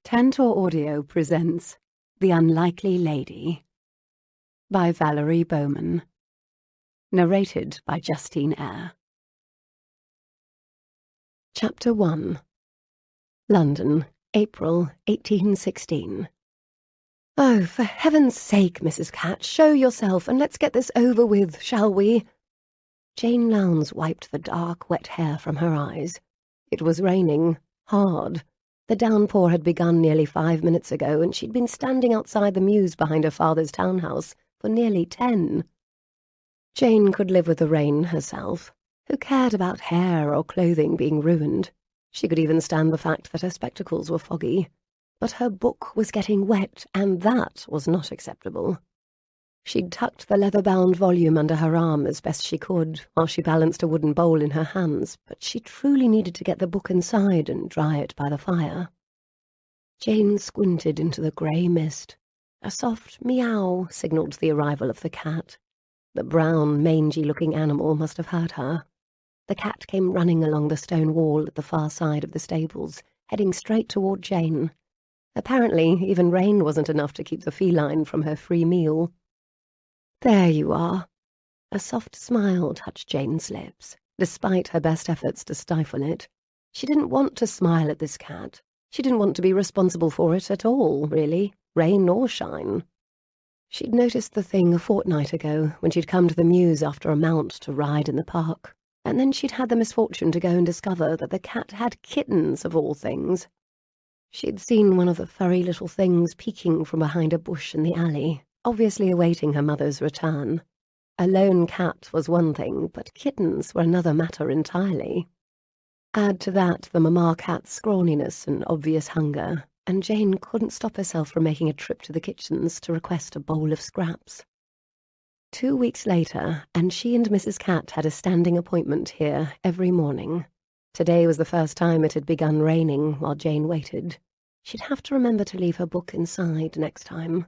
Tantor Audio presents The Unlikely Lady by Valerie Bowman. Narrated by Justine Eyre. Chapter 1. London, April 1816. "Oh, for heaven's sake, Mrs. Cat, show yourself and let's get this over with, shall we?" Jane Lowndes wiped the dark, wet hair from her eyes. It was raining, hard. The downpour had begun nearly 5 minutes ago, and she'd been standing outside the mews behind her father's townhouse for nearly 10. Jane could live with the rain herself. Who cared about hair or clothing being ruined? She could even stand the fact that her spectacles were foggy. But her book was getting wet, and that was not acceptable. She'd tucked the leather-bound volume under her arm as best she could while she balanced a wooden bowl in her hands, but she truly needed to get the book inside and dry it by the fire. Jane squinted into the grey mist. A soft meow signalled the arrival of the cat. The brown, mangy-looking animal must have heard her. The cat came running along the stone wall at the far side of the stables, heading straight toward Jane. Apparently, even rain wasn't enough to keep the feline from her free meal. "There you are." A soft smile touched Jane's lips, despite her best efforts to stifle it. She didn't want to smile at this cat. She didn't want to be responsible for it at all, really, rain or shine. She'd noticed the thing a fortnight ago when she'd come to the mews after a mount to ride in the park, and then she'd had the misfortune to go and discover that the cat had kittens, of all things. She'd seen one of the furry little things peeking from behind a bush in the alley, obviously awaiting her mother's return. A lone cat was one thing, but kittens were another matter entirely. Add to that the mamma cat's scrawniness and obvious hunger, and Jane couldn't stop herself from making a trip to the kitchens to request a bowl of scraps. 2 weeks later, and she and Mrs. Cat had a standing appointment here every morning. Today was the first time it had begun raining while Jane waited. She'd have to remember to leave her book inside next time.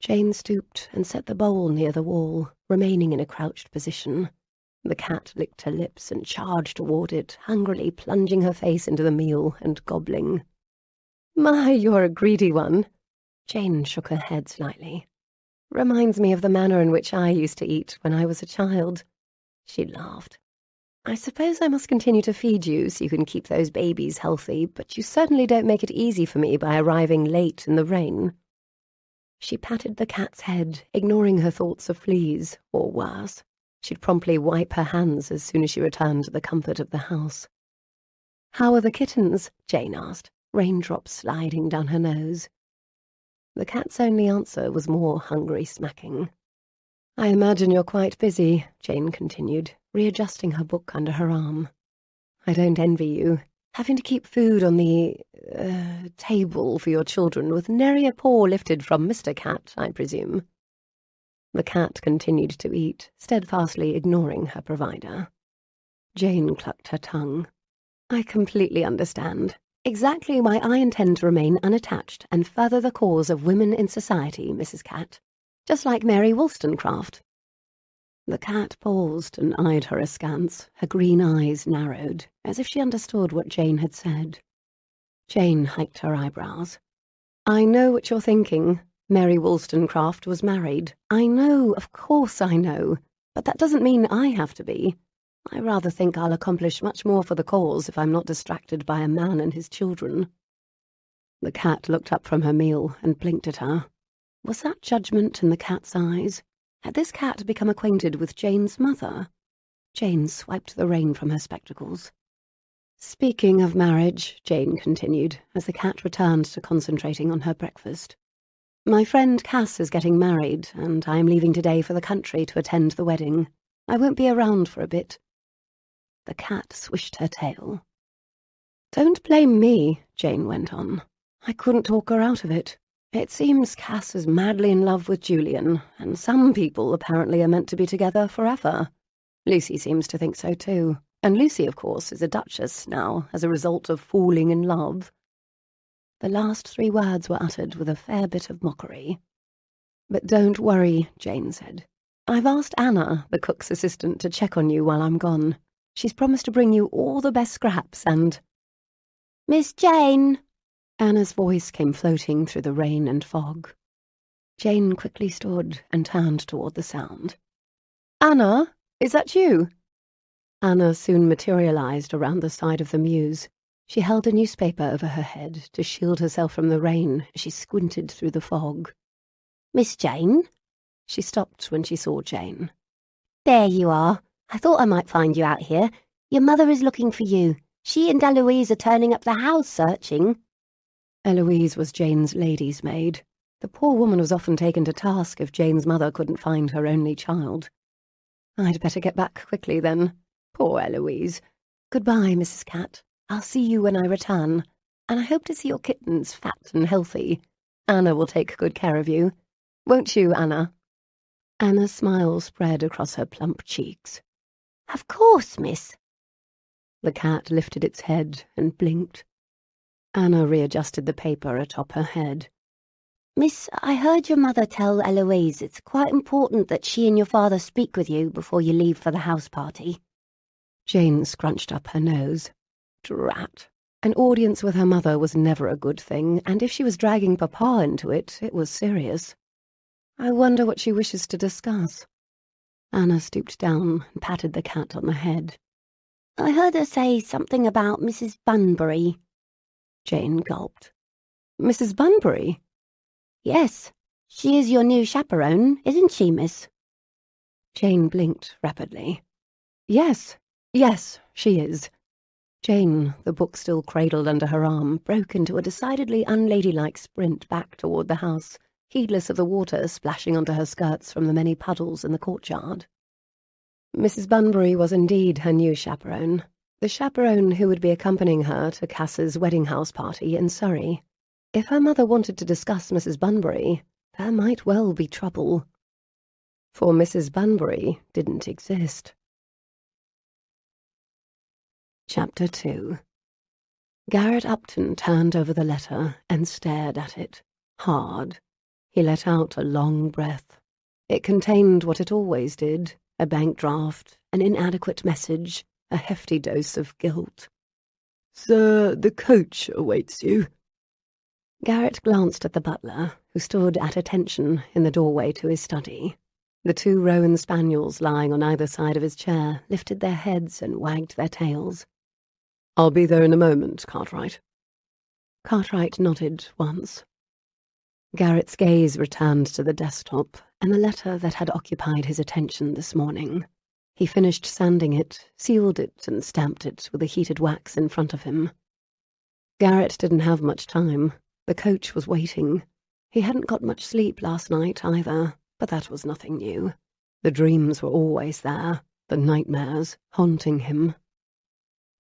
Jane stooped and set the bowl near the wall, remaining in a crouched position. The cat licked her lips and charged toward it, hungrily plunging her face into the meal and gobbling. "My, you're a greedy one." Jane shook her head slightly. "Reminds me of the manner in which I used to eat when I was a child." She laughed. "I suppose I must continue to feed you so you can keep those babies healthy, but you certainly don't make it easy for me by arriving late in the rain." She patted the cat's head, ignoring her thoughts of fleas, or worse. She'd promptly wipe her hands as soon as she returned to the comfort of the house. "How are the kittens?" Jane asked, raindrops sliding down her nose. The cat's only answer was more hungry smacking. "I imagine you're quite busy," Jane continued, readjusting her book under her arm. "I don't envy you. Having to keep food on the table for your children with nary a paw lifted from Mr. Cat, I presume." The cat continued to eat, steadfastly ignoring her provider. Jane clucked her tongue. "I completely understand. Exactly why I intend to remain unattached and further the cause of women in society, Mrs. Cat. Just like Mary Wollstonecraft." The cat paused and eyed her askance, her green eyes narrowed, as if she understood what Jane had said. Jane hiked her eyebrows. "I know what you're thinking. Mary Wollstonecraft was married. I know, of course I know, but that doesn't mean I have to be. I rather think I'll accomplish much more for the cause if I'm not distracted by a man and his children." The cat looked up from her meal and blinked at her. Was that judgment in the cat's eyes? Had this cat become acquainted with Jane's mother? Jane swiped the rain from her spectacles. "Speaking of marriage," Jane continued, as the cat returned to concentrating on her breakfast, "my friend Cass is getting married, and I am leaving today for the country to attend the wedding. I won't be around for a bit." The cat swished her tail. "Don't blame me," Jane went on. "I couldn't talk her out of it. It seems Cass is madly in love with Julian, and some people apparently are meant to be together forever. Lucy seems to think so too, and Lucy, of course, is a duchess now as a result of falling in love." The last 3 words were uttered with a fair bit of mockery. "But don't worry," Jane said. "I've asked Anna, the cook's assistant, to check on you while I'm gone. She's promised to bring you all the best scraps and—" "Miss Jane!" Anna's voice came floating through the rain and fog. Jane quickly stood and turned toward the sound. "Anna, is that you?" Anna soon materialized around the side of the mews. She held a newspaper over her head to shield herself from the rain as she squinted through the fog. "Miss Jane?" She stopped when she saw Jane. "There you are. I thought I might find you out here. Your mother is looking for you. She and Eloise are turning up the house searching." Eloise was Jane's lady's maid. The poor woman was often taken to task if Jane's mother couldn't find her only child. "I'd better get back quickly, then. Poor Eloise. Goodbye, Mrs. Cat. I'll see you when I return, and I hope to see your kittens fat and healthy. Anna will take good care of you. Won't you, Anna?" Anna's smile spread across her plump cheeks. "Of course, miss." The cat lifted its head and blinked. Anna readjusted the paper atop her head. "Miss, I heard your mother tell Eloise it's quite important that she and your father speak with you before you leave for the house party." Jane scrunched up her nose. Drat. An audience with her mother was never a good thing, and if she was dragging Papa into it, it was serious. I wonder what she wishes to discuss. Anna stooped down and patted the cat on the head. "I heard her say something about Mrs. Bunbury." Jane gulped. "Mrs. Bunbury?" "Yes. She is your new chaperone, isn't she, miss?" Jane blinked rapidly. Yes, she is." Jane, the book still cradled under her arm, broke into a decidedly unladylike sprint back toward the house, heedless of the water splashing onto her skirts from the many puddles in the courtyard. Mrs. Bunbury was indeed her new chaperone, the chaperone who would be accompanying her to Cass's wedding house party in Surrey. If her mother wanted to discuss Mrs. Bunbury, there might well be trouble. For Mrs. Bunbury didn't exist. Chapter 2. Garrett Upton turned over the letter and stared at it, hard. He let out a long breath. It contained what it always did, a bank draft, an inadequate message, a hefty dose of guilt. "Sir, the coach awaits you." Garrett glanced at the butler, who stood at attention in the doorway to his study. The 2 roan spaniels lying on either side of his chair lifted their heads and wagged their tails. "I'll be there in a moment, Cartwright." Cartwright nodded once. Garrett's gaze returned to the desktop and the letter that had occupied his attention this morning. He finished sanding it, sealed it, and stamped it with the heated wax in front of him. Garrett didn't have much time. The coach was waiting. He hadn't got much sleep last night either, but that was nothing new. The dreams were always there, the nightmares haunting him.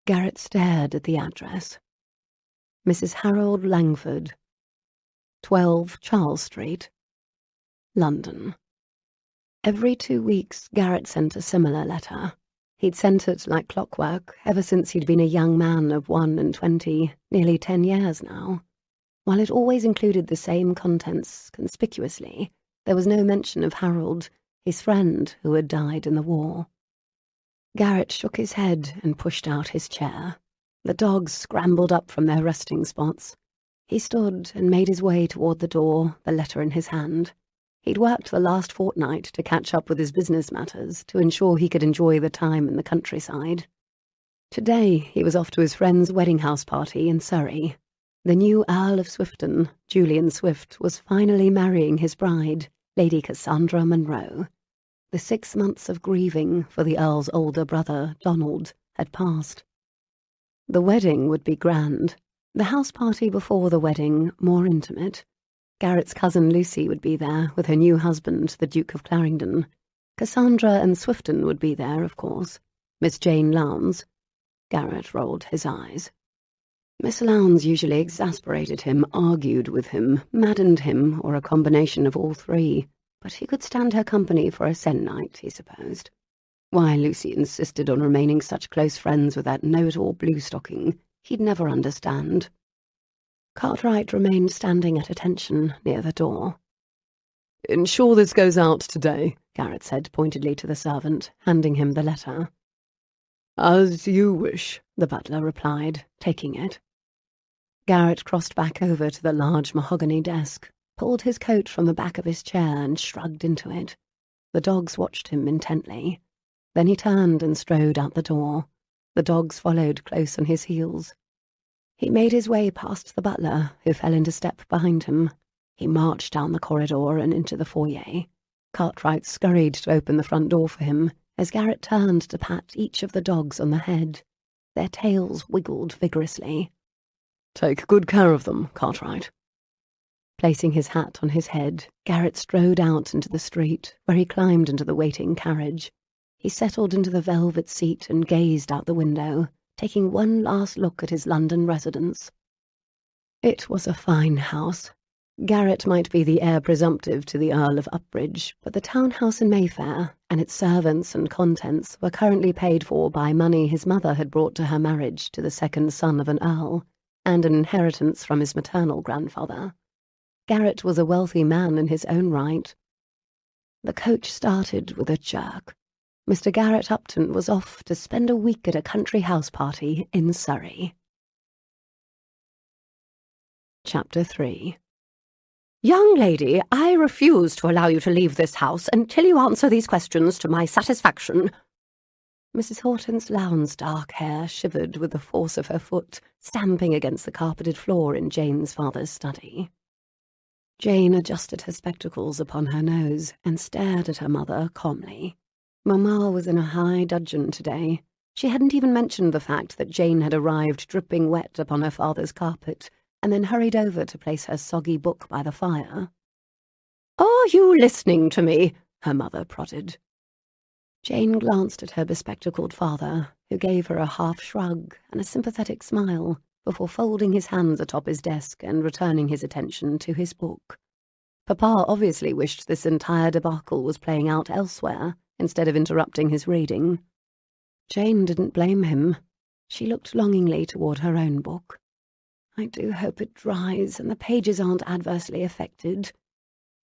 Garrett stared at the address. Mrs. Harold Langford, 12 Charles Street, London. Every 2 weeks, Garrett sent a similar letter. He'd sent it like clockwork ever since he'd been a young man of 21, nearly 10 years now. While it always included the same contents conspicuously, there was no mention of Harold, his friend who had died in the war. Garrett shook his head and pushed out his chair. The dogs scrambled up from their resting spots. He stood and made his way toward the door, the letter in his hand. He'd worked the last fortnight to catch up with his business matters to ensure he could enjoy the time in the countryside. Today he was off to his friend's wedding house party in Surrey. The new Earl of Swifton, Julian Swift, was finally marrying his bride, Lady Cassandra Munro. The 6 months of grieving for the Earl's older brother, Donald, had passed. The wedding would be grand. The house party before the wedding more intimate. Garrett's cousin Lucy would be there with her new husband, the Duke of Clarendon. Cassandra and Swifton would be there, of course. Miss Jane Lowndes. Garrett rolled his eyes. Miss Lowndes usually exasperated him, argued with him, maddened him, or a combination of all 3, but he could stand her company for a se'nnight, he supposed. Why Lucy insisted on remaining such close friends with that know-it-all blue-stocking, he'd never understand. Cartwright remained standing at attention near the door. "Ensure this goes out today," Garrett said pointedly to the servant, handing him the letter. "As you wish," the butler replied, taking it. Garrett crossed back over to the large mahogany desk, pulled his coat from the back of his chair and shrugged into it. The dogs watched him intently. Then he turned and strode out the door. The dogs followed close on his heels. He made his way past the butler, who fell into step behind him. He marched down the corridor and into the foyer. Cartwright scurried to open the front door for him as Garrett turned to pat each of the dogs on the head. Their tails wiggled vigorously. "Take good care of them, Cartwright." Placing his hat on his head, Garrett strode out into the street, where he climbed into the waiting carriage. He settled into the velvet seat and gazed out the window, taking one last look at his London residence. It was a fine house. Garrett might be the heir presumptive to the Earl of Upbridge, but the townhouse in Mayfair, and its servants and contents, were currently paid for by money his mother had brought to her marriage to the second son of an earl, and an inheritance from his maternal grandfather. Garrett was a wealthy man in his own right. The coach started with a jerk. Mr. Garrett Upton was off to spend a week at a country house party in Surrey. Chapter 3. "Young lady, I refuse to allow you to leave this house until you answer these questions to my satisfaction." Mrs. Hortense Lowndes' dark hair shivered with the force of her foot stamping against the carpeted floor in Jane's father's study. Jane adjusted her spectacles upon her nose and stared at her mother calmly. Mamma was in a high dudgeon today. She hadn't even mentioned the fact that Jane had arrived dripping wet upon her father's carpet, and then hurried over to place her soggy book by the fire. "Are you listening to me?" her mother prodded. Jane glanced at her bespectacled father, who gave her a half shrug and a sympathetic smile before folding his hands atop his desk and returning his attention to his book. Papa obviously wished this entire debacle was playing out elsewhere, instead of interrupting his reading. Jane didn't blame him. She looked longingly toward her own book. "I do hope it dries and the pages aren't adversely affected."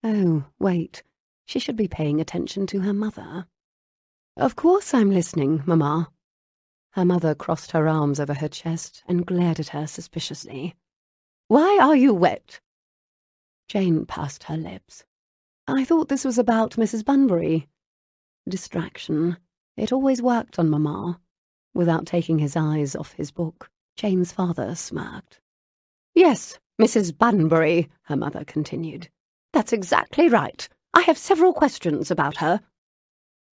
Oh, wait. She should be paying attention to her mother. "Of course I'm listening, Mamma." Her mother crossed her arms over her chest and glared at her suspiciously. "Why are you wet?" Jane pursed her lips. "I thought this was about Mrs. Bunbury." Distraction. It always worked on Mamma. Without taking his eyes off his book, Jane's father smirked. "Yes, Mrs. Bunbury," her mother continued. "That's exactly right. I have several questions about her."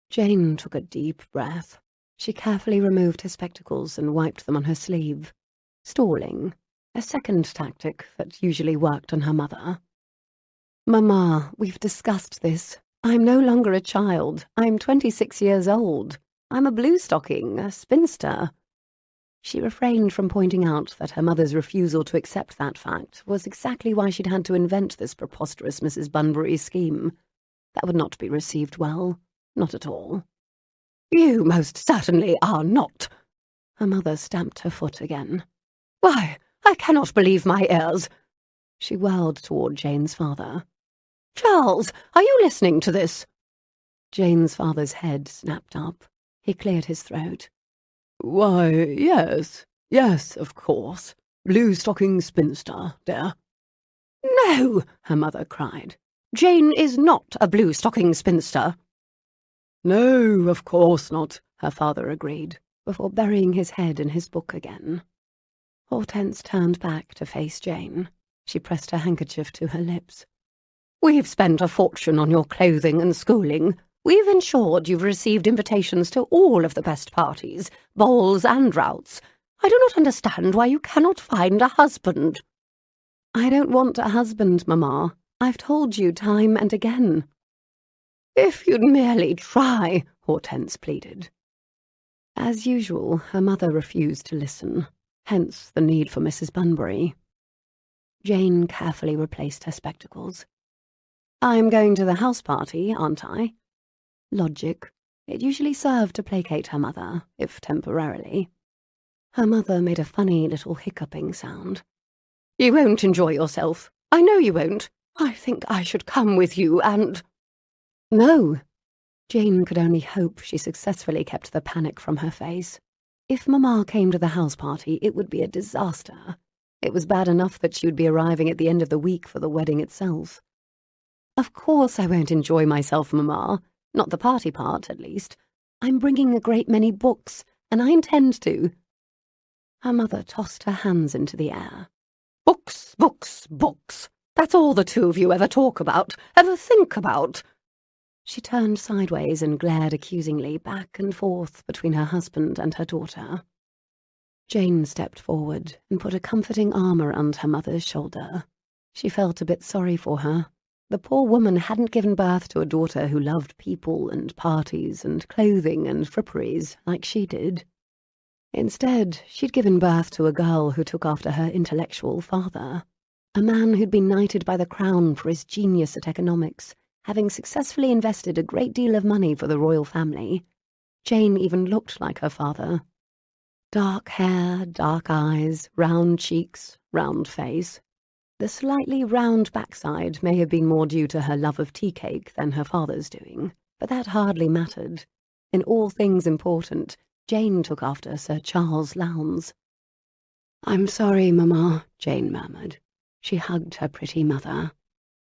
Jane took a deep breath. She carefully removed her spectacles and wiped them on her sleeve. Stalling, a second tactic that usually worked on her mother. "Mamma, we've discussed this. I'm no longer a child. I'm 26 years old. I'm a blue-stocking, a spinster." She refrained from pointing out that her mother's refusal to accept that fact was exactly why she'd had to invent this preposterous Mrs. Bunbury scheme. That would not be received well. Not at all. "You most certainly are not." Her mother stamped her foot again. "Why, I cannot believe my ears." She whirled toward Jane's father. "Charles, are you listening to this?" Jane's father's head snapped up. He cleared his throat. "Why, yes, of course. Blue-stocking spinster, dear." "No," her mother cried. "Jane is not a blue-stocking spinster." "No, of course not," her father agreed, before burying his head in his book again. Hortense turned back to face Jane. She pressed her handkerchief to her lips. "We've spent a fortune on your clothing and schooling. We've ensured you've received invitations to all of the best parties, balls and routs. I do not understand why you cannot find a husband." "I don't want a husband, Mamma. I've told you time and again." "If you'd merely try," Hortense pleaded. As usual, her mother refused to listen, hence the need for Mrs. Bunbury. Jane carefully replaced her spectacles. "I'm going to the house party, aren't I?" Logic. It usually served to placate her mother, if temporarily. Her mother made a funny little hiccuping sound. "You won't enjoy yourself. I know you won't. I think I should come with you and—" "No." Jane could only hope she successfully kept the panic from her face. If Mamma came to the house party, it would be a disaster. It was bad enough that she would be arriving at the end of the week for the wedding itself. "Of course I won't enjoy myself, Mamma. Not the party part, at least. I'm bringing a great many books, and I intend to." Her mother tossed her hands into the air. "Books, books, books! That's all the two of you ever talk about, ever think about." She turned sideways and glared accusingly back and forth between her husband and her daughter. Jane stepped forward and put a comforting arm around her mother's shoulder. She felt a bit sorry for her. The poor woman hadn't given birth to a daughter who loved people and parties and clothing and fripperies like she did. Instead, she'd given birth to a girl who took after her intellectual father, a man who'd been knighted by the crown for his genius at economics, having successfully invested a great deal of money for the royal family. Jane even looked like her father. Dark hair, dark eyes, round cheeks, round face. The slightly round backside may have been more due to her love of tea cake than her father's doing, but that hardly mattered. In all things important, Jane took after Sir Charles Lowndes. "I'm sorry, Mamma," Jane murmured. She hugged her pretty mother.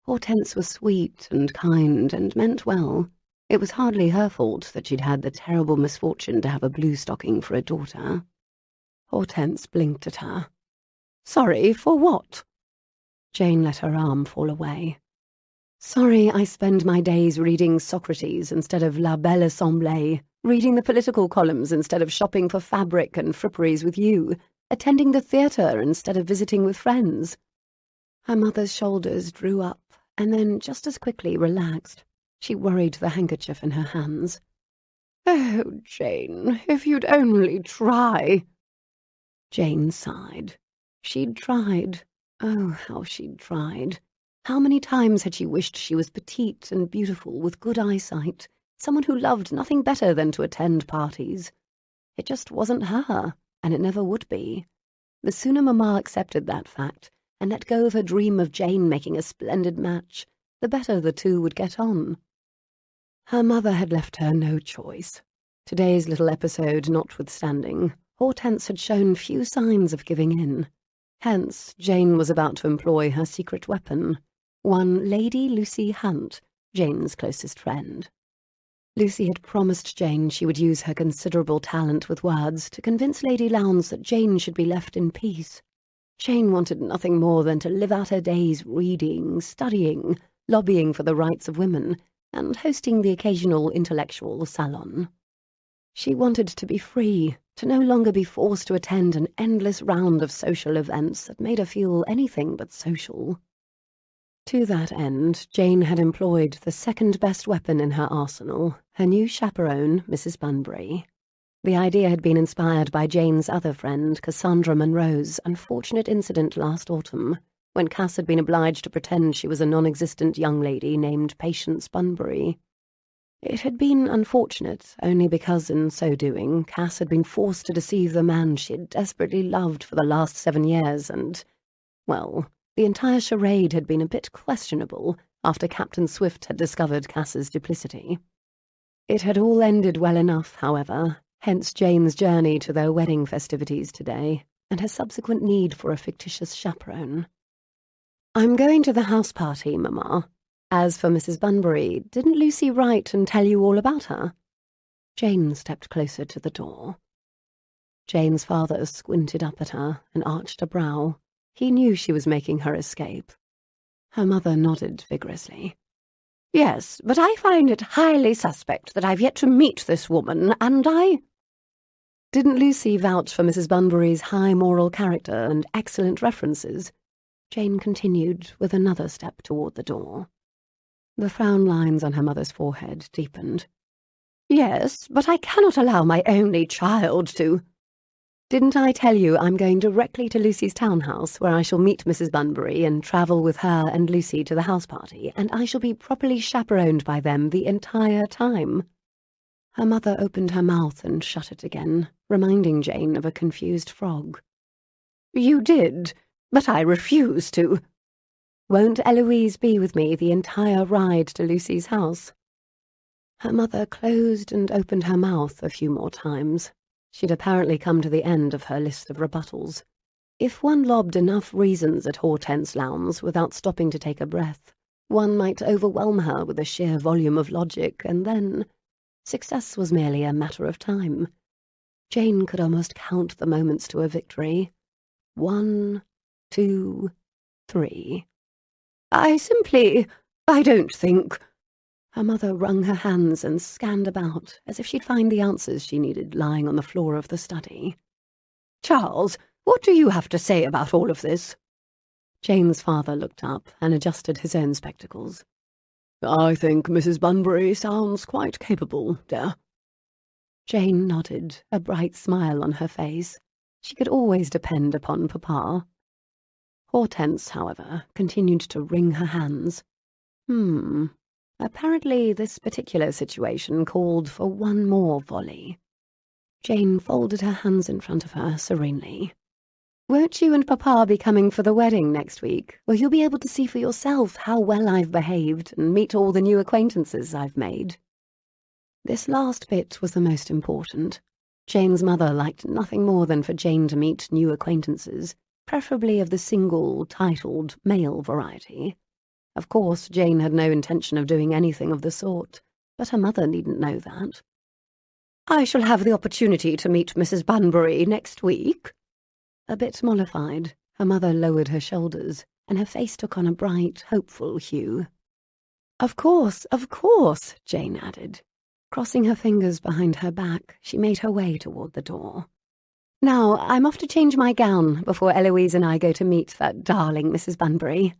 Hortense was sweet and kind and meant well. It was hardly her fault that she'd had the terrible misfortune to have a blue stocking for a daughter. Hortense blinked at her. "Sorry for what?" Jane let her arm fall away. "Sorry I spend my days reading Socrates instead of La Belle Assemblée, reading the political columns instead of shopping for fabric and fripperies with you, attending the theatre instead of visiting with friends." Her mother's shoulders drew up and then just as quickly relaxed. She worried the handkerchief in her hands. "Oh, Jane, if you'd only try." Jane sighed. She'd tried. Oh, how she'd tried. How many times had she wished she was petite and beautiful with good eyesight, someone who loved nothing better than to attend parties. It just wasn't her, and it never would be. The sooner Mamma accepted that fact and let go of her dream of Jane making a splendid match, the better the two would get on. Her mother had left her no choice. Today's little episode notwithstanding, Hortense had shown few signs of giving in. Hence, Jane was about to employ her secret weapon, one Lady Lucy Hunt, Jane's closest friend. Lucy had promised Jane she would use her considerable talent with words to convince Lady Lowndes that Jane should be left in peace. Jane wanted nothing more than to live out her days reading, studying, lobbying for the rights of women, and hosting the occasional intellectual salon. She wanted to be free, to no longer be forced to attend an endless round of social events that made her feel anything but social. To that end, Jane had employed the second-best weapon in her arsenal, her new chaperone, Mrs. Bunbury. The idea had been inspired by Jane's other friend, Cassandra Munro's unfortunate incident last autumn, when Cass had been obliged to pretend she was a non-existent young lady named Patience Bunbury. It had been unfortunate only because, in so doing, Cass had been forced to deceive the man she had desperately loved for the last 7 years and, well, the entire charade had been a bit questionable after Captain Swift had discovered Cass's duplicity. It had all ended well enough, however, hence Jane's journey to their wedding festivities today, and her subsequent need for a fictitious chaperone. "I'm going to the house party, Mamma. As for Mrs. Bunbury, didn't Lucy write and tell you all about her?" Jane stepped closer to the door. Jane's father squinted up at her and arched a brow. He knew she was making her escape. Her mother nodded vigorously. "Yes, but I find it highly suspect that I've yet to meet this woman, and Didn't Lucy vouch for Mrs. Bunbury's high moral character and excellent references?" Jane continued with another step toward the door. The frown lines on her mother's forehead deepened. "Yes, but I cannot allow my only child to—" "Didn't I tell you I'm going directly to Lucy's townhouse, where I shall meet Mrs. Bunbury and travel with her and Lucy to the house party, and I shall be properly chaperoned by them the entire time?" Her mother opened her mouth and shut it again, reminding Jane of a confused frog. "You did, but I refuse to." "Won't Eloise be with me the entire ride to Lucy's house?" Her mother closed and opened her mouth a few more times. She'd apparently come to the end of her list of rebuttals. If one lobbed enough reasons at Hortense Lowndes without stopping to take a breath, one might overwhelm her with the sheer volume of logic, and then success was merely a matter of time. Jane could almost count the moments to a victory. 1, 2, 3. I don't think. Her mother wrung her hands and scanned about, as if she'd find the answers she needed lying on the floor of the study. Charles, what do you have to say about all of this? Jane's father looked up and adjusted his own spectacles. I think Mrs. Bunbury sounds quite capable, dear. Jane nodded, a bright smile on her face. She could always depend upon Papa. Hortense, however, continued to wring her hands. Apparently this particular situation called for one more volley. Jane folded her hands in front of her serenely. Won't you and Papa be coming for the wedding next week, where you'll be able to see for yourself how well I've behaved and meet all the new acquaintances I've made? This last bit was the most important. Jane's mother liked nothing more than for Jane to meet new acquaintances, preferably of the single, titled, male variety. Of course, Jane had no intention of doing anything of the sort, but her mother needn't know that. I shall have the opportunity to meet Mrs. Bunbury next week. A bit mollified, her mother lowered her shoulders, and her face took on a bright, hopeful hue. Of course, Jane added. Crossing her fingers behind her back, she made her way toward the door. Now, I'm off to change my gown before Eloise and I go to meet that darling Mrs. Bunbury.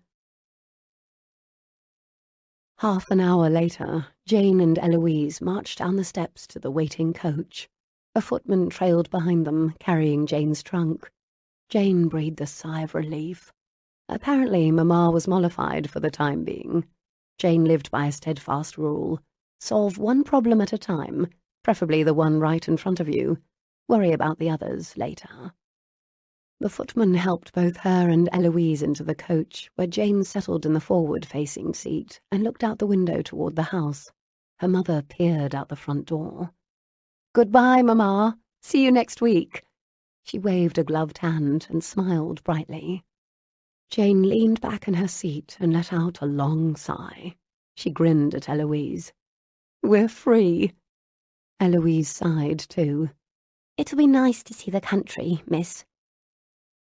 Half an hour later, Jane and Eloise marched down the steps to the waiting coach. A footman trailed behind them, carrying Jane's trunk. Jane breathed a sigh of relief. Apparently, Mamma was mollified for the time being. Jane lived by a steadfast rule. Solve one problem at a time, preferably the one right in front of you. Worry about the others later. The footman helped both her and Eloise into the coach, where Jane settled in the forward-facing seat and looked out the window toward the house. Her mother peered out the front door. Goodbye, Mamma. See you next week. She waved a gloved hand and smiled brightly. Jane leaned back in her seat and let out a long sigh. She grinned at Eloise. We're free. Eloise sighed too. It'll be nice to see the country, miss.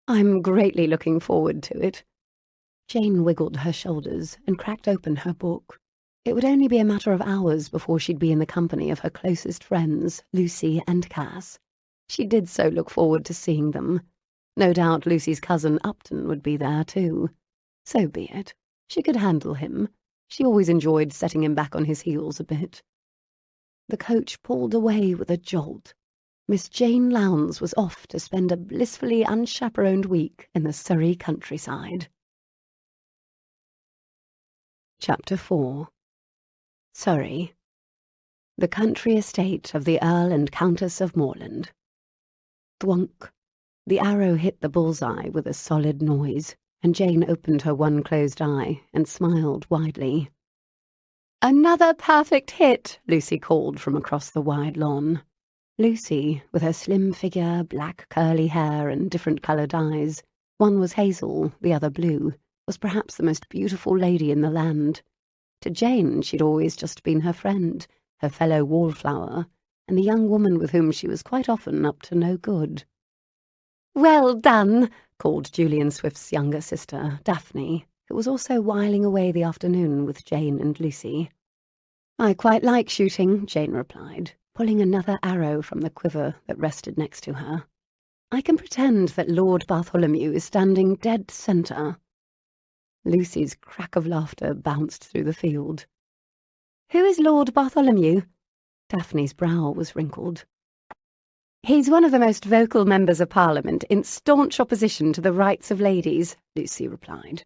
I'm greatly looking forward to it. Jane wiggled her shoulders and cracked open her book. It would only be a matter of hours before she'd be in the company of her closest friends, Lucy and Cass. She did so look forward to seeing them. No doubt Lucy's cousin Upton would be there too. So be it. She could handle him. She always enjoyed setting him back on his heels a bit. The coach pulled away with a jolt. Miss Jane Lowndes was off to spend a blissfully unchaperoned week in the Surrey countryside. Chapter 4. Surrey. The country estate of the Earl and Countess of Moreland. Thwunk. The arrow hit the bullseye with a solid noise, and Jane opened her one closed eye and smiled widely. Another perfect hit, Lucy called from across the wide lawn. Lucy, with her slim figure, black curly hair and different-coloured eyes, one was hazel, the other blue, was perhaps the most beautiful lady in the land. To Jane she'd always just been her friend, her fellow wallflower, and the young woman with whom she was quite often up to no good. Well done, called Julian Swift's younger sister, Daphne, who was also whiling away the afternoon with Jane and Lucy. I quite like shooting, Jane replied, pulling another arrow from the quiver that rested next to her. I can pretend that Lord Bartholomew is standing dead centre. Lucy's crack of laughter bounced through the field. Who is Lord Bartholomew? Daphne's brow was wrinkled. He's one of the most vocal members of Parliament in staunch opposition to the rights of ladies, Lucy replied.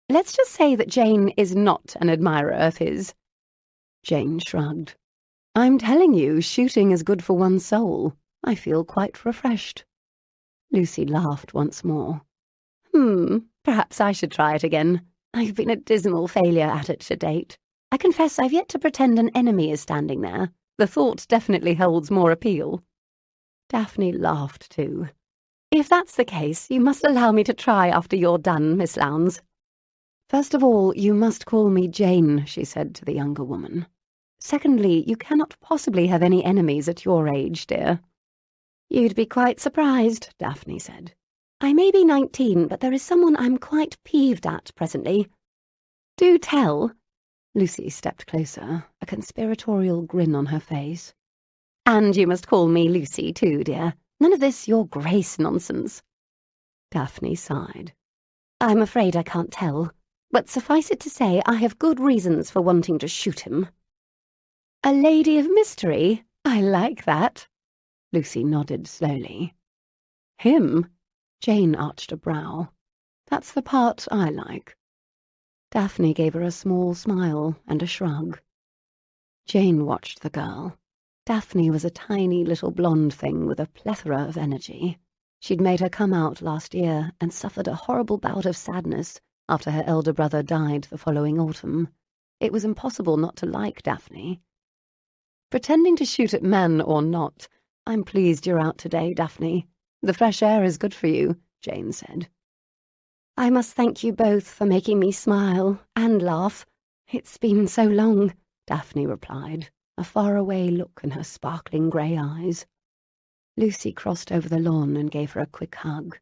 Let's just say that Jane is not an admirer of his. Jane shrugged. I'm telling you, shooting is good for one's soul. I feel quite refreshed. Lucy laughed once more. Perhaps I should try it again. I've been a dismal failure at it to date. I confess I've yet to pretend an enemy is standing there. The thought definitely holds more appeal. Daphne laughed too. If that's the case, you must allow me to try after you're done, Miss Lowndes. First of all, you must call me Jane, she said to the younger woman. Secondly, you cannot possibly have any enemies at your age, dear. You'd be quite surprised, Daphne said. I may be 19, but there is someone I'm quite peeved at presently. Do tell. Lucy stepped closer, a conspiratorial grin on her face. And you must call me Lucy too, dear. None of this your Grace nonsense. Daphne sighed. I'm afraid I can't tell, but suffice it to say I have good reasons for wanting to shoot him. A lady of mystery? I like that. Lucy nodded slowly. Him? Jane arched a brow. That's the part I like. Daphne gave her a small smile and a shrug. Jane watched the girl. Daphne was a tiny little blonde thing with a plethora of energy. She'd made her come out last year and suffered a horrible bout of sadness after her elder brother died the following autumn. It was impossible not to like Daphne. Pretending to shoot at men or not, I'm pleased you're out today, Daphne. The fresh air is good for you, Jane said. I must thank you both for making me smile and laugh. It's been so long, Daphne replied, a faraway look in her sparkling grey eyes. Lucy crossed over the lawn and gave her a quick hug.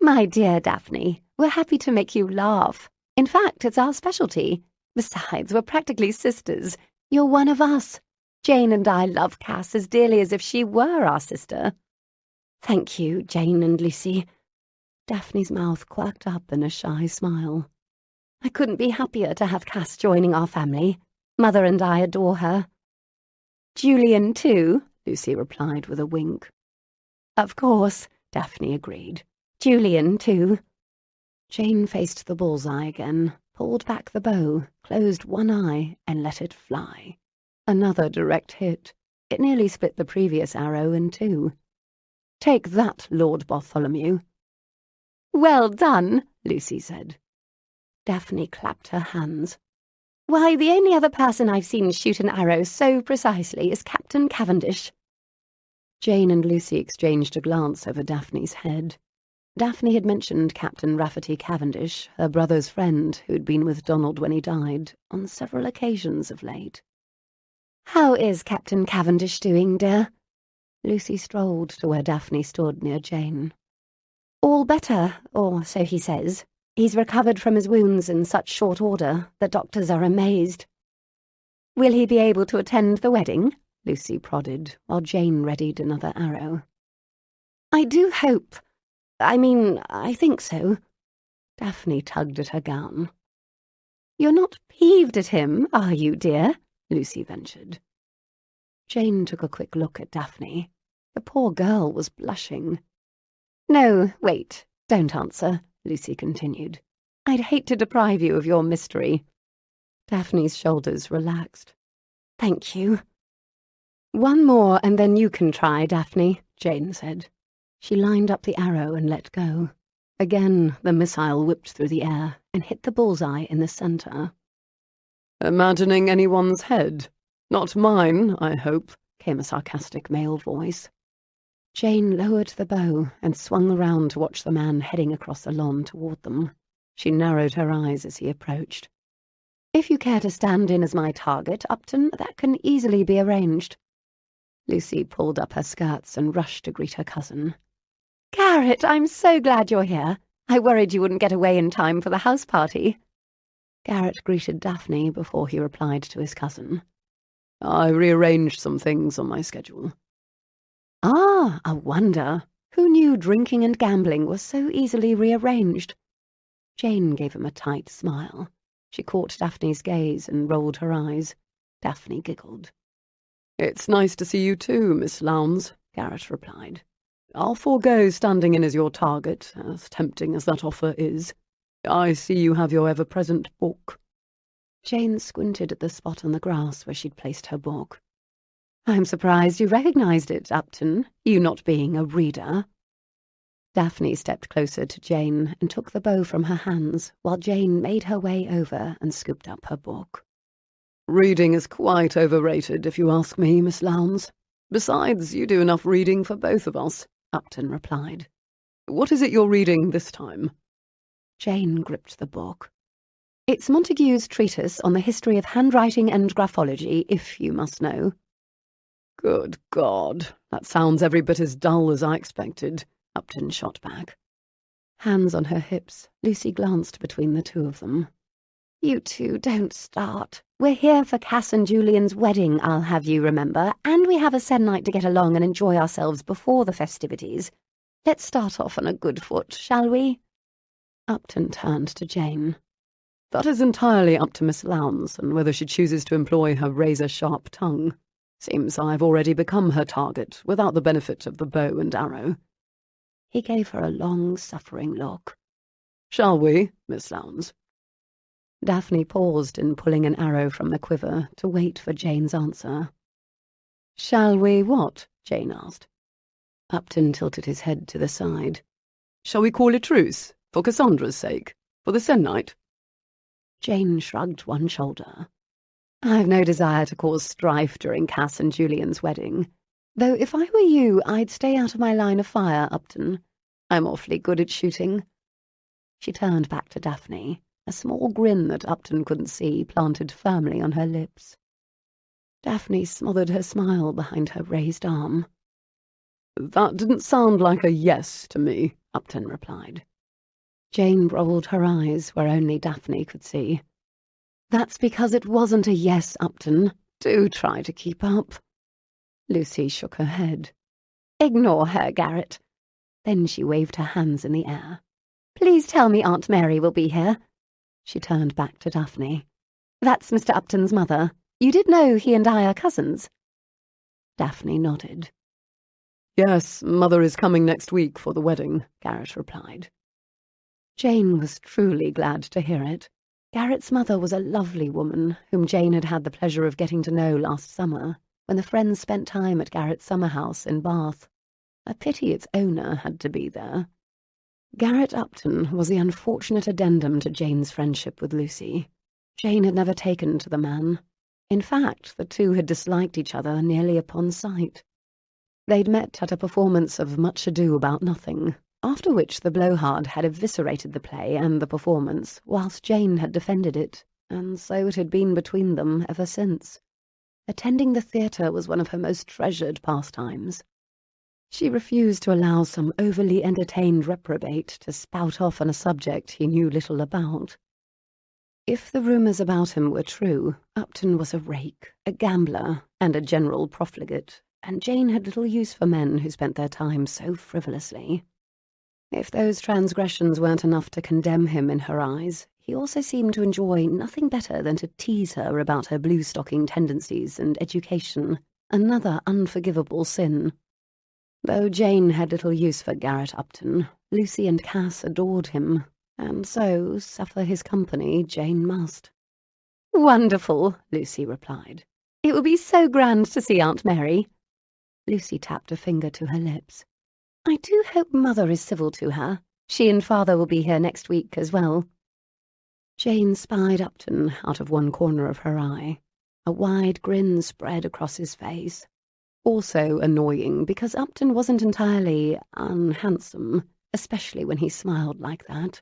My dear Daphne, we're happy to make you laugh. In fact, it's our specialty. Besides, we're practically sisters. You're one of us. Jane and I love Cass as dearly as if she were our sister. Thank you, Jane and Lucy. Daphne's mouth quirked up in a shy smile. I couldn't be happier to have Cass joining our family. Mother and I adore her. Julian, too, Lucy replied with a wink. Of course, Daphne agreed. Julian, too. Jane faced the bullseye again, pulled back the bow, closed one eye, and let it fly. Another direct hit. It nearly split the previous arrow in two. Take that, Lord Bartholomew. Well done, Lucy said. Daphne clapped her hands. Why, the only other person I've seen shoot an arrow so precisely is Captain Cavendish. Jane and Lucy exchanged a glance over Daphne's head. Daphne had mentioned Captain Rafferty Cavendish, her brother's friend who'd been with Donald when he died, on several occasions of late. How is Captain Cavendish doing, dear? Lucy strolled to where Daphne stood near Jane. All better, or so he says. He's recovered from his wounds in such short order that doctors are amazed. Will he be able to attend the wedding? Lucy prodded, while Jane readied another arrow. I do hope. I think so. Daphne tugged at her gown. You're not peeved at him, are you, dear? Lucy ventured. Jane took a quick look at Daphne. The poor girl was blushing. No, wait, don't answer, Lucy continued. I'd hate to deprive you of your mystery. Daphne's shoulders relaxed. Thank you. One more and then you can try, Daphne, Jane said. She lined up the arrow and let go. Again, the missile whipped through the air and hit the bullseye in the centre. Imagining anyone's head? Not mine, I hope, came a sarcastic male voice. Jane lowered the bow and swung around to watch the man heading across the lawn toward them. She narrowed her eyes as he approached. If you care to stand in as my target, Upton, that can easily be arranged. Lucy pulled up her skirts and rushed to greet her cousin. Garrett, I'm so glad you're here. I worried you wouldn't get away in time for the house party. Garrett greeted Daphne before he replied to his cousin. I rearranged some things on my schedule. Ah, a wonder. Who knew drinking and gambling was so easily rearranged? Jane gave him a tight smile. She caught Daphne's gaze and rolled her eyes. Daphne giggled. It's nice to see you too, Miss Lowndes, Garrett replied. I'll forego standing in as your target, as tempting as that offer is. I see you have your ever-present book. Jane squinted at the spot on the grass where she'd placed her book. I'm surprised you recognised it, Upton, you not being a reader. Daphne stepped closer to Jane and took the bow from her hands, while Jane made her way over and scooped up her book. Reading is quite overrated, if you ask me, Miss Lowndes. Besides, you do enough reading for both of us, Upton replied. What is it you're reading this time? Jane gripped the book. It's Montague's treatise on the history of handwriting and graphology, if you must know. Good God, that sounds every bit as dull as I expected, Upton shot back. Hands on her hips, Lucy glanced between the two of them. You two don't start. We're here for Cass and Julian's wedding, I'll have you remember, and we have a se'nnight to get along and enjoy ourselves before the festivities. Let's start off on a good foot, shall we? Upton turned to Jane. That is entirely up to Miss Lowndes, and whether she chooses to employ her razor-sharp tongue. Seems I've already become her target, without the benefit of the bow and arrow. He gave her a long, suffering look. Shall we, Miss Lowndes? Daphne paused in pulling an arrow from the quiver to wait for Jane's answer. Shall we what? Jane asked. Upton tilted his head to the side. Shall we call a truce, for Cassandra's sake, for the se'nnight? Jane shrugged one shoulder. I've no desire to cause strife during Cass and Julian's wedding. Though if I were you, I'd stay out of my line of fire, Upton. I'm awfully good at shooting. She turned back to Daphne, a small grin that Upton couldn't see planted firmly on her lips. Daphne smothered her smile behind her raised arm. That didn't sound like a yes to me, Upton replied. Jane rolled her eyes where only Daphne could see. That's because it wasn't a yes, Upton. Do try to keep up. Lucy shook her head. Ignore her, Garrett. Then she waved her hands in the air. Please tell me Aunt Mary will be here. She turned back to Daphne. That's Mr. Upton's mother. You did know he and I are cousins. Daphne nodded. Yes, Mother is coming next week for the wedding, Garrett replied. Jane was truly glad to hear it. Garrett's mother was a lovely woman whom Jane had had the pleasure of getting to know last summer, when the friends spent time at Garrett's summer house in Bath. A pity its owner had to be there. Garrett Upton was the unfortunate addendum to Jane's friendship with Lucy. Jane had never taken to the man. In fact, the two had disliked each other nearly upon sight. They'd met at a performance of Much Ado About Nothing, after which the blowhard had eviscerated the play and the performance, whilst Jane had defended it, and so it had been between them ever since. Attending the theatre was one of her most treasured pastimes. She refused to allow some overly entertained reprobate to spout off on a subject he knew little about. If the rumours about him were true, Upton was a rake, a gambler, and a general profligate, and Jane had little use for men who spent their time so frivolously. If those transgressions weren't enough to condemn him in her eyes, he also seemed to enjoy nothing better than to tease her about her blue-stocking tendencies and education, another unforgivable sin. Though Jane had little use for Garrett Upton, Lucy and Cass adored him, and so suffer his company Jane must. Wonderful, Lucy replied. It will be so grand to see Aunt Mary. Lucy tapped a finger to her lips. I do hope Mother is civil to her. She and Father will be here next week as well. Jane spied Upton out of one corner of her eye. A wide grin spread across his face. Also annoying because Upton wasn't entirely unhandsome, especially when he smiled like that.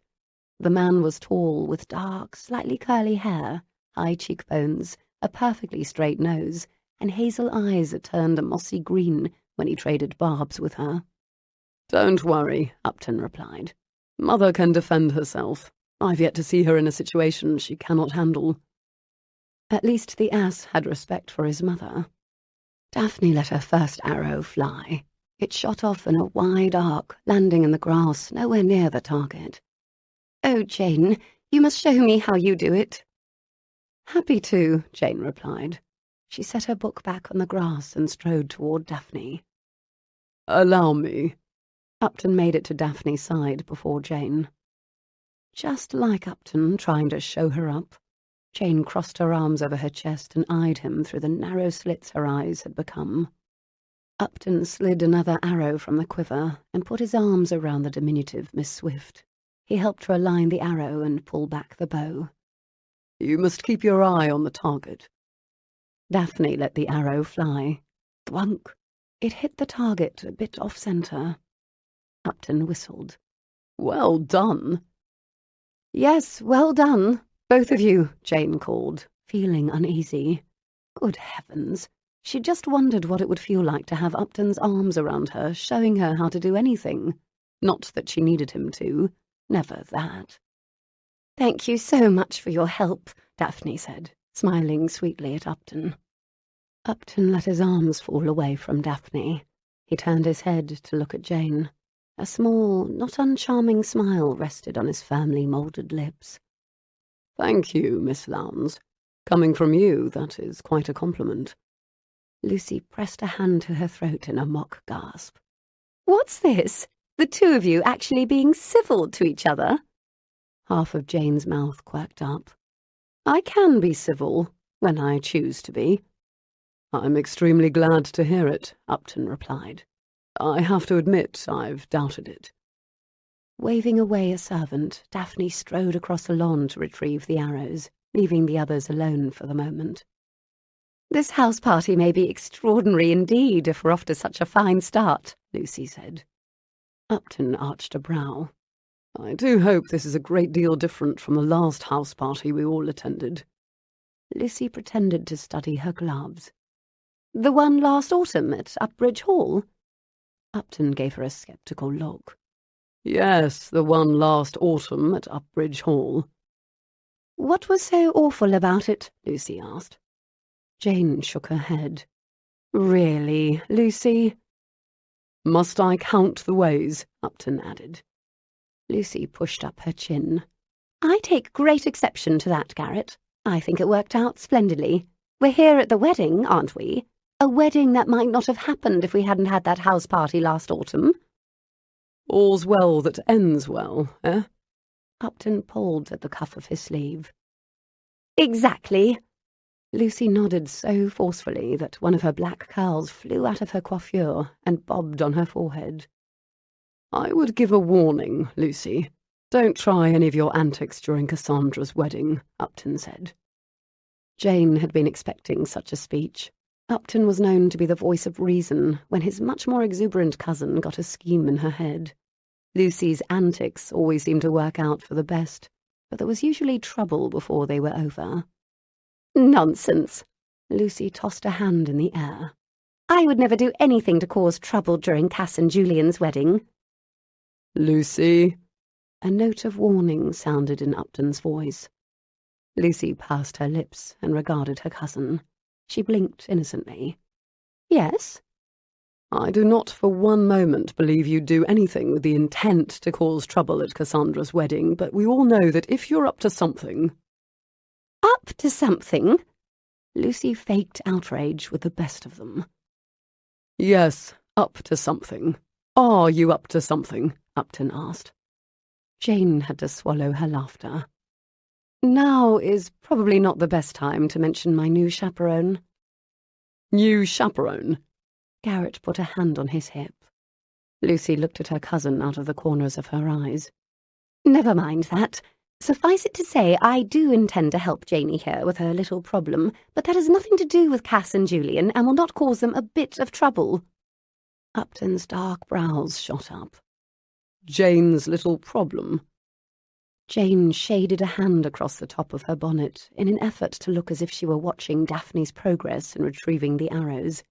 The man was tall, with dark, slightly curly hair, high cheekbones, a perfectly straight nose, and hazel eyes that turned a mossy green when he traded barbs with her. Don't worry, Upton replied. Mother can defend herself. I've yet to see her in a situation she cannot handle. At least the ass had respect for his mother. Daphne let her first arrow fly. It shot off in a wide arc, landing in the grass nowhere near the target. Oh, Jane, you must show me how you do it. Happy to, Jane replied. She set her book back on the grass and strode toward Daphne. Allow me. Upton made it to Daphne's side before Jane. Just like Upton trying to show her up. Jane crossed her arms over her chest and eyed him through the narrow slits her eyes had become. Upton slid another arrow from the quiver and put his arms around the diminutive Miss Swift. He helped her align the arrow and pull back the bow. You must keep your eye on the target. Daphne let the arrow fly. Thwunk! It hit the target a bit off-centre. Upton whistled. Well done. Yes, well done, both of you, Jane called, feeling uneasy. Good heavens. She just wondered what it would feel like to have Upton's arms around her, showing her how to do anything. Not that she needed him to. Never that. Thank you so much for your help, Daphne said, smiling sweetly at Upton. Upton let his arms fall away from Daphne. He turned his head to look at Jane. A small, not uncharming smile rested on his firmly moulded lips. Thank you, Miss Lowndes. Coming from you, that is quite a compliment. Lucy pressed a hand to her throat in a mock gasp. What's this? The two of you actually being civil to each other? Half of Jane's mouth quirked up. I can be civil, when I choose to be. I'm extremely glad to hear it, Upton replied. I have to admit I've doubted it. Waving away a servant, Daphne strode across the lawn to retrieve the arrows, leaving the others alone for the moment. This house party may be extraordinary indeed if we're off to such a fine start, Lucy said. Upton arched a brow. I do hope this is a great deal different from the last house party we all attended. Lucy pretended to study her gloves. The one last autumn at Upbridge Hall? Upton gave her a sceptical look. Yes, the one last autumn at Upbridge Hall. What was so awful about it? Lucy asked. Jane shook her head. Really, Lucy? Must I count the ways? Upton added. Lucy pushed up her chin. I take great exception to that, Garrett. I think it worked out splendidly. We're here at the wedding, aren't we? A wedding that might not have happened if we hadn't had that house party last autumn. All's well that ends well, eh? Upton pulled at the cuff of his sleeve. Exactly. Lucy nodded so forcefully that one of her black curls flew out of her coiffure and bobbed on her forehead. I would give a warning, Lucy. Don't try any of your antics during Cassandra's wedding, Upton said. Jane had been expecting such a speech. Upton was known to be the voice of reason when his much more exuberant cousin got a scheme in her head. Lucy's antics always seemed to work out for the best, but there was usually trouble before they were over. Nonsense! Lucy tossed a hand in the air. I would never do anything to cause trouble during Cass and Julian's wedding. Lucy! A note of warning sounded in Upton's voice. Lucy pursed her lips and regarded her cousin. She blinked innocently. Yes? I do not for one moment believe you'd do anything with the intent to cause trouble at Cassandra's wedding, but we all know that if you're up to something... Up to something? Lucy faked outrage with the best of them. Yes, up to something. Are you up to something? Upton asked. Jane had to swallow her laughter. Now is probably not the best time to mention my new chaperone. New chaperone? Garrett put a hand on his hip. Lucy looked at her cousin out of the corners of her eyes. Never mind that. Suffice it to say, I do intend to help Janey here with her little problem, but that has nothing to do with Cass and Julian and will not cause them a bit of trouble. Upton's dark brows shot up. Jane's little problem? Jane shaded a hand across the top of her bonnet in an effort to look as if she were watching Daphne's progress in retrieving the arrows.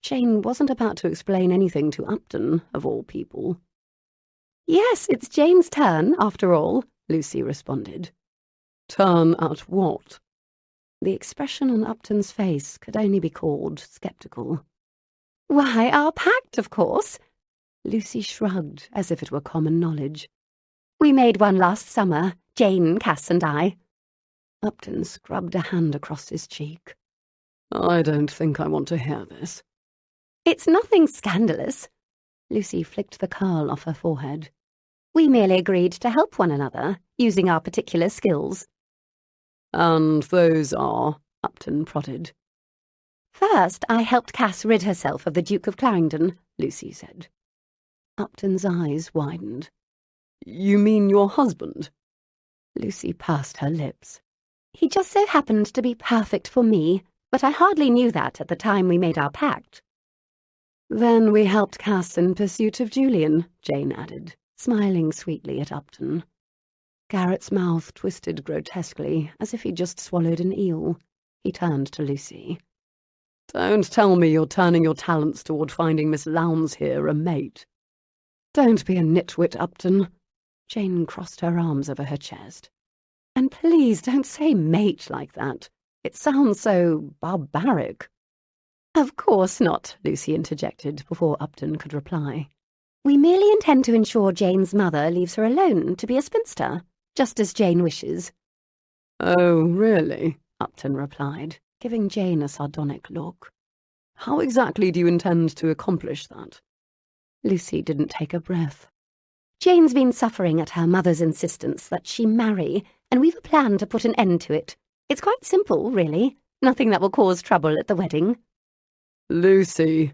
Jane wasn't about to explain anything to Upton, of all people. Yes, it's Jane's turn, after all, Lucy responded. Turn at what? The expression on Upton's face could only be called sceptical. Why, our pact, of course. Lucy shrugged, as if it were common knowledge. We made one last summer, Jane, Cass and I. Upton scrubbed a hand across his cheek. I don't think I want to hear this. It's nothing scandalous. Lucy flicked the curl off her forehead. We merely agreed to help one another, using our particular skills. And those are? Upton prodded. First, I helped Cass rid herself of the Duke of Clarendon, Lucy said. Upton's eyes widened. You mean your husband? Lucy pursed her lips. He just so happened to be perfect for me, but I hardly knew that at the time we made our pact. Then we helped Cass in pursuit of Julian, Jane added, smiling sweetly at Upton. Garrett's mouth twisted grotesquely, as if he'd just swallowed an eel. He turned to Lucy. Don't tell me you're turning your talents toward finding Miss Lowndes here a mate. Don't be a nitwit, Upton. Jane crossed her arms over her chest. And please don't say mate like that. It sounds so barbaric. Of course not, Lucy interjected before Upton could reply. We merely intend to ensure Jane's mother leaves her alone to be a spinster, just as Jane wishes. Oh, really? Upton replied, giving Jane a sardonic look. How exactly do you intend to accomplish that? Lucy didn't take a breath. Jane's been suffering at her mother's insistence that she marry, and we've a plan to put an end to it. It's quite simple, really. Nothing that will cause trouble at the wedding. Lucy.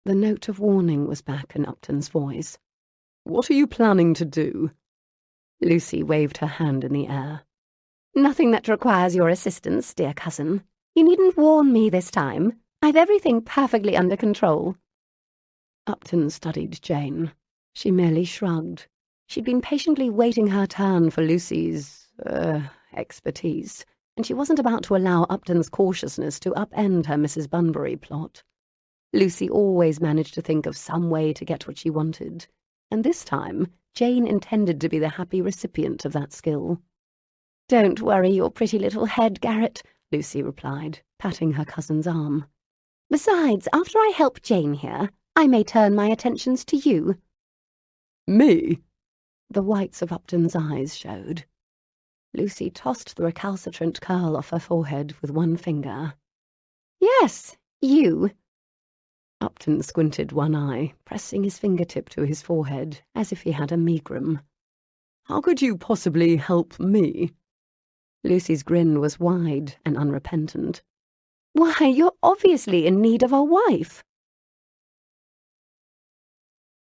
The note of warning was back in Upton's voice. What are you planning to do? Lucy waved her hand in the air. Nothing that requires your assistance, dear cousin. You needn't warn me this time. I've everything perfectly under control. Upton studied Jane. She merely shrugged. She'd been patiently waiting her turn for Lucy's, expertise, and she wasn't about to allow Upton's cautiousness to upend her Mrs. Bunbury plot. Lucy always managed to think of some way to get what she wanted, and this time Jane intended to be the happy recipient of that skill. Don't worry your pretty little head, Garrett, Lucy replied, patting her cousin's arm. Besides, after I help Jane here, I may turn my attentions to you. Me? The whites of Upton's eyes showed. Lucy tossed the recalcitrant curl off her forehead with one finger. Yes, you. Upton squinted one eye, pressing his fingertip to his forehead, as if he had a megrim. How could you possibly help me? Lucy's grin was wide and unrepentant. Why, you're obviously in need of a wife.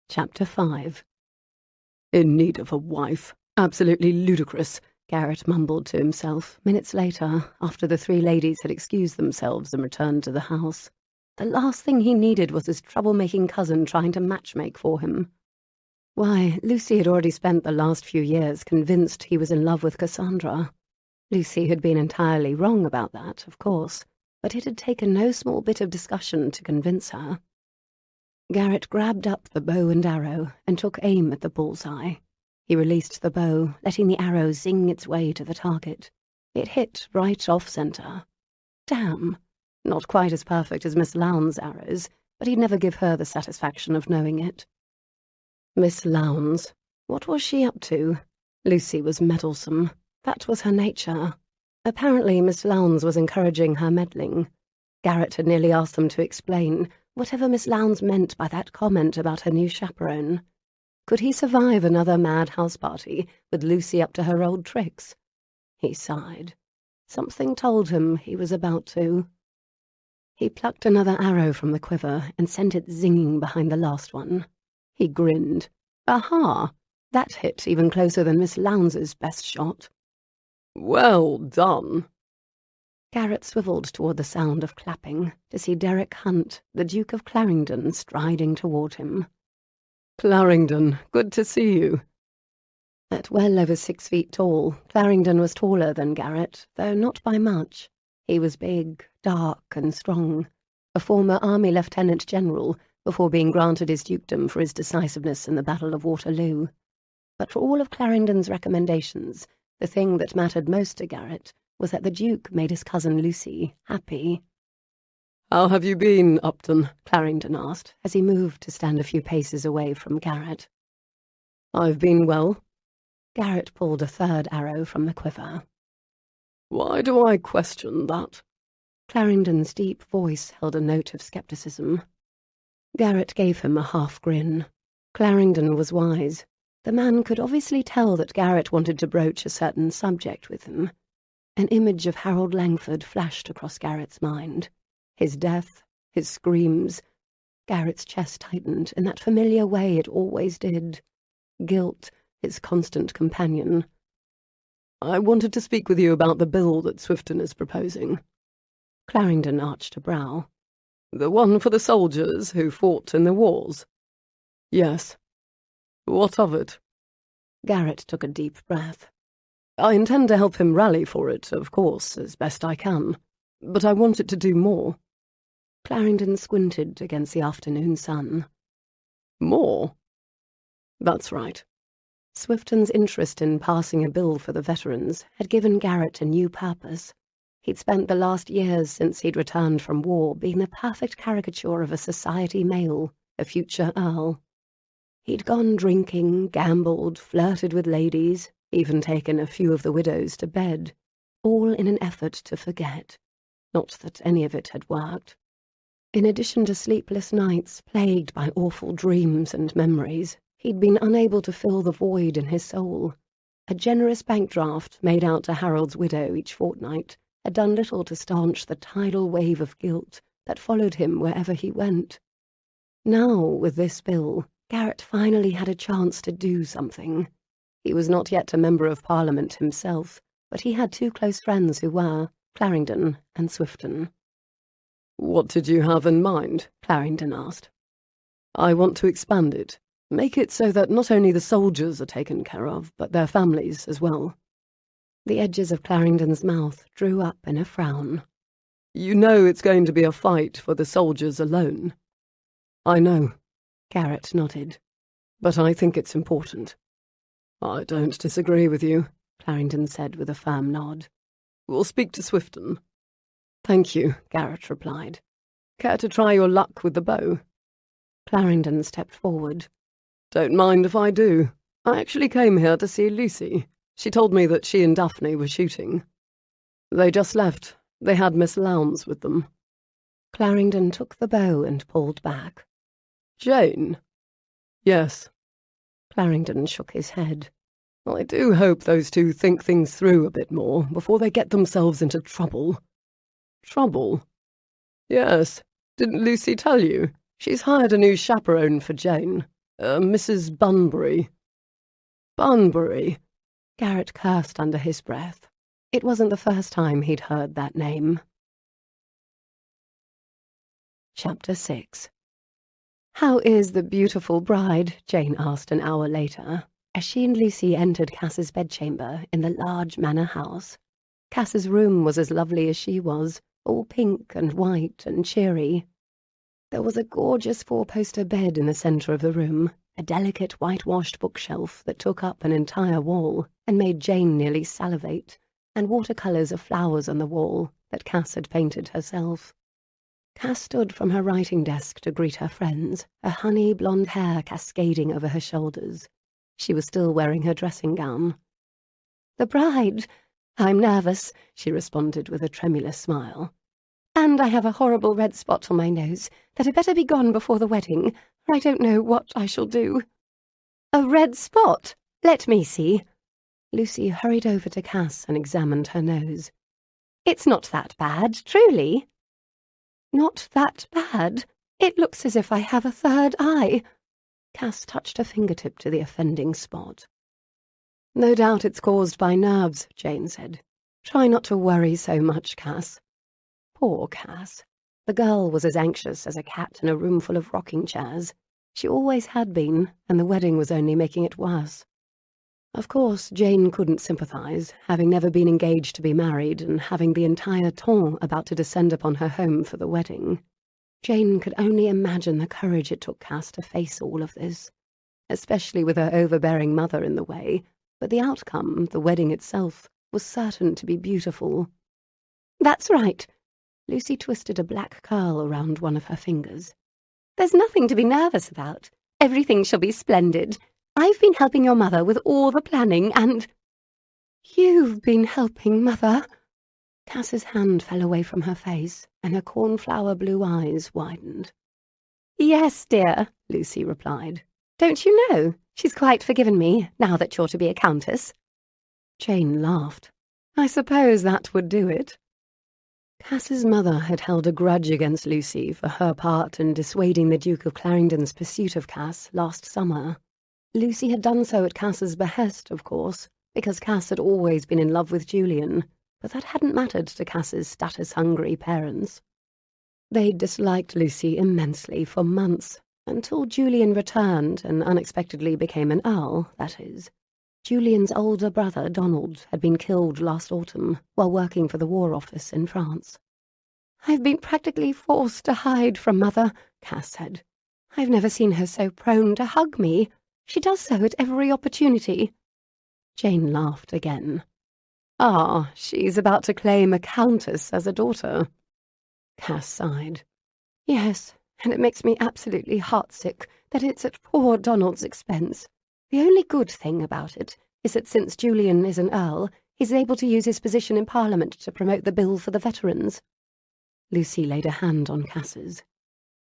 Chapter 5. In need of a wife? Absolutely ludicrous, Garrett mumbled to himself, minutes later, after the three ladies had excused themselves and returned to the house. The last thing he needed was his troublemaking cousin trying to matchmake for him. Why, Lucy had already spent the last few years convinced he was in love with Cassandra. Lucy had been entirely wrong about that, of course, but it had taken no small bit of discussion to convince her. Garrett grabbed up the bow and arrow and took aim at the bullseye. He released the bow, letting the arrow zing its way to the target. It hit right off centre. Damn! Not quite as perfect as Miss Lowndes' arrows, but he'd never give her the satisfaction of knowing it. Miss Lowndes. What was she up to? Lucy was meddlesome. That was her nature. Apparently Miss Lowndes was encouraging her meddling. Garrett had nearly asked them to explain whatever Miss Lowndes meant by that comment about her new chaperone. Could he survive another mad house party with Lucy up to her old tricks? He sighed. Something told him he was about to. He plucked another arrow from the quiver and sent it zinging behind the last one. He grinned. Aha! That hit even closer than Miss Lowndes' best shot. Well done. Garrett swivelled toward the sound of clapping to see Derek Hunt, the Duke of Clarendon, striding toward him. Clarendon, good to see you. At well over 6 feet tall, Clarendon was taller than Garrett, though not by much. He was big, dark, and strong, a former army lieutenant general before being granted his dukedom for his decisiveness in the Battle of Waterloo. But for all of Clarendon's recommendations, the thing that mattered most to Garrett was that the Duke made his cousin Lucy happy. How have you been, Upton? Clarendon asked, as he moved to stand a few paces away from Garrett. I've been well. Garrett pulled a third arrow from the quiver. Why do I question that? Clarendon's deep voice held a note of scepticism. Garrett gave him a half grin. Clarendon was wise. The man could obviously tell that Garrett wanted to broach a certain subject with him. An image of Harold Langford flashed across Garrett's mind. His death, his screams. Garrett's chest tightened in that familiar way it always did. Guilt, his constant companion. I wanted to speak with you about the bill that Swifton is proposing. Clarendon arched a brow. The one for the soldiers who fought in the wars? Yes. What of it? Garrett took a deep breath. I intend to help him rally for it, of course, as best I can. But I want it to do more. Clarendon squinted against the afternoon sun. More? That's right. Swifton's interest in passing a bill for the veterans had given Garrett a new purpose. He'd spent the last years since he'd returned from war being the perfect caricature of a society male, a future earl. He'd gone drinking, gambled, flirted with ladies, even taken a few of the widows to bed, all in an effort to forget. Not that any of it had worked. In addition to sleepless nights plagued by awful dreams and memories, he'd been unable to fill the void in his soul. A generous bank draft made out to Harold's widow each fortnight had done little to staunch the tidal wave of guilt that followed him wherever he went. Now, with this bill, Garrett finally had a chance to do something. He was not yet a member of Parliament himself, but he had two close friends who were, Clarendon and Swifton. "What did you have in mind?" Clarendon asked. "I want to expand it. Make it so that not only the soldiers are taken care of, but their families as well." The edges of Clarendon's mouth drew up in a frown. "You know it's going to be a fight for the soldiers alone." "I know," Garrett nodded. "But I think it's important." "I don't disagree with you," Clarendon said with a firm nod. "We'll speak to Swifton." "Thank you," Garrett replied. "Care to try your luck with the bow?" Clarendon stepped forward. "Don't mind if I do. I actually came here to see Lucy. She told me that she and Daphne were shooting." "They just left. They had Miss Lowndes with them." Clarendon took the bow and pulled back. "Jane?" "Yes." Clarendon shook his head. "I do hope those two think things through a bit more before they get themselves into trouble." "Trouble?" "Yes. Didn't Lucy tell you? She's hired a new chaperone for Jane. Mrs. Bunbury." "Bunbury?" Garrett cursed under his breath. It wasn't the first time he'd heard that name. Chapter 6. "How is the beautiful bride?" Jane asked an hour later, as she and Lucy entered Cass's bedchamber in the large manor house. Cass's room was as lovely as she was, all pink and white and cheery. There was a gorgeous four-poster bed in the centre of the room, a delicate whitewashed bookshelf that took up an entire wall and made Jane nearly salivate, and watercolours of flowers on the wall that Cass had painted herself. Cass stood from her writing desk to greet her friends, her honey blonde hair cascading over her shoulders. She was still wearing her dressing gown. "The bride? I'm nervous," she responded with a tremulous smile. "And I have a horrible red spot on my nose that had better be gone before the wedding, or I don't know what I shall do." "A red spot? Let me see." Lucy hurried over to Cass and examined her nose. "It's not that bad, truly." "Not that bad? It looks as if I have a third eye." Cass touched her fingertip to the offending spot. "No doubt it's caused by nerves," Jane said. "Try not to worry so much, Cass." Poor Cass. The girl was as anxious as a cat in a room full of rocking chairs. She always had been, and the wedding was only making it worse. Of course, Jane couldn't sympathise, having never been engaged to be married and having the entire ton about to descend upon her home for the wedding. Jane could only imagine the courage it took Cass to face all of this, especially with her overbearing mother in the way, but the outcome, the wedding itself, was certain to be beautiful. "That's right." Lucy twisted a black curl around one of her fingers. "There's nothing to be nervous about. Everything shall be splendid. I've been helping your mother with all the planning and—" "You've been helping Mother?" Cass's hand fell away from her face, and her cornflower blue eyes widened. "Yes, dear," Lucy replied. "Don't you know? She's quite forgiven me, now that you're to be a countess." Jane laughed. "I suppose that would do it." Cass's mother had held a grudge against Lucy for her part in dissuading the Duke of Clarendon's pursuit of Cass last summer. Lucy had done so at Cass's behest, of course, because Cass had always been in love with Julian, but that hadn't mattered to Cass's status-hungry parents. They'd disliked Lucy immensely for months, until Julian returned and unexpectedly became an Earl, that is. Julian's older brother, Donald, had been killed last autumn while working for the War Office in France. "I've been practically forced to hide from Mother," Cass said. "I've never seen her so prone to hug me. She does so at every opportunity." Jane laughed again. "Ah, she's about to claim a countess as a daughter." Cass sighed. "Yes, and it makes me absolutely heartsick that it's at poor Donald's expense. The only good thing about it is that since Julian is an Earl, he's able to use his position in Parliament to promote the bill for the veterans." Lucy laid a hand on Cass's.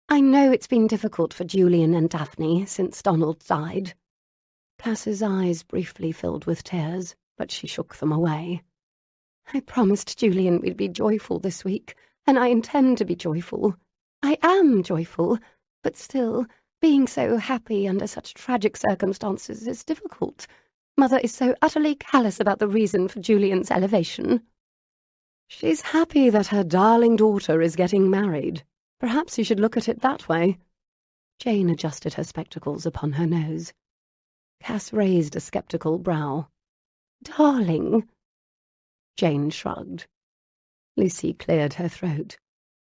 "I know it's been difficult for Julian and Daphne since Donald died." Cass's eyes briefly filled with tears, but she shook them away. "I promised Julian we'd be joyful this week, and I intend to be joyful. I am joyful, but still, being so happy under such tragic circumstances is difficult. Mother is so utterly callous about the reason for Julian's elevation." "She's happy that her darling daughter is getting married. Perhaps you should look at it that way." Jane adjusted her spectacles upon her nose. Cass raised a sceptical brow. "Darling." Jane shrugged. Lucy cleared her throat.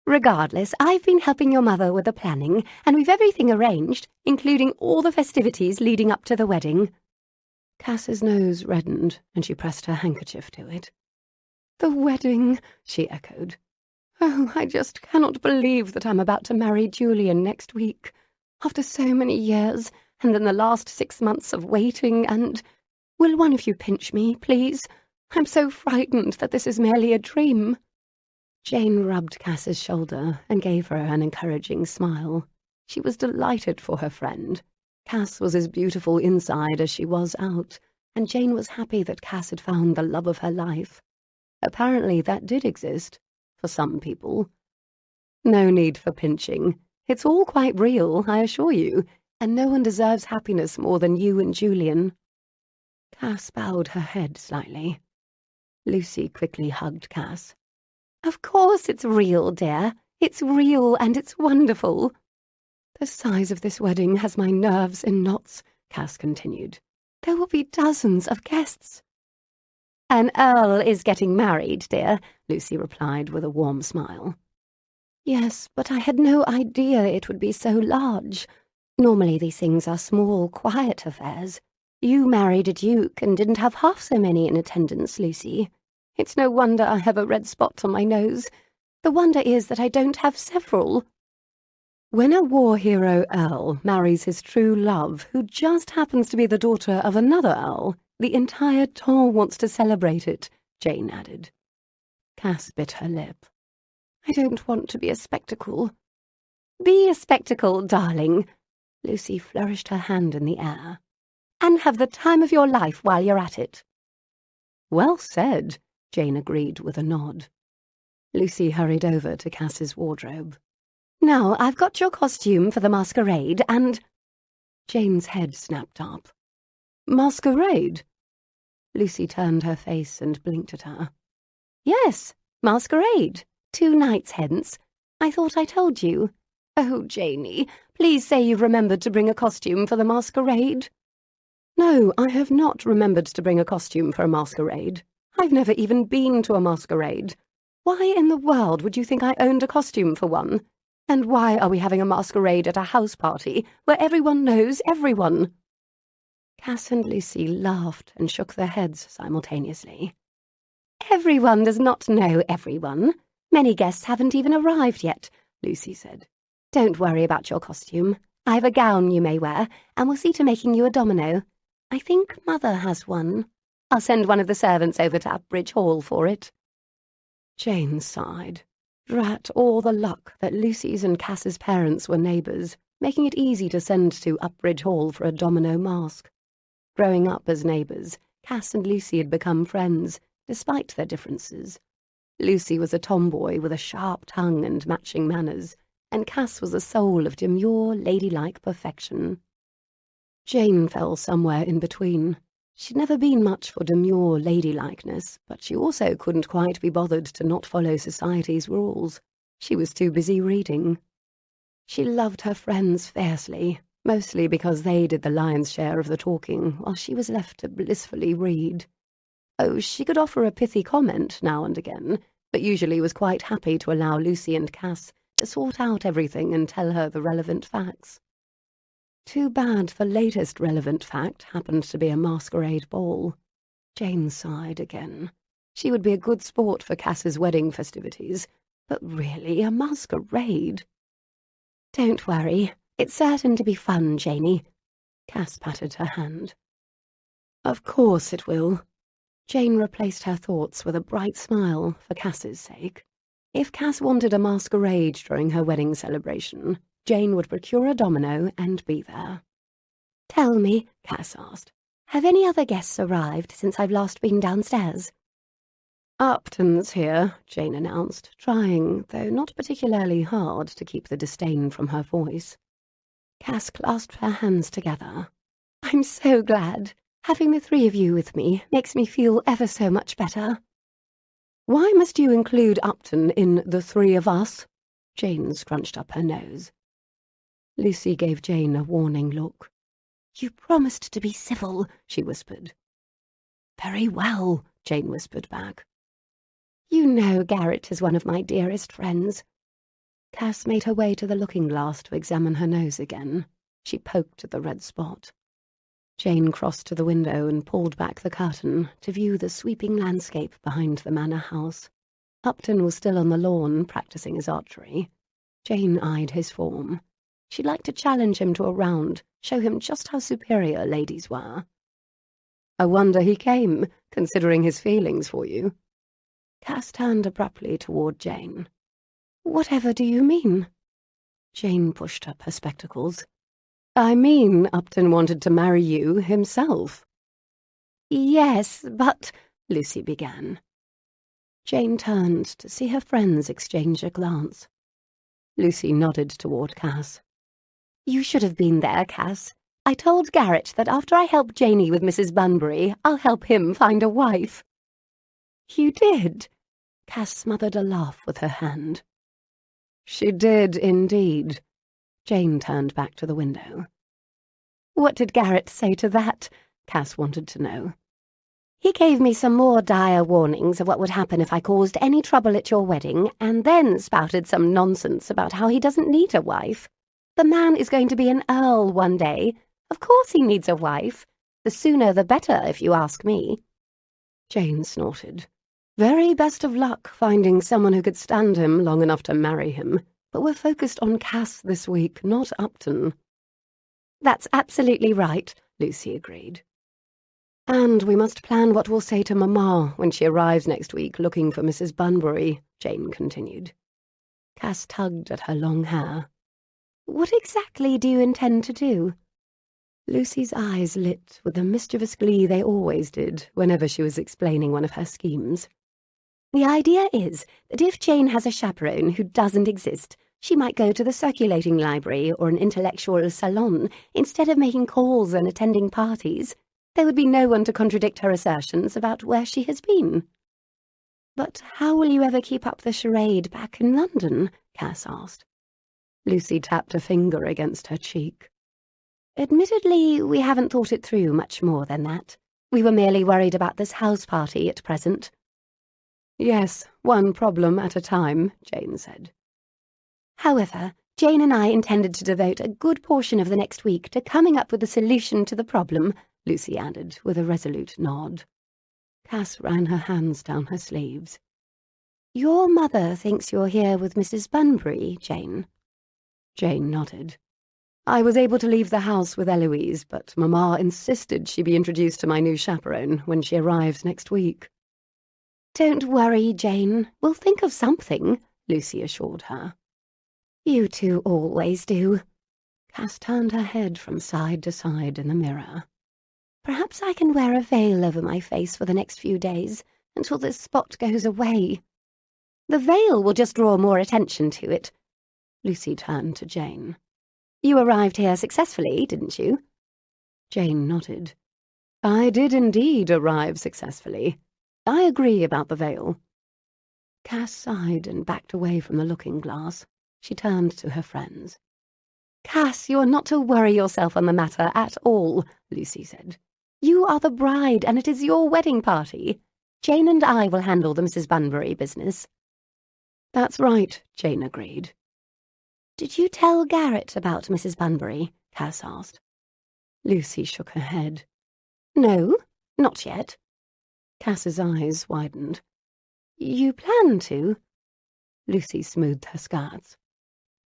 "Regardless, I've been helping your mother with the planning, and we've everything arranged, including all the festivities leading up to the wedding." Cass's nose reddened, and she pressed her handkerchief to it. "The wedding," she echoed. "Oh, I just cannot believe that I'm about to marry Julian next week. After so many years, and then the last 6 months of waiting, and... Will one of you pinch me, please? I'm so frightened that this is merely a dream." Jane rubbed Cass's shoulder and gave her an encouraging smile. She was delighted for her friend. Cass was as beautiful inside as she was out, and Jane was happy that Cass had found the love of her life. Apparently that did exist, for some people. "No need for pinching. It's all quite real, I assure you, and no one deserves happiness more than you and Julian." Cass bowed her head slightly. Lucy quickly hugged Cass. "Of course it's real, dear. It's real and it's wonderful." "The size of this wedding has my nerves in knots," Cass continued. "There will be dozens of guests." "An Earl is getting married, dear," Lucy replied with a warm smile. "Yes, but I had no idea it would be so large. Normally these things are small, quiet affairs. You married a duke and didn't have half so many in attendance, Lucy. It's no wonder I have a red spot on my nose. The wonder is that I don't have several." "When a war hero Earl marries his true love, who just happens to be the daughter of another Earl, the entire town wants to celebrate it," Jane added. Cass bit her lip. "I don't want to be a spectacle." "Be a spectacle, darling." Lucy flourished her hand in the air. "And have the time of your life while you're at it." "Well said," Jane agreed with a nod. Lucy hurried over to Cass's wardrobe. "Now, I've got your costume for the masquerade, and—" Jane's head snapped up. "Masquerade?" Lucy turned her face and blinked at her. "Yes, masquerade. 2 nights hence. I thought I told you. Oh, Janey, please say you've remembered to bring a costume for the masquerade." "No, I have not remembered to bring a costume for a masquerade. I've never even been to a masquerade. Why in the world would you think I owned a costume for one? And why are we having a masquerade at a house party where everyone knows everyone?" Cass and Lucy laughed and shook their heads simultaneously. "Everyone does not know everyone. Many guests haven't even arrived yet," Lucy said. "Don't worry about your costume. I've a gown you may wear, and we'll see to making you a domino. I think Mother has one. I'll send one of the servants over to Upbridge Hall for it." Jane sighed. Drat all the luck that Lucy's and Cass's parents were neighbours, making it easy to send to Upbridge Hall for a domino mask. Growing up as neighbours, Cass and Lucy had become friends, despite their differences. Lucy was a tomboy with a sharp tongue and matching manners, and Cass was a soul of demure, ladylike perfection. Jane fell somewhere in between. She'd never been much for demure ladylikeness, but she also couldn't quite be bothered to not follow society's rules. She was too busy reading. She loved her friends fiercely, mostly because they did the lion's share of the talking while she was left to blissfully read. Oh, she could offer a pithy comment now and again, but usually was quite happy to allow Lucy and Cass to sort out everything and tell her the relevant facts. Too bad the latest relevant fact happened to be a masquerade ball. Jane sighed again. She would be a good sport for Cass's wedding festivities, but really, a masquerade? Don't worry, it's certain to be fun, Janey. Cass patted her hand. Of course it will. Jane replaced her thoughts with a bright smile for Cass's sake. If Cass wanted a masquerade during her wedding celebration, Jane would procure a domino and be there. Tell me, Cass asked, have any other guests arrived since I've last been downstairs? Upton's here, Jane announced, trying, though not particularly hard, to keep the disdain from her voice. Cass clasped her hands together. I'm so glad. Having the three of you with me makes me feel ever so much better. Why must you include Upton in the three of us? Jane scrunched up her nose. Lucy gave Jane a warning look. You promised to be civil, she whispered. Very well, Jane whispered back. You know Garrett is one of my dearest friends. Cass made her way to the looking-glass to examine her nose again. She poked at the red spot. Jane crossed to the window and pulled back the curtain to view the sweeping landscape behind the manor house. Upton was still on the lawn practicing his archery. Jane eyed his form. She'd like to challenge him to a round, show him just how superior ladies were. I wonder he came, considering his feelings for you. Cass turned abruptly toward Jane. Whatever do you mean? Jane pushed up her spectacles. I mean, Upton wanted to marry you himself. Yes, but... Lucy began. Jane turned to see her friends exchange a glance. Lucy nodded toward Cass. You should have been there, Cass. I told Garrett that after I help Janey with Mrs. Bunbury, I'll help him find a wife. You did? Cass smothered a laugh with her hand. She did indeed. Jane turned back to the window. What did Garrett say to that? Cass wanted to know. He gave me some more dire warnings of what would happen if I caused any trouble at your wedding, and then spouted some nonsense about how he doesn't need a wife. The man is going to be an earl one day. Of course he needs a wife. The sooner the better, if you ask me. Jane snorted. Very best of luck finding someone who could stand him long enough to marry him. But we're focused on Cass this week, not Upton. That's absolutely right, Lucy agreed. And we must plan what we'll say to Mamma when she arrives next week looking for Mrs. Bunbury, Jane continued. Cass tugged at her long hair. What exactly do you intend to do? Lucy's eyes lit with the mischievous glee they always did whenever she was explaining one of her schemes. The idea is that if Jane has a chaperone who doesn't exist, she might go to the circulating library or an intellectual salon instead of making calls and attending parties. There would be no one to contradict her assertions about where she has been. But how will you ever keep up the charade back in London? Cass asked. Lucy tapped a finger against her cheek. Admittedly, we haven't thought it through much more than that. We were merely worried about this house party at present. Yes, one problem at a time, Jane said. However, Jane and I intended to devote a good portion of the next week to coming up with a solution to the problem, Lucy added with a resolute nod. Cass ran her hands down her sleeves. Your mother thinks you're here with Mrs. Bunbury, Jane. Jane nodded. I was able to leave the house with Eloise, but Mamma insisted she be introduced to my new chaperone when she arrives next week. Don't worry, Jane. We'll think of something, Lucy assured her. You two always do. Cass turned her head from side to side in the mirror. Perhaps I can wear a veil over my face for the next few days, until this spot goes away. The veil will just draw more attention to it. Lucy turned to Jane. You arrived here successfully, didn't you? Jane nodded. I did indeed arrive successfully. I agree about the veil. Cass sighed and backed away from the looking-glass. She turned to her friends. Cass, you are not to worry yourself on the matter at all, Lucy said. You are the bride, and it is your wedding party. Jane and I will handle the Mrs. Bunbury business. That's right, Jane agreed. Did you tell Garrett about Mrs. Bunbury? Cass asked. Lucy shook her head. No, not yet. Cass's eyes widened. You plan to? Lucy smoothed her skirts.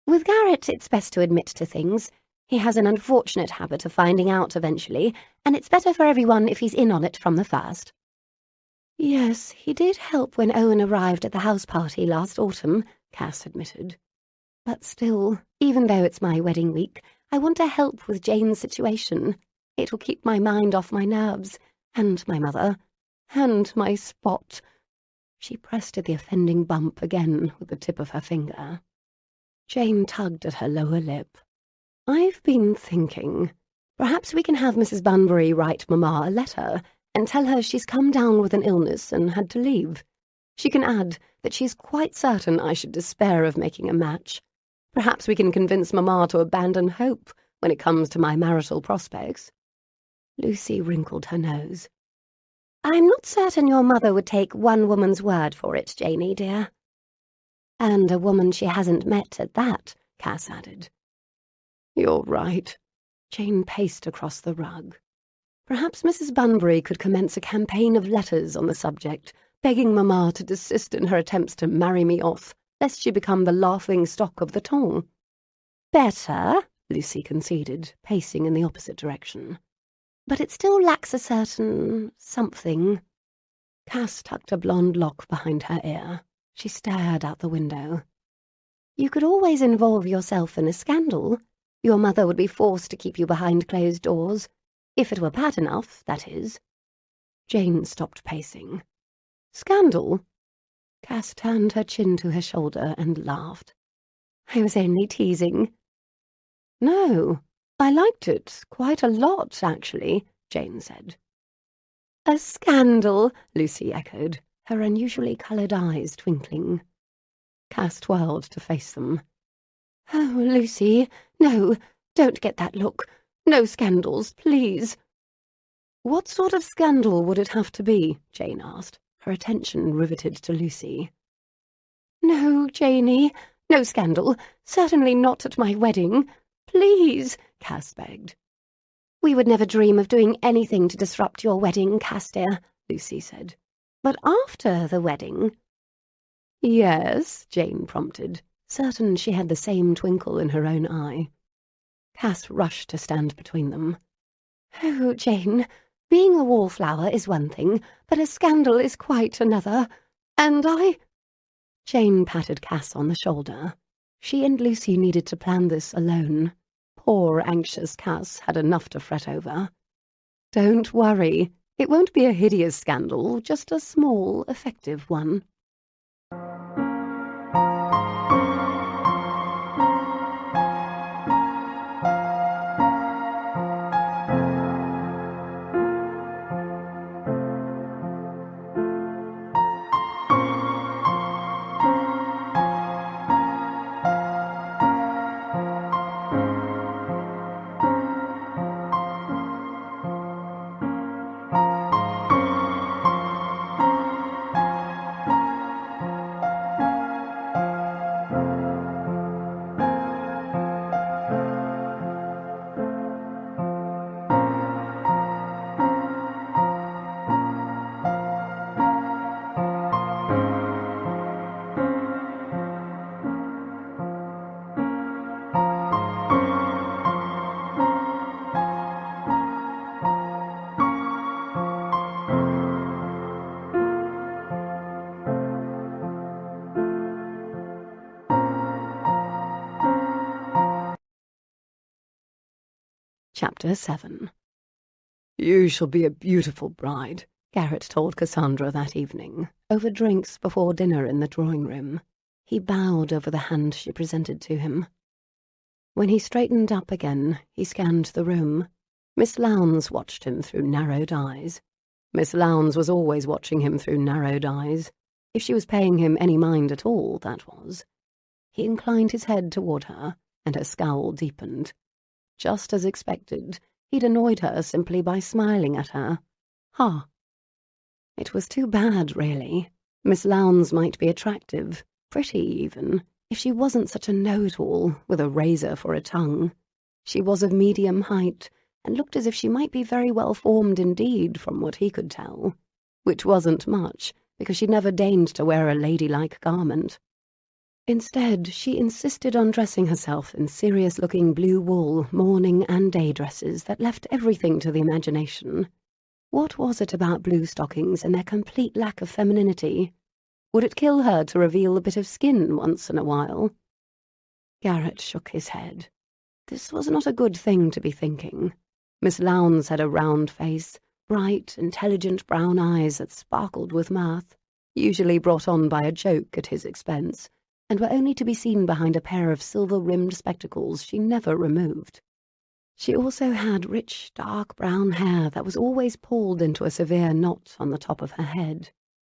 With Garrett, it's best to admit to things. He has an unfortunate habit of finding out eventually, and it's better for everyone if he's in on it from the first. Yes, he did help when Owen arrived at the house party last autumn, Cass admitted. But still, even though it's my wedding week, I want to help with Jane's situation. It will keep my mind off my nerves, and my mother, and my spot. She pressed at the offending bump again with the tip of her finger. Jane tugged at her lower lip. I've been thinking, perhaps we can have Mrs. Bunbury write Mamma a letter and tell her she's come down with an illness and had to leave. She can add that she's quite certain I should despair of making a match. Perhaps we can convince Mamma to abandon hope when it comes to my marital prospects. Lucy wrinkled her nose. I'm not certain your mother would take one woman's word for it, Janey, dear. And a woman she hasn't met at that, Cass added. You're right. Jane paced across the rug. Perhaps Mrs. Bunbury could commence a campaign of letters on the subject, begging Mamma to desist in her attempts to marry me off, lest she become the laughing stock of the tongue. Better, Lucy conceded, pacing in the opposite direction. But it still lacks a certain something. Cass tucked a blonde lock behind her ear. She stared out the window. You could always involve yourself in a scandal. Your mother would be forced to keep you behind closed doors. If it were bad enough, that is. Jane stopped pacing. Scandal? Cass turned her chin to her shoulder and laughed. I was only teasing. No, I liked it quite a lot, actually, Jane said. A scandal, Lucy echoed, her unusually coloured eyes twinkling. Cass twirled to face them. Oh, Lucy, no, don't get that look. No scandals, please. What sort of scandal would it have to be? Jane asked, her attention riveted to Lucy. No, Janey, no scandal. Certainly not at my wedding. Please, Cass begged. We would never dream of doing anything to disrupt your wedding, Cass dear, Lucy said. But after the wedding... Yes, Jane prompted, certain she had the same twinkle in her own eye. Cass rushed to stand between them. Oh, Jane, being a wallflower is one thing, but a scandal is quite another. And I... Jane patted Cass on the shoulder. She and Lucy needed to plan this alone. Poor, anxious Cass had enough to fret over. Don't worry, it won't be a hideous scandal, just a small, effective one. Chapter 7. You shall be a beautiful bride, Garrett told Cassandra that evening, over drinks before dinner in the drawing-room. He bowed over the hand she presented to him. When he straightened up again, he scanned the room. Miss Lowndes watched him through narrowed eyes. Miss Lowndes was always watching him through narrowed eyes. If she was paying him any mind at all, that was. He inclined his head toward her, and her scowl deepened. Just as expected, he'd annoyed her simply by smiling at her. Ha! It was too bad, really. Miss Lowndes might be attractive, pretty even, if she wasn't such a know-it-all with a razor for a tongue. She was of medium height, and looked as if she might be very well formed indeed from what he could tell, which wasn't much, because she never deigned to wear a ladylike garment. Instead, she insisted on dressing herself in serious-looking blue wool morning and day dresses that left everything to the imagination. What was it about blue stockings and their complete lack of femininity? Would it kill her to reveal a bit of skin once in a while? Garrett shook his head. This was not a good thing to be thinking. Miss Lowndes had a round face, bright, intelligent brown eyes that sparkled with mirth, usually brought on by a joke at his expense, and were only to be seen behind a pair of silver-rimmed spectacles she never removed. She also had rich, dark brown hair that was always pulled into a severe knot on the top of her head.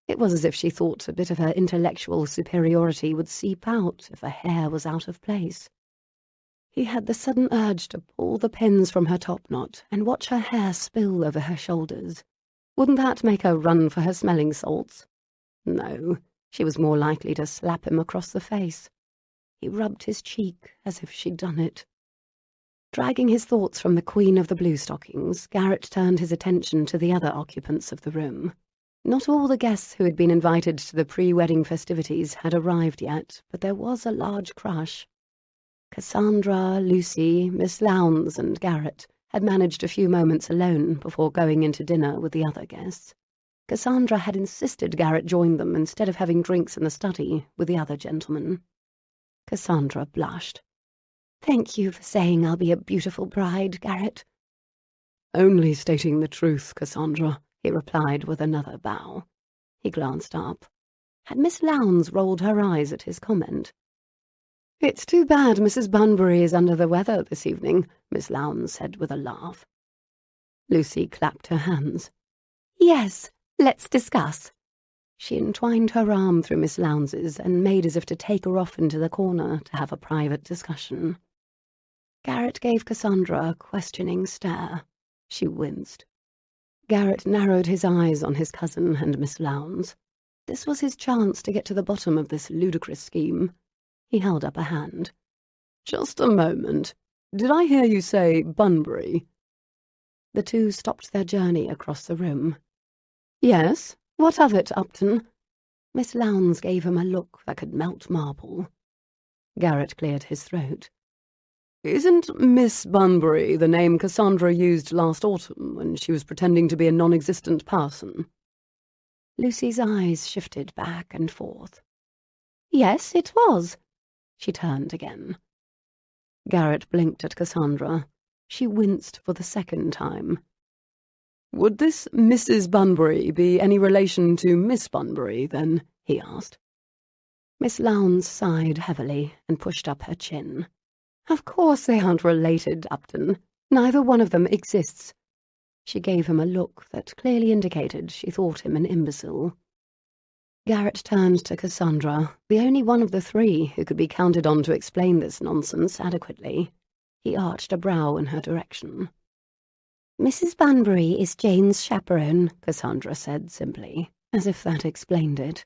It was as if she thought a bit of her intellectual superiority would seep out if her hair was out of place. He had the sudden urge to pull the pins from her topknot and watch her hair spill over her shoulders. Wouldn't that make her run for her smelling salts? No, she was more likely to slap him across the face. He rubbed his cheek as if she'd done it. Dragging his thoughts from the Queen of the Blue Stockings, Garrett turned his attention to the other occupants of the room. Not all the guests who had been invited to the pre-wedding festivities had arrived yet, but there was a large crush. Cassandra, Lucy, Miss Lowndes, and Garrett had managed a few moments alone before going into dinner with the other guests. Cassandra had insisted Garrett join them instead of having drinks in the study with the other gentlemen. Cassandra blushed. "Thank you for saying I'll be a beautiful bride, Garrett." "Only stating the truth, Cassandra," he replied with another bow. He glanced up. Had Miss Lowndes rolled her eyes at his comment? "It's too bad Mrs. Bunbury is under the weather this evening," Miss Lowndes said with a laugh. Lucy clapped her hands. "Yes, let's discuss." She entwined her arm through Miss Lowndes's and made as if to take her off into the corner to have a private discussion. Garrett gave Cassandra a questioning stare. She winced. Garrett narrowed his eyes on his cousin and Miss Lowndes. This was his chance to get to the bottom of this ludicrous scheme. He held up a hand. "Just a moment. Did I hear you say Bunbury?" The two stopped their journey across the room. "Yes? What of it, Upton?" Miss Lowndes gave him a look that could melt marble. Garrett cleared his throat. "Isn't Miss Bunbury the name Cassandra used last autumn when she was pretending to be a non-existent person?" Lucy's eyes shifted back and forth. "Yes, it was." She turned again. Garrett blinked at Cassandra. She winced for the second time. "Would this Mrs. Bunbury be any relation to Miss Bunbury, then?" he asked. Miss Lowndes sighed heavily and pushed up her chin. "Of course they aren't related, Upton. Neither one of them exists." She gave him a look that clearly indicated she thought him an imbecile. Garrett turned to Cassandra, the only one of the three who could be counted on to explain this nonsense adequately. He arched a brow in her direction. "Mrs. Bunbury is Jane's chaperone," Cassandra said simply, as if that explained it.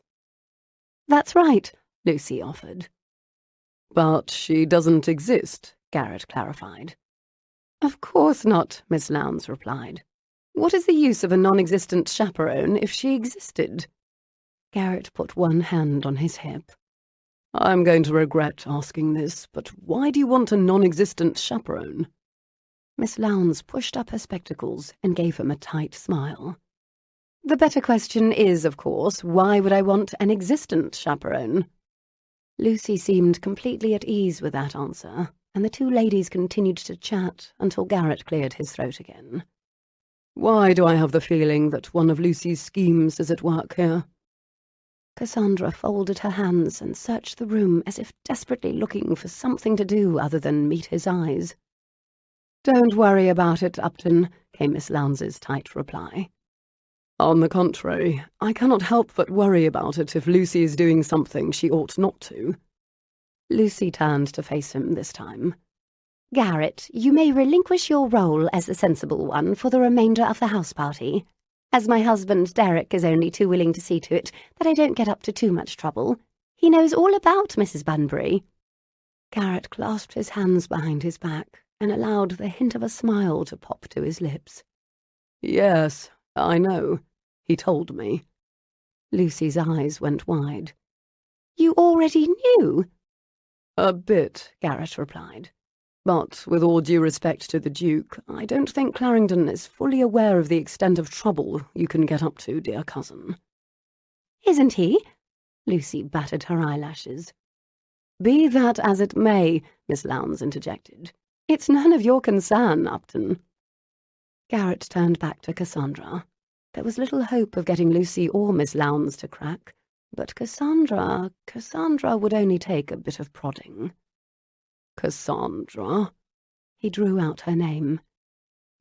"That's right," Lucy offered. "But she doesn't exist," Garrett clarified. "Of course not," Miss Lowndes replied. "What is the use of a non-existent chaperone if she existed?" Garrett put one hand on his hip. "I'm going to regret asking this, but why do you want a non-existent chaperone?" Miss Lowndes pushed up her spectacles and gave him a tight smile. "The better question is, of course, why would I want an existent chaperone?" Lucy seemed completely at ease with that answer, and the two ladies continued to chat until Garrett cleared his throat again. "Why do I have the feeling that one of Lucy's schemes is at work here?" Cassandra folded her hands and searched the room as if desperately looking for something to do other than meet his eyes. "Don't worry about it, Upton," came Miss Lowndes's tight reply. On the contrary, I cannot help but worry about it if Lucy is doing something she ought not to. Lucy turned to face him this time. Garrett, you may relinquish your role as the sensible one for the remainder of the house party, as my husband Derek is only too willing to see to it that I don't get up to too much trouble. He knows all about Mrs. Bunbury. Garrett clasped his hands behind his back and allowed the hint of a smile to pop to his lips. Yes, I know. He told me. Lucy's eyes went wide. You already knew? A bit, Garrett replied. But with all due respect to the Duke, I don't think Clarendon is fully aware of the extent of trouble you can get up to, dear cousin. Isn't he? Lucy batted her eyelashes. Be that as it may, Miss Lowndes interjected. It's none of your concern, Upton. Garrett turned back to Cassandra. There was little hope of getting Lucy or Miss Lowndes to crack, but Cassandra would only take a bit of prodding. Cassandra? He drew out her name.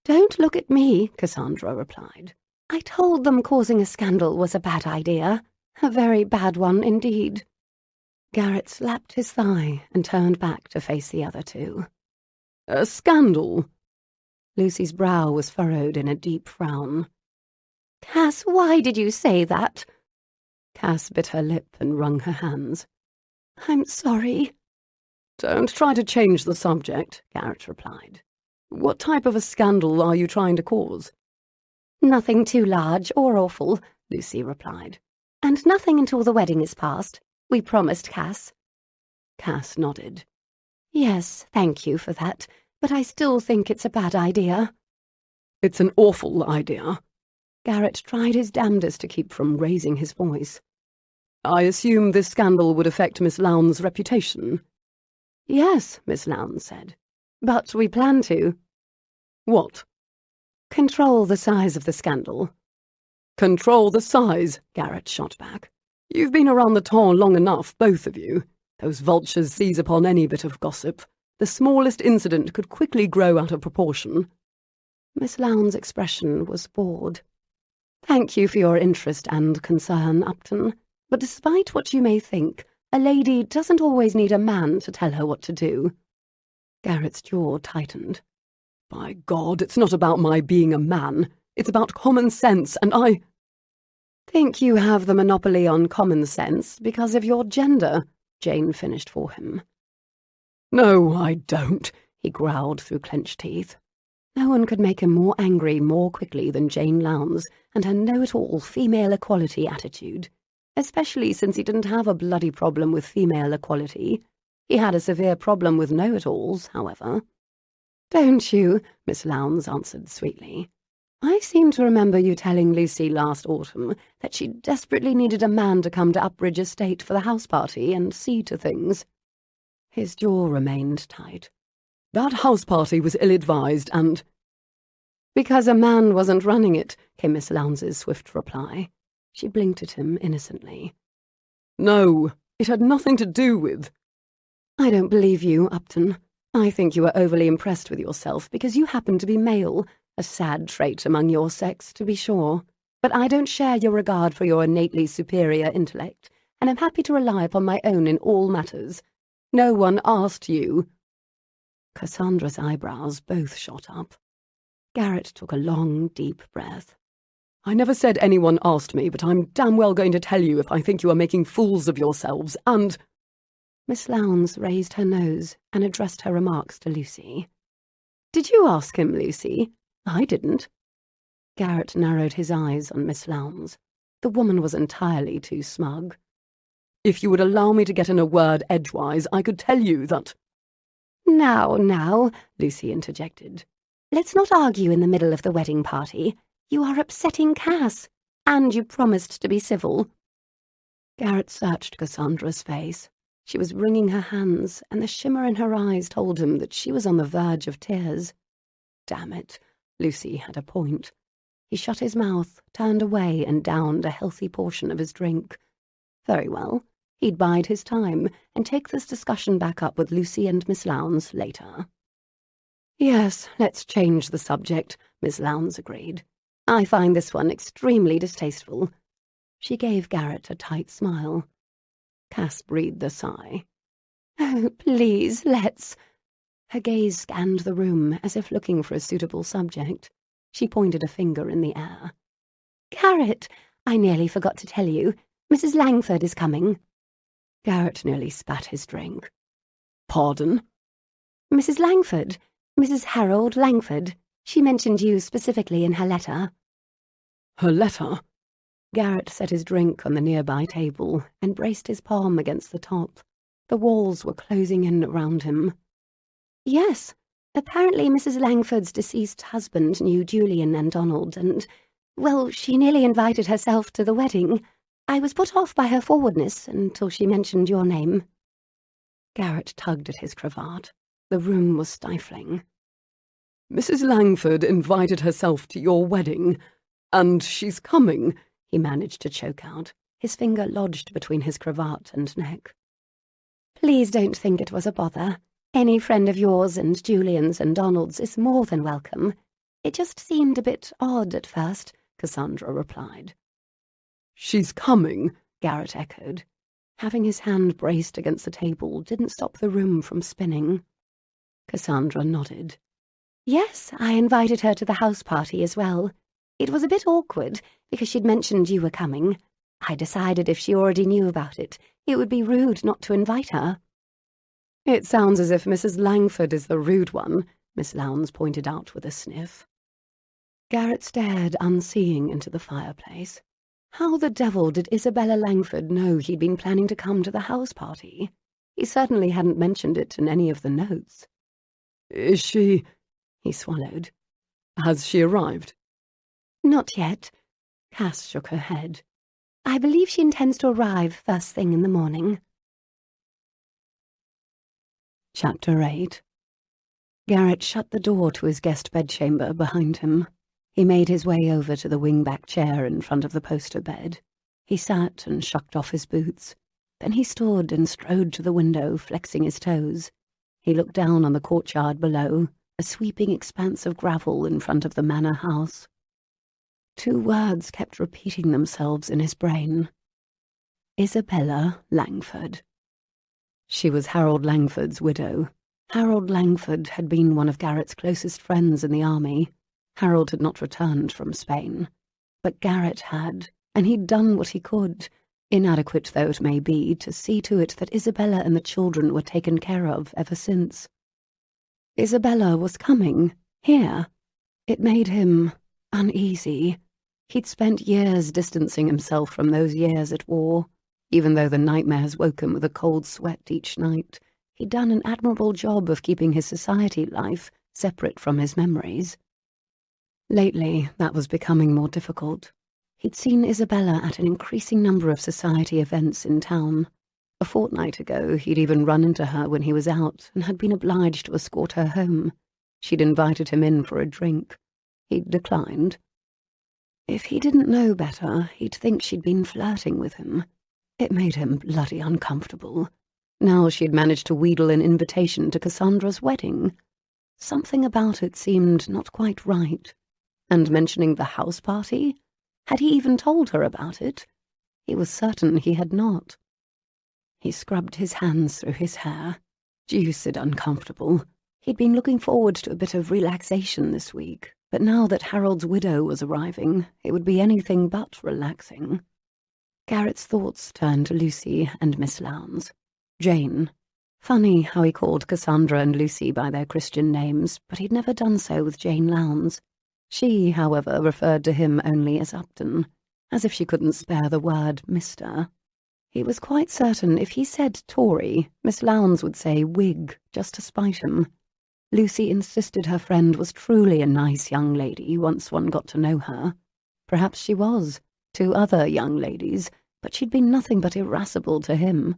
Don't look at me, Cassandra replied. I told them causing a scandal was a bad idea. A very bad one indeed. Garrett slapped his thigh and turned back to face the other two. A scandal? Lucy's brow was furrowed in a deep frown. Cass, why did you say that? Cass bit her lip and wrung her hands. I'm sorry. Don't try to change the subject, Garrett replied. What type of a scandal are you trying to cause? Nothing too large or awful, Lucy replied. And nothing until the wedding is past. We promised Cass. Cass nodded. Yes, thank you for that, but I still think it's a bad idea. It's an awful idea. Garrett tried his damnedest to keep from raising his voice. I assume this scandal would affect Miss Lowndes' reputation. Yes, Miss Lowndes said. But we plan to. What? Control the size of the scandal. Control the size, Garrett shot back. You've been around the town long enough, both of you. Those vultures seize upon any bit of gossip. The smallest incident could quickly grow out of proportion. Miss Lowndes' expression was bored. Thank you for your interest and concern, Upton. But despite what you may think, a lady doesn't always need a man to tell her what to do. Garrett's jaw tightened. By God, it's not about my being a man. It's about common sense, and I think you have the monopoly on common sense because of your gender, Jane finished for him. No, I don't, he growled through clenched teeth. No one could make him more angry more quickly than Jane Lowndes and her know-it-all female equality attitude, especially since he didn't have a bloody problem with female equality. He had a severe problem with know-it-alls, however. Don't you? Miss Lowndes answered sweetly. I seem to remember you telling Lucy last autumn that she desperately needed a man to come to Upbridge Estate for the house party and see to things. His jaw remained tight. That house party was ill-advised and— Because a man wasn't running it, came Miss Lowndes' swift reply. She blinked at him innocently. No, it had nothing to do with— I don't believe you, Upton. I think you are overly impressed with yourself because you happen to be male, a sad trait among your sex, to be sure. But I don't share your regard for your innately superior intellect, and am happy to rely upon my own in all matters. No one asked you. Cassandra's eyebrows both shot up. Garrett took a long, deep breath. I never said anyone asked me, but I'm damn well going to tell you if I think you are making fools of yourselves, and— Miss Lowndes raised her nose and addressed her remarks to Lucy. Did you ask him, Lucy? I didn't. Garrett narrowed his eyes on Miss Lowndes. The woman was entirely too smug. If you would allow me to get in a word edgewise, I could tell you that— Now, Lucy interjected. Let's not argue in the middle of the wedding party. You are upsetting Cass, and you promised to be civil. Garrett searched Cassandra's face. She was wringing her hands, and the shimmer in her eyes told him that she was on the verge of tears. Damn it, Lucy had a point. He shut his mouth, turned away, and downed a healthy portion of his drink. Very well, he'd bide his time and take this discussion back up with Lucy and Miss Lowndes later. Yes, let's change the subject, Miss Lowndes agreed. I find this one extremely distasteful." She gave Garrett a tight smile. Cass breathed a sigh. "Oh, please, let's—" Her gaze scanned the room as if looking for a suitable subject. She pointed a finger in the air. "Garrett, I nearly forgot to tell you. Mrs. Langford is coming." Garrett nearly spat his drink. "Pardon?" "Mrs. Langford. Mrs. Harold Langford. She mentioned you specifically in her letter." "Her letter?" Garrett set his drink on the nearby table and braced his palm against the top. The walls were closing in around him. "Yes. Apparently Mrs. Langford's deceased husband knew Julian and Donald and, well, she nearly invited herself to the wedding. I was put off by her forwardness until she mentioned your name." Garrett tugged at his cravat. The room was stifling. "Mrs. Langford invited herself to your wedding, and she's coming," he managed to choke out, his finger lodged between his cravat and neck. "Please don't think it was a bother. Any friend of yours and Julian's and Donald's is more than welcome. It just seemed a bit odd at first," Cassandra replied. "She's coming," Garrett echoed. Having his hand braced against the table didn't stop the room from spinning. Cassandra nodded. "Yes, I invited her to the house party as well. It was a bit awkward because she'd mentioned you were coming. I decided if she already knew about it, it would be rude not to invite her." "It sounds as if Mrs. Langford is the rude one," Miss Lowndes pointed out with a sniff. Garrett stared unseeing into the fireplace. How the devil did Isabella Langford know he'd been planning to come to the house party? He certainly hadn't mentioned it in any of the notes. "Is she—" he swallowed. "Has she arrived?" "Not yet." Cass shook her head. "I believe she intends to arrive first thing in the morning." Chapter 8. Garrett shut the door to his guest bedchamber behind him. He made his way over to the wing-back chair in front of the poster bed. He sat and shucked off his boots. Then he stood and strode to the window, flexing his toes. He looked down on the courtyard below, a sweeping expanse of gravel in front of the manor house. Two words kept repeating themselves in his brain. Isabella Langford. She was Harold Langford's widow. Harold Langford had been one of Garrett's closest friends in the army. Harold had not returned from Spain. But Garrett had, and he'd done what he could, inadequate though it may be, to see to it that Isabella and the children were taken care of ever since. Isabella was coming, here. It made him uneasy. He'd spent years distancing himself from those years at war. Even though the nightmares woke him with a cold sweat each night, he'd done an admirable job of keeping his society life separate from his memories. Lately, that was becoming more difficult. He'd seen Isabella at an increasing number of society events in town. A fortnight ago, he'd even run into her when he was out and had been obliged to escort her home. She'd invited him in for a drink. He'd declined. If he didn't know better, he'd think she'd been flirting with him. It made him bloody uncomfortable. Now she'd managed to wheedle an invitation to Cassandra's wedding. Something about it seemed not quite right. And mentioning the house party? Had he even told her about it? He was certain he had not. He scrubbed his hands through his hair. Deuced uncomfortable. He'd been looking forward to a bit of relaxation this week, but now that Harold's widow was arriving, it would be anything but relaxing. Garrett's thoughts turned to Lucy and Miss Lowndes. Jane. Funny how he called Cassandra and Lucy by their Christian names, but he'd never done so with Jane Lowndes. She, however, referred to him only as Upton, as if she couldn't spare the word Mr. He was quite certain if he said Tory, Miss Lowndes would say Whig, just to spite him. Lucy insisted her friend was truly a nice young lady once one got to know her. Perhaps she was, to other young ladies, but she'd been nothing but irascible to him.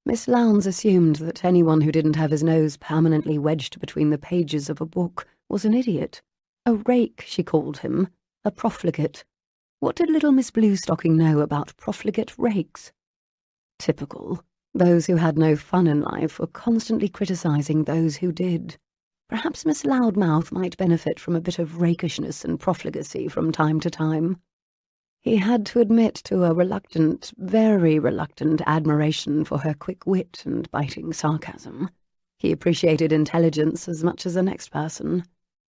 Miss Lowndes assumed that anyone who didn't have his nose permanently wedged between the pages of a book was an idiot. A rake, she called him, a profligate. What did little Miss Bluestocking know about profligate rakes? Typical. Those who had no fun in life were constantly criticising those who did. Perhaps Miss Loudmouth might benefit from a bit of rakishness and profligacy from time to time. He had to admit to a reluctant, very reluctant admiration for her quick wit and biting sarcasm. He appreciated intelligence as much as the next person.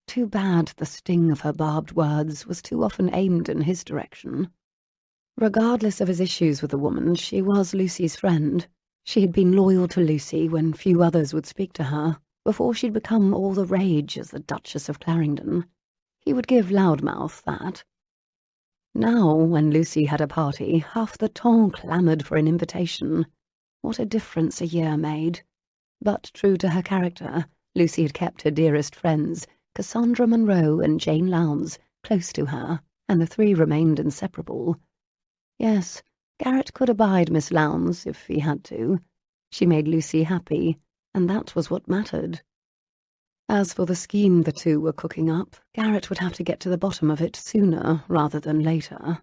Too bad the sting of her barbed words was too often aimed in his direction. Regardless of his issues with the woman, she was Lucy's friend. She had been loyal to Lucy when few others would speak to her, before she'd become all the rage as the Duchess of Clarendon. He would give Loudmouth that. Now, when Lucy had a party, half the ton clamoured for an invitation. What a difference a year made. But true to her character, Lucy had kept her dearest friends, Cassandra Munro and Jane Lowndes, close to her, and the three remained inseparable. Yes, Garrett could abide Miss Lowndes if he had to. She made Lucy happy, and that was what mattered. As for the scheme the two were cooking up, Garrett would have to get to the bottom of it sooner rather than later.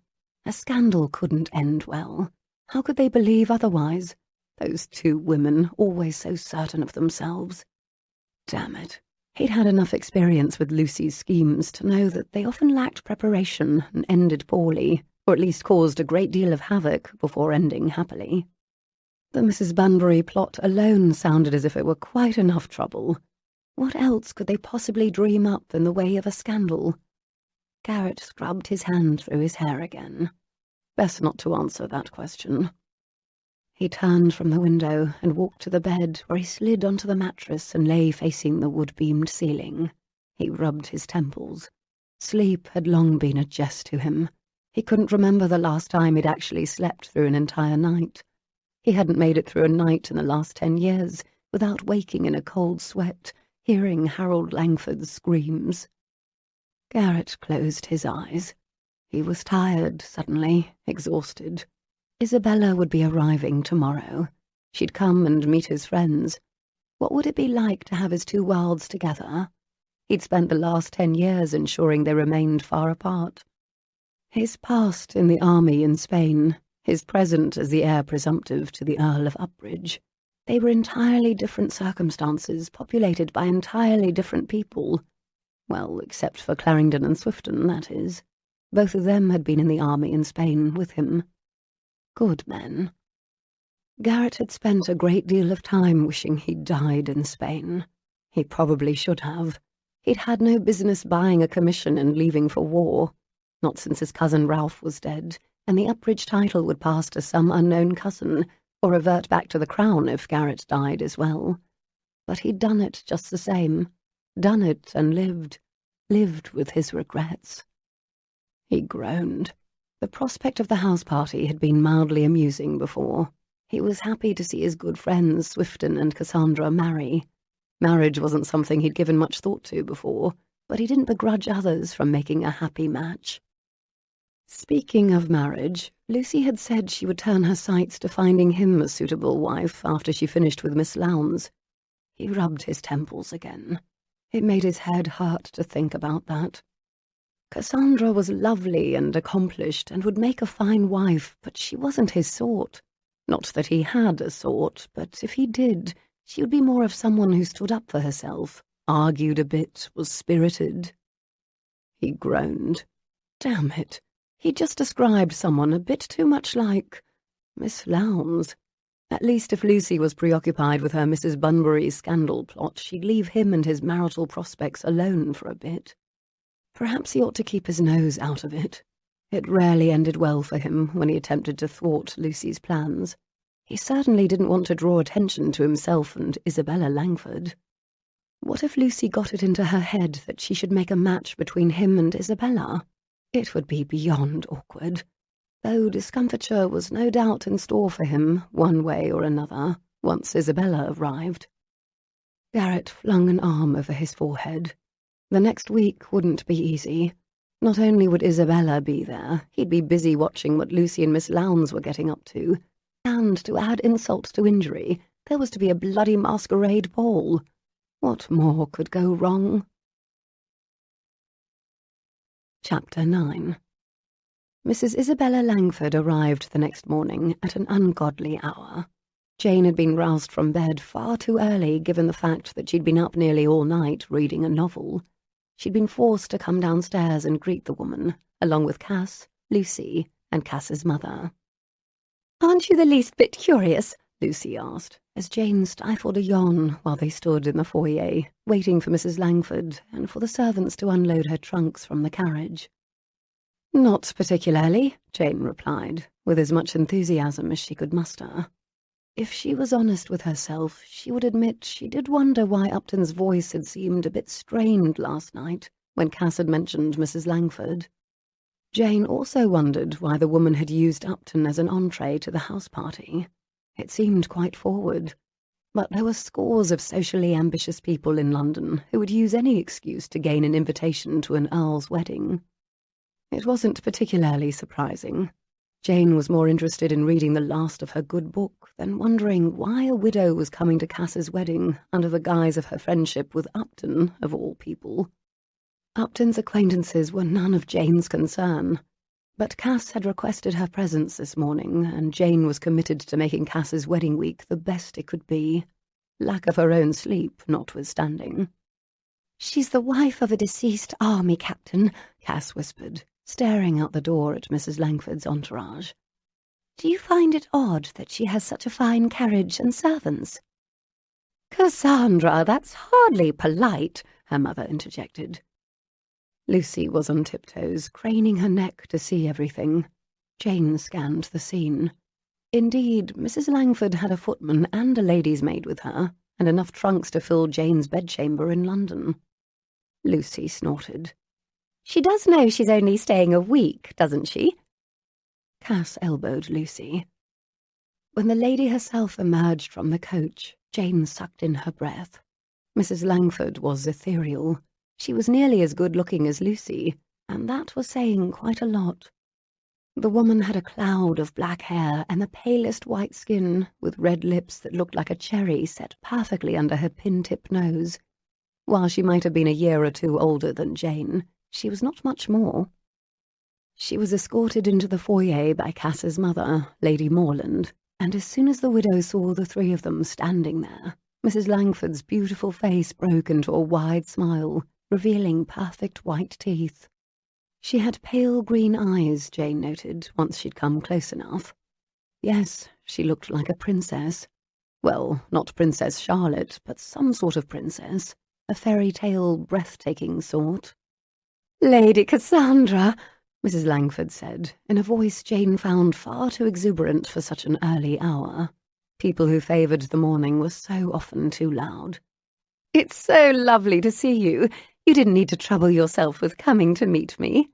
A scandal couldn't end well. How could they believe otherwise? Those two women, always so certain of themselves. Damn it. He'd had enough experience with Lucy's schemes to know that they often lacked preparation and ended poorly, or at least caused a great deal of havoc before ending happily. The Mrs. Bunbury plot alone sounded as if it were quite enough trouble. What else could they possibly dream up in the way of a scandal? Garrett scrubbed his hand through his hair again. Best not to answer that question. He turned from the window and walked to the bed, where he slid onto the mattress and lay facing the wood-beamed ceiling. He rubbed his temples. Sleep had long been a jest to him. He couldn't remember the last time he'd actually slept through an entire night. He hadn't made it through a night in the last 10 years without waking in a cold sweat, hearing Harold Langford's screams. Garrett closed his eyes. He was tired, suddenly, exhausted. Isabella would be arriving tomorrow. She'd come and meet his friends. What would it be like to have his two worlds together? He'd spent the last 10 years ensuring they remained far apart. His past in the army in Spain, his present as the heir presumptive to the Earl of Upbridge. They were entirely different circumstances, populated by entirely different people. Well, except for Clarendon and Swifton, that is. Both of them had been in the army in Spain with him. Good men. Garrett had spent a great deal of time wishing he'd died in Spain. He probably should have. He'd had no business buying a commission and leaving for war. Not since his cousin Ralph was dead, and the Upbridge title would pass to some unknown cousin, or revert back to the crown if Garrett died as well. But he'd done it just the same. Done it and lived with his regrets. He groaned. The prospect of the house party had been mildly amusing before. He was happy to see his good friends Swifton and Cassandra marry. Marriage wasn't something he'd given much thought to before, but he didn't begrudge others from making a happy match. Speaking of marriage, Lucy had said she would turn her sights to finding him a suitable wife after she finished with Miss Lowndes. He rubbed his temples again. It made his head hurt to think about that. Cassandra was lovely and accomplished and would make a fine wife, but she wasn't his sort. Not that he had a sort, but if he did, she would be more of someone who stood up for herself, argued a bit, was spirited. He groaned. Damn it. He just described someone a bit too much like Miss Lowndes. At least if Lucy was preoccupied with her Mrs. Bunbury scandal plot, she'd leave him and his marital prospects alone for a bit. Perhaps he ought to keep his nose out of it. It rarely ended well for him when he attempted to thwart Lucy's plans. He certainly didn't want to draw attention to himself and Isabella Langford. What if Lucy got it into her head that she should make a match between him and Isabella? It would be beyond awkward, though discomfiture was no doubt in store for him, one way or another, once Isabella arrived. Garrett flung an arm over his forehead. The next week wouldn't be easy. Not only would Isabella be there, he'd be busy watching what Lucy and Miss Lowndes were getting up to, and to add insult to injury, there was to be a bloody masquerade ball. What more could go wrong? Chapter 9. Mrs. Isabella Langford arrived the next morning at an ungodly hour. Jane had been roused from bed far too early, given the fact that she'd been up nearly all night reading a novel. She'd been forced to come downstairs and greet the woman, along with Cass, Lucy, and Cass's mother. "Aren't you the least bit curious?" Lucy asked, as Jane stifled a yawn while they stood in the foyer, waiting for Mrs. Langford and for the servants to unload her trunks from the carriage. "Not particularly," Jane replied, with as much enthusiasm as she could muster. If she was honest with herself, she would admit she did wonder why Upton's voice had seemed a bit strained last night when Cass had mentioned Mrs. Langford. Jane also wondered why the woman had used Upton as an entree to the house party. It seemed quite forward. But there were scores of socially ambitious people in London who would use any excuse to gain an invitation to an earl's wedding. It wasn't particularly surprising. Jane was more interested in reading the last of her good book than wondering why a widow was coming to Cass's wedding under the guise of her friendship with Upton, of all people. Upton's acquaintances were none of Jane's concern, but Cass had requested her presence this morning, and Jane was committed to making Cass's wedding week the best it could be, lack of her own sleep notwithstanding. "She's the wife of a deceased army captain," Cass whispered, staring out the door at Mrs. Langford's entourage. "Do you find it odd that she has such a fine carriage and servants?" "Cassandra, that's hardly polite," her mother interjected. Lucy was on tiptoes, craning her neck to see everything. Jane scanned the scene. Indeed, Mrs. Langford had a footman and a lady's maid with her, and enough trunks to fill Jane's bedchamber in London. Lucy snorted. "She does know she's only staying a week, doesn't she?" Cass elbowed Lucy. When the lady herself emerged from the coach, Jane sucked in her breath. Mrs. Langford was ethereal. She was nearly as good-looking as Lucy, and that was saying quite a lot. The woman had a cloud of black hair and the palest white skin, with red lips that looked like a cherry set perfectly under her pin-tip nose. While she might have been a year or two older than Jane, she was not much more. She was escorted into the foyer by Cass's mother, Lady Morland, and as soon as the widow saw the three of them standing there, Mrs. Langford's beautiful face broke into a wide smile, revealing perfect white teeth. She had pale green eyes, Jane noted, once she'd come close enough. Yes, she looked like a princess. Well, not Princess Charlotte, but some sort of princess. A fairy-tale, breathtaking sort. "Lady Cassandra," Mrs. Langford said, in a voice Jane found far too exuberant for such an early hour. People who favoured the morning were so often too loud. "It's so lovely to see you. You didn't need to trouble yourself with coming to meet me."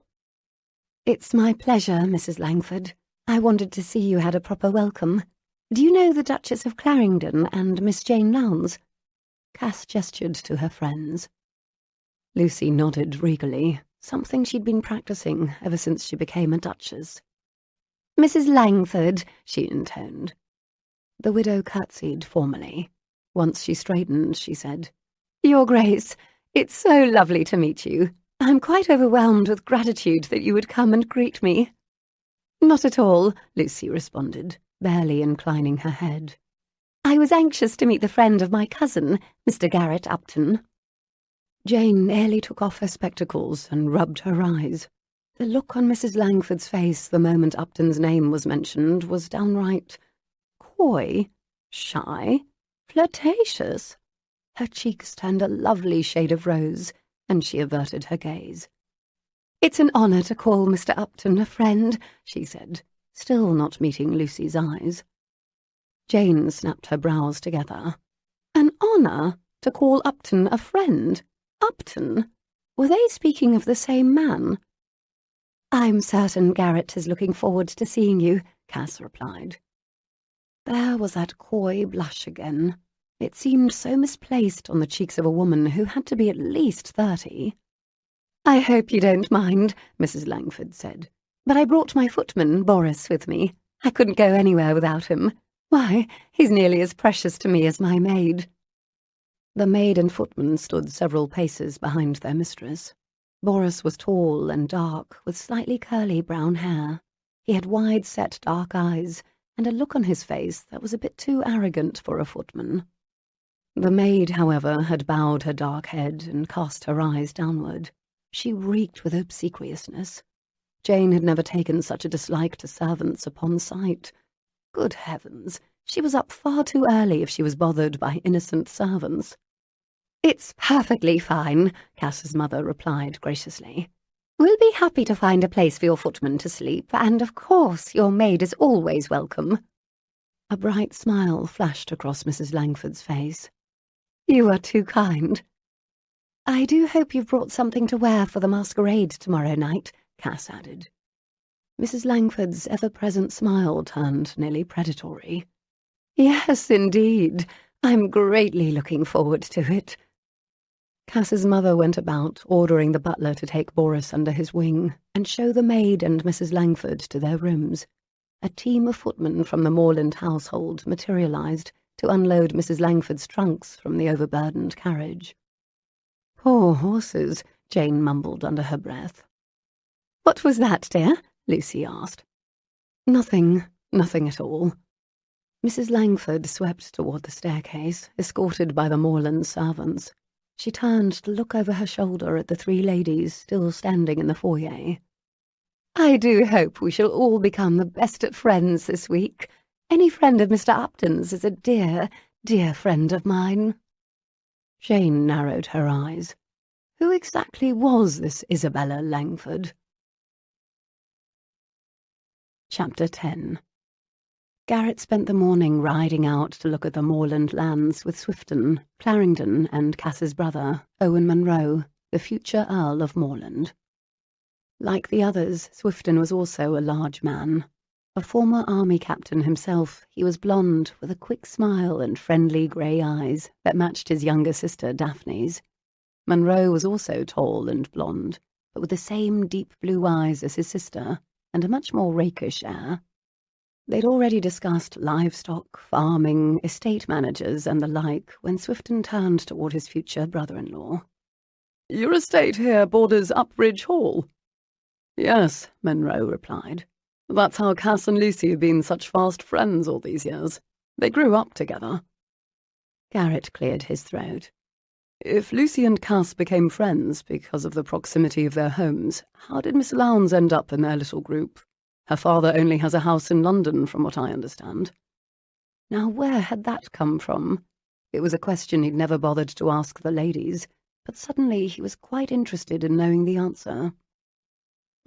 "It's my pleasure, Mrs. Langford. I wanted to see you had a proper welcome. Do you know the Duchess of Clarendon and Miss Jane Lowndes?" Cass gestured to her friends. Lucy nodded regally, something she'd been practicing ever since she became a duchess. "Mrs. Langford," she intoned. The widow curtsied formally. Once she straightened, she said, "Your Grace, it's so lovely to meet you. I'm quite overwhelmed with gratitude that you would come and greet me." "Not at all," Lucy responded, barely inclining her head. "I was anxious to meet the friend of my cousin, Mr. Garrett Upton." Jane nearly took off her spectacles and rubbed her eyes. The look on Mrs. Langford's face the moment Upton's name was mentioned was downright coy, shy, flirtatious. Her cheeks turned a lovely shade of rose, and she averted her gaze. "It's an honour to call Mr. Upton a friend," she said, still not meeting Lucy's eyes. Jane snapped her brows together. An honour to call Upton a friend? Upton? Were they speaking of the same man? "I'm certain Garrett is looking forward to seeing you," Cass replied. There was that coy blush again. It seemed so misplaced on the cheeks of a woman who had to be at least 30. "I hope you don't mind," Mrs. Langford said, "but I brought my footman, Boris, with me. I couldn't go anywhere without him. Why, he's nearly as precious to me as my maid." The maid and footman stood several paces behind their mistress. Boris was tall and dark, with slightly curly brown hair. He had wide-set dark eyes, and a look on his face that was a bit too arrogant for a footman. The maid, however, had bowed her dark head and cast her eyes downward. She reeked with obsequiousness. Jane had never taken such a dislike to servants upon sight. Good heavens, she was up far too early if she was bothered by innocent servants. "It's perfectly fine," Cass's mother replied graciously. "We'll be happy to find a place for your footman to sleep, and of course your maid is always welcome." A bright smile flashed across Mrs. Langford's face. "You are too kind." "I do hope you've brought something to wear for the masquerade tomorrow night," Cass added. Mrs. Langford's ever-present smile turned nearly predatory. "Yes, indeed. I'm greatly looking forward to it." Cass's mother went about ordering the butler to take Boris under his wing and show the maid and Mrs. Langford to their rooms. A team of footmen from the Moreland household materialised to unload Mrs. Langford's trunks from the overburdened carriage. "Poor horses," Jane mumbled under her breath. "What was that, dear?" Lucy asked. Nothing at all." Mrs. Langford swept toward the staircase, escorted by the Moreland servants. She turned to look over her shoulder at the three ladies still standing in the foyer. "I do hope we shall all become the best of friends this week. Any friend of Mr. Upton's is a dear, dear friend of mine." Jane narrowed her eyes. Who exactly was this Isabella Langford? Chapter 10. Garrett spent the morning riding out to look at the moorland lands with Swifton, Clarendon, and Cass's brother, Owen Munro, the future Earl of Moreland. Like the others, Swifton was also a large man. A former army captain himself, he was blonde, with a quick smile and friendly grey eyes that matched his younger sister Daphne's. Munro was also tall and blonde, but with the same deep blue eyes as his sister, and a much more rakish air. They'd already discussed livestock, farming, estate managers, and the like when Swifton turned toward his future brother-in-law. "Your estate here borders Upbridge Hall?" "Yes," Munro replied. "That's how Cass and Lucy have been such fast friends all these years. They grew up together." Garrett cleared his throat. "If Lucy and Cass became friends because of the proximity of their homes, how did Miss Lowndes end up in their little group? Her father only has a house in London, from what I understand." Now where had that come from? It was a question he'd never bothered to ask the ladies, but suddenly he was quite interested in knowing the answer.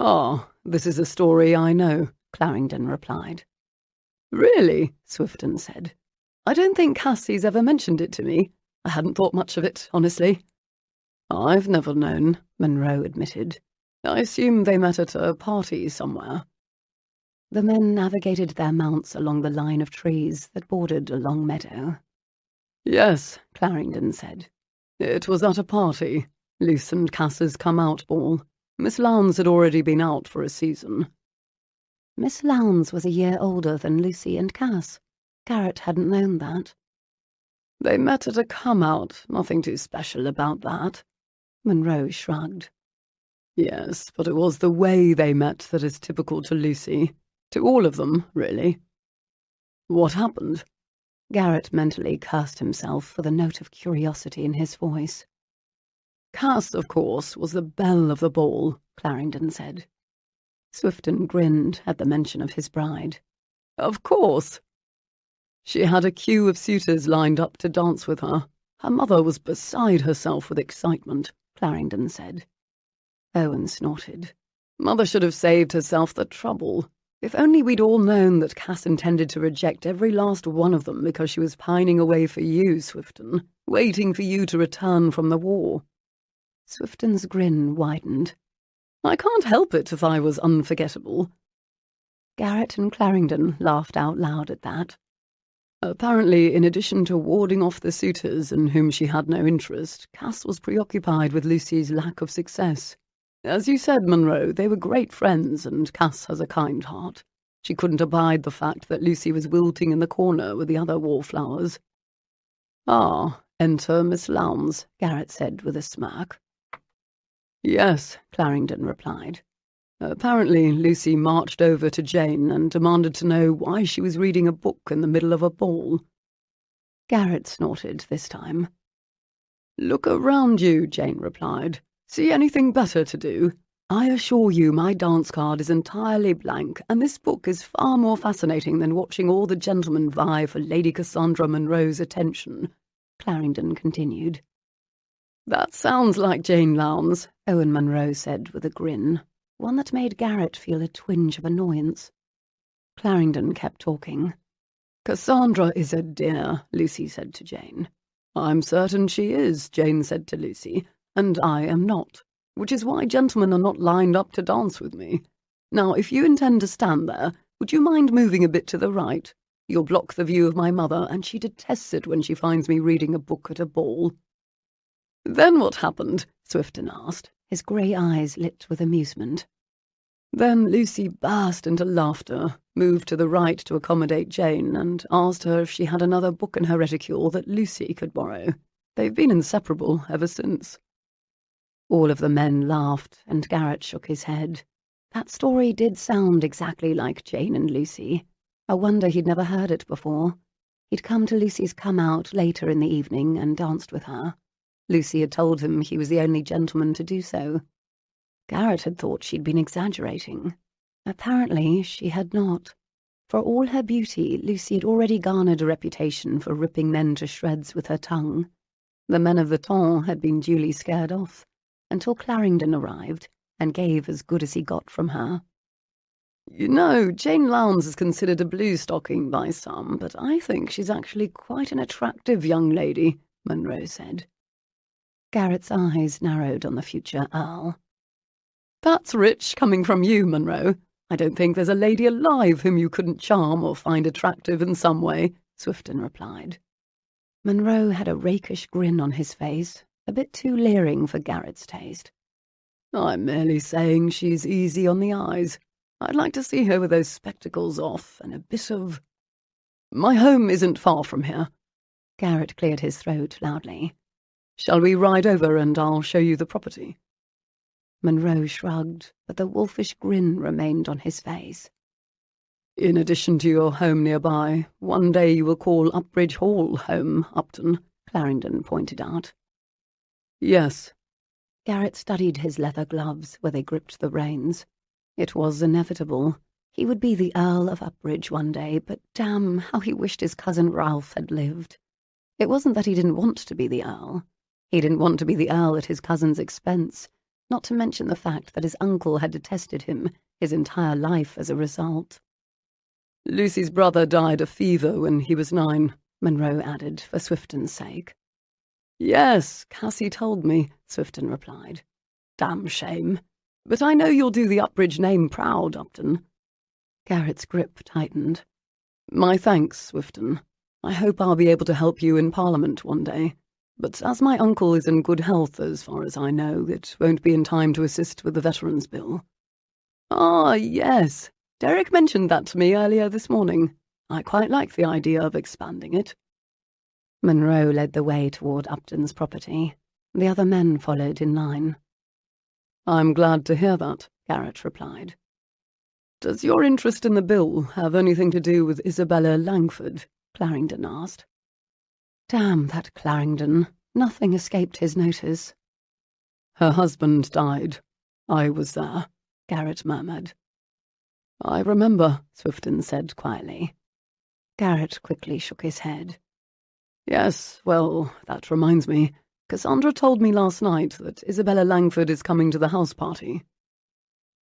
"Ah, this is a story I know," Clarendon replied. "Really?" Swifton said. "I don't think Cassie's ever mentioned it to me. I hadn't thought much of it, honestly." "I've never known," Munro admitted. "I assume they met at a party somewhere." The men navigated their mounts along the line of trees that bordered a long meadow. "Yes," Clarendon said. "It was at a party. Luce and Cass's come-out ball. Miss Lowndes had already been out for a season." Miss Lowndes was a year older than Lucy and Cass. Garrett hadn't known that. "They met at a come-out. Nothing too special about that." Munro shrugged. "Yes, but it was the way they met that is typical to Lucy. To all of them, really." "What happened?" Garrett mentally cursed himself for the note of curiosity in his voice. "Cass, of course, was the belle of the ball," Clarendon said. Swifton grinned at the mention of his bride. "Of course. She had a queue of suitors lined up to dance with her. Her mother was beside herself with excitement," Clarendon said. Owen snorted. "Mother should have saved herself the trouble. If only we'd all known that Cass intended to reject every last one of them because she was pining away for you, Swifton, waiting for you to return from the war." Swifton's grin widened. "I can't help it if I was unforgettable." Garrett and Clarendon laughed out loud at that. "Apparently, in addition to warding off the suitors in whom she had no interest, Cass was preoccupied with Lucy's lack of success. As you said, Munro, they were great friends, and Cass has a kind heart. She couldn't abide the fact that Lucy was wilting in the corner with the other wallflowers." "Ah, enter Miss Lowndes," Garrett said with a smirk. "Yes," Clarendon replied. Apparently, Lucy marched over to Jane and demanded to know why she was reading a book in the middle of a ball. Garrett snorted this time. Look around you, Jane replied. See anything better to do? I assure you my dance card is entirely blank, and this book is far more fascinating than watching all the gentlemen vie for Lady Cassandra Munro's attention, Clarendon continued. That sounds like Jane Lowndes, Owen Munro said with a grin, one that made Garrett feel a twinge of annoyance. Clarendon kept talking. Cassandra is a dear, Lucy said to Jane. I'm certain she is, Jane said to Lucy, and I am not, which is why gentlemen are not lined up to dance with me. Now, if you intend to stand there, would you mind moving a bit to the right? You'll block the view of my mother, and she detests it when she finds me reading a book at a ball. Then what happened? Swifton asked, his grey eyes lit with amusement. Then Lucy burst into laughter, moved to the right to accommodate Jane, and asked her if she had another book in her reticule that Lucy could borrow. They've been inseparable ever since. All of the men laughed, and Garrett shook his head. That story did sound exactly like Jane and Lucy. A wonder he'd never heard it before. He'd come to Lucy's come-out later in the evening and danced with her. Lucy had told him he was the only gentleman to do so. Garrett had thought she'd been exaggerating. Apparently she had not. For all her beauty, Lucy had already garnered a reputation for ripping men to shreds with her tongue. The men of the ton had been duly scared off, until Clarendon arrived and gave as good as he got from her. You know, Jane Lowndes is considered a blue-stocking by some, but I think she's actually quite an attractive young lady, Munro said. Garrett's eyes narrowed on the future Earl. That's rich coming from you, Munro. I don't think there's a lady alive whom you couldn't charm or find attractive in some way, Swifton replied. Munro had a rakish grin on his face, a bit too leering for Garrett's taste. I'm merely saying she's easy on the eyes. I'd like to see her with those spectacles off and a bit of... My home isn't far from here. Garrett cleared his throat loudly. Shall we ride over and I'll show you the property? Munro shrugged, but the wolfish grin remained on his face. In addition to your home nearby, one day you will call Upbridge Hall home, Upton, Clarendon pointed out. Yes. Garrett studied his leather gloves where they gripped the reins. It was inevitable. He would be the Earl of Upbridge one day, but damn, how he wished his cousin Ralph had lived. It wasn't that he didn't want to be the Earl. He didn't want to be the Earl at his cousin's expense, not to mention the fact that his uncle had detested him his entire life as a result. Lucy's brother died of fever when he was 9, Munro added for Swifton's sake. Yes, Cassie told me, Swifton replied. Damn shame. But I know you'll do the Upbridge name proud, Upton. Garrett's grip tightened. My thanks, Swifton. I hope I'll be able to help you in Parliament one day. But as my uncle is in good health as far as I know, it won't be in time to assist with the Veterans' Bill. Ah, yes. Derek mentioned that to me earlier this morning. I quite like the idea of expanding it. Munro led the way toward Upton's property. The other men followed in line. I'm glad to hear that, Garrett replied. Does your interest in the bill have anything to do with Isabella Langford? Clarendon asked. Damn that Clarendon. Nothing escaped his notice. Her husband died. I was there, Garrett murmured. I remember, Swifton said quietly. Garrett quickly shook his head. Yes, well, that reminds me. Cassandra told me last night that Isabella Langford is coming to the house party.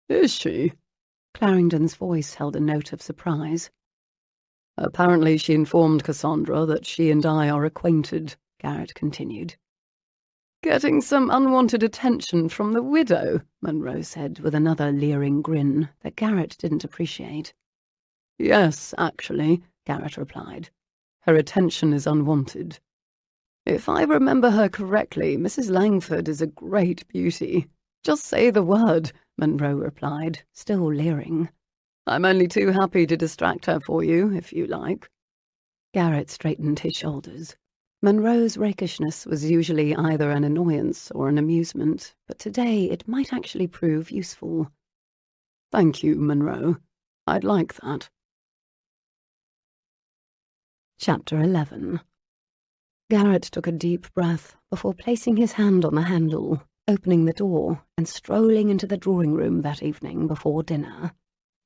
Is she? Clarendon's voice held a note of surprise. Apparently she informed Cassandra that she and I are acquainted, Garrett continued. Getting some unwanted attention from the widow, Munro said with another leering grin that Garrett didn't appreciate. Yes, actually, Garrett replied. Her attention is unwanted. If I remember her correctly, Mrs. Langford is a great beauty. Just say the word, Munro replied, still leering. I'm only too happy to distract her for you, if you like. Garrett straightened his shoulders. Munro's rakishness was usually either an annoyance or an amusement, but today it might actually prove useful. Thank you, Monroe. I'd like that. Chapter 11. Garrett took a deep breath before placing his hand on the handle, opening the door, and strolling into the drawing room that evening before dinner.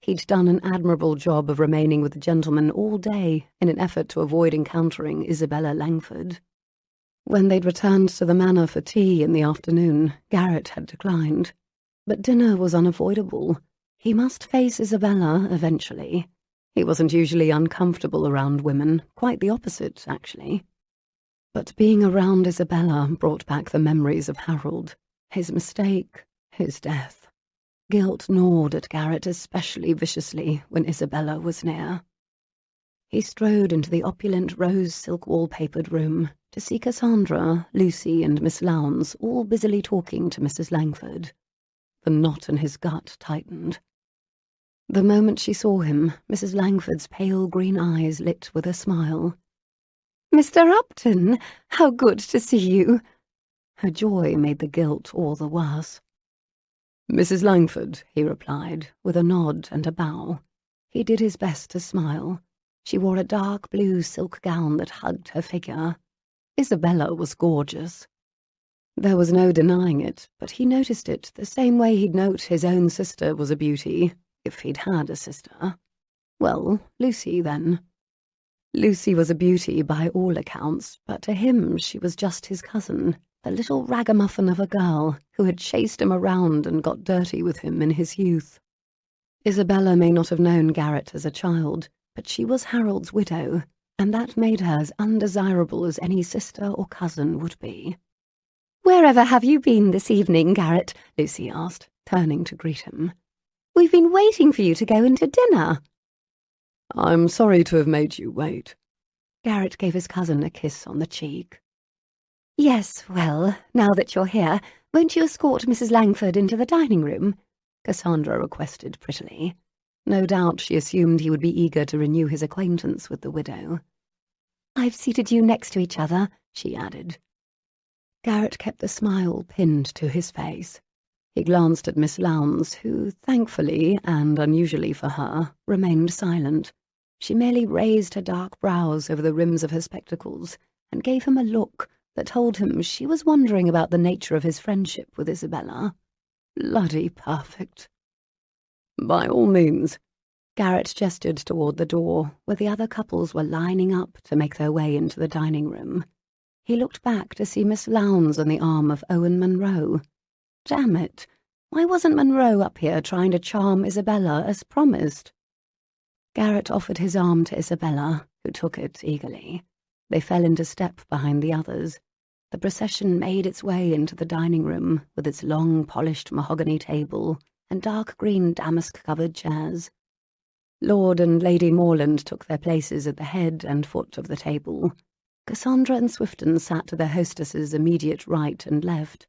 He'd done an admirable job of remaining with the gentleman all day in an effort to avoid encountering Isabella Langford. When they'd returned to the Manor for tea in the afternoon, Garrett had declined. But dinner was unavoidable. He must face Isabella eventually. He wasn't usually uncomfortable around women, quite the opposite, actually. But being around Isabella brought back the memories of Harold, his mistake, his death. Guilt gnawed at Garrett especially viciously when Isabella was near. He strode into the opulent rose silk wallpapered room to see Cassandra, Lucy, and Miss Lowndes all busily talking to Mrs. Langford. The knot in his gut tightened. The moment she saw him, Mrs. Langford's pale green eyes lit with a smile. "Mr. Upton, how good to see you!" Her joy made the guilt all the worse. Mrs. Langford, he replied, with a nod and a bow. He did his best to smile. She wore a dark blue silk gown that hugged her figure. Isabella was gorgeous. There was no denying it, but he noticed it the same way he'd note his own sister was a beauty, if he'd had a sister. Well, Lucy, then. Lucy was a beauty by all accounts, but to him she was just his cousin, the little ragamuffin of a girl who had chased him around and got dirty with him in his youth. Isabella may not have known Garrett as a child, but she was Harold's widow, and that made her as undesirable as any sister or cousin would be. "Wherever have you been this evening, Garrett?" Lucy asked, turning to greet him. "We've been waiting for you to go into dinner." I'm sorry to have made you wait. Garrett gave his cousin a kiss on the cheek. "Yes, well, now that you're here, won't you escort Mrs. Langford into the dining room?" Cassandra requested prettily. No doubt she assumed he would be eager to renew his acquaintance with the widow. "I've seated you next to each other," she added. Garrett kept the smile pinned to his face. He glanced at Miss Lowndes, who, thankfully, and unusually for her, remained silent. She merely raised her dark brows over the rims of her spectacles and gave him a look that told him she was wondering about the nature of his friendship with Isabella. Bloody perfect. By all means. Garrett gestured toward the door, where the other couples were lining up to make their way into the dining room. He looked back to see Miss Lowndes on the arm of Owen Monroe. Damn it, why wasn't Monroe up here trying to charm Isabella as promised? Garrett offered his arm to Isabella, who took it eagerly. They fell into step behind the others. The procession made its way into the dining room with its long polished mahogany table and dark green damask-covered chairs. Lord and Lady Morland took their places at the head and foot of the table. Cassandra and Swifton sat to their hostesses' immediate right and left.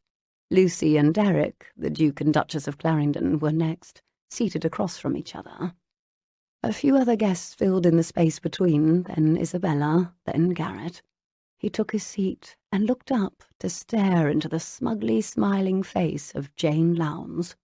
Lucy and Derek, the Duke and Duchess of Clarendon, were next, seated across from each other. A few other guests filled in the space between, then Isabella, then Garrett. He took his seat and looked up to stare into the smugly smiling face of Jane Lowndes.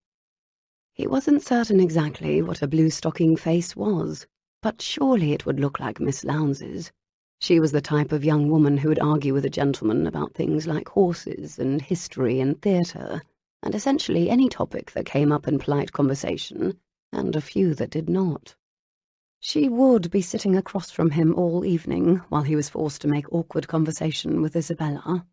He wasn't certain exactly what a blue-stocking face was, but surely it would look like Miss Lowndes's. She was the type of young woman who would argue with a gentleman about things like horses and history and theatre, and essentially any topic that came up in polite conversation, and a few that did not. She would be sitting across from him all evening while he was forced to make awkward conversation with Isabella.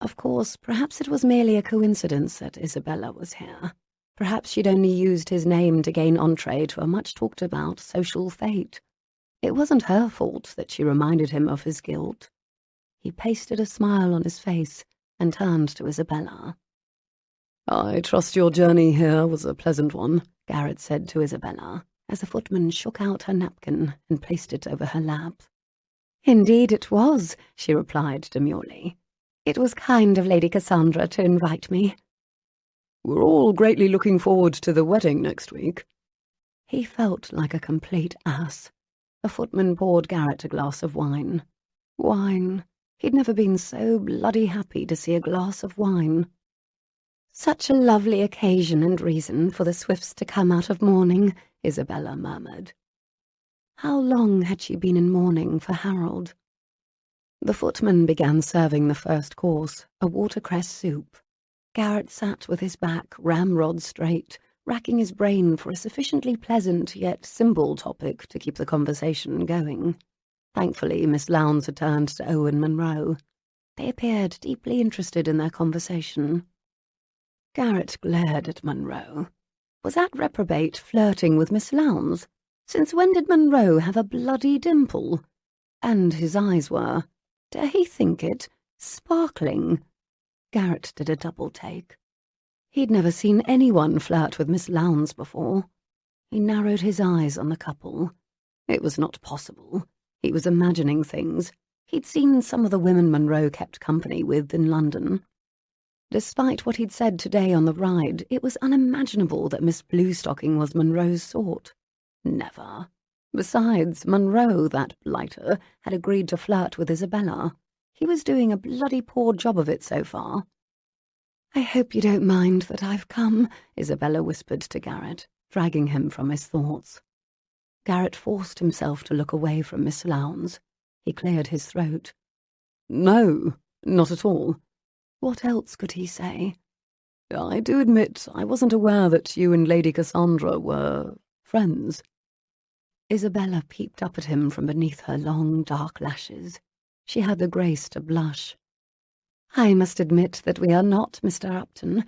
Of course, perhaps it was merely a coincidence that Isabella was here. Perhaps she'd only used his name to gain entree to a much-talked-about social fete. It wasn't her fault that she reminded him of his guilt. He pasted a smile on his face and turned to Isabella. "I trust your journey here was a pleasant one," Garrett said to Isabella, as the footman shook out her napkin and placed it over her lap. "Indeed it was," she replied demurely. "It was kind of Lady Cassandra to invite me." "We're all greatly looking forward to the wedding next week." He felt like a complete ass. The footman poured Garrett a glass of wine. Wine. He'd never been so bloody happy to see a glass of wine. Such a lovely occasion and reason for the Swifts to come out of mourning, Isabella murmured. How long had she been in mourning for Harold? The footman began serving the first course, a watercress soup. Garrett sat with his back ramrod straight, racking his brain for a sufficiently pleasant yet simple topic to keep the conversation going. Thankfully, Miss Lowndes had turned to Owen Munro. They appeared deeply interested in their conversation. Garrett glared at Munro. Was that reprobate flirting with Miss Lowndes? Since when did Munro have a bloody dimple? And his eyes were, dare he think it, sparkling. Garrett did a double take. He'd never seen anyone flirt with Miss Lowndes before. He narrowed his eyes on the couple. It was not possible. He was imagining things. He'd seen some of the women Munro kept company with in London. Despite what he'd said today on the ride, it was unimaginable that Miss Bluestocking was Munro's sort. Never. Besides, Munro, that blighter, had agreed to flirt with Isabella. He was doing a bloody poor job of it so far. "I hope you don't mind that I've come," Isabella whispered to Garrett, dragging him from his thoughts. Garrett forced himself to look away from Miss Lowndes. He cleared his throat. "No, not at all." What else could he say? "I do admit I wasn't aware that you and Lady Cassandra were friends." Isabella peeped up at him from beneath her long, dark lashes. She had the grace to blush. "I must admit that we are not, Mr. Upton."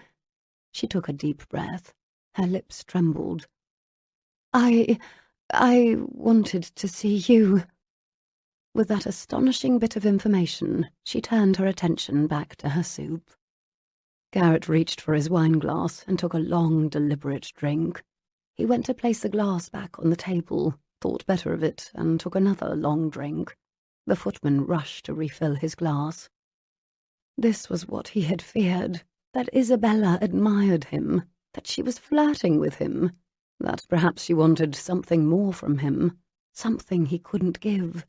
She took a deep breath. Her lips trembled. I wanted to see you." With that astonishing bit of information, she turned her attention back to her soup. Garrett reached for his wine-glass and took a long, deliberate drink. He went to place the glass back on the table, thought better of it, and took another long drink. The footman rushed to refill his glass. This was what he had feared, that Isabella admired him, that she was flirting with him, that perhaps she wanted something more from him, something he couldn't give.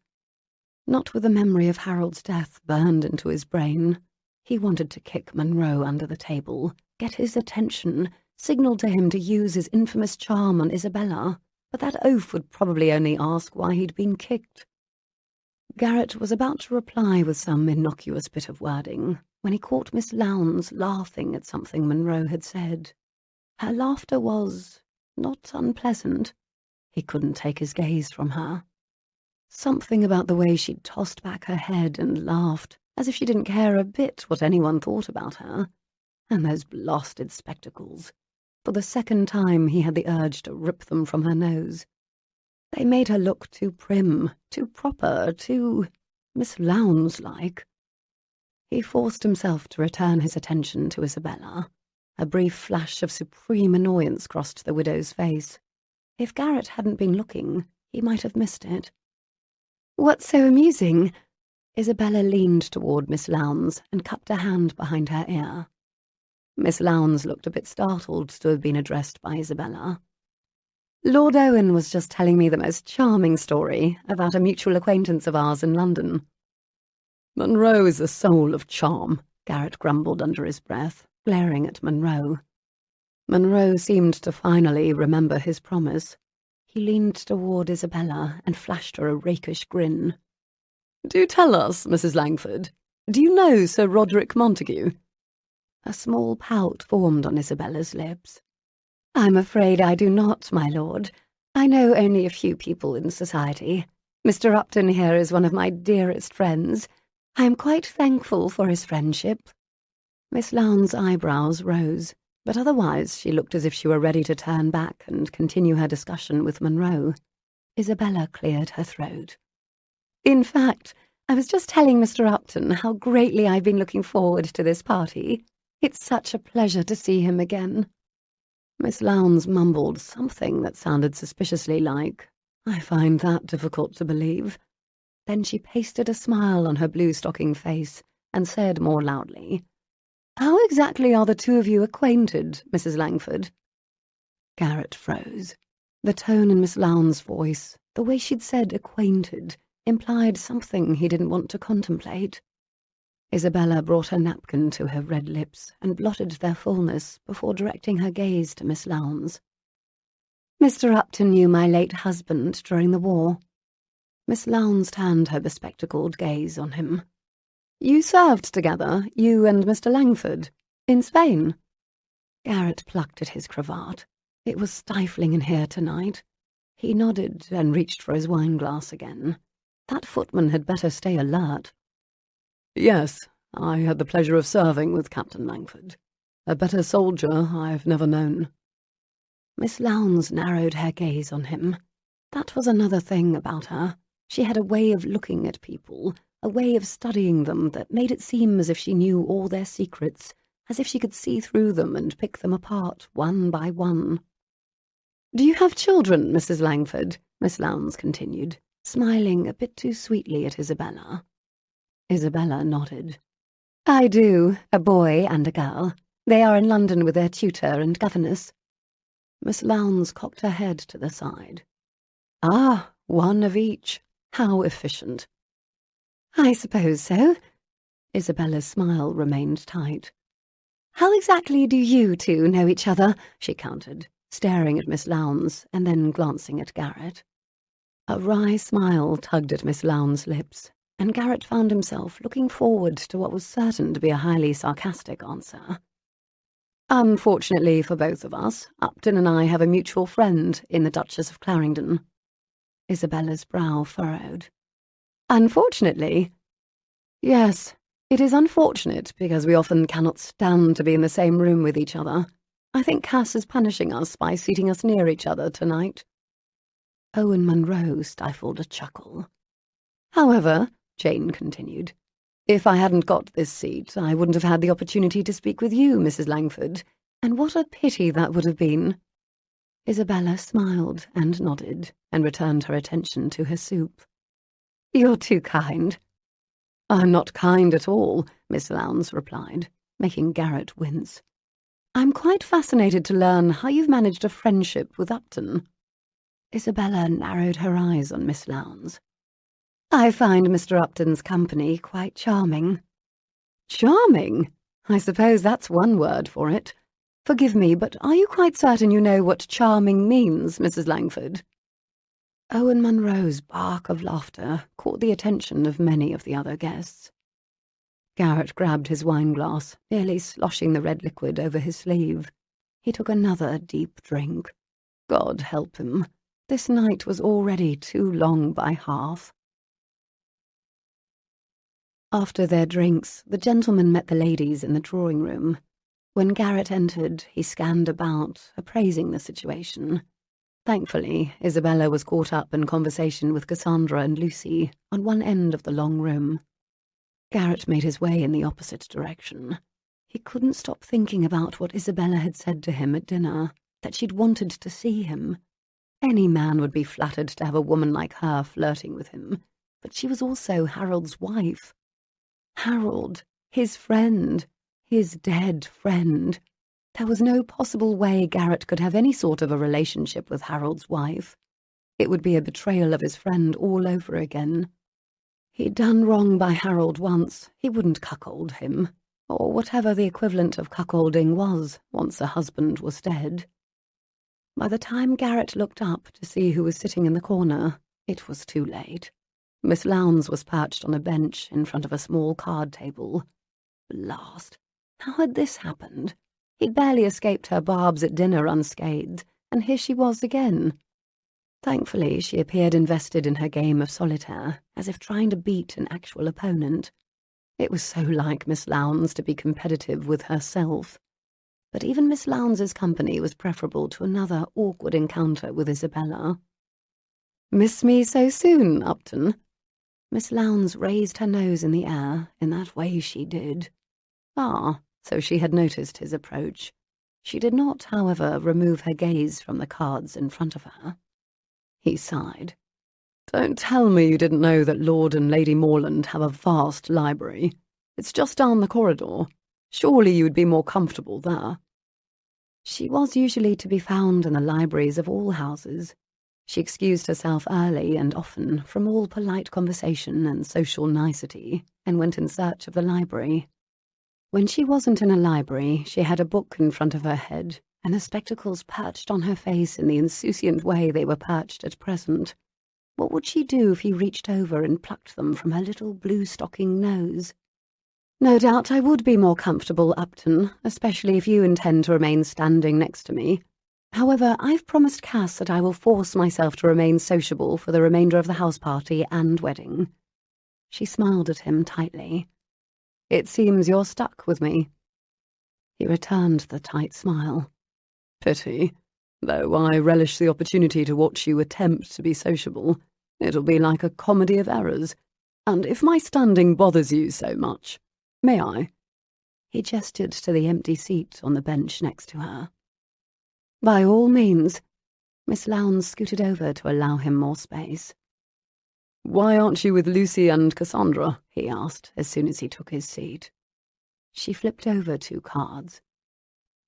Not with the memory of Harold's death burned into his brain. He wanted to kick Munro under the table, get his attention, signal to him to use his infamous charm on Isabella, but that oaf would probably only ask why he'd been kicked. Garrett was about to reply with some innocuous bit of wording when he caught Miss Lowndes laughing at something Munro had said. Her laughter was not unpleasant. He couldn't take his gaze from her. Something about the way she'd tossed back her head and laughed, as if she didn't care a bit what anyone thought about her. And those blasted spectacles. For the second time he had the urge to rip them from her nose. They made her look too prim, too proper, too Miss Lowndes-like. He forced himself to return his attention to Isabella. A brief flash of supreme annoyance crossed the widow's face. If Garrett hadn't been looking, he might have missed it. "What's so amusing?" Isabella leaned toward Miss Lowndes and cupped a hand behind her ear. Miss Lowndes looked a bit startled to have been addressed by Isabella. "Lord Owen was just telling me the most charming story about a mutual acquaintance of ours in London." "Munro is the soul of charm," Garrett grumbled under his breath, glaring at Munro. Munro seemed to finally remember his promise. He leaned toward Isabella and flashed her a rakish grin. "Do tell us, Mrs. Langford, do you know Sir Roderick Montague?" A small pout formed on Isabella's lips. "I'm afraid I do not, my lord. I know only a few people in society. Mr. Upton here is one of my dearest friends. I am quite thankful for his friendship." Miss Lowndes' eyebrows rose, but otherwise she looked as if she were ready to turn back and continue her discussion with Munro. Isabella cleared her throat. "In fact, I was just telling Mr. Upton how greatly I've been looking forward to this party. It's such a pleasure to see him again." Miss Lowndes mumbled something that sounded suspiciously like, "I find that difficult to believe." Then she pasted a smile on her blue-stocking face and said more loudly, "How exactly are the two of you acquainted, Mrs. Langford?" Garrett froze. The tone in Miss Lowndes' voice, the way she'd said acquainted, implied something he didn't want to contemplate. Isabella brought her napkin to her red lips and blotted their fullness before directing her gaze to Miss Lowndes. Mr. Upton knew my late husband during the war. Miss Lowndes turned her bespectacled gaze on him. You served together, you and Mr. Langford, in Spain? Garrett plucked at his cravat. It was stifling in here tonight. He nodded and reached for his wine-glass again. That footman had better stay alert. Yes, I had the pleasure of serving with Captain Langford. A better soldier I've never known. Miss Lowndes narrowed her gaze on him. That was another thing about her. She had a way of looking at people, a way of studying them that made it seem as if she knew all their secrets, as if she could see through them and pick them apart one by one. "Do you have children, Mrs. Langford?" Miss Lowndes continued, smiling a bit too sweetly at Isabella. Isabella nodded. "I do, a boy and a girl. They are in London with their tutor and governess." Miss Lowndes cocked her head to the side. "Ah, one of each. How efficient." "I suppose so." Isabella's smile remained tight. "How exactly do you two know each other?" she countered, staring at Miss Lowndes and then glancing at Garrett. A wry smile tugged at Miss Lowndes' lips, and Garrett found himself looking forward to what was certain to be a highly sarcastic answer. "Unfortunately for both of us, Upton and I have a mutual friend in the Duchess of Clarendon." Isabella's brow furrowed. "Unfortunately?" "Yes, it is unfortunate because we often cannot stand to be in the same room with each other. I think Cass is punishing us by seating us near each other tonight." Owen Munro stifled a chuckle. "However," Jane continued, "if I hadn't got this seat, I wouldn't have had the opportunity to speak with you, Mrs. Langford, and what a pity that would have been." Isabella smiled and nodded and returned her attention to her soup. "You're too kind." "I'm not kind at all," Miss Lowndes replied, making Garrett wince. "I'm quite fascinated to learn how you've managed a friendship with Upton." Isabella narrowed her eyes on Miss Lowndes. "I find Mr. Upton's company quite charming." "Charming? I suppose that's one word for it. Forgive me, but are you quite certain you know what charming means, Mrs. Langford?" Owen Munro's bark of laughter caught the attention of many of the other guests. Garrett grabbed his wine-glass, nearly sloshing the red liquid over his sleeve. He took another deep drink. God help him. This night was already too long by half. After their drinks, the gentlemen met the ladies in the drawing-room. When Garrett entered, he scanned about, appraising the situation. Thankfully, Isabella was caught up in conversation with Cassandra and Lucy on one end of the long room. Garrett made his way in the opposite direction. He couldn't stop thinking about what Isabella had said to him at dinner, that she'd wanted to see him. Any man would be flattered to have a woman like her flirting with him, but she was also Harold's wife. Harold, his friend, his dead friend. There was no possible way Garrett could have any sort of a relationship with Harold's wife. It would be a betrayal of his friend all over again. He'd done wrong by Harold once. He wouldn't cuckold him, or whatever the equivalent of cuckolding was once a husband was dead. By the time Garrett looked up to see who was sitting in the corner, it was too late. Miss Lowndes was perched on a bench in front of a small card table. Blast! How had this happened? He'd barely escaped her barbs at dinner unscathed, and here she was again. Thankfully, she appeared invested in her game of solitaire, as if trying to beat an actual opponent. It was so like Miss Lowndes to be competitive with herself. But even Miss Lowndes' company was preferable to another awkward encounter with Isabella. "Miss me so soon, Upton?" Miss Lowndes raised her nose in the air in that way she did. Ah, so she had noticed his approach. She did not, however, remove her gaze from the cards in front of her. He sighed. "Don't tell me you didn't know that Lord and Lady Morland have a vast library. It's just down the corridor. Surely you would be more comfortable there." She was usually to be found in the libraries of all houses. She excused herself early and often from all polite conversation and social nicety and went in search of the library. When she wasn't in a library, she had a book in front of her head and her spectacles perched on her face in the insouciant way they were perched at present. What would she do if he reached over and plucked them from her little blue-stocking nose? "No doubt I would be more comfortable, Upton, especially if you intend to remain standing next to me. However, I've promised Cass that I will force myself to remain sociable for the remainder of the house party and wedding." She smiled at him tightly. "It seems you're stuck with me." He returned the tight smile. "Pity. Though I relish the opportunity to watch you attempt to be sociable. It'll be like a comedy of errors. And if my standing bothers you so much, may I?" He gestured to the empty seat on the bench next to her. "By all means." Miss Lowndes scooted over to allow him more space. "Why aren't you with Lucy and Cassandra?" he asked as soon as he took his seat. She flipped over 2 cards.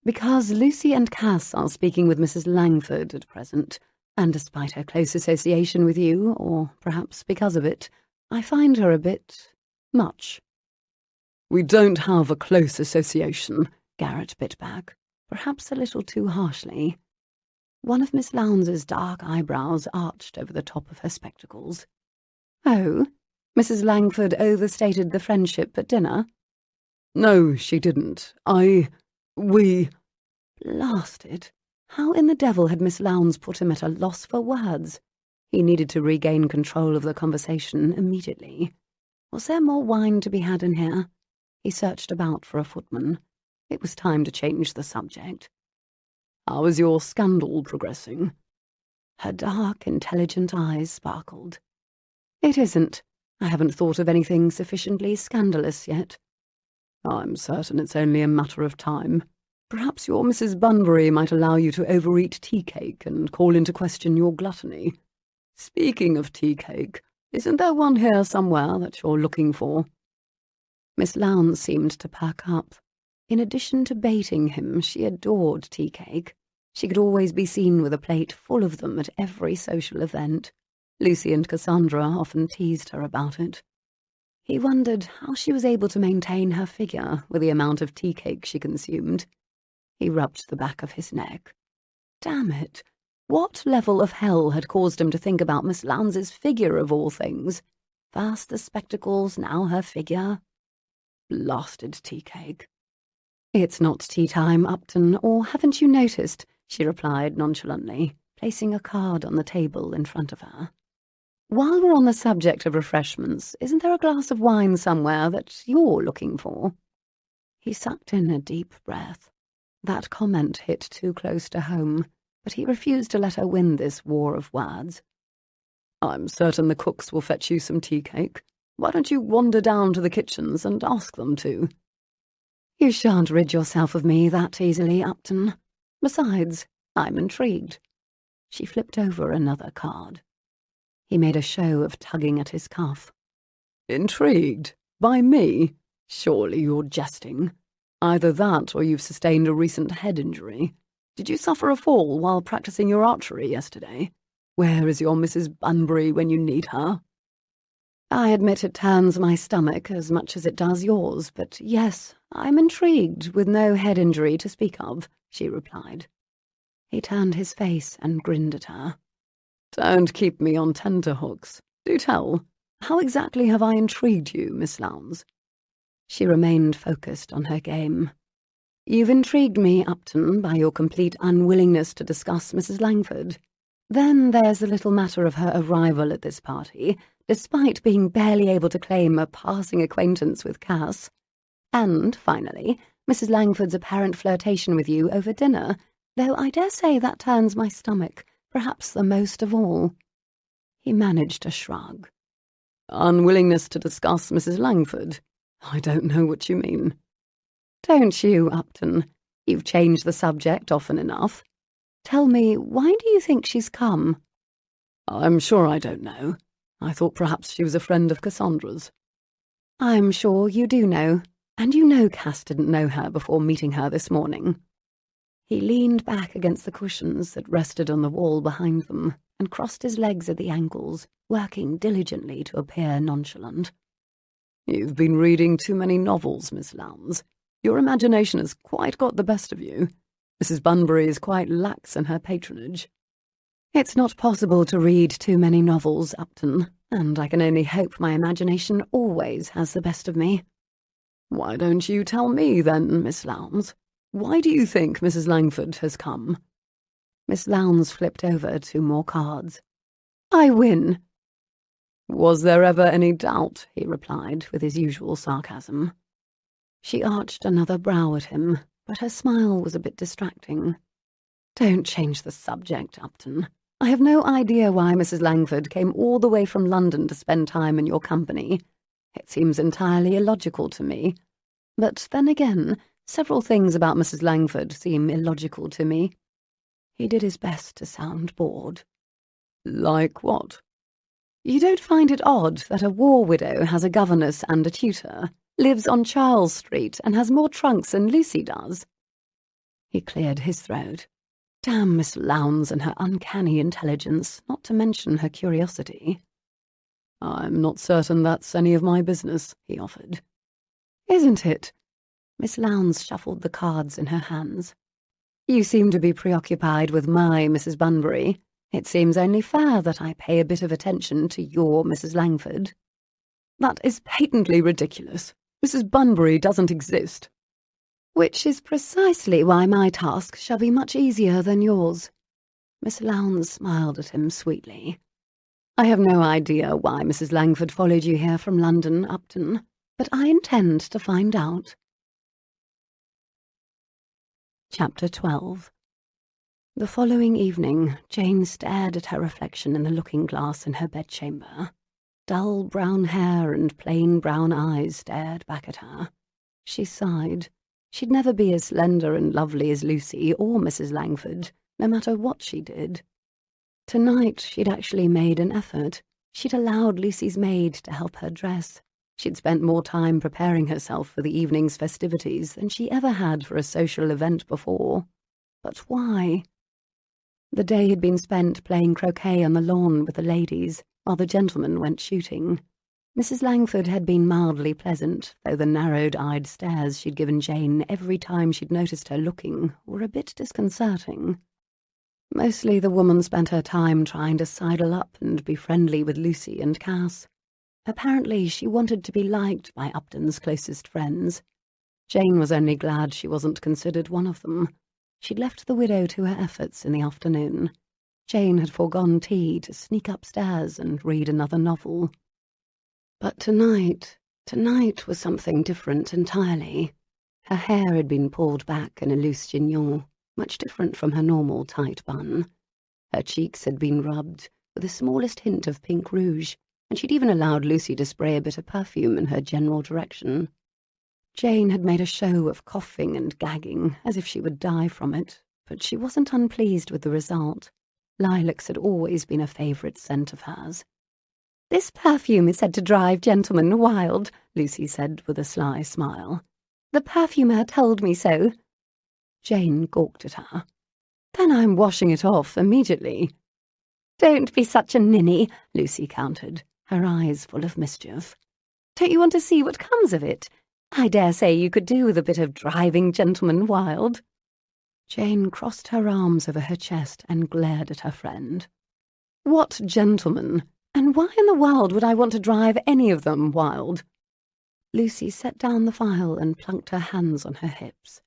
"Because Lucy and Cass are speaking with Mrs. Langford at present, and despite her close association with you, or perhaps because of it, I find her a bit much." "We don't have a close association," Garrett bit back, perhaps a little too harshly. One of Miss Lowndes' dark eyebrows arched over the top of her spectacles. "Oh, Mrs. Langford overstated the friendship at dinner?" "No, she didn't. We—" Blasted. How in the devil had Miss Lowndes put him at a loss for words? He needed to regain control of the conversation immediately. Was there more wine to be had in here? He searched about for a footman. It was time to change the subject. "How is your scandal progressing?" Her dark, intelligent eyes sparkled. "It isn't. I haven't thought of anything sufficiently scandalous yet." "I'm certain it's only a matter of time. Perhaps your Mrs. Bunbury might allow you to overeat tea-cake and call into question your gluttony. Speaking of tea-cake, isn't there one here somewhere that you're looking for?" Miss Lowndes seemed to perk up. In addition to baiting him, she adored tea-cake. She could always be seen with a plate full of them at every social event. Lucy and Cassandra often teased her about it. He wondered how she was able to maintain her figure with the amount of tea-cake she consumed. He rubbed the back of his neck. Damn it! What level of hell had caused him to think about Miss Lowndes' figure of all things? First the spectacles, now her figure. Blasted tea-cake. "It's not tea-time, Upton, or haven't you noticed?" she replied nonchalantly, placing a card on the table in front of her. "While we're on the subject of refreshments, isn't there a glass of wine somewhere that you're looking for?" He sucked in a deep breath. That comment hit too close to home, but he refused to let her win this war of words. "I'm certain the cooks will fetch you some tea-cake. Why don't you wander down to the kitchens and ask them to?" "You shan't rid yourself of me that easily, Upton. Besides, I'm intrigued." She flipped over another card. He made a show of tugging at his cuff. "Intrigued? By me? Surely you're jesting. Either that or you've sustained a recent head injury. Did you suffer a fall while practicing your archery yesterday? Where is your Mrs. Bunbury when you need her?" "I admit it turns my stomach as much as it does yours, but yes, I'm intrigued with no head injury to speak of," she replied. He turned his face and grinned at her. "Don't keep me on tenterhooks. Do tell. How exactly have I intrigued you, Miss Lowndes?" She remained focused on her game. "You've intrigued me, Upton, by your complete unwillingness to discuss Mrs. Langford. Then there's the little matter of her arrival at this party, despite being barely able to claim a passing acquaintance with Cass. And, finally, Mrs. Langford's apparent flirtation with you over dinner, though I dare say that turns my stomach, perhaps the most of all." He managed a shrug. "Unwillingness to discuss Mrs. Langford? I don't know what you mean." "Don't you, Upton? You've changed the subject often enough. Tell me, why do you think she's come?" "I'm sure I don't know. I thought perhaps she was a friend of Cassandra's." "I'm sure you do know, and you know Cass didn't know her before meeting her this morning." He leaned back against the cushions that rested on the wall behind them and crossed his legs at the ankles, working diligently to appear nonchalant. "You've been reading too many novels, Miss Lowndes. Your imagination has quite got the best of you. Mrs. Bunbury is quite lax in her patronage." "It's not possible to read too many novels, Upton, and I can only hope my imagination always has the best of me." "Why don't you tell me, then, Miss Lowndes? Why do you think Mrs. Langford has come?" Miss Lowndes flipped over 2 more cards. "I win." "Was there ever any doubt?" he replied with his usual sarcasm. She arched another brow at him, but her smile was a bit distracting. "Don't change the subject, Upton. I have no idea why Mrs. Langford came all the way from London to spend time in your company. It seems entirely illogical to me. But then again, several things about Mrs. Langford seem illogical to me." He did his best to sound bored. "Like what?" "You don't find it odd that a war widow has a governess and a tutor, lives on Charles Street, and has more trunks than Lucy does?" He cleared his throat. Damn Miss Lowndes and her uncanny intelligence, not to mention her curiosity. "I'm not certain that's any of my business," he offered. "Isn't it?" Miss Lowndes shuffled the cards in her hands. "You seem to be preoccupied with my Mrs. Bunbury. It seems only fair that I pay a bit of attention to your Mrs. Langford." "That is patently ridiculous. Mrs. Bunbury doesn't exist." "Which is precisely why my task shall be much easier than yours." Miss Lowndes smiled at him sweetly. "I have no idea why Mrs. Langford followed you here from London, Upton, but I intend to find out." Chapter 12. The following evening, Jane stared at her reflection in the looking-glass in her bedchamber. Dull brown hair and plain brown eyes stared back at her. She sighed. She'd never be as slender and lovely as Lucy or Mrs. Langford, no matter what she did. Tonight she'd actually made an effort. She'd allowed Lucy's maid to help her dress. She'd spent more time preparing herself for the evening's festivities than she ever had for a social event before. But why? The day had been spent playing croquet on the lawn with the ladies, while the gentlemen went shooting. Mrs. Langford had been mildly pleasant, though the narrowed-eyed stares she'd given Jane every time she'd noticed her looking were a bit disconcerting. Mostly the woman spent her time trying to sidle up and be friendly with Lucy and Cass. Apparently she wanted to be liked by Upton's closest friends. Jane was only glad she wasn't considered one of them. She'd left the widow to her efforts in the afternoon. Jane had foregone tea to sneak upstairs and read another novel. But tonight was something different entirely. Her hair had been pulled back in a loose chignon, much different from her normal tight bun. Her cheeks had been rubbed with the smallest hint of pink rouge, and she'd even allowed Lucy to spray a bit of perfume in her general direction. Jane had made a show of coughing and gagging, as if she would die from it, but she wasn't unpleased with the result. Lilacs had always been a favourite scent of hers. "This perfume is said to drive gentlemen wild," Lucy said with a sly smile. "The perfumer told me so." Jane gawked at her. "Then I'm washing it off immediately." "Don't be such a ninny," Lucy countered, her eyes full of mischief. "Don't you want to see what comes of it? I dare say you could do with a bit of driving gentlemen wild." Jane crossed her arms over her chest and glared at her friend. "What gentlemen? And why in the world would I want to drive any of them wild?" Lucy set down the file and plunked her hands on her hips.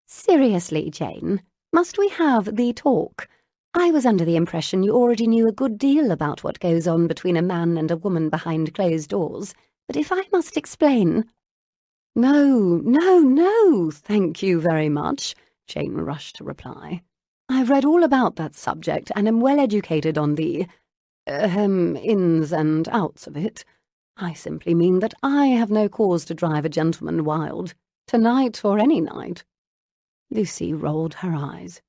"Seriously, Jane, must we have the talk? I was under the impression you already knew a good deal about what goes on between a man and a woman behind closed doors, but if I must explain—" No, thank you very much," Jane rushed to reply. "I've read all about that subject and am well educated on the ins and outs of it. I simply mean that I have no cause to drive a gentleman wild, tonight or any night." Lucy rolled her eyes.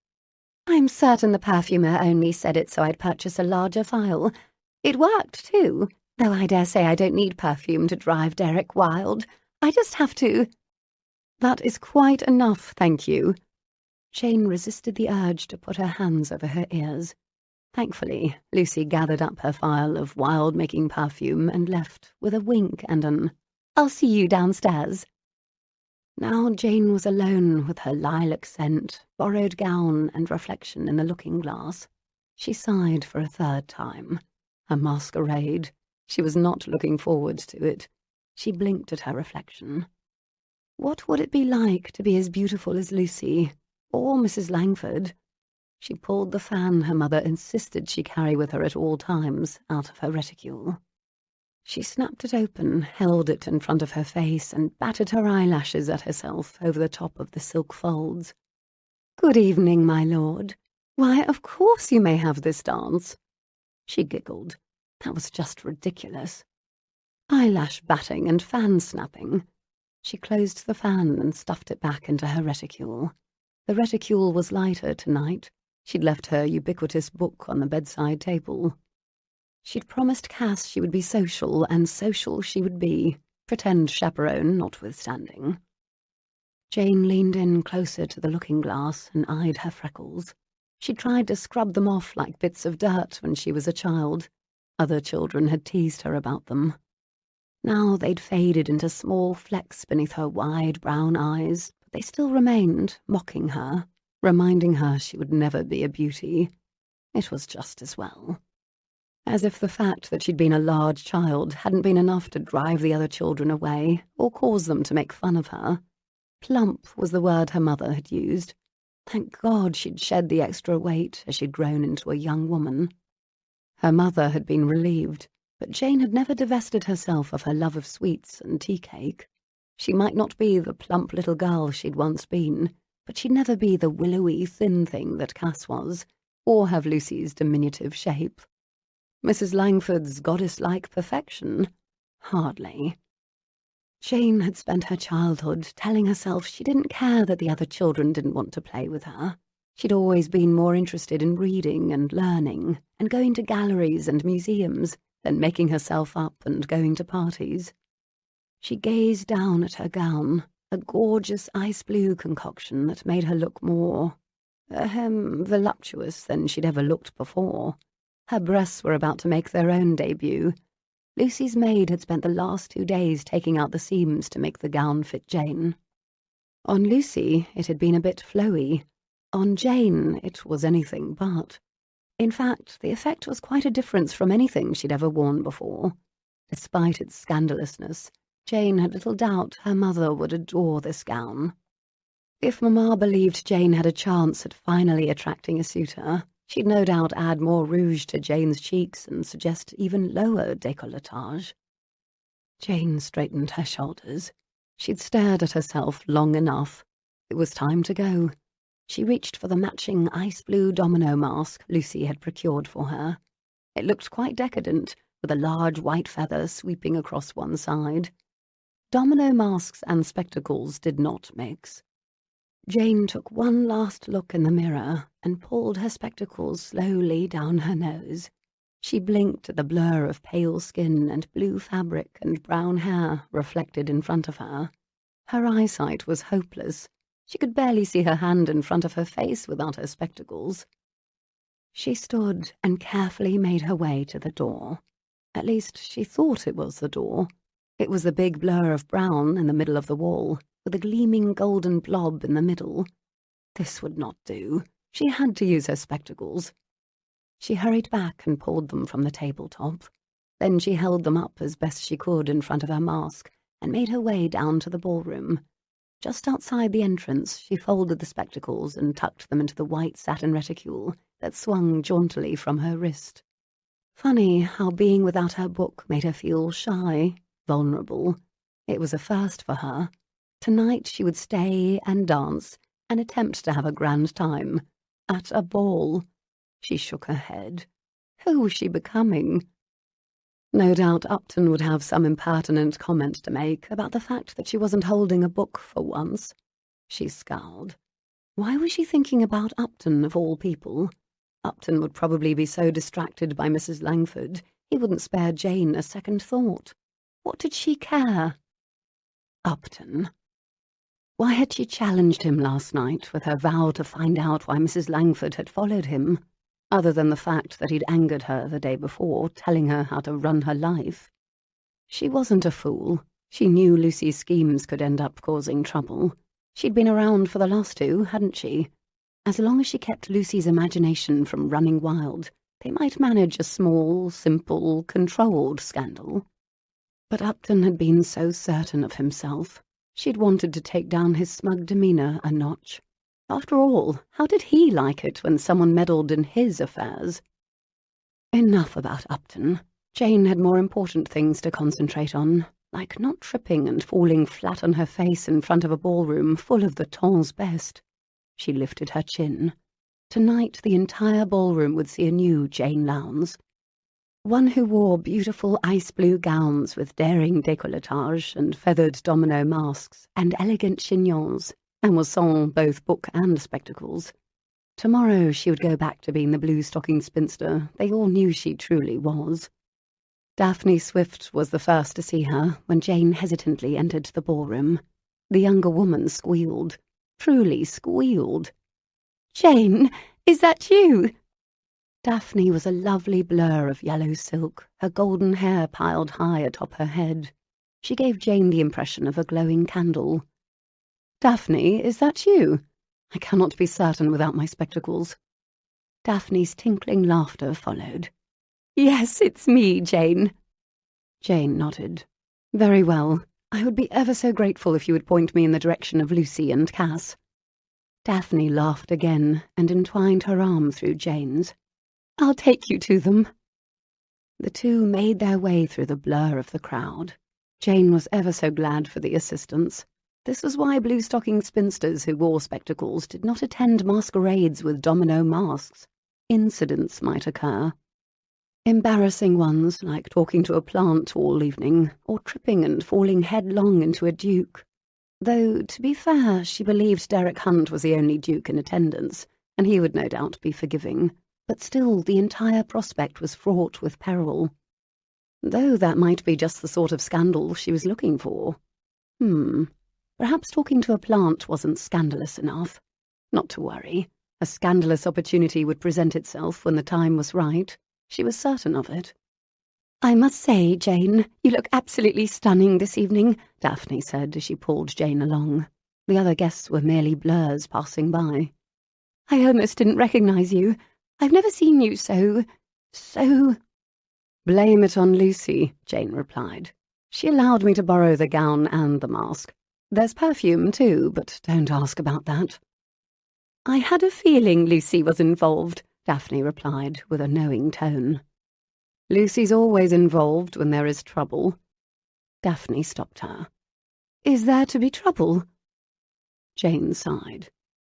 "I'm certain the perfumer only said it so I'd purchase a larger vial. It worked, too, though I dare say I don't need perfume to drive Derek wild. I just have to—" "That is quite enough, thank you." Jane resisted the urge to put her hands over her ears. Thankfully, Lucy gathered up her phial of wild-making perfume and left with a wink and an, "I'll see you downstairs." Now Jane was alone with her lilac scent, borrowed gown and reflection in the looking-glass. She sighed for a third time. A masquerade. She was not looking forward to it. She blinked at her reflection. What would it be like to be as beautiful as Lucy, or Mrs. Langford? She pulled the fan her mother insisted she carry with her at all times out of her reticule. She snapped it open, held it in front of her face, and batted her eyelashes at herself over the top of the silk folds. "Good evening, my lord. Why, of course you may have this dance." She giggled. That was just ridiculous. Eyelash batting and fan snapping. She closed the fan and stuffed it back into her reticule. The reticule was lighter tonight. She'd left her ubiquitous book on the bedside table. She'd promised Cass she would be social, and social she would be, pretend chaperone notwithstanding. Jane leaned in closer to the looking-glass and eyed her freckles. She tried to scrub them off like bits of dirt when she was a child. Other children had teased her about them. Now they'd faded into small flecks beneath her wide brown eyes, but they still remained, mocking her, reminding her she would never be a beauty. It was just as well. As if the fact that she'd been a large child hadn't been enough to drive the other children away or cause them to make fun of her. Plump was the word her mother had used. Thank God she'd shed the extra weight as she'd grown into a young woman. Her mother had been relieved, but Jane had never divested herself of her love of sweets and tea cake. She might not be the plump little girl she'd once been, but she'd never be the willowy, thin thing that Cass was, or have Lucy's diminutive shape. Mrs. Langford's goddess-like perfection? Hardly. Jane had spent her childhood telling herself she didn't care that the other children didn't want to play with her. She'd always been more interested in reading and learning and going to galleries and museums than making herself up and going to parties. She gazed down at her gown, a gorgeous ice-blue concoction that made her look more, voluptuous than she'd ever looked before. Her breasts were about to make their own debut. Lucy's maid had spent the last 2 days taking out the seams to make the gown fit Jane. On Lucy, it had been a bit flowy. On Jane, it was anything but. In fact, the effect was quite a difference from anything she'd ever worn before. Despite its scandalousness, Jane had little doubt her mother would adore this gown. If Mamma believed Jane had a chance at finally attracting a suitor, she'd no doubt add more rouge to Jane's cheeks and suggest even lower décolletage. Jane straightened her shoulders. She'd stared at herself long enough. It was time to go. She reached for the matching ice-blue domino mask Lucy had procured for her. It looked quite decadent, with a large white feather sweeping across one side. Domino masks and spectacles did not mix. Jane took one last look in the mirror and pulled her spectacles slowly down her nose. She blinked at the blur of pale skin and blue fabric and brown hair reflected in front of her. Her eyesight was hopeless. She could barely see her hand in front of her face without her spectacles. She stood and carefully made her way to the door. At least, she thought it was the door. It was the big blur of brown in the middle of the wall, with a gleaming golden blob in the middle. This would not do. She had to use her spectacles. She hurried back and pulled them from the tabletop. Then she held them up as best she could in front of her mask and made her way down to the ballroom. Just outside the entrance, she folded the spectacles and tucked them into the white satin reticule that swung jauntily from her wrist. Funny how being without her book made her feel shy, vulnerable. It was a first for her. Tonight she would stay and dance and attempt to have a grand time. At a ball. She shook her head. Who was she becoming? No doubt Upton would have some impertinent comment to make about the fact that she wasn't holding a book for once. She scowled. Why was she thinking about Upton, of all people? Upton would probably be so distracted by Mrs. Langford he wouldn't spare Jane a second thought. What did she care? Upton. Why had she challenged him last night with her vow to find out why Mrs. Langford had followed him, other than the fact that he'd angered her the day before, telling her how to run her life? She wasn't a fool. She knew Lucy's schemes could end up causing trouble. She'd been around for the last two, hadn't she? As long as she kept Lucy's imagination from running wild, they might manage a small, simple, controlled scandal. But Upton had been so certain of himself. She'd wanted to take down his smug demeanour a notch. After all, how did he like it when someone meddled in his affairs? Enough about Upton. Jane had more important things to concentrate on, like not tripping and falling flat on her face in front of a ballroom full of the temps best. She lifted her chin. Tonight the entire ballroom would see a new Jane Lowndes. One who wore beautiful ice-blue gowns with daring décolletage and feathered domino masks and elegant chignons, and was sans both book and spectacles. Tomorrow she would go back to being the blue-stocking spinster they all knew she truly was. Daphne Swift was the first to see her when Jane hesitantly entered the ballroom. The younger woman squealed. Truly squealed. "Jane, is that you?" Daphne was a lovely blur of yellow silk, her golden hair piled high atop her head. She gave Jane the impression of a glowing candle. "Daphne, is that you? I cannot be certain without my spectacles." Daphne's tinkling laughter followed. "Yes, it's me, Jane." Jane nodded. "Very well. I would be ever so grateful if you would point me in the direction of Lucy and Cass." Daphne laughed again and entwined her arm through Jane's. "I'll take you to them." The two made their way through the blur of the crowd. Jane was ever so glad for the assistance. This was why blue-stocking spinsters who wore spectacles did not attend masquerades with domino masks. Incidents might occur. Embarrassing ones, like talking to a plant all evening, or tripping and falling headlong into a duke. Though, to be fair, she believed Derek Hunt was the only duke in attendance, and he would no doubt be forgiving. But still, the entire prospect was fraught with peril. Though that might be just the sort of scandal she was looking for. Perhaps talking to a plant wasn't scandalous enough. Not to worry. A scandalous opportunity would present itself when the time was right. She was certain of it. "I must say, Jane, you look absolutely stunning this evening," Daphne said as she pulled Jane along. The other guests were merely blurs passing by. "I almost didn't recognize you. I've never seen you so... "Blame it on Lucy," Jane replied. "She allowed me to borrow the gown and the mask. There's perfume too, but don't ask about that." "I had a feeling Lucy was involved," Daphne replied with a knowing tone. "Lucy's always involved when there is trouble." Daphne stopped her. "Is there to be trouble?" Jane sighed.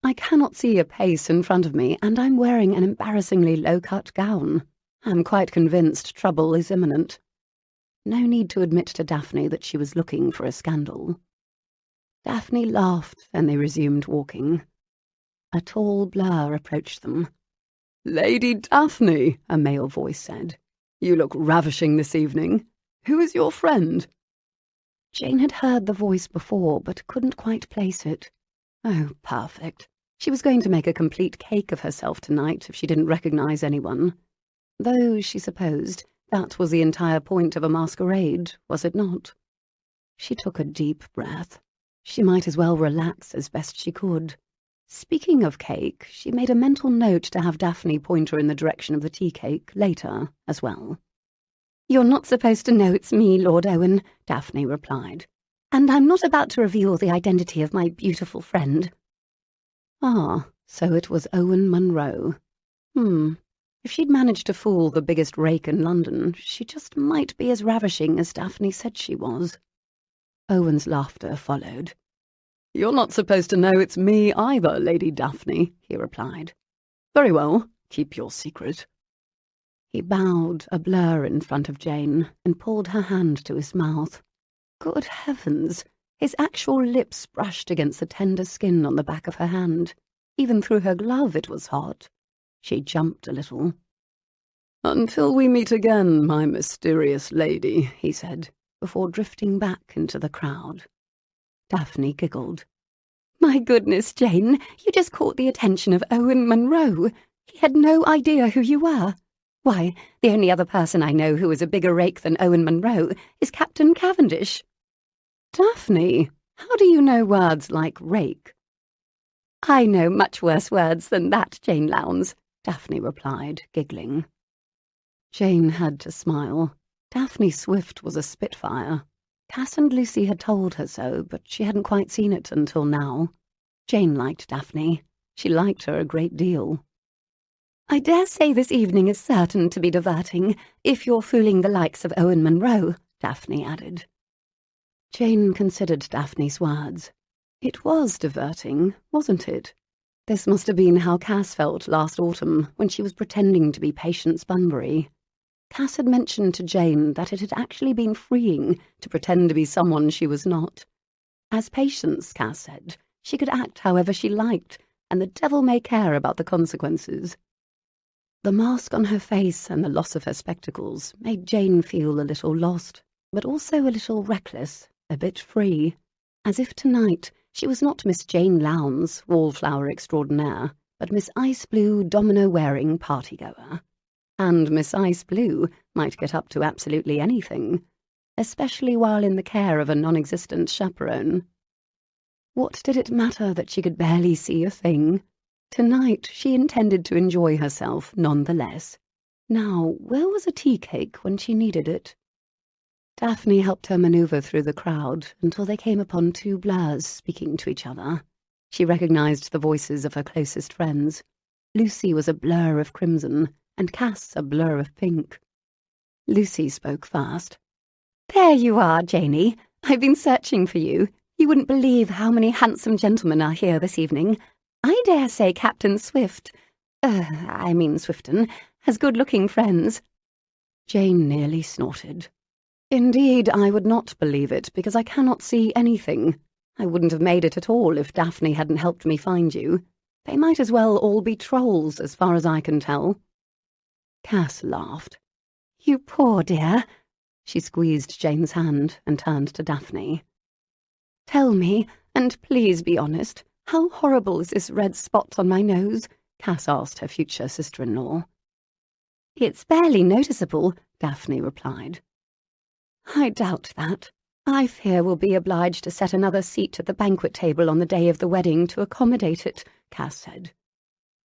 "I cannot see a pace in front of me, and I'm wearing an embarrassingly low-cut gown. I'm quite convinced trouble is imminent." No need to admit to Daphne that she was looking for a scandal. Daphne laughed, and they resumed walking. A tall blur approached them. "Lady Daphne," a male voice said. "You look ravishing this evening. Who is your friend?" Jane had heard the voice before, but couldn't quite place it. Oh, perfect. She was going to make a complete cake of herself tonight if she didn't recognize anyone. Though, she supposed, that was the entire point of a masquerade, was it not? She took a deep breath. She might as well relax as best she could. Speaking of cake, she made a mental note to have Daphne point her in the direction of the tea cake later as well. "You're not supposed to know it's me, Lord Owen," Daphne replied. "And I'm not about to reveal the identity of my beautiful friend." Ah, so it was Owen Munro. If she'd managed to fool the biggest rake in London, she just might be as ravishing as Daphne said she was. Owen's laughter followed. "You're not supposed to know it's me either, Lady Daphne," he replied. "Very well, keep your secret." He bowed, a blur in front of Jane, and pulled her hand to his mouth. Good heavens! His actual lips brushed against the tender skin on the back of her hand. Even through her glove it was hot. She jumped a little. "Until we meet again, my mysterious lady," he said, before drifting back into the crowd. Daphne giggled. My goodness, Jane, you just caught the attention of Owen Munro. He had no idea who you were. Why, the only other person I know who is a bigger rake than Owen Munro is Captain Cavendish. Daphne, how do you know words like rake? I know much worse words than that, Jane Lowndes, Daphne replied, giggling. Jane had to smile. Daphne Swift was a spitfire. Cass and Lucy had told her so, but she hadn't quite seen it until now. Jane liked Daphne. She liked her a great deal. I dare say this evening is certain to be diverting, if you're fooling the likes of Owen Munro, Daphne added. Jane considered Daphne's words. It was diverting, wasn't it? This must have been how Cass felt last autumn when she was pretending to be Patience Bunbury. Cass had mentioned to Jane that it had actually been freeing to pretend to be someone she was not. As Patience, Cass said, she could act however she liked, and the devil may care about the consequences. The mask on her face and the loss of her spectacles made Jane feel a little lost, but also a little reckless, a bit free, as if tonight she was not Miss Jane Lowndes, wallflower extraordinaire, but Miss Ice Blue domino-wearing partygoer. And Miss Ice Blue might get up to absolutely anything, especially while in the care of a non-existent chaperone. What did it matter that she could barely see a thing? Tonight she intended to enjoy herself nonetheless. Now, where was a tea cake when she needed it? Daphne helped her manoeuvre through the crowd until they came upon two blurs speaking to each other. She recognized the voices of her closest friends. Lucy was a blur of crimson, and Cass a blur of pink. Lucy spoke first. There you are, Janey. I've been searching for you. You wouldn't believe how many handsome gentlemen are here this evening. I dare say Captain Swifton, has good-looking friends. Jane nearly snorted. Indeed, I would not believe it, because I cannot see anything. I wouldn't have made it at all if Daphne hadn't helped me find you. They might as well all be trolls, as far as I can tell. Cass laughed. You poor dear. She squeezed Jane's hand and turned to Daphne. Tell me, and please be honest, how horrible is this red spot on my nose? Cass asked her future sister-in-law. It's barely noticeable, Daphne replied. I doubt that. I fear we'll be obliged to set another seat at the banquet table on the day of the wedding to accommodate it, Cass said.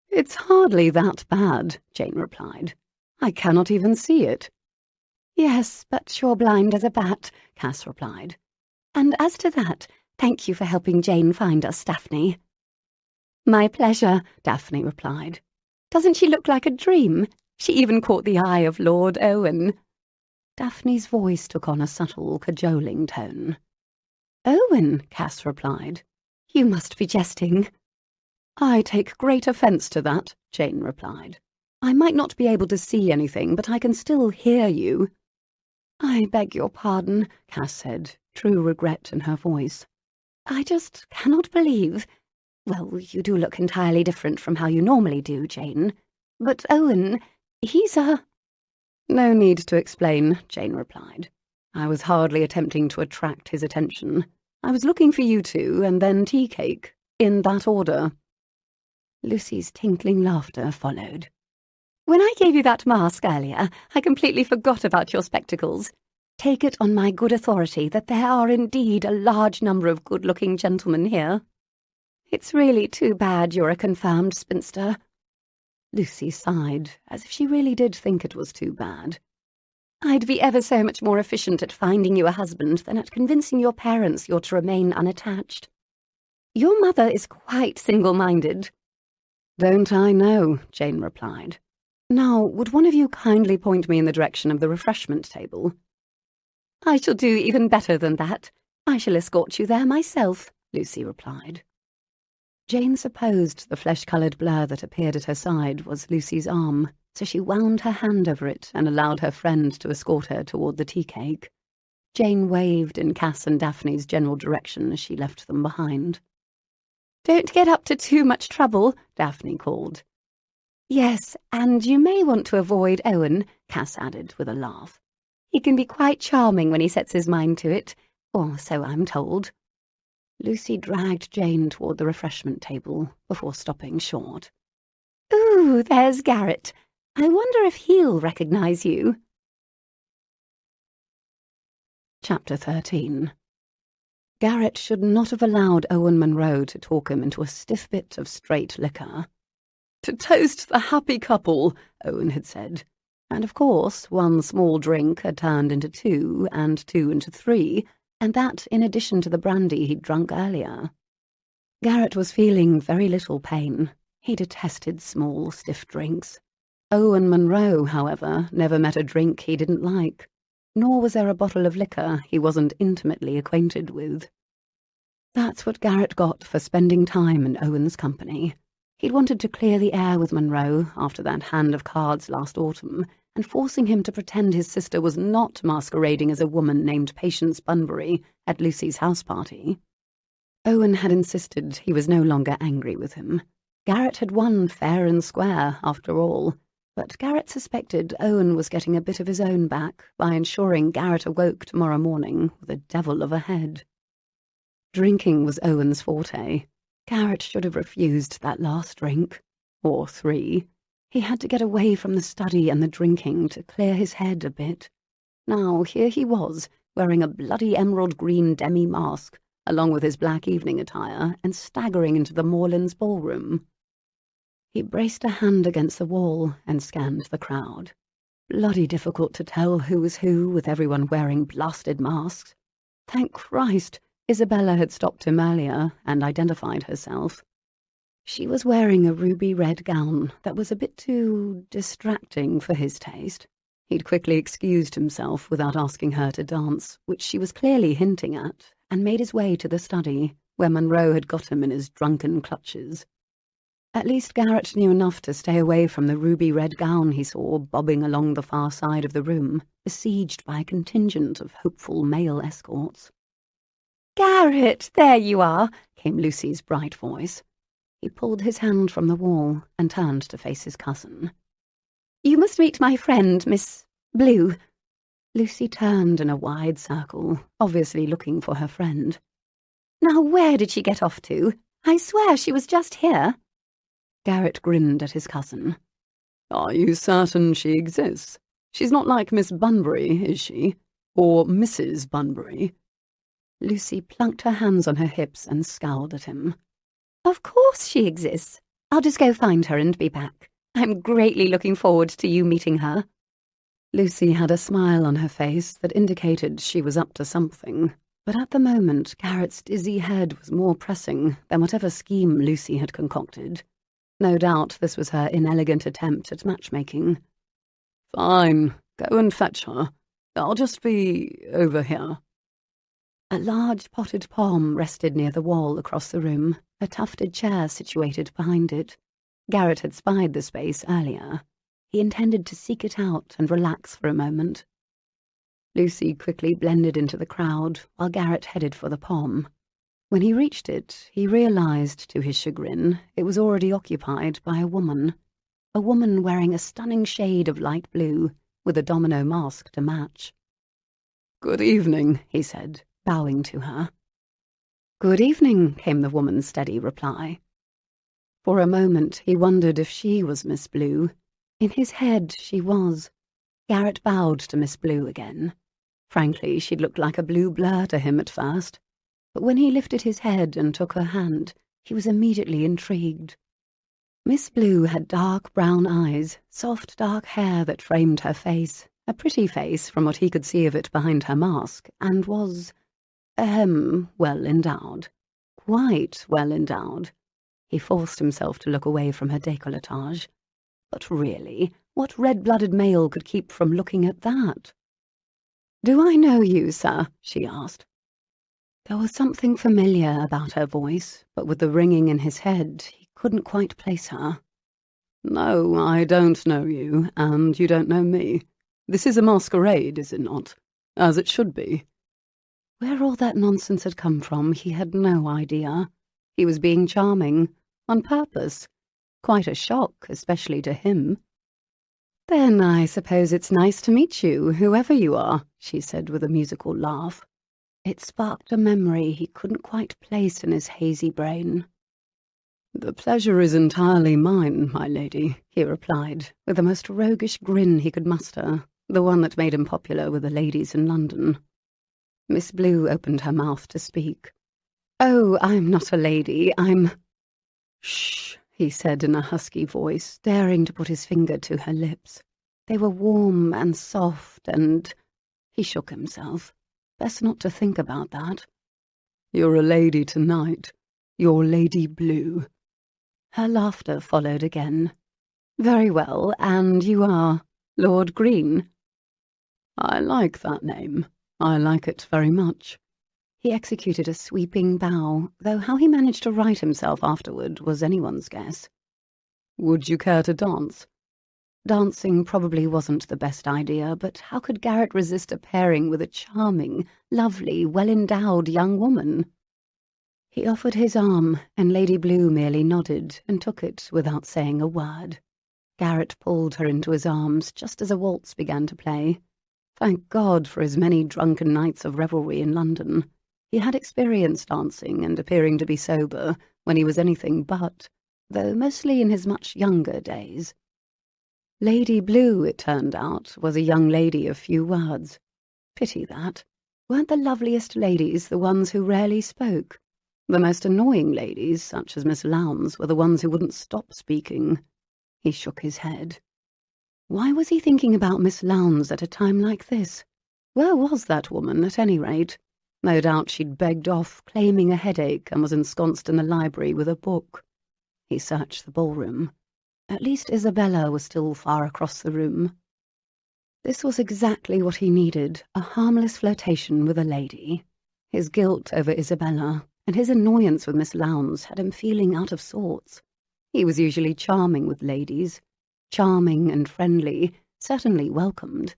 It's hardly that bad, Jane replied. I cannot even see it. Yes, but you're blind as a bat, Cass replied. And as to that, thank you for helping Jane find us, Daphne. My pleasure, Daphne replied. Doesn't she look like a dream? She even caught the eye of Lord Owen. Daphne's voice took on a subtle, cajoling tone. Owen, Cass replied. You must be jesting. I take great offence to that, Jane replied. I might not be able to see anything, but I can still hear you. I beg your pardon, Cass said, true regret in her voice. I just cannot believe. Well, you do look entirely different from how you normally do, Jane. But Owen, he's a... No need to explain, Jane replied. I was hardly attempting to attract his attention. I was looking for you two, and then tea cake, in that order. Lucy's tinkling laughter followed. When I gave you that mask earlier, I completely forgot about your spectacles. Take it on my good authority that there are indeed a large number of good-looking gentlemen here. It's really too bad you're a confirmed spinster. Lucy sighed, as if she really did think it was too bad. I'd be ever so much more efficient at finding you a husband than at convincing your parents you're to remain unattached. Your mother is quite single-minded. Don't I know, Jane replied. Now, would one of you kindly point me in the direction of the refreshment table? I shall do even better than that. I shall escort you there myself, Lucy replied. Jane supposed the flesh-coloured blur that appeared at her side was Lucy's arm, so she wound her hand over it and allowed her friend to escort her toward the tea cake. Jane waved in Cass and Daphne's general direction as she left them behind. Don't get up to too much trouble, Daphne called. Yes, and you may want to avoid Owen, Cass added with a laugh. He can be quite charming when he sets his mind to it, or so I'm told. Lucy dragged Jane toward the refreshment table before stopping short. "Ooh, there's Garrett. I wonder if he'll recognise you." Chapter 13. Garrett should not have allowed Owen Munro to talk him into a stiff bit of straight liquor. "To toast the happy couple," Owen had said. And of course, one small drink had turned into two, and two into three, and that in addition to the brandy he'd drunk earlier. Garrett was feeling very little pain. He detested small, stiff drinks. Owen Munro, however, never met a drink he didn't like, nor was there a bottle of liquor he wasn't intimately acquainted with. That's what Garrett got for spending time in Owen's company. He'd wanted to clear the air with Munro after that hand of cards last autumn, and forcing him to pretend his sister was not masquerading as a woman named Patience Bunbury at Lucy's house party. Owen had insisted he was no longer angry with him. Garrett had won fair and square, after all, but Garrett suspected Owen was getting a bit of his own back by ensuring Garrett awoke tomorrow morning with a devil of a head. Drinking was Owen's forte. Garrett should have refused that last drink. Or 3. He had to get away from the study and the drinking to clear his head a bit. Now here he was, wearing a bloody emerald green demi-mask, along with his black evening attire, and staggering into the Moorlands ballroom. He braced a hand against the wall and scanned the crowd. Bloody difficult to tell who was who with everyone wearing blasted masks. Thank Christ, Isabella had stopped him earlier and identified herself. She was wearing a ruby-red gown that was a bit too distracting for his taste. He'd quickly excused himself without asking her to dance, which she was clearly hinting at, and made his way to the study, where Munro had got him in his drunken clutches. At least Garrett knew enough to stay away from the ruby-red gown he saw bobbing along the far side of the room, besieged by a contingent of hopeful male escorts. "Garrett, there you are," came Lucy's bright voice. He pulled his hand from the wall and turned to face his cousin. "You must meet my friend, Miss Blue." Lucy turned in a wide circle, obviously looking for her friend. "Now where did she get off to? I swear she was just here." Garrett grinned at his cousin. "Are you certain she exists? She's not like Miss Bunbury, is she? Or Mrs. Bunbury?" Lucy plunked her hands on her hips and scowled at him. "Of course she exists. I'll just go find her and be back. I'm greatly looking forward to you meeting her." Lucy had a smile on her face that indicated she was up to something, but at the moment Garrett's dizzy head was more pressing than whatever scheme Lucy had concocted. No doubt this was her inelegant attempt at matchmaking. "Fine, go and fetch her. I'll just be over here." A large potted palm rested near the wall across the room, a tufted chair situated behind it. Garrett had spied the space earlier. He intended to seek it out and relax for a moment. Lucy quickly blended into the crowd while Garrett headed for the palm. When he reached it, he realized, to his chagrin, it was already occupied by a woman wearing a stunning shade of light blue, with a domino mask to match. "Good evening," he said, bowing to her. "Good evening," came the woman's steady reply. For a moment he wondered if she was Miss Blue. In his head she was. Garrett bowed to Miss Blue again. Frankly, she'd looked like a blue blur to him at first, but when he lifted his head and took her hand, he was immediately intrigued. Miss Blue had dark brown eyes, soft dark hair that framed her face, a pretty face from what he could see of it behind her mask, and was, well endowed. Quite well endowed. He forced himself to look away from her décolletage. But really, what red-blooded male could keep from looking at that? "Do I know you, sir?" she asked. There was something familiar about her voice, but with the ringing in his head, he couldn't quite place her. "No, I don't know you, and you don't know me. This is a masquerade, is it not? As it should be." Where all that nonsense had come from, he had no idea. He was being charming, on purpose. Quite a shock, especially to him. "Then I suppose it's nice to meet you, whoever you are," she said with a musical laugh. It sparked a memory he couldn't quite place in his hazy brain. "The pleasure is entirely mine, my lady," he replied, with the most roguish grin he could muster, the one that made him popular with the ladies in London. Miss Blue opened her mouth to speak. "Oh, I'm not a lady, I'm—" "Shh," he said in a husky voice, daring to put his finger to her lips. They were warm and soft and— He shook himself. Best not to think about that. "You're a lady tonight. You're Lady Blue." Her laughter followed again. "Very well, and you are Lord Green?" "I like that name. I like it very much." He executed a sweeping bow, though how he managed to right himself afterward was anyone's guess. "Would you care to dance?" Dancing probably wasn't the best idea, but how could Garrett resist a pairing with a charming, lovely, well-endowed young woman? He offered his arm, and Lady Blue merely nodded and took it without saying a word. Garrett pulled her into his arms just as a waltz began to play. Thank God for his many drunken nights of revelry in London. He had experience dancing and appearing to be sober when he was anything but, though mostly in his much younger days. Lady Blue, it turned out, was a young lady of few words. Pity that. Weren't the loveliest ladies the ones who rarely spoke? The most annoying ladies, such as Miss Lowndes, were the ones who wouldn't stop speaking. He shook his head. Why was he thinking about Miss Lowndes at a time like this? Where was that woman, at any rate? No doubt she'd begged off, claiming a headache, and was ensconced in the library with a book. He searched the ballroom. At least Isabella was still far across the room. This was exactly what he needed, a harmless flirtation with a lady. His guilt over Isabella and his annoyance with Miss Lowndes had him feeling out of sorts. He was usually charming with ladies. Charming and friendly, certainly welcomed.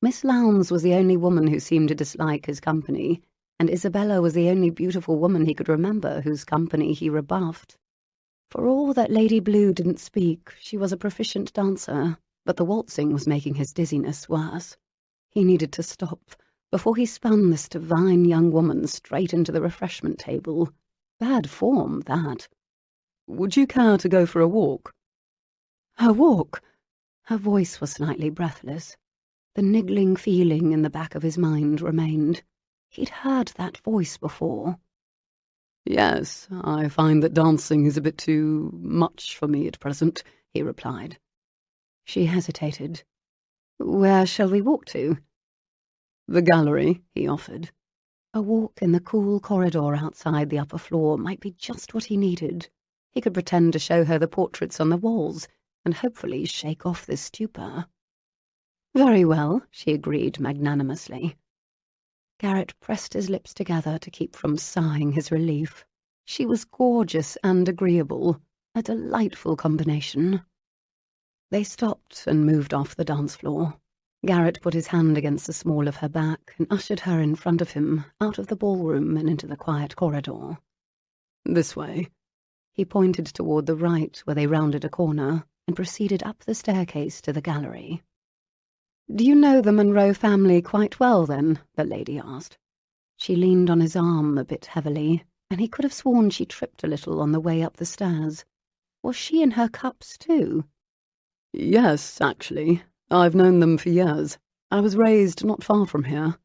Miss Lowndes was the only woman who seemed to dislike his company, and Isabella was the only beautiful woman he could remember whose company he rebuffed. For all that Lady Blue didn't speak, she was a proficient dancer, but the waltzing was making his dizziness worse. He needed to stop before he spun this divine young woman straight into the refreshment table. Bad form, that. "Would you care to go for a walk?" A walk? Her voice was slightly breathless. The niggling feeling in the back of his mind remained. He'd heard that voice before. "Yes, I find that dancing is a bit too much for me at present," he replied. She hesitated. "Where shall we walk to?" "The gallery," he offered. A walk in the cool corridor outside the upper floor might be just what he needed. He could pretend to show her the portraits on the walls, and hopefully shake off this stupor. "Very well," she agreed magnanimously. Garrett pressed his lips together to keep from sighing his relief. She was gorgeous and agreeable, a delightful combination. They stopped and moved off the dance floor. Garrett put his hand against the small of her back and ushered her in front of him, out of the ballroom and into the quiet corridor. "This way." He pointed toward the right, where they rounded a corner, and proceeded up the staircase to the gallery. "Do you know the Munro family quite well, then?" the lady asked. She leaned on his arm a bit heavily, and he could have sworn she tripped a little on the way up the stairs. Was she in her cups, too? "Yes, actually. I've known them for years. I was raised not far from here.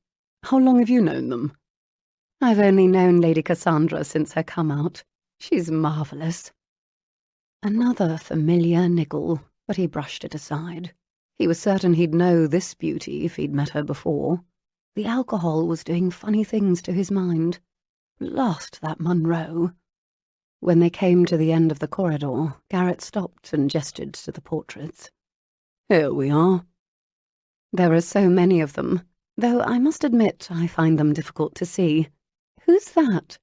How long have you known them?" "I've only known Lady Cassandra since her come-out. She's marvellous." Another familiar niggle, but he brushed it aside. He was certain he'd know this beauty if he'd met her before. The alcohol was doing funny things to his mind. Lost that Munro. When they came to the end of the corridor, Garrett stopped and gestured to the portraits. "Here we are." "There are so many of them, though I must admit I find them difficult to see. Who's that?"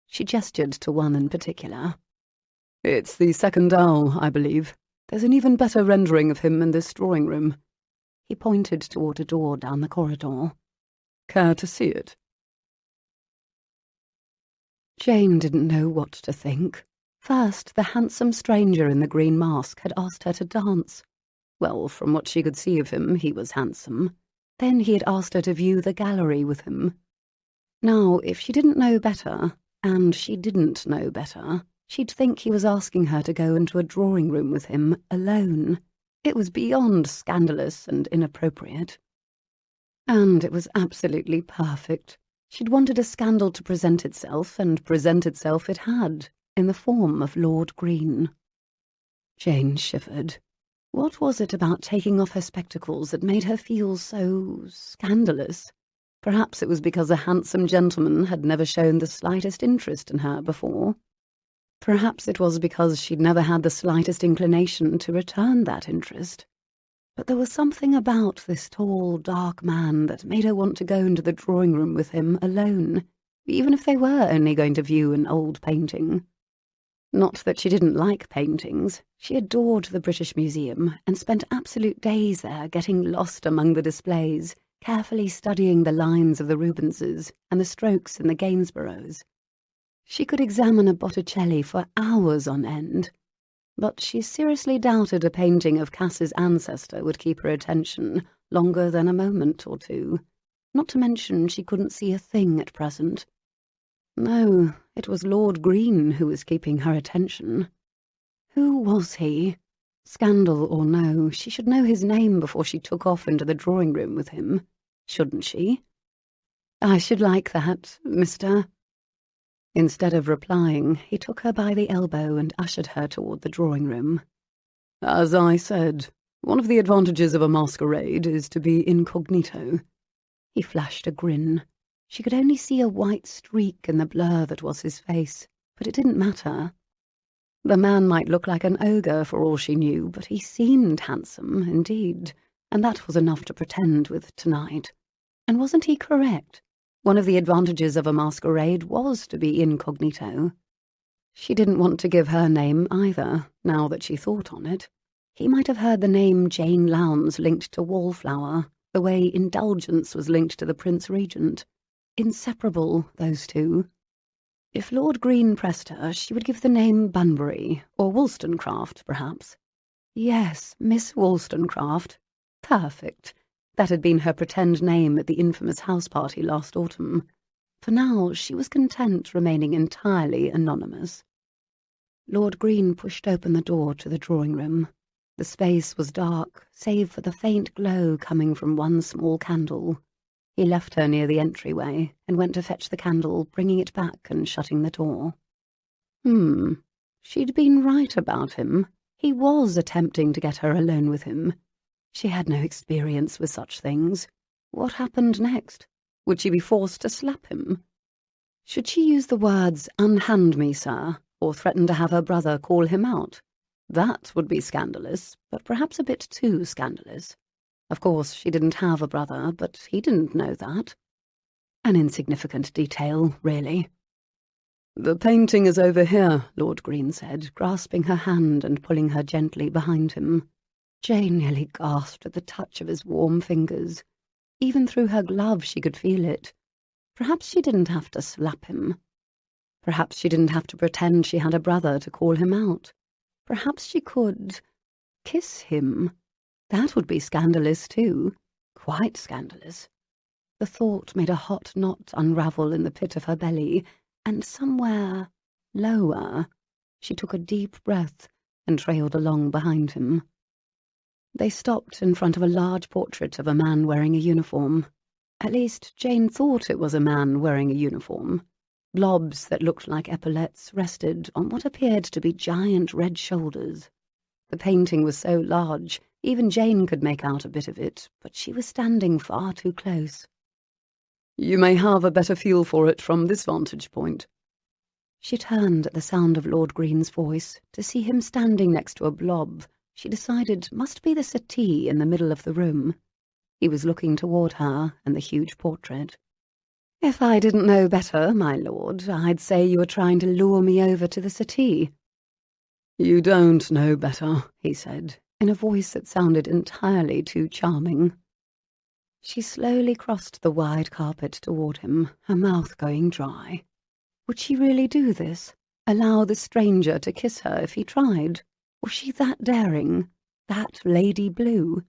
She gestured to one in particular. "It's the second owl, I believe. There's an even better rendering of him in this drawing room." He pointed toward a door down the corridor. "Care to see it?" Jane didn't know what to think. First, the handsome stranger in the green mask had asked her to dance. Well, from what she could see of him, he was handsome. Then he had asked her to view the gallery with him. Now, if she didn't know better, and she didn't know better, she'd think he was asking her to go into a drawing room with him alone. It was beyond scandalous and inappropriate. And it was absolutely perfect. She'd wanted a scandal to present itself, and present itself it had, in the form of Lord Green. Jane shivered. What was it about taking off her spectacles that made her feel so scandalous? Perhaps it was because a handsome gentleman had never shown the slightest interest in her before. Perhaps it was because she'd never had the slightest inclination to return that interest. But there was something about this tall, dark man that made her want to go into the drawing-room with him alone, even if they were only going to view an old painting. Not that she didn't like paintings. She adored the British Museum and spent absolute days there getting lost among the displays, carefully studying the lines of the Rubenses and the strokes in the Gainsboroughs. She could examine a Botticelli for hours on end, but she seriously doubted a painting of Cass's ancestor would keep her attention longer than a moment or two, not to mention she couldn't see a thing at present. No, it was Lord Green who was keeping her attention. Who was he? Scandal or no, she should know his name before she took off into the drawing-room with him, shouldn't she? I should like that, Mr. Instead of replying, he took her by the elbow and ushered her toward the drawing-room. As I said, one of the advantages of a masquerade is to be incognito. He flashed a grin. She could only see a white streak in the blur that was his face, but it didn't matter. The man might look like an ogre for all she knew, but he seemed handsome, indeed, and that was enough to pretend with tonight. And wasn't he correct? One of the advantages of a masquerade was to be incognito. She didn't want to give her name either, now that she thought on it. He might have heard the name Jane Lowndes linked to Wallflower, the way Indulgence was linked to the Prince Regent. Inseparable, those two. If Lord Green pressed her, she would give the name Bunbury, or Wollstonecraft, perhaps. Yes, Miss Wollstonecraft. Perfect. That had been her pretend name at the infamous house party last autumn. For now, she was content remaining entirely anonymous. Lord Green pushed open the door to the drawing-room. The space was dark, save for the faint glow coming from one small candle. He left her near the entryway and went to fetch the candle, bringing it back and shutting the door. She'd been right about him. He was attempting to get her alone with him. She had no experience with such things. What happened next? Would she be forced to slap him? Should she use the words, "Unhand me, sir," or threaten to have her brother call him out? That would be scandalous, but perhaps a bit too scandalous. Of course, she didn't have a brother, but he didn't know that. An insignificant detail, really. "The painting is over here," Lord Green said, grasping her hand and pulling her gently behind him. Jane nearly gasped at the touch of his warm fingers. Even through her glove she could feel it. Perhaps she didn't have to slap him. Perhaps she didn't have to pretend she had a brother to call him out. Perhaps she could kiss him. That would be scandalous too. Quite scandalous. The thought made a hot knot unravel in the pit of her belly, and somewhere lower she took a deep breath and trailed along behind him. They stopped in front of a large portrait of a man wearing a uniform. At least, Jane thought it was a man wearing a uniform. Blobs that looked like epaulets rested on what appeared to be giant red shoulders. The painting was so large, even Jane could make out a bit of it, but she was standing far too close. "You may have a better feel for it from this vantage point." She turned at the sound of Lord Green's voice to see him standing next to a blob she decided must be the settee in the middle of the room. He was looking toward her and the huge portrait. "If I didn't know better, my lord, I'd say you were trying to lure me over to the settee." "You don't know better," he said, in a voice that sounded entirely too charming. She slowly crossed the wide carpet toward him, her mouth going dry. Would she really do this? Allow the stranger to kiss her if he tried? Was she that daring? That Lady Blue?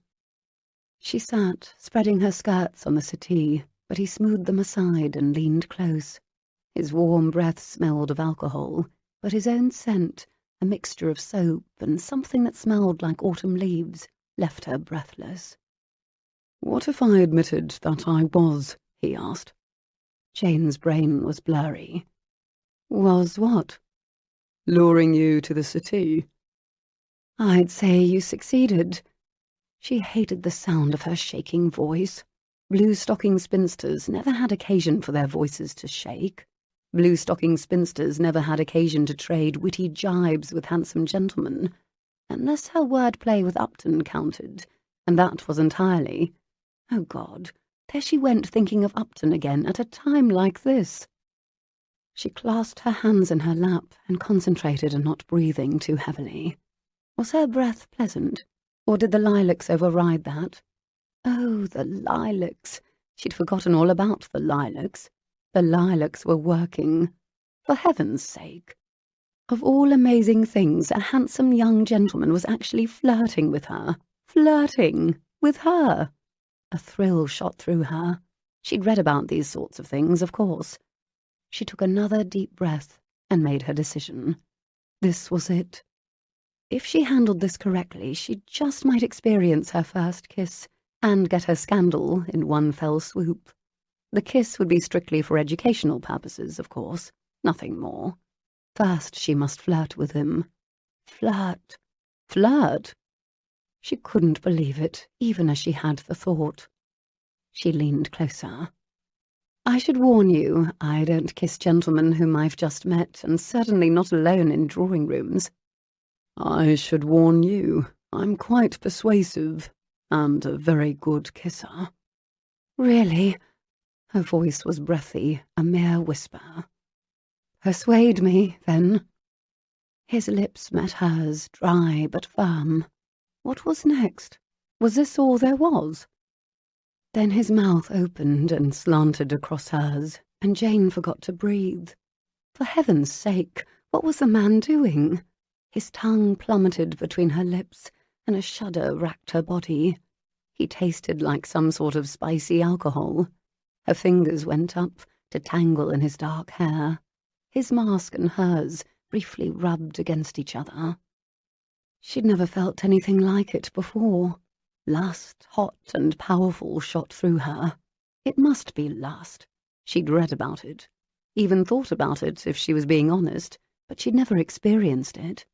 She sat, spreading her skirts on the settee, but he smoothed them aside and leaned close. His warm breath smelled of alcohol, but his own scent, a mixture of soap and something that smelled like autumn leaves, left her breathless. "What if I admitted that I was?" he asked. Jane's brain was blurry. Was what? "Luring you to the city." I'd say you succeeded. She hated the sound of her shaking voice. Blue-stocking spinsters never had occasion for their voices to shake. Blue-stocking spinsters never had occasion to trade witty jibes with handsome gentlemen, unless her wordplay with Upton counted, and that was entirely. Oh, God, there she went thinking of Upton again at a time like this. She clasped her hands in her lap and concentrated on not breathing too heavily. Was her breath pleasant, or did the lilacs override that? Oh, the lilacs! She'd forgotten all about the lilacs. The lilacs were working. For heaven's sake! Of all amazing things, a handsome young gentleman was actually flirting with her. Flirting with her! A thrill shot through her. She'd read about these sorts of things, of course. She took another deep breath and made her decision. This was it. If she handled this correctly, she just might experience her first kiss and get her scandal in one fell swoop. The kiss would be strictly for educational purposes, of course, nothing more. First, she must flirt with him. Flirt. Flirt? She couldn't believe it, even as she had the thought. She leaned closer. I should warn you, I don't kiss gentlemen whom I've just met, and certainly not alone in drawing rooms. "I should warn you. I'm quite persuasive, and a very good kisser." Really? Her voice was breathy, a mere whisper. Persuade me, then. His lips met hers, dry but firm. What was next? Was this all there was? Then his mouth opened and slanted across hers, and Jane forgot to breathe. For heaven's sake, what was the man doing? His tongue plummeted between her lips, and a shudder racked her body. He tasted like some sort of spicy alcohol. Her fingers went up to tangle in his dark hair. His mask and hers briefly rubbed against each other. She'd never felt anything like it before. Lust, hot and powerful, shot through her. It must be lust. She'd read about it, even thought about it if she was being honest, but she'd never experienced it.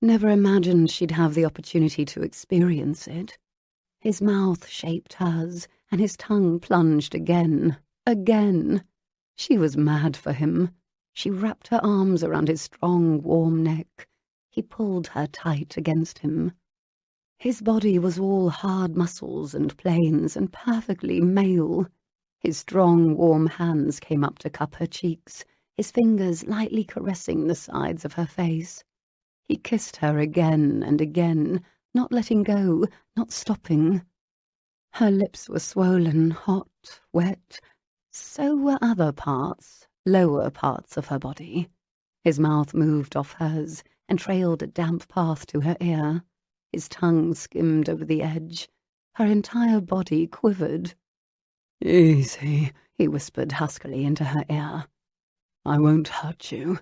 Never imagined she'd have the opportunity to experience it. His mouth shaped hers, and his tongue plunged again. Again. She was mad for him. She wrapped her arms around his strong, warm neck. He pulled her tight against him. His body was all hard muscles and planes and perfectly male. His strong, warm hands came up to cup her cheeks, his fingers lightly caressing the sides of her face. He kissed her again and again, not letting go, not stopping. Her lips were swollen, hot, wet. So were other parts, lower parts of her body. His mouth moved off hers and trailed a damp path to her ear. His tongue skimmed over the edge. Her entire body quivered. "Easy," he whispered huskily into her ear. "I won't hurt you."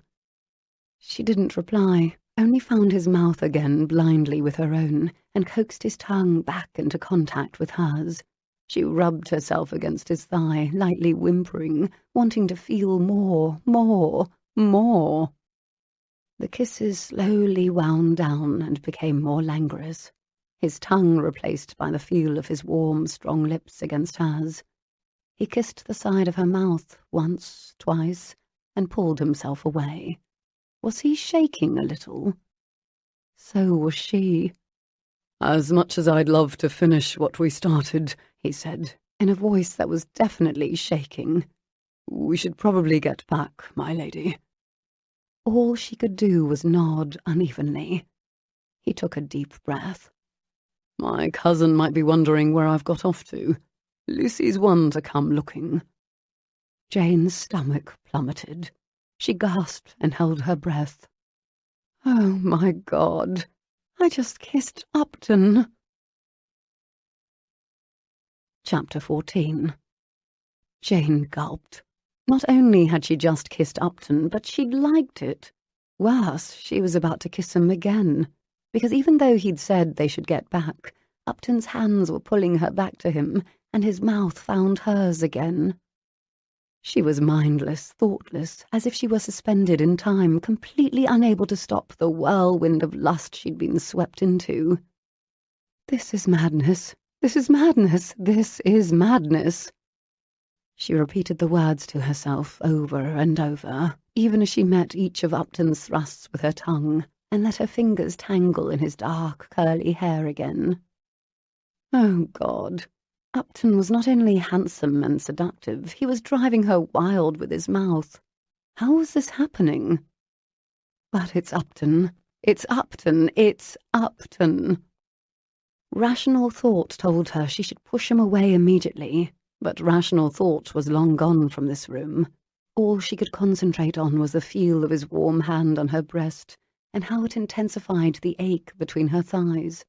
She didn't reply, only found his mouth again blindly with her own and coaxed his tongue back into contact with hers. She rubbed herself against his thigh, lightly whimpering, wanting to feel more, more, more. The kisses slowly wound down and became more languorous, his tongue replaced by the feel of his warm, strong lips against hers. He kissed the side of her mouth once, twice, and pulled himself away. Was he shaking a little? So was she. "As much as I'd love to finish what we started," he said, in a voice that was definitely shaking, "we should probably get back, my lady." All she could do was nod unevenly. He took a deep breath. "My cousin might be wondering where I've got off to. Lucy's one to come looking." Jane's stomach plummeted. She gasped and held her breath. Oh, my God. I just kissed Upton. Chapter 14. Jane gulped. Not only had she just kissed Upton, but she'd liked it. Worse, she was about to kiss him again, because even though he'd said they should get back, Upton's hands were pulling her back to him, and his mouth found hers again. She was mindless, thoughtless, as if she were suspended in time, completely unable to stop the whirlwind of lust she'd been swept into. This is madness. This is madness. This is madness. She repeated the words to herself over and over, even as she met each of Upton's thrusts with her tongue, and let her fingers tangle in his dark, curly hair again. Oh, God. Upton was not only handsome and seductive, he was driving her wild with his mouth. How was this happening? But it's Upton. It's Upton. It's Upton. Rational thought told her she should push him away immediately, but rational thought was long gone from this room. All she could concentrate on was the feel of his warm hand on her breast, and how it intensified the ache between her thighs.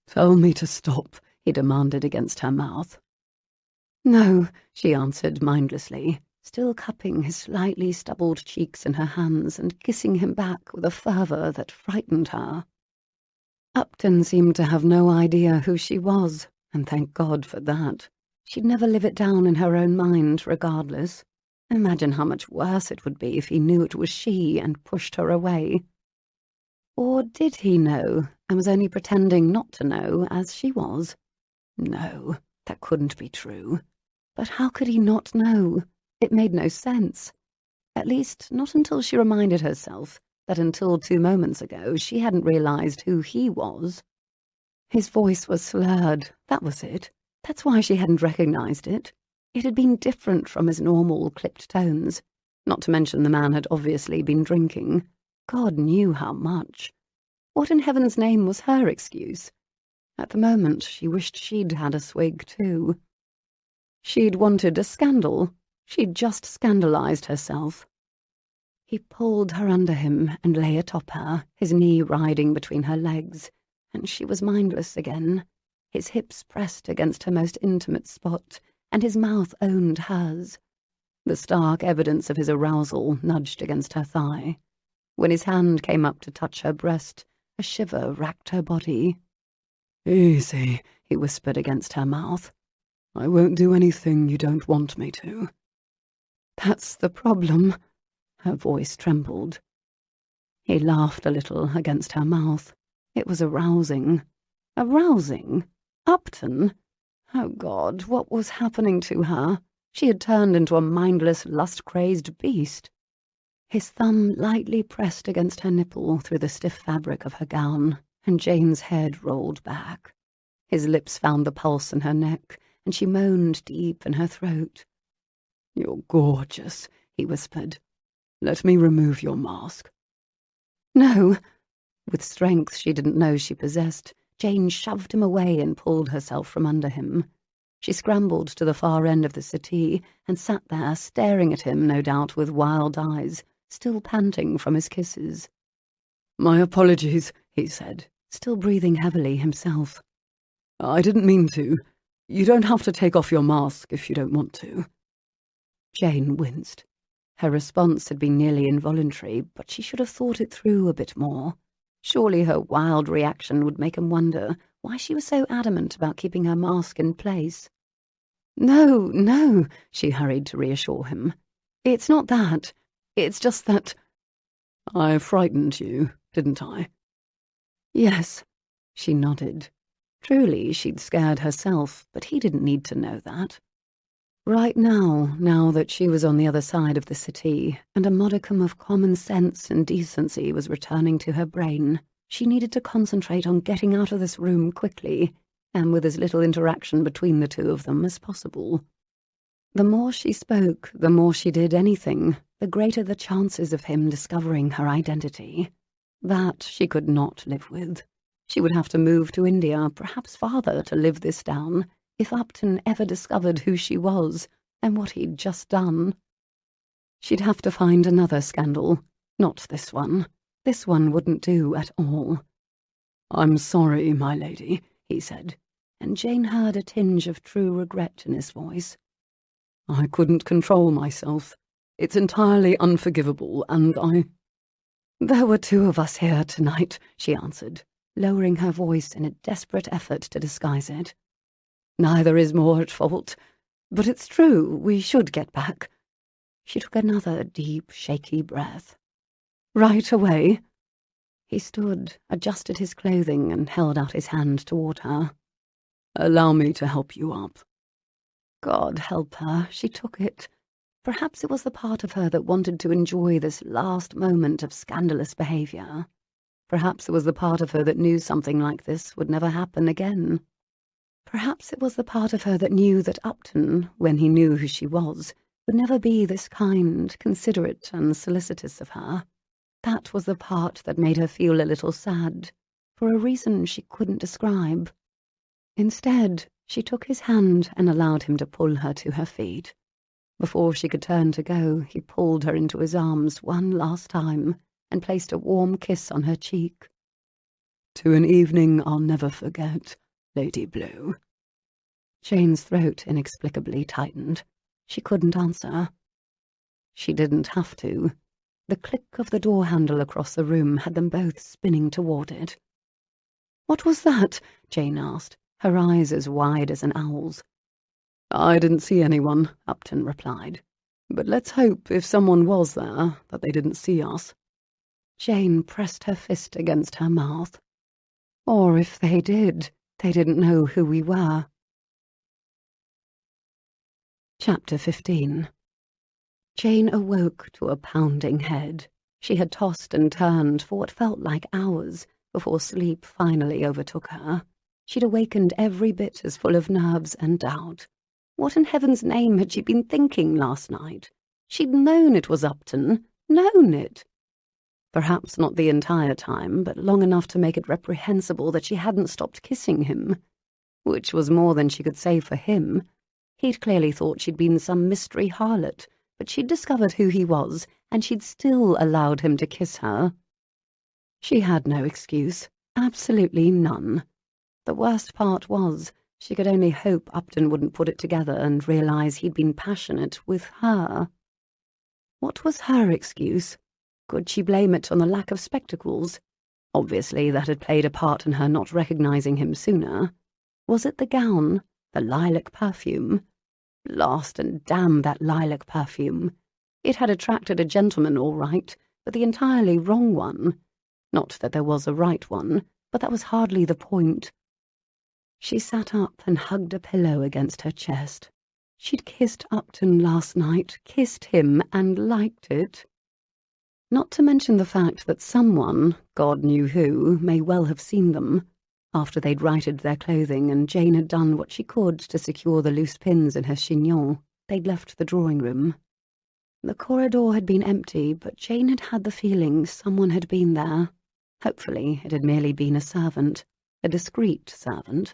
"Tell me to stop," he demanded against her mouth. "No," she answered mindlessly, still cupping his slightly stubbled cheeks in her hands and kissing him back with a fervour that frightened her. Upton seemed to have no idea who she was, and thank God for that. She'd never live it down in her own mind, regardless. Imagine how much worse it would be if he knew it was she and pushed her away. Or did he know, and was only pretending not to know, as she was? No, that couldn't be true. But how could he not know? It made no sense. At least, not until she reminded herself that until 2 moments ago she hadn't realized who he was. His voice was slurred, that was it. That's why she hadn't recognized it. It had been different from his normal, clipped tones. Not to mention the man had obviously been drinking. God knew how much. What in heaven's name was her excuse? At the moment, she wished she'd had a swig too. She'd wanted a scandal. She'd just scandalized herself. He pulled her under him and lay atop her, his knee riding between her legs, and she was mindless again. His hips pressed against her most intimate spot, and his mouth owned hers. The stark evidence of his arousal nudged against her thigh. When his hand came up to touch her breast, a shiver racked her body. "Easy," he whispered against her mouth. "I won't do anything you don't want me to." "That's the problem." Her voice trembled. He laughed a little against her mouth. It was arousing. Arousing? Upton? Oh, God, what was happening to her? She had turned into a mindless, lust-crazed beast. His thumb lightly pressed against her nipple through the stiff fabric of her gown, and Jane's head rolled back. His lips found the pulse in her neck, and she moaned deep in her throat. "You're gorgeous," he whispered. "Let me remove your mask." "No." With strength she didn't know she possessed, Jane shoved him away and pulled herself from under him. She scrambled to the far end of the settee and sat there, staring at him, no doubt with wild eyes, still panting from his kisses. "My apologies," he said, still breathing heavily himself. "I didn't mean to. You don't have to take off your mask if you don't want to." Jane winced. Her response had been nearly involuntary, but she should have thought it through a bit more. Surely her wild reaction would make him wonder why she was so adamant about keeping her mask in place. "No, no," she hurried to reassure him. "It's not that. It's just that—" "I frightened you, didn't I?" "Yes," she nodded. Truly, she'd scared herself, but he didn't need to know that. Right now that she was on the other side of the city, and a modicum of common sense and decency was returning to her brain, she needed to concentrate on getting out of this room quickly, and with as little interaction between the two of them as possible. The more she spoke, the more she did anything, the greater the chances of him discovering her identity. That she could not live with. She would have to move to India, perhaps farther, to live this down, if Upton ever discovered who she was and what he'd just done. She'd have to find another scandal, not this one. This one wouldn't do at all. "I'm sorry, my lady," he said, and Jane heard a tinge of true regret in his voice. I couldn't control myself. It's entirely unforgivable, and I—" "There were two of us here tonight," she answered, lowering her voice in a desperate effort to disguise it. "Neither is more at fault. But it's true, we should get back." She took another deep, shaky breath. "Right away." He stood, adjusted his clothing, and held out his hand toward her. "Allow me to help you up." God help her, she took it. Perhaps it was the part of her that wanted to enjoy this last moment of scandalous behaviour. Perhaps it was the part of her that knew something like this would never happen again. Perhaps it was the part of her that knew that Upton, when he knew who she was, would never be this kind, considerate, and solicitous of her. That was the part that made her feel a little sad, for a reason she couldn't describe. Instead, she took his hand and allowed him to pull her to her feet. Before she could turn to go, he pulled her into his arms one last time and placed a warm kiss on her cheek. "To an evening I'll never forget, Lady Blue." Jane's throat inexplicably tightened. She couldn't answer. She didn't have to. The click of the door handle across the room had them both spinning toward it. "What was that?" Jane asked, her eyes as wide as an owl's. "I didn't see anyone," Upton replied. "But let's hope, if someone was there, that they didn't see us." Jane pressed her fist against her mouth. "Or if they did, they didn't know who we were." Chapter 15. Jane awoke to a pounding head. She had tossed and turned for what felt like hours before sleep finally overtook her. She'd awakened every bit as full of nerves and doubt. What in heaven's name had she been thinking last night? She'd known it was Upton, known it. Perhaps not the entire time, but long enough to make it reprehensible that she hadn't stopped kissing him. Which was more than she could say for him. He'd clearly thought she'd been some mystery harlot, but she'd discovered who he was, and she'd still allowed him to kiss her. She had no excuse, absolutely none. The worst part was, she could only hope Upton wouldn't put it together and realise he'd been passionate with her. What was her excuse? Could she blame it on the lack of spectacles? Obviously that had played a part in her not recognising him sooner. Was it the gown, the lilac perfume? Blast and damn that lilac perfume. It had attracted a gentleman all right, but the entirely wrong one. Not that there was a right one, but that was hardly the point. She sat up and hugged a pillow against her chest. She'd kissed Upton last night, kissed him, and liked it. Not to mention the fact that someone, God knew who, may well have seen them. After they'd righted their clothing and Jane had done what she could to secure the loose pins in her chignon, they'd left the drawing-room. The corridor had been empty, but Jane had had the feeling someone had been there. Hopefully it had merely been a servant, a discreet servant.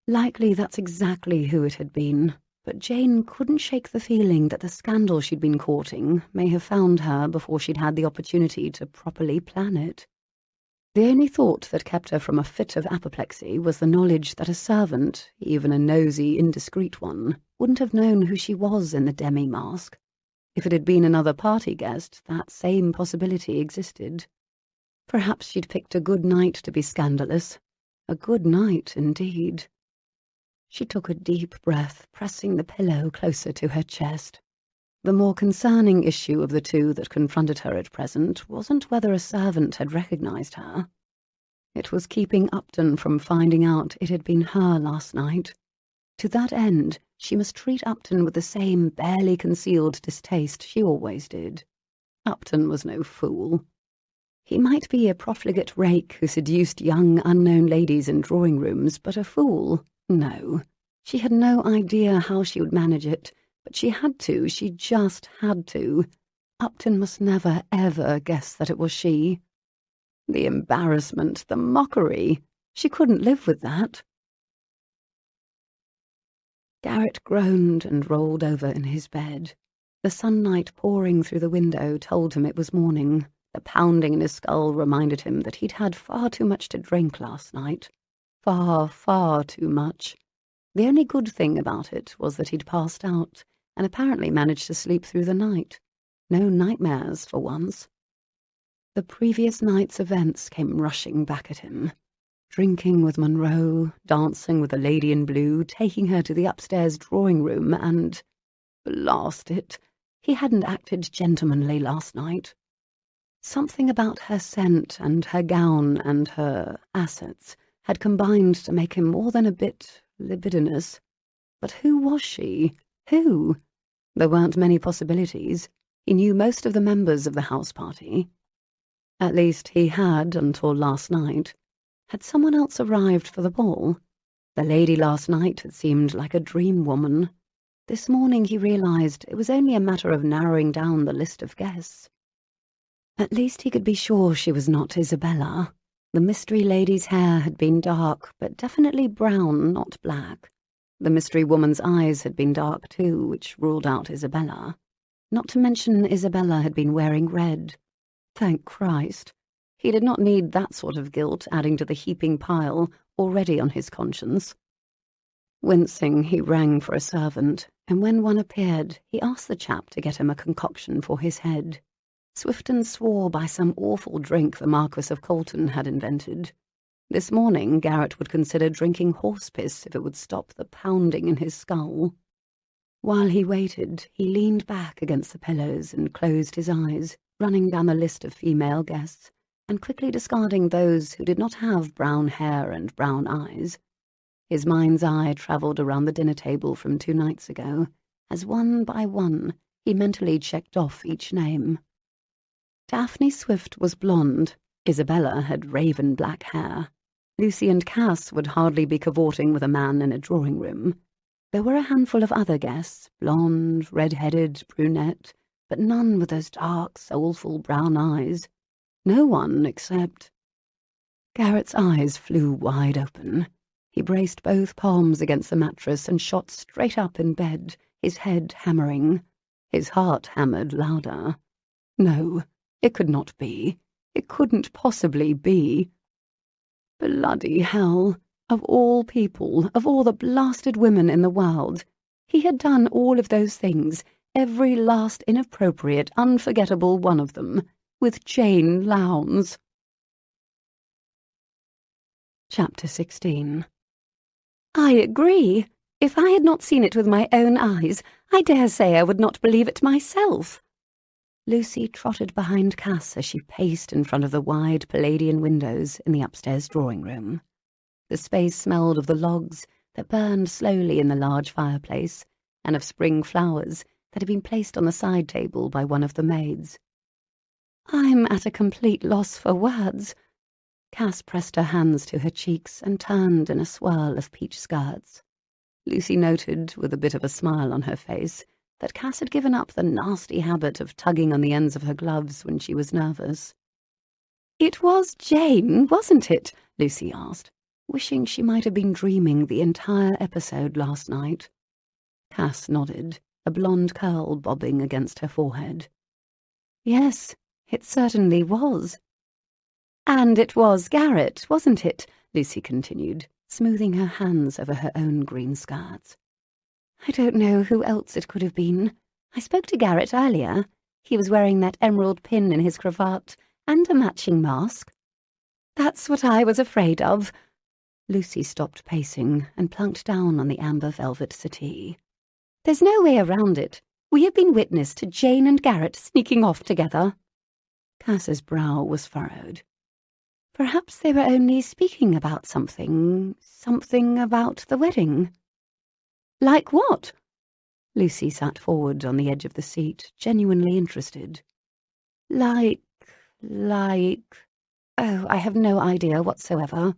Likely that's exactly who it had been, but Jane couldn't shake the feeling that the scandal she'd been courting may have found her before she'd had the opportunity to properly plan it. The only thought that kept her from a fit of apoplexy was the knowledge that a servant, even a nosy, indiscreet one, wouldn't have known who she was in the demi-mask. If it had been another party guest, that same possibility existed. Perhaps she'd picked a good night to be scandalous. A good night, indeed. She took a deep breath, pressing the pillow closer to her chest. The more concerning issue of the two that confronted her at present wasn't whether a servant had recognised her. It was keeping Upton from finding out it had been her last night. To that end, she must treat Upton with the same barely concealed distaste she always did. Upton was no fool. He might be a profligate rake who seduced young unknown ladies in drawing-rooms, but a fool? No. She had no idea how she would manage it, but she had to, she just had to. Upton must never, ever guess that it was she. The embarrassment, the mockery. She couldn't live with that. Garrett groaned and rolled over in his bed. The sunlight pouring through the window told him it was morning. The pounding in his skull reminded him that he'd had far too much to drink last night. Far, far too much. The only good thing about it was that he'd passed out, and apparently managed to sleep through the night. No nightmares for once. The previous night's events came rushing back at him. Drinking with Monroe, dancing with the lady in blue, taking her to the upstairs drawing room, and... blast it, he hadn't acted gentlemanly last night. Something about her scent and her gown and her assets had combined to make him more than a bit libidinous. But who was she? Who? There weren't many possibilities. He knew most of the members of the house party. At least he had until last night. Had someone else arrived for the ball? The lady last night had seemed like a dream woman. This morning he realized it was only a matter of narrowing down the list of guests. At least he could be sure she was not Isabella. The mystery lady's hair had been dark, but definitely brown, not black. The mystery woman's eyes had been dark too, which ruled out Isabella. Not to mention Isabella had been wearing red. Thank Christ. He did not need that sort of guilt adding to the heaping pile already on his conscience. Wincing, he rang for a servant, and when one appeared, he asked the chap to get him a concoction for his head. Swifton swore by some awful drink the Marquis of Colton had invented. This morning, Garrett would consider drinking horse-piss if it would stop the pounding in his skull. While he waited, he leaned back against the pillows and closed his eyes, running down the list of female guests, and quickly discarding those who did not have brown hair and brown eyes. His mind's eye travelled around the dinner table from 2 nights ago, as one by one he mentally checked off each name. Daphne Swift was blonde. Isabella had raven black hair. Lucy and Cass would hardly be cavorting with a man in a drawing room. There were a handful of other guests, blonde, red-headed, brunette, but none with those dark, soulful brown eyes. No one except... Garrett's eyes flew wide open. He braced both palms against the mattress and shot straight up in bed, his head hammering. His heart hammered louder. No, it could not be. It couldn't possibly be. Bloody hell! Of all people, of all the blasted women in the world, he had done all of those things, every last inappropriate, unforgettable one of them, with Jane Lowndes. Chapter 16. I agree. If I had not seen it with my own eyes, I dare say I would not believe it myself. Lucy trotted behind Cass as she paced in front of the wide Palladian windows in the upstairs drawing room. The space smelled of the logs that burned slowly in the large fireplace, and of spring flowers that had been placed on the side table by one of the maids. I'm at a complete loss for words. Cass pressed her hands to her cheeks and turned in a swirl of peach skirts. Lucy noted, with a bit of a smile on her face, that Cass had given up the nasty habit of tugging on the ends of her gloves when she was nervous. "It was Jane, wasn't it?" Lucy asked, wishing she might have been dreaming the entire episode last night. Cass nodded, a blonde curl bobbing against her forehead. "Yes, it certainly was." "And it was Garrett, wasn't it?" Lucy continued, smoothing her hands over her own green skirts. "I don't know who else it could have been. I spoke to Garrett earlier. He was wearing that emerald pin in his cravat and a matching mask." "That's what I was afraid of." Lucy stopped pacing and plunked down on the amber velvet settee. "There's no way around it. We have been witness to Jane and Garrett sneaking off together." Cass's brow was furrowed. Perhaps they were only speaking about something about the wedding. "Like what?" Lucy sat forward on the edge of the seat, genuinely interested. Like... Oh, I have no idea whatsoever.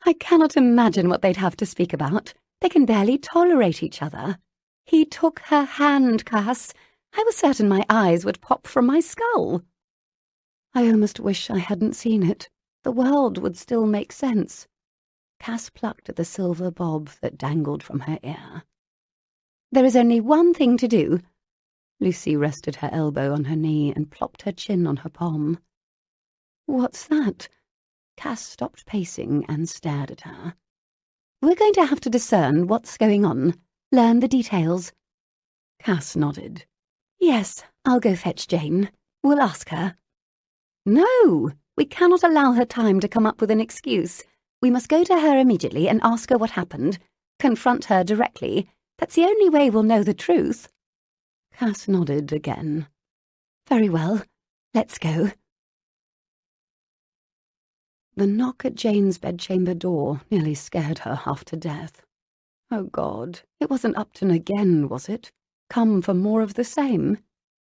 I cannot imagine what they'd have to speak about. They can barely tolerate each other. He took her hand, Cass. I was certain my eyes would pop from my skull. I almost wish I hadn't seen it. The world would still make sense. Cass plucked at the silver bob that dangled from her ear. "There is only one thing to do." Lucy rested her elbow on her knee and plopped her chin on her palm. "What's that?" Cass stopped pacing and stared at her. "We're going to have to discern what's going on, learn the details." Cass nodded. Yes, I'll go fetch Jane. We'll ask her. No, we cannot allow her time to come up with an excuse. We must go to her immediately and ask her what happened. Confront her directly. That's the only way we'll know the truth. Cass nodded again. Very well. Let's go. The knock at Jane's bedchamber door nearly scared her half to death. Oh God, it wasn't Upton again, was it? Come for more of the same?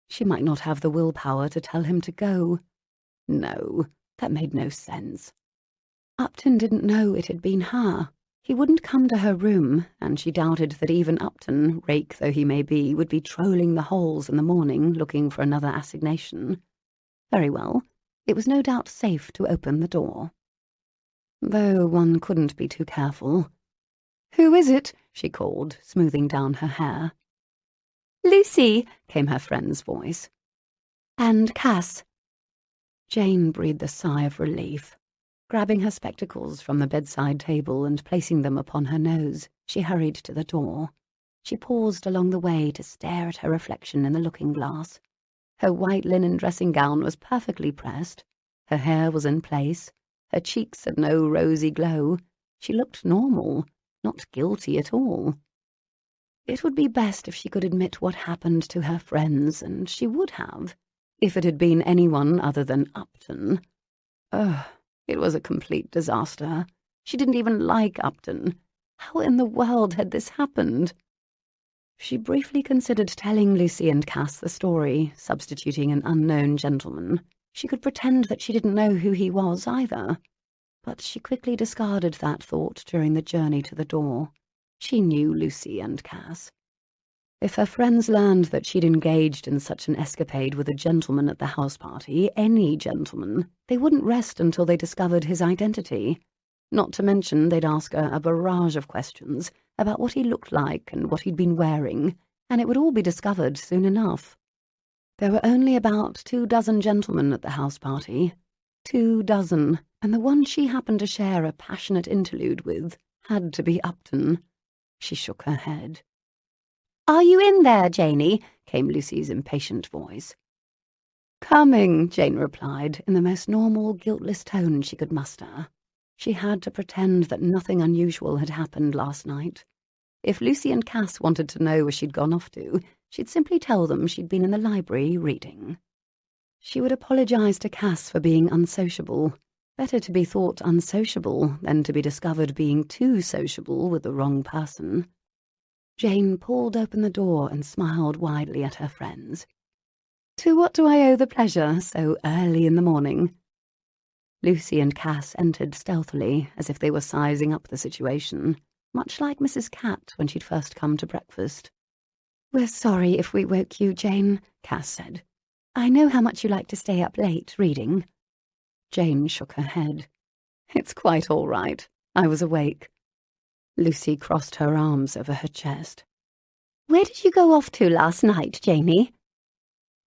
She might not have the willpower to tell him to go. No, that made no sense. Upton didn't know it had been her. He wouldn't come to her room, and she doubted that even Upton, rake though he may be, would be trolling the halls in the morning looking for another assignation. Very well, it was no doubt safe to open the door. Though one couldn't be too careful. "Who is it?" she called, smoothing down her hair. "Lucy," came her friend's voice. "And Cass." Jane breathed a sigh of relief. Grabbing her spectacles from the bedside table and placing them upon her nose, she hurried to the door. She paused along the way to stare at her reflection in the looking-glass. Her white linen dressing-gown was perfectly pressed. Her hair was in place. Her cheeks had no rosy glow. She looked normal, not guilty at all. It would be best if she could admit what happened to her friends, and she would have, if it had been anyone other than Upton. Ugh. It was a complete disaster. She didn't even like Upton. How in the world had this happened? She briefly considered telling Lucy and Cass the story, substituting an unknown gentleman. She could pretend that she didn't know who he was either. But she quickly discarded that thought during the journey to the door. She knew Lucy and Cass. If her friends learned that she'd engaged in such an escapade with a gentleman at the house party, any gentleman, they wouldn't rest until they discovered his identity. Not to mention they'd ask her a barrage of questions about what he looked like and what he'd been wearing, and it would all be discovered soon enough. There were only about 24 gentlemen at the house party. 24, and the one she happened to share a passionate interlude with had to be Upton. She shook her head. "Are you in there, Janey?" came Lucy's impatient voice. "Coming," Jane replied, in the most normal, guiltless tone she could muster. She had to pretend that nothing unusual had happened last night. If Lucy and Cass wanted to know where she'd gone off to, she'd simply tell them she'd been in the library reading. She would apologize to Cass for being unsociable. Better to be thought unsociable than to be discovered being too sociable with the wrong person. Jane pulled open the door and smiled widely at her friends. "To what do I owe the pleasure so early in the morning?" Lucy and Cass entered stealthily, as if they were sizing up the situation, much like Mrs. Cat when she'd first come to breakfast. "We're sorry if we woke you, Jane," Cass said. "I know how much you like to stay up late reading." Jane shook her head. "It's quite all right. I was awake." Lucy crossed her arms over her chest. "Where did you go off to last night, Janey?"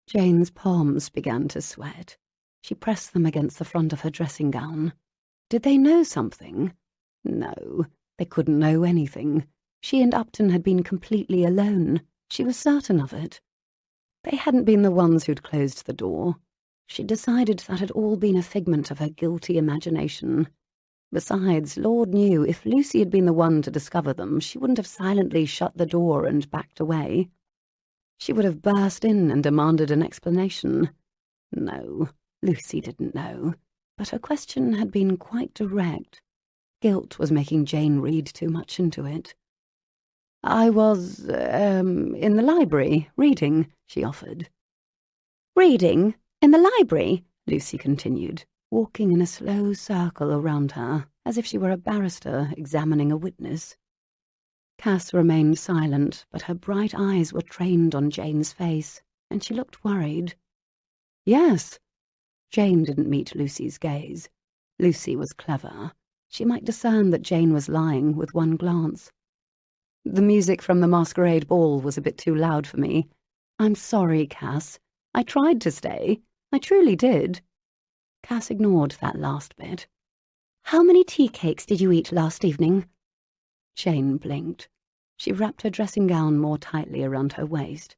Jane's palms began to sweat. She pressed them against the front of her dressing-gown. Did they know something? No, they couldn't know anything. She and Upton had been completely alone. She was certain of it. They hadn't been the ones who'd closed the door. She decided that had all been a figment of her guilty imagination. Besides, Lord knew if Lucy had been the one to discover them, she wouldn't have silently shut the door and backed away. She would have burst in and demanded an explanation. No, Lucy didn't know, but her question had been quite direct. Guilt was making Jane read too much into it. "I was, in the library, reading," she offered. "Reading? In the library?" Lucy continued, walking in a slow circle around her, as if she were a barrister examining a witness. Cass remained silent, but her bright eyes were trained on Jane's face, and she looked worried. "Yes." Jane didn't meet Lucy's gaze. Lucy was clever. She might discern that Jane was lying with one glance. "The music from the masquerade ball was a bit too loud for me. I'm sorry, Cass. I tried to stay. I truly did." Cass ignored that last bit. "How many tea cakes did you eat last evening?" Jane blinked. She wrapped her dressing-gown more tightly around her waist.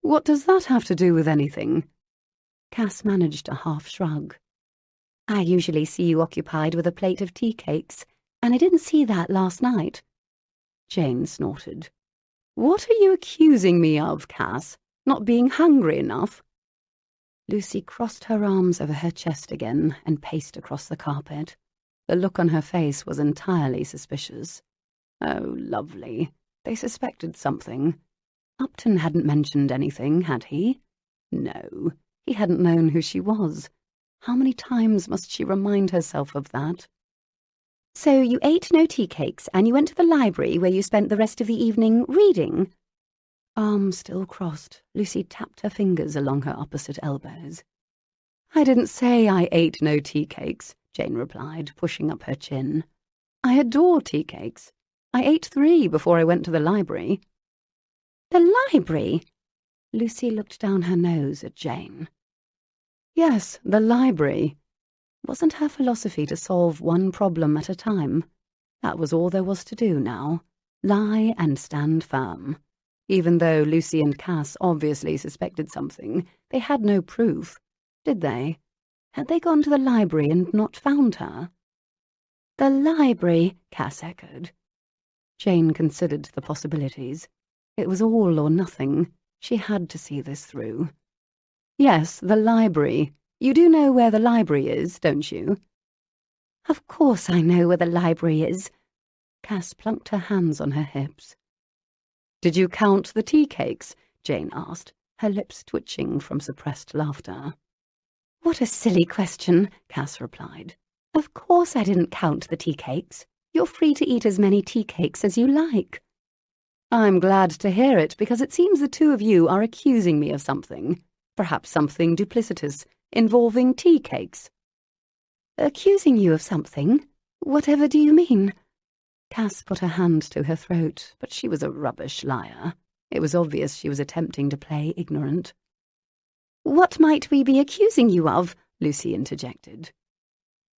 What does that have to do with anything? Cass managed a half shrug. I usually see you occupied with a plate of tea cakes, and I didn't see that last night. Jane snorted. What are you accusing me of, Cass? Not being hungry enough? Lucy crossed her arms over her chest again and paced across the carpet. The look on her face was entirely suspicious. Oh, lovely. They suspected something. Upton hadn't mentioned anything, had he? No, he hadn't known who she was. How many times must she remind herself of that? So you ate no tea cakes, and you went to the library where you spent the rest of the evening reading? Arms still crossed, Lucy tapped her fingers along her opposite elbows. I didn't say I ate no tea cakes, Jane replied, pushing up her chin. I adore tea cakes. I ate 3 before I went to the library. The library? Lucy looked down her nose at Jane. Yes, the library. Wasn't her philosophy to solve one problem at a time? That was all there was to do now. Lie and stand firm. Even though Lucy and Cass obviously suspected something, they had no proof. Did they? Had they gone to the library and not found her? The library, Cass echoed. Jane considered the possibilities. It was all or nothing. She had to see this through. Yes, the library. You do know where the library is, don't you? Of course I know where the library is. Cass plunked her hands on her hips. Did you count the tea cakes? Jane asked, her lips twitching from suppressed laughter. What a silly question, Cass replied. Of course I didn't count the tea cakes. You're free to eat as many tea cakes as you like. I'm glad to hear it, because it seems the 2 of you are accusing me of something. Perhaps something duplicitous, involving tea cakes. Accusing you of something? Whatever do you mean? Cass put her hand to her throat, but she was a rubbish liar. It was obvious she was attempting to play ignorant. What might we be accusing you of? Lucy interjected.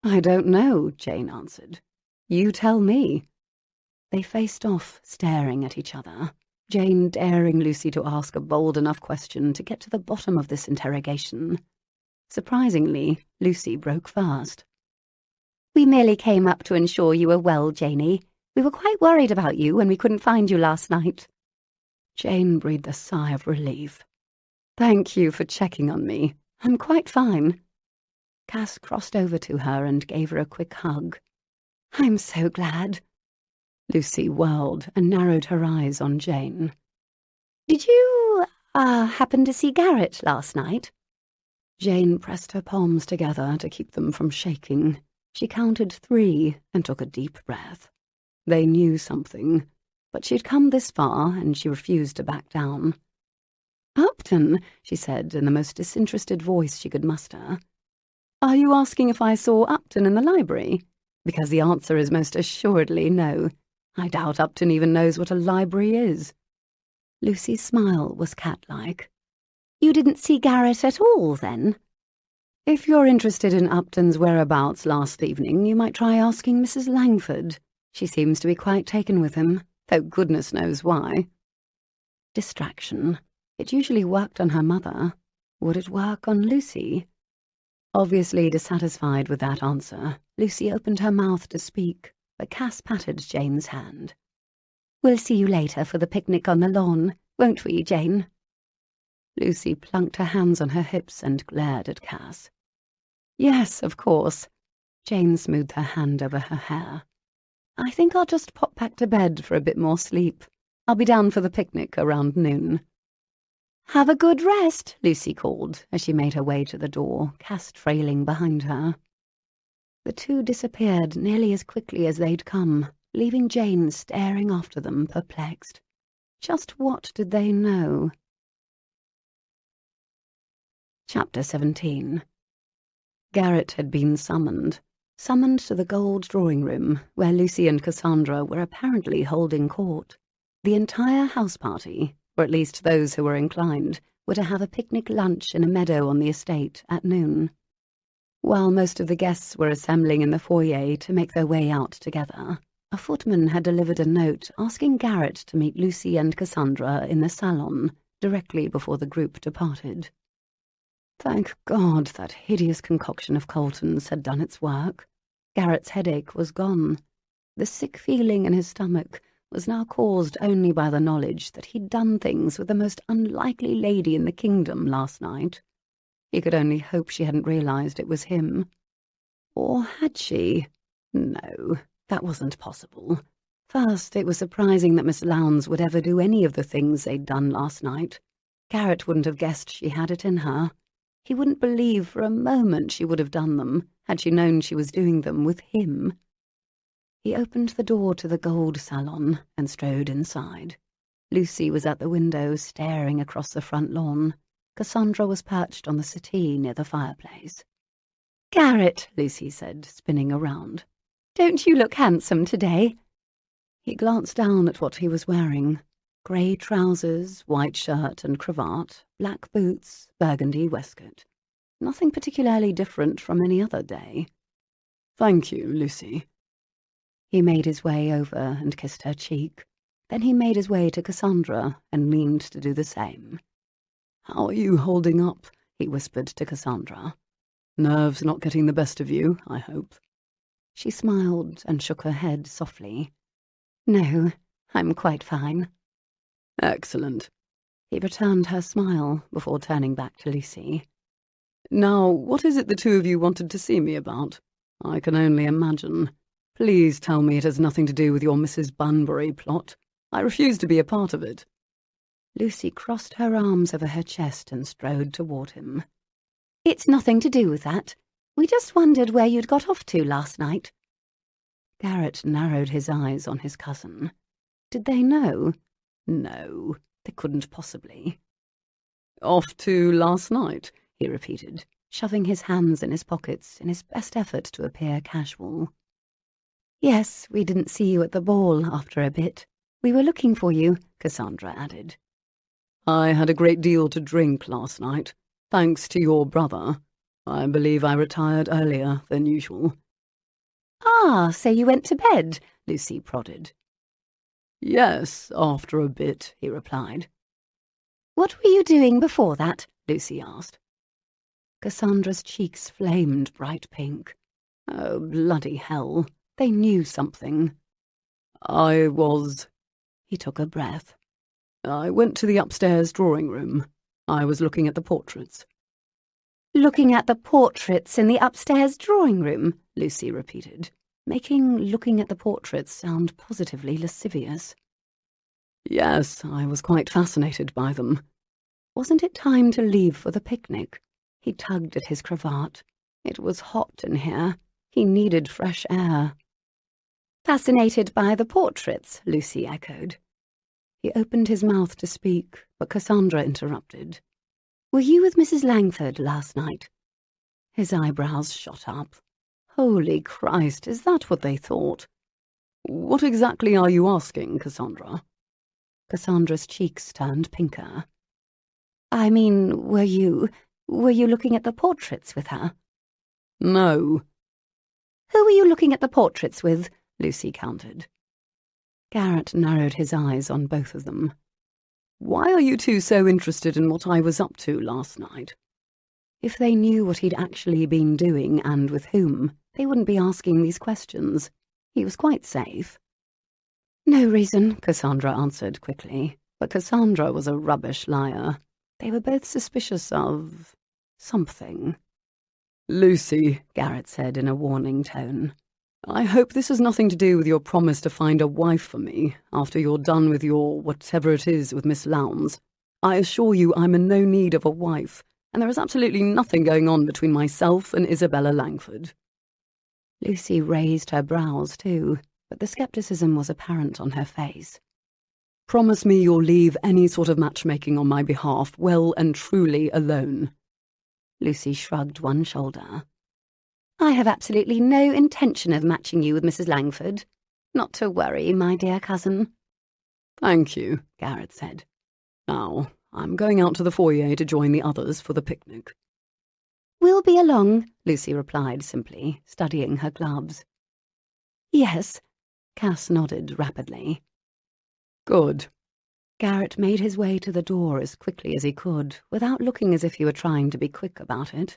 I don't know, Jane answered. You tell me. They faced off, staring at each other, Jane daring Lucy to ask a bold enough question to get to the bottom of this interrogation. Surprisingly, Lucy broke fast. We merely came up to ensure you were well, Janey. We were quite worried about you when we couldn't find you last night. Jane breathed a sigh of relief. Thank you for checking on me. I'm quite fine. Cass crossed over to her and gave her a quick hug. I'm so glad. Lucy whirled and narrowed her eyes on Jane. Did you, happen to see Garrett last night? Jane pressed her palms together to keep them from shaking. She counted 3 and took a deep breath. They knew something, but she'd come this far and she refused to back down. Upton, she said in the most disinterested voice she could muster. Are you asking if I saw Upton in the library? Because the answer is most assuredly no. I doubt Upton even knows what a library is. Lucy's smile was cat-like. You didn't see Garrett at all, then? If you're interested in Upton's whereabouts last evening, you might try asking Mrs. Langford. She seems to be quite taken with him, though goodness knows why. Distraction. It usually worked on her mother. Would it work on Lucy? Obviously dissatisfied with that answer, Lucy opened her mouth to speak, but Cass patted Jane's hand. We'll see you later for the picnic on the lawn, won't we, Jane? Lucy plunked her hands on her hips and glared at Cass. Yes, of course. Jane smoothed her hand over her hair. I think I'll just pop back to bed for a bit more sleep. I'll be down for the picnic around noon. Have a good rest, Lucy called as she made her way to the door, Cass trailing behind her. The 2 disappeared nearly as quickly as they'd come, leaving Jane staring after them, perplexed. Just what did they know? Chapter 17. Garrett had been summoned to the gold drawing-room, where Lucy and Cassandra were apparently holding court. The entire house party, or at least those who were inclined, were to have a picnic lunch in a meadow on the estate at noon. While most of the guests were assembling in the foyer to make their way out together, a footman had delivered a note asking Garrett to meet Lucy and Cassandra in the salon, directly before the group departed. Thank God that hideous concoction of Colton's had done its work. Garrett's headache was gone. The sick feeling in his stomach was now caused only by the knowledge that he'd done things with the most unlikely lady in the kingdom last night. He could only hope she hadn't realized it was him. Or had she? No, that wasn't possible. First, it was surprising that Miss Lowndes would ever do any of the things they'd done last night. Garrett wouldn't have guessed she had it in her. He wouldn't believe for a moment she would have done them, had she known she was doing them with him. He opened the door to the gold salon and strode inside. Lucy was at the window staring across the front lawn. Cassandra was perched on the settee near the fireplace. "Garrett," Lucy said, spinning around. "don't you look handsome today?" He glanced down at what he was wearing. Grey trousers, white shirt and cravat, black boots, burgundy waistcoat. Nothing particularly different from any other day. "Thank you, Lucy." He made his way over and kissed her cheek. Then he made his way to Cassandra and leaned to do the same. "How are you holding up?" he whispered to Cassandra. "Nerves not getting the best of you, I hope." She smiled and shook her head softly. "No, I'm quite fine." "Excellent." He returned her smile before turning back to Lucy. "Now, what is it the two of you wanted to see me about? I can only imagine. Please tell me it has nothing to do with your Mrs. Bunbury plot. I refuse to be a part of it." Lucy crossed her arms over her chest and strode toward him. "It's nothing to do with that. We just wondered where you'd got off to last night." Garrett narrowed his eyes on his cousin. Did they know? No, they couldn't possibly. "Off to last night," he repeated, shoving his hands in his pockets in his best effort to appear casual. "Yes, we didn't see you at the ball after a bit. We were looking for you," Cassandra added. "I had a great deal to drink last night, thanks to your brother. I believe I retired earlier than usual." "Ah, so you went to bed?" Lucy prodded. "Yes, after a bit," he replied. "What were you doing before that?" Lucy asked. Cassandra's cheeks flamed bright pink. Oh, bloody hell. They knew something. "I was—" He took a breath. "I went to the upstairs drawing room. I was looking at the portraits." "Looking at the portraits in the upstairs drawing room," Lucy repeated, making looking at the portraits sound positively lascivious. "Yes, I was quite fascinated by them." Wasn't it time to leave for the picnic? He tugged at his cravat. It was hot in here. He needed fresh air. "Fascinated by the portraits," Lucy echoed. He opened his mouth to speak, but Cassandra interrupted. "Were you with Mrs. Langford last night?" His eyebrows shot up. Holy Christ, is that what they thought? "What exactly are you asking, Cassandra?" Cassandra's cheeks turned pinker. "I mean, were you looking at the portraits with her?" "No." "Who were you looking at the portraits with?" Lucy countered. Garrett narrowed his eyes on both of them. "Why are you two so interested in what I was up to last night?" If they knew what he'd actually been doing and with whom, they wouldn't be asking these questions. He was quite safe. "No reason," Cassandra answered quickly, but Cassandra was a rubbish liar. They were both suspicious of something. "Lucy," Garrett said in a warning tone, "I hope this has nothing to do with your promise to find a wife for me after you're done with your whatever it is with Miss Lowndes. I assure you I'm in no need of a wife, and there is absolutely nothing going on between myself and Isabella Langford." Lucy raised her brows too, but the scepticism was apparent on her face. "Promise me you'll leave any sort of matchmaking on my behalf well and truly alone." Lucy shrugged one shoulder. "I have absolutely no intention of matching you with Mrs. Langford. Not to worry, my dear cousin." "Thank you," Garrett said. "Now, I'm going out to the foyer to join the others for the picnic." "We'll be along," Lucy replied simply, studying her gloves. "Yes." Cass nodded rapidly. "Good." Garrett made his way to the door as quickly as he could, without looking as if he were trying to be quick about it.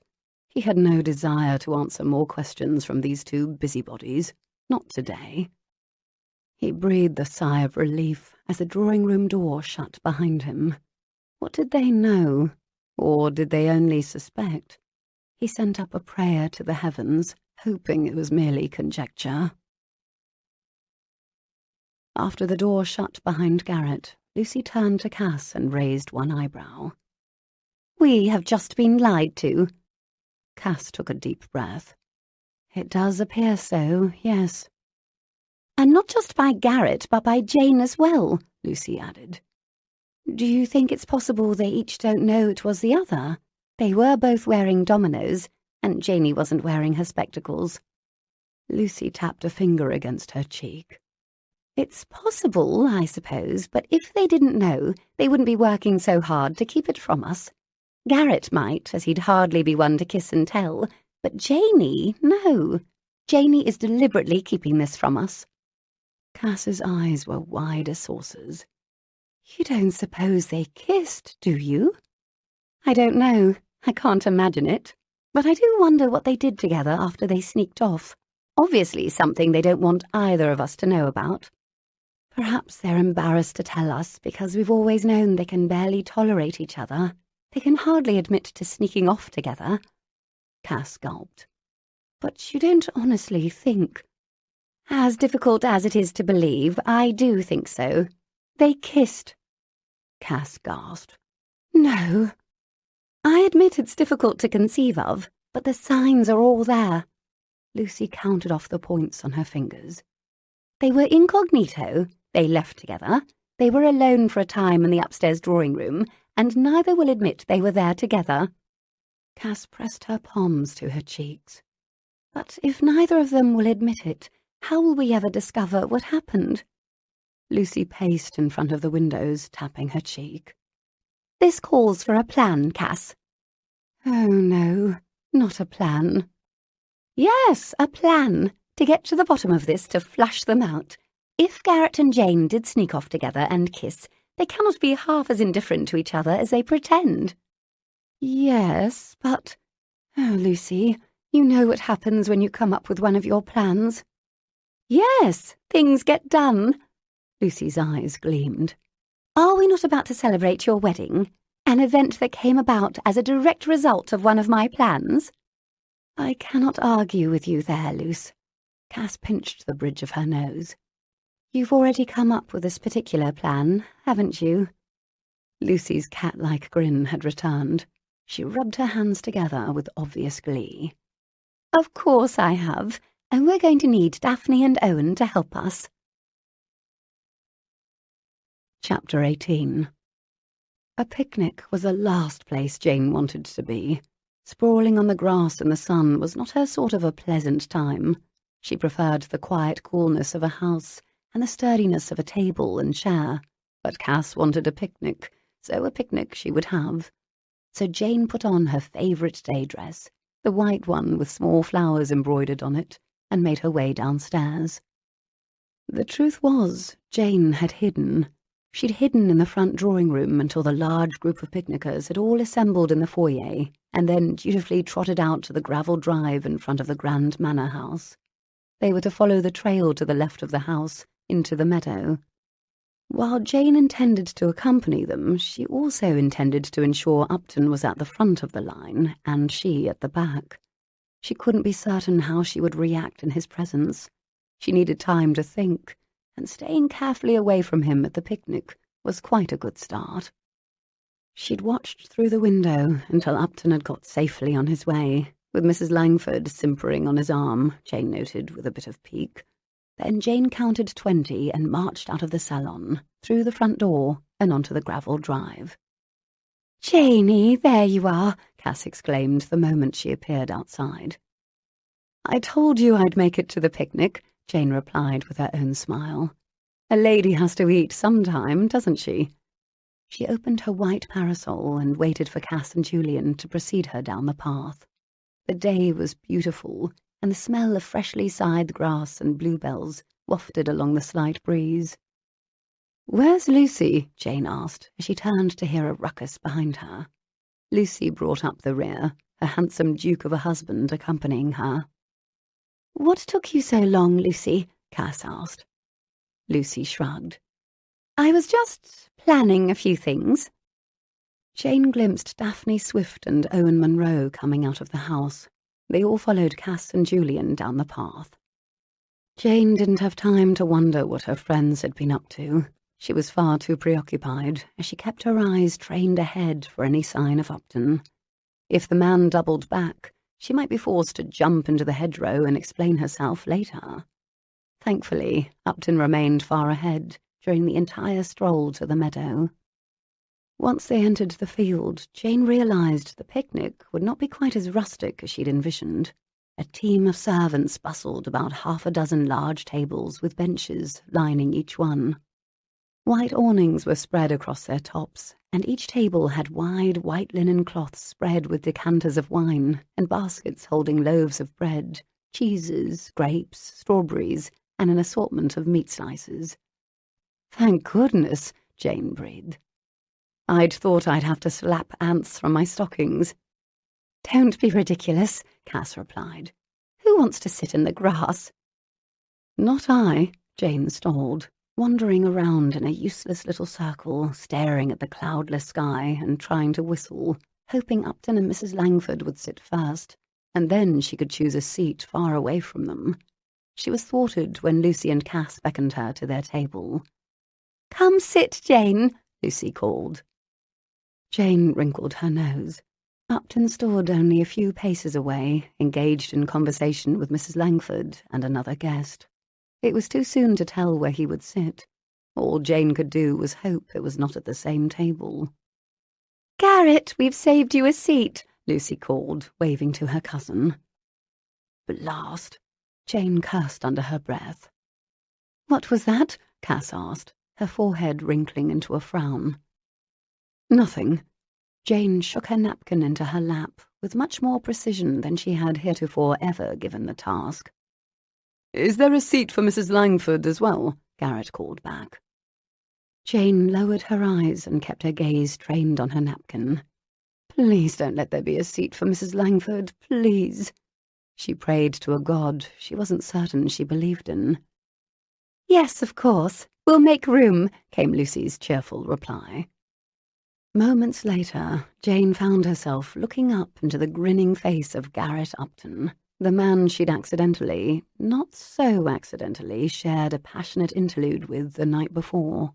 He had no desire to answer more questions from these two busybodies. Not today. He breathed a sigh of relief as the drawing-room door shut behind him. What did they know? Or did they only suspect? He sent up a prayer to the heavens, hoping it was merely conjecture. After the door shut behind Garrett, Lucy turned to Cass and raised one eyebrow. "We have just been lied to." Cass took a deep breath. "It does appear so, yes." "And not just by Garrett, but by Jane as well," Lucy added. "Do you think it's possible they each don't know it was the other? They were both wearing dominoes, and Janey wasn't wearing her spectacles." Lucy tapped a finger against her cheek. "It's possible, I suppose, but if they didn't know, they wouldn't be working so hard to keep it from us. Garrett might, as he'd hardly be one to kiss and tell, but Janey, no. Janey is deliberately keeping this from us." Cass's eyes were wide as saucers. "You don't suppose they kissed, do you?" "I don't know. I can't imagine it. But I do wonder what they did together after they sneaked off. Obviously something they don't want either of us to know about. Perhaps they're embarrassed to tell us because we've always known they can barely tolerate each other. They can hardly admit to sneaking off together." Cass gulped. "But you don't honestly think—" "As difficult as it is to believe, I do think so. They kissed." Cass gasped. "No." "I admit it's difficult to conceive of, but the signs are all there." Lucy counted off the points on her fingers. "They were incognito, they left together, they were alone for a time in the upstairs drawing room, and neither will admit they were there together." Cass pressed her palms to her cheeks. "But if neither of them will admit it, how will we ever discover what happened?" Lucy paced in front of the windows, tapping her cheek. "This calls for a plan, Cass." "Oh, no, not a plan." "Yes, a plan. To get to the bottom of this, to flush them out. If Garrett and Jane did sneak off together and kiss, they cannot be half as indifferent to each other as they pretend." "Yes, but—" "Oh, Lucy, you know what happens when you come up with one of your plans." "Yes, things get done." Lucy's eyes gleamed. "Are we not about to celebrate your wedding? An event that came about as a direct result of one of my plans?" "I cannot argue with you there, Luce." Cass pinched the bridge of her nose. "You've already come up with this particular plan, haven't you?" Lucy's cat-like grin had returned. She rubbed her hands together with obvious glee. "Of course I have, and we're going to need Daphne and Owen to help us." Chapter 18. A picnic was the last place Jane wanted to be. Sprawling on the grass in the sun was not her sort of a pleasant time. She preferred the quiet coolness of a house and the sturdiness of a table and chair. But Cass wanted a picnic, so a picnic she would have. So Jane put on her favourite day dress, the white one with small flowers embroidered on it, and made her way downstairs. The truth was, Jane had hidden. She'd hidden in the front drawing-room until the large group of picnickers had all assembled in the foyer, and then dutifully trotted out to the gravel drive in front of the grand manor house. They were to follow the trail to the left of the house, into the meadow. While Jane intended to accompany them, she also intended to ensure Upton was at the front of the line, and she at the back. She couldn't be certain how she would react in his presence. She needed time to think, and staying carefully away from him at the picnic was quite a good start. She'd watched through the window until Upton had got safely on his way, with Mrs. Langford simpering on his arm, Jane noted with a bit of pique. Then Jane counted 20 and marched out of the salon, through the front door, and onto the gravel drive. "Janey, there you are!" Cass exclaimed the moment she appeared outside. "I told you I'd make it to the picnic," Jane replied with her own smile. "A lady has to eat sometime, doesn't she?" She opened her white parasol and waited for Cass and Julian to precede her down the path. The day was beautiful, and the smell of freshly scythed grass and bluebells wafted along the slight breeze. "Where's Lucy?" Jane asked, as she turned to hear a ruckus behind her. Lucy brought up the rear, her handsome duke of a husband accompanying her. "What took you so long, Lucy?" Cass asked. Lucy shrugged. "I was just planning a few things." Jane glimpsed Daphne Swift and Owen Munro coming out of the house. They all followed Cass and Julian down the path. Jane didn't have time to wonder what her friends had been up to. She was far too preoccupied, as she kept her eyes trained ahead for any sign of Upton. If the man doubled back, she might be forced to jump into the hedgerow and explain herself later. Thankfully, Upton remained far ahead during the entire stroll to the meadow. Once they entered the field, Jane realised the picnic would not be quite as rustic as she'd envisioned. A team of servants bustled about half a dozen large tables with benches lining each one. White awnings were spread across their tops, and each table had wide white linen cloths spread with decanters of wine and baskets holding loaves of bread, cheeses, grapes, strawberries, and an assortment of meat slices. "Thank goodness," Jane breathed. "I'd thought I'd have to slap ants from my stockings." "Don't be ridiculous," Cass replied. "Who wants to sit in the grass?" "Not I," Jane stalled, wandering around in a useless little circle, staring at the cloudless sky and trying to whistle, hoping Upton and Mrs. Langford would sit first, and then she could choose a seat far away from them. She was thwarted when Lucy and Cass beckoned her to their table. "Come sit, Jane," Lucy called. Jane wrinkled her nose. Upton stood only a few paces away, engaged in conversation with Mrs. Langford and another guest. It was too soon to tell where he would sit. All Jane could do was hope it was not at the same table. "Garrett, we've saved you a seat," Lucy called, waving to her cousin. "Blast!" Jane cursed under her breath. "What was that?" Cass asked, her forehead wrinkling into a frown. "Nothing." Jane shook her napkin into her lap with much more precision than she had heretofore ever given the task. "Is there a seat for Mrs. Langford as well?" Garrett called back. Jane lowered her eyes and kept her gaze trained on her napkin. "Please don't let there be a seat for Mrs. Langford, please." She prayed to a god she wasn't certain she believed in. "Yes, of course. We'll make room," came Lucy's cheerful reply. Moments later, Jane found herself looking up into the grinning face of Garrett Upton, the man she'd accidentally, not so accidentally, shared a passionate interlude with the night before.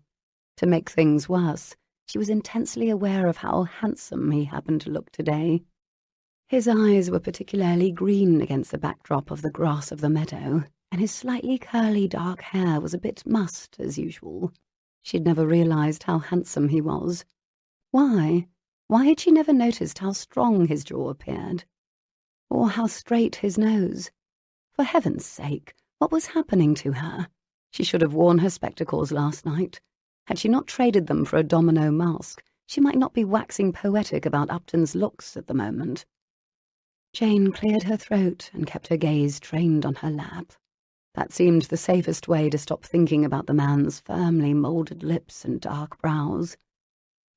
To make things worse, she was intensely aware of how handsome he happened to look today. His eyes were particularly green against the backdrop of the grass of the meadow, and his slightly curly dark hair was a bit mussed as usual. She'd never realised how handsome he was. Why? Why had she never noticed how strong his jaw appeared? Or how straight his nose? For heaven's sake, what was happening to her? She should have worn her spectacles last night. Had she not traded them for a domino mask, she might not be waxing poetic about Upton's looks at the moment. Jane cleared her throat and kept her gaze trained on her lap. That seemed the safest way to stop thinking about the man's firmly moulded lips and dark brows.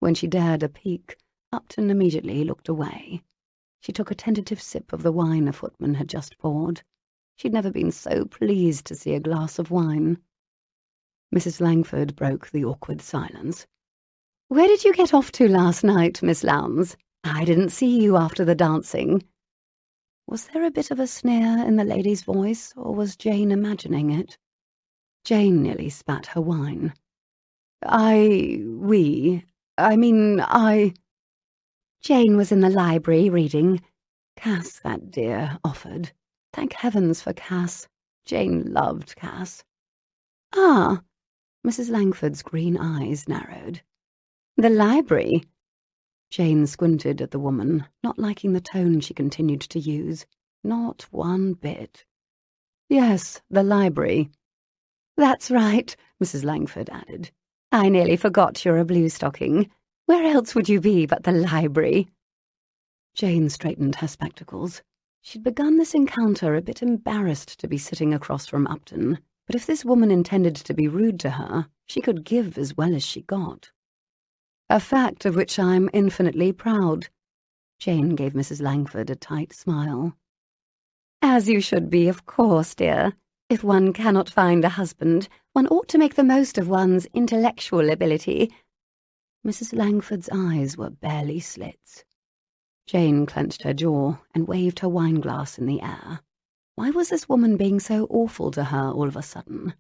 When she dared a peek, Upton immediately looked away. She took a tentative sip of the wine a footman had just poured. She'd never been so pleased to see a glass of wine. Mrs. Langford broke the awkward silence. "Where did you get off to last night, Miss Lowndes? I didn't see you after the dancing." Was there a bit of a sneer in the lady's voice, or was Jane imagining it? Jane nearly spat her wine. I... Jane was in the library reading. Cass, that dear, offered. Thank heavens for Cass. Jane loved Cass. "Ah," Mrs. Langford's green eyes narrowed. "The library?" Jane squinted at the woman, not liking the tone she continued to use. Not one bit. "Yes, the library." "That's right," Mrs. Langford added. "I nearly forgot you're a blue-stocking. Where else would you be but the library?" Jane straightened her spectacles. She'd begun this encounter a bit embarrassed to be sitting across from Upton, But if this woman intended to be rude to her, she could give as well as she got. A fact of which I'm infinitely proud. Jane gave Mrs. Langford a tight smile. As you should be, of course, dear. If one cannot find a husband, one ought to make the most of one's intellectual ability. Mrs. Langford's eyes were barely slits. Jane clenched her jaw and waved her wineglass in the air. Why was this woman being so awful to her all of a sudden?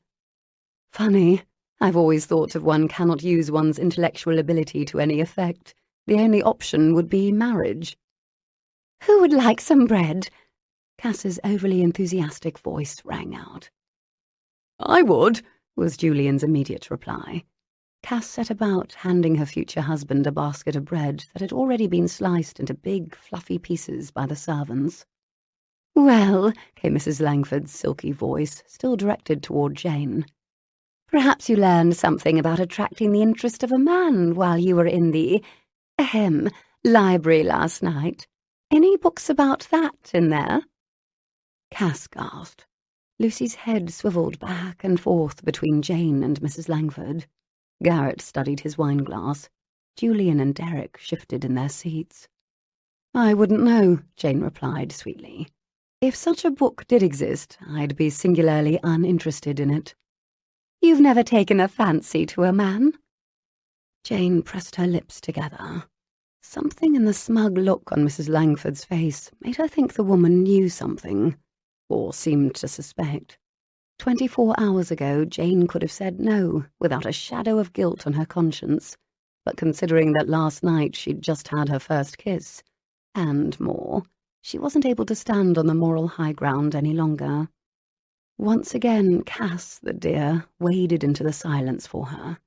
Funny, I've always thought if one cannot use one's intellectual ability to any effect, the only option would be marriage. Who would like some bread? Cass's overly enthusiastic voice rang out. I would, was Julian's immediate reply. Cass set about handing her future husband a basket of bread that had already been sliced into big, fluffy pieces by the servants. Well, came Mrs. Langford's silky voice, still directed toward Jane. Perhaps you learned something about attracting the interest of a man while you were in the, library last night. Any books about that in there? Cass gasped. Lucy's head swivelled back and forth between Jane and Mrs. Langford. Garrett studied his wineglass. Julian and Derek shifted in their seats. I wouldn't know, Jane replied sweetly. If such a book did exist, I'd be singularly uninterested in it. You've never taken a fancy to a man? Jane pressed her lips together. Something in the smug look on Mrs. Langford's face made her think the woman knew something, or seemed to suspect. 24 hours ago, Jane could have said no, without a shadow of guilt on her conscience, but considering that last night she'd just had her first kiss, and more, she wasn't able to stand on the moral high ground any longer. Once again, Cass, the dear, waded into the silence for her.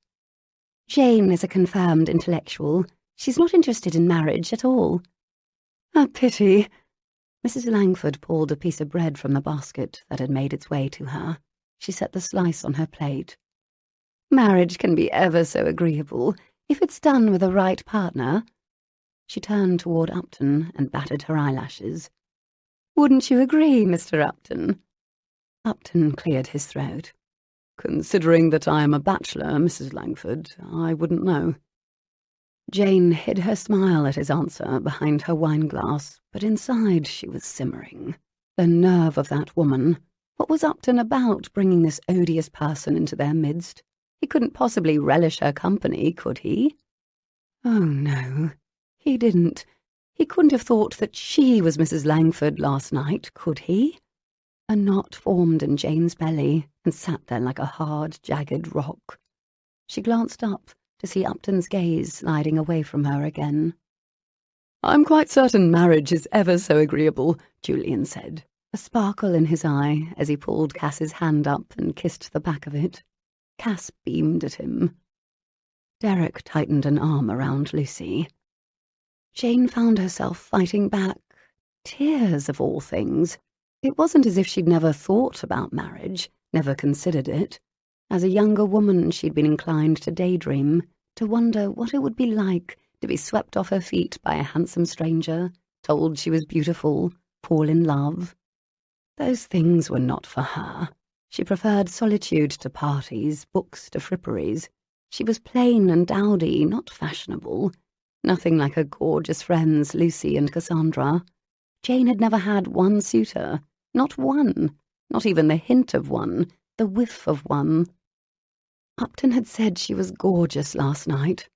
Jane is a confirmed intellectual. She's not interested in marriage at all. A pity. Mrs. Langford pulled a piece of bread from the basket that had made its way to her. She set the slice on her plate. Marriage can be ever so agreeable, if it's done with the right partner. She turned toward Upton and batted her eyelashes. Wouldn't you agree, Mr. Upton? Upton cleared his throat. Considering that I am a bachelor, Mrs. Langford, I wouldn't know. Jane hid her smile at his answer behind her wineglass, but inside she was simmering. The nerve of that woman. What was Upton about, bringing this odious person into their midst? He couldn't possibly relish her company, could he? Oh, no, he didn't. He couldn't have thought that she was Mrs. Langford last night, could he? A knot formed in Jane's belly and sat there like a hard, jagged rock. She glanced up to see Upton's gaze sliding away from her again. I'm quite certain marriage is ever so agreeable, Julian said, a sparkle in his eye as he pulled Cass's hand up and kissed the back of it. Cass beamed at him. Derek tightened an arm around Lucy. Jane found herself fighting back. Tears, of all things. It wasn't as if she'd never thought about marriage, never considered it. As a younger woman, she'd been inclined to daydream, to wonder what it would be like to be swept off her feet by a handsome stranger, told she was beautiful, fall in love. Those things were not for her. She preferred solitude to parties, books to fripperies. She was plain and dowdy, not fashionable. Nothing like her gorgeous friends Lucy and Cassandra. Jane had never had one suitor, not one, not even the hint of one, the whiff of one. Upton had said she was gorgeous last night.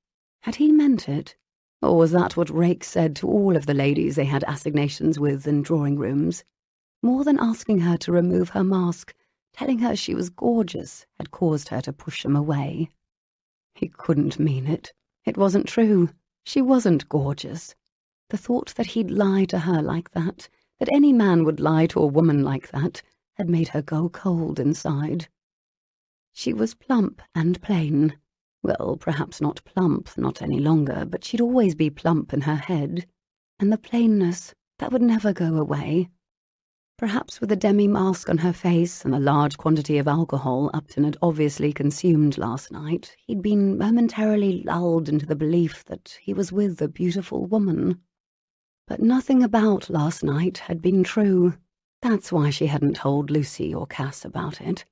Had he meant it? Or was that what Rake said to all of the ladies they had assignations with in drawing rooms? More than asking her to remove her mask, telling her she was gorgeous had caused her to push him away. He couldn't mean it. It wasn't true. She wasn't gorgeous. The thought that he'd lie to her like that, that any man would lie to a woman like that, had made her go cold inside. She was plump and plain. Well, perhaps not plump, not any longer, but she'd always be plump in her head. And the plainness, that would never go away. Perhaps with the demi-mask on her face and a large quantity of alcohol Upton had obviously consumed last night, he'd been momentarily lulled into the belief that he was with a beautiful woman. But nothing about last night had been true. That's why she hadn't told Lucy or Cass about it.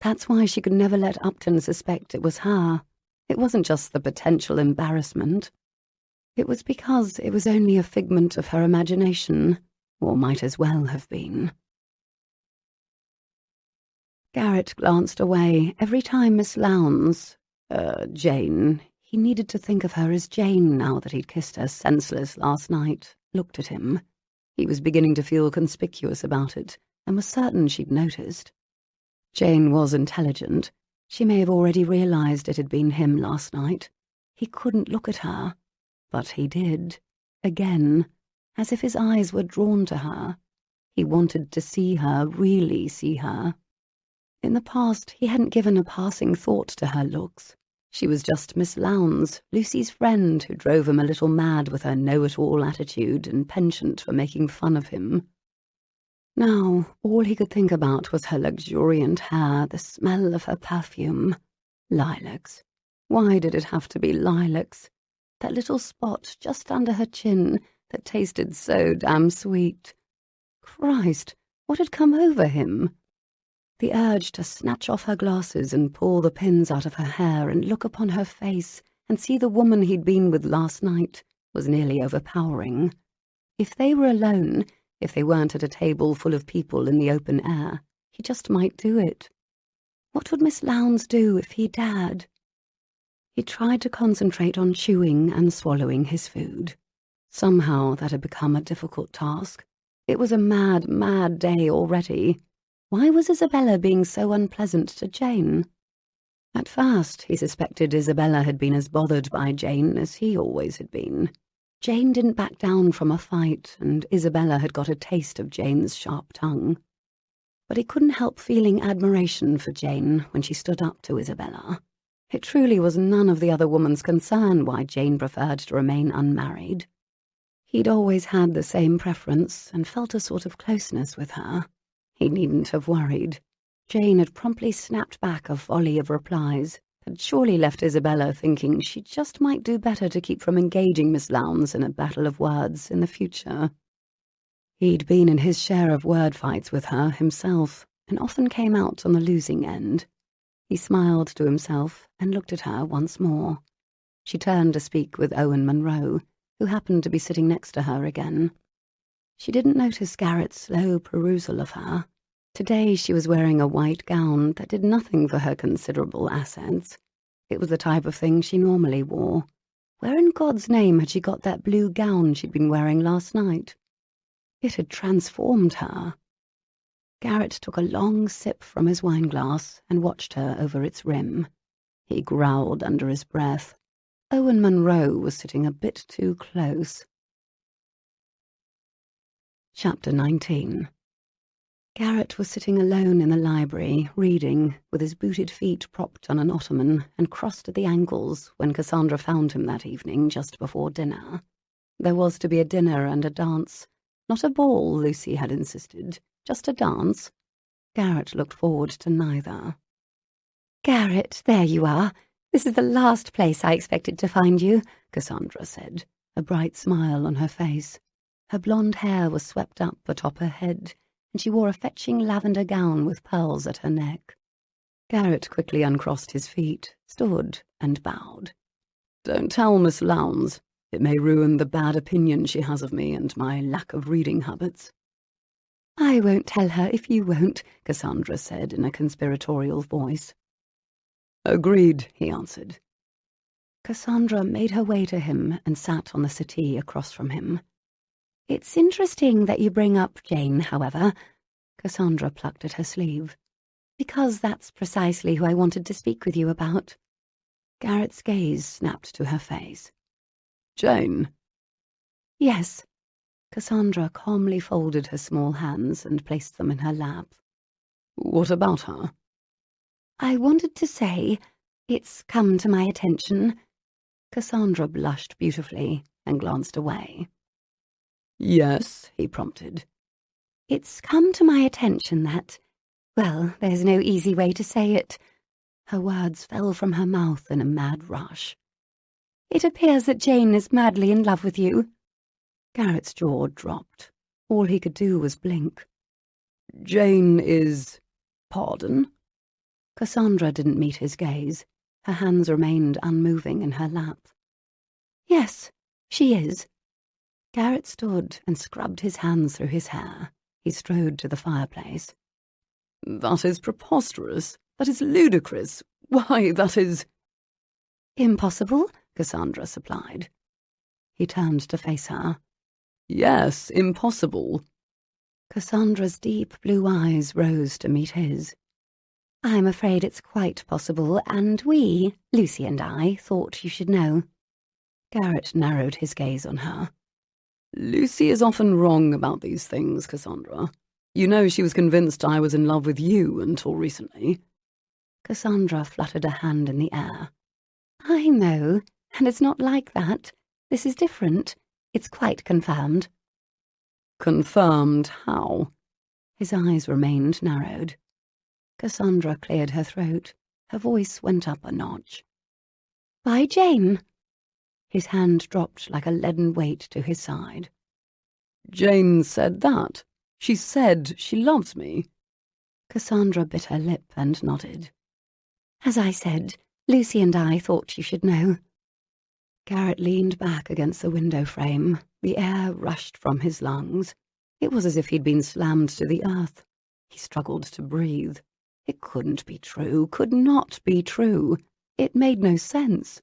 That's why she could never let Upton suspect it was her. It wasn't just the potential embarrassment. It was because it was only a figment of her imagination, or might as well have been. Garrett glanced away every time Miss Lowndes, Jane, he needed to think of her as Jane now that he'd kissed her senseless last night, looked at him. He was beginning to feel conspicuous about it, and was certain she'd noticed. Jane was intelligent. She may have already realized it had been him last night. He couldn't look at her, but he did, again, as if his eyes were drawn to her. He wanted to see her, really see her. In the past, he hadn't given a passing thought to her looks. She was just Miss Lowndes, Lucy's friend, who drove him a little mad with her know-it-all attitude and penchant for making fun of him. Now, all he could think about was her luxuriant hair, the smell of her perfume. Lilacs. Why did it have to be lilacs? That little spot just under her chin that tasted so damn sweet. Christ, what had come over him? The urge to snatch off her glasses and pull the pins out of her hair and look upon her face and see the woman he'd been with last night was nearly overpowering. If they were alone, if they weren't at a table full of people in the open air, he just might do it. What would Miss Lowndes do if he dared? He tried to concentrate on chewing and swallowing his food. Somehow that had become a difficult task. It was a mad, mad day already. Why was Isabella being so unpleasant to Jane? At first, he suspected Isabella had been as bothered by Jane as he always had been. Jane didn't back down from a fight, and Isabella had got a taste of Jane's sharp tongue. But he couldn't help feeling admiration for Jane when she stood up to Isabella. It truly was none of the other woman's concern why Jane preferred to remain unmarried. He'd always had the same preference and felt a sort of closeness with her. He needn't have worried. Jane had promptly snapped back a volley of replies that had surely left Isabella thinking she just might do better to keep from engaging Miss Lowndes in a battle of words in the future. He'd been in his share of word fights with her himself, and often came out on the losing end. He smiled to himself and looked at her once more. She turned to speak with Owen Munro, who happened to be sitting next to her again. She didn't notice Garrett's slow perusal of her. Today she was wearing a white gown that did nothing for her considerable assets. It was the type of thing she normally wore. Where in God's name had she got that blue gown she'd been wearing last night? It had transformed her. Garrett took a long sip from his wineglass and watched her over its rim. He growled under his breath. Owen Munro was sitting a bit too close. Chapter 19. Garrett was sitting alone in the library, reading, with his booted feet propped on an ottoman and crossed at the ankles when Cassandra found him that evening just before dinner. There was to be a dinner and a dance. Not a ball, Lucy had insisted, just a dance. Garrett looked forward to neither. "Garrett, there you are. This is the last place I expected to find you," Cassandra said, a bright smile on her face. Her blonde hair was swept up atop her head, and she wore a fetching lavender gown with pearls at her neck. Garrett quickly uncrossed his feet, stood, and bowed. "Don't tell Miss Lowndes. It may ruin the bad opinion she has of me and my lack of reading habits." "I won't tell her if you won't," Cassandra said in a conspiratorial voice. "Agreed," he answered. Cassandra made her way to him and sat on the settee across from him. "It's interesting that you bring up Jane, however." Cassandra plucked at her sleeve. "Because that's precisely who I wanted to speak with you about." Garrett's gaze snapped to her face. "Jane?" "Yes." Cassandra calmly folded her small hands and placed them in her lap. "What about her?" "I wanted to say, it's come to my attention." Cassandra blushed beautifully and glanced away. "Yes," he prompted. "It's come to my attention that, well, there's no easy way to say it." Her words fell from her mouth in a mad rush. "It appears that Jane is madly in love with you." Garrett's jaw dropped. All he could do was blink. "Jane is... pardon?" Cassandra didn't meet his gaze. Her hands remained unmoving in her lap. Yes, she is. Garrett stood and scrubbed his hands through his hair. He strode to the fireplace. That is preposterous. That is ludicrous. Why, that is... Impossible, Cassandra supplied. He turned to face her. Yes, impossible. Cassandra's deep blue eyes rose to meet his. I'm afraid it's quite possible, and we, Lucy and I, thought you should know. Garrett narrowed his gaze on her. Lucy is often wrong about these things, Cassandra. You know she was convinced I was in love with you until recently. Cassandra fluttered a hand in the air. I know, and it's not like that. This is different. It's quite confirmed. Confirmed how? His eyes remained narrowed. Cassandra cleared her throat. Her voice went up a notch. By Jane. His hand dropped like a leaden weight to his side. Jane said that. She said she loves me. Cassandra bit her lip and nodded. As I said, Lucy and I thought you should know. Garrett leaned back against the window frame. The air rushed from his lungs. It was as if he'd been slammed to the earth. He struggled to breathe. It couldn't be true, could not be true. It made no sense.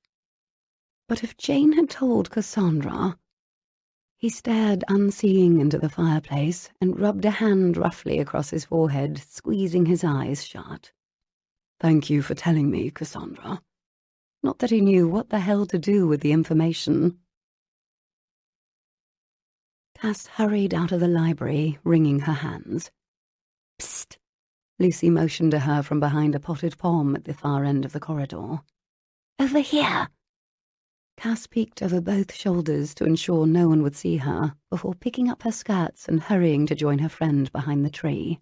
But if Jane had told Cassandra... He stared unseeing into the fireplace and rubbed a hand roughly across his forehead, squeezing his eyes shut. Thank you for telling me, Cassandra. Not that he knew what the hell to do with the information. Cass hurried out of the library, wringing her hands. Psst! Lucy motioned to her from behind a potted palm at the far end of the corridor. Over here! Cass peeked over both shoulders to ensure no one would see her before picking up her skirts and hurrying to join her friend behind the tree.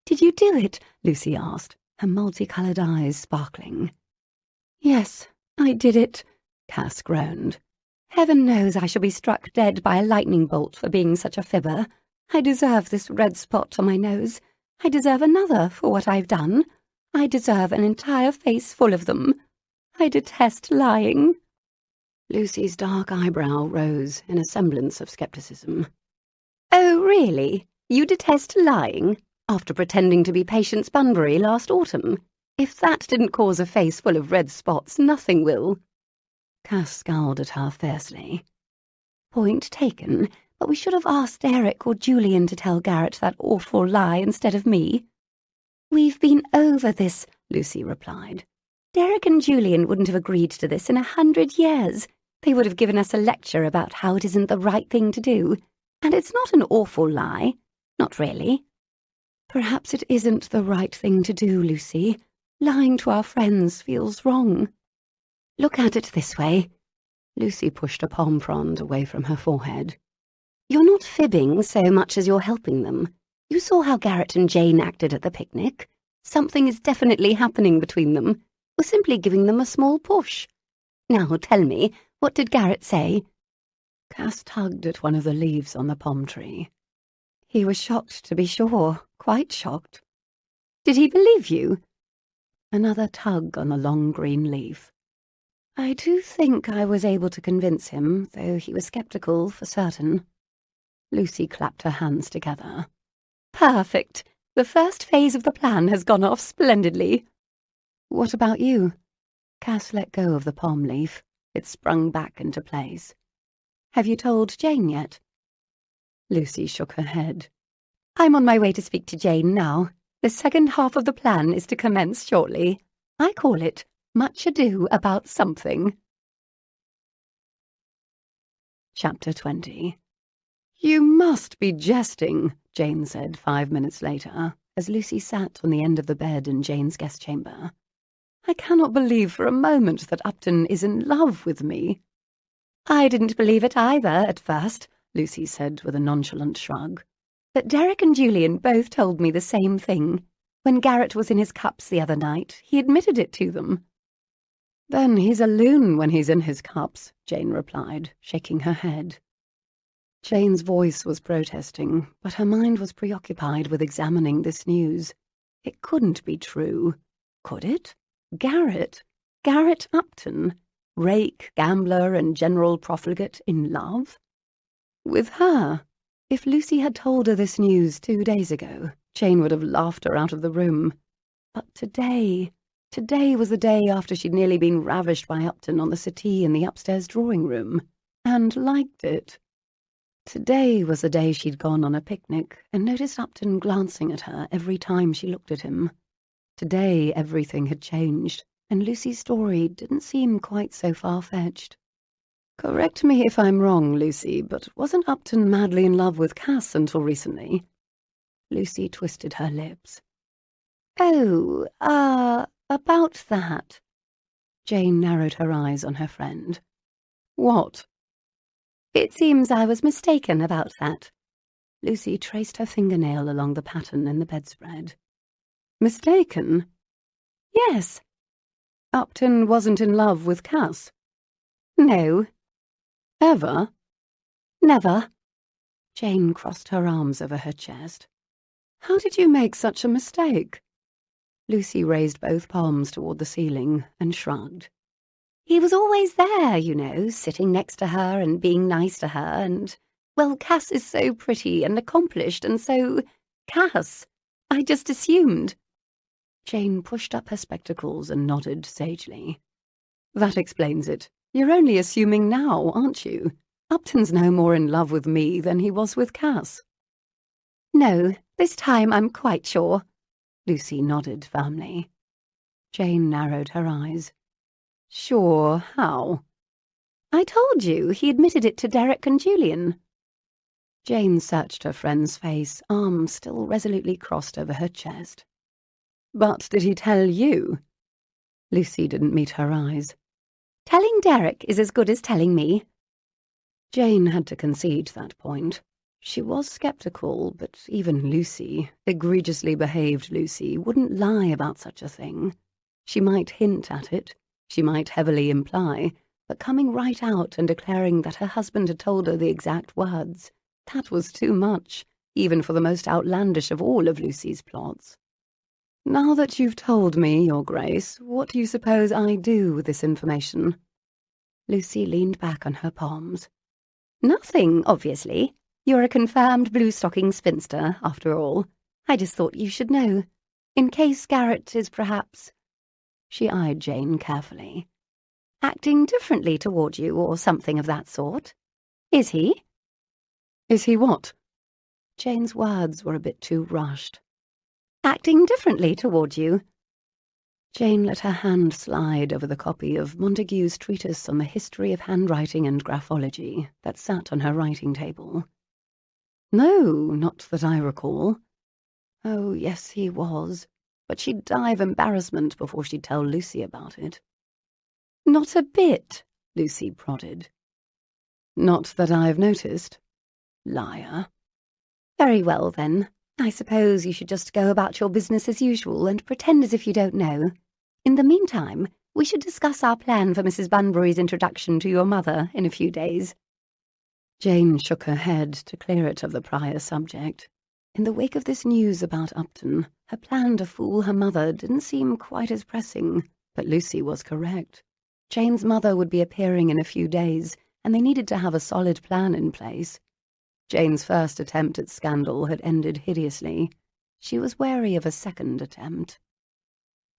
Did you do it? Lucy asked, her multicoloured eyes sparkling. Yes, I did it, Cass groaned. Heaven knows I shall be struck dead by a lightning bolt for being such a fibber. I deserve this red spot on my nose. I deserve another for what I've done. I deserve an entire face full of them. I detest lying. Lucy's dark eyebrow rose in a semblance of scepticism. Oh, really? You detest lying? After pretending to be Patience Bunbury last autumn? If that didn't cause a face full of red spots, nothing will. Cass scowled at her fiercely. Point taken, but we should have asked Derek or Julian to tell Garrett that awful lie instead of me. We've been over this, Lucy replied. Derek and Julian wouldn't have agreed to this in 100 years. They would have given us a lecture about how it isn't the right thing to do. And it's not an awful lie. Not really. Perhaps it isn't the right thing to do, Lucy. Lying to our friends feels wrong. Look at it this way. Lucy pushed a palm frond away from her forehead. You're not fibbing so much as you're helping them. You saw how Garrett and Jane acted at the picnic. Something is definitely happening between them. We're simply giving them a small push. Now tell me, what did Garrett say? Cass tugged at one of the leaves on the palm tree. He was shocked, to be sure, quite shocked. Did he believe you? Another tug on the long green leaf. I do think I was able to convince him, though he was sceptical for certain. Lucy clapped her hands together. Perfect. The first phase of the plan has gone off splendidly. What about you? Cass let go of the palm leaf. It sprung back into place. Have you told Jane yet? Lucy shook her head. I'm on my way to speak to Jane now. The second half of the plan is to commence shortly. I call it Much Ado About Something. Chapter 20. You must be jesting, Jane said 5 minutes later, as Lucy sat on the end of the bed in Jane's guest chamber. I cannot believe for a moment that Upton is in love with me. I didn't believe it either at first, Lucy said with a nonchalant shrug. But Derek and Julian both told me the same thing. When Garrett was in his cups the other night, he admitted it to them. Then he's a loon when he's in his cups, Jane replied, shaking her head. Jane's voice was protesting, but her mind was preoccupied with examining this news. It couldn't be true. Could it? Garrett? Garrett Upton? Rake, gambler, and general profligate in love? With her? If Lucy had told her this news 2 days ago, Jane would have laughed her out of the room. But today was the day after she'd nearly been ravished by Upton on the settee in the upstairs drawing-room, and liked it. Today was the day she'd gone on a picnic and noticed Upton glancing at her every time she looked at him. Today everything had changed, and Lucy's story didn't seem quite so far-fetched. Correct me if I'm wrong, Lucy, but wasn't Upton madly in love with Cass until recently? Lucy twisted her lips. Oh, about that. Jane narrowed her eyes on her friend. What? It seems I was mistaken about that. Lucy traced her fingernail along the pattern in the bedspread. Mistaken? Yes. Upton wasn't in love with Cass? No. Ever? Never. Jane crossed her arms over her chest. How did you make such a mistake? Lucy raised both palms toward the ceiling and shrugged. He was always there, you know, sitting next to her and being nice to her, and, well, Cass is so pretty and accomplished, and so, Cass, I just assumed. Jane pushed up her spectacles and nodded sagely. That explains it. You're only assuming now, aren't you? Upton's no more in love with me than he was with Cass. No, this time I'm quite sure. Lucy nodded firmly. Jane narrowed her eyes. Sure, how? I told you, he admitted it to Derek and Julian. Jane searched her friend's face, arms still resolutely crossed over her chest. But did he tell you? Lucy didn't meet her eyes. Telling Derek is as good as telling me. Jane had to concede that point. She was sceptical, but even Lucy, egregiously behaved Lucy, wouldn't lie about such a thing. She might hint at it, she might heavily imply, but coming right out and declaring that her husband had told her the exact words, that was too much, even for the most outlandish of all of Lucy's plots. Now that you've told me, Your Grace, what do you suppose I do with this information? Lucy leaned back on her palms. Nothing, obviously. You're a confirmed blue-stocking spinster, after all. I just thought you should know. In case Garrett is perhaps... She eyed Jane carefully. Acting differently toward you, or something of that sort. Is he? Is he what? Jane's words were a bit too rushed. Acting differently toward you. Jane let her hand slide over the copy of Montague's treatise on the history of handwriting and graphology that sat on her writing table. No, not that I recall. Oh, yes, he was, but she'd die of embarrassment before she'd tell Lucy about it. Not a bit, Lucy prodded. Not that I've noticed. Liar. Very well, then. I suppose you should just go about your business as usual and pretend as if you don't know. In the meantime, we should discuss our plan for Mrs. Bunbury's introduction to your mother in a few days. Jane shook her head to clear it of the prior subject. In the wake of this news about Upton, her plan to fool her mother didn't seem quite as pressing, but Lucy was correct. Jane's mother would be appearing in a few days, and they needed to have a solid plan in place. Jane's first attempt at scandal had ended hideously. She was wary of a second attempt.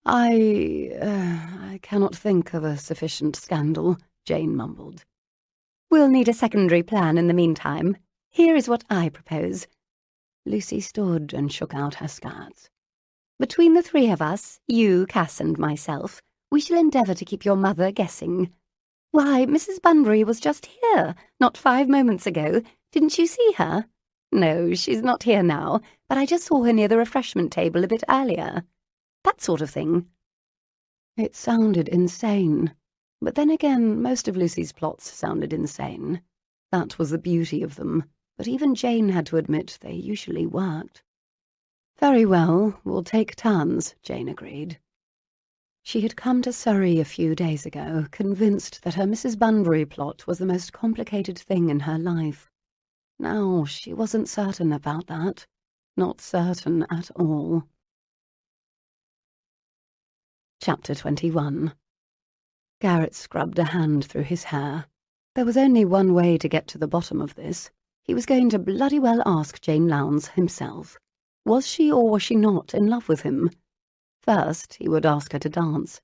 I cannot think of a sufficient scandal, Jane mumbled. We'll need a secondary plan in the meantime. Here is what I propose. Lucy stood and shook out her skirts. Between the three of us, you, Cass, and myself, we shall endeavour to keep your mother guessing. Why, Mrs. Bunbury was just here, not 5 moments ago. Didn't you see her? No, she's not here now, but I just saw her near the refreshment table a bit earlier. That sort of thing. It sounded insane. But then again, most of Lucy's plots sounded insane. That was the beauty of them, but even Jane had to admit they usually worked. Very well, we'll take turns, Jane agreed. She had come to Surrey a few days ago, convinced that her Mrs. Bunbury plot was the most complicated thing in her life. Now she wasn't certain about that. Not certain at all. Chapter 21. Garrett scrubbed a hand through his hair. There was only one way to get to the bottom of this. He was going to bloody well ask Jane Lowndes himself. Was she or was she not in love with him? First, he would ask her to dance.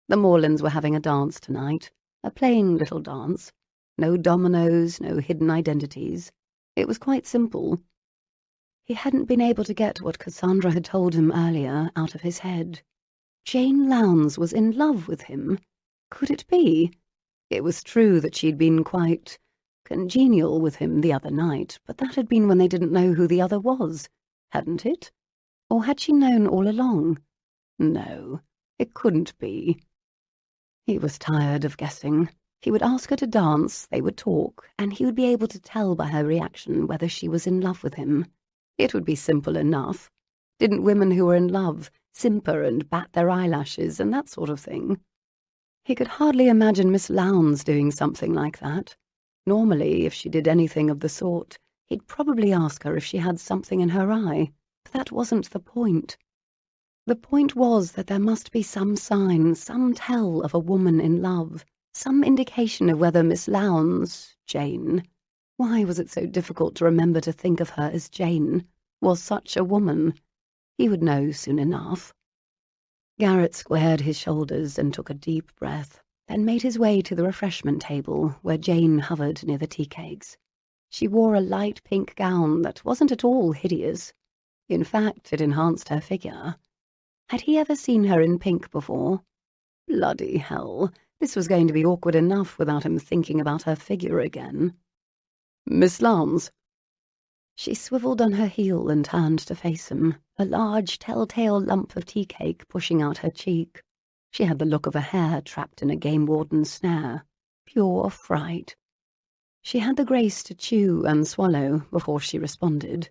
The Morlands were having a dance tonight, a plain little dance. No dominoes, no hidden identities. It was quite simple. He hadn't been able to get what Cassandra had told him earlier out of his head. Jane Lowndes was in love with him. Could it be? It was true that she'd been quite congenial with him the other night, but that had been when they didn't know who the other was, hadn't it? Or had she known all along? No, it couldn't be. He was tired of guessing. He would ask her to dance, they would talk, and he would be able to tell by her reaction whether she was in love with him. It would be simple enough. Didn't women who were in love simper and bat their eyelashes and that sort of thing? He could hardly imagine Miss Lowndes doing something like that. Normally, if she did anything of the sort, he'd probably ask her if she had something in her eye, but that wasn't the point. The point was that there must be some sign, some tell of a woman in love, some indication of whether Miss Lowndes, Jane, why was it so difficult to remember to think of her as Jane, was such a woman? He would know soon enough. Garrett squared his shoulders and took a deep breath, then made his way to the refreshment table where Jane hovered near the tea cakes. She wore a light pink gown that wasn't at all hideous. In fact, it enhanced her figure. Had he ever seen her in pink before? Bloody hell, this was going to be awkward enough without him thinking about her figure again. Miss Lowndes. She swiveled on her heel and turned to face him, a large telltale lump of tea cake pushing out her cheek. She had the look of a hare trapped in a game warden's snare. Pure fright. She had the grace to chew and swallow before she responded.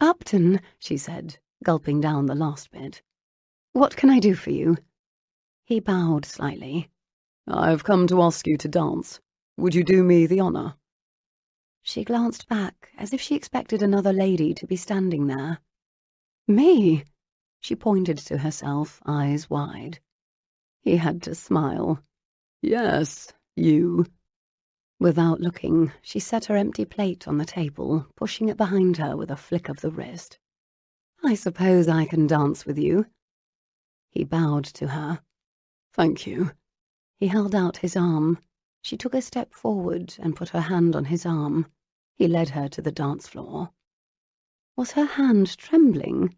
"Upton," she said, gulping down the last bit. "What can I do for you?" He bowed slightly. "I've come to ask you to dance. Would you do me the honour?" She glanced back, as if she expected another lady to be standing there. "Me?" She pointed to herself, eyes wide. He had to smile. "Yes, you." Without looking, she set her empty plate on the table, pushing it behind her with a flick of the wrist. "I suppose I can dance with you." He bowed to her. "Thank you." He held out his arm. She took a step forward and put her hand on his arm. He led her to the dance floor. Was her hand trembling?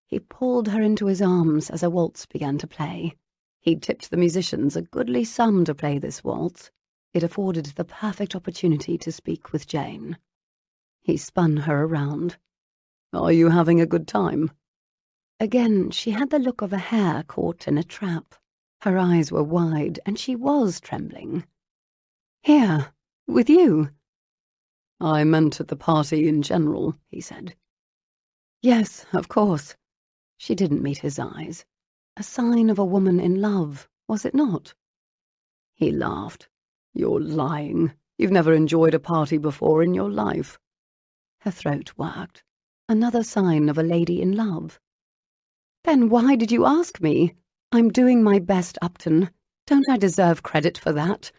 He pulled her into his arms as a waltz began to play. He'd tipped the musicians a goodly sum to play this waltz. It afforded the perfect opportunity to speak with Jane. He spun her around. "Are you having a good time?" Again, she had the look of a hare caught in a trap. Her eyes were wide, and she was trembling. "Here, with you." "I meant at the party in general," he said. "Yes, of course." She didn't meet his eyes. A sign of a woman in love, was it not? He laughed. "You're lying. You've never enjoyed a party before in your life." Her throat worked. Another sign of a lady in love. "Then why did you ask me? I'm doing my best, Upton. Don't I deserve credit for that?"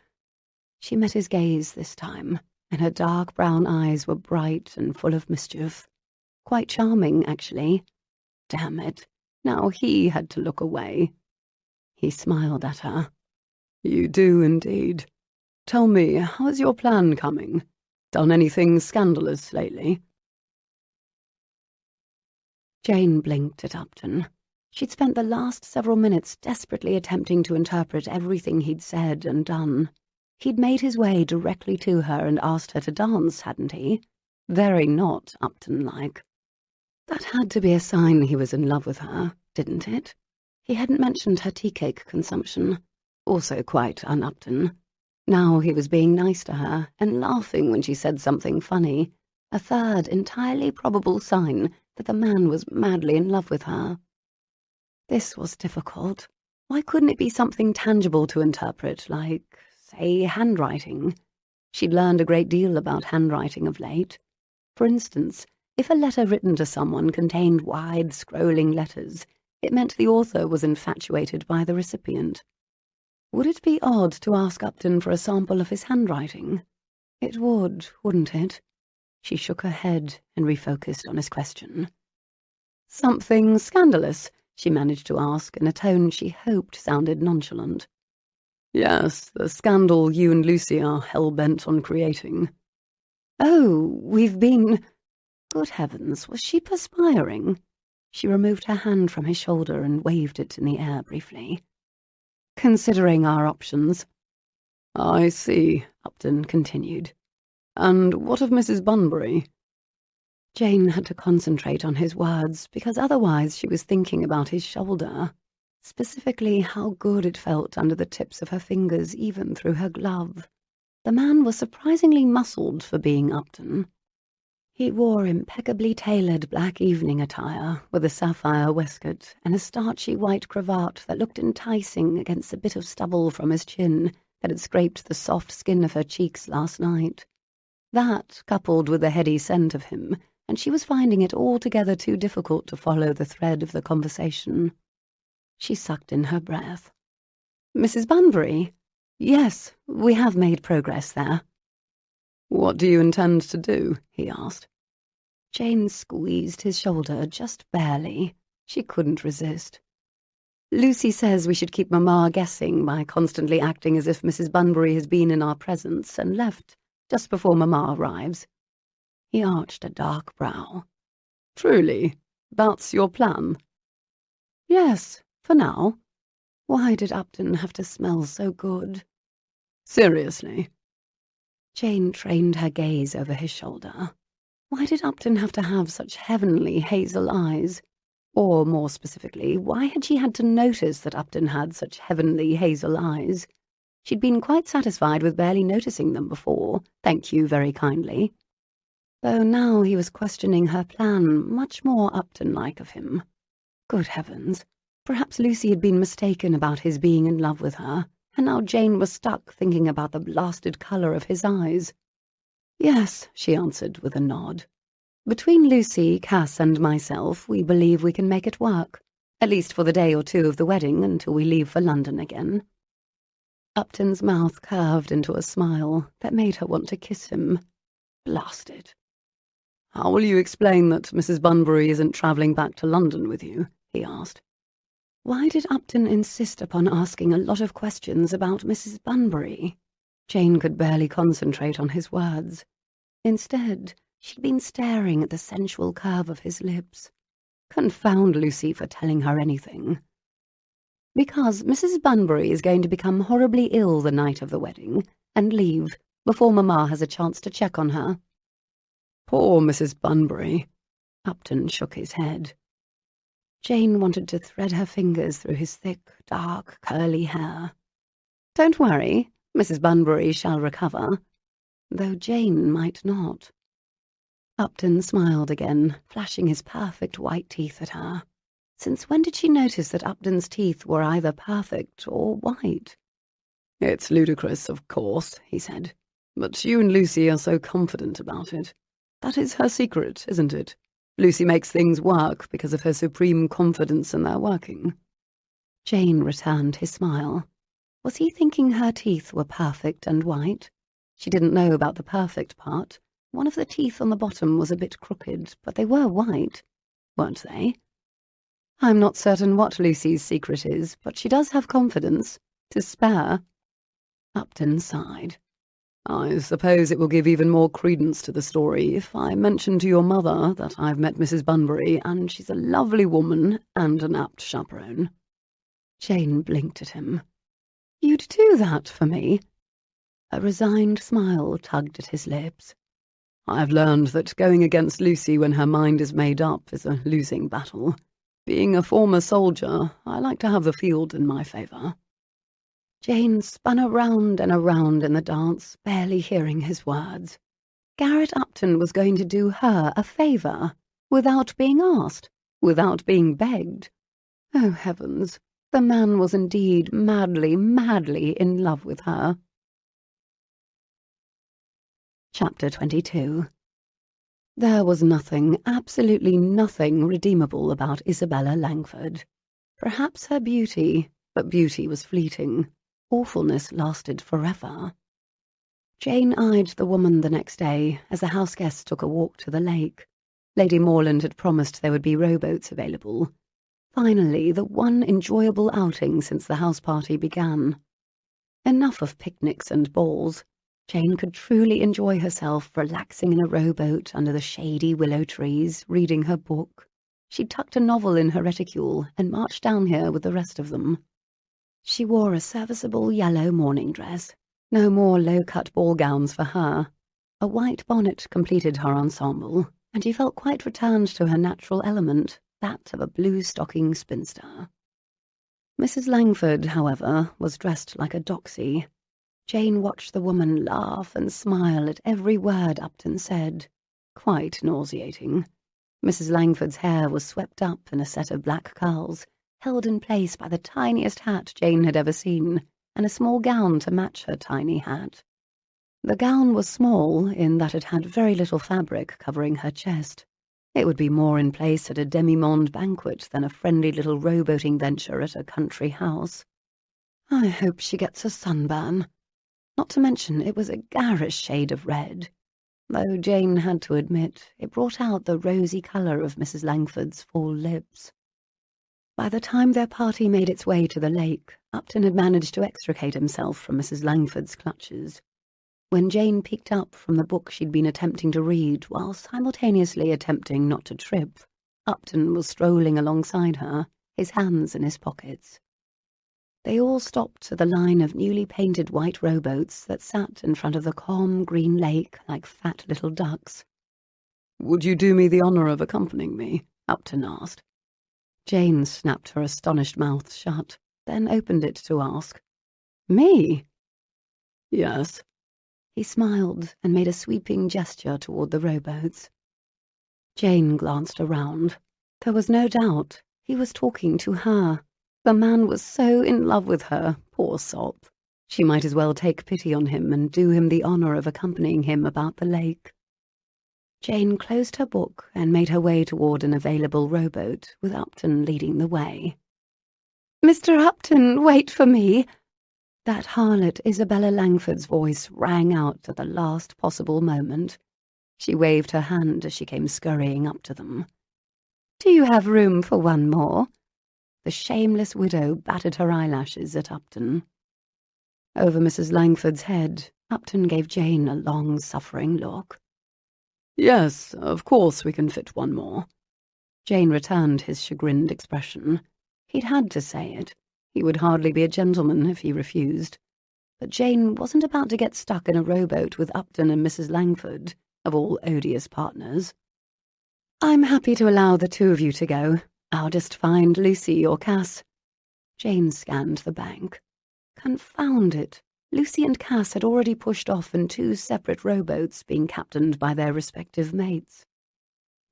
She met his gaze this time, and her dark brown eyes were bright and full of mischief. Quite charming, actually. Damn it, now he had to look away. He smiled at her. "You do indeed. Tell me, how is your plan coming? Done anything scandalous lately?" Jane blinked at Upton. She'd spent the last several minutes desperately attempting to interpret everything he'd said and done. He'd made his way directly to her and asked her to dance, hadn't he? Very not Upton-like. That had to be a sign he was in love with her, didn't it? He hadn't mentioned her tea-cake consumption. Also quite un-Upton. Now he was being nice to her and laughing when she said something funny. A third, entirely probable sign that the man was madly in love with her. This was difficult. Why couldn't it be something tangible to interpret, like, say, handwriting? She'd learned a great deal about handwriting of late. For instance, if a letter written to someone contained wide, scrolling letters, It meant the author was infatuated by the recipient. Would it be odd to ask Upton for a sample of his handwriting? It would, wouldn't it? She shook her head and refocused on his question. Something scandalous, she managed to ask in a tone she hoped sounded nonchalant. Yes, the scandal you and Lucy are hell-bent on creating. Oh, we've been... Good heavens, was she perspiring? She removed her hand from his shoulder and waved it in the air briefly. Considering our options. I see, Upton continued. And what of Mrs. Bunbury? Jane had to concentrate on his words, because otherwise she was thinking about his shoulder, specifically how good it felt under the tips of her fingers, even through her glove. The man was surprisingly muscled for being Upton. He wore impeccably tailored black evening attire with a sapphire waistcoat and a starchy white cravat that looked enticing against a bit of stubble from his chin that had scraped the soft skin of her cheeks last night. That, coupled with the heady scent of him, and she was finding it altogether too difficult to follow the thread of the conversation. She sucked in her breath. Mrs. Bunbury? Yes, we have made progress there. What do you intend to do? He asked. Jane squeezed his shoulder just barely. She couldn't resist. Lucy says we should keep Mamma guessing by constantly acting as if Mrs. Bunbury has been in our presence and left just before Mamma arrives. He arched a dark brow. Truly? That's your plan? Yes, for now. Why did Upton have to smell so good? Seriously? Jane trained her gaze over his shoulder. Why did Upton have to have such heavenly hazel eyes? Or, more specifically, why had she had to notice that Upton had such heavenly hazel eyes? She'd been quite satisfied with barely noticing them before, thank you very kindly. Though now he was questioning her plan, much more Upton-like of him. Good heavens, perhaps Lucy had been mistaken about his being in love with her, and now Jane was stuck thinking about the blasted colour of his eyes. Yes, she answered with a nod. Between Lucy, Cass, and myself, we believe we can make it work, at least for the day or two of the wedding until we leave for London again. Upton's mouth curved into a smile that made her want to kiss him. Blasted. How will you explain that Mrs. Bunbury isn't travelling back to London with you? He asked. Why did Upton insist upon asking a lot of questions about Mrs. Bunbury? Jane could barely concentrate on his words. Instead, she'd been staring at the sensual curve of his lips. Confound Lucy for telling her anything. Because Mrs. Bunbury is going to become horribly ill the night of the wedding and leave before Mamma has a chance to check on her. Poor Mrs. Bunbury. Upton shook his head. Jane wanted to thread her fingers through his thick, dark, curly hair. Don't worry, Mrs. Bunbury shall recover, though Jane might not. Upton smiled again, flashing his perfect white teeth at her. Since when did she notice that Upton's teeth were either perfect or white? It's ludicrous, of course, he said, but you and Lucy are so confident about it. That is her secret, isn't it? Lucy makes things work because of her supreme confidence in their working. Jane returned his smile. Was he thinking her teeth were perfect and white? She didn't know about the perfect part. One of the teeth on the bottom was a bit crooked, but they were white, weren't they? I'm not certain what Lucy's secret is, but she does have confidence. To spare. Upton sighed. I suppose it will give even more credence to the story if I mention to your mother that I've met Mrs. Bunbury and she's a lovely woman and an apt chaperone. Jane blinked at him. You'd do that for me? A resigned smile tugged at his lips. I've learned that going against Lucy when her mind is made up is a losing battle. Being a former soldier, I like to have the field in my favour. Jane spun around and around in the dance, barely hearing his words. Garrett Upton was going to do her a favour, without being asked, without being begged. Oh, heavens, the man was indeed madly, madly in love with her. Chapter 22. There was nothing, absolutely nothing redeemable about Isabella Langford. Perhaps her beauty, but beauty was fleeting. Awfulness lasted forever. Jane eyed the woman the next day as the houseguests took a walk to the lake. Lady Morland had promised there would be rowboats available. Finally, the one enjoyable outing since the house party began. Enough of picnics and balls. Jane could truly enjoy herself relaxing in a rowboat under the shady willow trees, reading her book. She tucked a novel in her reticule and marched down here with the rest of them. She wore a serviceable yellow morning dress. No more low-cut ball gowns for her. A white bonnet completed her ensemble, and she felt quite returned to her natural element, that of a blue-stocking spinster. Mrs. Langford, however, was dressed like a doxy. Jane watched the woman laugh and smile at every word Upton said. Quite nauseating. Mrs. Langford's hair was swept up in a set of black curls, held in place by the tiniest hat Jane had ever seen, and a small gown to match her tiny hat. The gown was small in that it had very little fabric covering her chest. It would be more in place at a demi-monde banquet than a friendly little rowboating venture at a country house. I hope she gets a sunburn. Not to mention it was a garish shade of red, though Jane had to admit it brought out the rosy colour of Mrs. Langford's full lips. By the time their party made its way to the lake, Upton had managed to extricate himself from Mrs. Langford's clutches. When Jane picked up from the book she'd been attempting to read while simultaneously attempting not to trip, Upton was strolling alongside her, his hands in his pockets. They all stopped at the line of newly painted white rowboats that sat in front of the calm green lake like fat little ducks. "Would you do me the honour of accompanying me?" Upton asked. Jane snapped her astonished mouth shut, then opened it to ask, "Me?" "Yes." He smiled and made a sweeping gesture toward the rowboats. Jane glanced around. There was no doubt he was talking to her. The man was so in love with her, poor sop. She might as well take pity on him and do him the honour of accompanying him about the lake. Jane closed her book and made her way toward an available rowboat, with Upton leading the way. "Mr. Upton, wait for me!" That harlot Isabella Langford's voice rang out at the last possible moment. She waved her hand as she came scurrying up to them. "Do you have room for one more?" The shameless widow batted her eyelashes at Upton. Over Mrs. Langford's head, Upton gave Jane a long-suffering look. "Yes, of course we can fit one more." Jane returned his chagrined expression. He'd had to say it. He would hardly be a gentleman if he refused. But Jane wasn't about to get stuck in a rowboat with Upton and Mrs. Langford, of all odious partners. "I'm happy to allow the two of you to go. I'll just find Lucy or Cass." Jane scanned the bank. Confound it. Lucy and Cass had already pushed off in two separate rowboats being captained by their respective mates.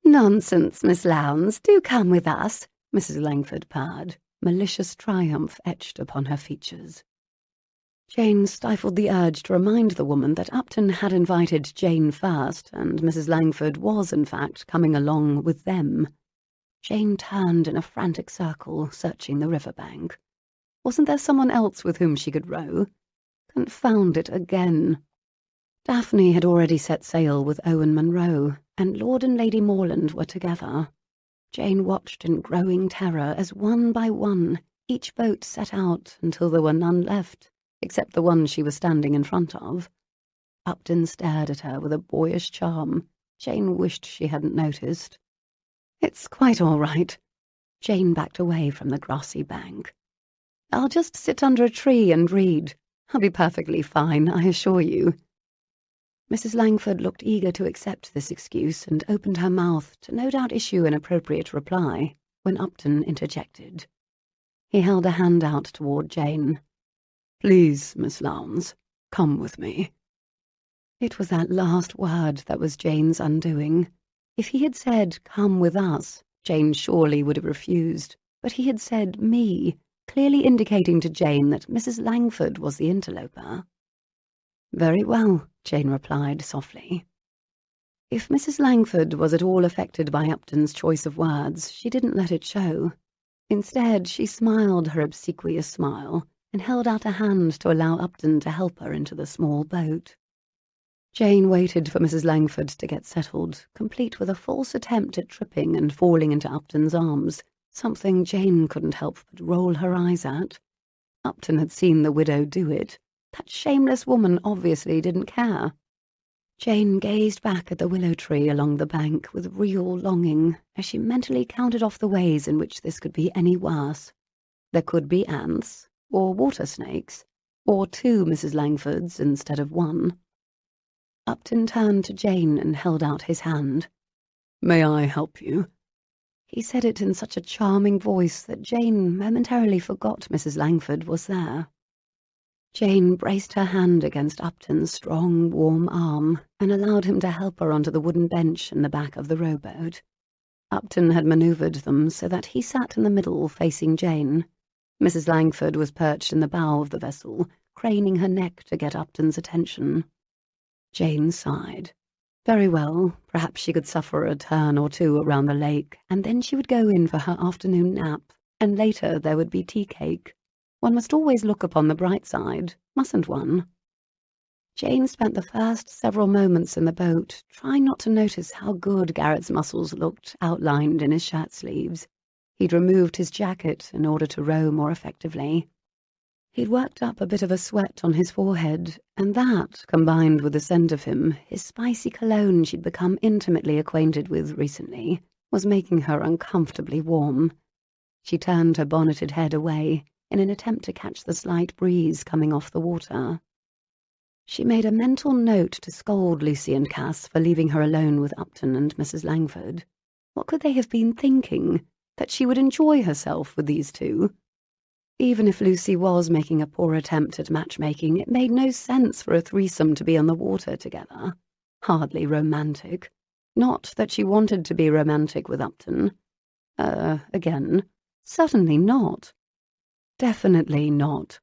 "Nonsense, Miss Lowndes, do come with us," Mrs. Langford purred, malicious triumph etched upon her features. Jane stifled the urge to remind the woman that Upton had invited Jane first, and Mrs. Langford was, in fact, coming along with them. Jane turned in a frantic circle, searching the riverbank. Wasn't there someone else with whom she could row? Confound it again. Daphne had already set sail with Owen Munro, and Lord and Lady Morland were together. Jane watched in growing terror as one by one each boat set out until there were none left, except the one she was standing in front of. Upton stared at her with a boyish charm. Jane wished she hadn't noticed. "It's quite all right." Jane backed away from the grassy bank. "I'll just sit under a tree and read. I'll be perfectly fine, I assure you." Mrs. Langford looked eager to accept this excuse and opened her mouth to no doubt issue an appropriate reply, when Upton interjected. He held a hand out toward Jane. "Please, Miss Lowndes, come with me." It was that last word that was Jane's undoing. If he had said, "Come with us," Jane surely would have refused, but he had said, "me," clearly indicating to Jane that Mrs. Langford was the interloper. "Very well," Jane replied softly. If Mrs. Langford was at all affected by Upton's choice of words, she didn't let it show. Instead, she smiled her obsequious smile and held out a hand to allow Upton to help her into the small boat. Jane waited for Mrs. Langford to get settled, complete with a false attempt at tripping and falling into Upton's arms, something Jane couldn't help but roll her eyes at. Upton had seen the widow do it. That shameless woman obviously didn't care. Jane gazed back at the willow tree along the bank with real longing as she mentally counted off the ways in which this could be any worse. There could be ants, or water snakes, or 2 Mrs. Langfords instead of 1. Upton turned to Jane and held out his hand. "May I help you?" He said it in such a charming voice that Jane momentarily forgot Mrs. Langford was there. Jane braced her hand against Upton's strong, warm arm and allowed him to help her onto the wooden bench in the back of the rowboat. Upton had manoeuvred them so that he sat in the middle facing Jane. Mrs. Langford was perched in the bow of the vessel, craning her neck to get Upton's attention. Jane sighed. Very well, perhaps she could suffer a turn or 2 around the lake, and then she would go in for her afternoon nap, and later there would be tea cake. One must always look upon the bright side, mustn't one? Jane spent the first several moments in the boat trying not to notice how good Garrett's muscles looked outlined in his shirt sleeves. He'd removed his jacket in order to row more effectively. He'd worked up a bit of a sweat on his forehead, and that, combined with the scent of him, his spicy cologne she'd become intimately acquainted with recently, was making her uncomfortably warm. She turned her bonneted head away in an attempt to catch the slight breeze coming off the water. She made a mental note to scold Lucy and Cass for leaving her alone with Upton and Mrs. Langford. What could they have been thinking? That she would enjoy herself with these 2? Even if Lucy was making a poor attempt at matchmaking, it made no sense for a threesome to be on the water together. Hardly romantic. Not that she wanted to be romantic with Upton. Again, certainly not. Definitely not.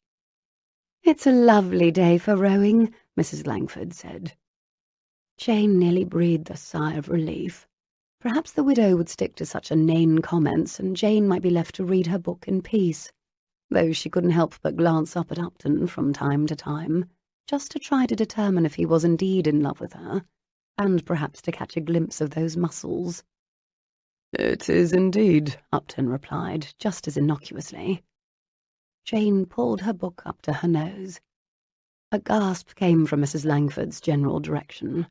"It's a lovely day for rowing," Mrs. Langford said. Jane nearly breathed a sigh of relief. Perhaps the widow would stick to such inane comments and Jane might be left to read her book in peace, though she couldn't help but glance up at Upton from time to time, just to try to determine if he was indeed in love with her, and perhaps to catch a glimpse of those muscles. "It is indeed," Upton replied, just as innocuously. Jane pulled her book up to her nose. A gasp came from Mrs. Langford's general direction.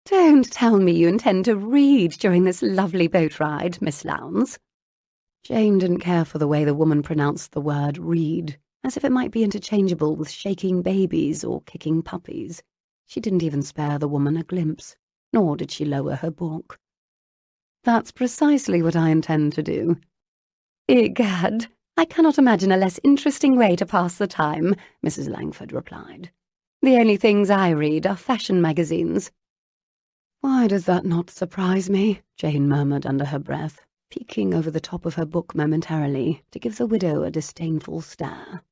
"Don't tell me you intend to read during this lovely boat ride, Miss Lowndes." Jane didn't care for the way the woman pronounced the word read, as if it might be interchangeable with shaking babies or kicking puppies. She didn't even spare the woman a glimpse, nor did she lower her book. "That's precisely what I intend to do." "Egad, I cannot imagine a less interesting way to pass the time," Mrs. Langford replied. "The only things I read are fashion magazines." "Why does that not surprise me?" Jane murmured under her breath, peeking over the top of her book momentarily to give the widow a disdainful stare.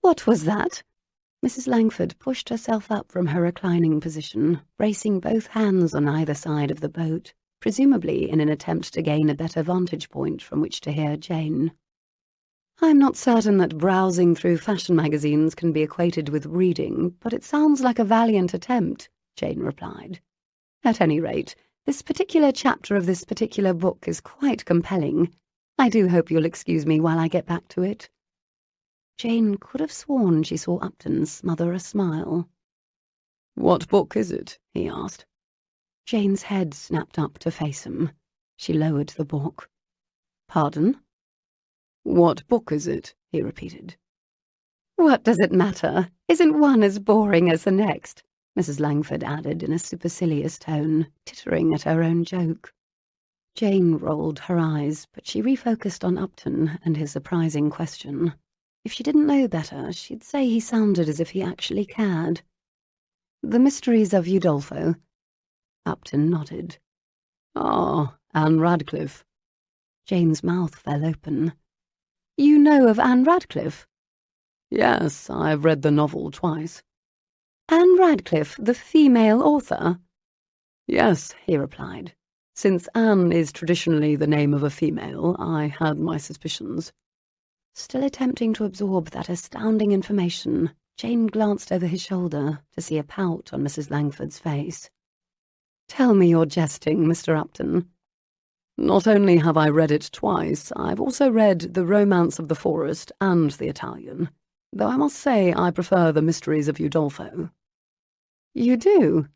"What was that?" Mrs. Langford pushed herself up from her reclining position, bracing both hands on either side of the boat, presumably in an attempt to gain a better vantage point from which to hear Jane. "I'm not certain that browsing through fashion magazines can be equated with reading, but it sounds like a valiant attempt," Jane replied. "At any rate, this particular chapter of this particular book is quite compelling. I do hope you'll excuse me while I get back to it." Jane could have sworn she saw Upton smother a smile. "What book is it?" he asked. Jane's head snapped up to face him. She lowered the book. "Pardon?" "What book is it?" he repeated. "What does it matter? Isn't one as boring as the next?" Mrs. Langford added in a supercilious tone, tittering at her own joke. Jane rolled her eyes, but she refocused on Upton and his surprising question. If she didn't know better, she'd say he sounded as if he actually cared. "The Mysteries of Udolpho." Upton nodded. "Ah, Anne Radcliffe." Jane's mouth fell open. "You know of Anne Radcliffe?" "Yes, I've read the novel twice." "Anne Radcliffe, the female author?" "Yes," he replied. Since Anne is traditionally the name of a female, I had my suspicions. Still attempting to absorb that astounding information, Jane glanced over his shoulder to see a pout on Mrs. Langford's face. "Tell me you're jesting, Mr. Upton." Not only have I read it twice, I've also read The Romance of the Forest and The Italian, though I must say I prefer The Mysteries of Udolpho. "You do?"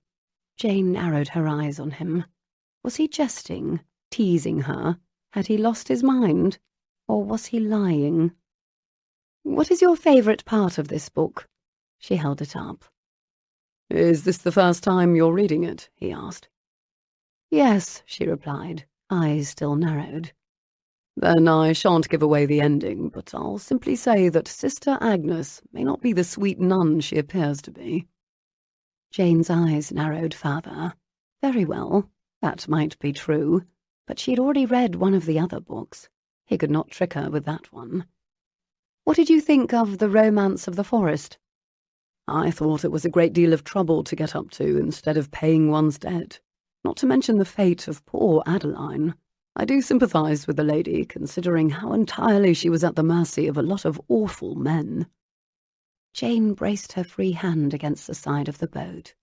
Jane narrowed her eyes on him. Was he jesting, teasing her? Had he lost his mind? Or was he lying? "What is your favourite part of this book?" She held it up. "Is this the first time you're reading it?" he asked. "Yes," she replied, eyes still narrowed. "Then I shan't give away the ending, but I'll simply say that Sister Agnes may not be the sweet nun she appears to be." Jane's eyes narrowed further. Very well, that might be true, but she had already read one of the other books. He could not trick her with that one. "What did you think of The Romance of the Forest?" "I thought it was a great deal of trouble to get up to instead of paying one's debt. Not to mention the fate of poor Adeline. I do sympathise with the lady, considering how entirely she was at the mercy of a lot of awful men." Jane braced her free hand against the side of the boat.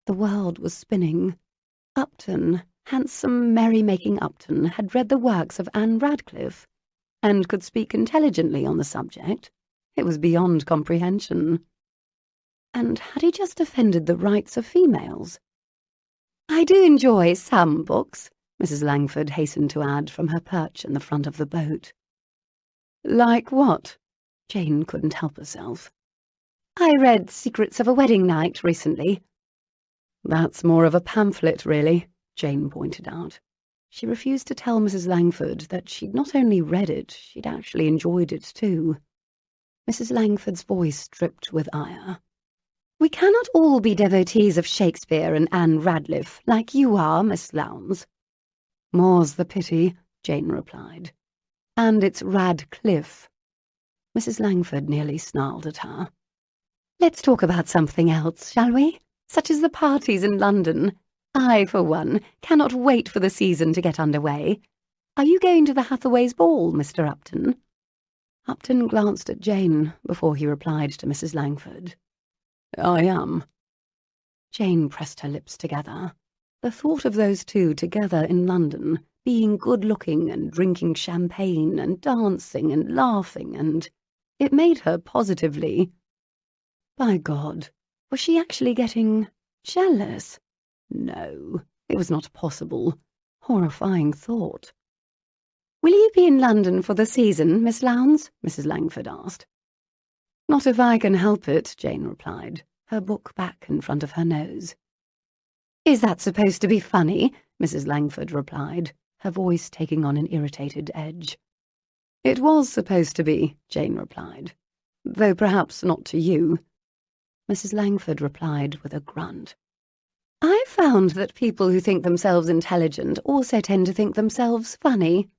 The world was spinning. Upton, handsome, merry-making Upton, had read the works of Anne Radcliffe, and could speak intelligently on the subject. It was beyond comprehension. And had he just defended the rights of females? "I do enjoy some books," Mrs. Langford hastened to add from her perch in the front of the boat. "Like what?" Jane couldn't help herself. "I read Secrets of a Wedding Night recently." "That's more of a pamphlet, really," Jane pointed out. She refused to tell Mrs. Langford that she'd not only read it, she'd actually enjoyed it too. Mrs. Langford's voice dripped with ire. "We cannot all be devotees of Shakespeare and Anne Radcliffe, like you are, Miss Lowndes." "More's the pity," Jane replied. "And it's Radcliffe." Mrs. Langford nearly snarled at her. "Let's talk about something else, shall we? Such as the parties in London. I, for one, cannot wait for the season to get under way. Are you going to the Hathaways' ball, Mr. Upton?" Upton glanced at Jane before he replied to Mrs. Langford. "I am." Jane pressed her lips together. The thought of those two together in London, being good-looking and drinking champagne and dancing and laughing and... it made her positively... By God, was she actually getting jealous? No, it was not possible. Horrifying thought. "Will you be in London for the season, Miss Lowndes?" Mrs. Langford asked. "Not if I can help it," Jane replied, her book back in front of her nose. "Is that supposed to be funny?" Mrs. Langford replied, her voice taking on an irritated edge. "It was supposed to be," Jane replied, "though perhaps not to you." Mrs. Langford replied with a grunt. "I found that people who think themselves intelligent also tend to think themselves funny."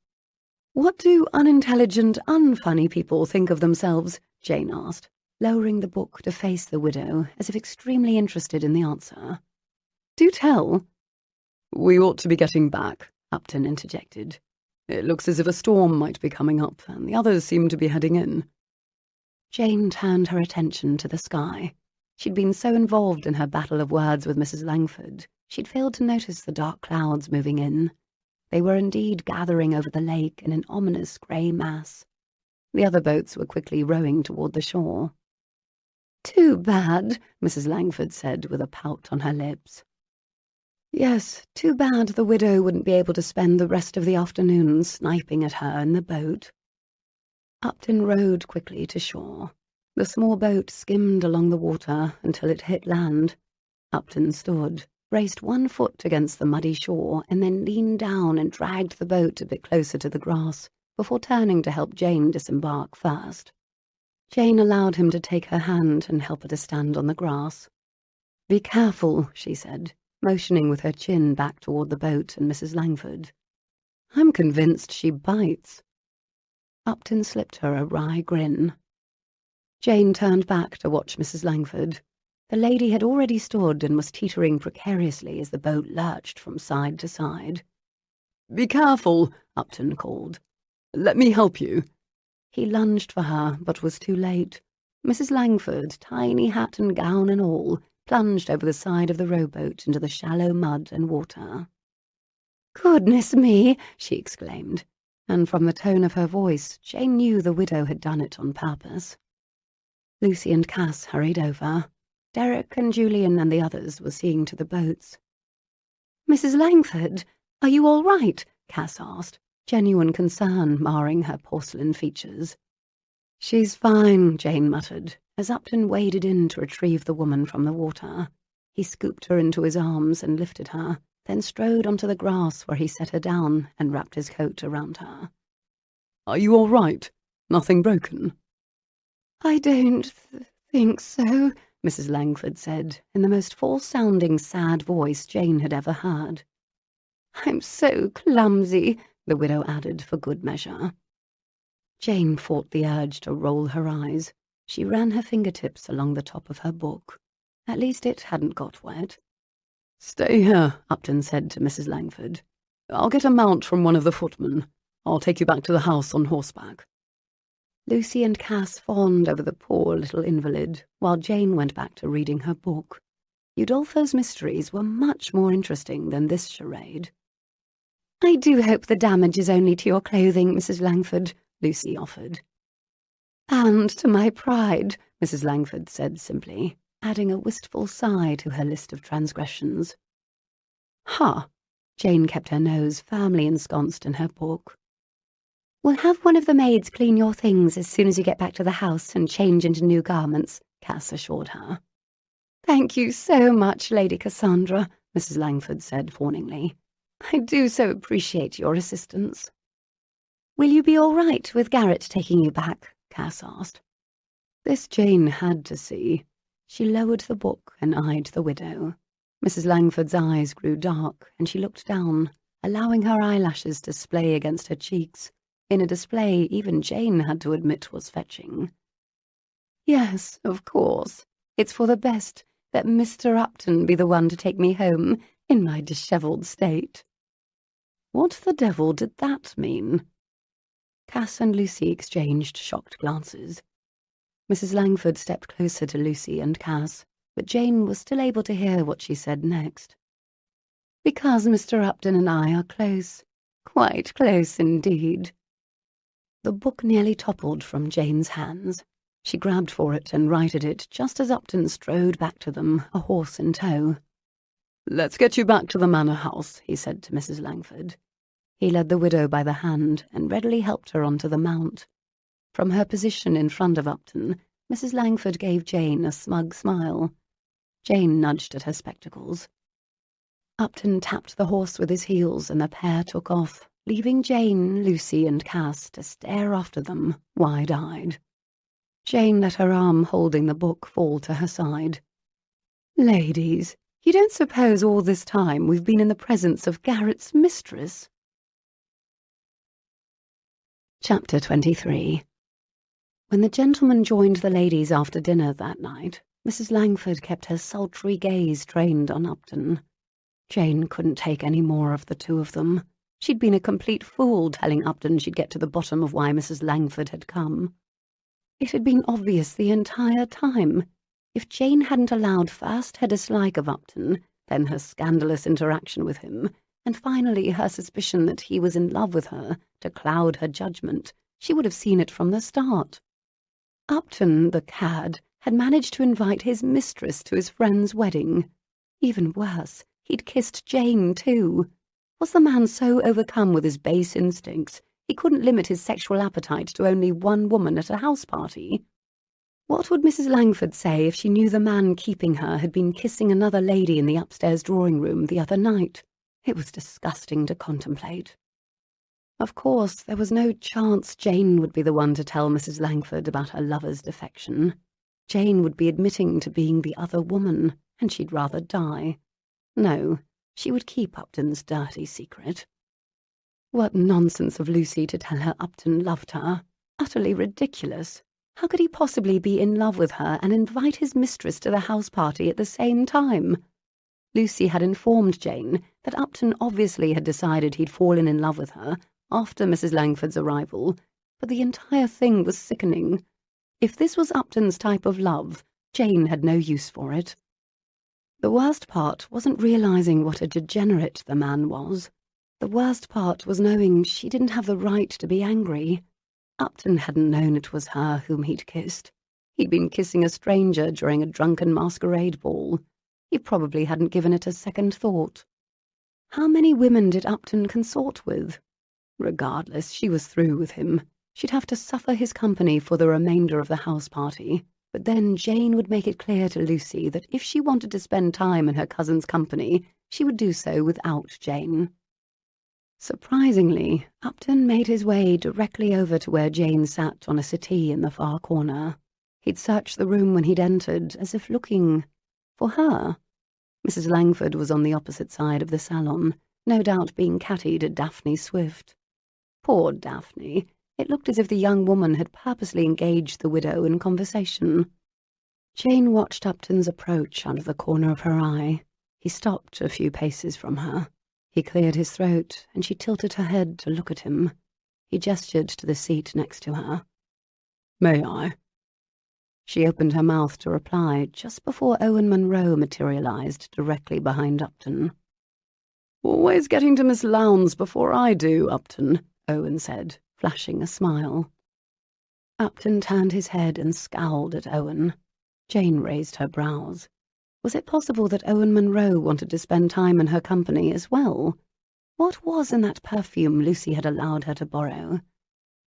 "What do unintelligent, unfunny people think of themselves?" Jane asked, lowering the book to face the widow, as if extremely interested in the answer. "Do tell." "We ought to be getting back," Upton interjected. "It looks as if a storm might be coming up, and the others seem to be heading in." Jane turned her attention to the sky. She'd been so involved in her battle of words with Mrs. Langford, she'd failed to notice the dark clouds moving in. They were indeed gathering over the lake in an ominous grey mass. The other boats were quickly rowing toward the shore. "Too bad," Mrs. Langford said with a pout on her lips. Yes, too bad the widow wouldn't be able to spend the rest of the afternoon sniping at her in the boat. Upton rowed quickly to shore. The small boat skimmed along the water until it hit land. Upton stood, braced one foot against the muddy shore, and then leaned down and dragged the boat a bit closer to the grass, before turning to help Jane disembark first. Jane allowed him to take her hand and help her to stand on the grass. "Be careful," she said, motioning with her chin back toward the boat and Mrs. Langford. "I'm convinced she bites." Upton slipped her a wry grin. Jane turned back to watch Mrs. Langford. The lady had already stood and was teetering precariously as the boat lurched from side to side. "Be careful," Upton called. "Let me help you." He lunged for her, but was too late. Mrs. Langford, tiny hat and gown and all, plunged over the side of the rowboat into the shallow mud and water. "Goodness me!" she exclaimed, and from the tone of her voice, Jane knew the widow had done it on purpose. Lucy and Cass hurried over. Derek and Julian and the others were seeing to the boats. "Mrs. Langford, are you all right?" Cass asked, genuine concern marring her porcelain features. "She's fine," Jane muttered, as Upton waded in to retrieve the woman from the water. He scooped her into his arms and lifted her, then strode onto the grass where he set her down and wrapped his coat around her. "Are you all right? Nothing broken?" "I don't think so," Mrs. Langford said, in the most false-sounding, sad voice Jane had ever heard. "I'm so clumsy," the widow added for good measure. Jane fought the urge to roll her eyes. She ran her fingertips along the top of her book. At least it hadn't got wet. "Stay here," Upton said to Mrs. Langford. "I'll get a mount from one of the footmen. I'll take you back to the house on horseback." Lucy and Cass fawned over the poor little invalid, while Jane went back to reading her book. Udolpho's mysteries were much more interesting than this charade. "I do hope the damage is only to your clothing, Mrs. Langford," Lucy offered. "And to my pride," Mrs. Langford said simply, adding a wistful sigh to her list of transgressions. "Ha!" Jane kept her nose firmly ensconced in her book. "We'll have one of the maids clean your things as soon as you get back to the house and change into new garments," Cass assured her. "Thank you so much, Lady Cassandra," Mrs. Langford said fawningly. "I do so appreciate your assistance." "Will you be all right with Garrett taking you back?" Cass asked. This Jane had to see. She lowered the book and eyed the widow. Mrs. Langford's eyes grew dark, and she looked down, allowing her eyelashes to splay against her cheeks, in a display even Jane had to admit was fetching. "Yes, of course. It's for the best that Mr. Upton be the one to take me home in my dishevelled state." What the devil did that mean? Cass and Lucy exchanged shocked glances. Mrs. Langford stepped closer to Lucy and Cass, but Jane was still able to hear what she said next. "Because Mr. Upton and I are close. Quite close indeed." The book nearly toppled from Jane's hands. She grabbed for it and righted it just as Upton strode back to them, a horse in tow. "Let's get you back to the manor house," he said to Mrs. Langford. He led the widow by the hand and readily helped her onto the mount. From her position in front of Upton, Mrs. Langford gave Jane a smug smile. Jane nudged at her spectacles. Upton tapped the horse with his heels and the pair took off, leaving Jane, Lucy and Cass to stare after them, wide-eyed. Jane let her arm holding the book fall to her side. "Ladies, you don't suppose all this time we've been in the presence of Garrett's mistress?" Chapter 23. When the gentlemen joined the ladies after dinner that night, Mrs. Langford kept her sultry gaze trained on Upton. Jane couldn't take any more of the two of them. She'd been a complete fool telling Upton she'd get to the bottom of why Mrs. Langford had come. It had been obvious the entire time. If Jane hadn't allowed first her dislike of Upton, then her scandalous interaction with him, and finally her suspicion that he was in love with her, to cloud her judgment, she would have seen it from the start. Upton, the cad, had managed to invite his mistress to his friend's wedding. Even worse, he'd kissed Jane too. Was the man so overcome with his base instincts he couldn't limit his sexual appetite to only one woman at a house party? What would Mrs. Langford say if she knew the man keeping her had been kissing another lady in the upstairs drawing-room the other night? It was disgusting to contemplate. Of course, there was no chance Jane would be the one to tell Mrs. Langford about her lover's defection. Jane would be admitting to being the other woman, and she'd rather die. No, she would keep Upton's dirty secret. What nonsense of Lucy to tell her Upton loved her. Utterly ridiculous. How could he possibly be in love with her and invite his mistress to the house party at the same time? Lucy had informed Jane that Upton obviously had decided he'd fallen in love with her after Mrs. Langford's arrival, but the entire thing was sickening. If this was Upton's type of love, Jane had no use for it. The worst part wasn't realizing what a degenerate the man was. The worst part was knowing she didn't have the right to be angry. Upton hadn't known it was her whom he'd kissed. He'd been kissing a stranger during a drunken masquerade ball. He probably hadn't given it a second thought. How many women did Upton consort with? Regardless, she was through with him. She'd have to suffer his company for the remainder of the house party, but then Jane would make it clear to Lucy that if she wanted to spend time in her cousin's company, she would do so without Jane. Surprisingly, Upton made his way directly over to where Jane sat on a settee in the far corner. He'd searched the room when he'd entered, as if looking for her. Mrs. Langford was on the opposite side of the salon, no doubt being catty to Daphne Swift. Poor Daphne. It looked as if the young woman had purposely engaged the widow in conversation. Jane watched Upton's approach out of the corner of her eye. He stopped a few paces from her. He cleared his throat, and she tilted her head to look at him. He gestured to the seat next to her. "May I?" She opened her mouth to reply just before Owen Munro materialized directly behind Upton. "Always getting to Miss Lowndes before I do, Upton," Owen said, flashing a smile. Upton turned his head and scowled at Owen. Jane raised her brows. Was it possible that Owen Munro wanted to spend time in her company as well? What was in that perfume Lucy had allowed her to borrow?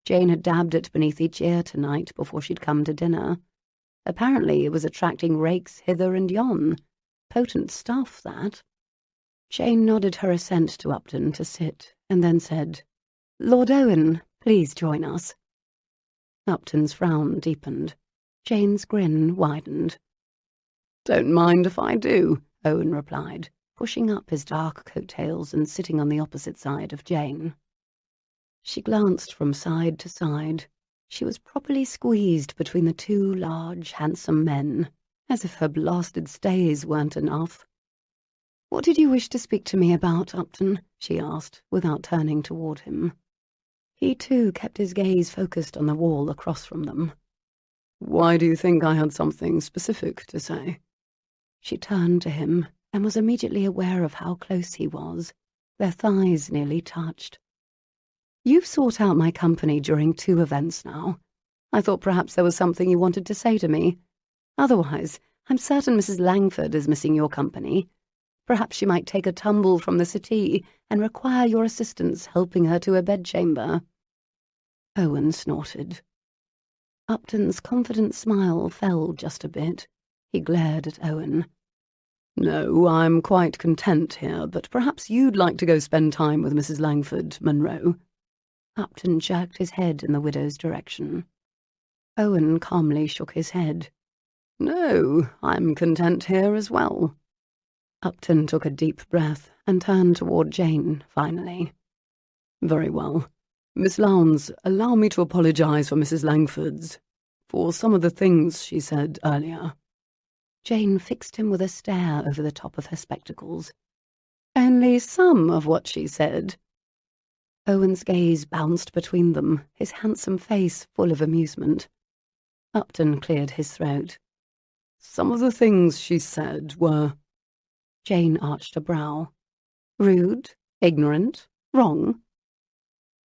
Jane had dabbed it beneath each ear tonight before she'd come to dinner. Apparently it was attracting rakes hither and yon. Potent stuff, that. Jane nodded her assent to Upton to sit, and then said, "Lord Owen, please join us." Upton's frown deepened. Jane's grin widened. "Don't mind if I do," Owen replied, pushing up his dark coattails and sitting on the opposite side of Jane. She glanced from side to side. She was properly squeezed between the two large, handsome men, as if her blasted stays weren't enough. "What did you wish to speak to me about, Upton?" she asked, without turning toward him. He, too, kept his gaze focused on the wall across from them. "Why do you think I had something specific to say?" She turned to him and was immediately aware of how close he was. Their thighs nearly touched. "You've sought out my company during 2 events now. I thought perhaps there was something you wanted to say to me. Otherwise, I'm certain Mrs. Langford is missing your company. Perhaps she might take a tumble from the settee and require your assistance helping her to a bedchamber." Owen snorted. Upton's confident smile fell just a bit. He glared at Owen. "No, I'm quite content here, but perhaps you'd like to go spend time with Mrs. Langford, Munro." Upton jerked his head in the widow's direction. Owen calmly shook his head. "No, I'm content here as well." Upton took a deep breath and turned toward Jane, finally. "Very well. Miss Lowndes, allow me to apologize for Mrs. for some of the things she said earlier." Jane fixed him with a stare over the top of her spectacles. "Only some of what she said?" Owen's gaze bounced between them, his handsome face full of amusement. Upton cleared his throat. "Some of the things she said were—" Jane arched a brow. "Rude, ignorant, wrong?"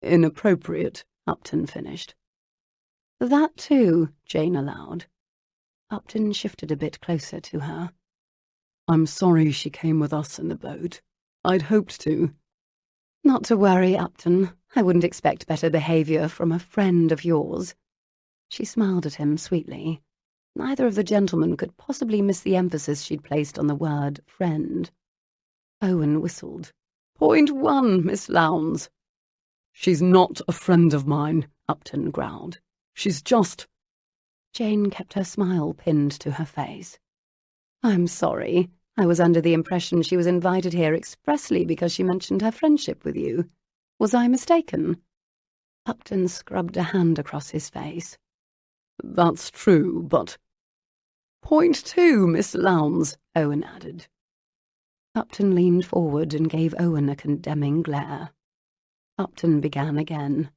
"Inappropriate," Upton finished. "That too," Jane allowed. Upton shifted a bit closer to her. "I'm sorry she came with us in the boat. I'd hoped to." "Not to worry, Upton. I wouldn't expect better behaviour from a friend of yours." She smiled at him sweetly. Neither of the gentlemen could possibly miss the emphasis she'd placed on the word friend. Owen whistled. "Point 1, Miss Lowndes." "She's not a friend of mine," Upton growled. "She's just—" Jane kept her smile pinned to her face. "I'm sorry. I was under the impression she was invited here expressly because she mentioned her friendship with you. Was I mistaken?" Upton scrubbed a hand across his face. "That's true, but—" "Point 2, Miss Lowndes," Owen added. Upton leaned forward and gave Owen a condemning glare. Upton began again.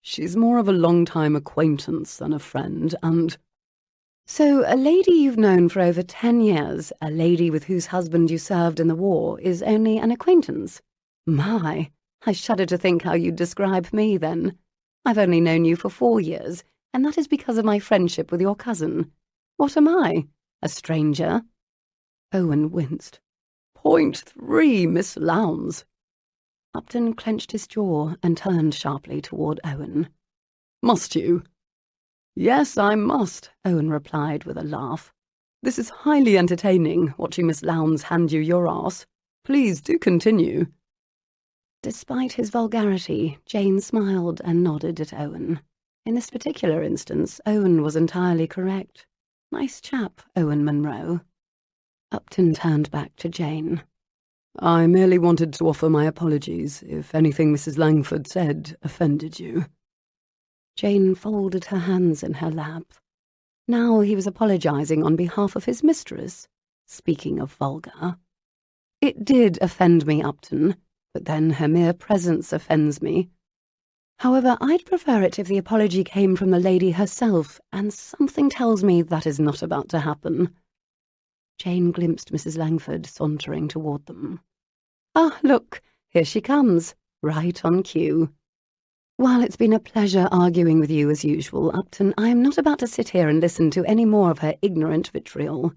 She's more of a long-time acquaintance than a friend, and— So a lady you've known for over 10 years, a lady with whose husband you served in the war, is only an acquaintance? My, I shudder to think how you'd describe me then. I've only known you for 4 years, and that is because of my friendship with your cousin. What am I? A stranger? Owen winced. .3, Miss Lowndes. Upton clenched his jaw and turned sharply toward Owen. Must you? Yes, I must, Owen replied with a laugh. This is highly entertaining, watching Miss Lowndes hand you your arse. Please do continue. Despite his vulgarity, Jane smiled and nodded at Owen. In this particular instance, Owen was entirely correct. Nice chap, Owen Munro. Upton turned back to Jane. I merely wanted to offer my apologies if anything Mrs. Langford said offended you. Jane folded her hands in her lap. Now he was apologizing on behalf of his mistress. Speaking of vulgar. It did offend me, Upton, but then her mere presence offends me. However, I'd prefer it if the apology came from the lady herself, and something tells me that is not about to happen. Jane glimpsed Mrs. Langford sauntering toward them. Ah, look, here she comes, right on cue. While it's been a pleasure arguing with you as usual, Upton, I am not about to sit here and listen to any more of her ignorant vitriol,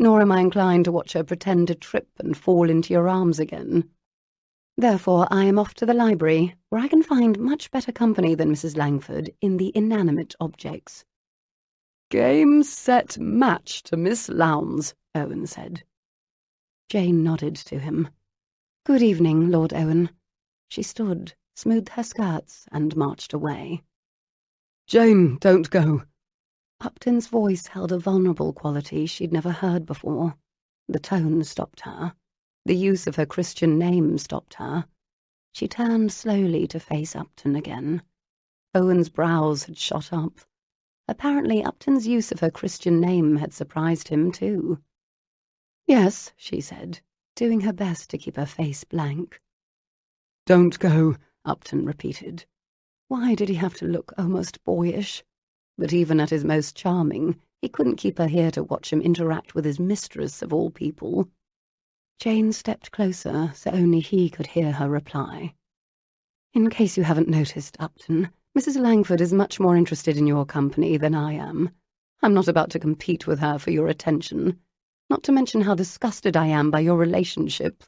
nor am I inclined to watch her pretend to trip and fall into your arms again. Therefore, I am off to the library, where I can find much better company than Mrs. Langford in the inanimate objects. Game, set, match to Miss Lowndes, Owen said. Jane nodded to him. Good evening, Lord Owen. She stood, smoothed her skirts, and marched away. Jane, don't go. Upton's voice held a vulnerable quality she'd never heard before. The tone stopped her. The use of her Christian name stopped her. She turned slowly to face Upton again. Owen's brows had shot up. Apparently Upton's use of her Christian name had surprised him too. Yes, she said, doing her best to keep her face blank. Don't go, Upton repeated. Why did he have to look almost boyish? But even at his most charming, he couldn't keep her here to watch him interact with his mistress of all people. Jane stepped closer so only he could hear her reply. In case you haven't noticed, Upton, Mrs. Langford is much more interested in your company than I am. I'm not about to compete with her for your attention, not to mention how disgusted I am by your relationship.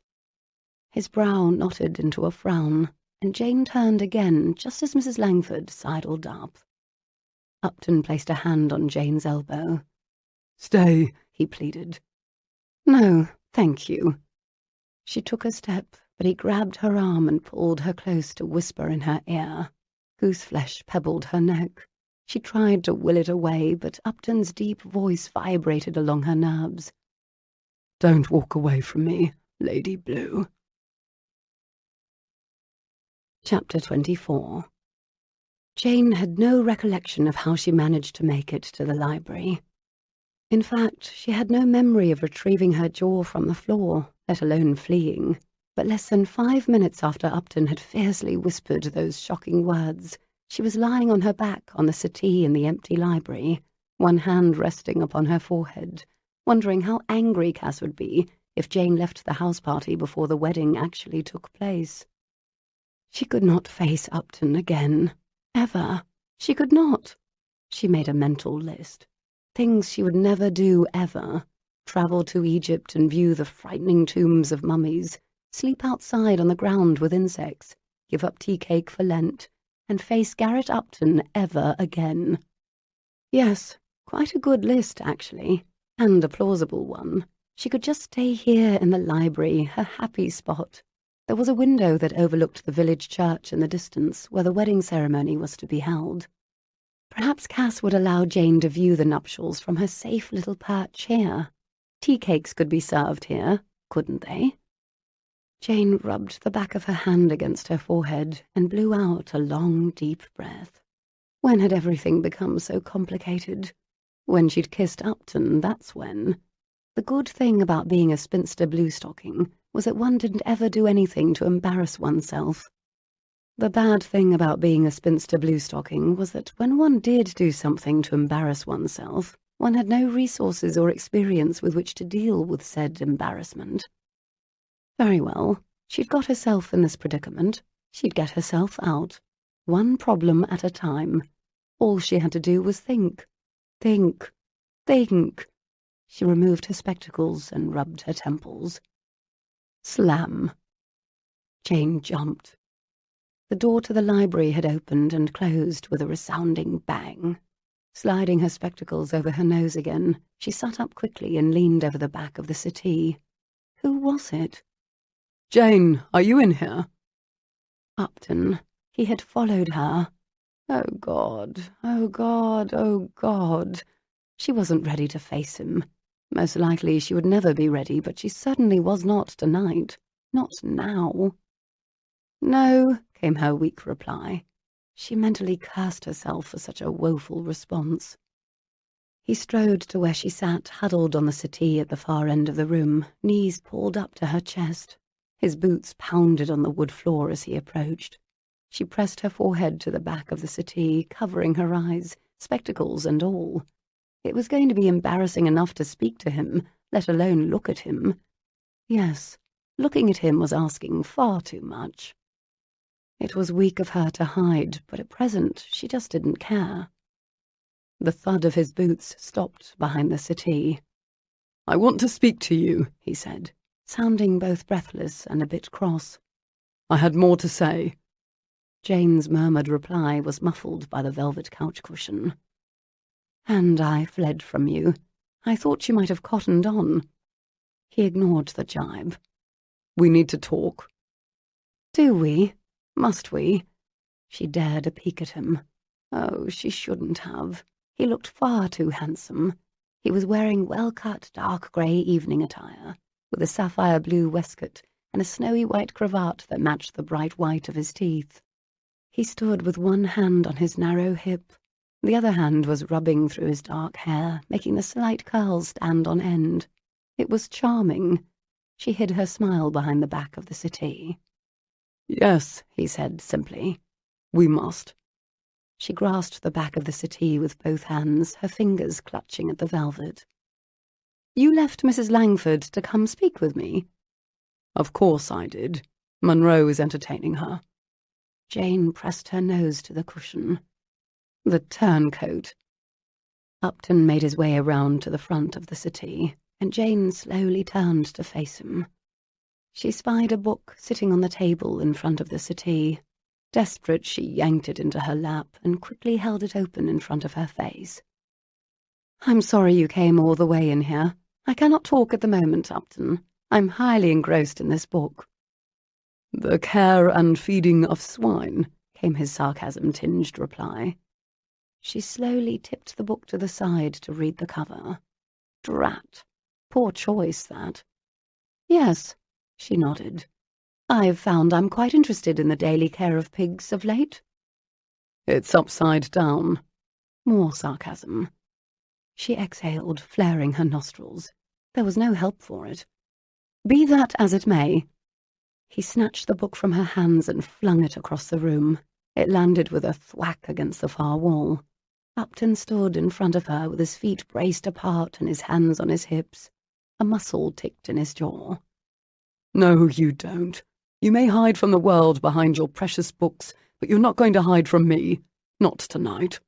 His brow knotted into a frown, and Jane turned again just as Mrs. Langford sidled up. Upton placed a hand on Jane's elbow. Stay, he pleaded. No, thank you. She took a step, but he grabbed her arm and pulled her close to whisper in her ear. Gooseflesh pebbled her neck. She tried to will it away, but Upton's deep voice vibrated along her nerves. Don't walk away from me, Lady Blue. Chapter 24. Jane had no recollection of how she managed to make it to the library. In fact, she had no memory of retrieving her jaw from the floor, let alone fleeing. But less than 5 minutes after Upton had fiercely whispered those shocking words, she was lying on her back on the settee in the empty library, one hand resting upon her forehead, wondering how angry Cass would be if Jane left the house party before the wedding actually took place. She could not face Upton again. Ever. She could not. She made a mental list. Things she would never do ever. Travel to Egypt and view the frightening tombs of mummies, sleep outside on the ground with insects, give up tea cake for Lent, and face Garrett Upton ever again. Yes, quite a good list, actually, and a plausible one. She could just stay here in the library, her happy spot. There was a window that overlooked the village church in the distance where the wedding ceremony was to be held. Perhaps Cass would allow Jane to view the nuptials from her safe little perch here. Tea cakes could be served here, couldn't they? Jane rubbed the back of her hand against her forehead and blew out a long, deep breath. When had everything become so complicated? When she'd kissed Upton, that's when. The good thing about being a spinster bluestocking was that one didn't ever do anything to embarrass oneself. The bad thing about being a spinster bluestocking was that when one did do something to embarrass oneself, one had no resources or experience with which to deal with said embarrassment. Very well, she'd got herself in this predicament. She'd get herself out, one problem at a time. All she had to do was think. Think. Think. She removed her spectacles and rubbed her temples. Slam. Jane jumped. The door to the library had opened and closed with a resounding bang. Sliding her spectacles over her nose again, she sat up quickly and leaned over the back of the settee. Who was it? Jane, are you in here? Upton. He had followed her. Oh, God, oh, God, oh, God. She wasn't ready to face him. Most likely she would never be ready, but she certainly was not tonight. Not now. No, came her weak reply. She mentally cursed herself for such a woeful response. He strode to where she sat, huddled on the settee at the far end of the room, knees pulled up to her chest. His boots pounded on the wood floor as he approached. She pressed her forehead to the back of the settee, covering her eyes, spectacles and all. It was going to be embarrassing enough to speak to him, let alone look at him. Yes, looking at him was asking far too much. It was weak of her to hide, but at present she just didn't care. The thud of his boots stopped behind the settee. I want to speak to you, he said, sounding both breathless and a bit cross. I had more to say. Jane's murmured reply was muffled by the velvet couch cushion. And I fled from you. I thought you might have cottoned on. He ignored the jibe. We need to talk. Do we? Must we? She dared a peek at him. Oh, she shouldn't have. He looked far too handsome. He was wearing well-cut dark grey evening attire, with a sapphire blue waistcoat and a snowy white cravat that matched the bright white of his teeth. He stood with one hand on his narrow hip. The other hand was rubbing through his dark hair, making the slight curls stand on end. It was charming. She hid her smile behind the back of the settee. Yes, he said simply. We must. She grasped the back of the settee with both hands, her fingers clutching at the velvet. You left Mrs. Langford to come speak with me? Of course I did. Monroe is entertaining her. Jane pressed her nose to the cushion. The turncoat. Upton made his way around to the front of the settee, and Jane slowly turned to face him. She spied a book sitting on the table in front of the settee. Desperate, she yanked it into her lap and quickly held it open in front of her face. I'm sorry you came all the way in here. I cannot talk at the moment, Upton. I'm highly engrossed in this book. The care and feeding of swine, came his sarcasm-tinged reply. She slowly tipped the book to the side to read the cover. Drat. Poor choice, that. Yes, she nodded. I've found I'm quite interested in the daily care of pigs of late. It's upside down. More sarcasm. She exhaled, flaring her nostrils. There was no help for it. Be that as it may. He snatched the book from her hands and flung it across the room. It landed with a thwack against the far wall. Upton stood in front of her with his feet braced apart and his hands on his hips. A muscle ticked in his jaw. No, you don't. You may hide from the world behind your precious books, but you're not going to hide from me. Not tonight.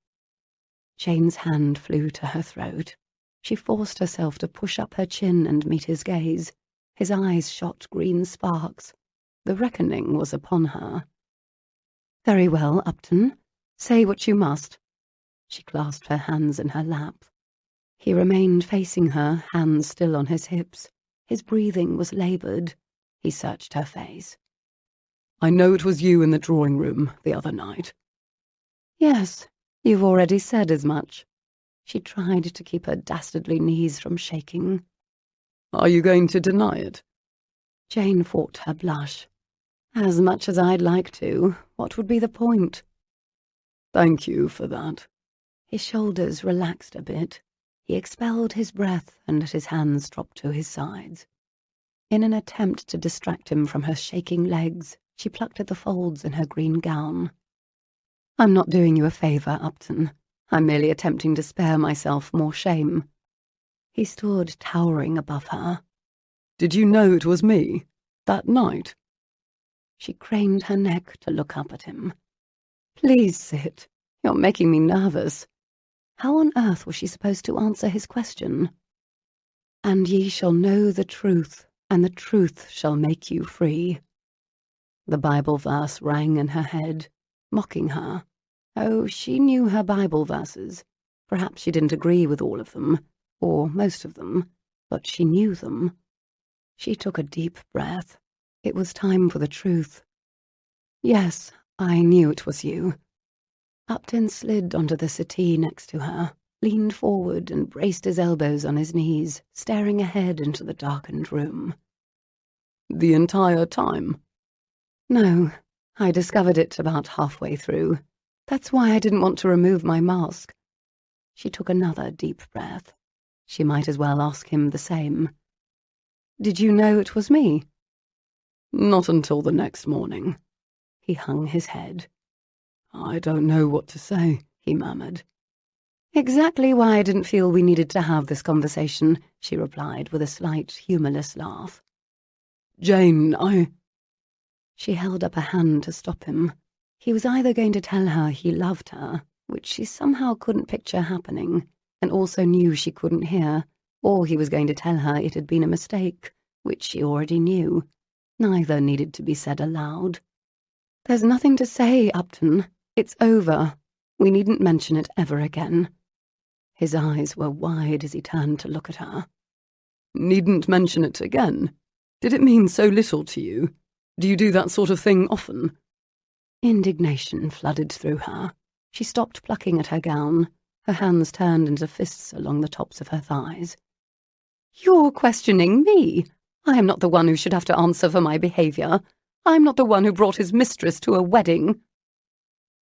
Jane's hand flew to her throat. She forced herself to push up her chin and meet his gaze. His eyes shot green sparks. The reckoning was upon her. Very well, Upton. Say what you must. She clasped her hands in her lap. He remained facing her, hands still on his hips. His breathing was laboured. He searched her face. I know it was you in the drawing room the other night. Yes, you've already said as much. She tried to keep her dastardly knees from shaking. Are you going to deny it? Jane fought her blush. As much as I'd like to, what would be the point? Thank you for that. His shoulders relaxed a bit. He expelled his breath and let his hands drop to his sides. In an attempt to distract him from her shaking legs, she plucked at the folds in her green gown. "I'm not doing you a favour, Upton. I'm merely attempting to spare myself more shame." He stood towering above her. "Did you know it was me? That night?" She craned her neck to look up at him. "Please sit. You're making me nervous." How on earth was she supposed to answer his question? "And ye shall know the truth, and the truth shall make you free." The Bible verse rang in her head, mocking her. Oh, she knew her Bible verses. Perhaps she didn't agree with all of them, or most of them, but she knew them. She took a deep breath. It was time for the truth. "Yes, I knew it was you." Upton slid onto the settee next to her, leaned forward and braced his elbows on his knees, staring ahead into the darkened room. "The entire time?" "No, I discovered it about halfway through. That's why I didn't want to remove my mask." She took another deep breath. She might as well ask him the same. "Did you know it was me?" "Not until the next morning." He hung his head. "I don't know what to say," he murmured. "Exactly why I didn't feel we needed to have this conversation," she replied with a slight, humourless laugh. "Jane, I—" She held up a hand to stop him. He was either going to tell her he loved her, which she somehow couldn't picture happening, and also knew she couldn't hear, or he was going to tell her it had been a mistake, which she already knew. Neither needed to be said aloud. "There's nothing to say, Upton. It's over. We needn't mention it ever again." His eyes were wide as he turned to look at her. "Needn't mention it again? Did it mean so little to you? Do you do that sort of thing often?" Indignation flooded through her. She stopped plucking at her gown. Her hands turned into fists along the tops of her thighs. "You're questioning me. I am not the one who should have to answer for my behaviour. I'm not the one who brought his mistress to a wedding."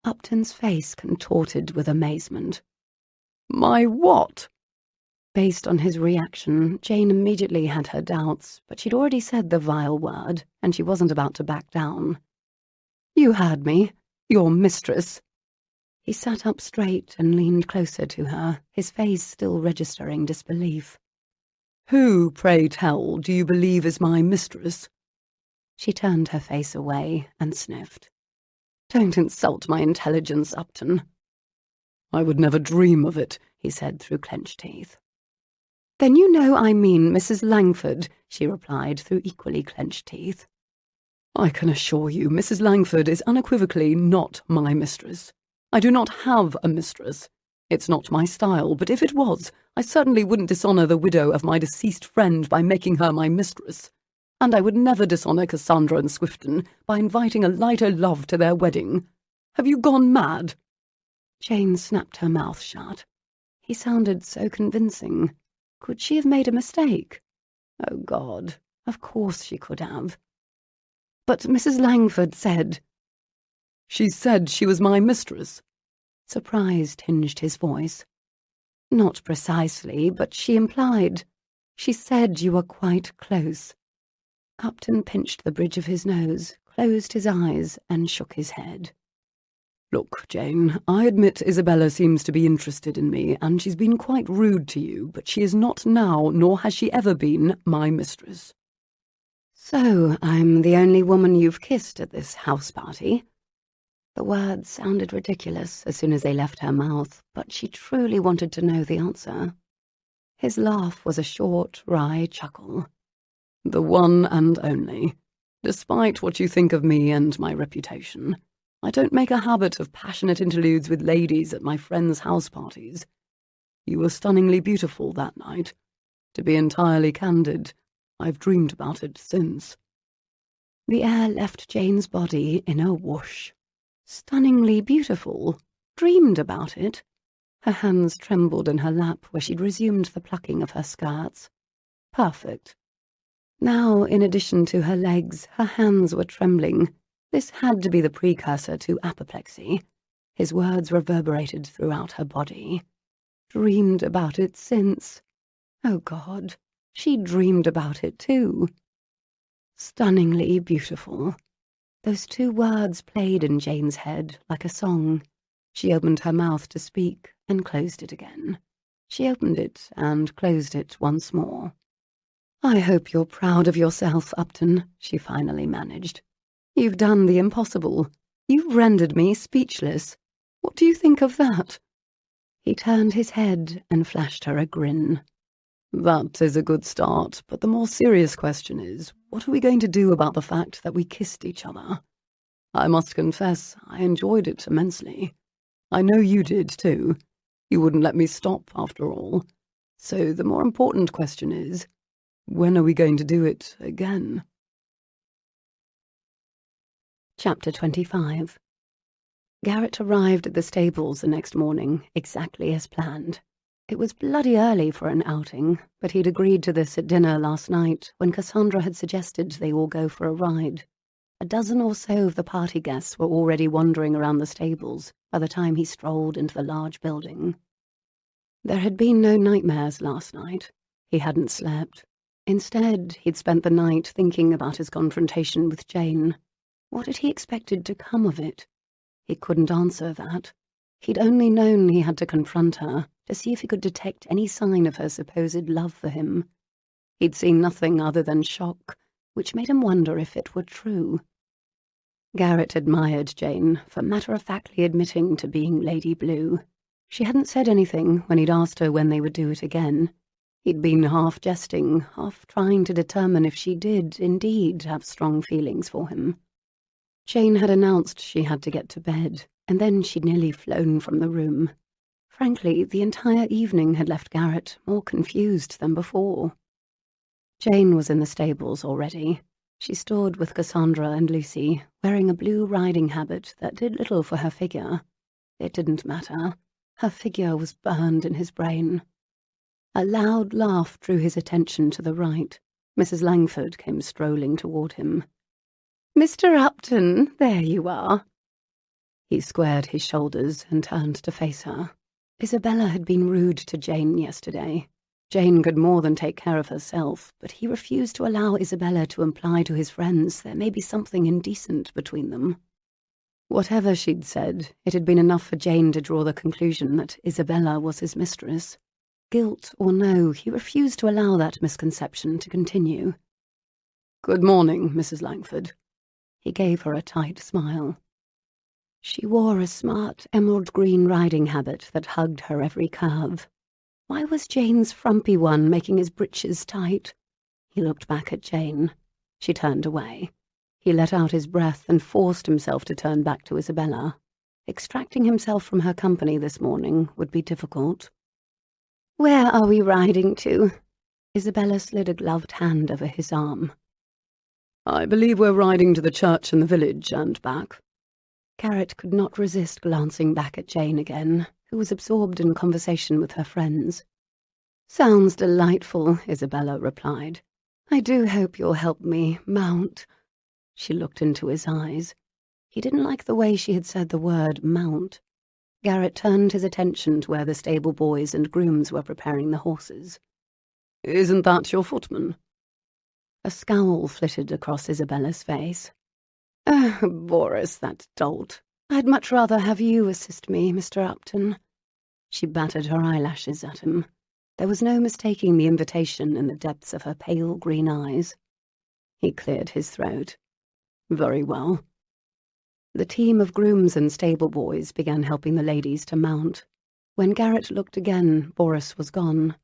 Upton's face contorted with amazement. "My what?" Based on his reaction, Jane immediately had her doubts, but she'd already said the vile word, and she wasn't about to back down. "You heard me. Your mistress." He sat up straight and leaned closer to her, his face still registering disbelief. "Who, pray tell, do you believe is my mistress?" She turned her face away and sniffed. "Don't insult my intelligence, Upton." "I would never dream of it," he said through clenched teeth. "Then you know I mean Mrs. Langford," she replied through equally clenched teeth. "I can assure you Mrs. Langford is unequivocally not my mistress. I do not have a mistress. It's not my style, but if it was, I certainly wouldn't dishonour the widow of my deceased friend by making her my mistress. And I would never dishonour Cassandra and Swifton by inviting a lighter love to their wedding. Have you gone mad?" Jane snapped her mouth shut. He sounded so convincing. Could she have made a mistake? Oh, God, of course she could have. "But Mrs. Langford said—" "She said she was my mistress." Surprise tinged his voice. "Not precisely, but she implied. She said you were quite close." Upton pinched the bridge of his nose, closed his eyes, and shook his head. "Look, Jane, I admit Isabella seems to be interested in me, and she's been quite rude to you, but she is not now, nor has she ever been, my mistress." "So I'm the only woman you've kissed at this house party?" The words sounded ridiculous as soon as they left her mouth, but she truly wanted to know the answer. His laugh was a short, wry chuckle. "The one and only. Despite what you think of me and my reputation, I don't make a habit of passionate interludes with ladies at my friends' house parties. You were stunningly beautiful that night. To be entirely candid, I've dreamed about it since." The air left Jane's body in a whoosh. Stunningly beautiful. Dreamed about it. Her hands trembled in her lap where she'd resumed the plucking of her skirts. Perfect. Now, in addition to her legs, her hands were trembling. This had to be the precursor to apoplexy. His words reverberated throughout her body. Dreamed about it since. Oh, God, she dreamed about it too. Stunningly beautiful. Those two words played in Jane's head like a song. She opened her mouth to speak and closed it again. She opened it and closed it once more. "I hope you're proud of yourself, Upton," she finally managed. "You've done the impossible. You've rendered me speechless. What do you think of that?" He turned his head and flashed her a grin. "That is a good start, but the more serious question is, what are we going to do about the fact that we kissed each other? I must confess, I enjoyed it immensely. I know you did too. You wouldn't let me stop, after all. So the more important question is, when are we going to do it again?" Chapter 25. Garrett arrived at the stables the next morning, exactly as planned. It was bloody early for an outing, but he'd agreed to this at dinner last night when Cassandra had suggested they all go for a ride. A dozen or so of the party guests were already wandering around the stables by the time he strolled into the large building. There had been no nightmares last night. He hadn't slept. Instead, he'd spent the night thinking about his confrontation with Jane. What had he expected to come of it? He couldn't answer that. He'd only known he had to confront her, to see if he could detect any sign of her supposed love for him. He'd seen nothing other than shock, which made him wonder if it were true. Garrett admired Jane for matter-of-factly admitting to being Lady Blue. She hadn't said anything when he'd asked her when they would do it again. He'd been half jesting, half trying to determine if she did indeed have strong feelings for him. Jane had announced she had to get to bed, and then she'd nearly flown from the room. Frankly, the entire evening had left Garrett more confused than before. Jane was in the stables already. She stood with Cassandra and Lucy, wearing a blue riding habit that did little for her figure. It didn't matter. Her figure was burned in his brain. A loud laugh drew his attention to the right. Mrs. Langford came strolling toward him. "Mr. Upton, there you are." He squared his shoulders and turned to face her. Isabella had been rude to Jane yesterday. Jane could more than take care of herself, but he refused to allow Isabella to imply to his friends there may be something indecent between them. Whatever she'd said, it had been enough for Jane to draw the conclusion that Isabella was his mistress. Guilt or no, he refused to allow that misconception to continue. "Good morning, Mrs. Langford." He gave her a tight smile. She wore a smart emerald green riding habit that hugged her every curve. Why was Jane's frumpy one making his breeches tight? He looked back at Jane. She turned away. He let out his breath and forced himself to turn back to Isabella. Extracting himself from her company this morning would be difficult. "Where are we riding to?" Isabella slid a gloved hand over his arm. "I believe we're riding to the church in the village and back." Garrett could not resist glancing back at Jane again, who was absorbed in conversation with her friends. "Sounds delightful," Isabella replied. "I do hope you'll help me mount." She looked into his eyes. He didn't like the way she had said the word mount. Garrett turned his attention to where the stable boys and grooms were preparing the horses. "Isn't that your footman?" A scowl flitted across Isabella's face. "Oh, Boris, that dolt. I'd much rather have you assist me, Mr. Upton." She battered her eyelashes at him. There was no mistaking the invitation in the depths of her pale green eyes. He cleared his throat. "Very well." The team of grooms and stable boys began helping the ladies to mount. When Garrett looked again, Boris was gone.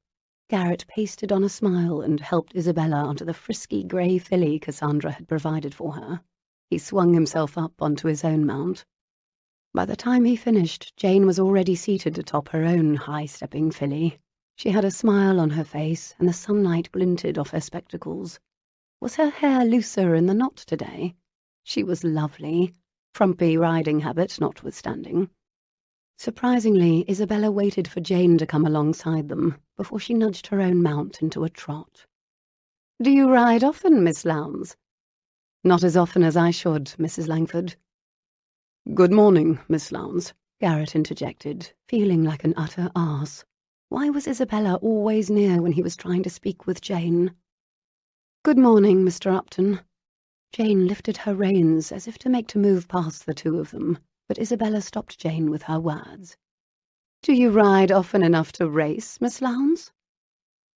Garrett pasted on a smile and helped Isabella onto the frisky grey filly Cassandra had provided for her. He swung himself up onto his own mount. By the time he finished, Jane was already seated atop her own high-stepping filly. She had a smile on her face, and the sunlight glinted off her spectacles. Was her hair looser in the knot today? She was lovely, frumpy riding habit notwithstanding. Surprisingly, Isabella waited for Jane to come alongside them before she nudged her own mount into a trot. "Do you ride often, Miss Lowndes?" "Not as often as I should, Mrs. Langford." "Good morning, Miss Lowndes," Garrett interjected, feeling like an utter arse. Why was Isabella always near when he was trying to speak with Jane? "Good morning, Mr. Upton." Jane lifted her reins as if to make to move past the two of them, but Isabella stopped Jane with her words. "Do you ride often enough to race, Miss Lowndes?"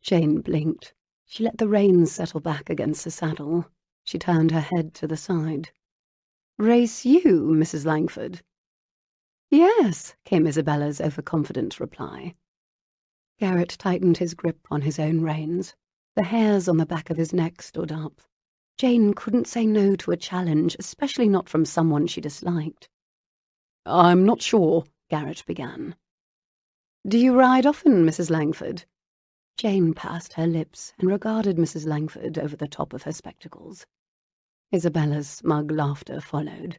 Jane blinked. She let the reins settle back against the saddle. She turned her head to the side. "Race you, Mrs. Langford?" "Yes," came Isabella's overconfident reply. Garrett tightened his grip on his own reins. The hairs on the back of his neck stood up. Jane couldn't say no to a challenge, especially not from someone she disliked. "I'm not sure," Garrett began. "Do you ride often, Mrs. Langford?" Jane pursed her lips and regarded Mrs. Langford over the top of her spectacles. Isabella's smug laughter followed.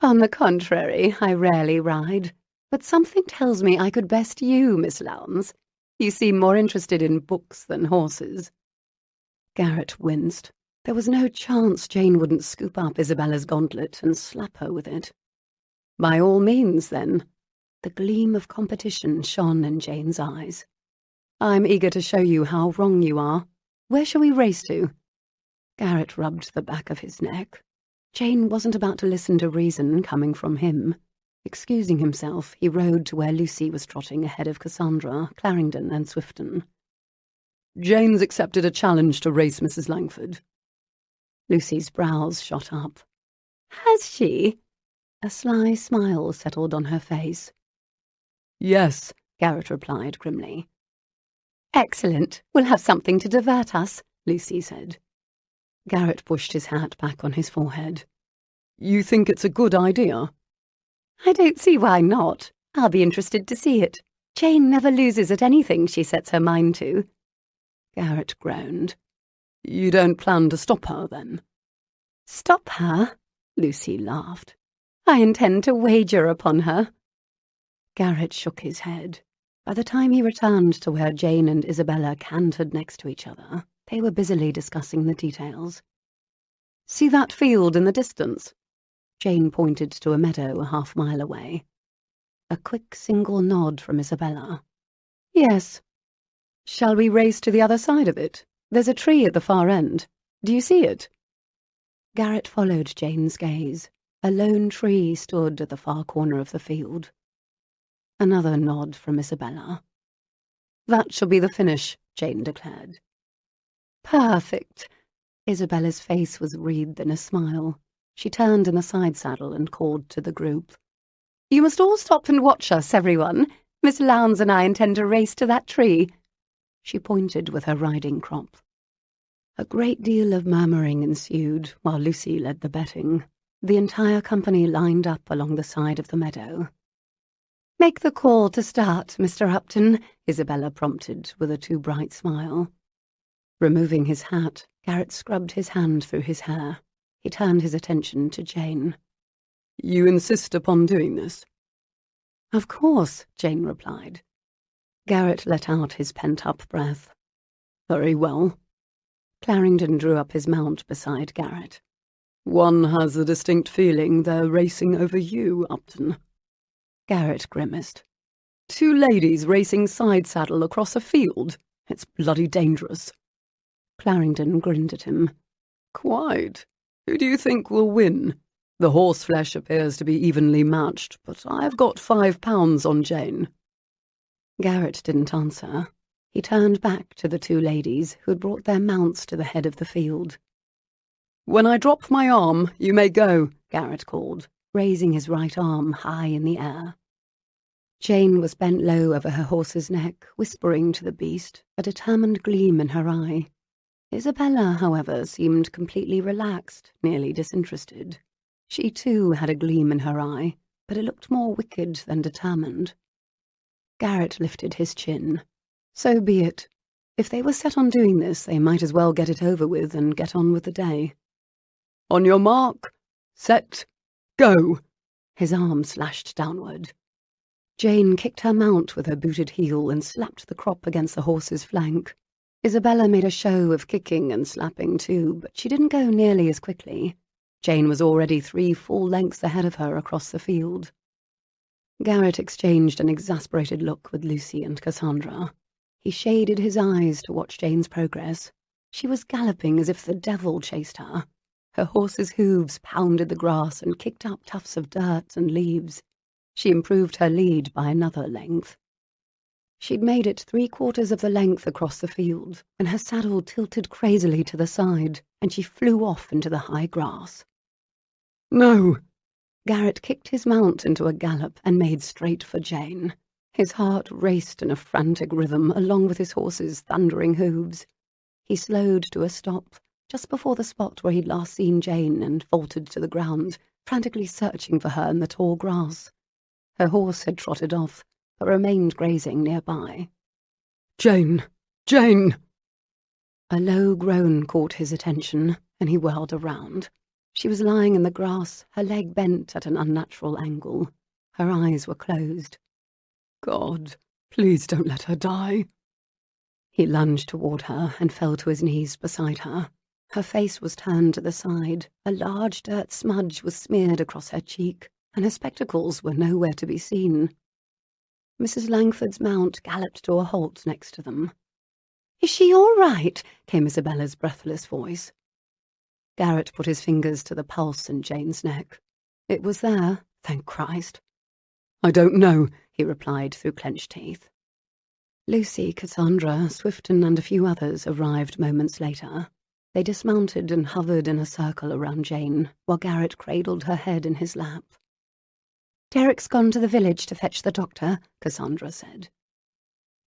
"On the contrary, I rarely ride, but something tells me I could best you, Miss Lowndes. You seem more interested in books than horses." Garrett winced. There was no chance Jane wouldn't scoop up Isabella's gauntlet and slap her with it. "By all means, then." The gleam of competition shone in Jane's eyes. "I'm eager to show you how wrong you are. Where shall we race to?" Garrett rubbed the back of his neck. Jane wasn't about to listen to reason coming from him. Excusing himself, he rode to where Lucy was trotting ahead of Cassandra, Clarendon and Swifton. "Jane's accepted a challenge to race Mrs. Langford." Lucy's brows shot up. "Has she?" A sly smile settled on her face. "Yes," Garrett replied grimly. "Excellent. We'll have something to divert us," Lucy said. Garrett pushed his hat back on his forehead. "You think it's a good idea?" "I don't see why not. I'll be interested to see it. Jane never loses at anything she sets her mind to." Garrett groaned. "You don't plan to stop her, then?" "Stop her?" Lucy laughed. "I intend to wager upon her." Garrett shook his head. By the time he returned to where Jane and Isabella cantered next to each other, they were busily discussing the details. "See that field in the distance?" Jane pointed to a meadow a half-mile away. A quick single nod from Isabella. "Yes." "Shall we race to the other side of it? There's a tree at the far end. Do you see it?" Garrett followed Jane's gaze. A lone tree stood at the far corner of the field. Another nod from Isabella. "That shall be the finish," Jane declared. "Perfect." Isabella's face was wreathed in a smile. She turned in the side saddle and called to the group. "You must all stop and watch us, everyone. Miss Lowndes and I intend to race to that tree." She pointed with her riding crop. A great deal of murmuring ensued while Lucy led the betting. The entire company lined up along the side of the meadow. "Make the call to start, Mr. Upton," Isabella prompted with a too bright smile. Removing his hat, Garrett scrubbed his hand through his hair. He turned his attention to Jane. "You insist upon doing this?" "Of course," Jane replied. Garrett let out his pent-up breath. "Very well." Clarendon drew up his mount beside Garrett. "One has a distinct feeling they're racing over you, Upton." Garrett grimaced. "Two ladies racing side-saddle across a field? It's bloody dangerous." Clarendon grinned at him. "Quite. Who do you think will win? The horseflesh appears to be evenly matched, but I've got £5 on Jane." Garrett didn't answer. He turned back to the two ladies who had brought their mounts to the head of the field. "When I drop my arm, you may go," Garrett called, raising his right arm high in the air. Jane was bent low over her horse's neck, whispering to the beast, a determined gleam in her eye. Isabella, however, seemed completely relaxed, nearly disinterested. She, too, had a gleam in her eye, but it looked more wicked than determined. Garrett lifted his chin. So be it. If they were set on doing this, they might as well get it over with and get on with the day. "On your mark, set, go!" His arm slashed downward. Jane kicked her mount with her booted heel and slapped the crop against the horse's flank. Isabella made a show of kicking and slapping too, but she didn't go nearly as quickly. Jane was already 3 full lengths ahead of her across the field. Garrett exchanged an exasperated look with Lucy and Cassandra. He shaded his eyes to watch Jane's progress. She was galloping as if the devil chased her. Her horse's hooves pounded the grass and kicked up tufts of dirt and leaves. She improved her lead by another length. She'd made it 3/4 of the length across the field when her saddle tilted crazily to the side and she flew off into the high grass. No! Garrett kicked his mount into a gallop and made straight for Jane. His heart raced in a frantic rhythm along with his horse's thundering hooves. He slowed to a stop just before the spot where he'd last seen Jane and vaulted to the ground, frantically searching for her in the tall grass. Her horse had trotted off, but remained grazing nearby. Jane! Jane! A low groan caught his attention, and he whirled around. She was lying in the grass, her leg bent at an unnatural angle. Her eyes were closed. God, please don't let her die. He lunged toward her and fell to his knees beside her. Her face was turned to the side, a large dirt smudge was smeared across her cheek, and her spectacles were nowhere to be seen. Mrs. Langford's mount galloped to a halt next to them. "Is she all right?" came Isabella's breathless voice. Garrett put his fingers to the pulse in Jane's neck. It was there, thank Christ. I don't know, he replied through clenched teeth. Lucy, Cassandra, Swifton and a few others arrived moments later. They dismounted and hovered in a circle around Jane, while Garrett cradled her head in his lap. "Derek's gone to the village to fetch the doctor," Cassandra said.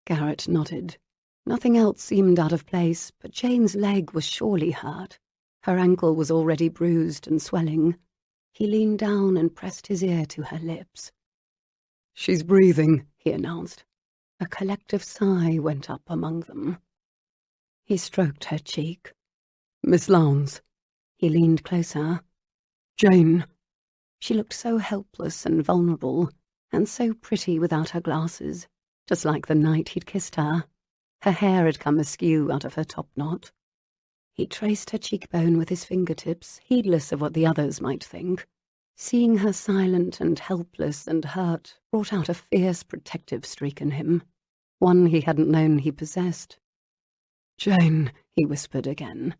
Garrett nodded. Nothing else seemed out of place, but Jane's leg was surely hurt. Her ankle was already bruised and swelling. He leaned down and pressed his ear to her lips. "She's breathing," he announced. A collective sigh went up among them. He stroked her cheek. "Miss Lowndes." He leaned closer. "Jane." She looked so helpless and vulnerable, and so pretty without her glasses, just like the night he'd kissed her. Her hair had come askew out of her top knot. He traced her cheekbone with his fingertips, heedless of what the others might think. Seeing her silent and helpless and hurt brought out a fierce protective streak in him, one he hadn't known he possessed. "Jane," he whispered again.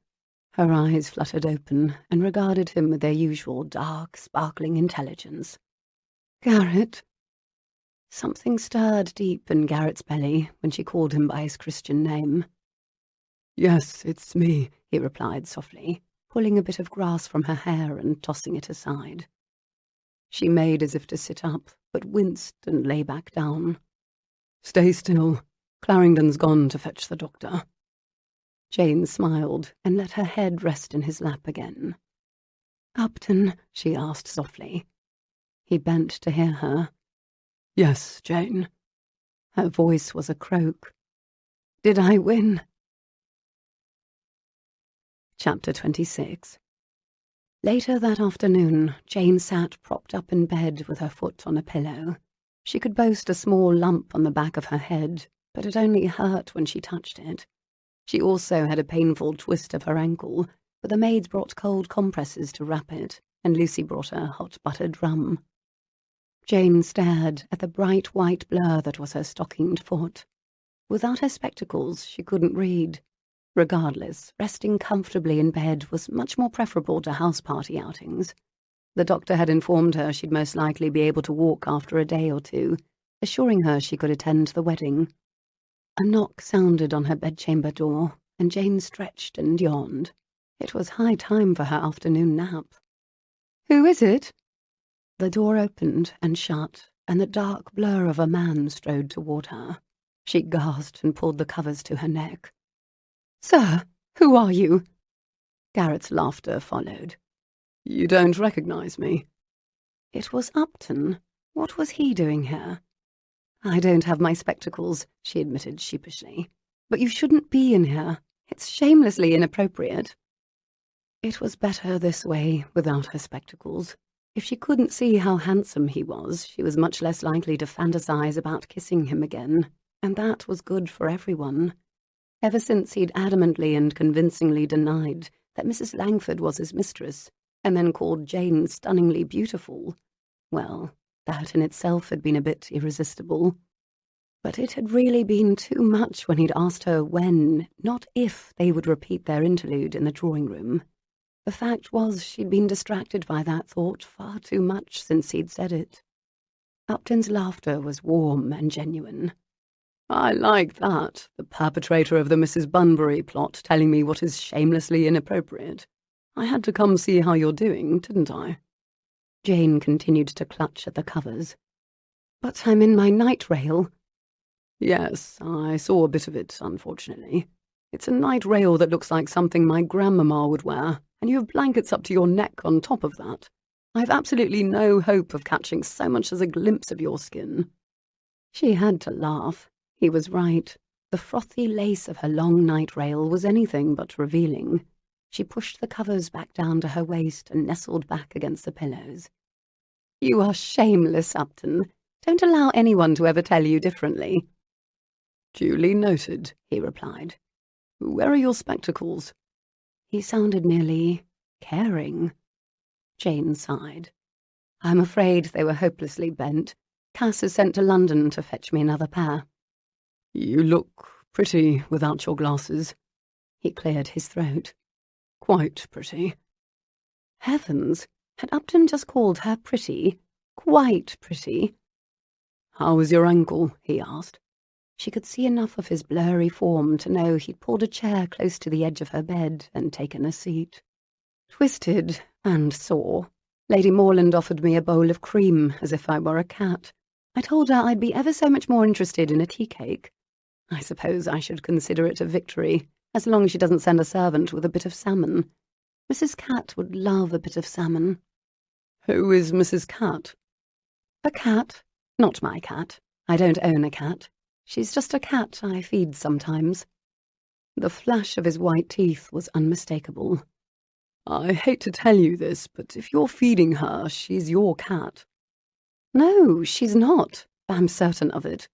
Her eyes fluttered open and regarded him with their usual dark, sparkling intelligence. "Garrett." Something stirred deep in Garrett's belly when she called him by his Christian name. "Yes, it's me," he replied softly, pulling a bit of grass from her hair and tossing it aside. She made as if to sit up, but winced and lay back down. "Stay still. Clarendon's gone to fetch the doctor." Jane smiled and let her head rest in his lap again. "Upton?" she asked softly. He bent to hear her. "Yes, Jane." Her voice was a croak. "Did I win?" Chapter 26. Later that afternoon, Jane sat propped up in bed with her foot on a pillow. She could boast a small lump on the back of her head, but it only hurt when she touched it. She also had a painful twist of her ankle, but the maids brought cold compresses to wrap it, and Lucy brought her hot buttered rum. Jane stared at the bright white blur that was her stockinged foot. Without her spectacles, she couldn't read. Regardless, resting comfortably in bed was much more preferable to house-party outings. The doctor had informed her she'd most likely be able to walk after a day or two, assuring her she could attend the wedding. A knock sounded on her bedchamber door, and Jane stretched and yawned. It was high time for her afternoon nap. "Who is it?" The door opened and shut, and the dark blur of a man strode toward her. She gasped and pulled the covers to her neck. "Sir, who are you?" Garrett's laughter followed. "You don't recognize me?" It was Upton. What was he doing here? "I don't have my spectacles," she admitted sheepishly. "But you shouldn't be in here. It's shamelessly inappropriate." It was better this way, without her spectacles. If she couldn't see how handsome he was, she was much less likely to fantasize about kissing him again, and that was good for everyone. Ever since he'd adamantly and convincingly denied that Mrs. Langford was his mistress, and then called Jane stunningly beautiful, well, that in itself had been a bit irresistible. But it had really been too much when he'd asked her when, not if, they would repeat their interlude in the drawing room. The fact was she'd been distracted by that thought far too much since he'd said it. Upton's laughter was warm and genuine. I like that, the perpetrator of the Mrs. Bunbury plot telling me what is shamelessly inappropriate. I had to come see how you're doing, didn't I? Jane continued to clutch at the covers. But I'm in my night rail. Yes, I saw a bit of it, unfortunately. It's a night rail that looks like something my grandmama would wear, and you have blankets up to your neck on top of that. I've absolutely no hope of catching so much as a glimpse of your skin. She had to laugh. He was right. The frothy lace of her long night rail was anything but revealing. She pushed the covers back down to her waist and nestled back against the pillows. You are shameless, Upton. Don't allow anyone to ever tell you differently. Duly noted, he replied. Where are your spectacles? He sounded nearly caring. Jane sighed. I'm afraid they were hopelessly bent. Cass is sent to London to fetch me another pair. You look pretty without your glasses. He cleared his throat. Quite pretty. Heavens, had Upton just called her pretty? Quite pretty? How is your ankle? He asked. She could see enough of his blurry form to know he'd pulled a chair close to the edge of her bed and taken a seat. Twisted and sore. Lady Morland offered me a bowl of cream as if I were a cat. I told her I'd be ever so much more interested in a tea cake. I suppose I should consider it a victory, as long as she doesn't send a servant with a bit of salmon. Mrs. Cat would love a bit of salmon. Who is Mrs. Cat? A cat. Not my cat. I don't own a cat. She's just a cat I feed sometimes. The flash of his white teeth was unmistakable. I hate to tell you this, but if you're feeding her, she's your cat. No, she's not. I'm certain of it.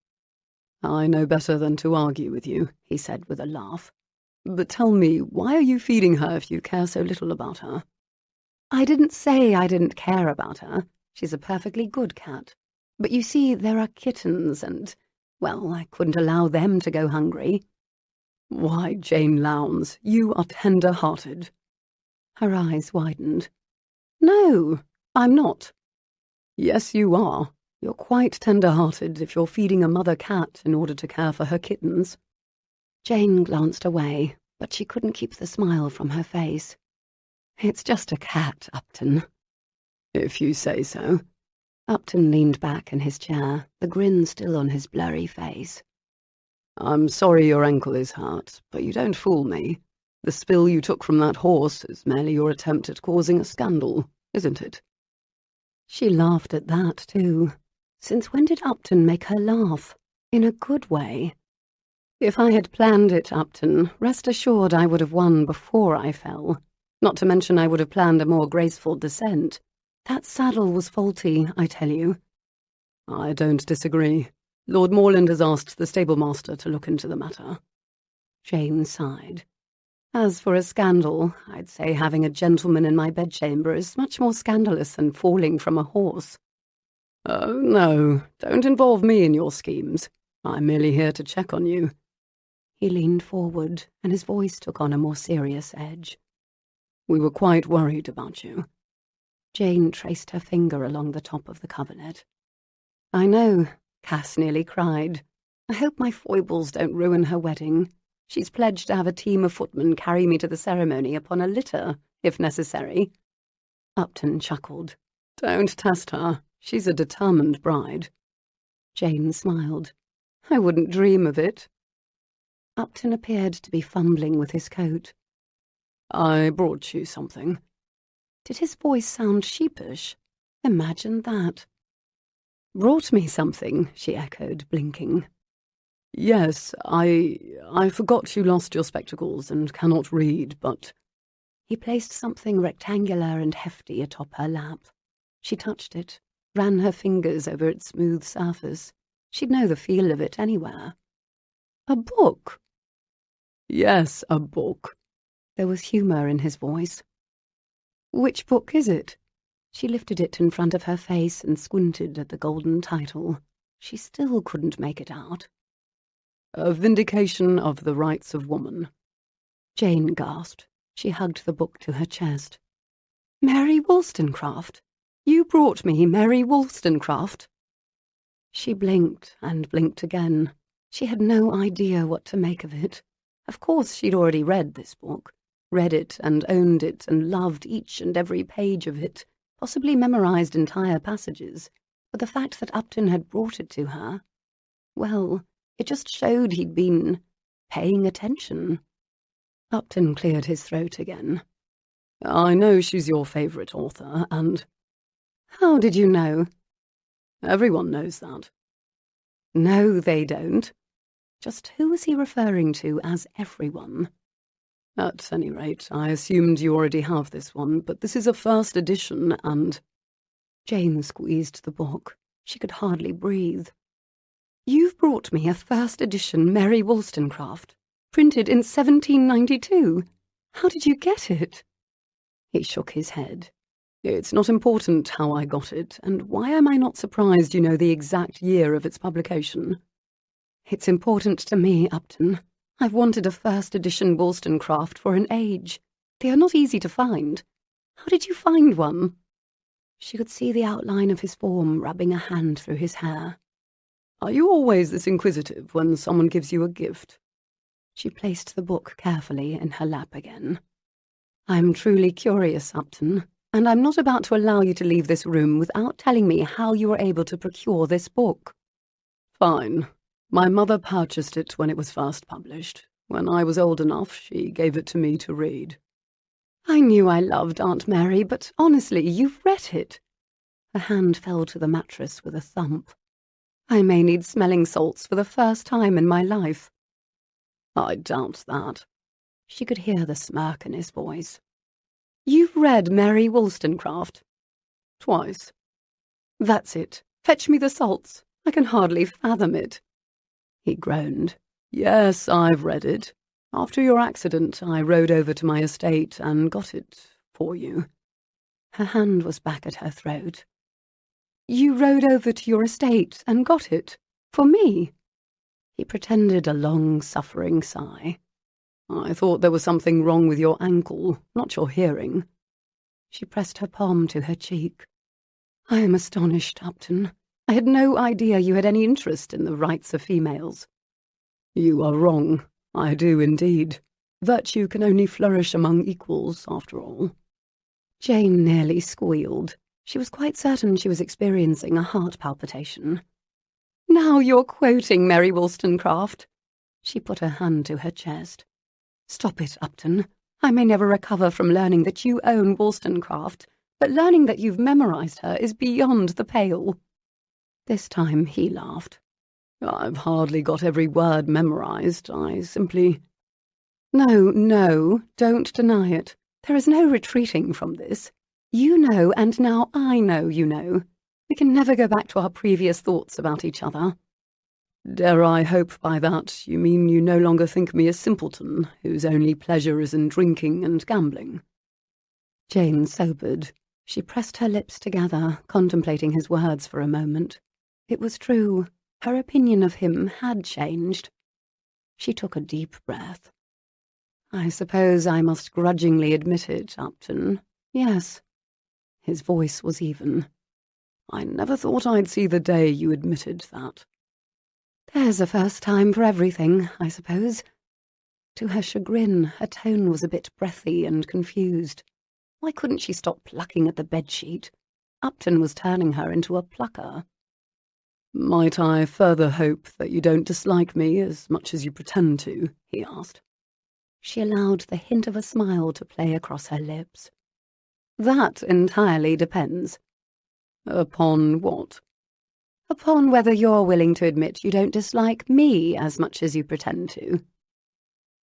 I know better than to argue with you, he said with a laugh. But tell me, why are you feeding her if you care so little about her? I didn't say I didn't care about her. She's a perfectly good cat. But you see, there are kittens and, well, I couldn't allow them to go hungry. Why, Jane Lowndes, you are tender-hearted. Her eyes widened. No, I'm not. Yes, you are. You're quite tender-hearted if you're feeding a mother cat in order to care for her kittens. Jane glanced away, but she couldn't keep the smile from her face. It's just a cat, Upton. If you say so. Upton leaned back in his chair, the grin still on his blurry face. I'm sorry your ankle is hurt, but you don't fool me. The spill you took from that horse is merely your attempt at causing a scandal, isn't it? She laughed at that, too. Since when did Upton make her laugh? In a good way. If I had planned it, Upton, rest assured I would have won before I fell. Not to mention I would have planned a more graceful descent. That saddle was faulty, I tell you. I don't disagree. Lord Morland has asked the stablemaster to look into the matter. Jane sighed. As for a scandal, I'd say having a gentleman in my bedchamber is much more scandalous than falling from a horse. Oh, no, don't involve me in your schemes. I'm merely here to check on you. He leaned forward, and his voice took on a more serious edge. We were quite worried about you. Jane traced her finger along the top of the coverlet. I know, Cass nearly cried. I hope my foibles don't ruin her wedding. She's pledged to have a team of footmen carry me to the ceremony upon a litter, if necessary. Upton chuckled. Don't test her. She's a determined bride. Jane smiled. I wouldn't dream of it. Upton appeared to be fumbling with his coat. I brought you something. Did his voice sound sheepish? Imagine that. Brought me something, she echoed, blinking. Yes, I forgot you lost your spectacles and cannot read, but... He placed something rectangular and hefty atop her lap. She touched it, ran her fingers over its smooth surface. She'd know the feel of it anywhere. A book? Yes, a book. There was humour in his voice. Which book is it? She lifted it in front of her face and squinted at the golden title. She still couldn't make it out. A Vindication of the Rights of Woman. Jane gasped. She hugged the book to her chest. Mary Wollstonecraft? You brought me Mary Wollstonecraft? She blinked and blinked again. She had no idea what to make of it. Of course she'd already read this book. Read it and owned it and loved each and every page of it, possibly memorized entire passages. But the fact that Upton had brought it to her, well, it just showed he'd been paying attention. Upton cleared his throat again. I know she's your favourite author, and... How did you know? Everyone knows that. No, they don't. Just who was he referring to as everyone? At any rate, I assumed you already have this one, but this is a first edition, and... Jane squeezed the book. She could hardly breathe. You've brought me a first edition Mary Wollstonecraft, printed in 1792. How did you get it? He shook his head. It's not important how I got it, and why am I not surprised you know the exact year of its publication? It's important to me, Upton. I've wanted a first edition Wollstonecraft for an age. They are not easy to find. How did you find one? She could see the outline of his form rubbing a hand through his hair. Are you always this inquisitive when someone gives you a gift? She placed the book carefully in her lap again. I'm truly curious, Upton, and I'm not about to allow you to leave this room without telling me how you were able to procure this book. Fine. My mother purchased it when it was first published. When I was old enough, she gave it to me to read. I knew I loved Aunt Mary, but honestly, you've read it. Her hand fell to the mattress with a thump. I may need smelling salts for the first time in my life. I doubt that. She could hear the smirk in his voice. You've read Mary Wollstonecraft? Twice. That's it. Fetch me the salts. I can hardly fathom it. He groaned. Yes, I've read it. After your accident, I rode over to my estate and got it for you. Her hand was back at her throat. You rode over to your estate and got it? For me? He pretended a long, suffering sigh. I thought there was something wrong with your ankle, not your hearing. She pressed her palm to her cheek. I am astonished, Upton. I had no idea you had any interest in the rights of females. You are wrong. I do indeed. Virtue can only flourish among equals, after all. Jane nearly squealed. She was quite certain she was experiencing a heart palpitation. Now you're quoting Mary Wollstonecraft. She put her hand to her chest. Stop it, Upton. I may never recover from learning that you own Wollstonecraft, but learning that you've memorized her is beyond the pale. This time he laughed. I've hardly got every word memorized. I simply... No, don't deny it. There is no retreating from this. You know, and now I know you know. We can never go back to our previous thoughts about each other. Dare I hope by that you mean you no longer think me a simpleton whose only pleasure is in drinking and gambling? Jane sobered. She pressed her lips together, contemplating his words for a moment. It was true. Her opinion of him had changed. She took a deep breath. I suppose I must grudgingly admit it, Upton. Yes. His voice was even. I never thought I'd see the day you admitted that. There's a first time for everything, I suppose. To her chagrin, her tone was a bit breathy and confused. Why couldn't she stop plucking at the bedsheet? Upton was turning her into a plucker. Might I further hope that you don't dislike me as much as you pretend to? He asked. She allowed the hint of a smile to play across her lips. That entirely depends. Upon what? Upon whether you're willing to admit you don't dislike me as much as you pretend to.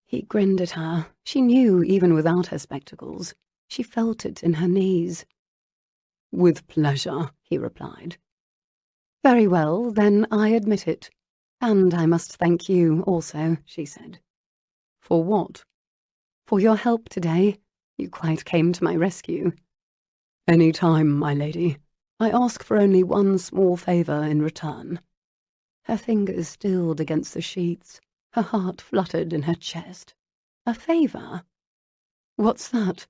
He grinned at her. She knew even without her spectacles. She felt it in her knees. With pleasure, he replied. Very well, then I admit it. And I must thank you also, she said. For what? For your help today. You quite came to my rescue. Any time, my lady. I ask for only one small favour in return. Her fingers stilled against the sheets. Her heart fluttered in her chest. A favour? What's that?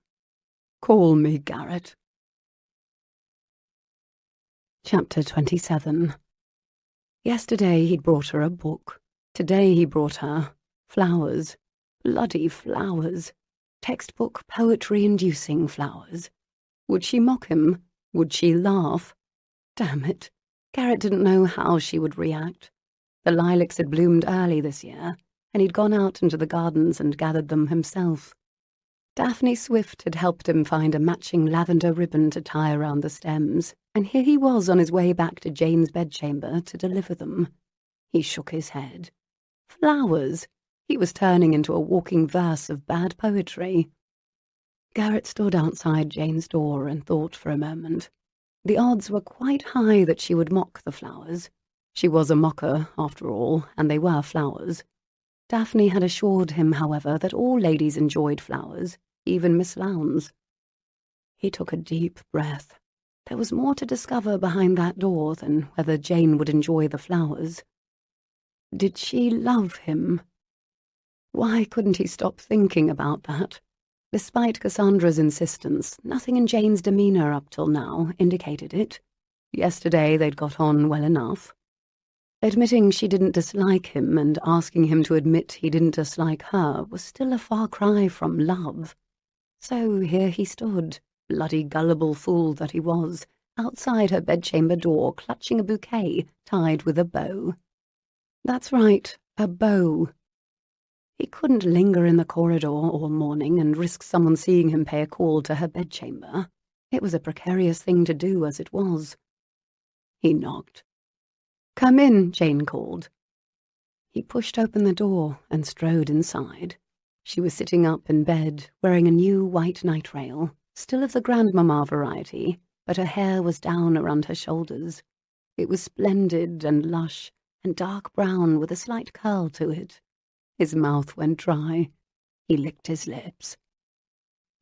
Call me Garrett. Chapter 27. Yesterday he'd brought her a book. Today he brought her flowers. Bloody flowers. Textbook poetry-inducing flowers. Would she mock him? Would she laugh? Damn it. Garrett didn't know how she would react. The lilacs had bloomed early this year, and he'd gone out into the gardens and gathered them himself. Daphne Swift had helped him find a matching lavender ribbon to tie around the stems, and here he was on his way back to Jane's bedchamber to deliver them. He shook his head. Flowers! He was turning into a walking verse of bad poetry. Garrett stood outside Jane's door and thought for a moment. The odds were quite high that she would mock the flowers. She was a mocker, after all, and they were flowers. Daphne had assured him, however, that all ladies enjoyed flowers, even Miss Lowndes. He took a deep breath. There was more to discover behind that door than whether Jane would enjoy the flowers. Did she love him? Why couldn't he stop thinking about that? Despite Cassandra's insistence, nothing in Jane's demeanour up till now indicated it. Yesterday they'd got on well enough. Admitting she didn't dislike him and asking him to admit he didn't dislike her was still a far cry from love. So here he stood, bloody gullible fool that he was, outside her bedchamber door clutching a bouquet tied with a bow. That's right, a bow. He couldn't linger in the corridor all morning and risk someone seeing him pay a call to her bedchamber. It was a precarious thing to do as it was. He knocked. "Come in," Jane called. He pushed open the door and strode inside. She was sitting up in bed, wearing a new white nightrail, still of the grandmamma variety, but her hair was down around her shoulders. It was splendid and lush, and dark brown with a slight curl to it. His mouth went dry. He licked his lips.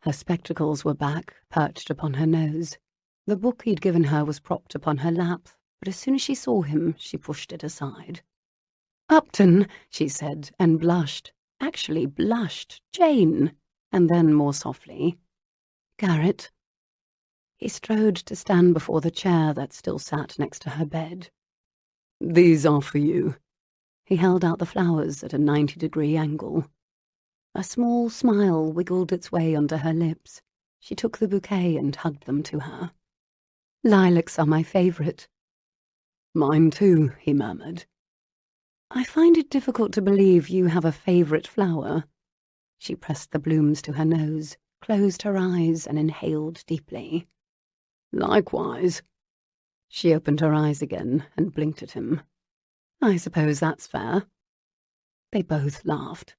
Her spectacles were back, perched upon her nose. The book he'd given her was propped upon her lap, but as soon as she saw him, she pushed it aside. "Upton," she said, and blushed. Actually blushed. "Jane!" And then more softly, "Garrett." He strode to stand before the chair that still sat next to her bed. "These are for you." He held out the flowers at a 90-degree angle. A small smile wiggled its way onto her lips. She took the bouquet and hugged them to her. "Lilacs are my favourite." "Mine too," he murmured. "I find it difficult to believe you have a favourite flower." She pressed the blooms to her nose, closed her eyes, and inhaled deeply. "Likewise." She opened her eyes again and blinked at him. "I suppose that's fair." They both laughed.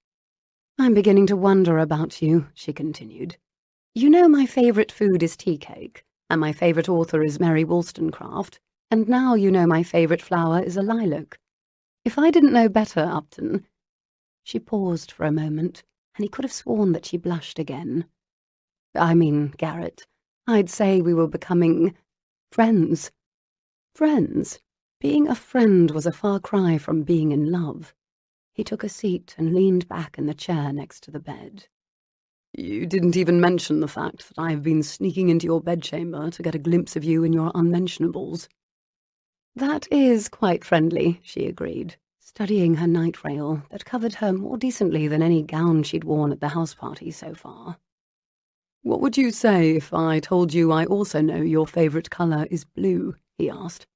"I'm beginning to wonder about you," she continued. "You know my favourite food is tea cake, and my favourite author is Mary Wollstonecraft, and now you know my favourite flower is a lilac. If I didn't know better, Upton—" She paused for a moment, and he could have sworn that she blushed again. "I mean, Garrett, I'd say we were becoming friends." Friends? Being a friend was a far cry from being in love. He took a seat and leaned back in the chair next to the bed. "You didn't even mention the fact that I have been sneaking into your bedchamber to get a glimpse of you in your unmentionables." "That is quite friendly," she agreed, studying her nightrail that covered her more decently than any gown she'd worn at the house party so far. "What would you say if I told you I also know your favourite colour is blue?" he asked.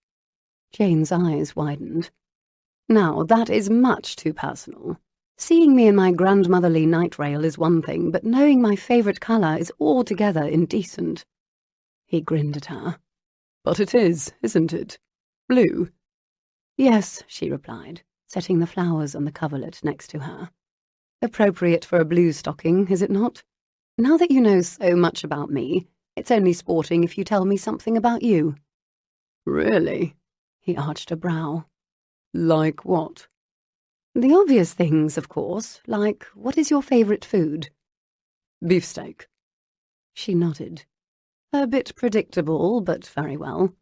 Jane's eyes widened. "Now, that is much too personal. Seeing me in my grandmotherly nightrail is one thing, but knowing my favourite colour is altogether indecent." He grinned at her. "But it is, isn't it? Blue?" "Yes," she replied, setting the flowers on the coverlet next to her. "Appropriate for a blue stocking, is it not? Now that you know so much about me, it's only sporting if you tell me something about you." "Really?" He arched a brow. "Like what?" "The obvious things, of course, like what is your favourite food?" "Beefsteak." She nodded. "A bit predictable, but very well."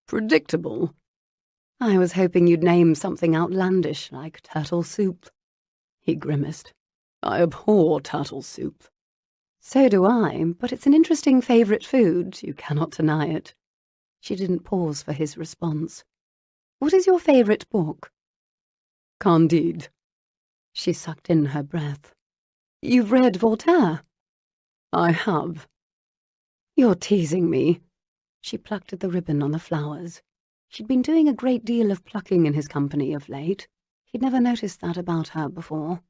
"Predictable?" "I was hoping you'd name something outlandish like turtle soup." He grimaced. "I abhor turtle soup." So do I, but it's an interesting favourite food, you cannot deny it. She didn't pause for his response. What is your favourite book? Candide. She sucked in her breath. You've read Voltaire? I have. You're teasing me. She plucked at the ribbon on the flowers. She'd been doing a great deal of plucking in his company of late. He'd never noticed that about her before.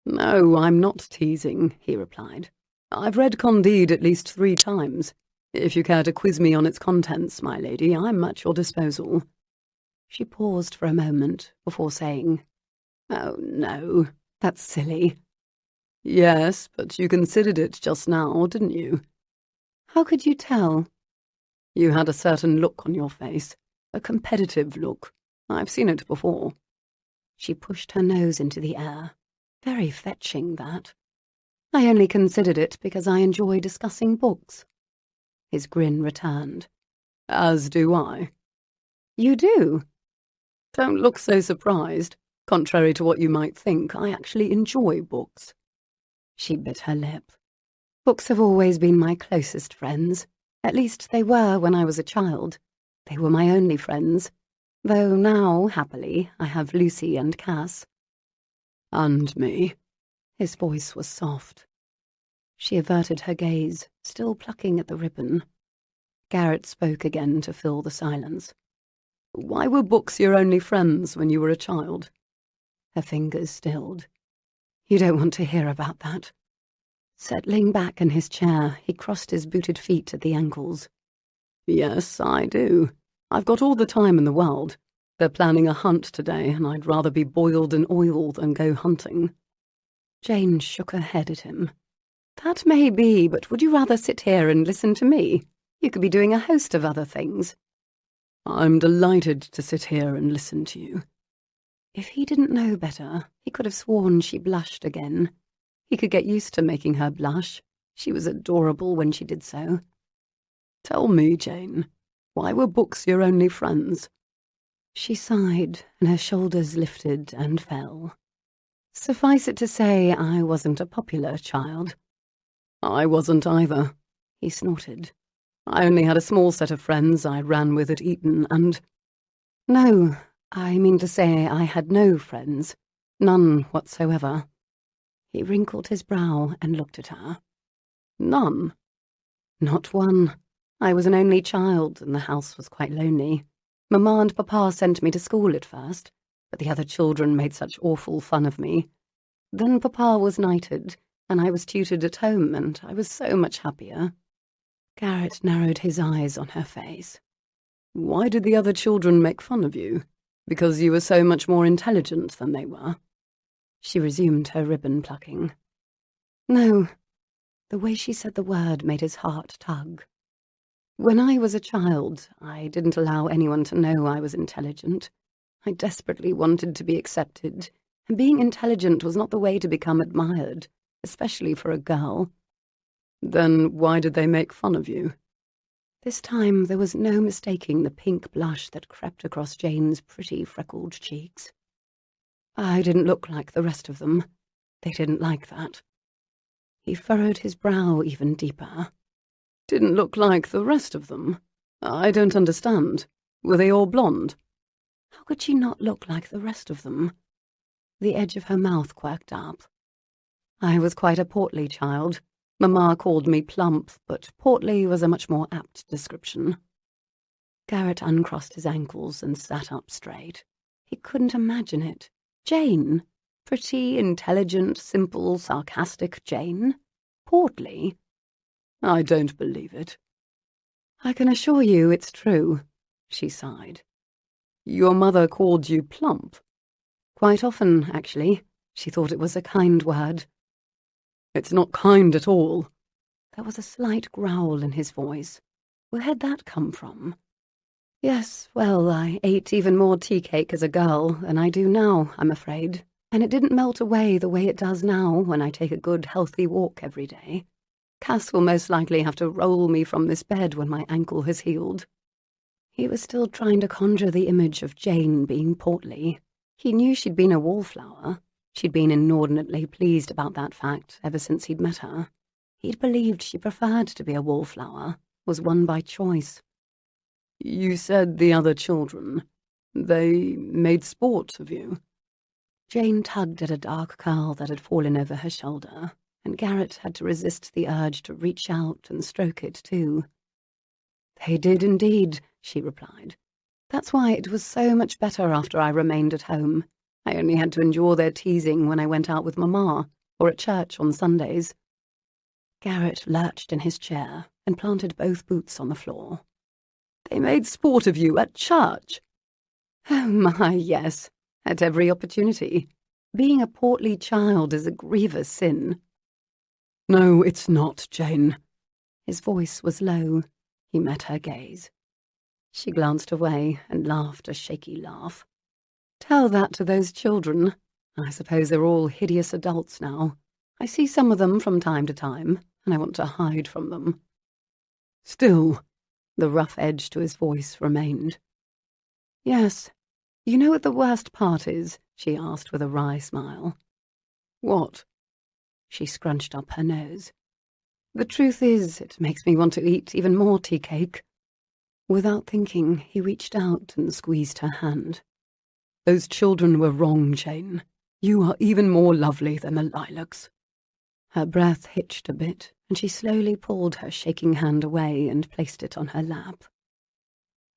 No, I'm not teasing, he replied. I've read Candide at least 3 times. If you care to quiz me on its contents, my lady, I'm at your disposal. She paused for a moment before saying, Oh, no, that's silly. Yes, but you considered it just now, didn't you? How could you tell? You had a certain look on your face, a competitive look. I've seen it before. She pushed her nose into the air. Very fetching, that. I only considered it because I enjoy discussing books. His grin returned. As do I. You do? Don't look so surprised. Contrary to what you might think, I actually enjoy books. She bit her lip. Books have always been my closest friends. At least they were when I was a child. They were my only friends. Though now, happily, I have Lucy and Cass. And me. His voice was soft. She averted her gaze, still plucking at the ribbon. Garrett spoke again to fill the silence. Why were books your only friends when you were a child? Her fingers stilled. You don't want to hear about that. Settling back in his chair, he crossed his booted feet at the ankles. Yes, I do. I've got all the time in the world. They're planning a hunt today, and I'd rather be boiled in oil than go hunting. Jane shook her head at him. That may be, but would you rather sit here and listen to me? You could be doing a host of other things. I'm delighted to sit here and listen to you. If he didn't know better, he could have sworn she blushed again. He could get used to making her blush. She was adorable when she did so. Tell me, Jane, why were books your only friends? She sighed, and her shoulders lifted and fell. Suffice it to say, I wasn't a popular child. I wasn't either, He snorted. I only had a small set of friends I ran with at Eton, and... No, I mean to say I had no friends. None whatsoever. He wrinkled his brow and looked at her. None? Not one. I was an only child, and the house was quite lonely. Mamma and Papa sent me to school at first, but the other children made such awful fun of me. Then Papa was knighted, and I was tutored at home, and I was so much happier. Garrett narrowed his eyes on her face. Why did the other children make fun of you? Because you were so much more intelligent than they were? She resumed her ribbon plucking. No. The way she said the word made his heart tug. When I was a child, I didn't allow anyone to know I was intelligent. I desperately wanted to be accepted, and being intelligent was not the way to become admired, especially for a girl. Then why did they make fun of you? This time there was no mistaking the pink blush that crept across Jane's pretty freckled cheeks. I didn't look like the rest of them. They didn't like that. He furrowed his brow even deeper. Didn't look like the rest of them? I don't understand. Were they all blonde? How could she not look like the rest of them? The edge of her mouth quirked up. I was quite a portly child. Mamma called me plump, but portly was a much more apt description. Garrett uncrossed his ankles and sat up straight. He couldn't imagine it. Jane? Pretty, intelligent, simple, sarcastic Jane? Portly? I don't believe it. I can assure you it's true, she sighed. Your mother called you plump? Quite often, actually. She thought it was a kind word. It's not kind at all. There was a slight growl in his voice. Where had that come from? Yes, well, I ate even more tea cake as a girl than I do now, I'm afraid. And it didn't melt away the way it does now when I take a good, healthy walk every day. Cass will most likely have to roll me from this bed when my ankle has healed. He was still trying to conjure the image of Jane being portly. He knew she'd been a wallflower. She'd been inordinately pleased about that fact ever since he'd met her. He'd believed she preferred to be a wallflower, was one by choice. You said the other children. They made sport of you. Jane tugged at a dark curl that had fallen over her shoulder, and Garrett had to resist the urge to reach out and stroke it too. They did indeed, she replied. That's why it was so much better after I remained at home. I only had to endure their teasing when I went out with Mamma, or at church on Sundays. Garrett lurched in his chair and planted both boots on the floor. They made sport of you at church? Oh my, yes, at every opportunity. Being a portly child is a grievous sin. No, it's not, Jane. His voice was low. He met her gaze. She glanced away and laughed a shaky laugh. Tell that to those children. I suppose they're all hideous adults now. I see some of them from time to time, and I want to hide from them. Still, the rough edge to his voice remained. Yes. You know what the worst part is? She asked with a wry smile. What? She scrunched up her nose. The truth is, it makes me want to eat even more tea cake. Without thinking, he reached out and squeezed her hand. Those children were wrong, Jane. You are even more lovely than the lilacs. Her breath hitched a bit, and she slowly pulled her shaking hand away and placed it on her lap.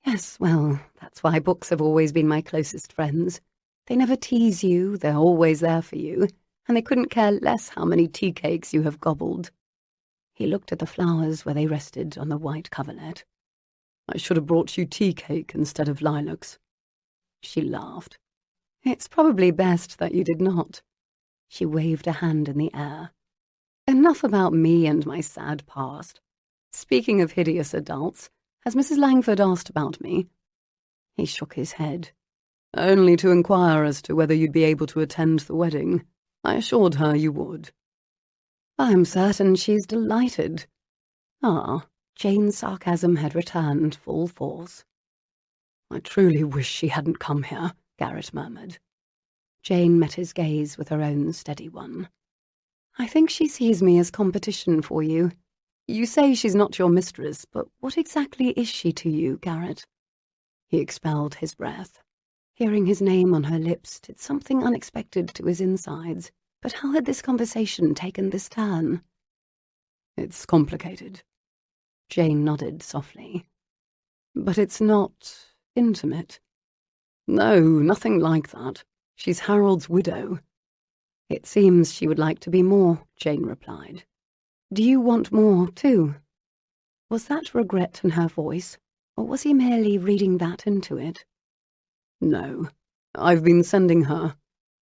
Yes, well, that's why books have always been my closest friends. They never tease you, they're always there for you, and they couldn't care less how many tea cakes you have gobbled. He looked at the flowers where they rested on the white coverlet. I should have brought you tea cake instead of lilacs. She laughed. It's probably best that you did not. She waved a hand in the air. Enough about me and my sad past. Speaking of hideous adults, has Mrs. Langford asked about me? He shook his head. Only to inquire as to whether you'd be able to attend the wedding. I assured her you would. I'm certain she's delighted. Ah, Jane's sarcasm had returned full force. I truly wish she hadn't come here, Garrett murmured. Jane met his gaze with her own steady one. I think she sees me as competition for you. You say she's not your mistress, but what exactly is she to you, Garrett? He expelled his breath. Hearing his name on her lips did something unexpected to his insides, but how had this conversation taken this turn? It's complicated. Jane nodded softly. But it's not intimate. No, nothing like that. She's Harold's widow. It seems she would like to be more, Jane replied. Do you want more, too? Was that regret in her voice, or was he merely reading that into it? No, I've been sending her.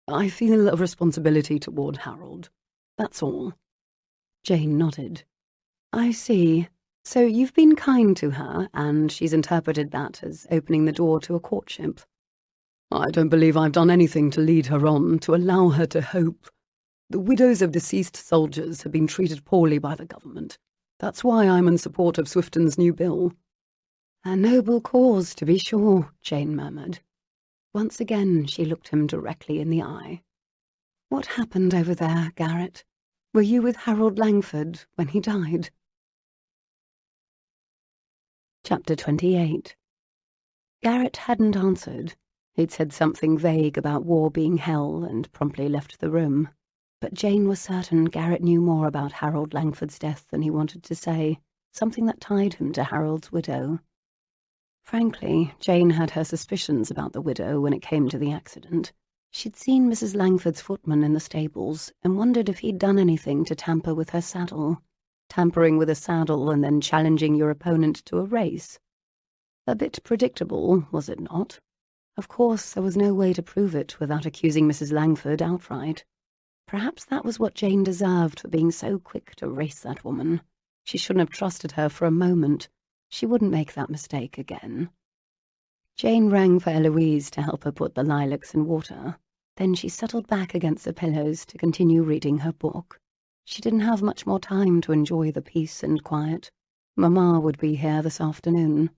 I feel a responsibility toward Harold. That's all. Jane nodded. I see. So you've been kind to her, and she's interpreted that as opening the door to a courtship. I don't believe I've done anything to lead her on, to allow her to hope. The widows of deceased soldiers have been treated poorly by the government. That's why I'm in support of Swifton's new bill. A noble cause, to be sure, Jane murmured. Once again she looked him directly in the eye. What happened over there, Garrett? Were you with Harold Langford when he died? Chapter 28. Garrett hadn't answered. He'd said something vague about war being hell and promptly left the room. But Jane was certain Garrett knew more about Harold Langford's death than he wanted to say, something that tied him to Harold's widow. Frankly, Jane had her suspicions about the widow when it came to the accident. She'd seen Mrs. Langford's footman in the stables and wondered if he'd done anything to tamper with her saddle. Tampering with a saddle and then challenging your opponent to a race. A bit predictable, was it not? Of course, there was no way to prove it without accusing Mrs. Langford outright. Perhaps that was what Jane deserved for being so quick to race that woman. She shouldn't have trusted her for a moment. She wouldn't make that mistake again. Jane rang for Eloise to help her put the lilacs in water. Then she settled back against the pillows to continue reading her book. She didn't have much more time to enjoy the peace and quiet. Mamma would be here this afternoon.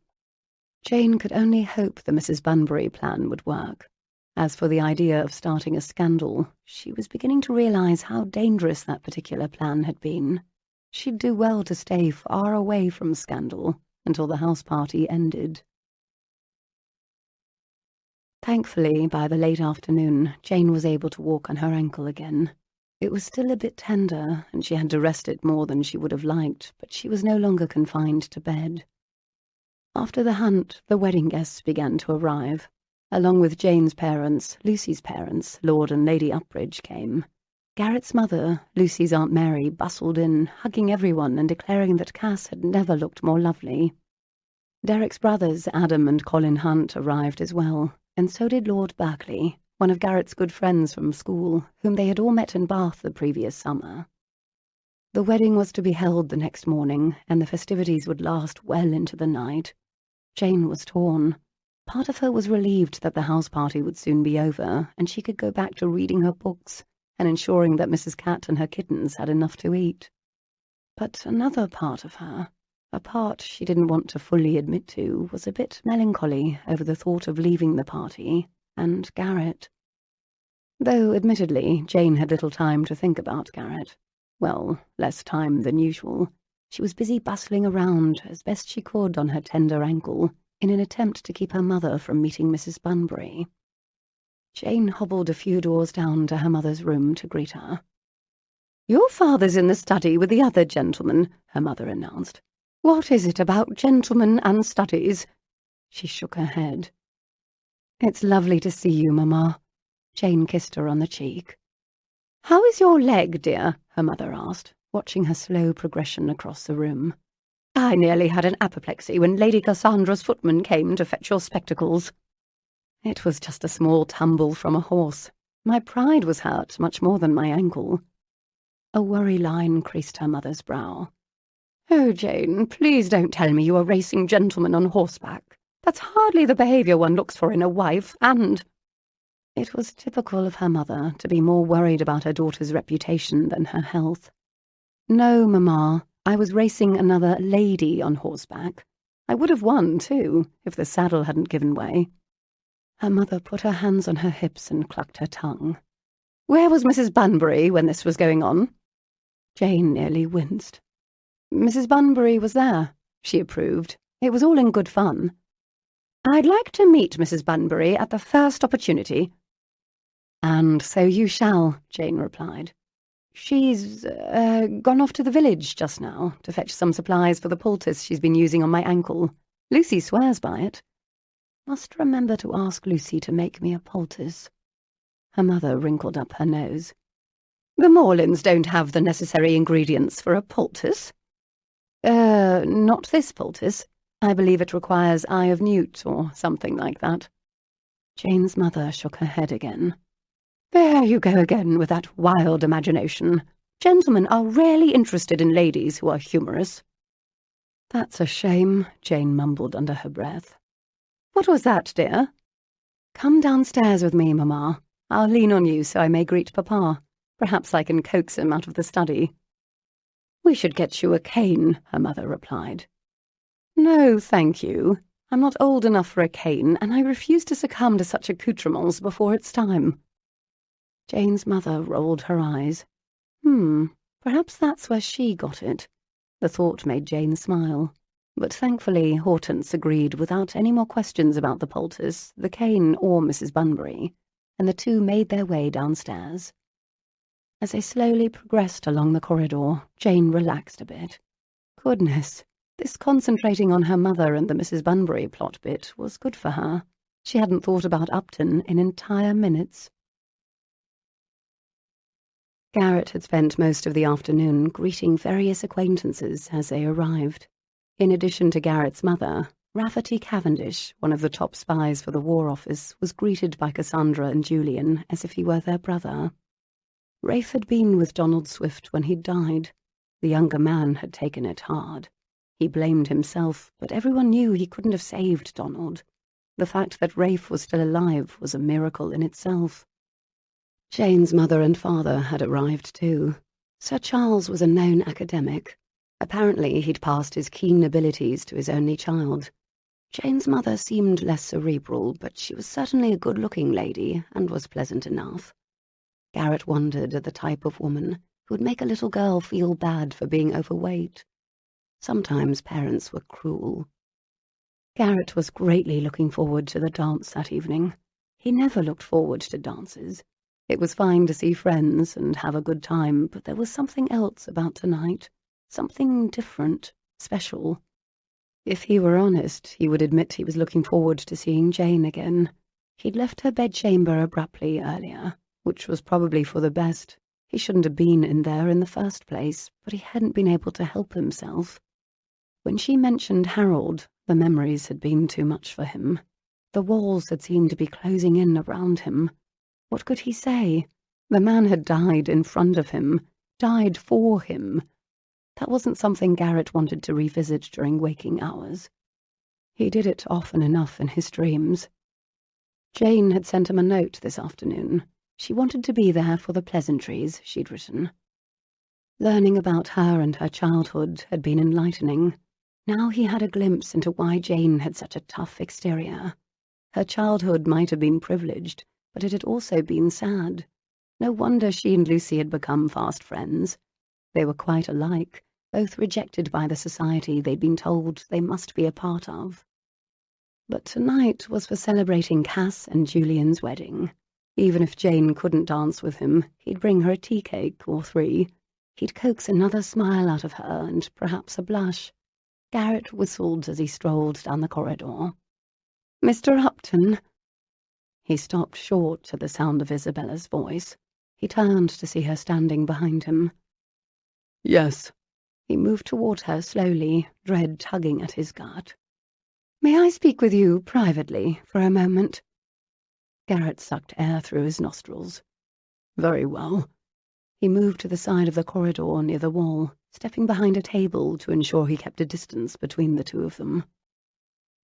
Jane could only hope the Mrs. Bunbury plan would work. As for the idea of starting a scandal, she was beginning to realize how dangerous that particular plan had been. She'd do well to stay far away from scandal until the house party ended. Thankfully, by the late afternoon, Jane was able to walk on her ankle again. It was still a bit tender, and she had to rest it more than she would have liked, but she was no longer confined to bed. After the hunt, the wedding guests began to arrive. Along with Jane's parents, Lucy's parents, Lord and Lady Upbridge, came. Garrett's mother, Lucy's Aunt Mary, bustled in, hugging everyone and declaring that Cass had never looked more lovely. Derek's brothers, Adam and Colin Hunt, arrived as well, and so did Lord Berkeley, one of Garrett's good friends from school, whom they had all met in Bath the previous summer. The wedding was to be held the next morning, and the festivities would last well into the night. Jane was torn. Part of her was relieved that the house party would soon be over, and she could go back to reading her books and ensuring that Mrs. Cat and her kittens had enough to eat. But another part of her, a part she didn't want to fully admit to, was a bit melancholy over the thought of leaving the party, and Garrett. Though, admittedly, Jane had little time to think about Garrett. Well, less time than usual. She was busy bustling around as best she could on her tender ankle, in an attempt to keep her mother from meeting Mrs. Bunbury. Jane hobbled a few doors down to her mother's room to greet her. "Your father's in the study with the other gentleman," her mother announced. "What is it about gentlemen and studies?" She shook her head. "It's lovely to see you, Mamma." Jane kissed her on the cheek. "How is your leg, dear?" her mother asked, watching her slow progression across the room. "I nearly had an apoplexy when Lady Cassandra's footman came to fetch your spectacles." "It was just a small tumble from a horse. My pride was hurt much more than my ankle." A worry line creased her mother's brow. "Oh, Jane, please don't tell me you are racing gentlemen on horseback. That's hardly the behaviour one looks for in a wife, and—" It was typical of her mother to be more worried about her daughter's reputation than her health. "No, Mamma, I was racing another lady on horseback. I would have won, too, if the saddle hadn't given way." Her mother put her hands on her hips and clucked her tongue. "Where was Mrs. Bunbury when this was going on?" Jane nearly winced. "Mrs. Bunbury was there," she approved. "It was all in good fun." "I'd like to meet Mrs. Bunbury at the first opportunity." "And so you shall," Jane replied. "She's gone off to the village just now to fetch some supplies for the poultice she's been using on my ankle. Lucy swears by it. Must remember to ask Lucy to make me a poultice." Her mother wrinkled up her nose. "The Morlands don't have the necessary ingredients for a poultice?" Not this poultice. I believe it requires Eye of Newt or something like that." Jane's mother shook her head again. "There you go again with that wild imagination. Gentlemen are rarely interested in ladies who are humorous." "That's a shame," Jane mumbled under her breath. "What was that, dear?" "Come downstairs with me, Mamma. I'll lean on you so I may greet Papa. Perhaps I can coax him out of the study." "We should get you a cane," her mother replied. "No, thank you. I'm not old enough for a cane, and I refuse to succumb to such accoutrements before it's time." Jane's mother rolled her eyes. Perhaps that's where she got it. The thought made Jane smile. But thankfully Hortense agreed without any more questions about the poultice, the cane, or Mrs. Bunbury, and the two made their way downstairs. As they slowly progressed along the corridor, Jane relaxed a bit. Goodness, this concentrating on her mother and the Mrs. Bunbury plot bit was good for her. She hadn't thought about Upton in entire minutes. Garrett had spent most of the afternoon greeting various acquaintances as they arrived. In addition to Garrett's mother, Rafferty Cavendish, one of the top spies for the War Office, was greeted by Cassandra and Julian as if he were their brother. Rafe had been with Donald Swift when he'd died. The younger man had taken it hard. He blamed himself, but everyone knew he couldn't have saved Donald. The fact that Rafe was still alive was a miracle in itself. Jane's mother and father had arrived too. Sir Charles was a known academic. Apparently he'd passed his keen abilities to his only child. Jane's mother seemed less cerebral, but she was certainly a good-looking lady and was pleasant enough. Garrett wondered at the type of woman It would make a little girl feel bad for being overweight. Sometimes parents were cruel. Garrett was greatly looking forward to the dance that evening. He never looked forward to dances. It was fine to see friends and have a good time, but there was something else about tonight. Something different, special. If he were honest, he would admit he was looking forward to seeing Jane again. He'd left her bedchamber abruptly earlier, which was probably for the best. He shouldn't have been in there in the first place, but he hadn't been able to help himself. When she mentioned Harold, the memories had been too much for him. The walls had seemed to be closing in around him. What could he say? The man had died in front of him, died for him. That wasn't something Garrett wanted to revisit during waking hours. He did it often enough in his dreams. Jane had sent him a note this afternoon. She wanted to be there for the pleasantries she'd written. Learning about her and her childhood had been enlightening. Now he had a glimpse into why Jane had such a tough exterior. Her childhood might have been privileged, but it had also been sad. No wonder she and Lucy had become fast friends. They were quite alike, both rejected by the society they'd been told they must be a part of. But tonight was for celebrating Cass and Julian's wedding. Even if Jane couldn't dance with him, he'd bring her a tea cake or 3. He'd coax another smile out of her and perhaps a blush. Garrett whistled as he strolled down the corridor. "Mr. Upton." He stopped short at the sound of Isabella's voice. He turned to see her standing behind him. "Yes." He moved toward her slowly, dread tugging at his gut. "May I speak with you privately for a moment?" Garrett sucked air through his nostrils. "Very well." He moved to the side of the corridor near the wall, stepping behind a table to ensure he kept a distance between the two of them.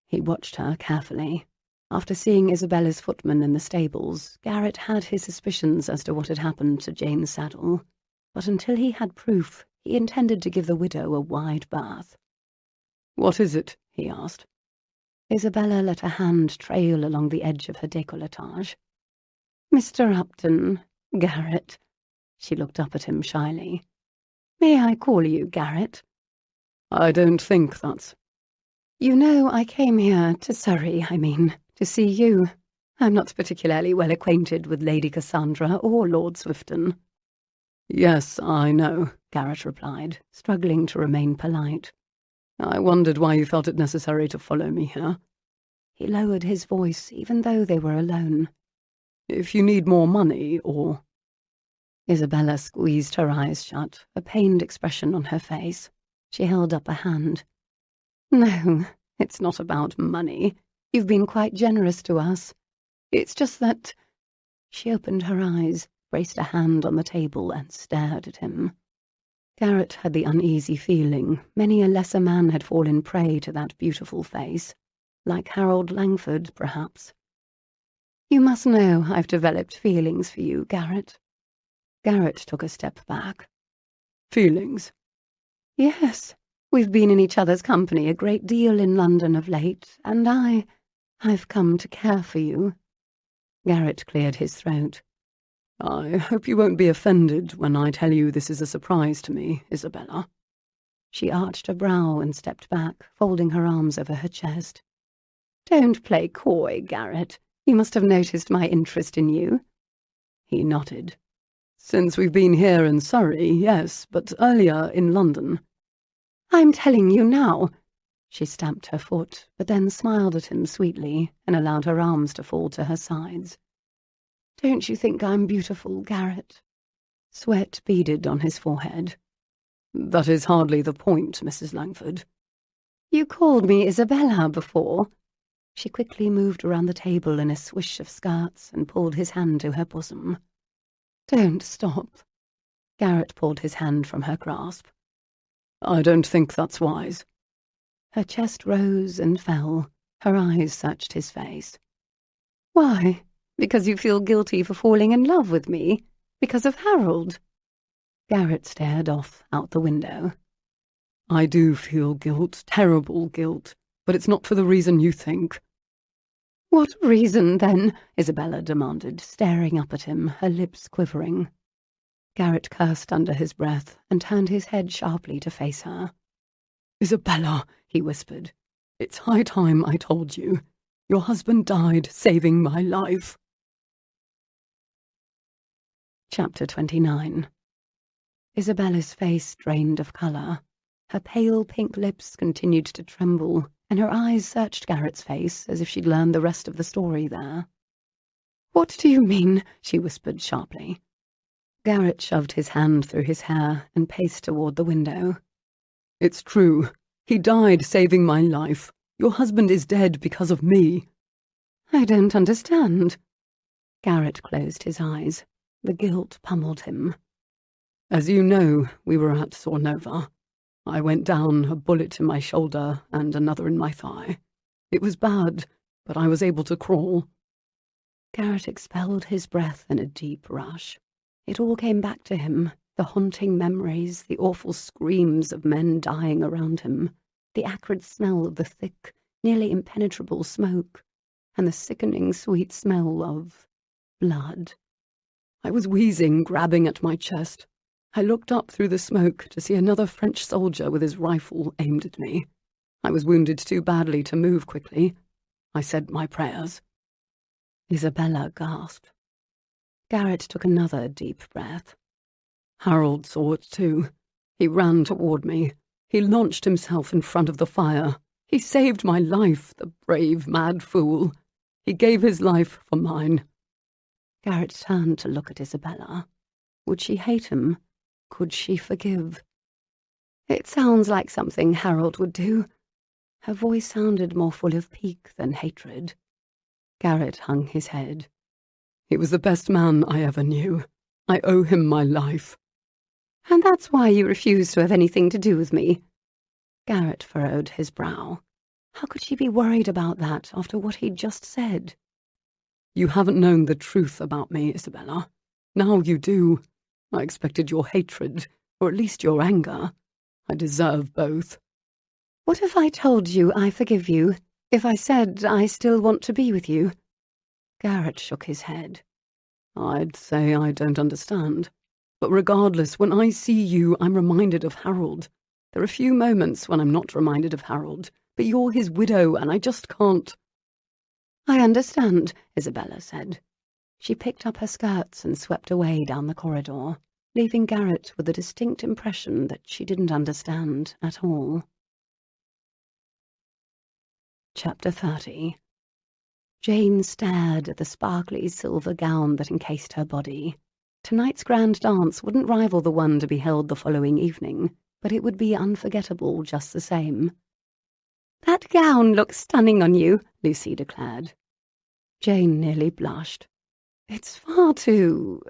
He watched her carefully. After seeing Isabella's footman in the stables, Garrett had his suspicions as to what had happened to Jane's saddle. But until he had proof, he intended to give the widow a wide berth. "What is it?" he asked. Isabella let a hand trail along the edge of her décolletage. "Mr. Upton, Garrett." She looked up at him shyly. "May I call you Garrett?" "I don't think that's—" "You know, I came here to Surrey, to see you. I'm not particularly well acquainted with Lady Cassandra or Lord Swifton." "Yes, I know," Garrett replied, struggling to remain polite. "I wondered why you felt it necessary to follow me here." He lowered his voice, even though they were alone. "If you need more money, or—" Isabella squeezed her eyes shut, a pained expression on her face. She held up a hand. "No, it's not about money. You've been quite generous to us. It's just that—" She opened her eyes, braced a hand on the table, and stared at him. Garrett had the uneasy feeling many a lesser man had fallen prey to that beautiful face. Like Harold Langford, perhaps. "You must know I've developed feelings for you, Garrett." Garrett took a step back. "Feelings?" "Yes. We've been in each other's company a great deal in London of late, and I've come to care for you." Garrett cleared his throat. "I hope you won't be offended when I tell you this is a surprise to me, Isabella." She arched a brow and stepped back, folding her arms over her chest. "Don't play coy, Garrett. You must have noticed my interest in you." He nodded. "Since we've been here in Surrey, yes, but earlier in London." "I'm telling you now." She stamped her foot, but then smiled at him sweetly and allowed her arms to fall to her sides. "Don't you think I'm beautiful, Garrett?" Sweat beaded on his forehead. "That is hardly the point, Mrs. Langford." "You called me Isabella before." She quickly moved around the table in a swish of skirts and pulled his hand to her bosom. "Don't stop." Garrett pulled his hand from her grasp. "I don't think that's wise." Her chest rose and fell. Her eyes searched his face. "Why? Because you feel guilty for falling in love with me? Because of Harold?" Garrett stared off out the window. "I do feel guilt, terrible guilt, but it's not for the reason you think." "What reason, then?" Isabella demanded, staring up at him, her lips quivering. Garrett cursed under his breath and turned his head sharply to face her. "Isabella," he whispered, "it's high time I told you. Your husband died saving my life." Chapter 29. Isabella's face drained of colour. Her pale pink lips continued to tremble, and her eyes searched Garrett's face as if she'd learned the rest of the story there. "What do you mean?" she whispered sharply. Garrett shoved his hand through his hair and paced toward the window. "It's true. He died saving my life. Your husband is dead because of me." "I don't understand." Garrett closed his eyes. The guilt pummeled him. "As you know, we were at Sornova. I went down, a bullet in my shoulder and another in my thigh. It was bad, but I was able to crawl." Garrett expelled his breath in a deep rush. It all came back to him, the haunting memories, the awful screams of men dying around him, the acrid smell of the thick, nearly impenetrable smoke, and the sickening sweet smell of blood. I was wheezing, grabbing at my chest. I looked up through the smoke to see another French soldier with his rifle aimed at me. I was wounded too badly to move quickly. I said my prayers. Isabella gasped. Garrett took another deep breath. Harold saw it too. He ran toward me. He launched himself in front of the fire. He saved my life, the brave, mad fool. He gave his life for mine. Garrett turned to look at Isabella. Would she hate him? Could she forgive? "It sounds like something Harold would do." Her voice sounded more full of pique than hatred. Garrett hung his head. "He was the best man I ever knew. I owe him my life." "And that's why you refuse to have anything to do with me?" Garrett furrowed his brow. How could she be worried about that after what he'd just said? "You haven't known the truth about me, Isabella. Now you do. I expected your hatred, or at least your anger. I deserve both." "What if I told you I forgive you? If I said I still want to be with you?" Garrett shook his head. "I'd say I don't understand. But regardless, when I see you, I'm reminded of Harold. There are few moments when I'm not reminded of Harold, but you're his widow, and I just can't." "I understand," Isabella said. She picked up her skirts and swept away down the corridor, leaving Garrett with a distinct impression that she didn't understand at all. Chapter 30. Jane stared at the sparkly silver gown that encased her body. Tonight's grand dance wouldn't rival the one to be held the following evening, but it would be unforgettable just the same. "That gown looks stunning on you," Lucy declared. Jane nearly blushed. "It's far too,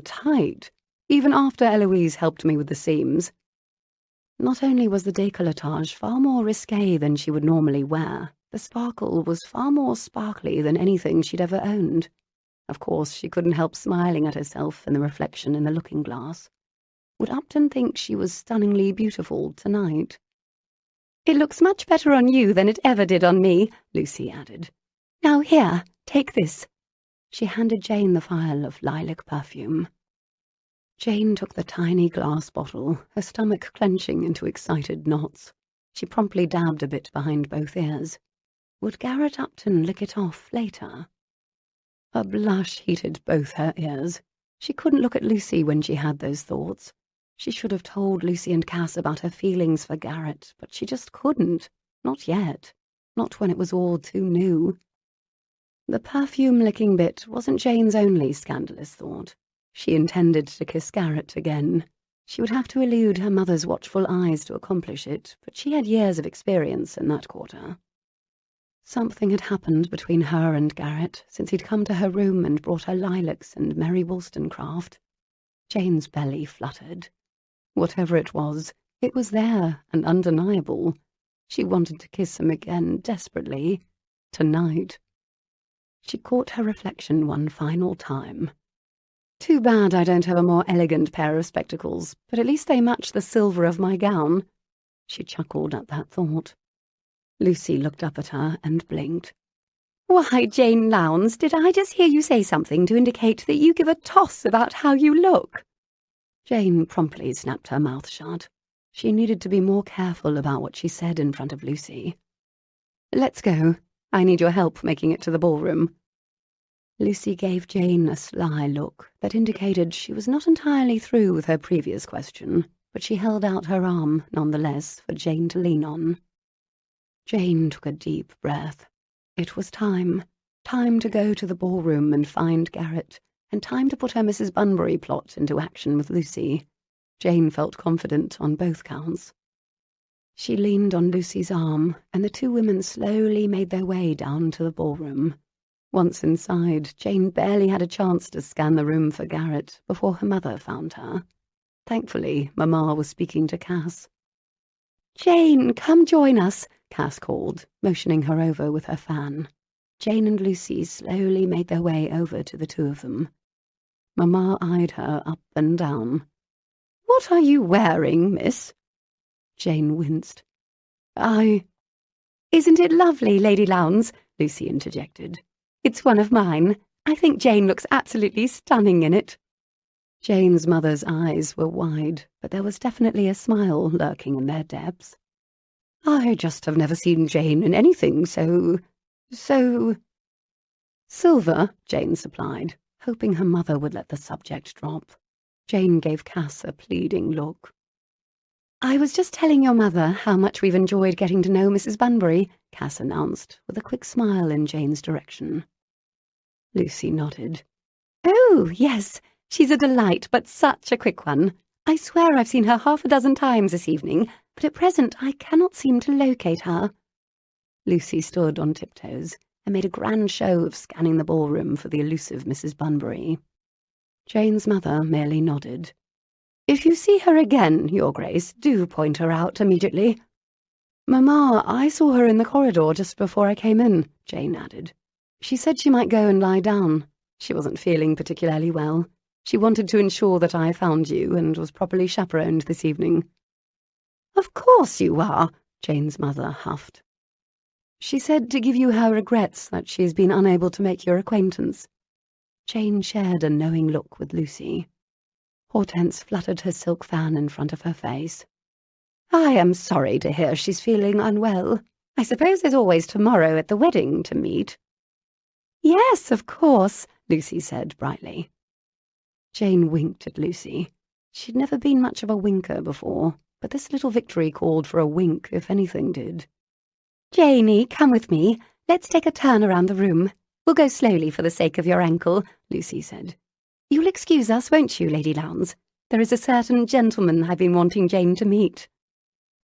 tight, even after Eloise helped me with the seams." Not only was the décolletage far more risqué than she would normally wear, the sparkle was far more sparkly than anything she'd ever owned. Of course, she couldn't help smiling at herself in the reflection in the looking-glass. Would Upton think she was stunningly beautiful tonight? "It looks much better on you than it ever did on me," Lucy added. "Now here, take this." She handed Jane the phial of lilac perfume. Jane took the tiny glass bottle, her stomach clenching into excited knots. She promptly dabbed a bit behind both ears. Would Garrett Upton lick it off later? A blush heated both her ears. She couldn't look at Lucy when she had those thoughts. She should have told Lucy and Cass about her feelings for Garrett, but she just couldn't. Not yet. Not when it was all too new. The perfume-licking bit wasn't Jane's only scandalous thought. She intended to kiss Garrett again. She would have to elude her mother's watchful eyes to accomplish it, but she had years of experience in that quarter. Something had happened between her and Garrett since he'd come to her room and brought her lilacs and Mary Wollstonecraft. Jane's belly fluttered. Whatever it was there and undeniable. She wanted to kiss him again desperately. Tonight. She caught her reflection one final time. "Too bad I don't have a more elegant pair of spectacles, but at least they match the silver of my gown." She chuckled at that thought. Lucy looked up at her and blinked. "Why, Jane Lowndes, did I just hear you say something to indicate that you give a toss about how you look?" Jane promptly snapped her mouth shut. She needed to be more careful about what she said in front of Lucy. "Let's go. I need your help making it to the ballroom." Lucy gave Jane a sly look that indicated she was not entirely through with her previous question, but she held out her arm, nonetheless, for Jane to lean on. Jane took a deep breath. It was time. Time to go to the ballroom and find Garrett, and time to put her Mrs. Bunbury plot into action with Lucy. Jane felt confident on both counts. She leaned on Lucy's arm, and the two women slowly made their way down to the ballroom. Once inside, Jane barely had a chance to scan the room for Garrett before her mother found her. Thankfully, Mamma was speaking to Cass. "Jane, come join us," Cass called, motioning her over with her fan. Jane and Lucy slowly made their way over to the two of them. Mamma eyed her up and down. "What are you wearing, miss?" Jane winced. "Isn't it lovely, Lady Lowndes?" Lucy interjected. "It's one of mine. I think Jane looks absolutely stunning in it." Jane's mother's eyes were wide, but there was definitely a smile lurking in their depths. "I just have never seen Jane in anything so... Silver," Jane supplied, hoping her mother would let the subject drop. Jane gave Cass a pleading look. "I was just telling your mother how much we've enjoyed getting to know Mrs. Bunbury," Cass announced, with a quick smile in Jane's direction. Lucy nodded. "Oh, yes, she's a delight, but such a quick one. I swear I've seen her half a dozen times this evening, but at present I cannot seem to locate her." Lucy stood on tiptoes and made a grand show of scanning the ballroom for the elusive Mrs. Bunbury. Jane's mother merely nodded. "If you see her again, Your Grace, do point her out immediately." "Mamma, I saw her in the corridor just before I came in," Jane added. "She said she might go and lie down. She wasn't feeling particularly well. She wanted to ensure that I found you and was properly chaperoned this evening." "Of course you are," Jane's mother huffed. "She said to give you her regrets that she has been unable to make your acquaintance." Jane shared a knowing look with Lucy. Hortense fluttered her silk fan in front of her face. "I am sorry to hear she's feeling unwell. I suppose there's always tomorrow at the wedding to meet." "Yes, of course," Lucy said brightly. Jane winked at Lucy. She'd never been much of a winker before, but this little victory called for a wink if anything did. "Janie, come with me. Let's take a turn around the room. We'll go slowly for the sake of your ankle," Lucy said. "You'll excuse us, won't you, Lady Lowndes? There is a certain gentleman I've been wanting Jane to meet."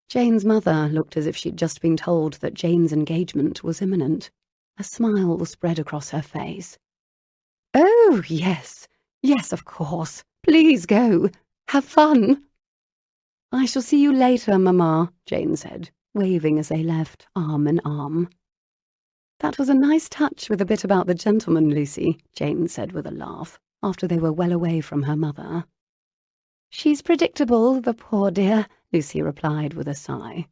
Jane's mother looked as if she'd just been told that Jane's engagement was imminent. A smile spread across her face. "Oh, yes. Yes, of course. Please go. Have fun." "I shall see you later, Mamma," Jane said, waving as they left, arm in arm. "That was a nice touch with a bit about the gentleman, Lucy," Jane said with a laugh, after they were well away from her mother. "She's predictable, the poor dear," Lucy replied with a sigh.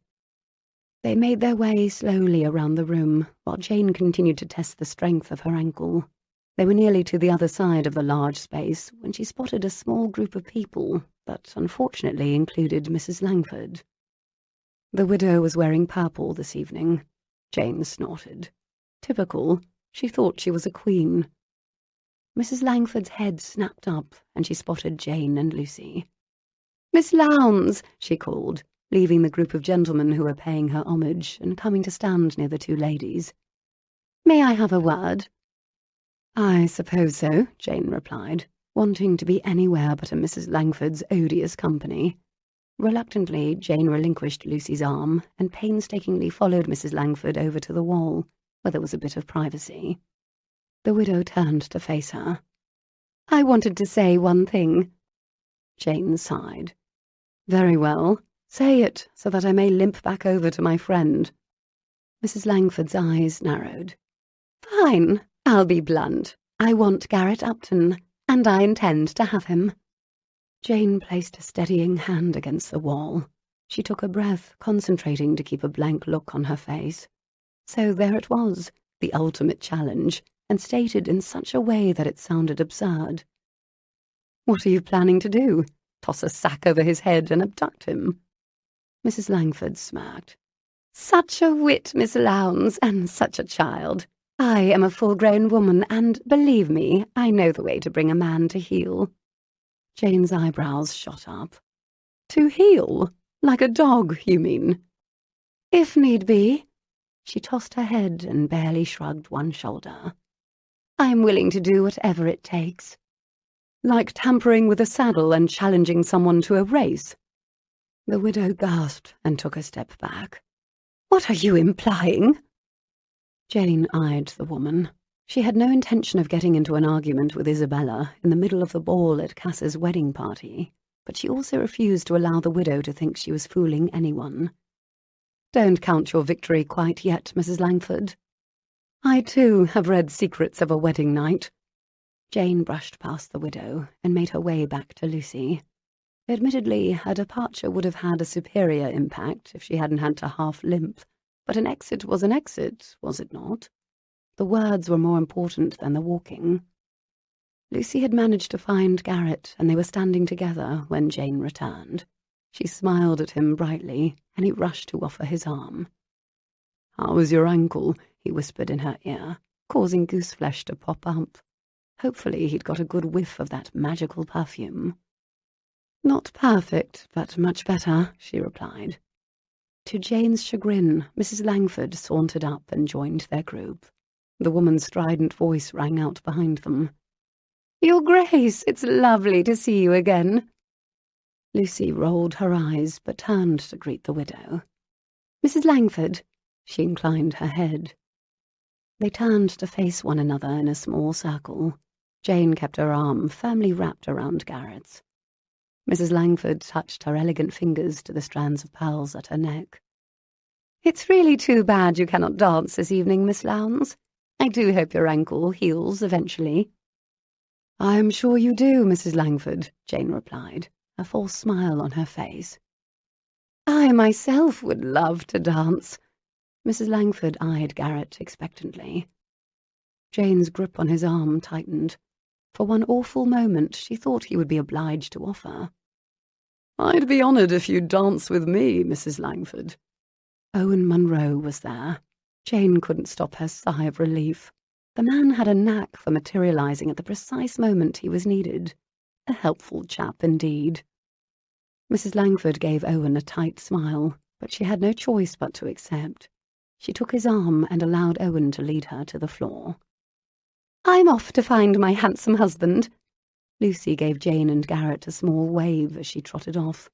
They made their way slowly around the room, while Jane continued to test the strength of her ankle. They were nearly to the other side of the large space when she spotted a small group of people that unfortunately included Mrs. Langford. The widow was wearing purple this evening. Jane snorted. Typical. She thought she was a queen. Mrs. Langford's head snapped up, and she spotted Jane and Lucy. "Miss Lowndes," she called, leaving the group of gentlemen who were paying her homage and coming to stand near the two ladies. "May I have a word?" "I suppose so," Jane replied, wanting to be anywhere but in Mrs. Langford's odious company. Reluctantly, Jane relinquished Lucy's arm and painstakingly followed Mrs. Langford over to the wall, where there was a bit of privacy. The widow turned to face her. "I wanted to say one thing." Jane sighed. "Very well. Say it, so that I may limp back over to my friend." Mrs. Langford's eyes narrowed. "Fine. I'll be blunt. I want Garrett Upton, and I intend to have him." Jane placed a steadying hand against the wall. She took a breath, concentrating to keep a blank look on her face. So there it was, the ultimate challenge, and stated in such a way that it sounded absurd. "What are you planning to do?" toss a sack over his head and abduct him. Mrs. Langford smirked. Such a wit, Miss Lowndes, and such a child. I am a full-grown woman, and, believe me, I know the way to bring a man to heel. Jane's eyebrows shot up. To heel? Like a dog, you mean? If need be. She tossed her head and barely shrugged one shoulder. I'm willing to do whatever it takes. Like tampering with a saddle and challenging someone to a race? The widow gasped and took a step back. What are you implying? Jane eyed the woman. She had no intention of getting into an argument with Isabella in the middle of the ball at Cass's wedding party, but she also refused to allow the widow to think she was fooling anyone. Don't count your victory quite yet, Mrs. Langford. I, too, have read Secrets of a Wedding Night. Jane brushed past the widow and made her way back to Lucy. Admittedly, her departure would have had a superior impact if she hadn't had to half-limp, but an exit was an exit, was it not? The words were more important than the walking. Lucy had managed to find Garrett, and they were standing together when Jane returned. She smiled at him brightly, and he rushed to offer his arm. "How is your ankle?" he whispered in her ear, causing gooseflesh to pop up. Hopefully he'd got a good whiff of that magical perfume. "Not perfect, but much better," she replied. To Jane's chagrin, Mrs. Langford sauntered up and joined their group. The woman's strident voice rang out behind them. "Your Grace, it's lovely to see you again." Lucy rolled her eyes, but turned to greet the widow. "Mrs. Langford," she inclined her head. They turned to face one another in a small circle. Jane kept her arm firmly wrapped around Garrett's. Mrs. Langford touched her elegant fingers to the strands of pearls at her neck. "It's really too bad you cannot dance this evening, Miss Lowndes. I do hope your ankle heals eventually." "I am sure you do, Mrs. Langford," Jane replied, a false smile on her face. "I myself would love to dance." Mrs. Langford eyed Garrett expectantly. Jane's grip on his arm tightened. For one awful moment she thought he would be obliged to offer. "I'd be honoured if you'd dance with me, Mrs. Langford." Owen Munro was there. Jane couldn't stop her sigh of relief. The man had a knack for materialising at the precise moment he was needed. A helpful chap indeed. Mrs. Langford gave Owen a tight smile, but she had no choice but to accept. She took his arm and allowed Owen to lead her to the floor. "I'm off to find my handsome husband." Lucy gave Jane and Garrett a small wave as she trotted off.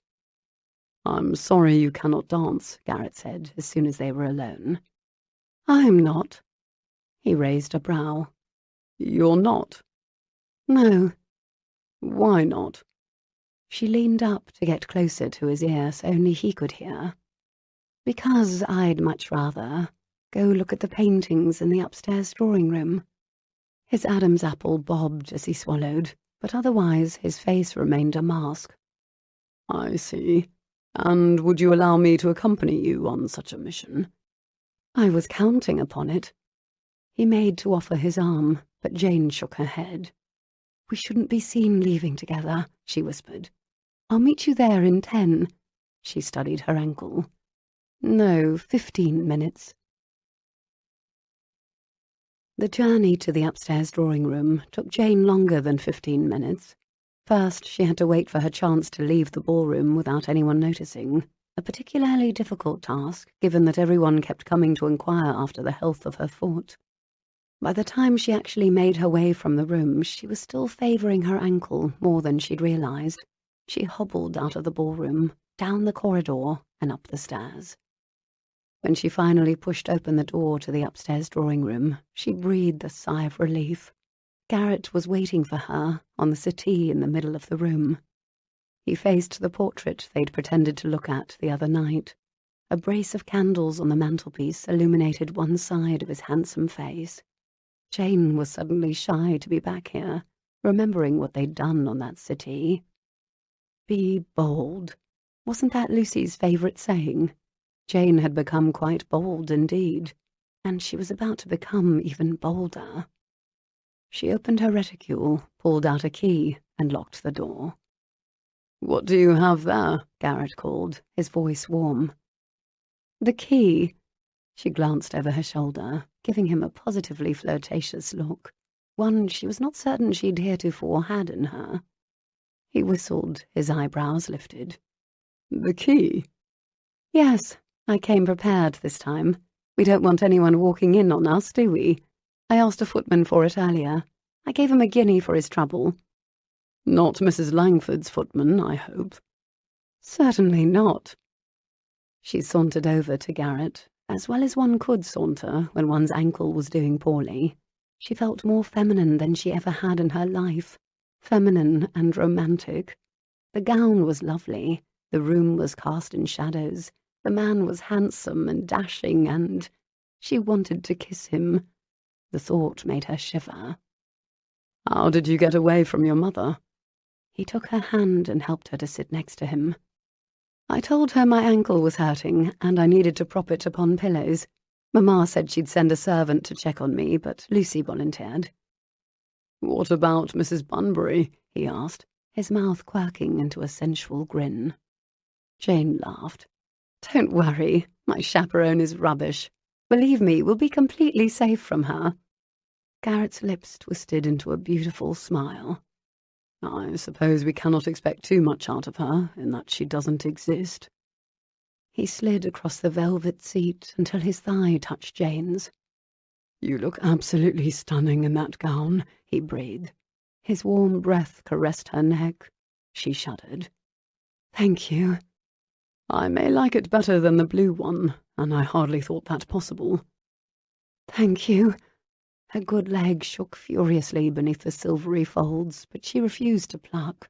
"I'm sorry you cannot dance," Garrett said as soon as they were alone. "I'm not." He raised a brow. "You're not?" "No." "Why not?" She leaned up to get closer to his ear so only he could hear. "Because I'd much rather go look at the paintings in the upstairs drawing room." His Adam's apple bobbed as he swallowed, but otherwise his face remained a mask. "I see. And would you allow me to accompany you on such a mission?" "I was counting upon it." He made to offer his arm, but Jane shook her head. "We shouldn't be seen leaving together," she whispered. "I'll meet you there in 10. She studied her ankle. "No, 15 minutes. The journey to the upstairs drawing room took Jane longer than 15 minutes. First, she had to wait for her chance to leave the ballroom without anyone noticing, a particularly difficult task, given that everyone kept coming to inquire after the health of her foot. By the time she actually made her way from the room, she was still favouring her ankle more than she'd realised. She hobbled out of the ballroom, down the corridor, and up the stairs. When she finally pushed open the door to the upstairs drawing room, she breathed a sigh of relief. Garrett was waiting for her on the settee in the middle of the room. He faced the portrait they'd pretended to look at the other night. A brace of candles on the mantelpiece illuminated one side of his handsome face. Jane was suddenly shy to be back here, remembering what they'd done on that settee. Be bold. Wasn't that Lucy's favourite saying? Jane had become quite bold indeed, and she was about to become even bolder. She opened her reticule, pulled out a key, and locked the door. "What do you have there?" Garrett called, his voice warm. "The key." She glanced over her shoulder, giving him a positively flirtatious look, one she was not certain she'd heretofore had in her. He whistled, his eyebrows lifted. "The key?" "Yes, I came prepared this time. We don't want anyone walking in on us, do we? I asked a footman for it earlier. I gave him a guinea for his trouble." "Not Mrs. Langford's footman, I hope?" "Certainly not." She sauntered over to Garrett, as well as one could saunter when one's ankle was doing poorly. She felt more feminine than she ever had in her life. Feminine and romantic. The gown was lovely, the room was cast in shadows, the man was handsome and dashing, and she wanted to kiss him. The thought made her shiver. "How did you get away from your mother?" He took her hand and helped her to sit next to him. "I told her my ankle was hurting and I needed to prop it upon pillows. Mamma said she'd send a servant to check on me, but Lucy volunteered." "What about Mrs. Bunbury?" he asked, his mouth quirking into a sensual grin. Jane laughed. "Don't worry, my chaperone is rubbish. Believe me, we'll be completely safe from her." Garrett's lips twisted into a beautiful smile. "I suppose we cannot expect too much out of her, in that she doesn't exist." He slid across the velvet seat until his thigh touched Jane's. "You look absolutely stunning in that gown," he breathed. His warm breath caressed her neck. She shuddered. "Thank you." "I may like it better than the blue one, and I hardly thought that possible." "Thank you." Her good leg shook furiously beneath the silvery folds, but she refused to pluck.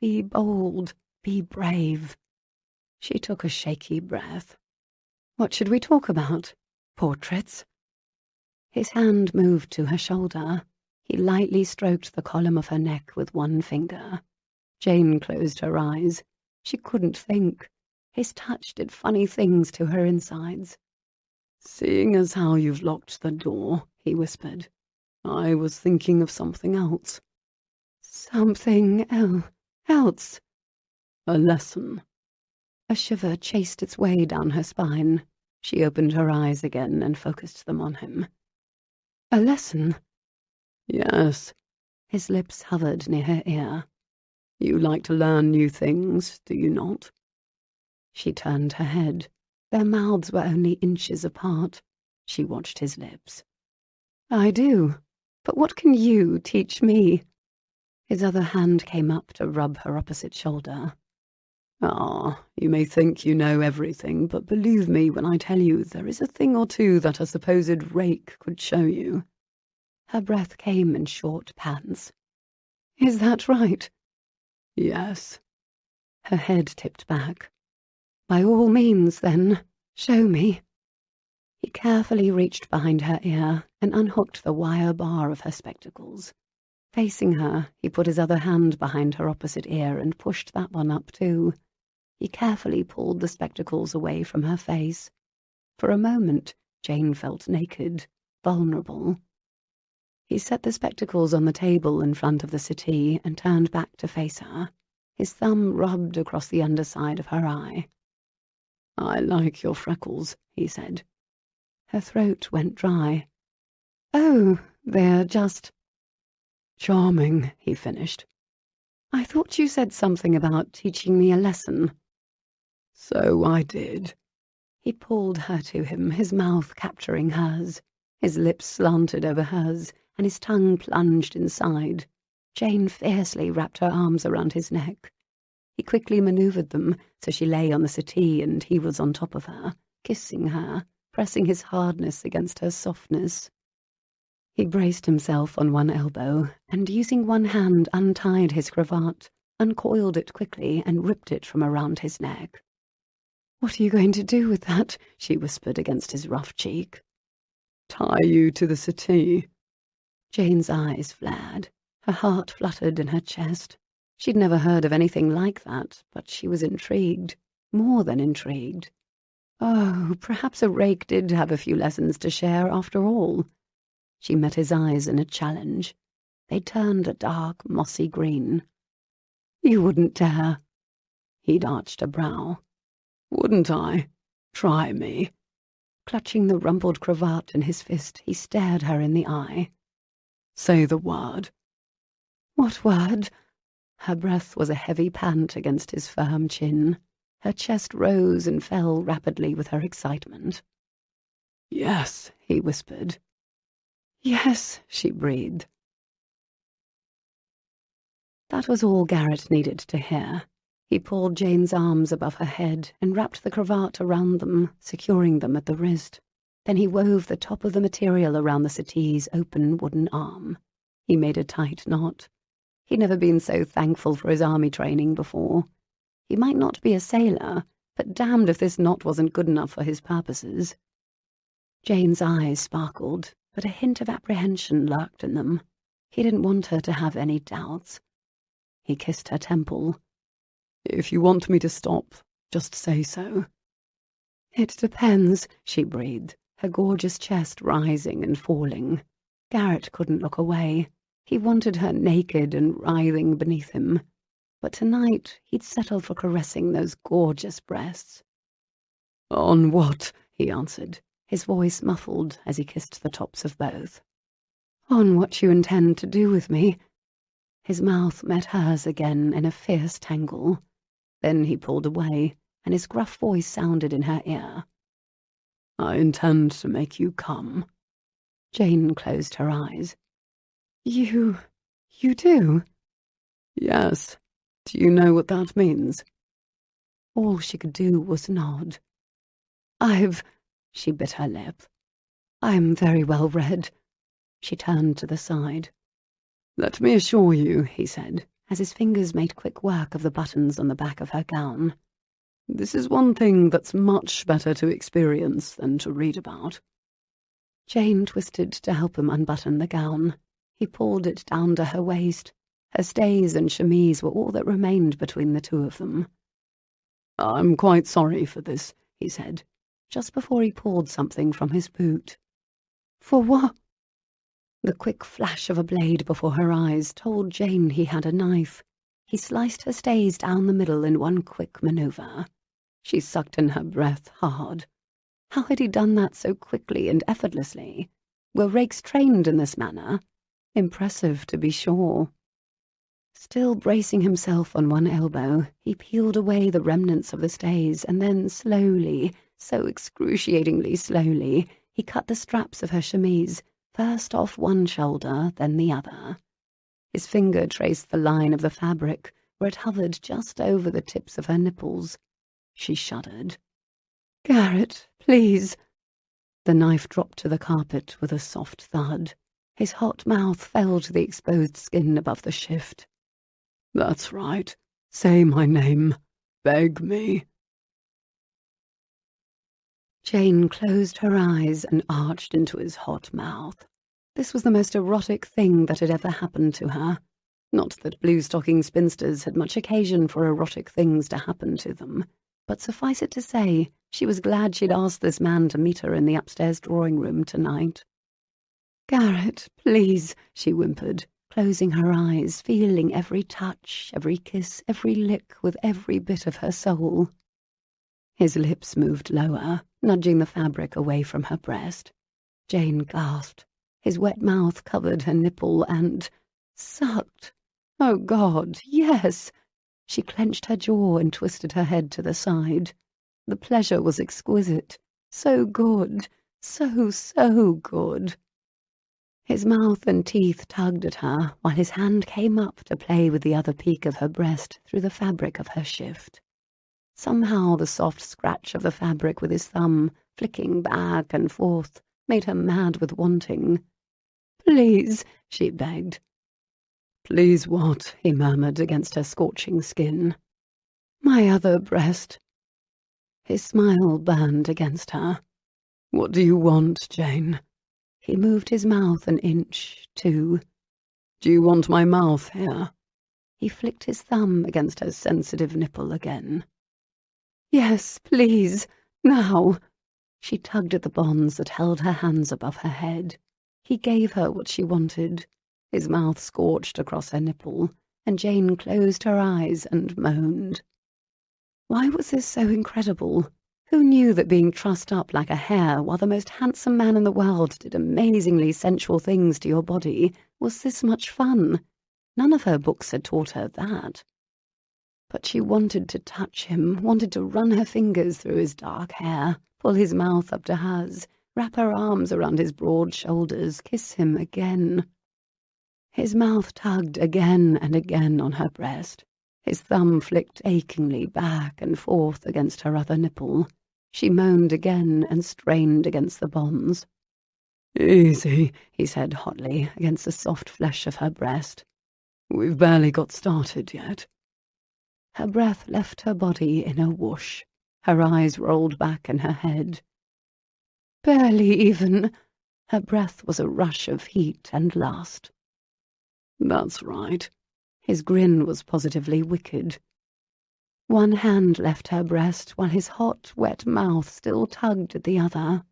Be bold, be brave. She took a shaky breath. "What should we talk about? Portraits?" His hand moved to her shoulder. He lightly stroked the column of her neck with one finger. Jane closed her eyes. She couldn't think. His touch did funny things to her insides. "Seeing as how you've locked the door," he whispered, "I was thinking of something else." "Something else?" "A lesson." A shiver chased its way down her spine. She opened her eyes again and focused them on him. "A lesson?" "Yes." His lips hovered near her ear. "You like to learn new things, do you not?" She turned her head. Their mouths were only inches apart. She watched his lips. "I do. But what can you teach me?" His other hand came up to rub her opposite shoulder. "Ah, you may think you know everything, but believe me when I tell you there is a thing or two that a supposed rake could show you." Her breath came in short pants. "Is that right?" "Yes." Her head tipped back. "By all means, then, show me." He carefully reached behind her ear and unhooked the wire bar of her spectacles. Facing her, he put his other hand behind her opposite ear and pushed that one up too. He carefully pulled the spectacles away from her face. For a moment, Jane felt naked, vulnerable. He set the spectacles on the table in front of the settee and turned back to face her. His thumb rubbed across the underside of her eye. "I like your freckles," he said. Her throat went dry. "Oh, they're just—" "Charming," he finished. "I thought you said something about teaching me a lesson." "So I did." He pulled her to him, his mouth capturing hers. His lips slanted over hers, and his tongue plunged inside. Jane fiercely wrapped her arms around his neck. He quickly maneuvered them, so she lay on the settee and he was on top of her, kissing her, pressing his hardness against her softness. He braced himself on one elbow, and using one hand untied his cravat, uncoiled it quickly and ripped it from around his neck. "What are you going to do with that?" she whispered against his rough cheek. "Tie you to the settee." Jane's eyes flared. Her heart fluttered in her chest. She'd never heard of anything like that, but she was intrigued, more than intrigued. Oh, perhaps a rake did have a few lessons to share after all. She met his eyes in a challenge. They turned a dark, mossy green. "You wouldn't dare." He'd arched a brow. Wouldn't I? Try me. Clutching the rumpled cravat in his fist, he stared her in the eye. Say the word. What word? Her breath was a heavy pant against his firm chin. Her chest rose and fell rapidly with her excitement. Yes, he whispered. Yes, she breathed. That was all Garrett needed to hear. He pulled Jane's arms above her head and wrapped the cravat around them, securing them at the wrist. Then he wove the top of the material around the settee's open wooden arm. He made a tight knot. He'd never been so thankful for his army training before. He might not be a sailor, but damned if this knot wasn't good enough for his purposes. Jane's eyes sparkled, but a hint of apprehension lurked in them. He didn't want her to have any doubts. He kissed her temple. If you want me to stop, just say so. It depends, she breathed, her gorgeous chest rising and falling. Garrett couldn't look away. He wanted her naked and writhing beneath him. But tonight he'd settled for caressing those gorgeous breasts. On what? He answered, his voice muffled as he kissed the tops of both. On what you intend to do with me. His mouth met hers again in a fierce tangle. Then he pulled away, and his gruff voice sounded in her ear. I intend to make you come. Jane closed her eyes. You do? Yes. Do you know what that means? All she could do was nod. She bit her lip. I'm very well read. She turned to the side. Let me assure you, he said, as his fingers made quick work of the buttons on the back of her gown. This is one thing that's much better to experience than to read about. Jane twisted to help him unbutton the gown. He pulled it down to her waist. Her stays and chemise were all that remained between the two of them. I'm quite sorry for this, he said, just before he pulled something from his boot. For what? The quick flash of a blade before her eyes told Jane he had a knife. He sliced her stays down the middle in one quick maneuver. She sucked in her breath hard. How had he done that so quickly and effortlessly? Were rakes trained in this manner? Impressive, to be sure. Still bracing himself on one elbow, he peeled away the remnants of the stays, and then slowly, so excruciatingly slowly, he cut the straps of her chemise, first off one shoulder, then the other. His finger traced the line of the fabric, where it hovered just over the tips of her nipples. She shuddered. Garrett, please. The knife dropped to the carpet with a soft thud. His hot mouth fell to the exposed skin above the shift. That's right. Say my name. Beg me. Jane closed her eyes and arched into his hot mouth. This was the most erotic thing that had ever happened to her. Not that blue-stocking spinsters had much occasion for erotic things to happen to them, but suffice it to say, she was glad she'd asked this man to meet her in the upstairs drawing-room tonight. Garrett, please, she whimpered, closing her eyes, feeling every touch, every kiss, every lick with every bit of her soul. His lips moved lower, nudging the fabric away from her breast. Jane gasped. His wet mouth covered her nipple and sucked. Oh, God, yes! She clenched her jaw and twisted her head to the side. The pleasure was exquisite. So good. So good. His mouth and teeth tugged at her, while his hand came up to play with the other peak of her breast through the fabric of her shift. Somehow the soft scratch of the fabric with his thumb, flicking back and forth, made her mad with wanting. Please, she begged. Please what? He murmured against her scorching skin. My other breast. His smile burned against her. What do you want, Jane? He moved his mouth an inch, too. Do you want my mouth here? He flicked his thumb against her sensitive nipple again. Yes, please, now. She tugged at the bonds that held her hands above her head. He gave her what she wanted. His mouth scorched across her nipple, and Jane closed her eyes and moaned. Why was this so incredible? Who knew that being trussed up like a hare while the most handsome man in the world did amazingly sensual things to your body was this much fun? None of her books had taught her that. But she wanted to touch him, wanted to run her fingers through his dark hair, pull his mouth up to hers, wrap her arms around his broad shoulders, kiss him again. His mouth tugged again and again on her breast. His thumb flicked achingly back and forth against her other nipple. She moaned again and strained against the bonds. "Easy," he said hotly, against the soft flesh of her breast. "We've barely got started yet." Her breath left her body in a whoosh. Her eyes rolled back in her head. Barely even. Her breath was a rush of heat and lust. "That's right." His grin was positively wicked. One hand left her breast while his hot, wet mouth still tugged at the other.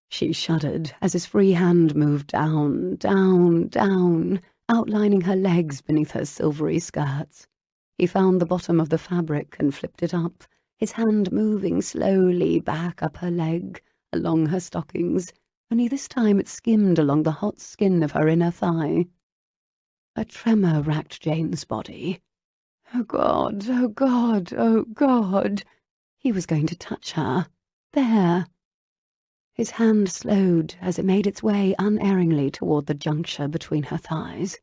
She shuddered as his free hand moved down, down, down, outlining her legs beneath her silvery skirts. He found the bottom of the fabric and flipped it up, his hand moving slowly back up her leg, along her stockings, only this time it skimmed along the hot skin of her inner thigh. A tremor racked Jane's body. Oh God, oh God, oh God! He was going to touch her. There! His hand slowed as it made its way unerringly toward the juncture between her thighs.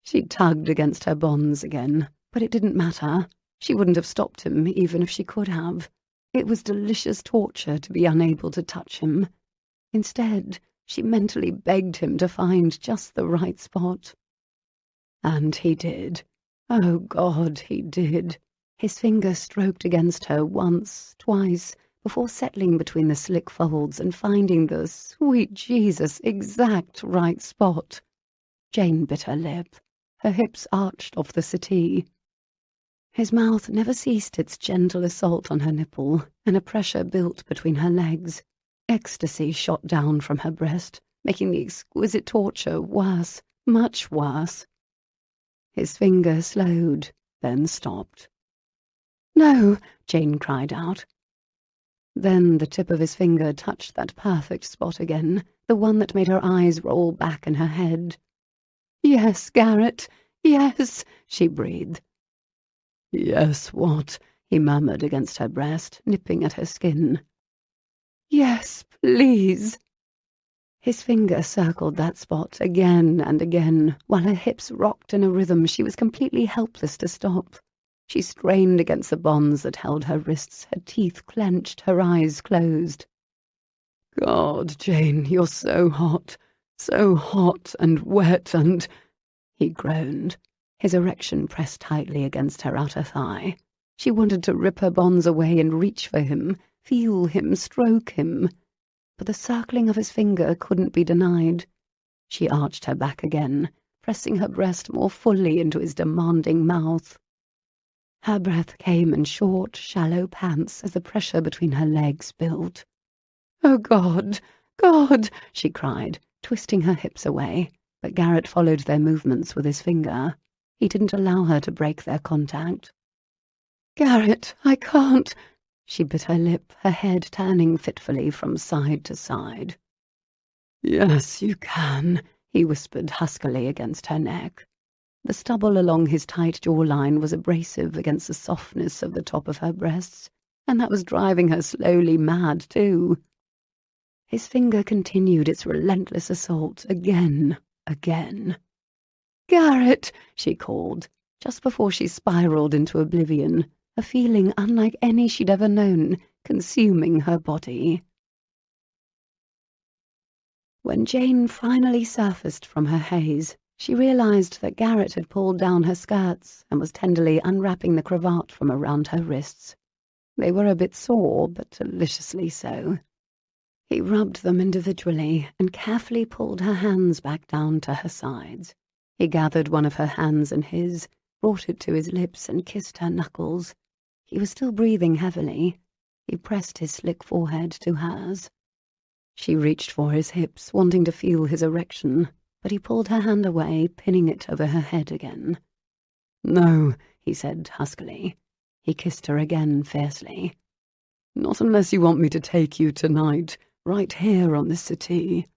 She tugged against her bonds again, but it didn't matter. She wouldn't have stopped him even if she could have. It was delicious torture to be unable to touch him. Instead, she mentally begged him to find just the right spot. And he did. Oh God, he did. His finger stroked against her once, twice, before settling between the slick folds and finding the, sweet Jesus, exact right spot. Jane bit her lip. Her hips arched off the settee. His mouth never ceased its gentle assault on her nipple, and a pressure built between her legs. Ecstasy shot down from her breast, making the exquisite torture worse, much worse. His finger slowed, then stopped. "No!" Jane cried out. Then the tip of his finger touched that perfect spot again, the one that made her eyes roll back in her head. "Yes, Garrett, yes," she breathed. "Yes, what?" he murmured against her breast, nipping at her skin. "Yes, please." His finger circled that spot again and again, while her hips rocked in a rhythm she was completely helpless to stop. She strained against the bonds that held her wrists, her teeth clenched, her eyes closed. "God, Jane, you're so hot and wet and—" he groaned. His erection pressed tightly against her outer thigh. She wanted to rip her bonds away and reach for him, feel him, stroke him. But the circling of his finger couldn't be denied. She arched her back again, pressing her breast more fully into his demanding mouth. Her breath came in short, shallow pants as the pressure between her legs built. "Oh, God, God!" she cried, twisting her hips away, but Garrett followed their movements with his finger. He didn't allow her to break their contact. "Garrett, I can't." She bit her lip, her head turning fitfully from side to side. "Yes, you can," he whispered huskily against her neck. The stubble along his tight jawline was abrasive against the softness of the top of her breasts, and that was driving her slowly mad, too. His finger continued its relentless assault again. "Garrett!" she called, just before she spiraled into oblivion, a feeling unlike any she'd ever known, consuming her body. When Jane finally surfaced from her haze, she realized that Garrett had pulled down her skirts and was tenderly unwrapping the cravat from around her wrists. They were a bit sore, but deliciously so. He rubbed them individually and carefully pulled her hands back down to her sides. He gathered one of her hands in his, brought it to his lips and kissed her knuckles. He was still breathing heavily. He pressed his slick forehead to hers. She reached for his hips, wanting to feel his erection, but he pulled her hand away, pinning it over her head again. "No," he said huskily. He kissed her again fiercely. Not unless you want me to take you tonight, right here on this settee.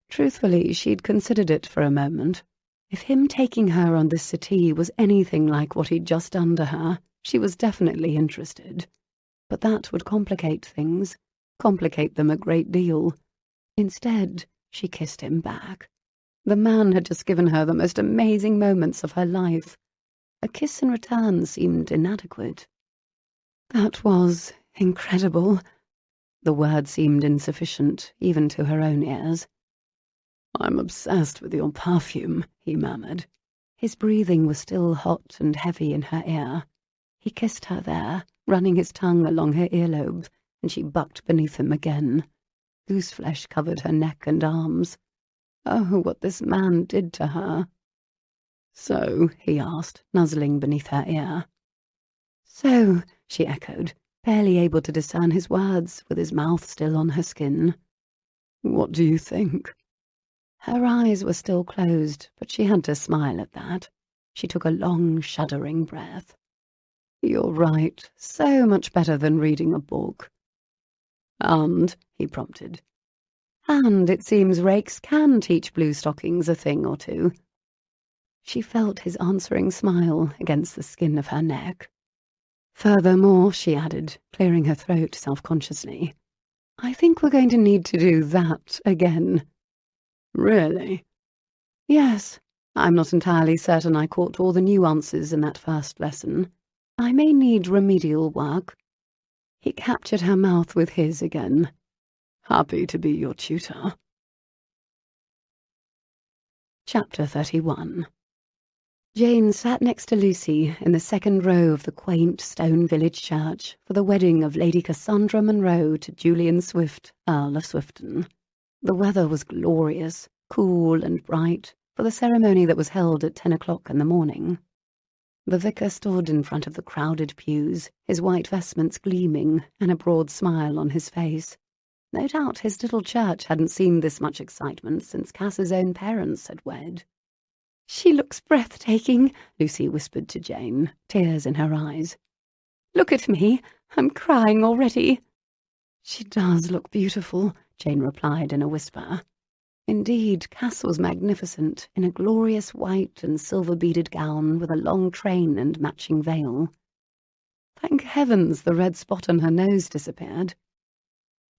Truthfully, she'd considered it for a moment. If him taking her on this settee was anything like what he'd just done to her, she was definitely interested. But that would complicate things, complicate them a great deal. Instead, she kissed him back. The man had just given her the most amazing moments of her life. A kiss in return seemed inadequate. That was incredible. The word seemed insufficient, even to her own ears. I'm obsessed with your perfume, he murmured. His breathing was still hot and heavy in her ear. He kissed her there, running his tongue along her earlobe, and she bucked beneath him again. Gooseflesh covered her neck and arms. Oh, what this man did to her. So, he asked, nuzzling beneath her ear. So, she echoed, barely able to discern his words, with his mouth still on her skin. What do you think? Her eyes were still closed, but she had to smile at that. She took a long, shuddering breath. You're right, so much better than reading a book. And, he prompted. And it seems rakes can teach blue stockings a thing or two. She felt his answering smile against the skin of her neck. Furthermore, she added, clearing her throat self-consciously, I think we're going to need to do that again. Really? Yes. I'm not entirely certain I caught all the nuances in that first lesson. I may need remedial work. He captured her mouth with his again. Happy to be your tutor. Chapter 31. Jane sat next to Lucy in the second row of the quaint stone village church for the wedding of Lady Cassandra Munro to Julian Swift, Earl of Swifton. The weather was glorious, cool and bright, for the ceremony that was held at 10 o'clock in the morning. The vicar stood in front of the crowded pews, his white vestments gleaming and a broad smile on his face. No doubt his little church hadn't seen this much excitement since Cass's own parents had wed. She looks breathtaking, Lucy whispered to Jane, tears in her eyes. Look at me, I'm crying already. She does look beautiful, Jane replied in a whisper. Indeed, Cass was magnificent, in a glorious white and silver-beaded gown with a long train and matching veil. Thank heavens the red spot on her nose disappeared.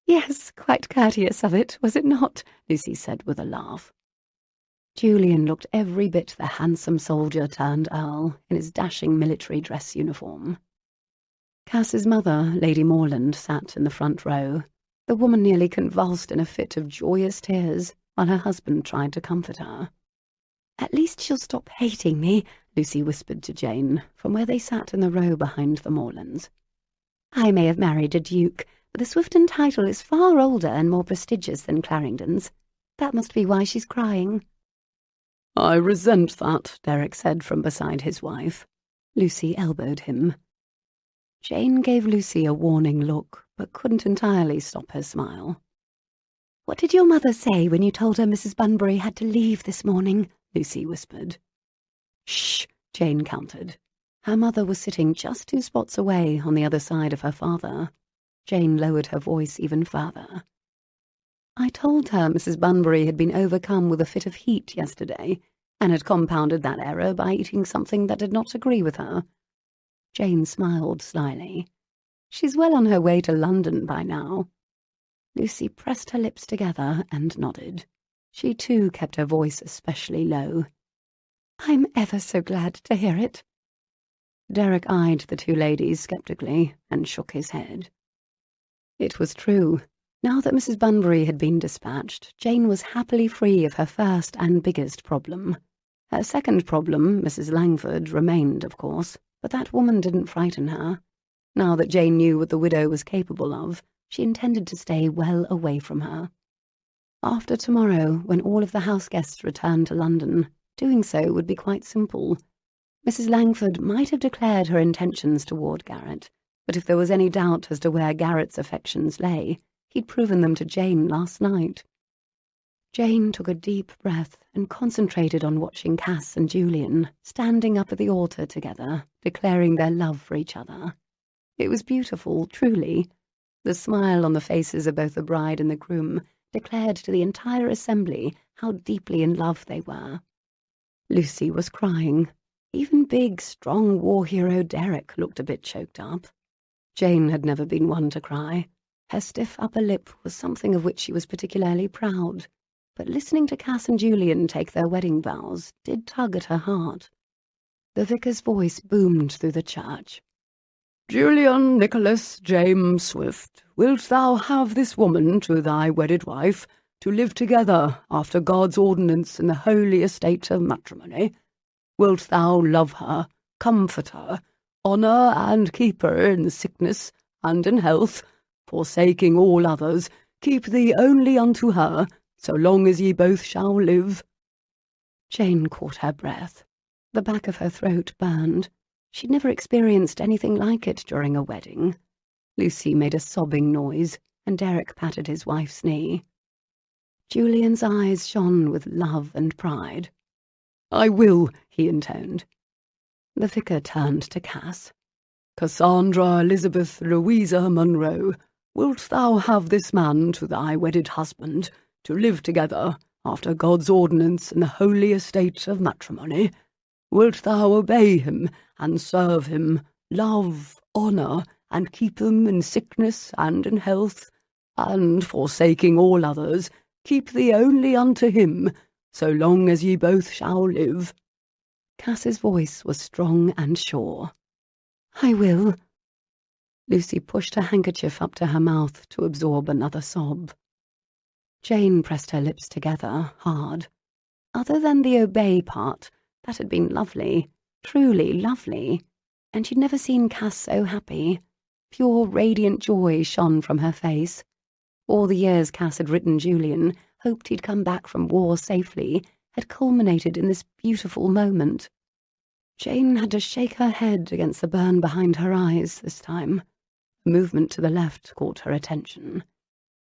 Yes, quite courteous of it, was it not? Lucy said with a laugh. Julian looked every bit the handsome soldier turned earl in his dashing military dress uniform. Cass's mother, Lady Morland, sat in the front row. The woman nearly convulsed in a fit of joyous tears, while her husband tried to comfort her. At least she'll stop hating me, Lucy whispered to Jane, from where they sat in the row behind the Morlands. I may have married a duke, but the Swifton title is far older and more prestigious than Clarendon's. That must be why she's crying. I resent that, Derek said from beside his wife. Lucy elbowed him. Jane gave Lucy a warning look, but couldn't entirely stop her smile. What did your mother say when you told her Mrs. Bunbury had to leave this morning? Lucy whispered. Shh, Jane countered. Her mother was sitting just 2 spots away on the other side of her father. Jane lowered her voice even further. I told her Mrs. Bunbury had been overcome with a fit of heat yesterday, and had compounded that error by eating something that did not agree with her. Jane smiled slyly. She's well on her way to London by now. Lucy pressed her lips together and nodded. She too kept her voice especially low. I'm ever so glad to hear it. Derek eyed the 2 ladies sceptically and shook his head. It was true. Now that Mrs. Bunbury had been dispatched, Jane was happily free of her first and biggest problem. Her second problem, Mrs. Langford, remained, of course, but that woman didn't frighten her. Now that Jane knew what the widow was capable of, she intended to stay well away from her. After tomorrow, when all of the house guests returned to London, doing so would be quite simple. Mrs. Langford might have declared her intentions toward Garrett, but if there was any doubt as to where Garrett's affections lay, he'd proven them to Jane last night. Jane took a deep breath and concentrated on watching Cass and Julian standing up at the altar together, declaring their love for each other. It was beautiful, truly. The smile on the faces of both the bride and the groom declared to the entire assembly how deeply in love they were. Lucy was crying. Even big, strong war hero Derek looked a bit choked up. Jane had never been one to cry. Her stiff upper lip was something of which she was particularly proud, but listening to Cass and Julian take their wedding vows did tug at her heart. The vicar's voice boomed through the church. Julian Nicholas James Swift, wilt thou have this woman to thy wedded wife, to live together after God's ordinance in the holy estate of matrimony? Wilt thou love her, comfort her, honour and keep her in sickness and in health, forsaking all others, keep thee only unto her, so long as ye both shall live? Jane caught her breath. The back of her throat burned. She'd never experienced anything like it during a wedding. Lucy made a sobbing noise, and Derek patted his wife's knee. Julian's eyes shone with love and pride. I will, he intoned. The vicar turned to Cass. Cassandra Elizabeth Louisa Munro, wilt thou have this man to thy wedded husband, to live together after God's ordinance in the holy estate of matrimony? Wilt thou obey him and serve him, love, honour, and keep him in sickness and in health, and, forsaking all others, keep thee only unto him, so long as ye both shall live? Cass's voice was strong and sure. I will. Lucy pushed her handkerchief up to her mouth to absorb another sob. Jane pressed her lips together, hard. Other than the obey part, that had been lovely, truly lovely, and she'd never seen Cass so happy. Pure, radiant joy shone from her face. All the years Cass had written Julian, hoped he'd come back from war safely, had culminated in this beautiful moment. Jane had to shake her head against the burn behind her eyes this time. A movement to the left caught her attention.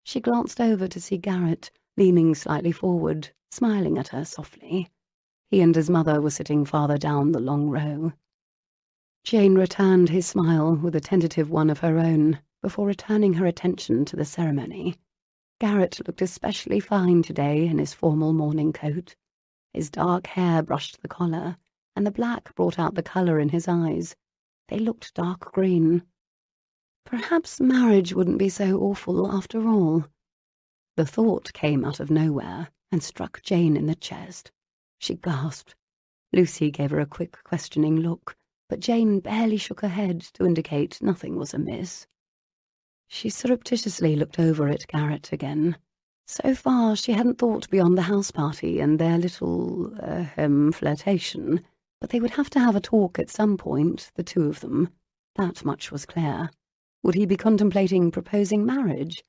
She glanced over to see Garrett, leaning slightly forward, smiling at her softly. He and his mother were sitting farther down the long row. Jane returned his smile with a tentative one of her own, before returning her attention to the ceremony. Garrett looked especially fine today in his formal morning coat. His dark hair brushed the collar, and the black brought out the colour in his eyes. They looked dark green. Perhaps marriage wouldn't be so awful after all. The thought came out of nowhere and struck Jane in the chest. She gasped. Lucy gave her a quick, questioning look, but Jane barely shook her head to indicate nothing was amiss. She surreptitiously looked over at Garrett again. So far, she hadn't thought beyond the house party and their little, flirtation, but they would have to have a talk at some point, the two of them. That much was clear. Would he be contemplating proposing marriage?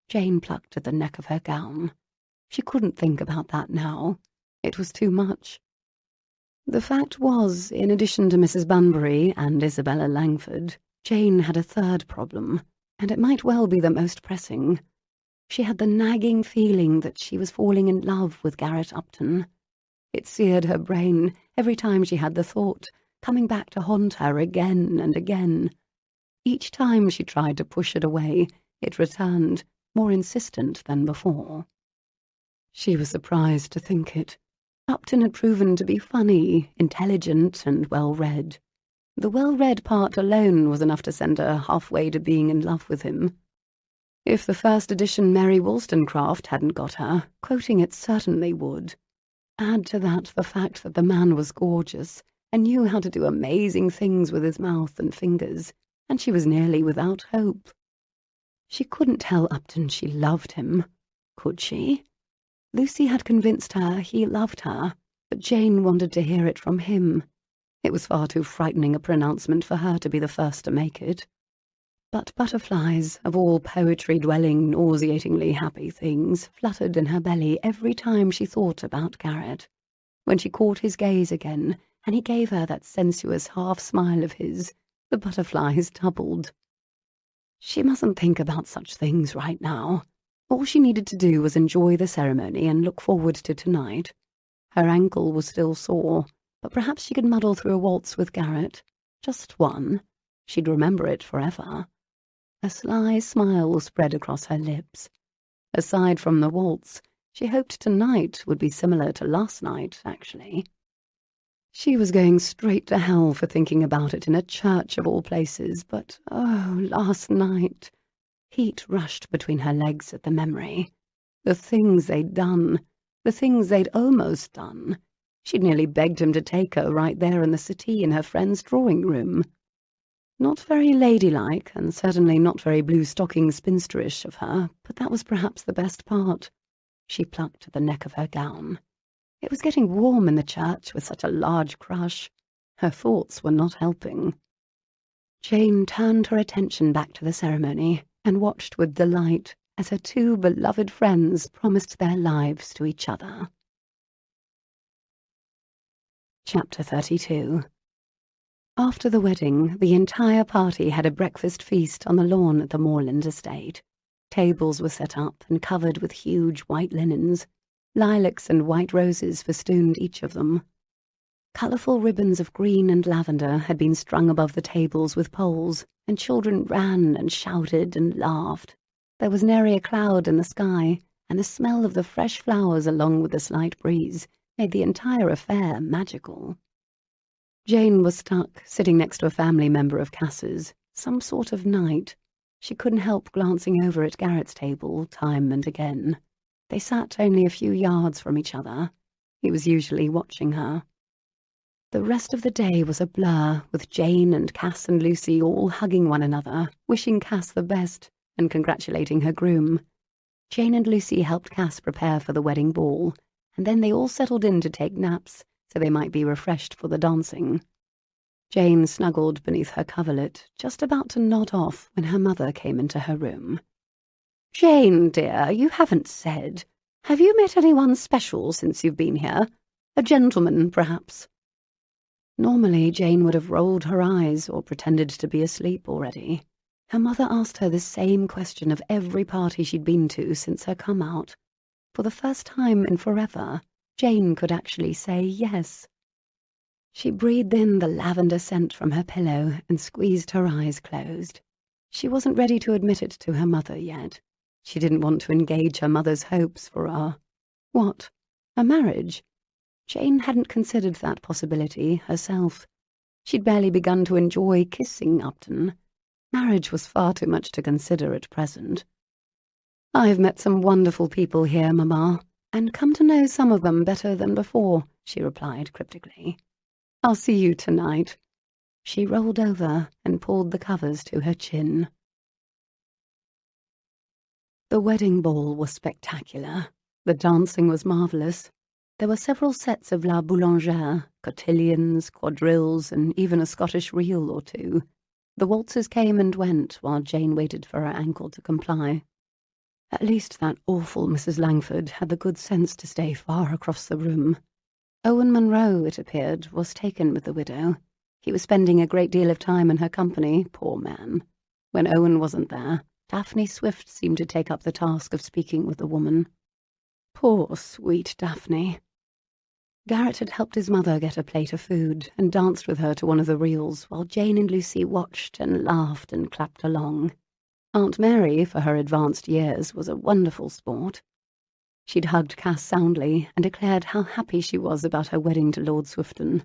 Jane plucked at the neck of her gown. She couldn't think about that now. It was too much. The fact was, in addition to Mrs. Bunbury and Isabella Langford, Jane had a third problem, and it might well be the most pressing. She had the nagging feeling that she was falling in love with Garrett Upton. It seared her brain every time she had the thought, coming back to haunt her again and again. Each time she tried to push it away, it returned, more insistent than before. She was surprised to think it. Upton had proven to be funny, intelligent, and well-read. The well-read part alone was enough to send her halfway to being in love with him. If the first edition Mary Wollstonecraft hadn't got her, quoting it certainly would. Add to that the fact that the man was gorgeous, and knew how to do amazing things with his mouth and fingers, and she was nearly without hope. She couldn't tell Upton she loved him, could she? Lucy had convinced her he loved her, but Jane wanted to hear it from him. It was far too frightening a pronouncement for her to be the first to make it. But butterflies, of all poetry-dwelling, nauseatingly happy things, fluttered in her belly every time she thought about Garrett. When she caught his gaze again, and he gave her that sensuous half-smile of his, the butterflies doubled. She mustn't think about such things right now. All she needed to do was enjoy the ceremony and look forward to tonight. Her ankle was still sore, but perhaps she could muddle through a waltz with Garrett. Just one. She'd remember it forever. A sly smile spread across her lips. Aside from the waltz, she hoped tonight would be similar to last night, actually. She was going straight to hell for thinking about it in a church of all places, but oh, last night. Heat rushed between her legs at the memory. The things they'd done. The things they'd almost done. She'd nearly begged him to take her right there in the settee in her friend's drawing room. Not very ladylike, and certainly not very blue-stocking spinsterish of her, but that was perhaps the best part. She plucked at the neck of her gown. It was getting warm in the church with such a large crush. Her thoughts were not helping. Jane turned her attention back to the ceremony and watched with delight as her two beloved friends promised their lives to each other. Chapter 32. After the wedding, the entire party had a breakfast feast on the lawn at the Moorland estate. Tables were set up and covered with huge white linens. Lilacs and white roses festooned each of them. Colourful ribbons of green and lavender had been strung above the tables with poles, and children ran and shouted and laughed. There was nary a cloud in the sky, and the smell of the fresh flowers along with the slight breeze made the entire affair magical. Jane was stuck, sitting next to a family member of Cass's, some sort of knight. She couldn't help glancing over at Garrett's table time and again. They sat only a few yards from each other. He was usually watching her. The rest of the day was a blur, with Jane and Cass and Lucy all hugging one another, wishing Cass the best, and congratulating her groom. Jane and Lucy helped Cass prepare for the wedding ball, and then they all settled in to take naps, so they might be refreshed for the dancing. Jane snuggled beneath her coverlet, just about to nod off when her mother came into her room. "Jane, dear, you haven't said. Have you met anyone special since you've been here? A gentleman, perhaps?" Normally, Jane would have rolled her eyes or pretended to be asleep already. Her mother asked her the same question of every party she'd been to since her come-out. For the first time in forever, Jane could actually say yes. She breathed in the lavender scent from her pillow and squeezed her eyes closed. She wasn't ready to admit it to her mother yet. She didn't want to engage her mother's hopes for a marriage. Jane hadn't considered that possibility herself. She'd barely begun to enjoy kissing Upton. Marriage was far too much to consider at present. "I've met some wonderful people here, Mamma, and come to know some of them better than before," she replied cryptically. "I'll see you tonight." She rolled over and pulled the covers to her chin. The wedding ball was spectacular. The dancing was marvellous. There were several sets of La Boulangère, cotillions, quadrilles, and even a Scottish reel or two. The waltzers came and went while Jane waited for her ankle to comply. At least that awful Mrs. Langford had the good sense to stay far across the room. Owen Munro, it appeared, was taken with the widow. He was spending a great deal of time in her company, poor man. When Owen wasn't there, Daphne Swift seemed to take up the task of speaking with the woman. Poor, sweet Daphne. Garrett had helped his mother get a plate of food and danced with her to one of the reels while Jane and Lucy watched and laughed and clapped along. Aunt Mary, for her advanced years, was a wonderful sport. She'd hugged Cass soundly and declared how happy she was about her wedding to Lord Swifton.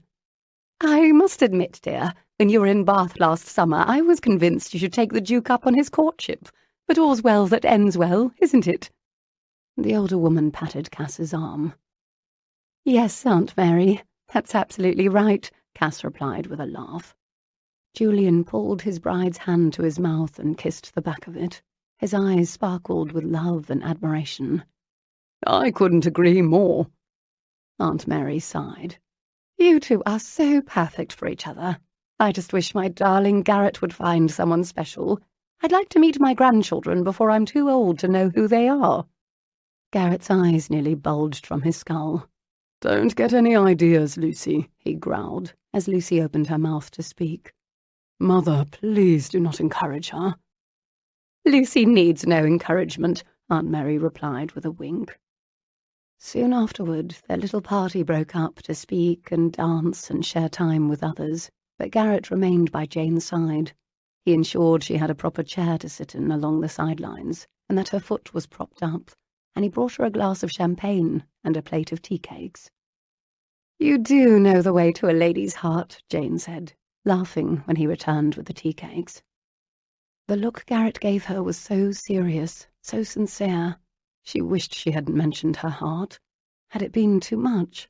"I must admit, dear, when you were in Bath last summer, I was convinced you should take the Duke up on his courtship. But all's well that ends well, isn't it?" The older woman patted Cass's arm. "Yes, Aunt Mary, that's absolutely right," Cass replied with a laugh. Julian pulled his bride's hand to his mouth and kissed the back of it. His eyes sparkled with love and admiration. "I couldn't agree more." Aunt Mary sighed. "You two are so perfect for each other. I just wish my darling Garrett would find someone special. I'd like to meet my grandchildren before I'm too old to know who they are." Garrett's eyes nearly bulged from his skull. "Don't get any ideas, Lucy," he growled, as Lucy opened her mouth to speak. "Mother, please do not encourage her." "Lucy needs no encouragement. Aunt Mary replied with a wink. Soon afterward, their little party broke up to speak and dance and share time with others, but Garrett remained by Jane's side. He ensured she had a proper chair to sit in along the sidelines, and that her foot was propped up, and he brought her a glass of champagne and a plate of tea cakes. "You do know the way to a lady's heart," Jane said, laughing when he returned with the tea cakes. The look Garrett gave her was so serious, so sincere. She wished she hadn't mentioned her heart. Had it been too much?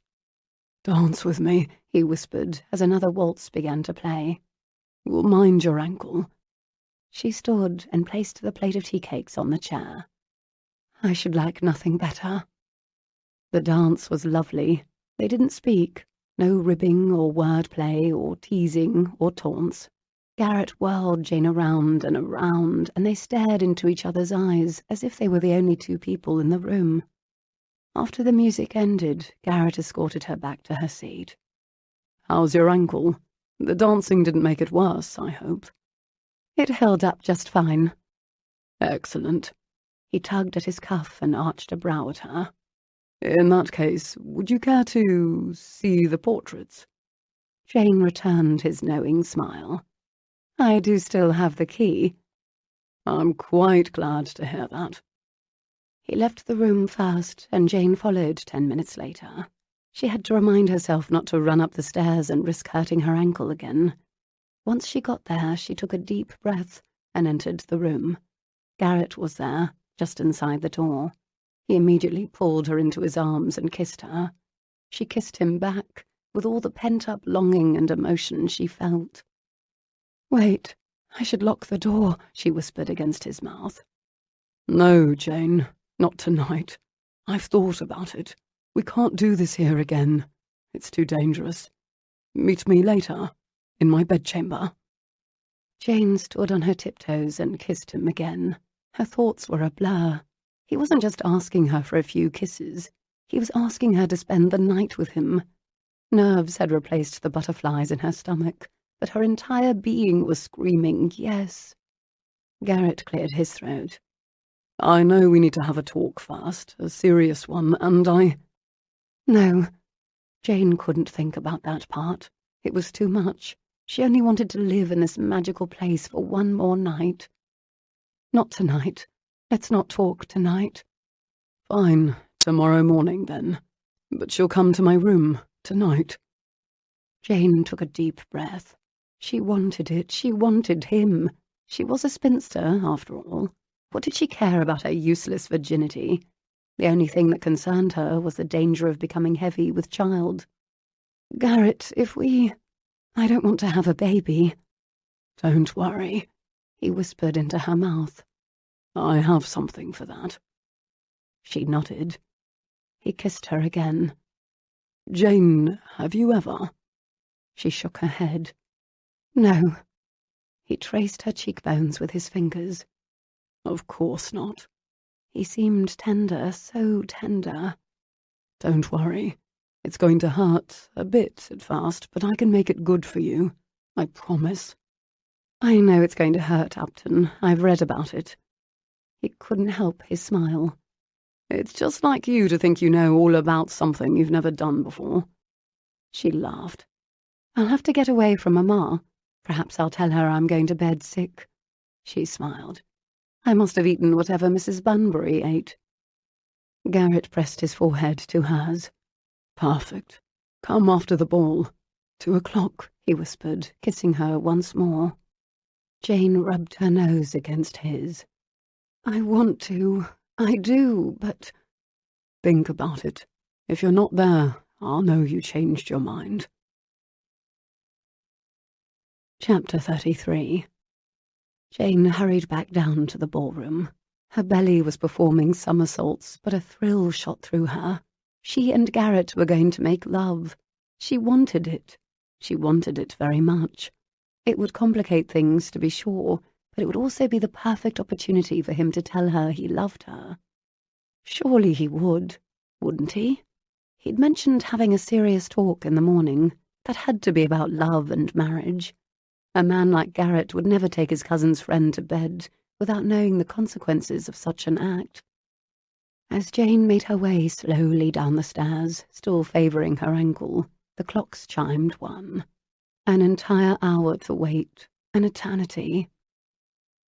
"Dance with me," he whispered as another waltz began to play. "We'll mind your ankle." She stood and placed the plate of tea cakes on the chair. "I should like nothing better." The dance was lovely. They didn't speak. No ribbing or wordplay or teasing or taunts. Garrett whirled Jane around, and they stared into each other's eyes as if they were the only two people in the room. After the music ended, Garrett escorted her back to her seat. "How's your ankle? The dancing didn't make it worse, I hope." "It held up just fine." "Excellent." He tugged at his cuff and arched a brow at her. "In that case, would you care to see the portraits?" Jane returned his knowing smile. "I do still have the key." "I'm quite glad to hear that." He left the room first, and Jane followed 10 minutes later. She had to remind herself not to run up the stairs and risk hurting her ankle again. Once she got there, she took a deep breath and entered the room. Garrett was there, just inside the door. He immediately pulled her into his arms and kissed her. She kissed him back, with all the pent-up longing and emotion she felt. "Wait, I should lock the door," she whispered against his mouth. "No, Jane, not tonight. I've thought about it. We can't do this here again. It's too dangerous. Meet me later, in my bedchamber." Jane stood on her tiptoes and kissed him again. Her thoughts were a blur. He wasn't just asking her for a few kisses. He was asking her to spend the night with him. Nerves had replaced the butterflies in her stomach, but her entire being was screaming yes. Garrett cleared his throat. "I know we need to have a talk first, a serious one, and No. Jane couldn't think about that part. It was too much. She only wanted to live in this magical place for one more night. "Not tonight. Let's not talk tonight." Fine, tomorrow morning then. But she'll come to my room tonight." Jane took a deep breath. She wanted it. She wanted him. She was a spinster, after all. What did she care about her useless virginity? The only thing that concerned her was the danger of becoming heavy with child. "Garrett, I don't want to have a baby." "Don't worry," he whispered into her mouth. "I have something for that." She nodded. He kissed her again. "Jane, have you ever?" She shook her head. "No." He traced her cheekbones with his fingers. "Of course not." He seemed tender, so tender. "Don't worry. It's going to hurt a bit at first, but I can make it good for you. I promise." "I know it's going to hurt, Upton. I've read about it." He couldn't help his smile. "It's just like you to think you know all about something you've never done before." She laughed. "I'll have to get away from Mamma. Perhaps I'll tell her I'm going to bed sick." She smiled. "I must have eaten whatever Mrs. Bunbury ate." Garrett pressed his forehead to hers. "Perfect. Come after the ball. 2:00, he whispered, kissing her once more. Jane rubbed her nose against his. "I want to. I do, but—" "Think about it. If you're not there, I'll know you changed your mind." Chapter 33. Jane hurried back down to the ballroom. Her belly was performing somersaults, but a thrill shot through her. She and Garrett were going to make love. She wanted it. She wanted it very much. It would complicate things, to be sure, but it would also be the perfect opportunity for him to tell her he loved her. Surely he would, wouldn't he? He'd mentioned having a serious talk in the morning. That had to be about love and marriage. A man like Garrett would never take his cousin's friend to bed without knowing the consequences of such an act. As Jane made her way slowly down the stairs, still favouring her ankle, the clocks chimed 1. An entire hour to wait, an eternity.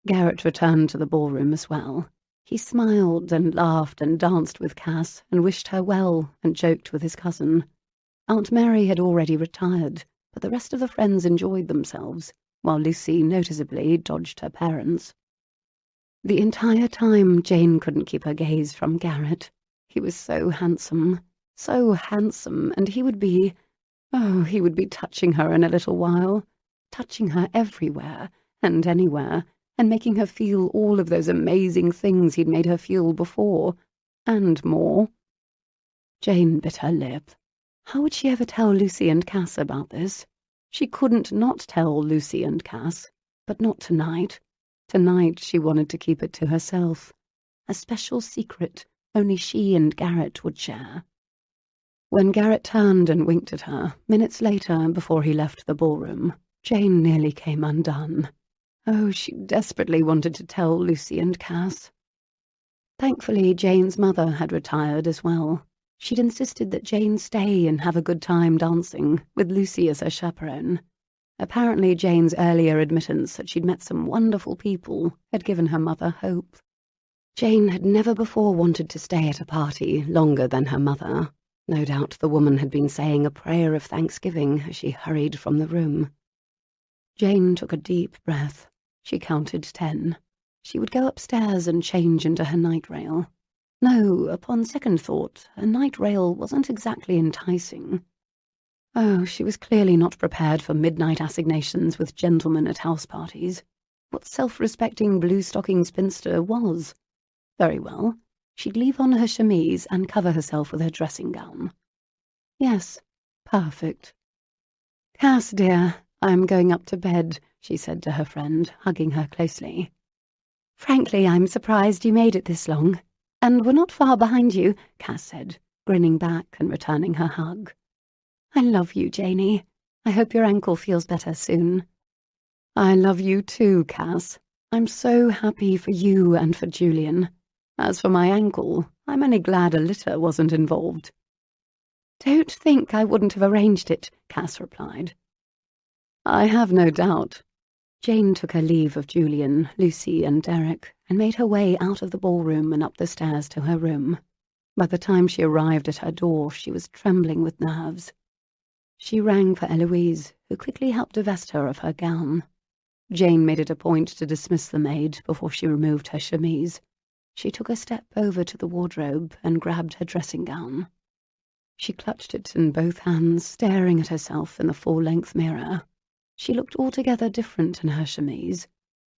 Garrett returned to the ballroom as well. He smiled and laughed and danced with Cass and wished her well and joked with his cousin. Aunt Mary had already retired, but the rest of the friends enjoyed themselves, while Lucy noticeably dodged her parents. The entire time Jane couldn't keep her gaze from Garrett. He was so handsome, and he would be touching her in a little while, touching her everywhere and anywhere, and making her feel all of those amazing things he'd made her feel before, and more. Jane bit her lip. How would she ever tell Lucy and Cass about this? She couldn't not tell Lucy and Cass, but not tonight. Tonight she wanted to keep it to herself. A special secret only she and Garrett would share. When Garrett turned and winked at her, minutes later before he left the ballroom, Jane nearly came undone. Oh, she desperately wanted to tell Lucy and Cass. Thankfully, Jane's mother had retired as well. She'd insisted that Jane stay and have a good time dancing, with Lucy as her chaperone. Apparently Jane's earlier admittance that she'd met some wonderful people had given her mother hope. Jane had never before wanted to stay at a party longer than her mother. No doubt the woman had been saying a prayer of thanksgiving as she hurried from the room. Jane took a deep breath. She counted 10. She would go upstairs and change into her night rail. No, upon second thought, her night rail wasn't exactly enticing. Oh, she was clearly not prepared for midnight assignations with gentlemen at house parties. What self-respecting blue-stocking spinster was? Very well, she'd leave on her chemise and cover herself with her dressing gown. Yes, perfect. Cass, dear, I'm going up to bed, she said to her friend, hugging her closely. Frankly, I'm surprised you made it this long. And we're not far behind you, Cass said, grinning back and returning her hug. I love you, Janie. I hope your ankle feels better soon. I love you too, Cass. I'm so happy for you and for Julian. As for my ankle, I'm only glad a litter wasn't involved. Don't think I wouldn't have arranged it, Cass replied. I have no doubt. Jane took her leave of Julian, Lucy and Derek and made her way out of the ballroom and up the stairs to her room. By the time she arrived at her door, she was trembling with nerves. She rang for Eloise, who quickly helped divest her of her gown. Jane made it a point to dismiss the maid before she removed her chemise. She took a step over to the wardrobe and grabbed her dressing gown. She clutched it in both hands, staring at herself in the full-length mirror. She looked altogether different in her chemise.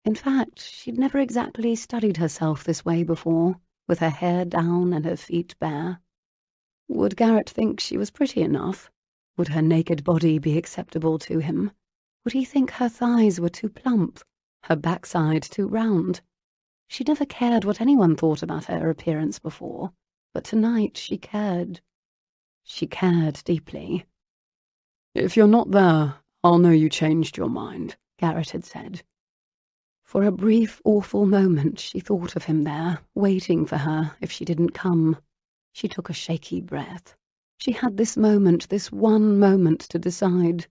In fact, she'd never exactly studied herself this way before, with her hair down and her feet bare. Would Garrett think she was pretty enough? Would her naked body be acceptable to him? Would he think her thighs were too plump, her backside too round? She'd never cared what anyone thought about her appearance before, but tonight she cared. She cared deeply. If you're not there, I'll know you changed your mind, Garrett had said. For a brief, awful moment she thought of him there, waiting for her if she didn't come. She took a shaky breath. She had this moment, this one moment to decide.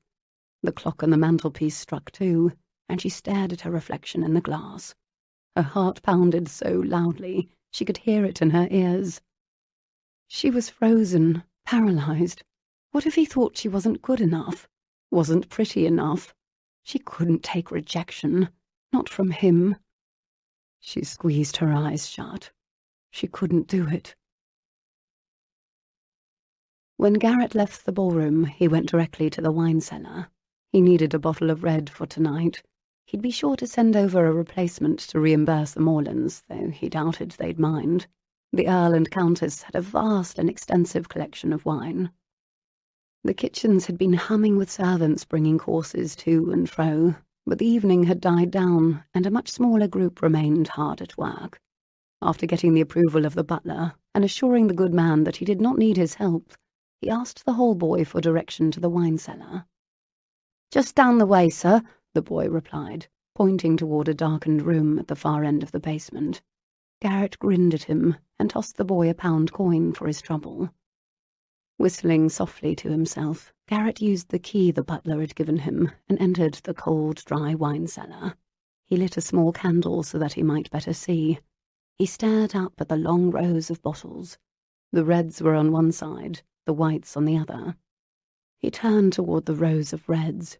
The clock on the mantelpiece struck 2, and she stared at her reflection in the glass. Her heart pounded so loudly she could hear it in her ears. She was frozen, paralyzed. What if he thought she wasn't good enough? Wasn't pretty enough? She couldn't take rejection, not from him. She squeezed her eyes shut. She couldn't do it. When Garrett left the ballroom, he went directly to the wine cellar. He needed a bottle of red for tonight. He'd be sure to send over a replacement to reimburse the Morlands, though he doubted they'd mind. The Earl and Countess had a vast and extensive collection of wine. The kitchens had been humming with servants bringing courses to and fro, but the evening had died down, and a much smaller group remained hard at work. After getting the approval of the butler, and assuring the good man that he did not need his help, he asked the hall boy for direction to the wine cellar. "Just down the way, sir," the boy replied, pointing toward a darkened room at the far end of the basement. Garrett grinned at him, and tossed the boy a £1 coin for his trouble. Whistling softly to himself, Garrett used the key the butler had given him and entered the cold, dry wine cellar. He lit a small candle so that he might better see. He stared up at the long rows of bottles. The reds were on one side, the whites on the other. He turned toward the rows of reds.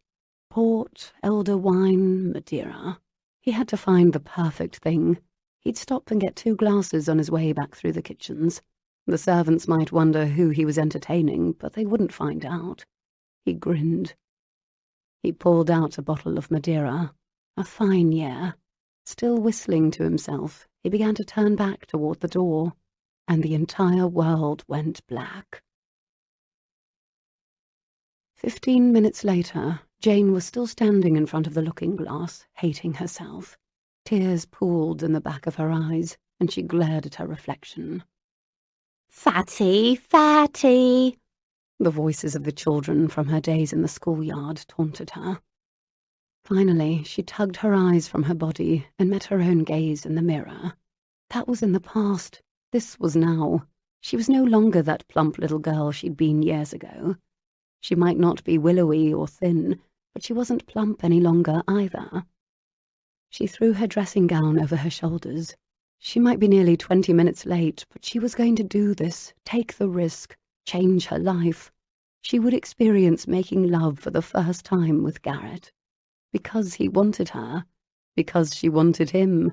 Port, elder wine, Madeira. He had to find the perfect thing. He'd stop and get 2 glasses on his way back through the kitchens. The servants might wonder who he was entertaining, but they wouldn't find out. He grinned. He pulled out a bottle of Madeira, a fine year. Still whistling to himself, he began to turn back toward the door, and the entire world went black. 15 minutes later, Jane was still standing in front of the looking-glass, hating herself. Tears pooled in the back of her eyes, and she glared at her reflection. "Fatty, Fatty!" The voices of the children from her days in the schoolyard taunted her. Finally, she tugged her eyes from her body and met her own gaze in the mirror. That was in the past. This was now. She was no longer that plump little girl she'd been years ago. She might not be willowy or thin, but she wasn't plump any longer either. She threw her dressing gown over her shoulders. She might be nearly 20 minutes late, but she was going to do this, take the risk, change her life. She would experience making love for the first time with Garrett. Because he wanted her. Because she wanted him.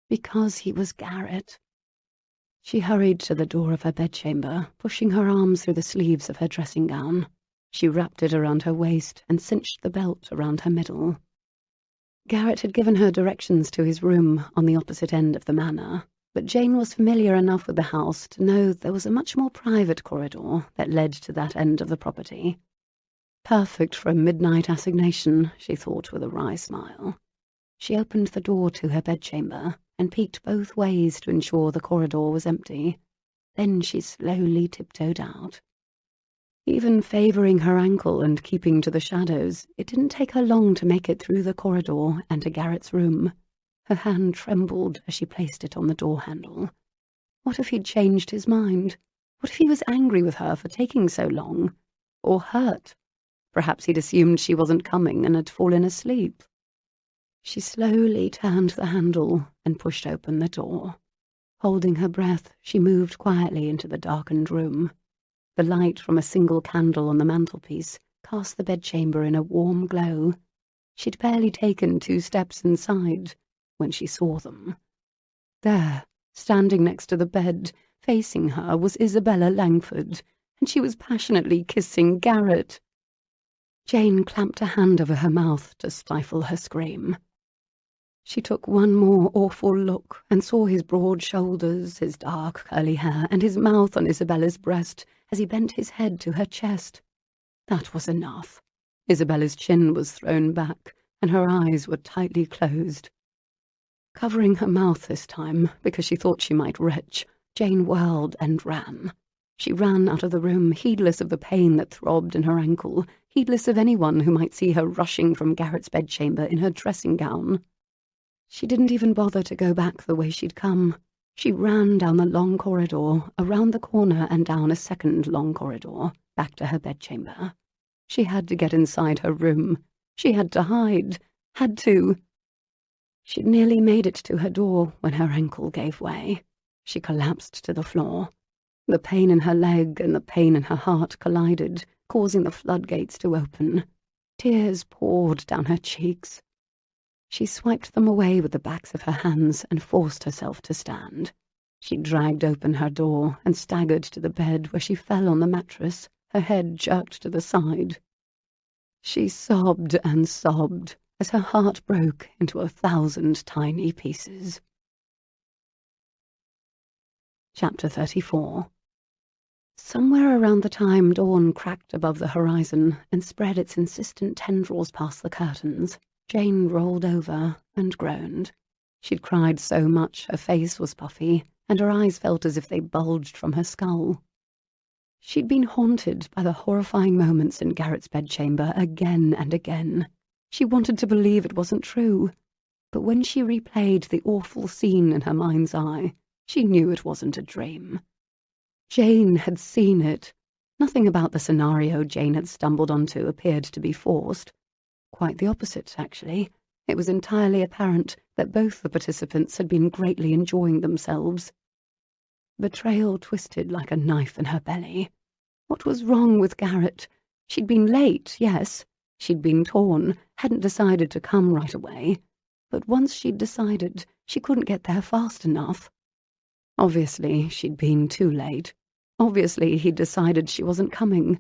Because he was Garrett. She hurried to the door of her bedchamber, pushing her arms through the sleeves of her dressing gown. She wrapped it around her waist and cinched the belt around her middle. Garrett had given her directions to his room on the opposite end of the manor, but Jane was familiar enough with the house to know there was a much more private corridor that led to that end of the property. Perfect for a midnight assignation, she thought with a wry smile. She opened the door to her bedchamber and peeked both ways to ensure the corridor was empty. Then she slowly tiptoed out. Even favouring her ankle and keeping to the shadows, it didn't take her long to make it through the corridor and to Garrett's room. Her hand trembled as she placed it on the door handle. What if he'd changed his mind? What if he was angry with her for taking so long? Or hurt? Perhaps he'd assumed she wasn't coming and had fallen asleep. She slowly turned the handle and pushed open the door. Holding her breath, she moved quietly into the darkened room. The light from a single candle on the mantelpiece cast the bedchamber in a warm glow. She'd barely taken 2 steps inside when she saw them. There, standing next to the bed, facing her, was Isabella Langford, and she was passionately kissing Garrett. Jane clamped a hand over her mouth to stifle her scream. She took one more awful look and saw his broad shoulders, his dark curly hair, and his mouth on Isabella's breast as he bent his head to her chest. That was enough. Isabella's chin was thrown back, and her eyes were tightly closed. Covering her mouth this time, because she thought she might retch, Jane whirled and ran. She ran out of the room, heedless of the pain that throbbed in her ankle, heedless of anyone who might see her rushing from Garrett's bedchamber in her dressing gown. She didn't even bother to go back the way she'd come. She ran down the long corridor, around the corner and down a second long corridor, back to her bedchamber. She had to get inside her room. She had to hide. Had to. She'd nearly made it to her door when her ankle gave way. She collapsed to the floor. The pain in her leg and the pain in her heart collided, causing the floodgates to open. Tears poured down her cheeks. She swiped them away with the backs of her hands and forced herself to stand. She dragged open her door and staggered to the bed where she fell on the mattress, her head jerked to the side. She sobbed and sobbed as her heart broke into 1,000 tiny pieces. Chapter 34. Somewhere around the time dawn cracked above the horizon and spread its insistent tendrils past the curtains, Jane rolled over and groaned. She'd cried so much her face was puffy, and her eyes felt as if they bulged from her skull. She'd been haunted by the horrifying moments in Garrett's bedchamber again and again. She wanted to believe it wasn't true, but when she replayed the awful scene in her mind's eye, She knew it wasn't a dream. Jane had seen it. Nothing about the scenario Jane had stumbled onto appeared to be forced. Quite the opposite, actually. It was entirely apparent that both the participants had been greatly enjoying themselves. Betrayal twisted like a knife in her belly. What was wrong with Garrett? She'd been late, yes. She'd been torn, hadn't decided to come right away. But once she'd decided, she couldn't get there fast enough. Obviously, she'd been too late. Obviously, he'd decided she wasn't coming.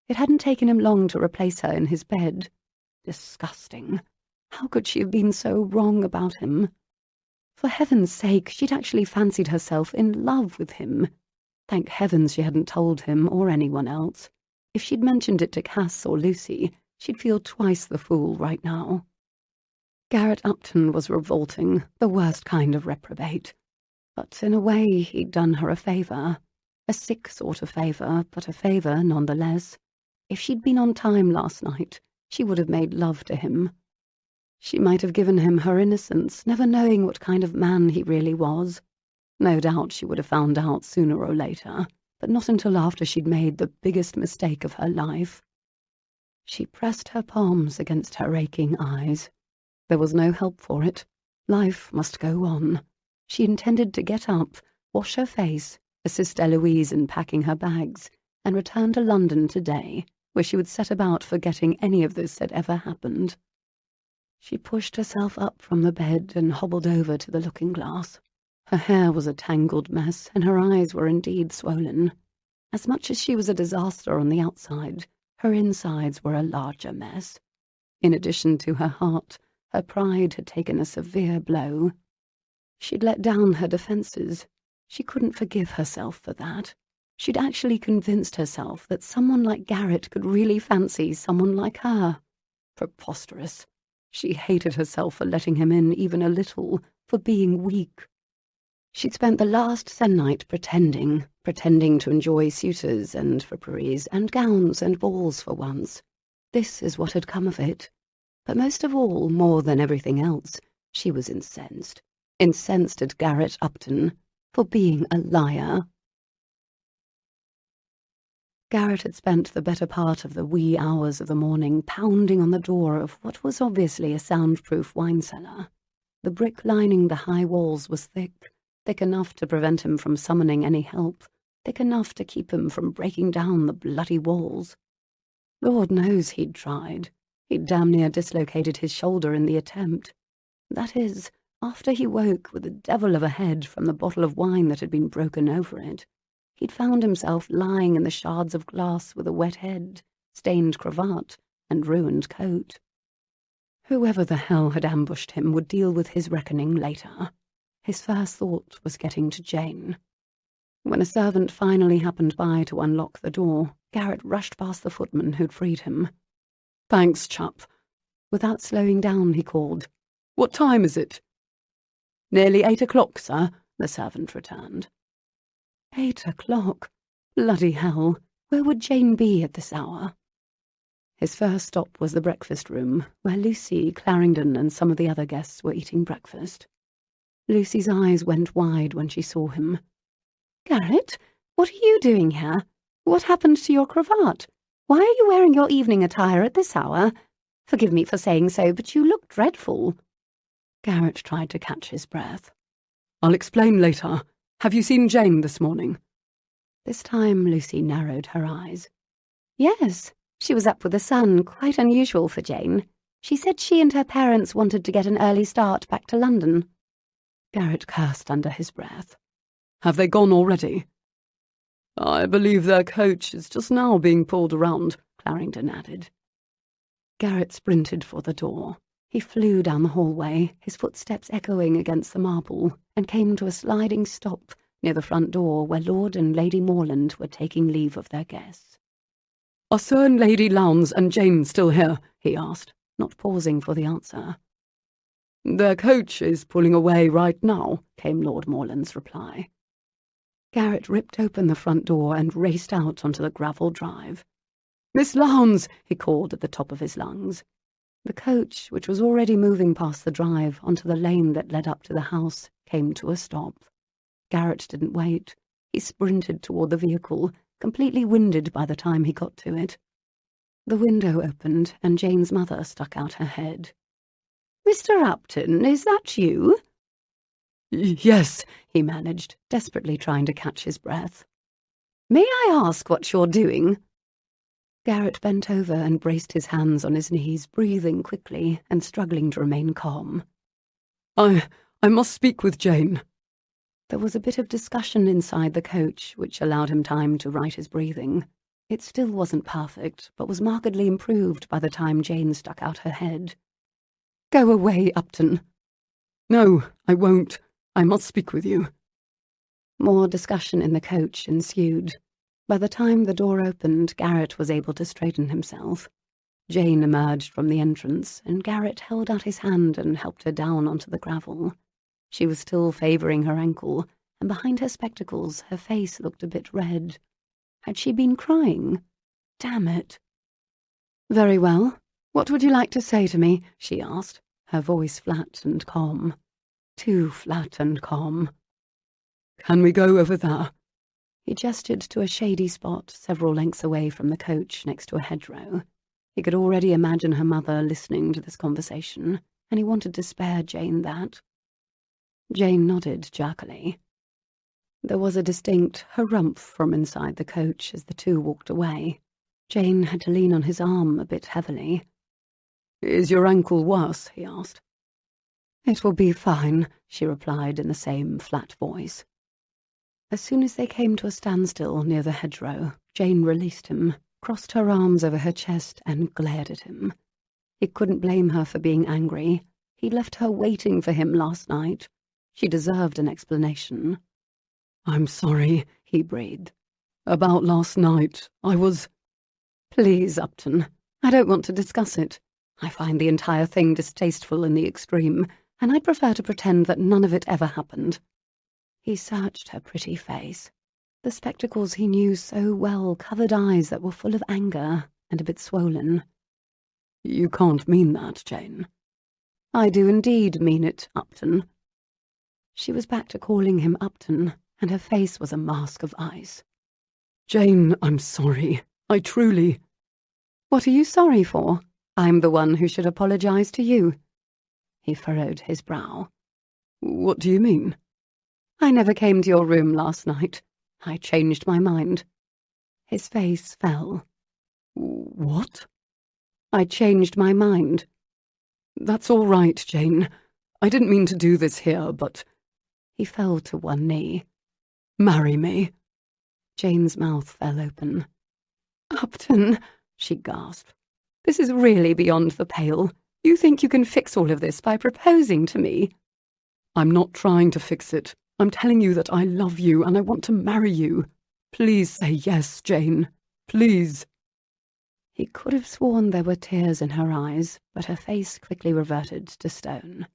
It hadn't taken him long to replace her in his bed. Disgusting. How could she have been so wrong about him? For heaven's sake, she'd actually fancied herself in love with him. Thank heavens she hadn't told him or anyone else. If she'd mentioned it to Cass or Lucy, she'd feel twice the fool right now. Garrett Upton was revolting, the worst kind of reprobate. But in a way, he'd done her a favour. A sick sort of favour, but a favour nonetheless. If she'd been on time last night, she would have made love to him. She might have given him her innocence, never knowing what kind of man he really was. No doubt she would have found out sooner or later, but not until after she'd made the biggest mistake of her life. She pressed her palms against her aching eyes. There was no help for it. Life must go on. She intended to get up, wash her face, assist Eloise in packing her bags, and return to London today, where she would set about forgetting any of this had ever happened. She pushed herself up from the bed and hobbled over to the looking-glass. Her hair was a tangled mess, and her eyes were indeed swollen. As much as she was a disaster on the outside, her insides were a larger mess. In addition to her heart, her pride had taken a severe blow. She'd let down her defences. She couldn't forgive herself for that. She'd actually convinced herself that someone like Garrett could really fancy someone like her. Preposterous. She hated herself for letting him in even a little, for being weak. She'd spent the last se'nnight pretending to enjoy suitors and fripperies and gowns and balls for once. This is what had come of it. But most of all, more than everything else, she was incensed. Incensed at Garrett Upton for being a liar. Garrett had spent the better part of the wee hours of the morning pounding on the door of what was obviously a soundproof wine cellar. The brick lining the high walls was thick enough to prevent him from summoning any help, thick enough to keep him from breaking down the bloody walls. Lord knows he'd tried. He'd damn near dislocated his shoulder in the attempt. That is, after he woke with a devil of a head from the bottle of wine that had been broken over it. He'd found himself lying in the shards of glass with a wet head, stained cravat, and ruined coat. Whoever the hell had ambushed him would deal with his reckoning later. His first thought was getting to Jane. When a servant finally happened by to unlock the door, Garrett rushed past the footman who'd freed him. "Thanks, chap." Without slowing down, he called, "What time is it?" "Nearly 8 o'clock, sir," the servant returned. 8 o'clock? Bloody hell, where would Jane be at this hour? His first stop was the breakfast room, where Lucy, Clarendon, and some of the other guests were eating breakfast. Lucy's eyes went wide when she saw him. "Garrett, what are you doing here? What happened to your cravat? Why are you wearing your evening attire at this hour? Forgive me for saying so, but you look dreadful." Garrett tried to catch his breath. "I'll explain later. Have you seen Jane this morning?" This time Lucy narrowed her eyes. "Yes, she was up with the sun, quite unusual for Jane. She said she and her parents wanted to get an early start back to London." Garrett cursed under his breath. "Have they gone already?" "I believe their coach is just now being pulled around," Clarendon added. Garrett sprinted for the door. He flew down the hallway, his footsteps echoing against the marble, and came to a sliding stop near the front door where Lord and Lady Morland were taking leave of their guests. "Are Sir and Lady Lowndes and Jane still here?" he asked, not pausing for the answer. "Their coach is pulling away right now," came Lord Morland's reply. Garrett ripped open the front door and raced out onto the gravel drive. "Miss Lowndes!" he called at the top of his lungs. The coach, which was already moving past the drive onto the lane that led up to the house, came to a stop. Garrett didn't wait. He sprinted toward the vehicle, completely winded by the time he got to it. The window opened, and Jane's mother stuck out her head. "Mr. Upton, is that you?" Yes, he managed, desperately trying to catch his breath. "May I ask what you're doing?" Garrett bent over and braced his hands on his knees, breathing quickly and struggling to remain calm. I must speak with Jane." There was a bit of discussion inside the coach, which allowed him time to right his breathing. It still wasn't perfect, but was markedly improved by the time Jane stuck out her head. "Go away, Upton." "No, I won't. I must speak with you." More discussion in the coach ensued. By the time the door opened, Garrett was able to straighten himself. Jane emerged from the entrance, and Garrett held out his hand and helped her down onto the gravel. She was still favouring her ankle, and behind her spectacles her face looked a bit red. Had she been crying? Damn it. "Very well. What would you like to say to me?" she asked, her voice flat and calm. Too flat and calm. "Can we go over there?" He gestured to a shady spot several lengths away from the coach next to a hedgerow. He could already imagine her mother listening to this conversation, and he wanted to spare Jane that. Jane nodded jerkily. There was a distinct harumph from inside the coach as the two walked away. Jane had to lean on his arm a bit heavily. "Is your ankle worse?" he asked. "It will be fine," she replied in the same flat voice. As soon as they came to a standstill near the hedgerow, Jane released him, crossed her arms over her chest, and glared at him. He couldn't blame her for being angry. He'd left her waiting for him last night. She deserved an explanation. "I'm sorry," he breathed. "About last night, I was—" "Please, Upton, I don't want to discuss it. I find the entire thing distasteful in the extreme, and I'd prefer to pretend that none of it ever happened." He searched her pretty face. The spectacles he knew so well covered eyes that were full of anger and a bit swollen. "You can't mean that, Jane." "I do indeed mean it, Upton." She was back to calling him Upton, and her face was a mask of ice. "Jane, I'm sorry. I truly—" "What are you sorry for? I'm the one who should apologize to you." He furrowed his brow. "What do you mean?" "I never came to your room last night. I changed my mind." His face fell. "What?" "I changed my mind." "That's all right, Jane. I didn't mean to do this here, but—" He fell to one knee. "Marry me." Jane's mouth fell open. "Upton," she gasped. "This is really beyond the pale. You think you can fix all of this by proposing to me?" "I'm not trying to fix it. I'm telling you that I love you and I want to marry you. Please say yes, Jane. Please." He could have sworn there were tears in her eyes, but her face quickly reverted to stone.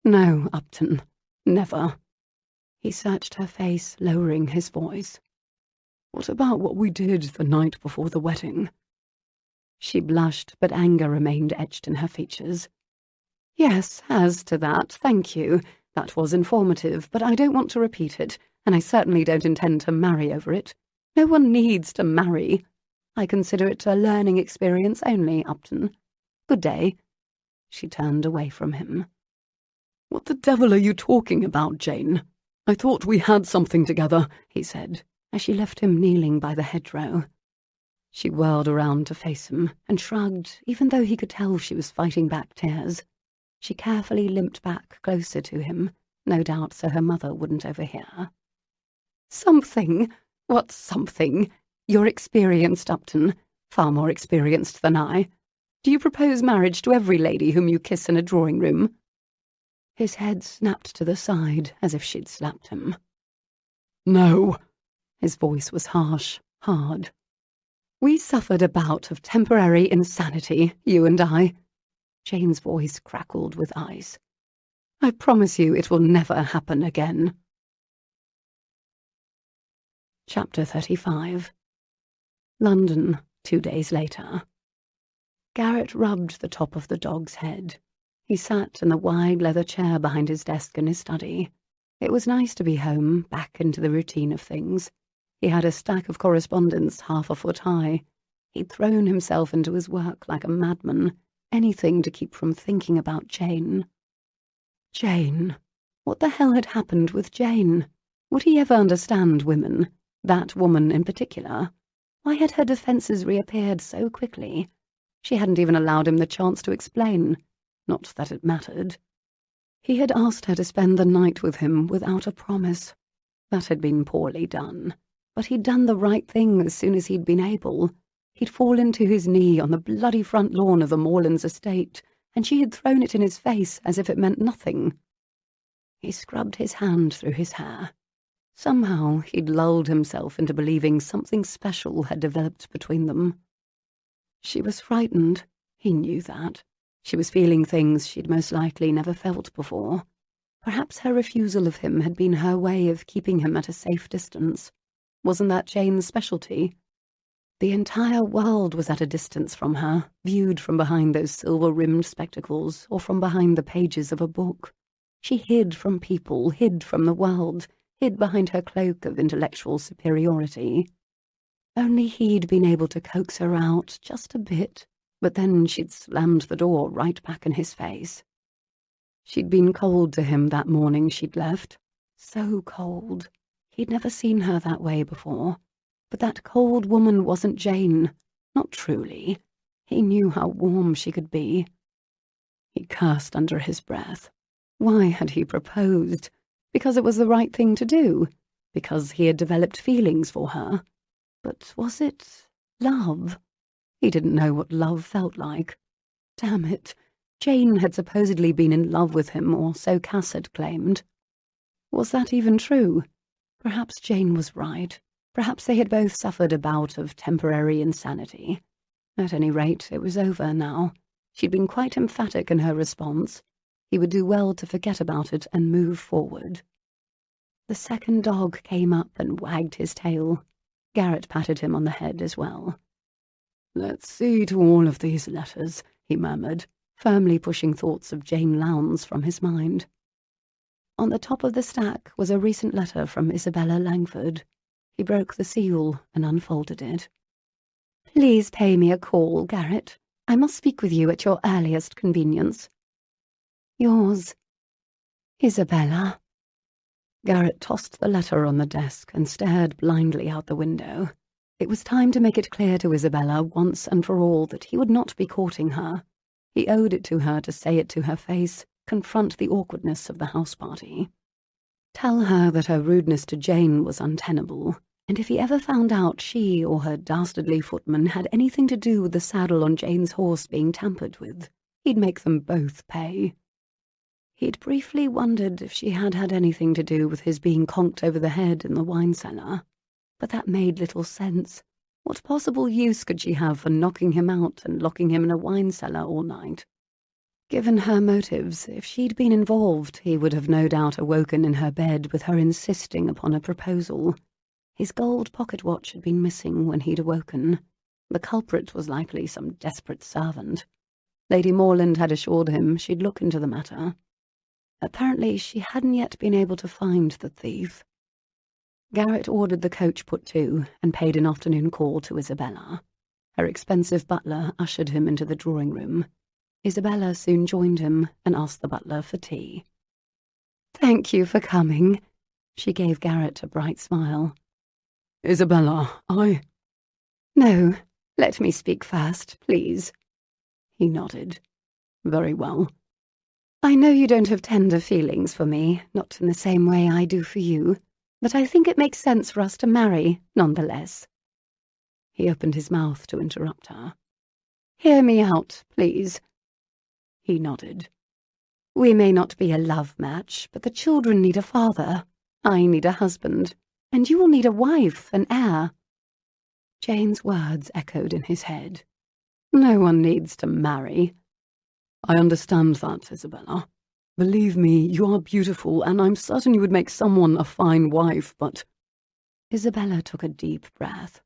"No, Upton. Never." He searched her face, lowering his voice. "What about what we did the night before the wedding?" She blushed, but anger remained etched in her features. "Yes, as to that, thank you. That was informative, but I don't want to repeat it, and I certainly don't intend to marry over it. No one needs to marry. I consider it a learning experience only, Upton. Good day." She turned away from him. "What the devil are you talking about, Jane? I thought we had something together," he said, as she left him kneeling by the hedgerow. She whirled around to face him, and shrugged, even though he could tell she was fighting back tears. She carefully limped back closer to him, no doubt so her mother wouldn't overhear. "Something? What's something? You're experienced, Upton, far more experienced than I. Do you propose marriage to every lady whom you kiss in a drawing-room?" His head snapped to the side as if she'd slapped him. "No." His voice was harsh, hard. "We suffered a bout of temporary insanity, you and I." Jane's voice crackled with ice. "I promise you it will never happen again." Chapter 35. London, 2 days later. Garrett rubbed the top of the dog's head. He sat in the wide leather chair behind his desk in his study. It was nice to be home, back into the routine of things. He had a stack of correspondence half a foot high. He'd thrown himself into his work like a madman, anything to keep from thinking about Jane. Jane. What the hell had happened with Jane? Would he ever understand women? That woman in particular? Why had her defences reappeared so quickly? She hadn't even allowed him the chance to explain. Not that it mattered. He had asked her to spend the night with him without a promise. That had been poorly done. But he'd done the right thing as soon as he'd been able. He'd fallen to his knee on the bloody front lawn of the Morlands estate, and she had thrown it in his face as if it meant nothing. He scrubbed his hand through his hair. Somehow he'd lulled himself into believing something special had developed between them. She was frightened. He knew that. She was feeling things she'd most likely never felt before. Perhaps her refusal of him had been her way of keeping him at a safe distance. Wasn't that Jane's specialty? The entire world was at a distance from her, viewed from behind those silver-rimmed spectacles or from behind the pages of a book. She hid from people, hid from the world, hid behind her cloak of intellectual superiority. Only he'd been able to coax her out just a bit, but then she'd slammed the door right back in his face. She'd been cold to him that morning she'd left. So cold. He'd never seen her that way before. But that cold woman wasn't Jane. Not truly. He knew how warm she could be. He cursed under his breath. Why had he proposed? Because it was the right thing to do? Because he had developed feelings for her? But was it love? He didn't know what love felt like. Damn it. Jane had supposedly been in love with him, or so Cass had claimed. Was that even true? Perhaps Jane was right. Perhaps they had both suffered a bout of temporary insanity. At any rate, it was over now. She'd been quite emphatic in her response. He would do well to forget about it and move forward. The second dog came up and wagged his tail. Garrett patted him on the head as well. "Let's see to all of these letters," he murmured, firmly pushing thoughts of Jane Lowndes from his mind. On the top of the stack was a recent letter from Isabella Langford. He broke the seal and unfolded it. "Please pay me a call, Garrett. I must speak with you at your earliest convenience. Yours, Isabella." Garrett tossed the letter on the desk and stared blindly out the window. It was time to make it clear to Isabella once and for all that he would not be courting her. He owed it to her to say it to her face, confront the awkwardness of the house party. Tell her that her rudeness to Jane was untenable, and if he ever found out she or her dastardly footman had anything to do with the saddle on Jane's horse being tampered with, he'd make them both pay. He'd briefly wondered if she had had anything to do with his being conked over the head in the wine cellar, but that made little sense. What possible use could she have for knocking him out and locking him in a wine cellar all night? Given her motives, if she'd been involved, he would have no doubt awoken in her bed with her insisting upon a proposal. His gold pocket watch had been missing when he'd awoken. The culprit was likely some desperate servant. Lady Morland had assured him she'd look into the matter. Apparently she hadn't yet been able to find the thief. Garrett ordered the coach put to and paid an afternoon call to Isabella. Her expensive butler ushered him into the drawing-room. Isabella soon joined him and asked the butler for tea. "Thank you for coming." She gave Garrett a bright smile. "Isabella, "No, let me speak first, please." He nodded. "Very well." "I know you don't have tender feelings for me, not in the same way I do for you, but I think it makes sense for us to marry, nonetheless." He opened his mouth to interrupt her. "Hear me out, please." He nodded. "We may not be a love match, but the children need a father. I need a husband, and you will need a wife, an heir." Jane's words echoed in his head. "No one needs to marry." "I understand that, Isabella. Believe me, you are beautiful, and I'm certain you would make someone a fine wife, but—" Isabella took a deep breath.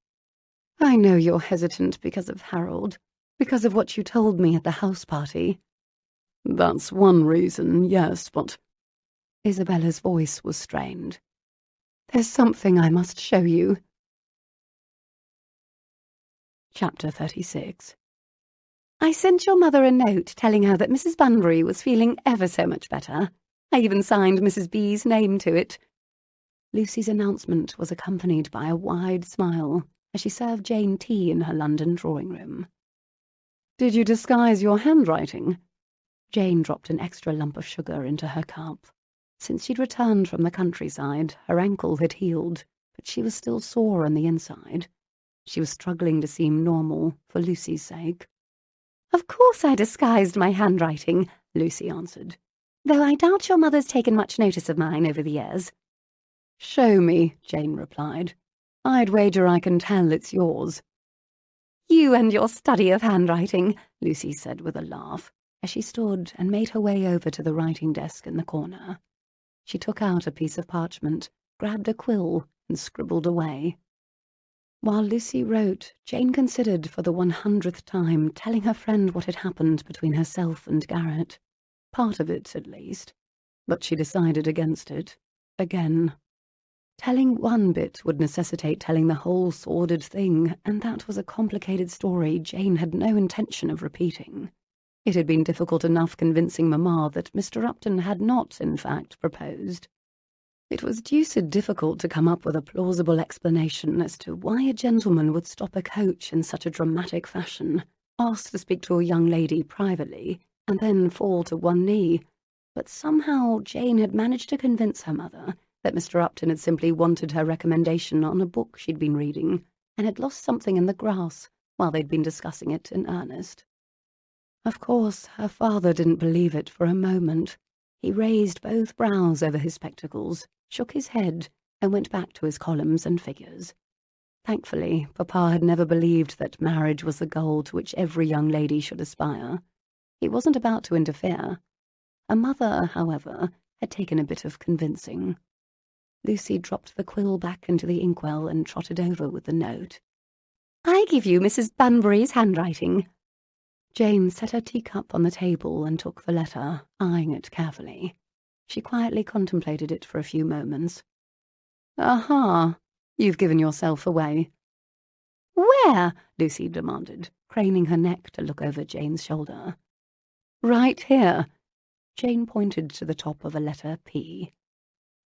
"I know you're hesitant because of Harold, because of what you told me at the house party." "That's one reason, yes, but—" Isabella's voice was strained. "There's something I must show you." Chapter 36. I sent your mother a note telling her that Mrs. Bunbury was feeling ever so much better. I even signed Mrs. B's name to it. Lucy's announcement was accompanied by a wide smile as she served Jane tea in her London drawing-room. "Did you disguise your handwriting?" Jane dropped an extra lump of sugar into her cup. Since she'd returned from the countryside, her ankle had healed, but she was still sore on the inside. She was struggling to seem normal for Lucy's sake. Of course I disguised my handwriting, Lucy answered, though I doubt your mother's taken much notice of mine over the years. "Show me," Jane replied. "I'd wager I can tell it's yours." You and your study of handwriting, Lucy said with a laugh, as she stood and made her way over to the writing desk in the corner. She took out a piece of parchment, grabbed a quill, and scribbled away. While Lucy wrote, Jane considered for the 100th time telling her friend what had happened between herself and Garrett. Part of it, at least. But she decided against it. Again. Telling one bit would necessitate telling the whole sordid thing, and that was a complicated story Jane had no intention of repeating. It had been difficult enough convincing Mamma that Mr. Upton had not, in fact, proposed. It was deuced difficult to come up with a plausible explanation as to why a gentleman would stop a coach in such a dramatic fashion, ask to speak to a young lady privately, and then fall to one knee. But somehow Jane had managed to convince her mother that Mr. Upton had simply wanted her recommendation on a book she'd been reading, and had lost something in the grass while they'd been discussing it in earnest. Of course, her father didn't believe it for a moment. He raised both brows over his spectacles, shook his head, and went back to his columns and figures. Thankfully, Papa had never believed that marriage was the goal to which every young lady should aspire. He wasn't about to interfere. Her mother, however, had taken a bit of convincing. Lucy dropped the quill back into the inkwell and trotted over with the note. I give you Mrs. Bunbury's handwriting. Jane set her teacup on the table and took the letter, eyeing it carefully. She quietly contemplated it for a few moments. "Aha! You've given yourself away." "Where?" Lucy demanded, craning her neck to look over Jane's shoulder. "Right here." Jane pointed to the top of a letter P.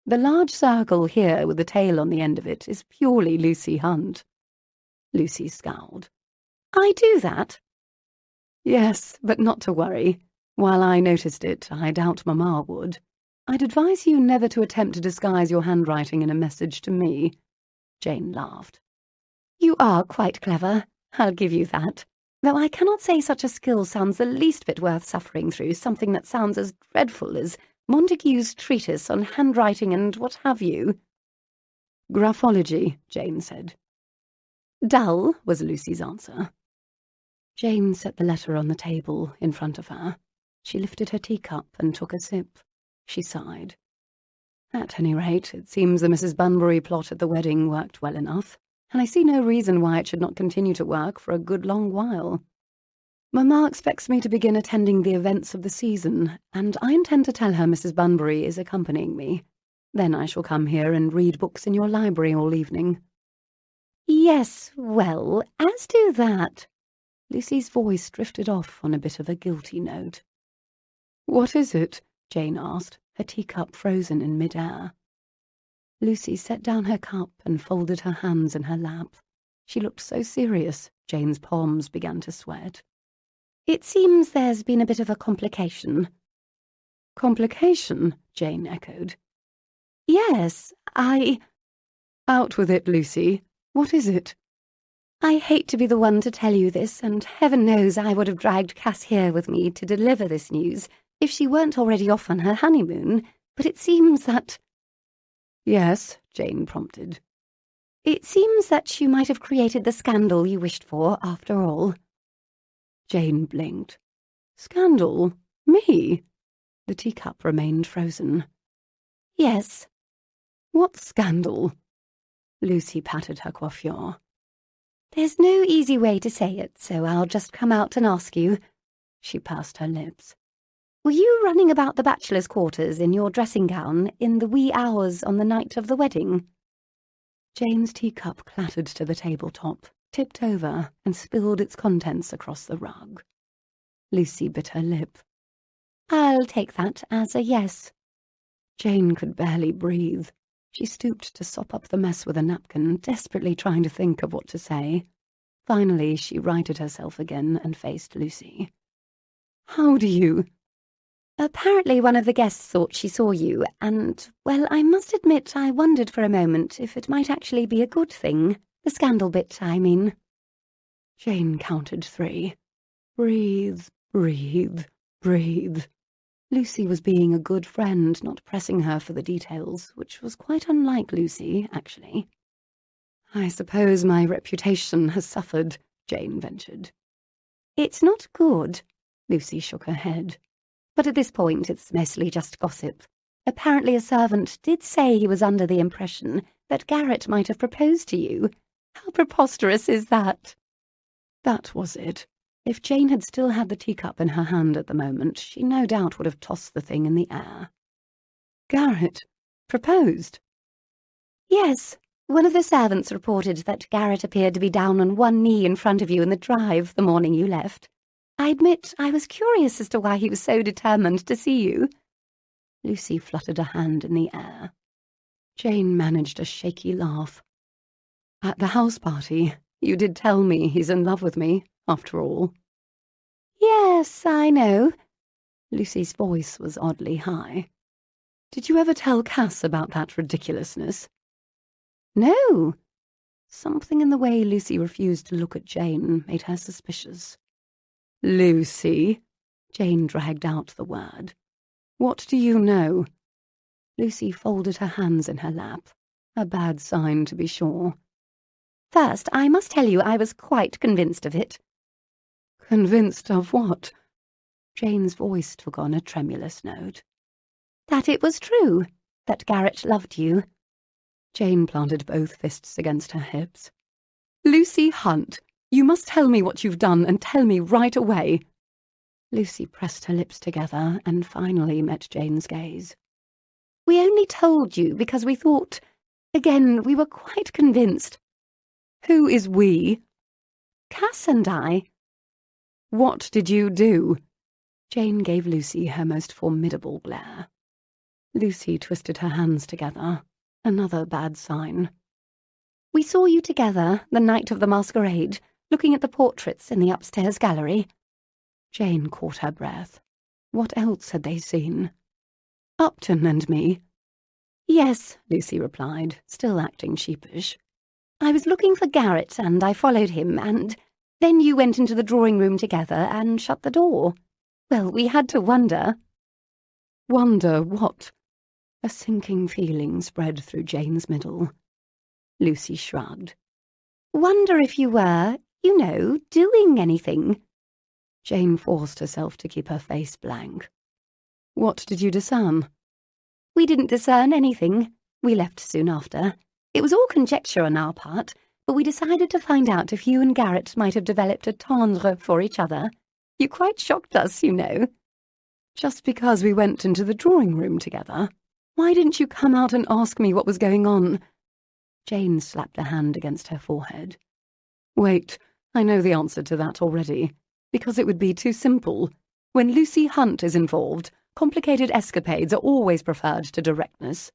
"The large circle here with the tail on the end of it is purely Lucy Hunt." Lucy scowled. "I do that?" "Yes, but not to worry. While I noticed it, I doubt Mamma would. I'd advise you never to attempt to disguise your handwriting in a message to me." Jane laughed. "You are quite clever, I'll give you that. Though I cannot say such a skill sounds the least bit worth suffering through something that sounds as dreadful as Montague's treatise on handwriting and what have you." "Graphology," Jane said. "Dull," was Lucy's answer. Jane set the letter on the table in front of her. She lifted her teacup and took a sip. She sighed. "At any rate, it seems the Mrs. Bunbury plot at the wedding worked well enough, and I see no reason why it should not continue to work for a good long while. Mamma expects me to begin attending the events of the season, and I intend to tell her Mrs. Bunbury is accompanying me. Then I shall come here and read books in your library all evening." "Yes, well, as to that—" Lucy's voice drifted off on a bit of a guilty note. "What is it?" Jane asked, her teacup frozen in mid-air. Lucy set down her cup and folded her hands in her lap. She looked so serious, Jane's palms began to sweat. "It seems there's been a bit of a complication." "Complication?" Jane echoed. "Yes, Out with it, Lucy. What is it?" "I hate to be the one to tell you this, and heaven knows I would have dragged Cass here with me to deliver this news if she weren't already off on her honeymoon, but it seems that—" "Yes," Jane prompted. "It seems that you might have created the scandal you wished for, after all." Jane blinked. "Scandal? Me?" The teacup remained frozen. "Yes." "What scandal?" Lucy patted her coiffure. "There's no easy way to say it, so I'll just come out and ask you." She pursed her lips. Were you running about the bachelor's quarters in your dressing gown in the wee hours on the night of the wedding?" Jane's teacup clattered to the tabletop, tipped over, and spilled its contents across the rug. Lucy bit her lip. "I'll take that as a yes." Jane could barely breathe. She stooped to sop up the mess with a napkin, desperately trying to think of what to say. Finally, she righted herself again and faced Lucy. "How do you—" "Apparently one of the guests thought she saw you, and, well, I must admit I wondered for a moment if it might actually be a good thing. The scandal bit, I mean." Jane counted 3. Breathe, breathe, breathe. Lucy was being a good friend, not pressing her for the details, which was quite unlike Lucy, actually. "I suppose my reputation has suffered," Jane ventured. "It's not good." Lucy shook her head. "But at this point it's mostly just gossip. Apparently a servant did say he was under the impression that Garrett might have proposed to you. How preposterous is that?" That was it. If Jane had still had the teacup in her hand at the moment, she no doubt would have tossed the thing in the air. "Garrett proposed?" "Yes. One of the servants reported that Garrett appeared to be down on one knee in front of you in the drive the morning you left. I admit I was curious as to why he was so determined to see you." Lucy fluttered a hand in the air. Jane managed a shaky laugh. "At the house party, you did tell me he's in love with me, after all." "Yes, I know." Lucy's voice was oddly high. "Did you ever tell Cass about that ridiculousness?" "No." Something in the way Lucy refused to look at Jane made her suspicious. "Lucy," Jane dragged out the word. "What do you know?" Lucy folded her hands in her lap. A bad sign, to be sure. "First, I must tell you I was quite convinced of it." "Convinced of what?" Jane's voice took on a tremulous note. "That it was true. That Garrett loved you." Jane planted both fists against her hips. "Lucy Hunt, you must tell me what you've done, and tell me right away." Lucy pressed her lips together and finally met Jane's gaze. "We only told you because we thought, again, we were quite convinced." "Who is we?" "Cass and I." "What did you do?" Jane gave Lucy her most formidable glare. Lucy twisted her hands together. Another bad sign. "We saw you together the night of the masquerade, looking at the portraits in the upstairs gallery." Jane caught her breath. What else had they seen? "Upton and me?" "Yes," Lucy replied, still acting sheepish. "I was looking for Garrett and I followed him, and then you went into the drawing room together and shut the door. Well, we had to wonder." "Wonder what?" A sinking feeling spread through Jane's middle. Lucy shrugged. "Wonder if you were, you know, doing anything." Jane forced herself to keep her face blank. "What did you discern?" "We didn't discern anything. We left soon after. It was all conjecture on our part, but we decided to find out if you and Garrett might have developed a tendre for each other. You quite shocked us, you know." "Just because we went into the drawing room together? Why didn't you come out and ask me what was going on?" Jane slapped a hand against her forehead. "Wait, I know the answer to that already. Because it would be too simple. When Lucy Hunt is involved, complicated escapades are always preferred to directness."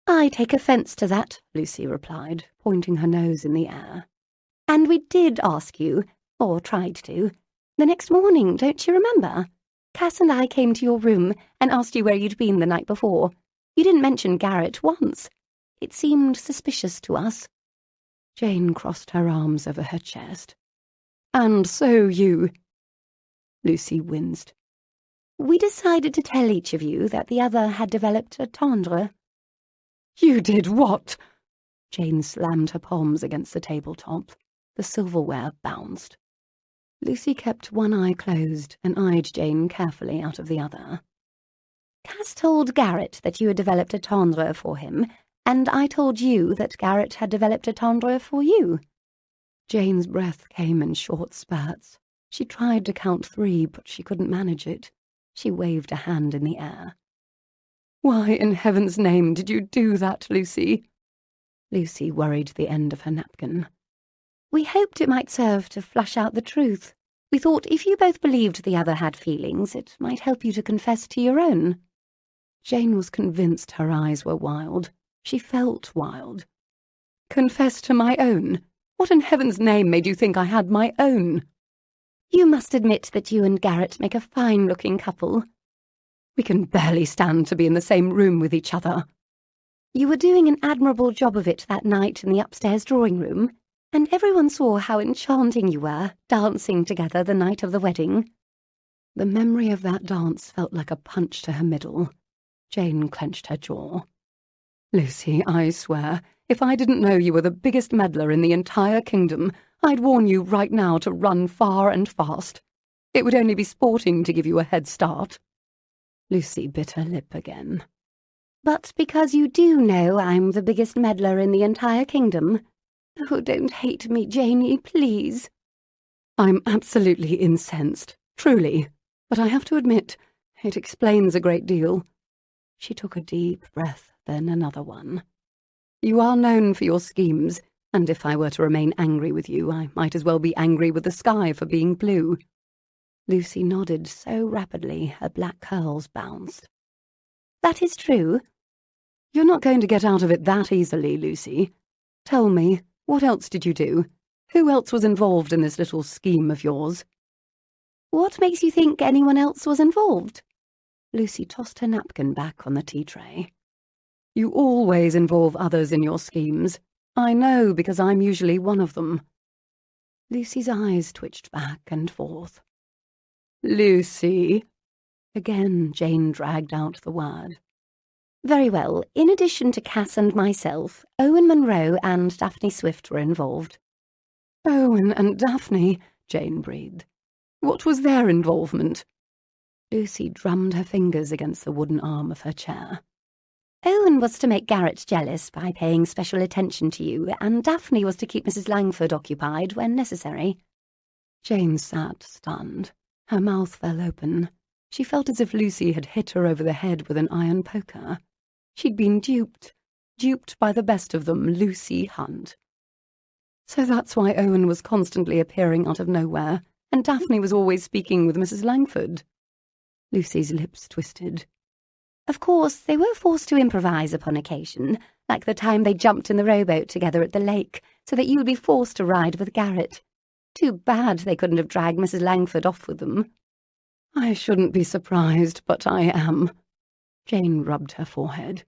"I take offence to that," Lucy replied, pointing her nose in the air. "And we did ask you, or tried to. The next morning, don't you remember? Cass and I came to your room and asked you where you'd been the night before. You didn't mention Garrett once. It seemed suspicious to us." Jane crossed her arms over her chest. "And so you—" Lucy winced. "We decided to tell each of you that the other had developed a tendre." "You did what?" Jane slammed her palms against the tabletop. The silverware bounced. Lucy kept one eye closed and eyed Jane carefully out of the other. "Cass told Garrett that you had developed a tendre for him, and I told you that Garrett had developed a tendre for you." Jane's breath came in short spurts. She tried to count 3, but she couldn't manage it. She waved a hand in the air. Why in heaven's name did you do that, Lucy? Lucy worried the end of her napkin. We hoped it might serve to flush out the truth. We thought if you both believed the other had feelings, it might help you to confess to your own. Jane was convinced her eyes were wild. She felt wild. Confess to my own? What in heaven's name made you think I had my own? You must admit that you and Garrett make a fine-looking couple. We can barely stand to be in the same room with each other. You were doing an admirable job of it that night in the upstairs drawing room, and everyone saw how enchanting you were, dancing together the night of the wedding. The memory of that dance felt like a punch to her middle. Jane clenched her jaw. Lucy, I swear, if I didn't know you were the biggest meddler in the entire kingdom, I'd warn you right now to run far and fast. It would only be sporting to give you a head start. Lucy bit her lip again. But because you do know I'm the biggest meddler in the entire kingdom. Oh, don't hate me, Janey, please. I'm absolutely incensed, truly, but I have to admit, it explains a great deal. She took a deep breath, then another one. You are known for your schemes, and if I were to remain angry with you, I might as well be angry with the sky for being blue. Lucy nodded so rapidly her black curls bounced. That is true. You're not going to get out of it that easily, Lucy. Tell me, what else did you do? Who else was involved in this little scheme of yours? What makes you think anyone else was involved? Lucy tossed her napkin back on the tea tray. You always involve others in your schemes. I know because I'm usually one of them. Lucy's eyes twitched back and forth. Lucy. Again, Jane dragged out the word. Very well. In addition to Cass and myself, Owen Munro and Daphne Swift were involved. Owen and Daphne, Jane breathed. What was their involvement? Lucy drummed her fingers against the wooden arm of her chair. Owen was to make Garrett jealous by paying special attention to you, and Daphne was to keep Mrs. Langford occupied when necessary. Jane sat stunned. Her mouth fell open. She felt as if Lucy had hit her over the head with an iron poker. She'd been duped by the best of them, Lucy Hunt. So that's why Owen was constantly appearing out of nowhere, and Daphne was always speaking with Mrs. Langford. Lucy's lips twisted. Of course, they were forced to improvise upon occasion, like the time they jumped in the rowboat together at the lake, so that you would be forced to ride with Garrett. Too bad they couldn't have dragged Mrs. Langford off with them. I shouldn't be surprised, but I am. Jane rubbed her forehead.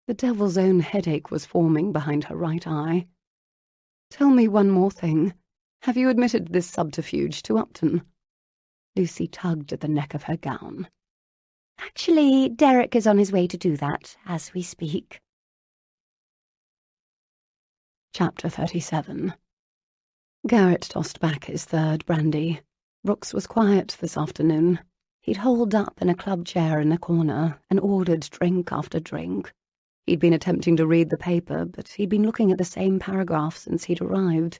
The devil's own headache was forming behind her right eye. Tell me one more thing. Have you admitted this subterfuge to Upton? Lucy tugged at the neck of her gown. Actually, Derek is on his way to do that, as we speak. Chapter 37. Garrett tossed back his third brandy. Brooks was quiet this afternoon. He'd holed up in a club chair in the corner and ordered drink after drink. He'd been attempting to read the paper, but he'd been looking at the same paragraph since he'd arrived.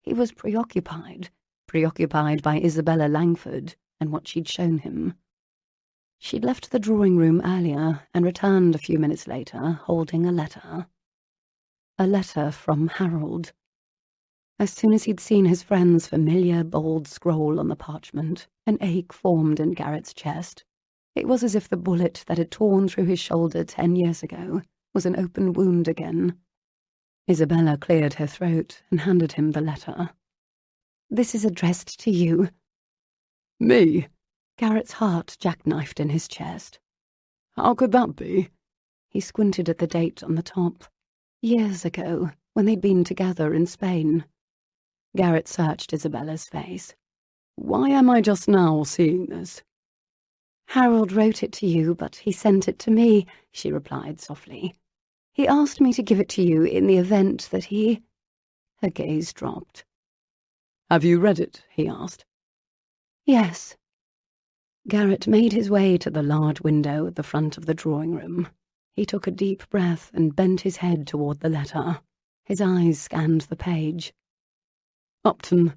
He was preoccupied by Isabella Langford and what she'd shown him. She'd left the drawing room earlier and returned a few minutes later, holding a letter. A letter from Harold. As soon as he'd seen his friend's familiar, bold scroll on the parchment, an ache formed in Garrett's chest. It was as if the bullet that had torn through his shoulder 10 years ago was an open wound again. Isabella cleared her throat and handed him the letter. This is addressed to you. Me? Garrett's heart jackknifed in his chest. How could that be? He squinted at the date on the top. Years ago, when they'd been together in Spain. Garrett searched Isabella's face. Why am I just now seeing this? Harold wrote it to you, but he sent it to me, she replied softly. He asked me to give it to you in the event that he... Her gaze dropped. Have you read it? He asked. Yes. Garrett made his way to the large window at the front of the drawing room. He took a deep breath and bent his head toward the letter. His eyes scanned the page. Upton,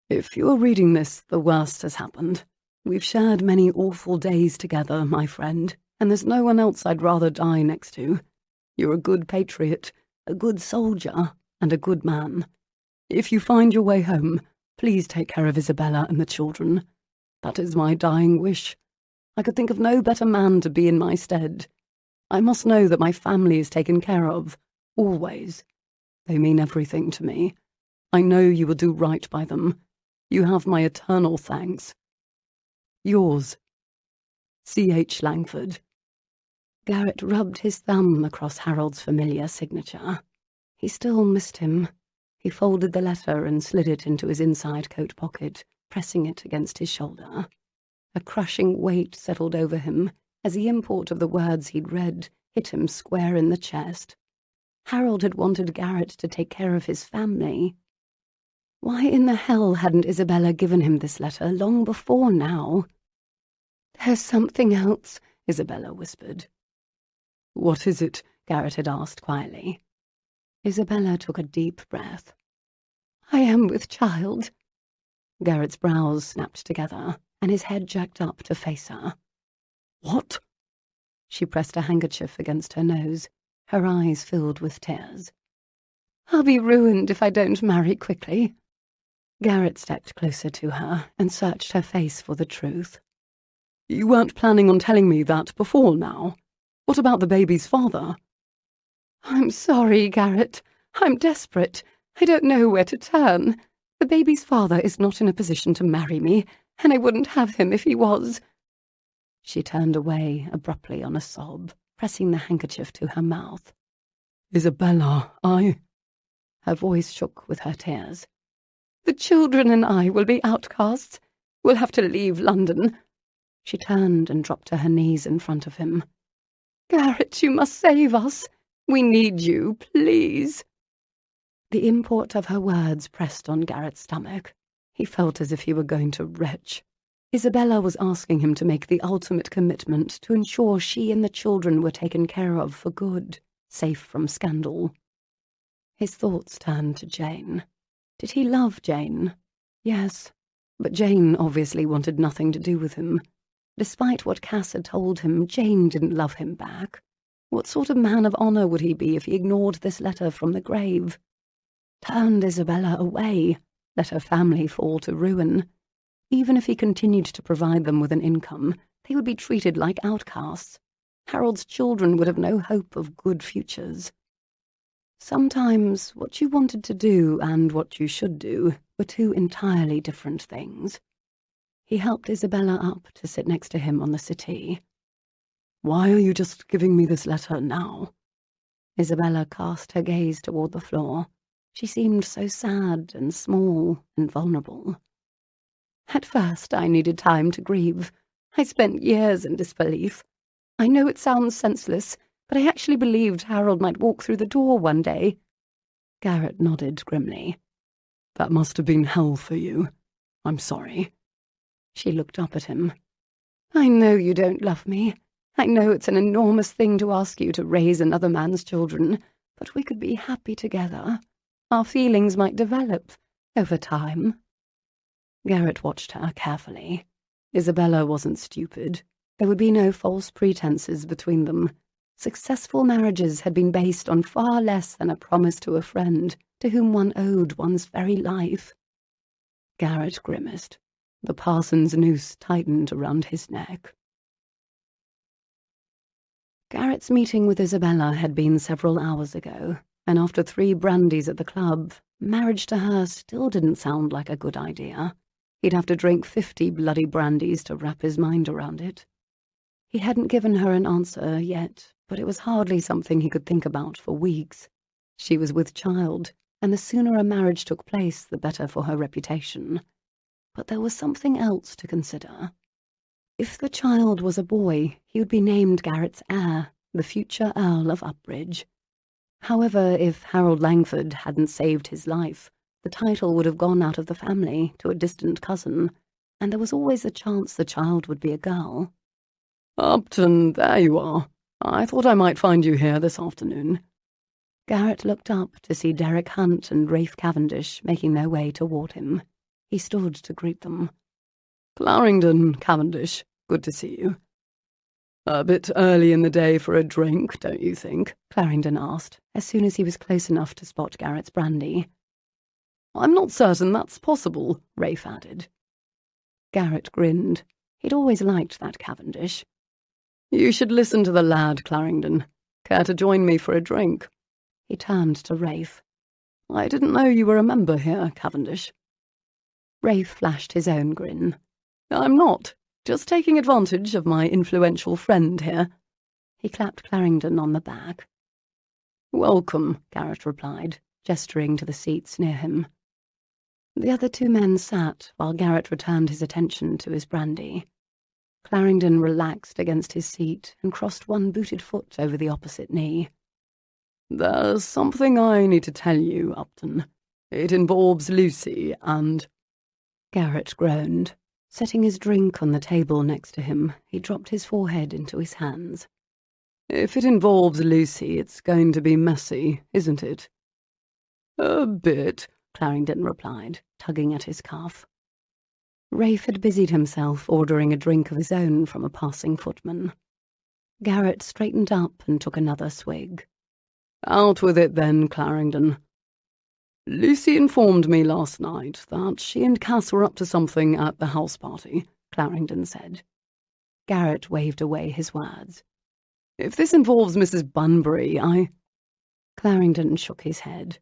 if you are reading this, the worst has happened. We've shared many awful days together, my friend, and there's no one else I'd rather die next to. You're a good patriot, a good soldier, and a good man. If you find your way home, please take care of Isabella and the children. That is my dying wish. I could think of no better man to be in my stead. I must know that my family is taken care of, always. They mean everything to me. I know you will do right by them. You have my eternal thanks. Yours, C.H. Langford. Garrett rubbed his thumb across Harold's familiar signature. He still missed him. He folded the letter and slid it into his inside coat pocket, pressing it against his shoulder. A crushing weight settled over him as the import of the words he'd read hit him square in the chest. Harold had wanted Garrett to take care of his family. Why in the hell hadn't Isabella given him this letter long before now? "There's something else," Isabella whispered. What is it? Garrett had asked quietly. Isabella took a deep breath. "I am with child." Garrett's brows snapped together, and his head jerked up to face her. What? She pressed a handkerchief against her nose, her eyes filled with tears. "I'll be ruined if I don't marry quickly." Garrett stepped closer to her and searched her face for the truth. You weren't planning on telling me that before now? What about the baby's father? "I'm sorry, Garrett. I'm desperate. I don't know where to turn. The baby's father is not in a position to marry me, and I wouldn't have him if he was." She turned away abruptly on a sob, pressing the handkerchief to her mouth. Isabella, Her voice shook with her tears. "The children and I will be outcasts. We'll have to leave London." She turned and dropped to her knees in front of him. "Garrett, you must save us. We need you, please." The import of her words pressed on Garrett's stomach. He felt as if he were going to retch. Isabella was asking him to make the ultimate commitment to ensure she and the children were taken care of for good, safe from scandal. His thoughts turned to Jane. Did he love Jane? Yes, but Jane obviously wanted nothing to do with him. Despite what Cass had told him, Jane didn't love him back. What sort of man of honour would he be if he ignored this letter from the grave? Turned Isabella away, let her family fall to ruin. Even if he continued to provide them with an income, they would be treated like outcasts. Harold's children would have no hope of good futures. Sometimes what you wanted to do and what you should do were two entirely different things. He helped Isabella up to sit next to him on the settee. Why are you just giving me this letter now? Isabella cast her gaze toward the floor. She seemed so sad and small and vulnerable. "At first I needed time to grieve. I spent years in disbelief. I know it sounds senseless, but I actually believed Harold might walk through the door one day." Garrett nodded grimly. That must have been hell for you. I'm sorry. She looked up at him. "I know you don't love me. I know it's an enormous thing to ask you to raise another man's children, but we could be happy together. Our feelings might develop over time." Garrett watched her carefully. Isabella wasn't stupid. There would be no false pretenses between them. Successful marriages had been based on far less than a promise to a friend to whom one owed one's very life. Garrett grimaced. The parson's noose tightened around his neck. Garrett's meeting with Isabella had been several hours ago, and after 3 brandies at the club, marriage to her still didn't sound like a good idea. He'd have to drink 50 bloody brandies to wrap his mind around it. He hadn't given her an answer yet, but it was hardly something he could think about for weeks. She was with child, and the sooner a marriage took place, the better for her reputation. But there was something else to consider. If the child was a boy, he would be named Garrett's heir, the future Earl of Upbridge. However, if Harold Langford hadn't saved his life, the title would have gone out of the family to a distant cousin, and there was always a chance the child would be a girl. Upton, there you are. I thought I might find you here this afternoon. Garrett looked up to see Derek Hunt and Rafe Cavendish making their way toward him. He stood to greet them. Clarendon, Cavendish, good to see you. A bit early in the day for a drink, don't you think? Clarendon asked, as soon as he was close enough to spot Garrett's brandy. I'm not certain that's possible, Rafe added. Garrett grinned. He'd always liked that Cavendish. You should listen to the lad, Clarendon. Care to join me for a drink? He turned to Rafe. I didn't know you were a member here, Cavendish. Rafe flashed his own grin. I'm not. Just taking advantage of my influential friend here. He clapped Clarendon on the back. Welcome, Garrett replied, gesturing to the seats near him. The other two men sat while Garrett returned his attention to his brandy. Clarendon relaxed against his seat and crossed one booted foot over the opposite knee. There's something I need to tell you, Upton. It involves Lucy and... Garrett groaned. Setting his drink on the table next to him, he dropped his forehead into his hands. If it involves Lucy, it's going to be messy, isn't it? A bit, Clarendon replied, tugging at his cuff. Rafe had busied himself ordering a drink of his own from a passing footman. Garrett straightened up and took another swig. Out with it then, Clarendon. Lucy informed me last night that she and Cass were up to something at the house party, Clarendon said. Garrett waved away his words. If this involves Mrs. Bunbury, Clarendon shook his head.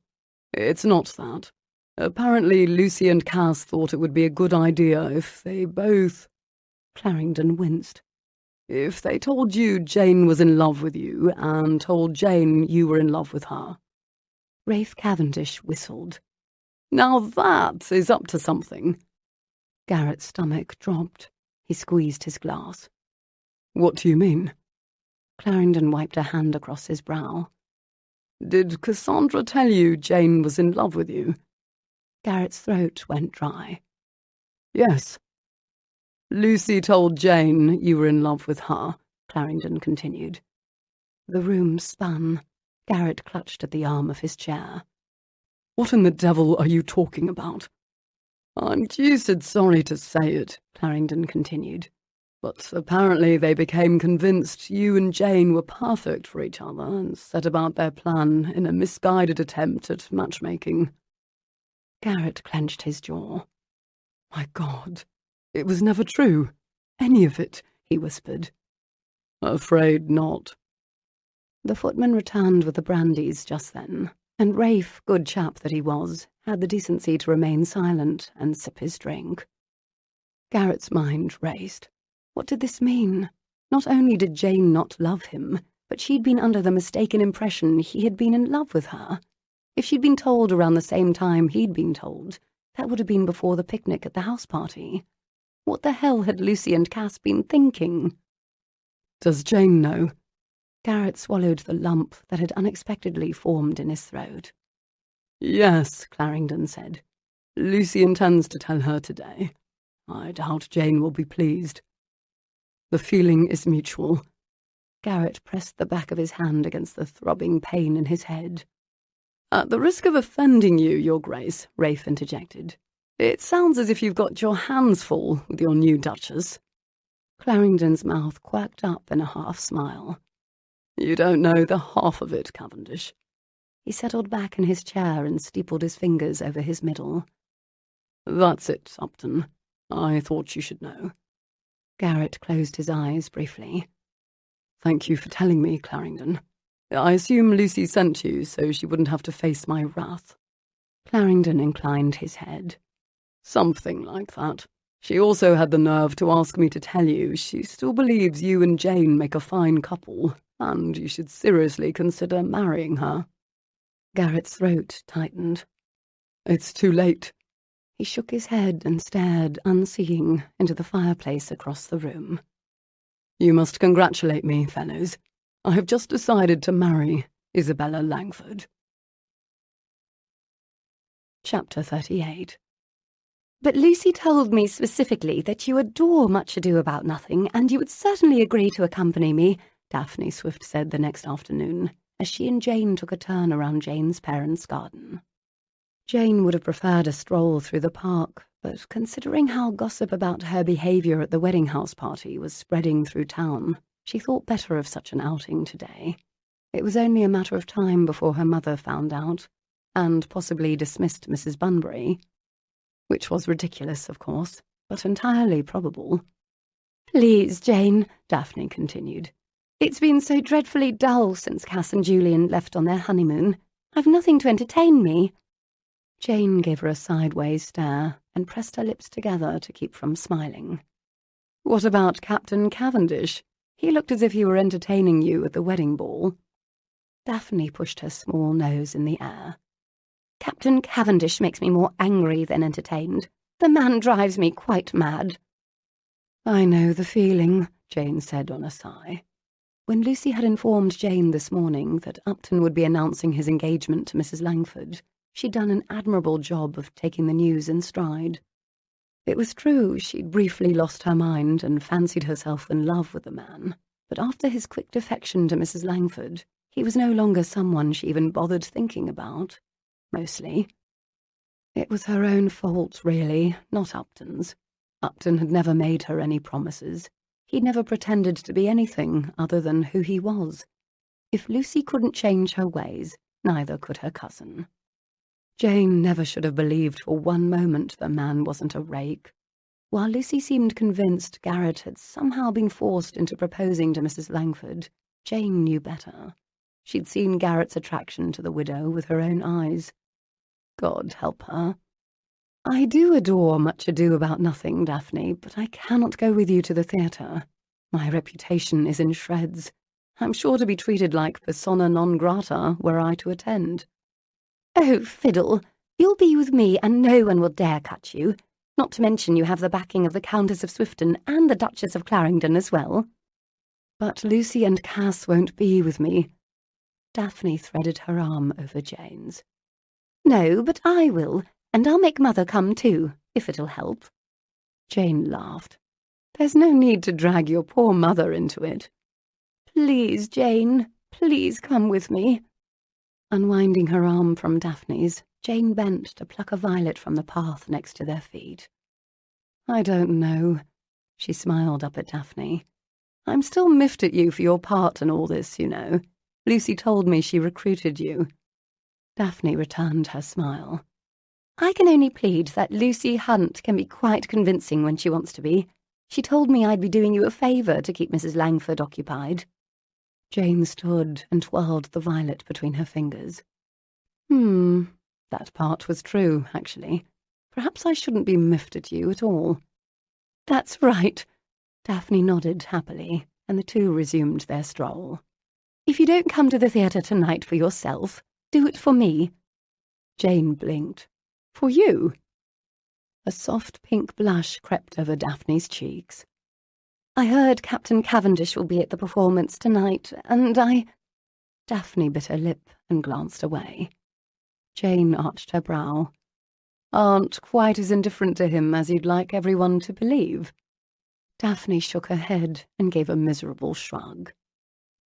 It's not that. Apparently Lucy and Cass thought it would be a good idea if they both... Clarendon winced. If they told you Jane was in love with you and told Jane you were in love with her. Rafe Cavendish whistled. Now that is up to something. Garrett's stomach dropped. He squeezed his glass. What do you mean? Clarendon wiped a hand across his brow. Did Cassandra tell you Jane was in love with you? Garrett's throat went dry. Yes. Lucy told Jane you were in love with her, Clarendon continued. The room spun. Garrett clutched at the arm of his chair. What in the devil are you talking about? I'm deuced sorry to say it, Clarendon continued, but apparently they became convinced you and Jane were perfect for each other and set about their plan in a misguided attempt at matchmaking. Garrett clenched his jaw. My God, it was never true. Any of it, he whispered. Afraid not. The footman returned with the brandies just then, and Rafe, good chap that he was, had the decency to remain silent and sip his drink. Garrett's mind raced. What did this mean? Not only did Jane not love him, but she'd been under the mistaken impression he had been in love with her. If she'd been told around the same time he'd been told, that would have been before the picnic at the house party. What the hell had Lucy and Cass been thinking? Does Jane know? Garrett swallowed the lump that had unexpectedly formed in his throat. Yes, Clarendon said. Lucy intends to tell her today. I doubt Jane will be pleased. The feeling is mutual. Garrett pressed the back of his hand against the throbbing pain in his head. At the risk of offending you, Your Grace, Rafe interjected, it sounds as if you've got your hands full with your new Duchess. Clarendon's mouth quirked up in a half-smile. You don't know the half of it, Cavendish. He settled back in his chair and steepled his fingers over his middle. That's it, Upton. I thought you should know. Garrett closed his eyes briefly. Thank you for telling me, Clarendon. I assume Lucy sent you so she wouldn't have to face my wrath. Clarendon inclined his head. Something like that. She also had the nerve to ask me to tell you she still believes you and Jane make a fine couple, and you should seriously consider marrying her. Garrett's throat tightened. It's too late. He shook his head and stared, unseeing, into the fireplace across the room. You must congratulate me, fellows. I have just decided to marry Isabella Langford. Chapter 38. But Lucy told me specifically that you adore Much Ado About Nothing, and you would certainly agree to accompany me, Daphne Swift said the next afternoon, as she and Jane took a turn around Jane's parents' garden. Jane would have preferred a stroll through the park, but considering how gossip about her behaviour at the wedding house party was spreading through town, she thought better of such an outing today. It was only a matter of time before her mother found out, and possibly dismissed Mrs. Bunbury, which was ridiculous, of course, but entirely probable. "Please, Jane," Daphne continued. "It's been so dreadfully dull since Cass and Julian left on their honeymoon. I've nothing to entertain me." Jane gave her a sideways stare and pressed her lips together to keep from smiling. "What about Captain Cavendish? He looked as if he were entertaining you at the wedding ball." Daphne pushed her small nose in the air. "Captain Cavendish makes me more angry than entertained. The man drives me quite mad." "I know the feeling," Jane said on a sigh. When Lucy had informed Jane this morning that Upton would be announcing his engagement to Mrs. Langford, she'd done an admirable job of taking the news in stride. It was true she'd briefly lost her mind and fancied herself in love with the man, but after his quick defection to Mrs. Langford, he was no longer someone she even bothered thinking about, mostly. It was her own fault, really, not Upton's. Upton had never made her any promises. He'd never pretended to be anything other than who he was. If Lucy couldn't change her ways, neither could her cousin. Jane never should have believed for one moment the man wasn't a rake. While Lucy seemed convinced Garrett had somehow been forced into proposing to Mrs. Langford, Jane knew better. She'd seen Garrett's attraction to the widow with her own eyes. God help her. "I do adore Much Ado About Nothing, Daphne, but I cannot go with you to the theatre. My reputation is in shreds. I'm sure to be treated like persona non grata were I to attend." "Oh, fiddle. You'll be with me and no one will dare cut you. Not to mention you have the backing of the Countess of Swifton and the Duchess of Clarendon as well." "But Lucy and Cass won't be with me." Daphne threaded her arm over Jane's. "No, but I will, and I'll make Mother come too, if it'll help." Jane laughed. "There's no need to drag your poor mother into it." "Please, Jane, please come with me." Unwinding her arm from Daphne's, Jane bent to pluck a violet from the path next to their feet. "I don't know." She smiled up at Daphne. "I'm still miffed at you for your part in all this, you know. Lucy told me she recruited you." Daphne returned her smile. "I can only plead that Lucy Hunt can be quite convincing when she wants to be. She told me I'd be doing you a favour to keep Mrs. Langford occupied." Jane stood and twirled the violet between her fingers. That part was true, actually. Perhaps I shouldn't be miffed at you at all." "That's right." Daphne nodded happily, and the two resumed their stroll. "If you don't come to the theatre tonight for yourself, do it for me." Jane blinked. "For you?" A soft pink blush crept over Daphne's cheeks. "I heard Captain Cavendish will be at the performance tonight, and I—" Daphne bit her lip and glanced away. Jane arched her brow. "Aren't quite as indifferent to him as you'd like everyone to believe?" Daphne shook her head and gave a miserable shrug.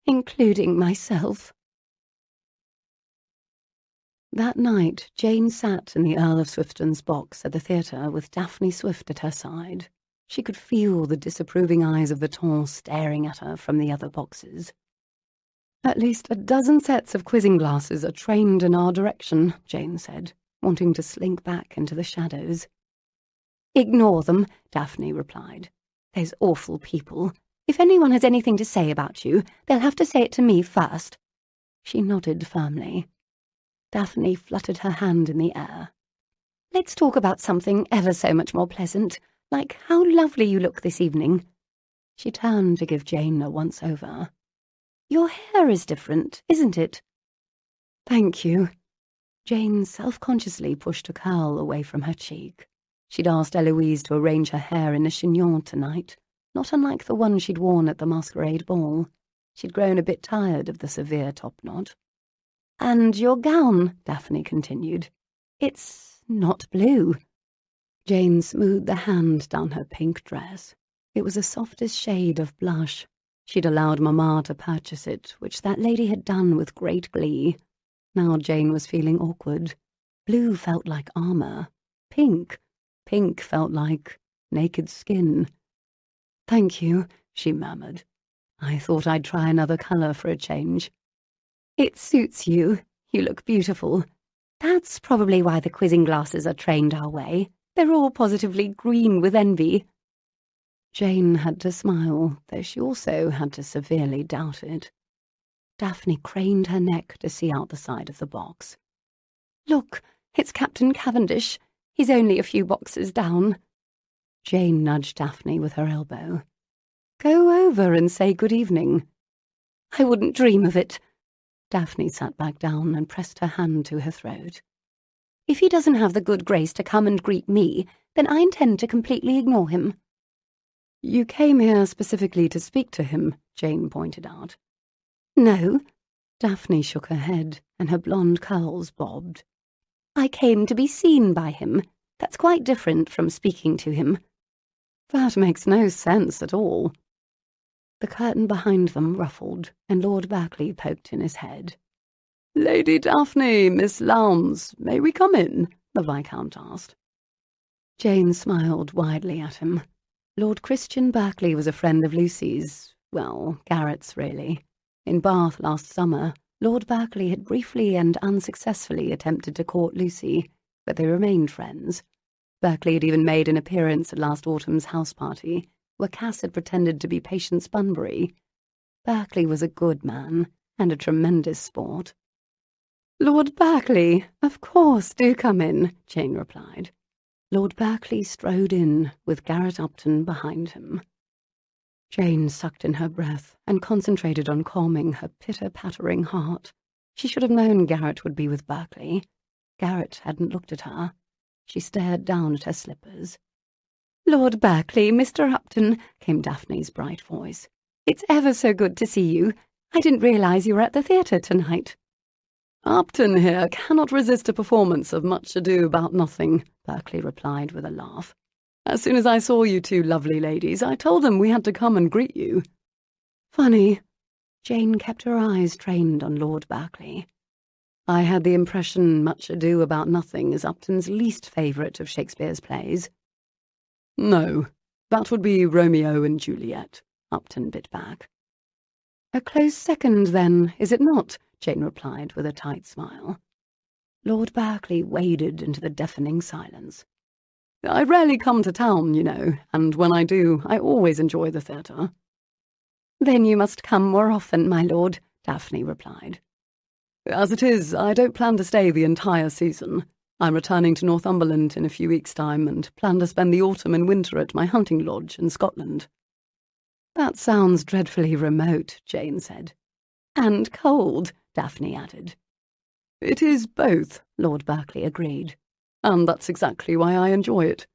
"Including myself." That night, Jane sat in the Earl of Swifton's box at the theatre with Daphne Swift at her side. She could feel the disapproving eyes of the Ton staring at her from the other boxes. "At least a dozen sets of quizzing glasses are trained in our direction," Jane said, wanting to slink back into the shadows. "Ignore them," Daphne replied. "Those awful people. If anyone has anything to say about you, they'll have to say it to me first." She nodded firmly. Daphne fluttered her hand in the air. "Let's talk about something ever so much more pleasant, like how lovely you look this evening." She turned to give Jane a once-over. "Your hair is different, isn't it?" "Thank you." Jane self-consciously pushed a curl away from her cheek. She'd asked Eloise to arrange her hair in a chignon tonight, not unlike the one she'd worn at the masquerade ball. She'd grown a bit tired of the severe topknot. "And your gown," Daphne continued. "It's not blue." Jane smoothed the hand down her pink dress. It was the softest shade of blush. She'd allowed Mamma to purchase it, which that lady had done with great glee. Now Jane was feeling awkward. Blue felt like armour. Pink. Pink felt like naked skin. "Thank you," she murmured. "I thought I'd try another colour for a change." "It suits you. You look beautiful. That's probably why the quizzing glasses are trained our way. They're all positively green with envy." Jane had to smile, though she also had to severely doubt it. Daphne craned her neck to see out the side of the box. "Look, it's Captain Cavendish. He's only a few boxes down." Jane nudged Daphne with her elbow. "Go over and say good evening." "I wouldn't dream of it." Daphne sat back down and pressed her hand to her throat. "If he doesn't have the good grace to come and greet me, then I intend to completely ignore him." "You came here specifically to speak to him," Jane pointed out. "No." Daphne shook her head, and her blonde curls bobbed. "I came to be seen by him. That's quite different from speaking to him." "That makes no sense at all." The curtain behind them ruffled, and Lord Berkeley poked in his head. "Lady Daphne, Miss Lowndes, may we come in?" the Viscount asked. Jane smiled widely at him. Lord Christian Berkeley was a friend of Lucy's, well, Garrett's really. In Bath last summer, Lord Berkeley had briefly and unsuccessfully attempted to court Lucy, but they remained friends. Berkeley had even made an appearance at last autumn's house party, where Cass had pretended to be Patience Bunbury. Berkeley was a good man, and a tremendous sport. "Lord Berkeley, of course, do come in," Jane replied. Lord Berkeley strode in, with Garrett Upton behind him. Jane sucked in her breath and concentrated on calming her pitter-pattering heart. She should have known Garrett would be with Berkeley. Garrett hadn't looked at her. She stared down at her slippers. "Lord Berkeley, Mr. Upton," came Daphne's bright voice. "It's ever so good to see you. I didn't realise you were at the theatre tonight." "Upton here cannot resist a performance of Much Ado About Nothing," Berkeley replied with a laugh. "As soon as I saw you two lovely ladies, I told him we had to come and greet you." "Funny." Jane kept her eyes trained on Lord Berkeley. "I had the impression Much Ado About Nothing is Upton's least favourite of Shakespeare's plays." "No, that would be Romeo and Juliet," Upton bit back. "A close second, then, is it not?" Jane replied with a tight smile. Lord Berkeley waded into the deafening silence. "I rarely come to town, you know, and when I do, I always enjoy the theatre." "Then you must come more often, my lord," Daphne replied. "As it is, I don't plan to stay the entire season. I'm returning to Northumberland in a few weeks' time and plan to spend the autumn and winter at my hunting lodge in Scotland." "That sounds dreadfully remote," Jane said. "And cold," Daphne added. "It is both," Lord Berkeley agreed. "And that's exactly why I enjoy it."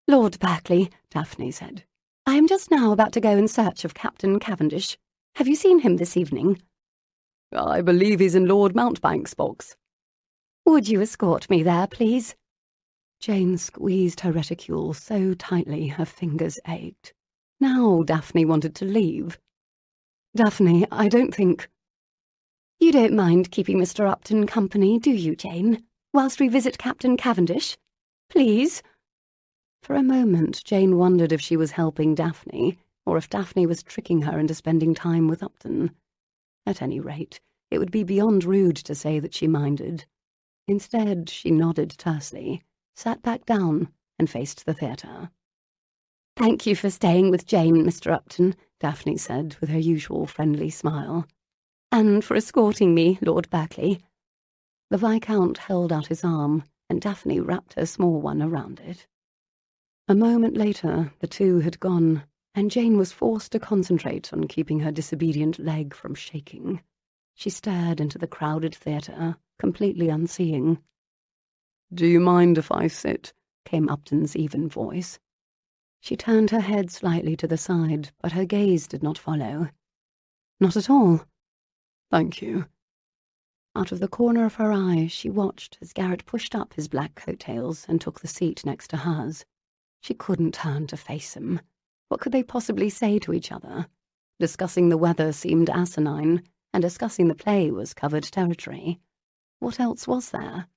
"Lord Berkeley," Daphne said, "I am just now about to go in search of Captain Cavendish. Have you seen him this evening?" "I believe he's in Lord Mountbank's box." "Would you escort me there, please?" Jane squeezed her reticule so tightly her fingers ached. Now Daphne wanted to leave. "Daphne, I don't think—" "You don't mind keeping Mr. Upton company, do you, Jane, whilst we visit Captain Cavendish? Please?" For a moment Jane wondered if she was helping Daphne, or if Daphne was tricking her into spending time with Upton. At any rate, it would be beyond rude to say that she minded. Instead, she nodded tersely, sat back down, and faced the theatre. "Thank you for staying with Jane, Mr. Upton," Daphne said with her usual friendly smile. "And for escorting me, Lord Berkeley." The Viscount held out his arm, and Daphne wrapped her small one around it. A moment later, the two had gone, and Jane was forced to concentrate on keeping her disobedient leg from shaking. She stared into the crowded theatre, completely unseeing. "Do you mind if I sit?" came Upton's even voice. She turned her head slightly to the side, but her gaze did not follow. "Not at all." "Thank you." Out of the corner of her eye, she watched as Garrett pushed up his black coat-tails and took the seat next to hers. She couldn't turn to face him. What could they possibly say to each other? Discussing the weather seemed asinine, and discussing the play was covered territory. What else was there?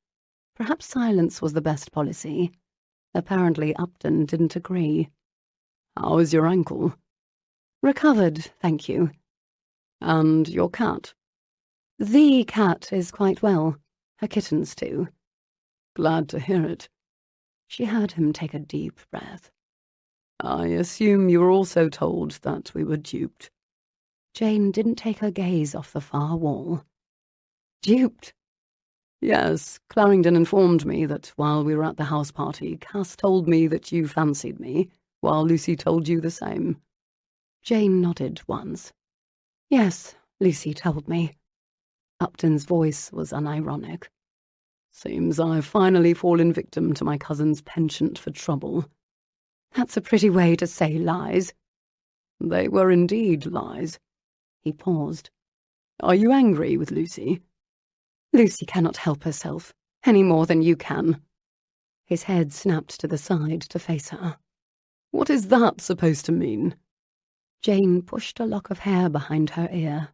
Perhaps silence was the best policy. Apparently Upton didn't agree. How is your ankle? Recovered, thank you. And your cat? The cat is quite well. Her kittens too. Glad to hear it. She heard him take a deep breath. I assume you were also told that we were duped. Jane didn't take her gaze off the far wall. Duped? Yes, Clarendon informed me that while we were at the house party, Cass told me that you fancied me, while Lucy told you the same. Jane nodded once. Yes, Lucy told me. Upton's voice was unironic. Seems I've finally fallen victim to my cousin's penchant for trouble. That's a pretty way to say lies. They were indeed lies. He paused. Are you angry with Lucy? Lucy cannot help herself, any more than you can. His head snapped to the side to face her. What is that supposed to mean? Jane pushed a lock of hair behind her ear.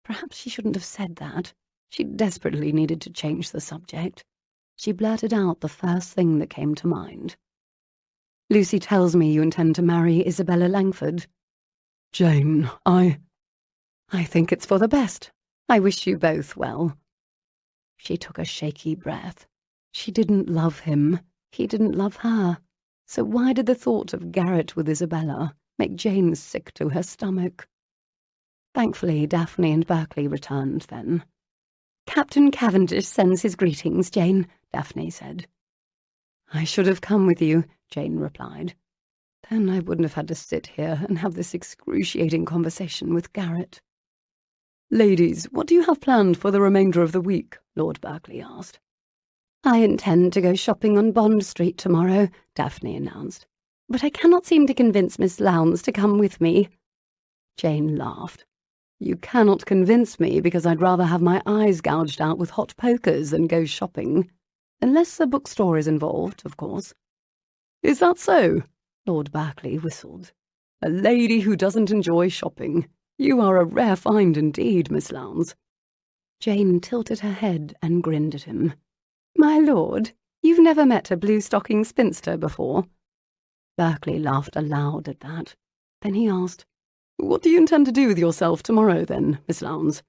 Perhaps she shouldn't have said that. She desperately needed to change the subject. She blurted out the first thing that came to mind. Lucy tells me you intend to marry Isabella Langford. Jane, I think it's for the best. I wish you both well. She took a shaky breath. She didn't love him. He didn't love her. So why did the thought of Garrett with Isabella make Jane sick to her stomach? Thankfully, Daphne and Berkeley returned then. Captain Cavendish sends his greetings, Jane, Daphne said. I should have come with you, Jane replied. Then I wouldn't have had to sit here and have this excruciating conversation with Garrett. Ladies, what do you have planned for the remainder of the week? Lord Berkeley asked. I intend to go shopping on Bond Street tomorrow, Daphne announced. But I cannot seem to convince Miss Lowndes to come with me. Jane laughed. You cannot convince me because I'd rather have my eyes gouged out with hot pokers than go shopping. Unless a bookstore is involved, of course. Is that so? Lord Berkeley whistled. A lady who doesn't enjoy shopping. You are a rare find indeed, Miss Lowndes. Jane tilted her head and grinned at him. My lord, you've never met a blue-stocking spinster before? Berkeley laughed aloud at that. Then he asked, What do you intend to do with yourself tomorrow, then, Miss Lowndes?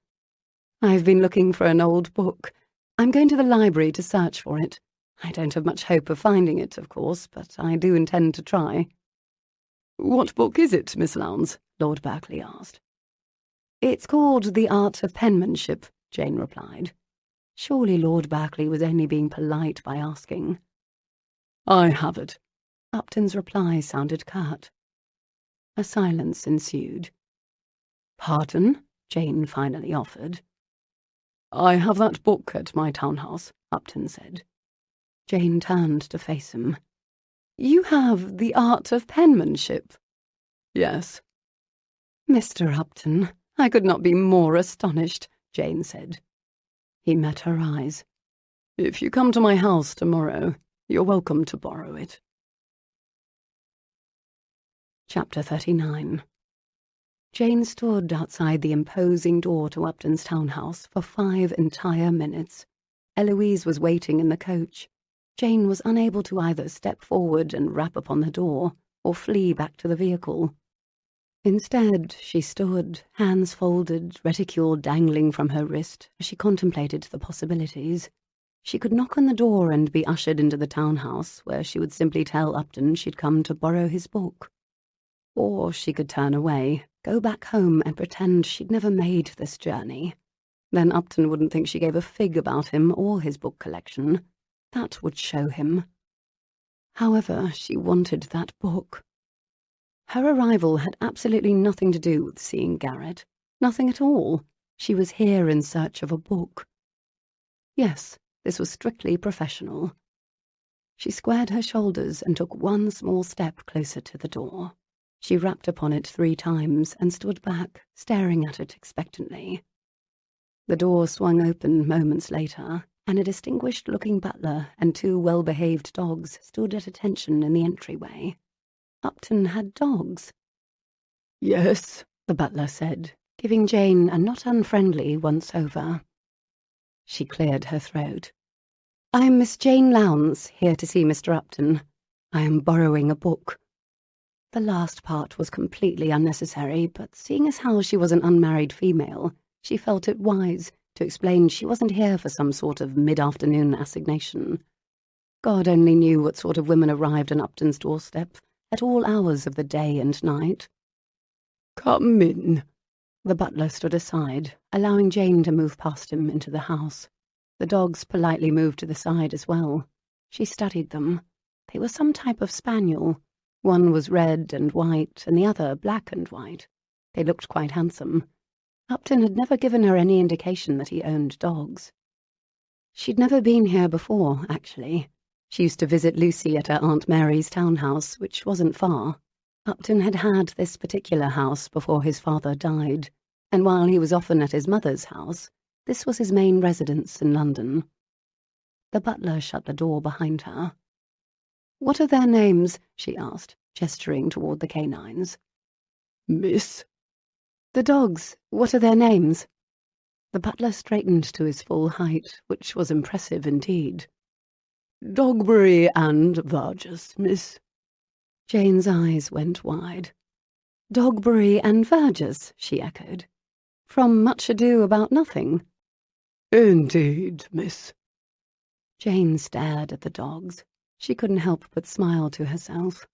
I've been looking for an old book. I'm going to the library to search for it. I don't have much hope of finding it, of course, but I do intend to try. What book is it, Miss Lowndes? Lord Berkeley asked. It's called The Art of Penmanship, Jane replied. Surely Lord Berkeley was only being polite by asking. I have it. Upton's reply sounded curt. A silence ensued. Pardon? Jane finally offered. I have that book at my townhouse, Upton said. Jane turned to face him. You have The Art of Penmanship? Yes. Mr. Upton, I could not be more astonished, Jane said. He met her eyes. If you come to my house tomorrow, you're welcome to borrow it. Chapter 39. Jane stood outside the imposing door to Upton's townhouse for 5 entire minutes. Eloise was waiting in the coach. Jane was unable to either step forward and rap upon the door or flee back to the vehicle. Instead, she stood, hands folded, reticule dangling from her wrist, as she contemplated the possibilities. She could knock on the door and be ushered into the townhouse, where she would simply tell Upton she'd come to borrow his book. Or she could turn away, go back home and pretend she'd never made this journey. Then Upton wouldn't think she gave a fig about him or his book collection. That would show him. However, she wanted that book. Her arrival had absolutely nothing to do with seeing Garrett. Nothing at all. She was here in search of a book. Yes, this was strictly professional. She squared her shoulders and took one small step closer to the door. She rapped upon it 3 times and stood back, staring at it expectantly. The door swung open moments later, and a distinguished-looking butler and 2 well-behaved dogs stood at attention in the entryway. Upton had dogs. Yes, the butler said, giving Jane a not unfriendly once-over. She cleared her throat. I'm Miss Jane Lowndes, here to see Mr. Upton. I am borrowing a book." The last part was completely unnecessary, but seeing as how she was an unmarried female, she felt it wise to explain she wasn't here for some sort of mid-afternoon assignation. God only knew what sort of women arrived on Upton's doorstep at all hours of the day and night. "Come in." The butler stood aside, allowing Jane to move past him into the house. The dogs politely moved to the side as well. She studied them. They were some type of spaniel. One was red and white, and the other black and white. They looked quite handsome. Upton had never given her any indication that he owned dogs. She'd never been here before, actually. She used to visit Lucy at her Aunt Mary's townhouse, which wasn't far. Upton had had this particular house before his father died, and while he was often at his mother's house, this was his main residence in London. The butler shut the door behind her. "What are their names?" she asked, gesturing toward the canines. "Miss?" "The dogs, what are their names?" The butler straightened to his full height, which was impressive indeed. "Dogberry and Verges, miss." Jane's eyes went wide. "Dogberry and Verges," she echoed. "From Much Ado About Nothing?" "Indeed, miss." Jane stared at the dogs. She couldn't help but smile to herself.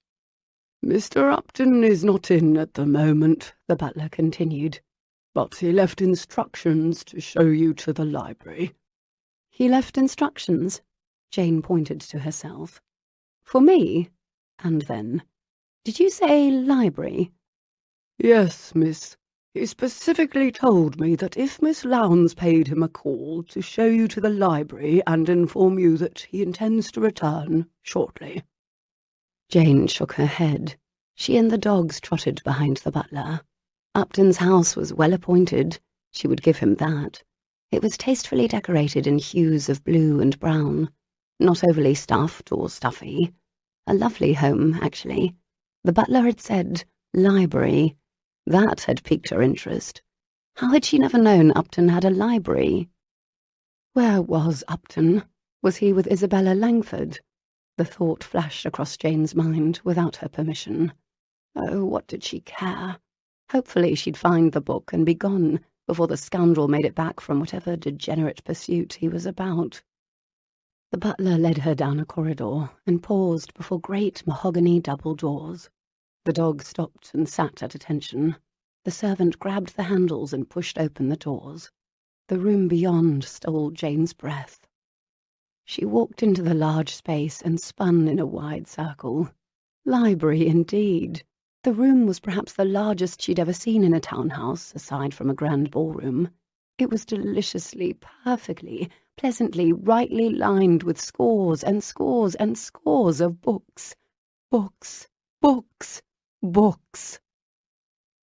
"Mr. Upton is not in at the moment," the butler continued, "but he left instructions to show you to the library." "He left instructions?" Jane pointed to herself. "For me?" And then, "Did you say library?" "Yes, miss. He specifically told me that if Miss Lowndes paid him a call to show you to the library and inform you that he intends to return shortly." Jane shook her head. She and the dogs trotted behind the butler. Upton's house was well appointed. She would give him that. It was tastefully decorated in hues of blue and brown, not overly stuffed or stuffy. A lovely home, actually. The butler had said library. That had piqued her interest. How had she never known Upton had a library? Where was Upton? Was he with Isabella Langford? The thought flashed across Jane's mind without her permission. Oh, what did she care? Hopefully she'd find the book and be gone before the scoundrel made it back from whatever degenerate pursuit he was about. The butler led her down a corridor and paused before great mahogany double doors. The dog stopped and sat at attention. The servant grabbed the handles and pushed open the doors. The room beyond stole Jane's breath. She walked into the large space and spun in a wide circle. Library, indeed. The room was perhaps the largest she'd ever seen in a townhouse, aside from a grand ballroom. It was deliciously, perfectly, pleasantly, rightly lined with scores and scores and scores of books. Books, books, books.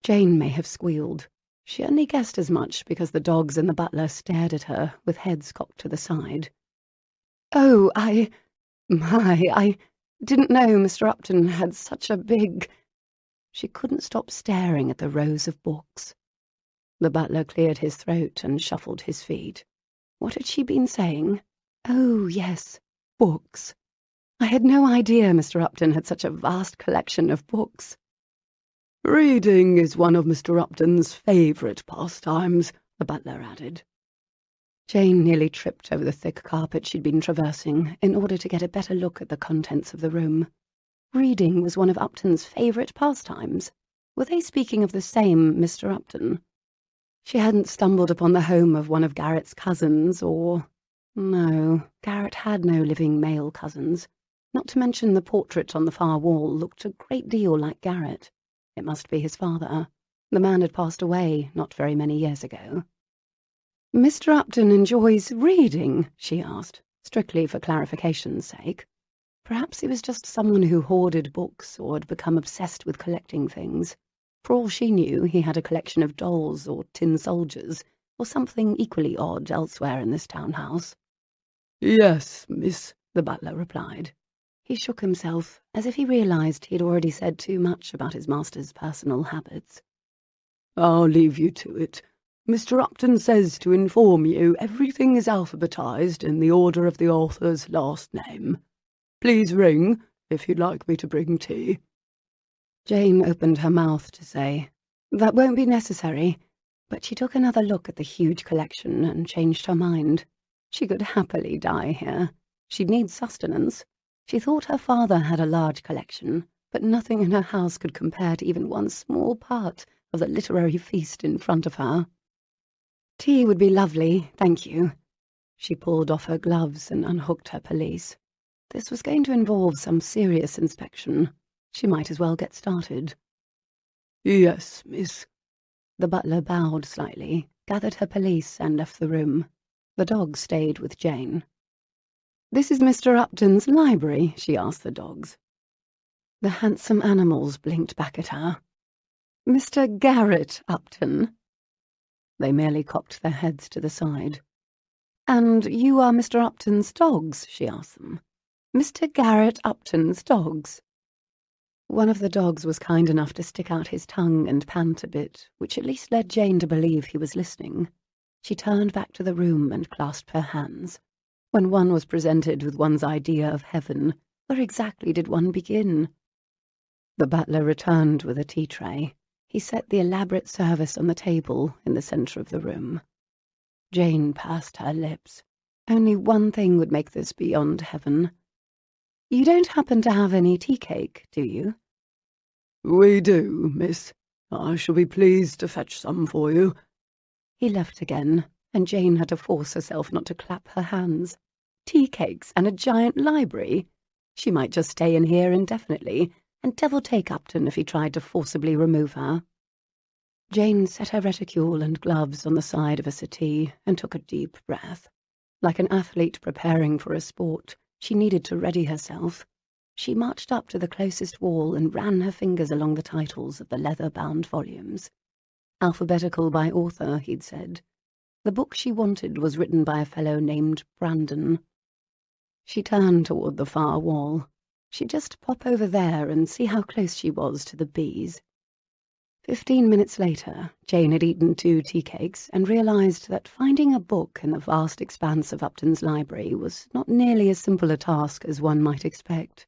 Jane may have squealed. She only guessed as much because the dogs and the butler stared at her with heads cocked to the side. "Oh, I didn't know Mr. Upton had such a big—" She couldn't stop staring at the rows of books. The butler cleared his throat and shuffled his feet. What had she been saying? Oh, yes, books. I had no idea Mr. Upton had such a vast collection of books. "Reading is one of Mr. Upton's favourite pastimes," the butler added. Jane nearly tripped over the thick carpet she'd been traversing in order to get a better look at the contents of the room. Reading was one of Upton's favourite pastimes. Were they speaking of the same Mr. Upton? She hadn't stumbled upon the home of one of Garrett's cousins, or... No, Garrett had no living male cousins. Not to mention the portrait on the far wall looked a great deal like Garrett. It must be his father. The man had passed away not very many years ago. "Mr. Upton enjoys reading?" she asked, strictly for clarification's sake. Perhaps he was just someone who hoarded books or had become obsessed with collecting things. For all she knew, he had a collection of dolls or tin soldiers, or something equally odd elsewhere in this townhouse. "Yes, miss," the butler replied. He shook himself, as if he realised he had already said too much about his master's personal habits. "I'll leave you to it. Mr. Upton says to inform you everything is alphabetised in the order of the author's last name. Please ring, if you'd like me to bring tea." Jane opened her mouth to say, "That won't be necessary," but she took another look at the huge collection and changed her mind. She could happily die here. She'd need sustenance. She thought her father had a large collection, but nothing in her house could compare to even one small part of the literary feast in front of her. "Tea would be lovely, thank you." She pulled off her gloves and unhooked her pelisse. This was going to involve some serious inspection. She might as well get started. "Yes, miss." The butler bowed slightly, gathered her pelisse and left the room. The dog stayed with Jane. "This is Mr. Upton's library?" she asked the dogs. The handsome animals blinked back at her. "Mr. Garrett Upton?" They merely cocked their heads to the side. "And you are Mr. Upton's dogs?" she asked them. "Mr. Garrett Upton's dogs?" One of the dogs was kind enough to stick out his tongue and pant a bit, which at least led Jane to believe he was listening. She turned back to the room and clasped her hands. When one was presented with one's idea of heaven, where exactly did one begin? The butler returned with a tea tray. He set the elaborate service on the table in the centre of the room. Jane pursed her lips. Only one thing would make this beyond heaven. "You don't happen to have any tea cake, do you?" "We do, miss. I shall be pleased to fetch some for you." He left again, and Jane had to force herself not to clap her hands. Tea cakes and a giant library? She might just stay in here indefinitely, and devil take Upton if he tried to forcibly remove her. Jane set her reticule and gloves on the side of a settee and took a deep breath. Like an athlete preparing for a sport, she needed to ready herself. She marched up to the closest wall and ran her fingers along the titles of the leather-bound volumes. Alphabetical by author, he'd said. The book she wanted was written by a fellow named Brandon. She turned toward the far wall. She'd just pop over there and see how close she was to the bees. 15 minutes later, Jane had eaten 2 tea cakes and realized that finding a book in the vast expanse of Upton's library was not nearly as simple a task as one might expect.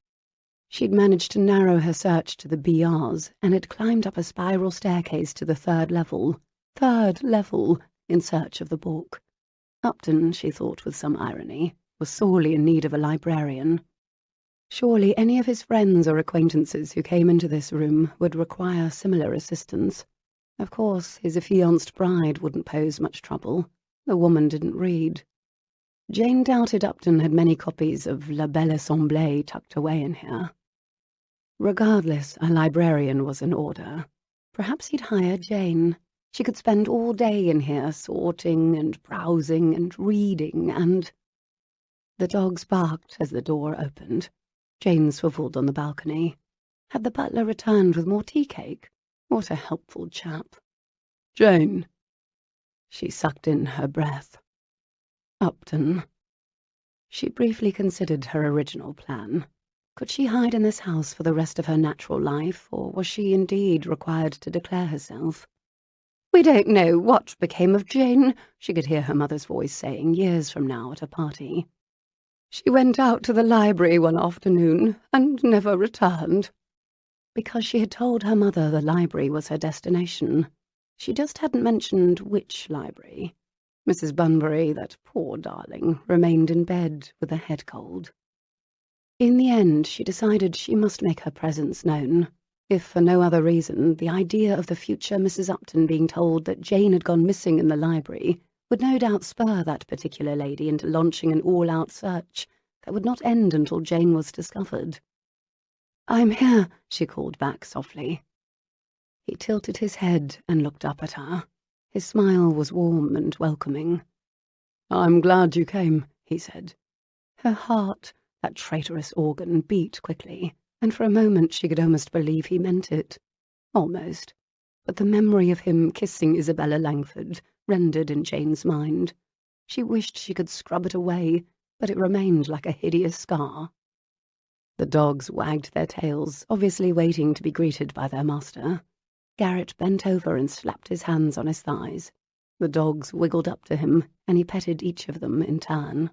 She'd managed to narrow her search to the BRs and had climbed up a spiral staircase to the 3rd level, in search of the book. Upton, she thought with some irony, was sorely in need of a librarian. Surely any of his friends or acquaintances who came into this room would require similar assistance. Of course, his affianced bride wouldn't pose much trouble. The woman didn't read. Jane doubted Upton had many copies of La Belle Assemblée tucked away in here. Regardless, a librarian was in order. Perhaps he'd hire Jane. She could spend all day in here sorting and browsing and reading and... The dogs barked as the door opened. Jane swiveled on the balcony. Had the butler returned with more tea cake? What a helpful chap. "Jane." She sucked in her breath. Upton. She briefly considered her original plan. Could she hide in this house for the rest of her natural life, or was she indeed required to declare herself? "We don't know what became of Jane," she could hear her mother's voice saying years from now at a party. "She went out to the library one afternoon and never returned." Because she had told her mother the library was her destination. She just hadn't mentioned which library. Mrs. Bunbury, that poor darling, remained in bed with a head cold. In the end, she decided she must make her presence known. If for no other reason, the idea of the future Mrs. Upton being told that Jane had gone missing in the library would no doubt spur that particular lady into launching an all-out search that would not end until Jane was discovered. "I'm here," she called back softly. He tilted his head and looked up at her. His smile was warm and welcoming. "I'm glad you came," he said. Her heart, that traitorous organ, beat quickly, and for a moment she could almost believe he meant it. Almost. But the memory of him kissing Isabella Langford rendered in Jane's mind. She wished she could scrub it away, but it remained like a hideous scar. The dogs wagged their tails, obviously waiting to be greeted by their master. Garrett bent over and slapped his hands on his thighs. The dogs wiggled up to him, and he petted each of them in turn.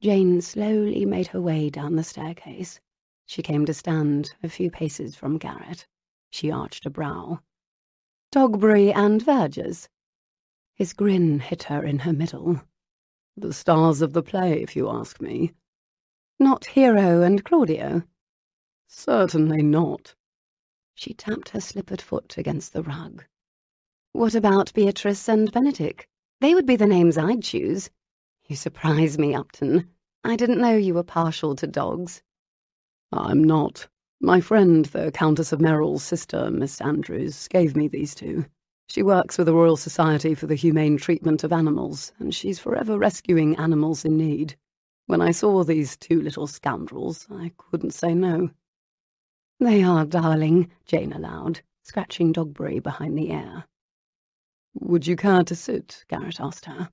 Jane slowly made her way down the staircase. She came to stand a few paces from Garrett. She arched a brow. Dogberry and Vergers. His grin hit her in her middle. The stars of the play, if you ask me. Not Hero and Claudio? Certainly not. She tapped her slippered foot against the rug. What about Beatrice and Benedick? They would be the names I'd choose. You surprise me, Upton. I didn't know you were partial to dogs. I'm not. My friend, the Countess of Merrill's sister, Miss Andrews, gave me these two. She works with the Royal Society for the Humane Treatment of Animals, and she's forever rescuing animals in need. When I saw these two little scoundrels, I couldn't say no. They are darling, Jane allowed, scratching Dogberry behind the ear. Would you care to sit? Garrett asked her.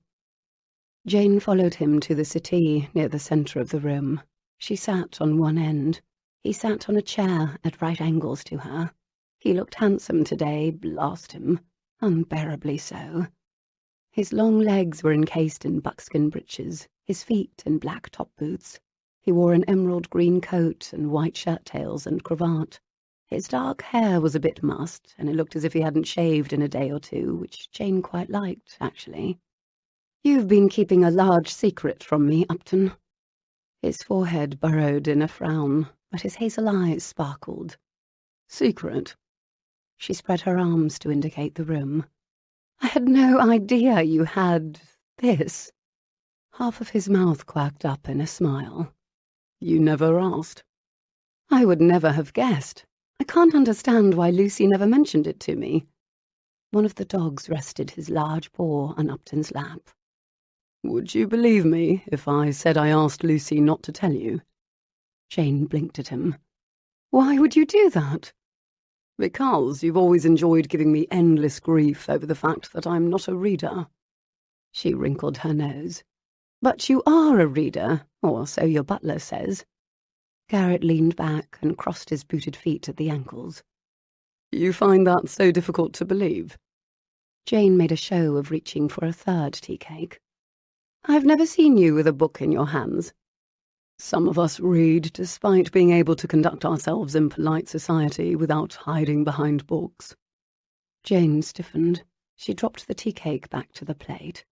Jane followed him to the settee near the centre of the room. She sat on one end. He sat on a chair at right angles to her. He looked handsome today, blast him, unbearably so. His long legs were encased in buckskin breeches, his feet in black top boots. He wore an emerald green coat and white shirt-tails and cravat. His dark hair was a bit mussed, and it looked as if he hadn't shaved in a day or two, which Jane quite liked, actually. You've been keeping a large secret from me, Upton. His forehead burrowed in a frown, but his hazel eyes sparkled. Secret? She spread her arms to indicate the room. I had no idea you had this. Half of his mouth quacked up in a smile. You never asked. I would never have guessed. I can't understand why Lucy never mentioned it to me. One of the dogs rested his large paw on Upton's lap. Would you believe me if I said I asked Lucy not to tell you? Jane blinked at him. Why would you do that? Because you've always enjoyed giving me endless grief over the fact that I'm not a reader. She wrinkled her nose. But you are a reader, or so your butler says. Garrett leaned back and crossed his booted feet at the ankles. You find that so difficult to believe? Jane made a show of reaching for a third tea cake. I've never seen you with a book in your hands. Some of us read despite being able to conduct ourselves in polite society without hiding behind books. Jane stiffened. She dropped the tea cake back to the plate.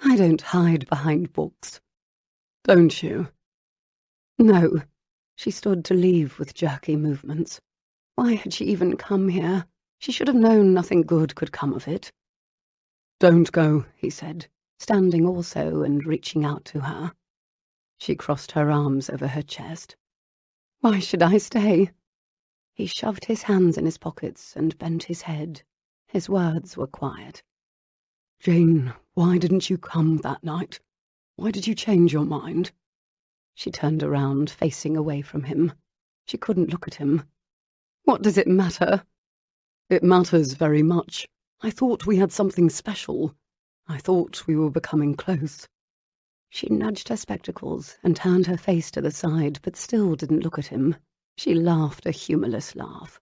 I don't hide behind books. Don't you? No. She stood to leave with jerky movements. Why had she even come here? She should have known nothing good could come of it. Don't go, he said, standing also and reaching out to her. She crossed her arms over her chest. Why should I stay? He shoved his hands in his pockets and bent his head. His words were quiet. Jane, why didn't you come that night? Why did you change your mind? She turned around, facing away from him. She couldn't look at him. What does it matter? It matters very much. I thought we had something special. I thought we were becoming close. She nudged her spectacles and turned her face to the side, but still didn't look at him. She laughed a humorless laugh.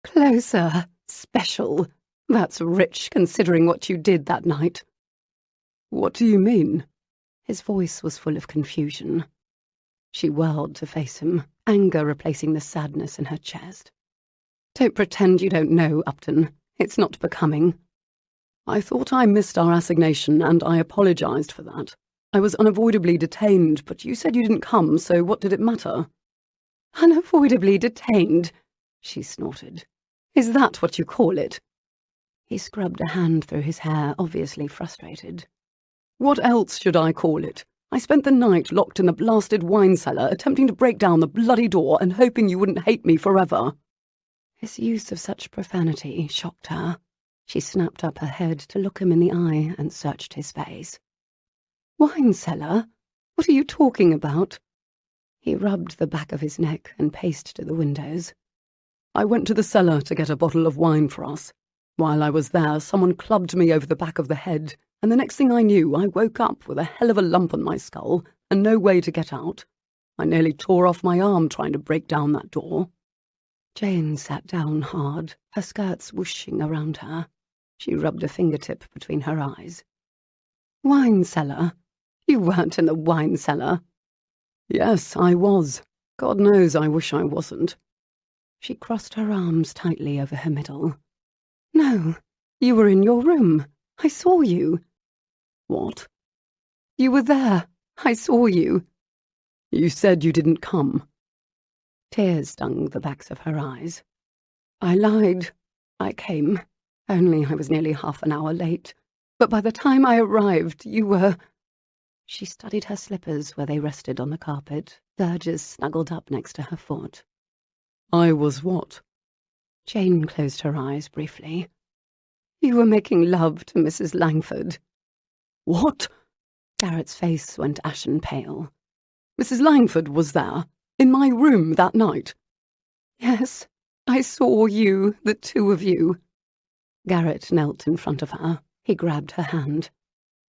Closer, special. That's rich, considering what you did that night. What do you mean? His voice was full of confusion. She whirled to face him, anger replacing the sadness in her chest. Don't pretend you don't know, Upton. It's not becoming. I thought I missed our assignation, and I apologized for that. I was unavoidably detained, but you said you didn't come, so what did it matter? Unavoidably detained, she snorted. Is that what you call it? He scrubbed a hand through his hair, obviously frustrated. What else should I call it? I spent the night locked in the blasted wine cellar, attempting to break down the bloody door and hoping you wouldn't hate me forever. His use of such profanity shocked her. She snapped up her head to look him in the eye and searched his face. Wine cellar? What are you talking about? He rubbed the back of his neck and paced to the windows. I went to the cellar to get a bottle of wine for us. While I was there, someone clubbed me over the back of the head, and the next thing I knew, I woke up with a hell of a lump on my skull and no way to get out. I nearly tore off my arm trying to break down that door. Jane sat down hard, her skirts whooshing around her. She rubbed a fingertip between her eyes. Wine cellar? You weren't in the wine cellar. Yes, I was. God knows I wish I wasn't. She crossed her arms tightly over her middle. No, you were in your room. I saw you. What? You were there. I saw you. You said you didn't come. Tears stung the backs of her eyes. I lied. I came. Only I was nearly half an hour late. But by the time I arrived, you were... She studied her slippers where they rested on the carpet, verges snuggled up next to her foot. I was what? Jane closed her eyes briefly. You were making love to Mrs. Langford. What? Garrett's face went ashen pale. Mrs. Langford was there, in my room that night. Yes, I saw you, the two of you. Garrett knelt in front of her. He grabbed her hand.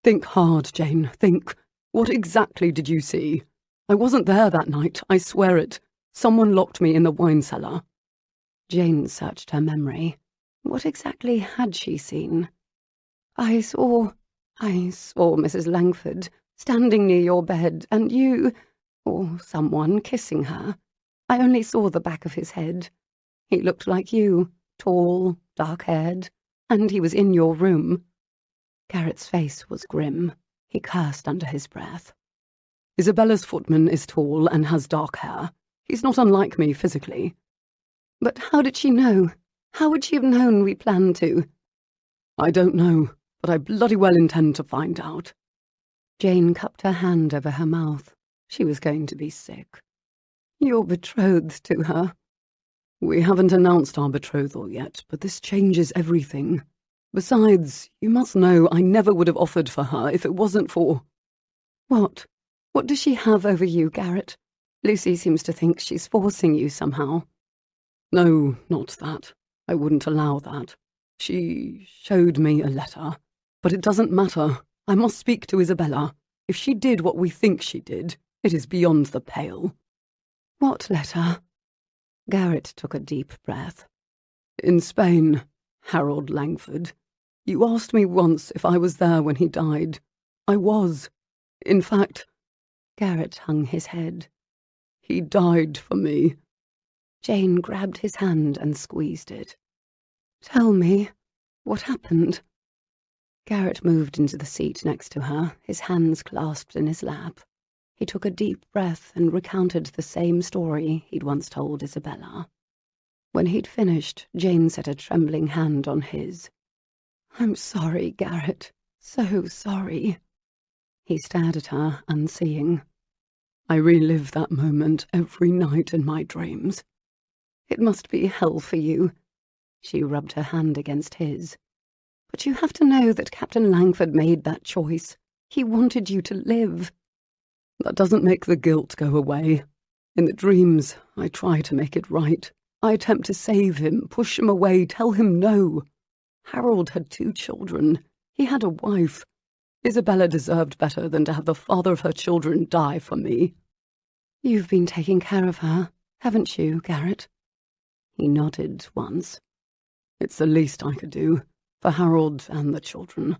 Think hard, Jane, think. What exactly did you see? I wasn't there that night, I swear it. Someone locked me in the wine cellar. Jane searched her memory. What exactly had she seen? I saw Mrs. Langford standing near your bed, and you, or someone, kissing her. I only saw the back of his head. He looked like you, tall, dark-haired, and he was in your room. Garrett's face was grim. He cursed under his breath. Isabella's footman is tall and has dark hair. He's not unlike me physically. But how did she know? How would she have known we planned to? I don't know, but I bloody well intend to find out. Jane cupped her hand over her mouth. She was going to be sick. You're betrothed to her. We haven't announced our betrothal yet, but this changes everything. Besides, you must know I never would have offered for her if it wasn't for... What? What does she have over you, Garrett? Lucy seems to think she's forcing you somehow. No, not that. I wouldn't allow that. She showed me a letter. But it doesn't matter. I must speak to Isabella. If she did what we think she did, it is beyond the pale. What letter? Garrett took a deep breath. In Spain, Harold Langford. You asked me once if I was there when he died. I was. In fact... Garrett hung his head. He died for me. Jane grabbed his hand and squeezed it. Tell me, what happened? Garrett moved into the seat next to her, his hands clasped in his lap. He took a deep breath and recounted the same story he'd once told Isabella. When he'd finished, Jane set a trembling hand on his. I'm sorry, Garrett. So sorry. He stared at her, unseeing. I relive that moment every night in my dreams. It must be hell for you. She rubbed her hand against his. But you have to know that Captain Langford made that choice. He wanted you to live. That doesn't make the guilt go away. In the dreams, I try to make it right. I attempt to save him, push him away, tell him no. Harold had 2 children. He had a wife. Isabella deserved better than to have the father of her children die for me. You've been taking care of her, haven't you, Garrett? He nodded once. It's the least I could do, for Harold and the children.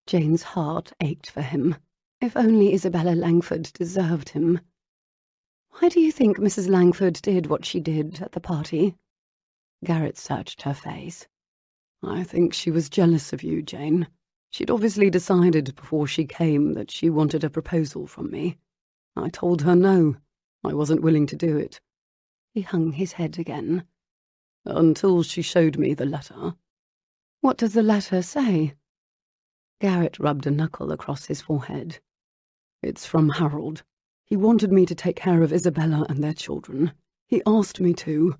Jane's heart ached for him. If only Isabella Langford deserved him. Why do you think Mrs. Langford did what she did at the party? Garrett searched her face. I think she was jealous of you, Jane. She'd obviously decided before she came that she wanted a proposal from me. I told her no. I wasn't willing to do it. He hung his head again. Until she showed me the letter. What does the letter say? Garrett rubbed a knuckle across his forehead. It's from Harold. He wanted me to take care of Isabella and their children. He asked me to.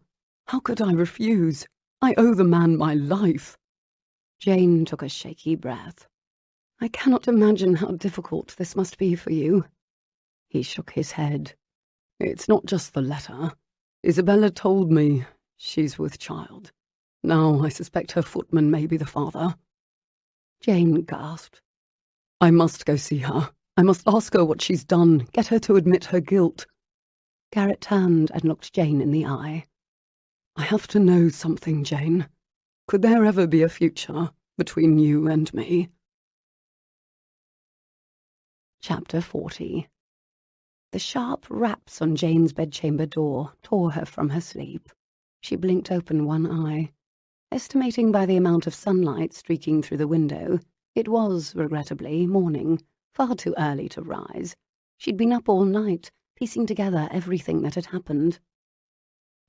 How could I refuse? I owe the man my life. Jane took a shaky breath. I cannot imagine how difficult this must be for you. He shook his head. It's not just the letter. Isabella told me she's with child. Now I suspect her footman may be the father. Jane gasped. I must go see her. I must ask her what she's done, get her to admit her guilt. Garrett turned and looked Jane in the eye. I have to know something, Jane. Could there ever be a future between you and me? Chapter 40. The sharp raps on Jane's bedchamber door tore her from her sleep. She blinked open one eye. Estimating by the amount of sunlight streaking through the window, it was, regrettably, morning, far too early to rise. She'd been up all night, piecing together everything that had happened.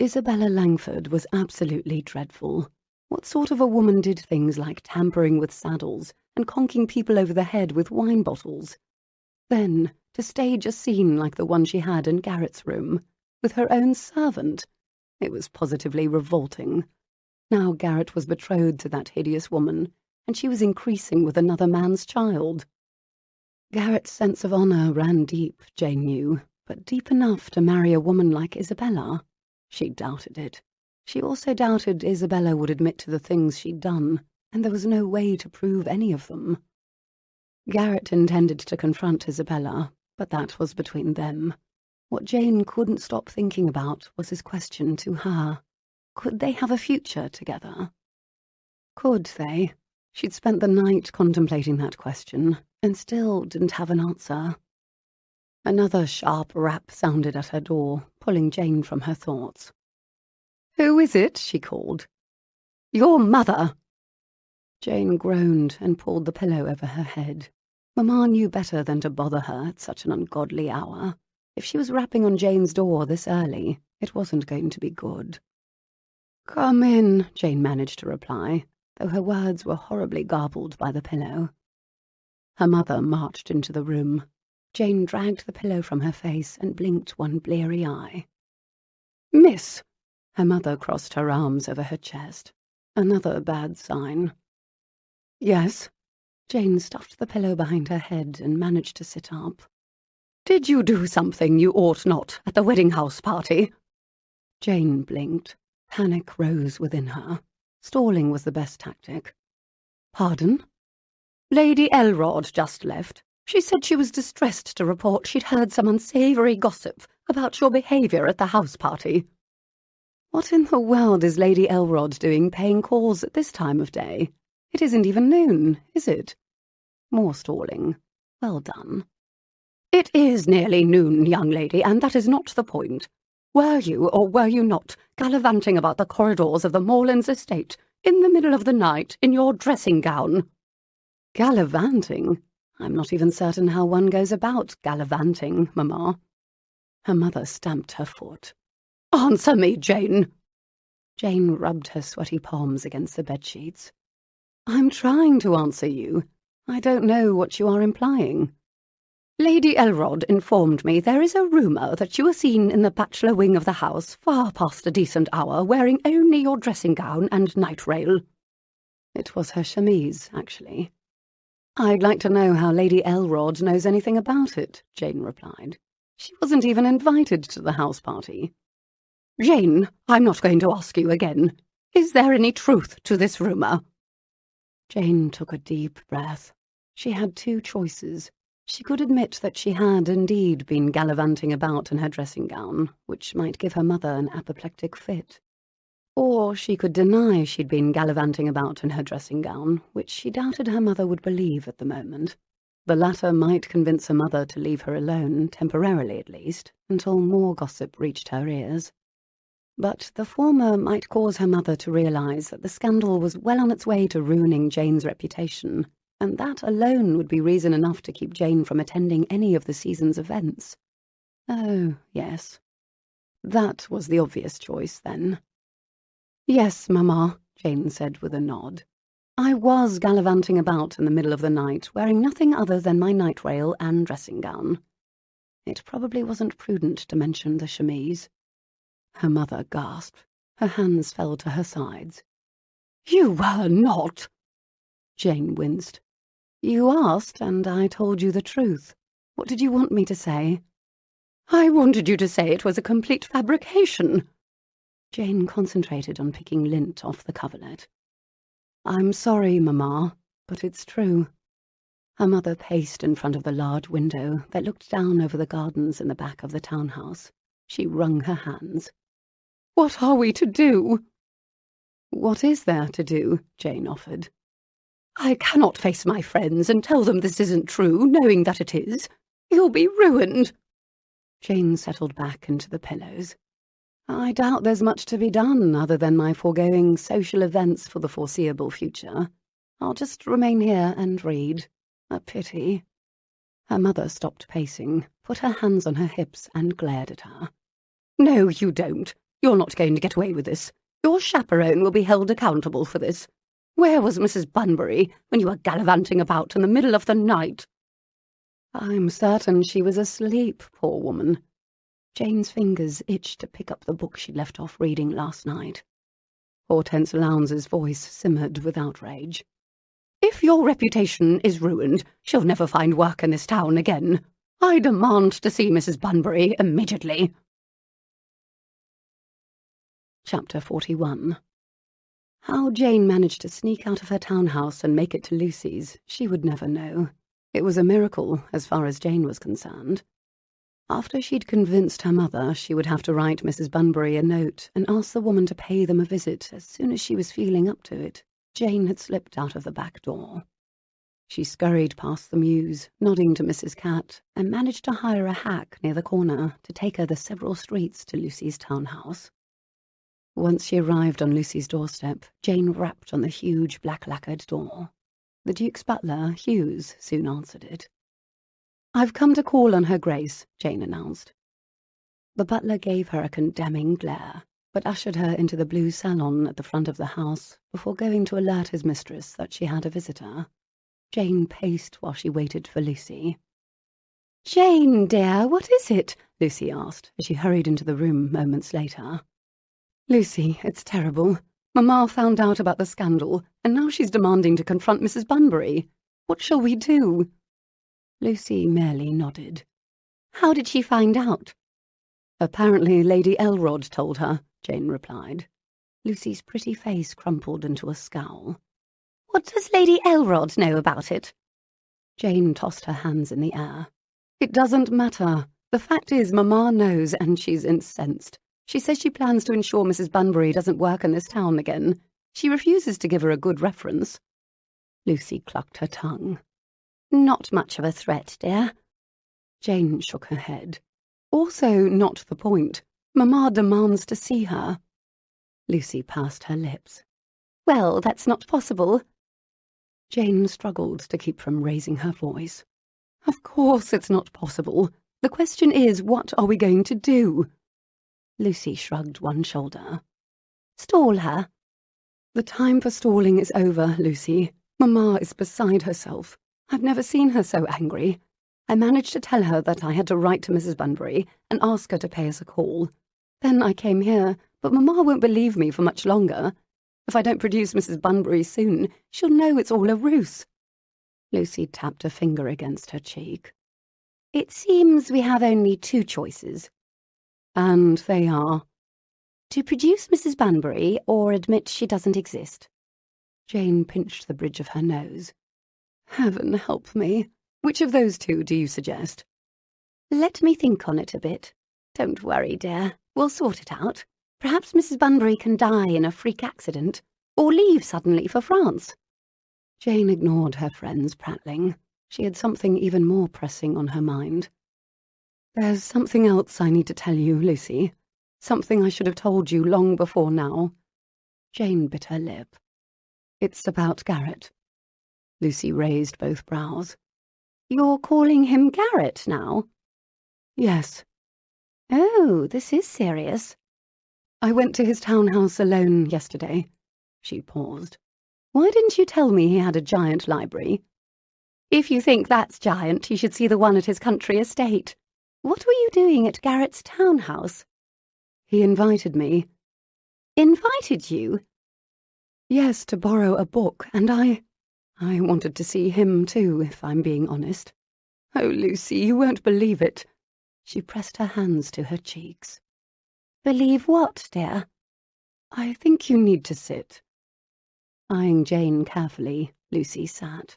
Isabella Langford was absolutely dreadful. What sort of a woman did things like tampering with saddles and conking people over the head with wine bottles? Then, to stage a scene like the one she had in Garrett's room, with her own servant. It was positively revolting. Now Garrett was betrothed to that hideous woman, and she was increasing with another man's child. Garrett's sense of honour ran deep, Jane knew, but deep enough to marry a woman like Isabella. She doubted it. She also doubted Isabella would admit to the things she'd done, and there was no way to prove any of them. Garrett intended to confront Isabella, but that was between them. What Jane couldn't stop thinking about was his question to her. Could they have a future together? Could they? She'd spent the night contemplating that question, and still didn't have an answer. Another sharp rap sounded at her door, pulling Jane from her thoughts. "Who is it?" she called. "Your mother!" Jane groaned and pulled the pillow over her head. Mamma knew better than to bother her at such an ungodly hour. If she was rapping on Jane's door this early, it wasn't going to be good. "Come in," Jane managed to reply, though her words were horribly garbled by the pillow. Her mother marched into the room. Jane dragged the pillow from her face and blinked one bleary eye. "Miss!" Her mother crossed her arms over her chest. Another bad sign. "Yes?" Jane stuffed the pillow behind her head and managed to sit up. "Did you do something you ought not at the wedding house party?" Jane blinked. Panic rose within her. Stalling was the best tactic. "Pardon?" "Lady Elrod just left. She said she was distressed to report she'd heard some unsavoury gossip about your behaviour at the house party." "What in the world is Lady Elrod doing paying calls at this time of day? It isn't even noon, is it?" More stalling. Well done. "It is nearly noon, young lady, and that is not the point. Were you, or were you not, gallivanting about the corridors of the Morlands estate in the middle of the night in your dressing gown?" "Gallivanting? I'm not even certain how one goes about gallivanting, Mamma." Her mother stamped her foot. "Answer me, Jane!" Jane rubbed her sweaty palms against the bedsheets. "I'm trying to answer you. I don't know what you are implying." "Lady Elrod informed me there is a rumour that you were seen in the bachelor wing of the house far past a decent hour wearing only your dressing gown and night-rail." It was her chemise, actually. "I'd like to know how Lady Elrod knows anything about it," Jane replied. "She wasn't even invited to the house party." "Jane, I'm not going to ask you again. Is there any truth to this rumour?" Jane took a deep breath. She had two choices. She could admit that she had indeed been gallivanting about in her dressing gown, which might give her mother an apoplectic fit. Or she could deny she'd been gallivanting about in her dressing gown, which she doubted her mother would believe at the moment. The latter might convince her mother to leave her alone, temporarily at least, until more gossip reached her ears. But the former might cause her mother to realise that the scandal was well on its way to ruining Jane's reputation, and that alone would be reason enough to keep Jane from attending any of the season's events. Oh, yes. That was the obvious choice, then. "Yes, Mamma," Jane said with a nod. "I was gallivanting about in the middle of the night, wearing nothing other than my night-rail and dressing gown." It probably wasn't prudent to mention the chemise. Her mother gasped. Her hands fell to her sides. "You were not!" Jane winced. "You asked, and I told you the truth. What did you want me to say?" "I wanted you to say it was a complete fabrication." Jane concentrated on picking lint off the coverlet. "I'm sorry, Mamma, but it's true." Her mother paced in front of the large window that looked down over the gardens in the back of the townhouse. She wrung her hands. "What are we to do?" "What is there to do?" Jane offered. "I cannot face my friends and tell them this isn't true, knowing that it is. You'll be ruined." Jane settled back into the pillows. I doubt there's much to be done other than my foregoing social events for the foreseeable future. I'll just remain here and read. A pity. Her mother stopped pacing, put her hands on her hips and glared at her. No, you don't. You're not going to get away with this. Your chaperone will be held accountable for this. Where was Mrs. Bunbury when you were gallivanting about in the middle of the night? I'm certain she was asleep, poor woman. Jane's fingers itched to pick up the book she'd left off reading last night. Hortense Lowndes' voice simmered with outrage. If your reputation is ruined, she'll never find work in this town again. I demand to see Mrs. Bunbury immediately. Chapter 41. How Jane managed to sneak out of her townhouse and make it to Lucy's, she would never know. It was a miracle, as far as Jane was concerned. After she'd convinced her mother, she would have to write Mrs. Bunbury a note and ask the woman to pay them a visit as soon as she was feeling up to it. Jane had slipped out of the back door. She scurried past the mews, nodding to Mrs. Cat, and managed to hire a hack near the corner to take her the several streets to Lucy's townhouse. Once she arrived on Lucy's doorstep, Jane rapped on the huge black-lacquered door. The Duke's butler, Hughes, soon answered it. "I've come to call on Her Grace," Jane announced. The butler gave her a condemning glare, but ushered her into the blue salon at the front of the house before going to alert his mistress that she had a visitor. Jane paced while she waited for Lucy. "Jane, dear, what is it?" Lucy asked as she hurried into the room moments later. "Lucy, it's terrible. Mamma found out about the scandal, and now she's demanding to confront Mrs. Bunbury. What shall we do?" Lucy merely nodded. "How did she find out?" "Apparently Lady Elrod told her," Jane replied. Lucy's pretty face crumpled into a scowl. "What does Lady Elrod know about it?" Jane tossed her hands in the air. "It doesn't matter. The fact is, Mamma knows, and she's incensed. She says she plans to ensure Mrs. Bunbury doesn't work in this town again. She refuses to give her a good reference." Lucy clucked her tongue. "Not much of a threat, dear." Jane shook her head. "Also not the point. Mamma demands to see her." Lucy pursed her lips. "Well, that's not possible." Jane struggled to keep from raising her voice. "Of course it's not possible. The question is, what are we going to do?" Lucy shrugged one shoulder. "Stall her." "The time for stalling is over, Lucy. Mamma is beside herself. I've never seen her so angry. I managed to tell her that I had to write to Mrs. Bunbury and ask her to pay us a call. Then I came here, but Mamma won't believe me for much longer. If I don't produce Mrs. Bunbury soon, she'll know it's all a ruse." Lucy tapped a finger against her cheek. "It seems we have only two choices." "And they are?" "To produce Mrs. Bunbury or admit she doesn't exist." Jane pinched the bridge of her nose. "Heaven help me. Which of those two do you suggest?" "Let me think on it a bit. Don't worry, dear. We'll sort it out. Perhaps Mrs. Bunbury can die in a freak accident, or leave suddenly for France." Jane ignored her friend's prattling. She had something even more pressing on her mind. "There's something else I need to tell you, Lucy. Something I should have told you long before now." Jane bit her lip. "It's about Garrett." Lucy raised both brows. "You're calling him Garrett now?" "Yes." "Oh, this is serious." "I went to his townhouse alone yesterday." She paused. "Why didn't you tell me he had a giant library?" "If you think that's giant, you should see the one at his country estate. What were you doing at Garrett's townhouse?" "He invited me." "Invited you?" "Yes, to borrow a book, and I wanted to see him too, if I'm being honest. Oh, Lucy, you won't believe it." She pressed her hands to her cheeks. "Believe what, dear?" "I think you need to sit." Eyeing Jane carefully, Lucy sat.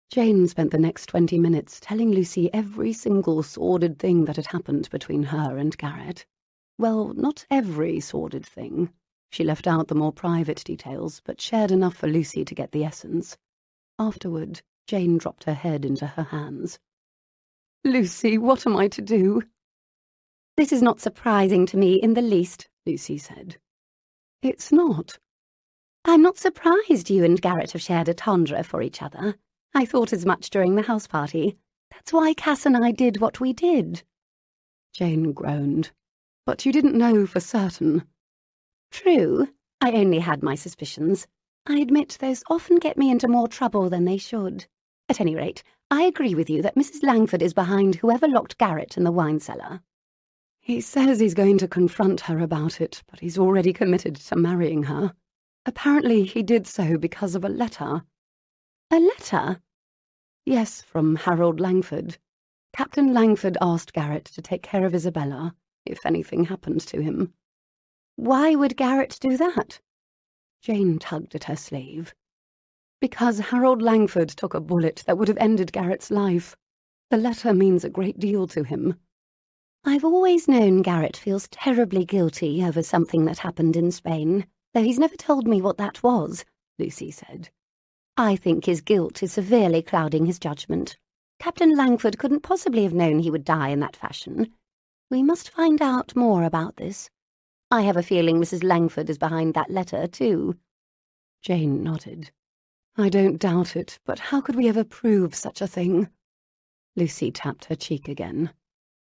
Jane spent the next 20 minutes telling Lucy every single sordid thing that had happened between her and Garrett. Well, not every sordid thing. She left out the more private details, but shared enough for Lucy to get the essence. Afterward, Jane dropped her head into her hands. "Lucy, what am I to do?" "This is not surprising to me in the least," Lucy said. "It's not." "I'm not surprised you and Garrett have shared a tendre for each other. I thought as much during the house party. That's why Cass and I did what we did." Jane groaned. "But you didn't know for certain." "True. I only had my suspicions. I admit those often get me into more trouble than they should. At any rate, I agree with you that Mrs. Langford is behind whoever locked Garrett in the wine cellar." "He says he's going to confront her about it, but he's already committed to marrying her. Apparently he did so because of a letter." "A letter?" "Yes, from Harold Langford. Captain Langford asked Garrett to take care of Isabella, if anything happened to him." "Why would Garrett do that?" Jane tugged at her sleeve. "Because Harold Langford took a bullet that would have ended Garrett's life. The letter means a great deal to him." "I've always known Garrett feels terribly guilty over something that happened in Spain, though he's never told me what that was," Lucy said. "I think his guilt is severely clouding his judgment. Captain Langford couldn't possibly have known he would die in that fashion. We must find out more about this. I have a feeling Mrs. Langford is behind that letter, too." Jane nodded. "I don't doubt it, but how could we ever prove such a thing?" Lucy tapped her cheek again.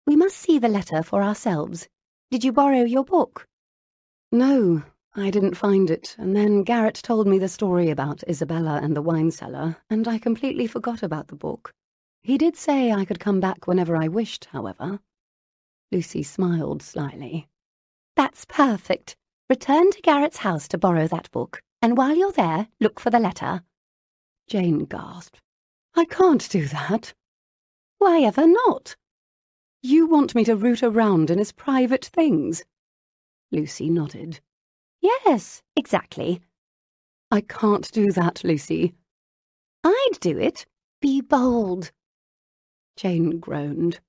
"We must see the letter for ourselves. Did you borrow your book?" "No, I didn't find it, and then Garrett told me the story about Isabella and the wine cellar, and I completely forgot about the book. He did say I could come back whenever I wished, however." Lucy smiled slightly. "That's perfect. Return to Garrett's house to borrow that book, and while you're there, look for the letter." Jane gasped. "I can't do that." "Why ever not?" "You want me to root around in his private things?" Lucy nodded. "Yes, exactly." "I can't do that, Lucy." "I'd do it. Be bold." Jane groaned.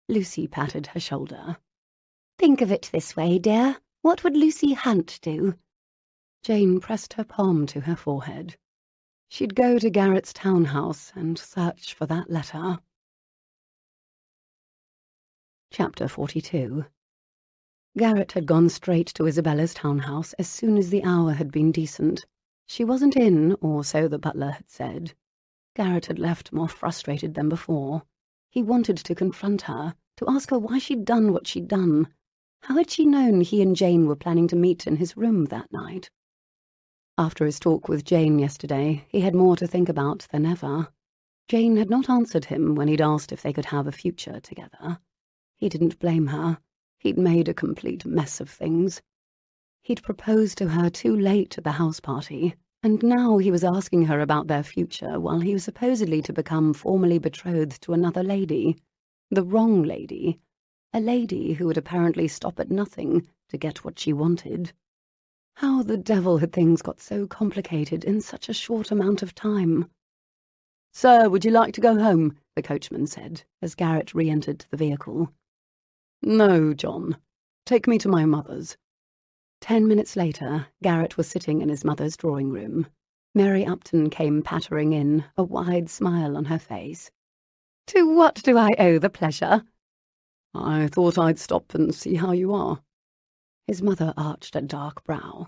Lucy patted her shoulder. "Think of it this way, dear. What would Lucy Hunt do?" Jane pressed her palm to her forehead. She'd go to Garrett's townhouse and search for that letter. Chapter 42. Garrett had gone straight to Isabella's townhouse as soon as the hour had been decent. She wasn't in, or so the butler had said. Garrett had left more frustrated than before. He wanted to confront her, to ask her why she'd done what she'd done. How had she known he and Jane were planning to meet in his room that night? After his talk with Jane yesterday, he had more to think about than ever. Jane had not answered him when he'd asked if they could have a future together. He didn't blame her. He'd made a complete mess of things. He'd proposed to her too late at the house party, and now he was asking her about their future while he was supposedly to become formally betrothed to another lady. The wrong lady. A lady who would apparently stop at nothing to get what she wanted. How the devil had things got so complicated in such a short amount of time? "Sir, would you like to go home?" the coachman said, as Garrett re-entered the vehicle. "No, John. Take me to my mother's." 10 minutes later, Garrett was sitting in his mother's drawing room. Mary Upton came pattering in, a wide smile on her face. "To what do I owe the pleasure?" "I thought I'd stop and see how you are." His mother arched a dark brow.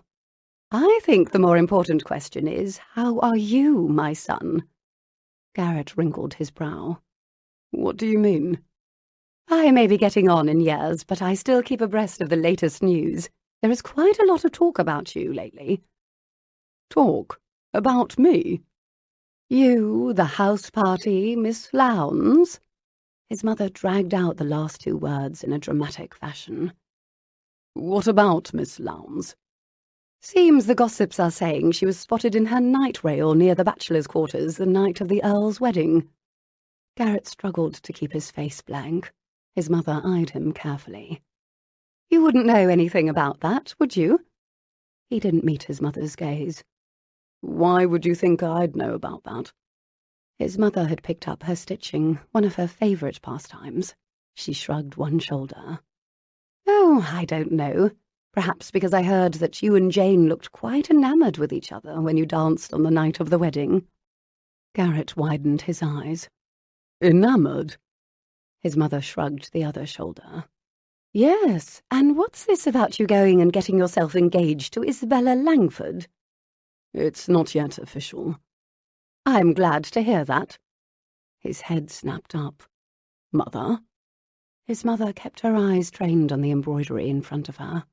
"I think the more important question is, how are you, my son?" Garrett wrinkled his brow. "What do you mean?" "I may be getting on in years, but I still keep abreast of the latest news. There is quite a lot of talk about you lately." "Talk? About me?" "You, the house party, Miss Lowndes." His mother dragged out the last two words in a dramatic fashion. "What about Miss Lowndes?" "Seems the gossips are saying she was spotted in her night rail near the bachelor's quarters the night of the Earl's wedding." Garrett struggled to keep his face blank. His mother eyed him carefully. "You wouldn't know anything about that, would you?" He didn't meet his mother's gaze. "Why would you think I'd know about that?" His mother had picked up her stitching, one of her favourite pastimes. She shrugged one shoulder. "Oh, I don't know. Perhaps because I heard that you and Jane looked quite enamoured with each other when you danced on the night of the wedding." Garrett widened his eyes. "Enamoured?" His mother shrugged the other shoulder. Yes, and what's this about you going and getting yourself engaged to Isabella Langford? It's not yet official. I'm glad to hear that. His head snapped up. Mother? His mother kept her eyes trained on the embroidery in front of her.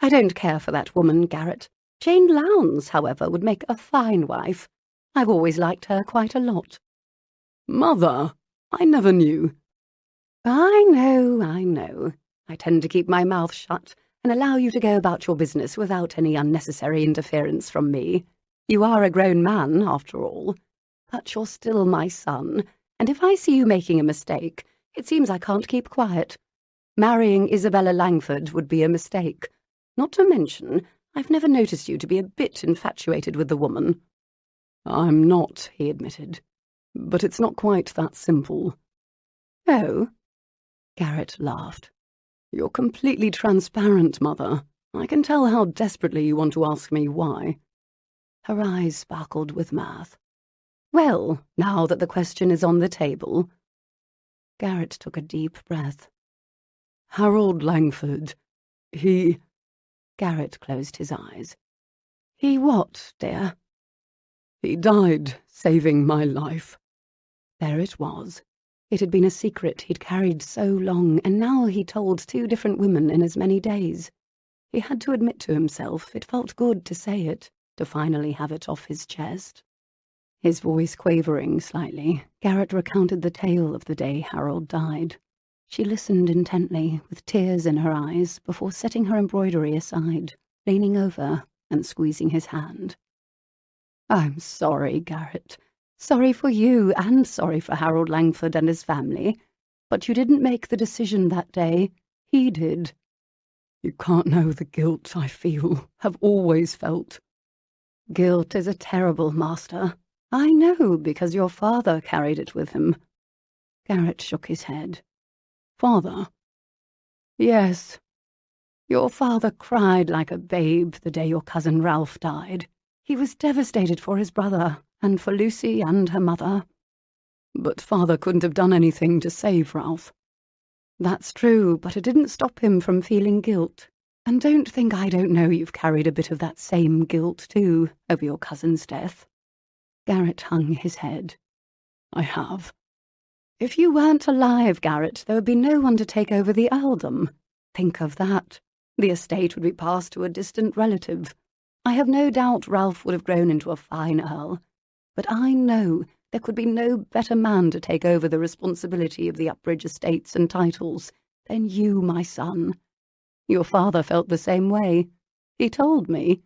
I don't care for that woman, Garrett. Jane Lowndes, however, would make a fine wife. I've always liked her quite a lot. Mother, I never knew. I know. I tend to keep my mouth shut and allow you to go about your business without any unnecessary interference from me. You are a grown man, after all. But you're still my son, and if I see you making a mistake, it seems I can't keep quiet. Marrying Isabella Langford would be a mistake. Not to mention, I've never noticed you to be a bit infatuated with the woman. I'm not, he admitted. But it's not quite that simple. Oh? Garrett laughed. You're completely transparent, Mother. I can tell how desperately you want to ask me why. Her eyes sparkled with mirth. Well, now that the question is on the table. Garrett took a deep breath. Harold Langford, he... Garrett closed his eyes. He what, dear? He died, saving my life. There it was. It had been a secret he'd carried so long, and now he told 2 different women in as many days. He had to admit to himself it felt good to say it, to finally have it off his chest. His voice quavering slightly, Garrett recounted the tale of the day Harold died. She listened intently, with tears in her eyes, before setting her embroidery aside, leaning over and squeezing his hand. I'm sorry, Garrett. Sorry for you, and sorry for Harold Langford and his family. But you didn't make the decision that day. He did. You can't know the guilt I feel, have always felt. Guilt is a terrible master. I know, because your father carried it with him. Garrett shook his head. Father? Yes. Your father cried like a babe the day your cousin Ralph died. He was devastated for his brother, and for Lucy and her mother. But Father couldn't have done anything to save Ralph. That's true, but it didn't stop him from feeling guilt. And don't think I don't know you've carried a bit of that same guilt, too, over your cousin's death. Garrett hung his head. I have. If you weren't alive, Garrett, there would be no one to take over the earldom. Think of that. The estate would be passed to a distant relative. I have no doubt Ralph would have grown into a fine earl. But I know there could be no better man to take over the responsibility of the Upbridge estates and titles than you, my son. Your father felt the same way. He told me.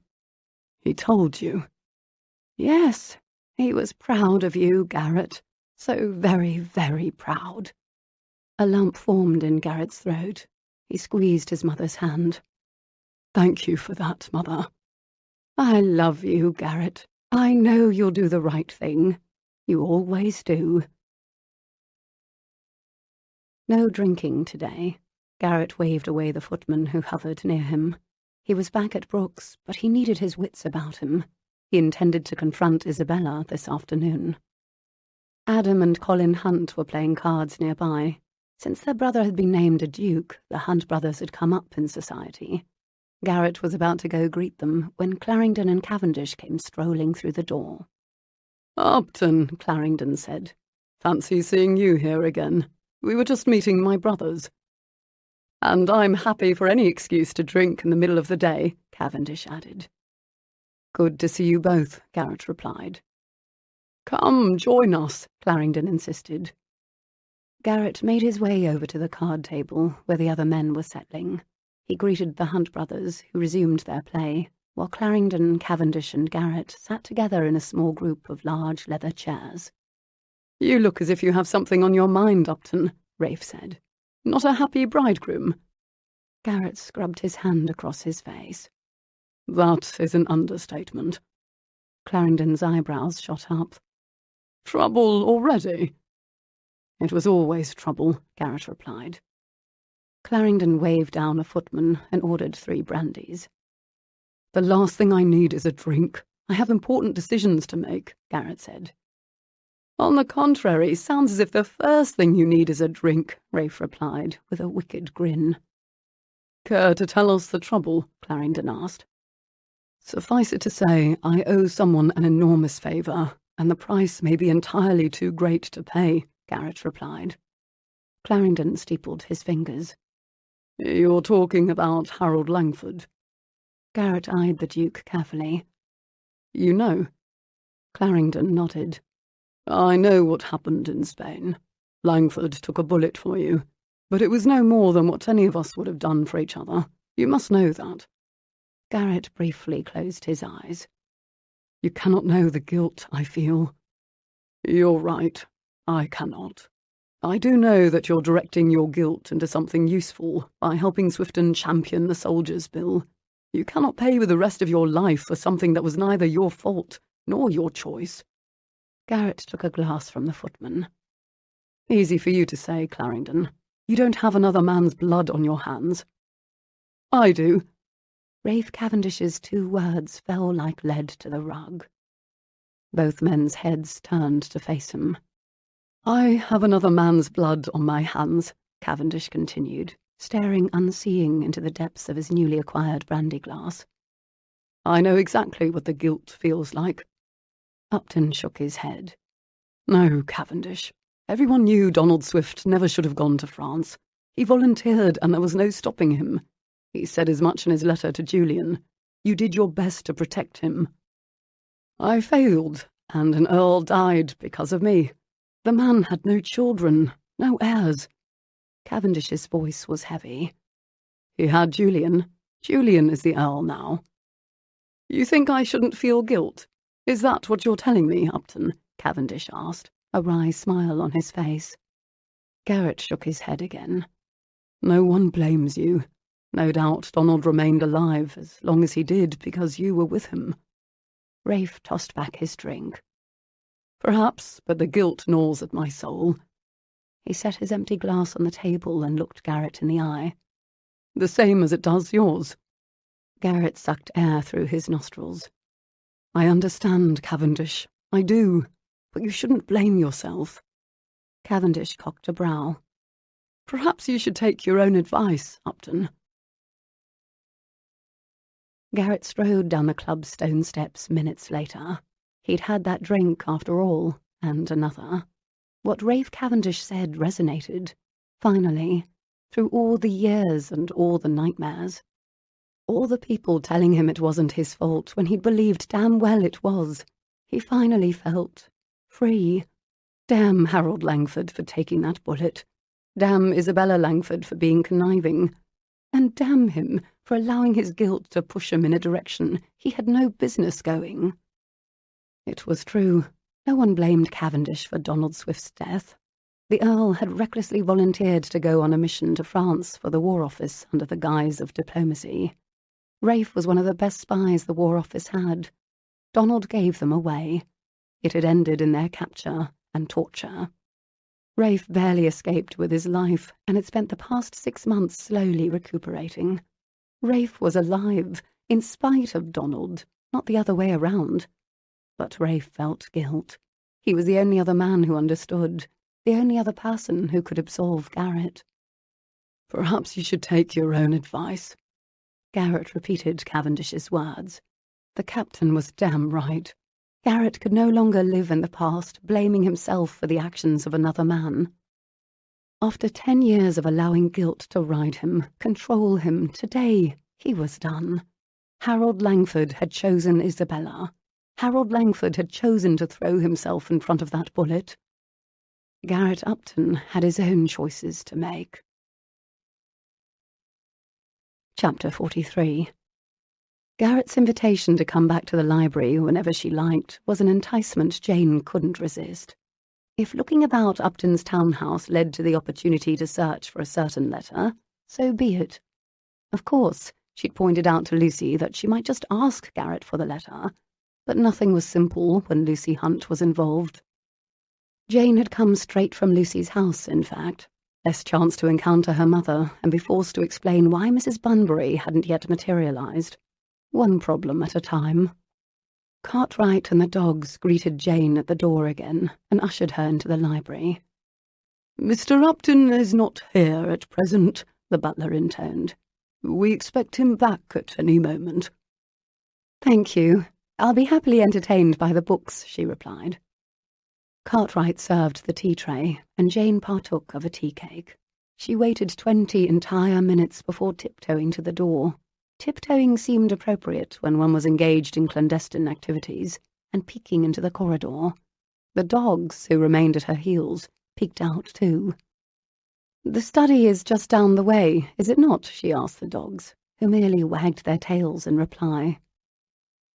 He told you? Yes, he was proud of you, Garrett. So very, very proud. A lump formed in Garrett's throat. He squeezed his mother's hand. Thank you for that, Mother. I love you, Garrett. I know you'll do the right thing. You always do. No drinking today. Garrett waved away the footman who hovered near him. He was back at Brooks, but he needed his wits about him. He intended to confront Isabella this afternoon. Adam and Colin Hunt were playing cards nearby. Since their brother had been named a duke, the Hunt brothers had come up in society. Garrett was about to go greet them when Clarendon and Cavendish came strolling through the door. Upton, Clarendon said. Fancy seeing you here again. We were just meeting my brothers. And I'm happy for any excuse to drink in the middle of the day, Cavendish added. Good to see you both, Garrett replied. Come, join us, Clarendon insisted. Garrett made his way over to the card table where the other men were settling. He greeted the Hunt brothers, who resumed their play, while Clarendon, Cavendish and Garrett sat together in a small group of large leather chairs. You look as if you have something on your mind, Upton, Rafe said. Not a happy bridegroom? Garrett scrubbed his hand across his face. That is an understatement. Clarendon's eyebrows shot up. Trouble already? It was always trouble, Garrett replied. Clarendon waved down a footman and ordered 3 brandies. The last thing I need is a drink. I have important decisions to make, Garrett said. On the contrary, sounds as if the first thing you need is a drink, Rafe replied, with a wicked grin. Care to tell us the trouble? Clarendon asked. Suffice it to say, I owe someone an enormous favour, and the price may be entirely too great to pay, Garrett replied. Clarendon steepled his fingers. You're talking about Harold Langford. Garrett eyed the Duke carefully. You know? Clarendon nodded. I know what happened in Spain. Langford took a bullet for you, but it was no more than what any of us would have done for each other. You must know that. Garrett briefly closed his eyes. You cannot know the guilt I feel. You're right. I cannot. I do know that you're directing your guilt into something useful by helping Swifton champion the Soldiers' Bill. You cannot pay with the rest of your life for something that was neither your fault nor your choice. Garrett took a glass from the footman. Easy for you to say, Clarendon. You don't have another man's blood on your hands. I do. Rafe Cavendish's 2 words fell like lead to the rug. Both men's heads turned to face him. I have another man's blood on my hands, Cavendish continued, staring unseeing into the depths of his newly acquired brandy glass. I know exactly what the guilt feels like. Upton shook his head. No, Cavendish. Everyone knew Donald Swift never should have gone to France. He volunteered and there was no stopping him. He said as much in his letter to Julian. You did your best to protect him. I failed, and an earl died because of me. The man had no children, no heirs. Cavendish's voice was heavy. He had Julian. Julian is the earl now. You think I shouldn't feel guilt? Is that what you're telling me, Upton? Cavendish asked, a wry smile on his face. Garrett shook his head again. No one blames you. No doubt Donald remained alive as long as he did because you were with him. Rafe tossed back his drink. Perhaps, but the guilt gnaws at my soul. He set his empty glass on the table and looked Garrett in the eye. The same as it does yours. Garrett sucked air through his nostrils. I understand, Cavendish. I do. But you shouldn't blame yourself. Cavendish cocked a brow. Perhaps you should take your own advice, Upton. Garrett strode down the club's stone steps minutes later. He'd had that drink after all, and another. What Rafe Cavendish said resonated. Finally, through all the years and all the nightmares. All the people telling him it wasn't his fault when he'd believed damn well it was. He finally felt free. Damn Harold Langford for taking that bullet. Damn Isabella Langford for being conniving. And damn him for allowing his guilt to push him in a direction he had no business going. It was true. No one blamed Cavendish for Donald Swift's death. The Earl had recklessly volunteered to go on a mission to France for the War Office under the guise of diplomacy. Rafe was one of the best spies the War Office had. Donald gave them away. It had ended in their capture and torture. Rafe barely escaped with his life, and had spent the past 6 months slowly recuperating. Rafe was alive, in spite of Donald, not the other way around. But Rafe felt guilt. He was the only other man who understood, the only other person who could absolve Garrett. Perhaps you should take your own advice. Garrett repeated Cavendish's words. The captain was damn right. Garrett could no longer live in the past, blaming himself for the actions of another man. After 10 years of allowing guilt to ride him, control him, today he was done. Harold Langford had chosen Isabella. Harold Langford had chosen to throw himself in front of that bullet. Garrett Upton had his own choices to make. Chapter 43. Garrett's invitation to come back to the library whenever she liked was an enticement Jane couldn't resist. If looking about Upton's townhouse led to the opportunity to search for a certain letter, so be it. Of course, she'd pointed out to Lucy that she might just ask Garrett for the letter, but nothing was simple when Lucy Hunt was involved. Jane had come straight from Lucy's house, in fact. Less chance to encounter her mother and be forced to explain why Mrs. Bunbury hadn't yet materialized. One problem at a time. Cartwright and the dogs greeted Jane at the door again and ushered her into the library. "Mr. Upton is not here at present," the butler intoned. We expect him back at any moment." "Thank you. I'll be happily entertained by the books," she replied. Cartwright served the tea tray, and Jane partook of a tea cake. She waited 20 entire minutes before tiptoeing to the door. Tiptoeing seemed appropriate when one was engaged in clandestine activities, and peeking into the corridor. The dogs, who remained at her heels, peeked out too. "The study is just down the way, is it not?" she asked the dogs, who merely wagged their tails in reply.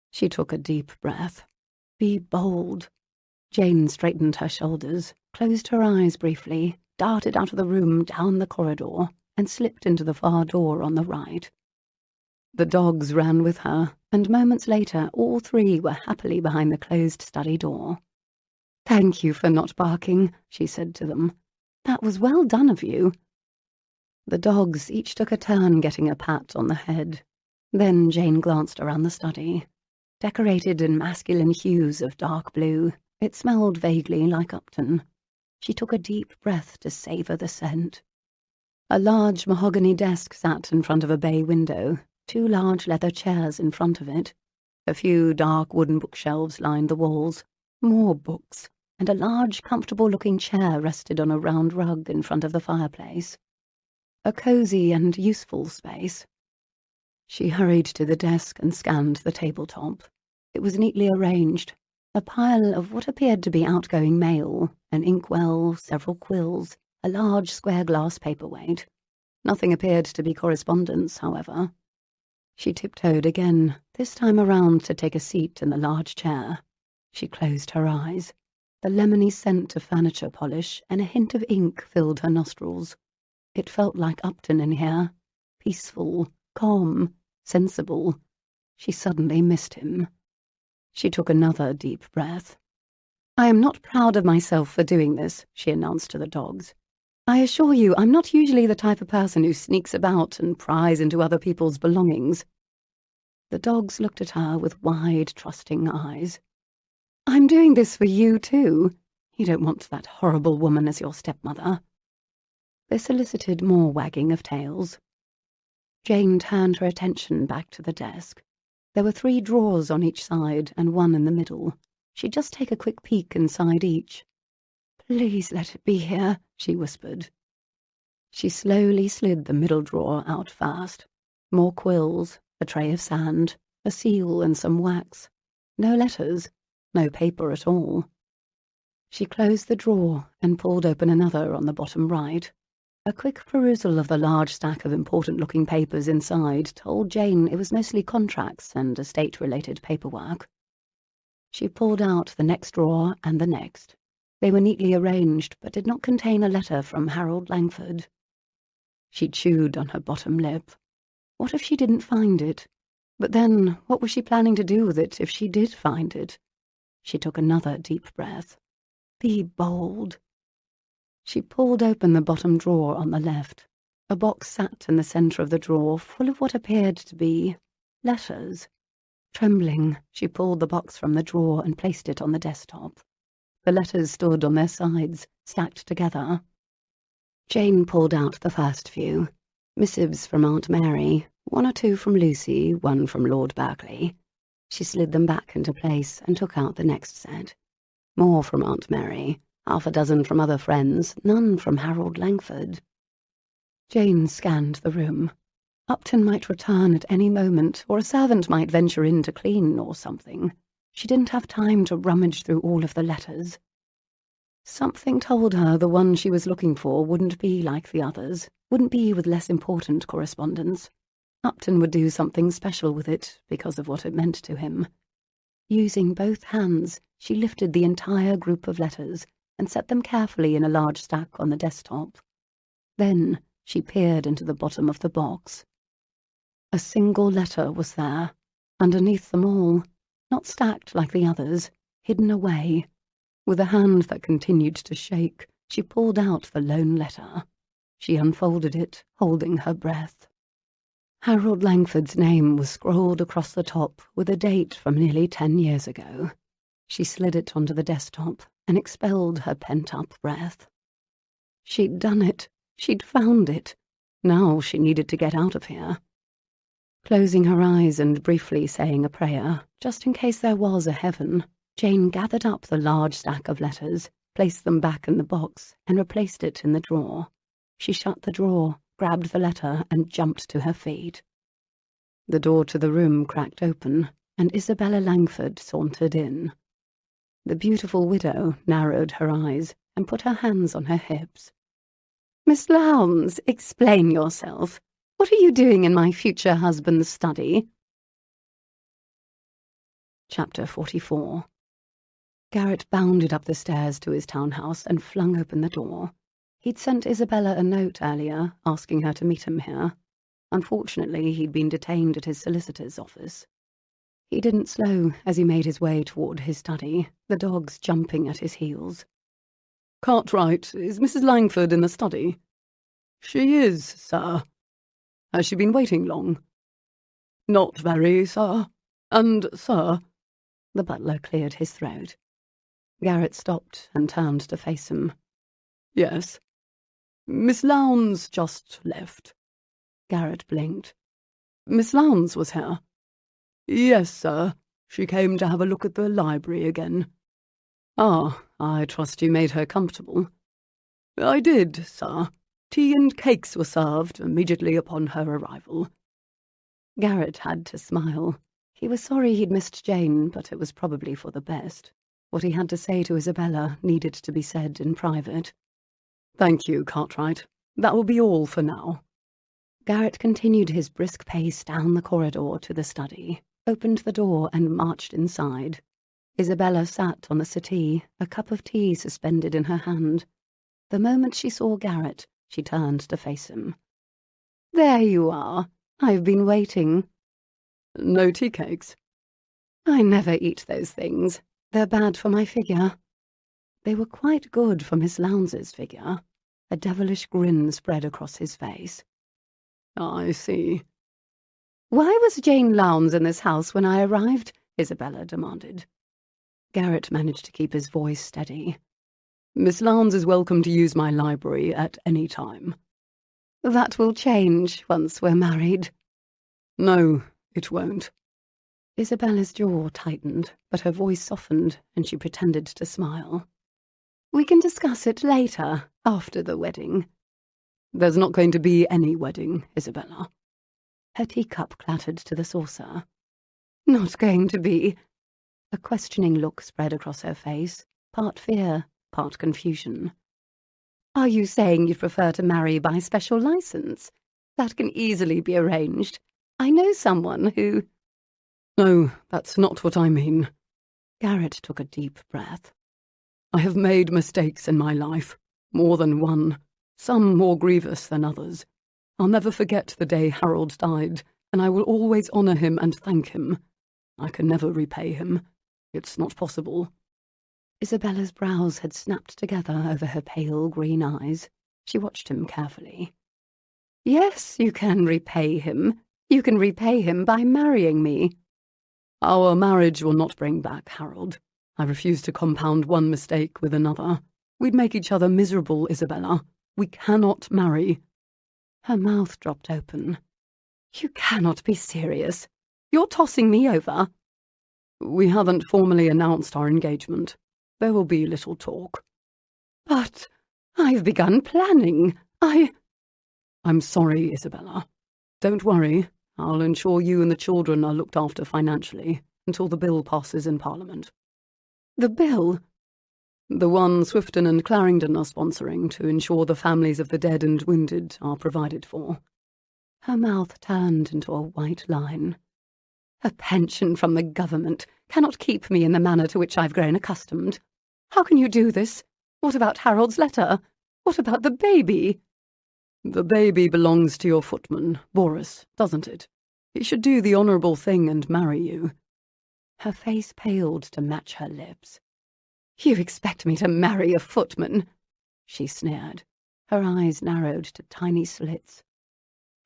She took a deep breath. Be bold. Jane straightened her shoulders, closed her eyes briefly, darted out of the room down the corridor, and slipped into the far door on the right. The dogs ran with her, and moments later all three were happily behind the closed study door. "Thank you for not barking," she said to them. "That was well done of you." The dogs each took a turn getting a pat on the head. Then Jane glanced around the study. Decorated in masculine hues of dark blue, it smelled vaguely like Upton. She took a deep breath to savour the scent. A large mahogany desk sat in front of a bay window, 2 large leather chairs in front of it. A few dark wooden bookshelves lined the walls, more books, and a large, comfortable-looking chair rested on a round rug in front of the fireplace. A cosy and useful space. She hurried to the desk and scanned the tabletop. It was neatly arranged. A pile of what appeared to be outgoing mail, an inkwell, several quills, a large square glass paperweight. Nothing appeared to be correspondence, however. She tiptoed again, this time around to take a seat in the large chair. She closed her eyes. The lemony scent of furniture polish and a hint of ink filled her nostrils. It felt like Upton in here. Peaceful, calm, sensible. She suddenly missed him. She took another deep breath. "I am not proud of myself for doing this," she announced to the dogs. "I assure you I'm not usually the type of person who sneaks about and pries into other people's belongings." The dogs looked at her with wide, trusting eyes. "I'm doing this for you, too. You don't want that horrible woman as your stepmother." They solicited more wagging of tails. Jane turned her attention back to the desk. There were 3 drawers on each side and one in the middle. She'd just take a quick peek inside each. "Please let it be here," she whispered. She slowly slid the middle drawer out first. More quills, a tray of sand, a seal and some wax. No letters, no paper at all. She closed the drawer and pulled open another on the bottom right. A quick perusal of the large stack of important-looking papers inside told Jane it was mostly contracts and estate-related paperwork. She pulled out the next drawer and the next. They were neatly arranged, but did not contain a letter from Harold Langford. She chewed on her bottom lip. What if she didn't find it? But then, what was she planning to do with it if she did find it? She took another deep breath. Be bold. She pulled open the bottom drawer on the left. A box sat in the centre of the drawer, full of what appeared to be letters. Trembling, she pulled the box from the drawer and placed it on the desktop. The letters stood on their sides, stacked together. Jane pulled out the first few. Missives from Aunt Mary, 1 or 2 from Lucy, 1 from Lord Berkeley. She slid them back into place and took out the next set. More from Aunt Mary. 6 from other friends, none from Harold Langford. Jane scanned the room. Upton might return at any moment, or a servant might venture in to clean or something. She didn't have time to rummage through all of the letters. Something told her the one she was looking for wouldn't be like the others, wouldn't be with less important correspondence. Upton would do something special with it because of what it meant to him. Using both hands, she lifted the entire group of letters and set them carefully in a large stack on the desktop. Then she peered into the bottom of the box. A single letter was there, underneath them all, not stacked like the others, hidden away. With a hand that continued to shake, she pulled out the lone letter. She unfolded it, holding her breath. Harold Langford's name was scrawled across the top with a date from nearly 10 years ago. She slid it onto the desktop and expelled her pent-up breath. She'd done it. She'd found it. Now she needed to get out of here. Closing her eyes and briefly saying a prayer, just in case there was a heaven, Jane gathered up the large stack of letters, placed them back in the box, and replaced it in the drawer. She shut the drawer, grabbed the letter, and jumped to her feet. The door to the room cracked open, and Isabella Langford sauntered in. The beautiful widow narrowed her eyes and put her hands on her hips. "Miss Lowndes, explain yourself. What are you doing in my future husband's study?" Chapter 44. Garrett bounded up the stairs to his townhouse and flung open the door. He'd sent Isabella a note earlier, asking her to meet him here. Unfortunately, he'd been detained at his solicitor's office. He didn't slow as he made his way toward his study, the dogs jumping at his heels. "Cartwright, is Mrs. Langford in the study?" "She is, sir." "Has she been waiting long?" "Not very, sir. And, sir—" The butler cleared his throat. Garrett stopped and turned to face him. "Yes." "Miss Lowndes just left." Garrett blinked. "Miss Lowndes was here?" "Yes, sir. She came to have a look at the library again." "Ah, I trust you made her comfortable." "I did, sir. Tea and cakes were served immediately upon her arrival." Garrett had to smile. He was sorry he'd missed Jane, but it was probably for the best. What he had to say to Isabella needed to be said in private. "Thank you, Cartwright. That will be all for now." Garrett continued his brisk pace down the corridor to the study, opened the door and marched inside. Isabella sat on the settee, a cup of tea suspended in her hand. The moment she saw Garrett, she turned to face him. "There you are. I've been waiting." "No tea cakes?" "I never eat those things. They're bad for my figure." They were quite good for Miss Lowndes' figure. A devilish grin spread across his face. "I see." "Why was Jane Lowndes in this house when I arrived?" Isabella demanded. Garrett managed to keep his voice steady. "Miss Lowndes is welcome to use my library at any time." "That will change once we're married." "No, it won't." Isabella's jaw tightened, but her voice softened, and she pretended to smile. "We can discuss it later, after the wedding." "There's not going to be any wedding, Isabella." Her teacup clattered to the saucer. "Not going to be?" A questioning look spread across her face, part fear, part confusion. "Are you saying you'd prefer to marry by special license? That can easily be arranged. I know someone who—" "No, that's not what I mean." Garrett took a deep breath. "I have made mistakes in my life, more than one, some more grievous than others. I'll never forget the day Harold died, and I will always honour him and thank him. I can never repay him. It's not possible." Isabella's brows had snapped together over her pale green eyes. She watched him carefully. "Yes, you can repay him. You can repay him by marrying me." "Our marriage will not bring back Harold. I refuse to compound one mistake with another. We'd make each other miserable, Isabella. We cannot marry." Her mouth dropped open. "You cannot be serious. You're tossing me over." "We haven't formally announced our engagement. There will be little talk." "But I've begun planning. I'm sorry, Isabella. Don't worry. I'll ensure you and the children are looked after financially until the bill passes in Parliament." "The bill?" "The one Swifton and Clarendon are sponsoring to ensure the families of the dead and wounded are provided for." Her mouth turned into a white line. "A pension from the government cannot keep me in the manner to which I've grown accustomed. How can you do this? What about Harold's letter? What about the baby?" "The baby belongs to your footman, Boris, doesn't it? He should do the honourable thing and marry you." Her face paled to match her lips. "You expect me to marry a footman?" she sneered. Her eyes narrowed to tiny slits.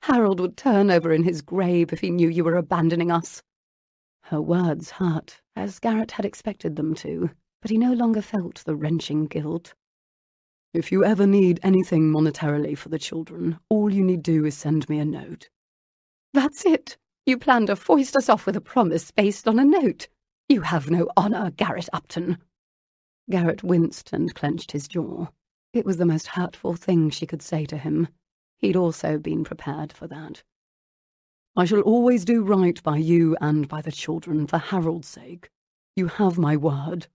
"Harold would turn over in his grave if he knew you were abandoning us." Her words hurt, as Garrett had expected them to, but he no longer felt the wrenching guilt. "If you ever need anything monetarily for the children, all you need do is send me a note." "That's it. You plan to foist us off with a promise based on a note. You have no honour, Garrett Upton." Garrett winced and clenched his jaw. It was the most hurtful thing she could say to him. He'd also been prepared for that. "I shall always do right by you and by the children for Harold's sake. You have my word."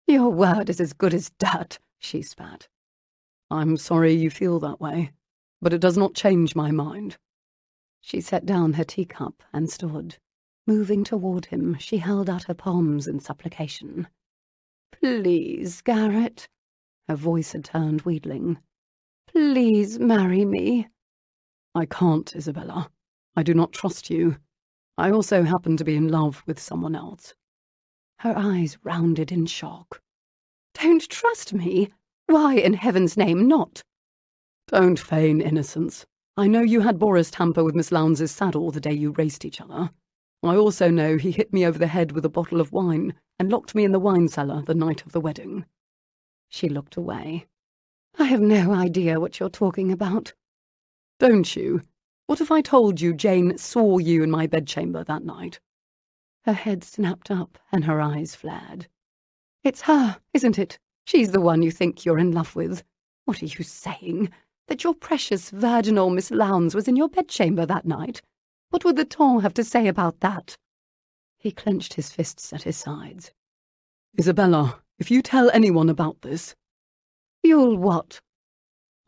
"Your word is as good as dirt," she spat. "I'm sorry you feel that way, but it does not change my mind." She set down her teacup and stood. Moving toward him, she held out her palms in supplication. "Please, Garrett." Her voice had turned wheedling. "Please marry me." "I can't, Isabella. I do not trust you. I also happen to be in love with someone else." Her eyes rounded in shock. "Don't trust me? Why, in heaven's name, not?" "Don't feign innocence. I know you had Boris tamper with Miss Lowndes' saddle the day you raced each other. I also know he hit me over the head with a bottle of wine and locked me in the wine cellar the night of the wedding." She looked away. "I have no idea what you're talking about." "Don't you? What if I told you Jane saw you in my bedchamber that night?" Her head snapped up and her eyes flared. "It's her, isn't it? She's the one you think you're in love with. What are you saying? That your precious virginal Miss Lowndes was in your bedchamber that night? What would the ton have to say about that?" He clenched his fists at his sides. "Isabella, if you tell anyone about this—" "You'll what?"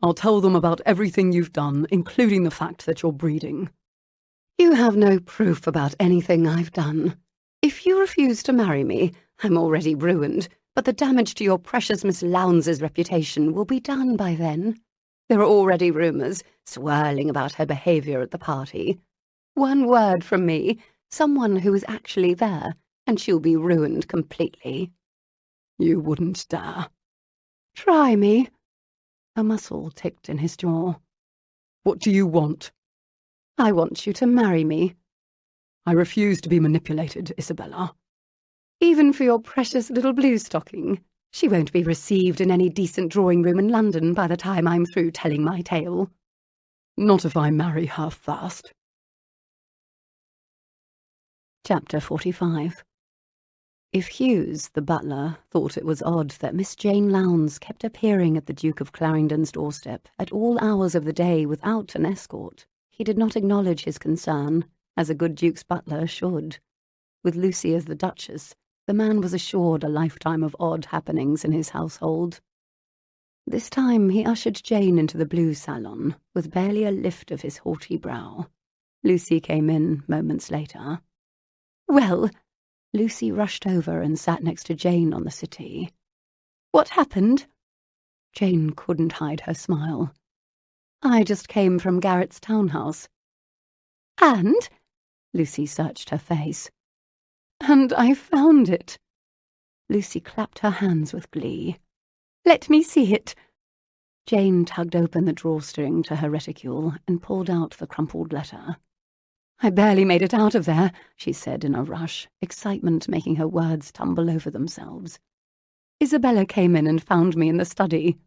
"I'll tell them about everything you've done, including the fact that you're breeding." "You have no proof about anything I've done. If you refuse to marry me, I'm already ruined, but the damage to your precious Miss Lowndes' reputation will be done by then. There are already rumours swirling about her behaviour at the party. One word from me, someone who was actually there, and she'll be ruined completely." "You wouldn't dare." "Try me." A muscle ticked in his jaw. "What do you want?" "I want you to marry me." "I refuse to be manipulated, Isabella." "Even for your precious little blue stocking? She won't be received in any decent drawing room in London by the time I'm through telling my tale." "Not if I marry her first." Chapter 45. If Hughes, the butler, thought it was odd that Miss Jane Lowndes kept appearing at the Duke of Clarendon's doorstep at all hours of the day without an escort, he did not acknowledge his concern, as a good duke's butler should. With Lucy as the Duchess, the man was assured a lifetime of odd happenings in his household. This time he ushered Jane into the blue salon, with barely a lift of his haughty brow. Lucy came in moments later. "Well," Lucy rushed over and sat next to Jane on the settee. "What happened?" Jane couldn't hide her smile. "I just came from Garrett's townhouse." "And?" Lucy searched her face. "And I found it." Lucy clapped her hands with glee. "Let me see it." Jane tugged open the drawstring to her reticule and pulled out the crumpled letter. "I barely made it out of there," she said in a rush, excitement making her words tumble over themselves. "Isabella came in and found me in the study."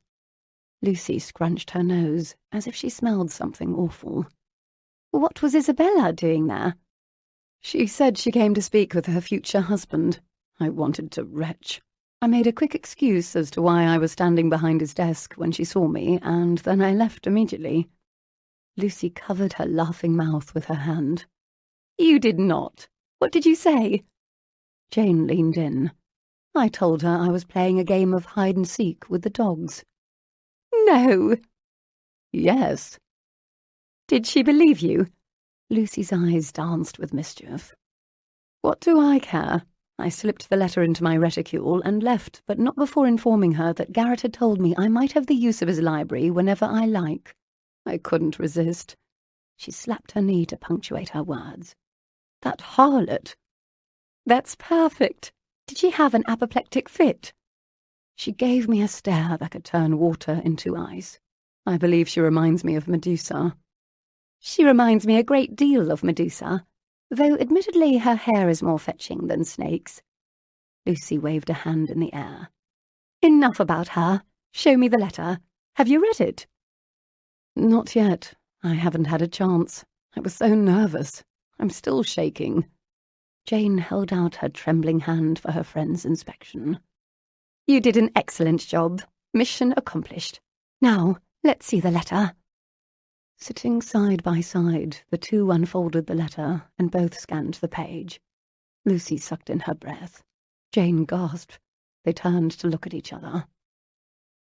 Lucy scrunched her nose, as if she smelled something awful. "What was Isabella doing there?" "She said she came to speak with her future husband. I wanted to retch. I made a quick excuse as to why I was standing behind his desk when she saw me, and then I left immediately." Lucy covered her laughing mouth with her hand. "You did not. What did you say?" Jane leaned in. "I told her I was playing a game of hide-and-seek with the dogs." "No." "Yes." "Did she believe you?" Lucy's eyes danced with mischief. "What do I care? I slipped the letter into my reticule and left, but not before informing her that Garrett had told me I might have the use of his library whenever I like. I couldn't resist." She slapped her knee to punctuate her words. "That harlot." "That's perfect. Did she have an apoplectic fit?" She gave me a stare that could turn water into ice. "I believe she reminds me of Medusa." "She reminds me a great deal of Medusa, though admittedly her hair is more fetching than Snake's." Lucy waved a hand in the air. "Enough about her. Show me the letter. Have you read it?" "Not yet. I haven't had a chance. I was so nervous. I'm still shaking." Jane held out her trembling hand for her friend's inspection. "You did an excellent job. Mission accomplished. Now, let's see the letter." Sitting side by side, the two unfolded the letter and both scanned the page. Lucy sucked in her breath. Jane gasped. They turned to look at each other.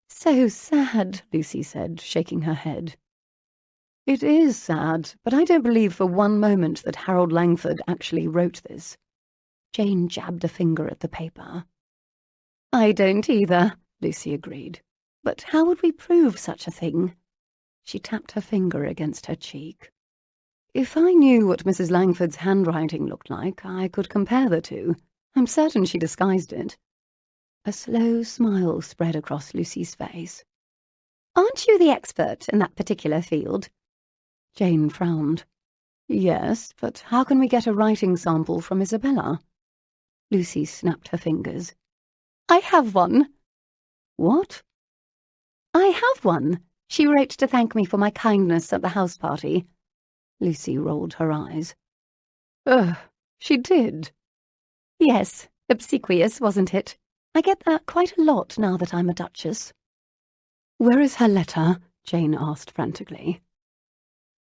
"So sad," Lucy said, shaking her head. "It is sad, but I don't believe for one moment that Harold Langford actually wrote this." Jane jabbed a finger at the paper. "I don't either," Lucy agreed. "But how would we prove such a thing?" She tapped her finger against her cheek. "If I knew what Mrs. Langford's handwriting looked like, I could compare the two. I'm certain she disguised it." A slow smile spread across Lucy's face. "Aren't you the expert in that particular field?" Jane frowned. "Yes, but how can we get a writing sample from Isabella?" Lucy snapped her fingers. "I have one." "What?" "I have one. She wrote to thank me for my kindness at the house party." Lucy rolled her eyes. "Ugh, she did." "Yes, obsequious, wasn't it? I get that quite a lot now that I'm a duchess." "Where is her letter?" Jane asked frantically.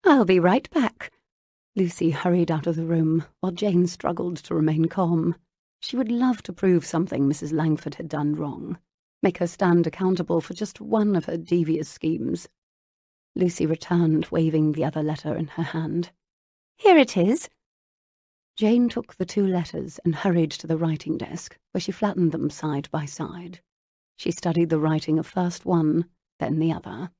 "I'll be right back." Lucy hurried out of the room, while Jane struggled to remain calm. She would love to prove something Mrs. Langford had done wrong, make her stand accountable for just one of her devious schemes. Lucy returned, waving the other letter in her hand. "Here it is." Jane took the two letters and hurried to the writing desk, where she flattened them side by side. She studied the writing of first one, then the other.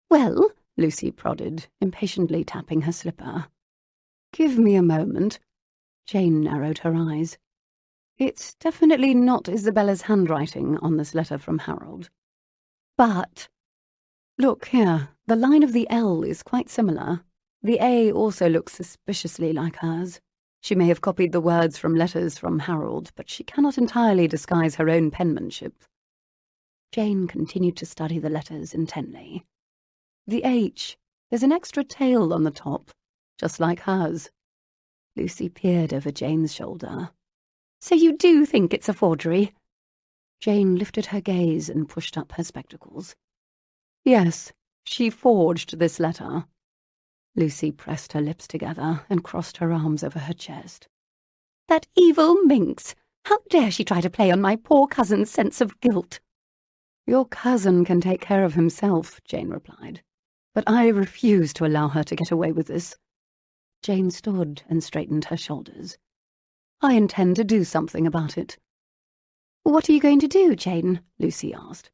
"Well," Lucy prodded, impatiently tapping her slipper. "Give me a moment." Jane narrowed her eyes. "It's definitely not Isabella's handwriting on this letter from Harold." "But—" "Look here, the line of the L is quite similar. The A also looks suspiciously like hers. She may have copied the words from letters from Harold, but she cannot entirely disguise her own penmanship." Jane continued to study the letters intently. "The H, there's an extra tail on the top, just like hers." Lucy peered over Jane's shoulder. "So you do think it's a forgery?" Jane lifted her gaze and pushed up her spectacles. "Yes, she forged this letter." Lucy pressed her lips together and crossed her arms over her chest. "That evil minx! How dare she try to play on my poor cousin's sense of guilt?" "Your cousin can take care of himself," Jane replied. "But I refuse to allow her to get away with this." Jane stood and straightened her shoulders. "I intend to do something about it." "What are you going to do, Jane?" Lucy asked.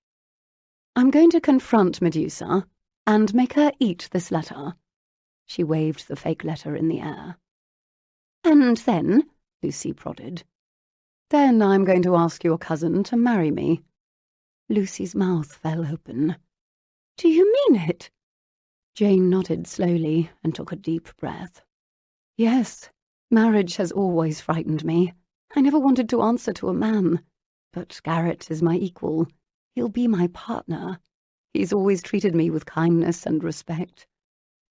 "I'm going to confront Medusa and make her eat this letter." She waved the fake letter in the air. "And then?" Lucy prodded. "Then I'm going to ask your cousin to marry me." Lucy's mouth fell open. "Do you mean it?" Jane nodded slowly and took a deep breath. "Yes, marriage has always frightened me. I never wanted to answer to a man. But Garrett is my equal. He'll be my partner. He's always treated me with kindness and respect.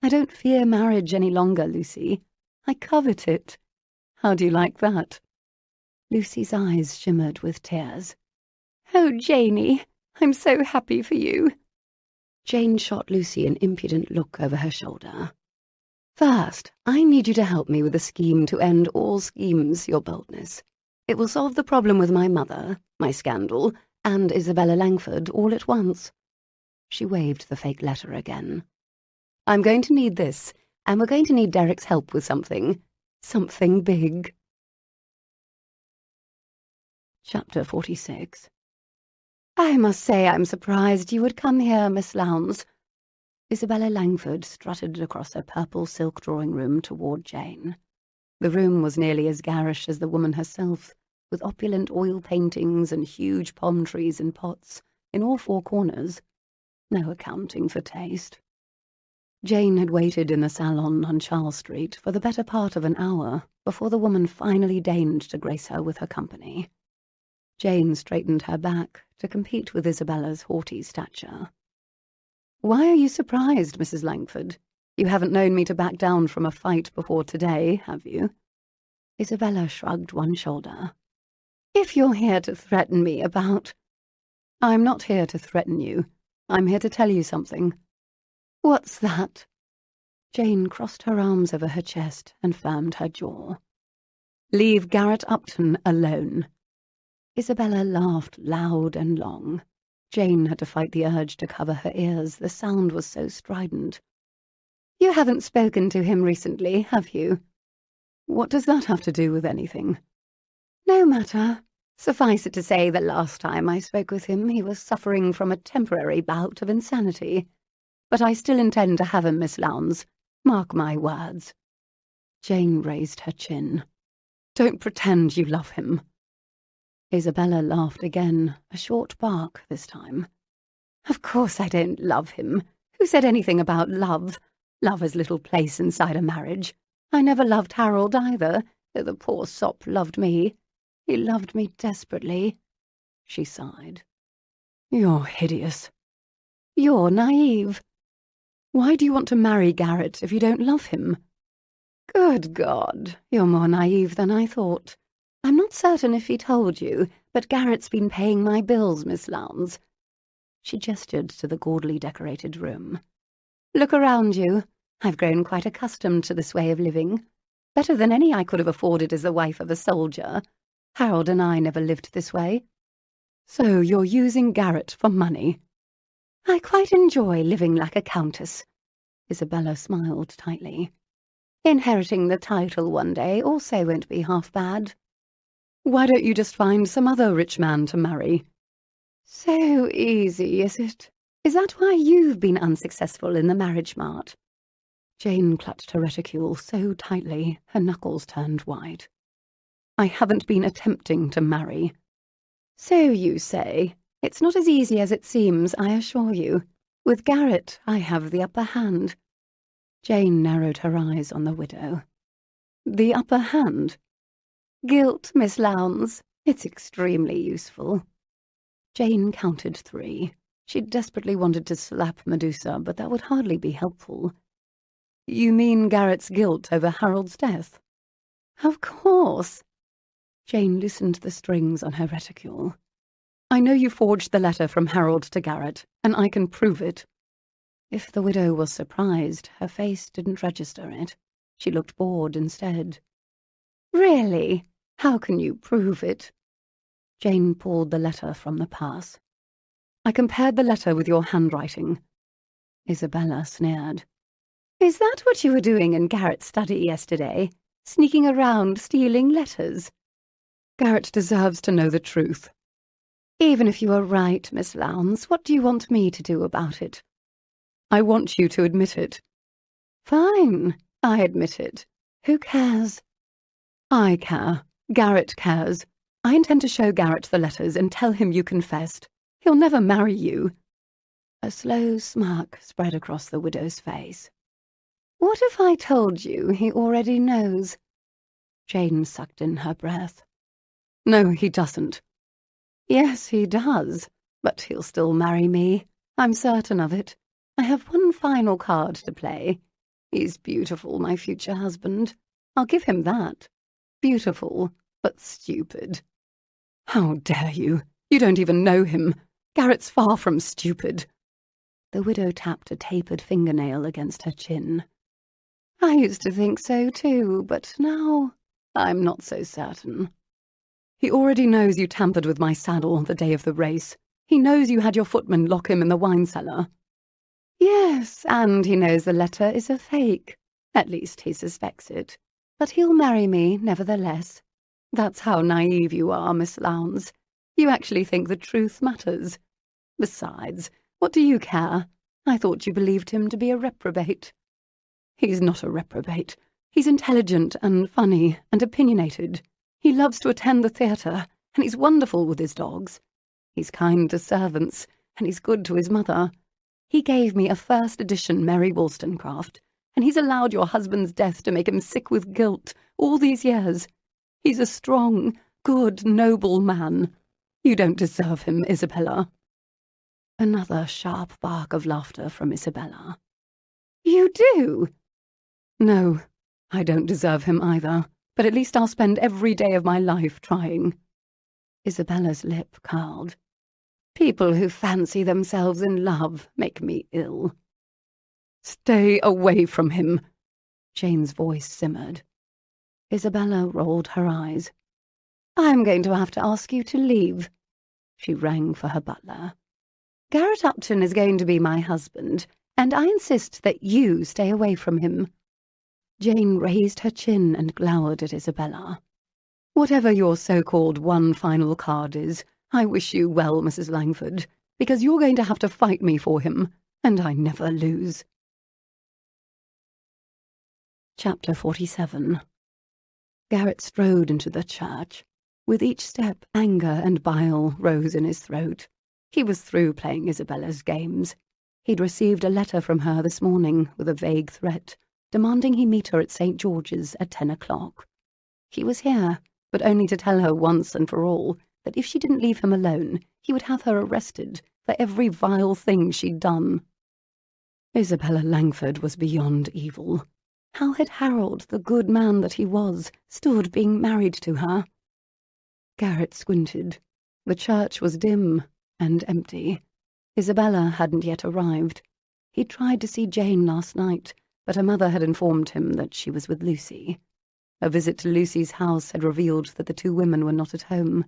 I don't fear marriage any longer, Lucy. I covet it. How do you like that?" Lucy's eyes shimmered with tears. "Oh, Janey, I'm so happy for you." Jane shot Lucy an impudent look over her shoulder. "First, I need you to help me with a scheme to end all schemes, Your Boldness. It will solve the problem with my mother, my scandal, and Isabella Langford all at once." She waved the fake letter again. "I'm going to need this, and we're going to need Derek's help with something. Something big." Chapter 46. "I must say I'm surprised you would come here, Miss Lowndes." Isabella Langford strutted across her purple silk drawing-room toward Jane. The room was nearly as garish as the woman herself, with opulent oil paintings and huge palm trees in pots in all four corners. No accounting for taste. Jane had waited in the salon on Charles Street for the better part of an hour before the woman finally deigned to grace her with her company. Jane straightened her back to compete with Isabella's haughty stature. "Why are you surprised, Mrs. Langford? You haven't known me to back down from a fight before today, have you? Isabella shrugged one shoulder. If you're here to threaten me about... I'm not here to threaten you. I'm here to tell you something. What's that? Jane crossed her arms over her chest and firmed her jaw. Leave Garrett Upton alone. Isabella laughed loud and long. Jane had to fight the urge to cover her ears. The sound was so strident. You haven't spoken to him recently, have you? What does that have to do with anything? No matter. Suffice it to say, the last time I spoke with him, he was suffering from a temporary bout of insanity. But I still intend to have him, Miss Lowndes. Mark my words. Jane raised her chin. Don't pretend you love him. Isabella laughed again, a short bark this time. Of course I don't love him. Who said anything about love? Love has little place inside a marriage. I never loved Harold either, though the poor sop loved me. He loved me desperately. She sighed. You're hideous. You're naive. Why do you want to marry Garrett if you don't love him? Good God, you're more naive than I thought. I'm not certain if he told you, but Garrett's been paying my bills, Miss Lowndes. She gestured to the gaudily decorated room. Look around you. I've grown quite accustomed to this way of living. Better than any I could have afforded as the wife of a soldier. Harold and I never lived this way. So you're using Garrett for money? I quite enjoy living like a countess. Isabella smiled tightly. Inheriting the title one day also won't be half bad. Why don't you just find some other rich man to marry? So easy, is it? Is that why you've been unsuccessful in the marriage mart? Jane clutched her reticule so tightly her knuckles turned white. I haven't been attempting to marry. So you say. It's not as easy as it seems, I assure you. With Garrett, I have the upper hand. Jane narrowed her eyes on the widow. The upper hand? Guilt, Miss Lowndes. It's extremely useful. Jane counted 3. She desperately wanted to slap Medusa, but that would hardly be helpful. You mean Garrett's guilt over Harold's death? Of course. Jane loosened the strings on her reticule. I know you forged the letter from Harold to Garrett, and I can prove it. If the widow was surprised, her face didn't register it. She looked bored instead. Really? How can you prove it? Jane pulled the letter from the purse. I compared the letter with your handwriting. Isabella sneered. Is that what you were doing in Garrett's study yesterday? Sneaking around, stealing letters? Garrett deserves to know the truth. Even if you are right, Miss Lowndes, what do you want me to do about it? I want you to admit it. Fine, I admit it. Who cares? I care. Garrett cares. I intend to show Garrett the letters and tell him you confessed. He'll never marry you. A slow smirk spread across the widow's face. What if I told you he already knows? Jane sucked in her breath. No, he doesn't. Yes, he does, but he'll still marry me. I'm certain of it. I have one final card to play. He's beautiful, my future husband. I'll give him that. Beautiful, but stupid. How dare you? You don't even know him. Garrett's far from stupid. The widow tapped a tapered fingernail against her chin. I used to think so too, but now I'm not so certain. He already knows you tampered with my saddle the day of the race. He knows you had your footman lock him in the wine cellar. Yes, and he knows the letter is a fake. At least he suspects it. But he'll marry me, nevertheless. That's how naive you are, Miss Lowndes. You actually think the truth matters. Besides, what do you care? I thought you believed him to be a reprobate. He's not a reprobate. He's intelligent and funny and opinionated. He loves to attend the theatre, and he's wonderful with his dogs. He's kind to servants, and he's good to his mother. He gave me a first-edition Mary Wollstonecraft, and he's allowed your husband's death to make him sick with guilt all these years. He's a strong, good, noble man. You don't deserve him, Isabella. Another sharp bark of laughter from Isabella. You do? No, I don't deserve him either, but at least I'll spend every day of my life trying. Isabella's lip curled. People who fancy themselves in love make me ill. Stay away from him, Jane's voice simmered. Isabella rolled her eyes. I'm going to have to ask you to leave. She rang for her butler. Garrett Upton is going to be my husband, and I insist that you stay away from him. Jane raised her chin and glowered at Isabella. Whatever your so-called one final card is, I wish you well, Mrs. Langford, because you're going to have to fight me for him, and I never lose. Chapter 47. Garrett strode into the church. With each step, anger and bile rose in his throat. He was through playing Isabella's games. He'd received a letter from her this morning with a vague threat, demanding he meet her at St. George's at 10 o'clock. He was here, but only to tell her once and for all that if she didn't leave him alone, he would have her arrested for every vile thing she'd done. Isabella Langford was beyond evil. How had Harold, the good man that he was, stood being married to her? Garrett squinted. The church was dim and empty. Isabella hadn't yet arrived. He'd tried to see Jane last night, but her mother had informed him that she was with Lucy. A visit to Lucy's house had revealed that the two women were not at home.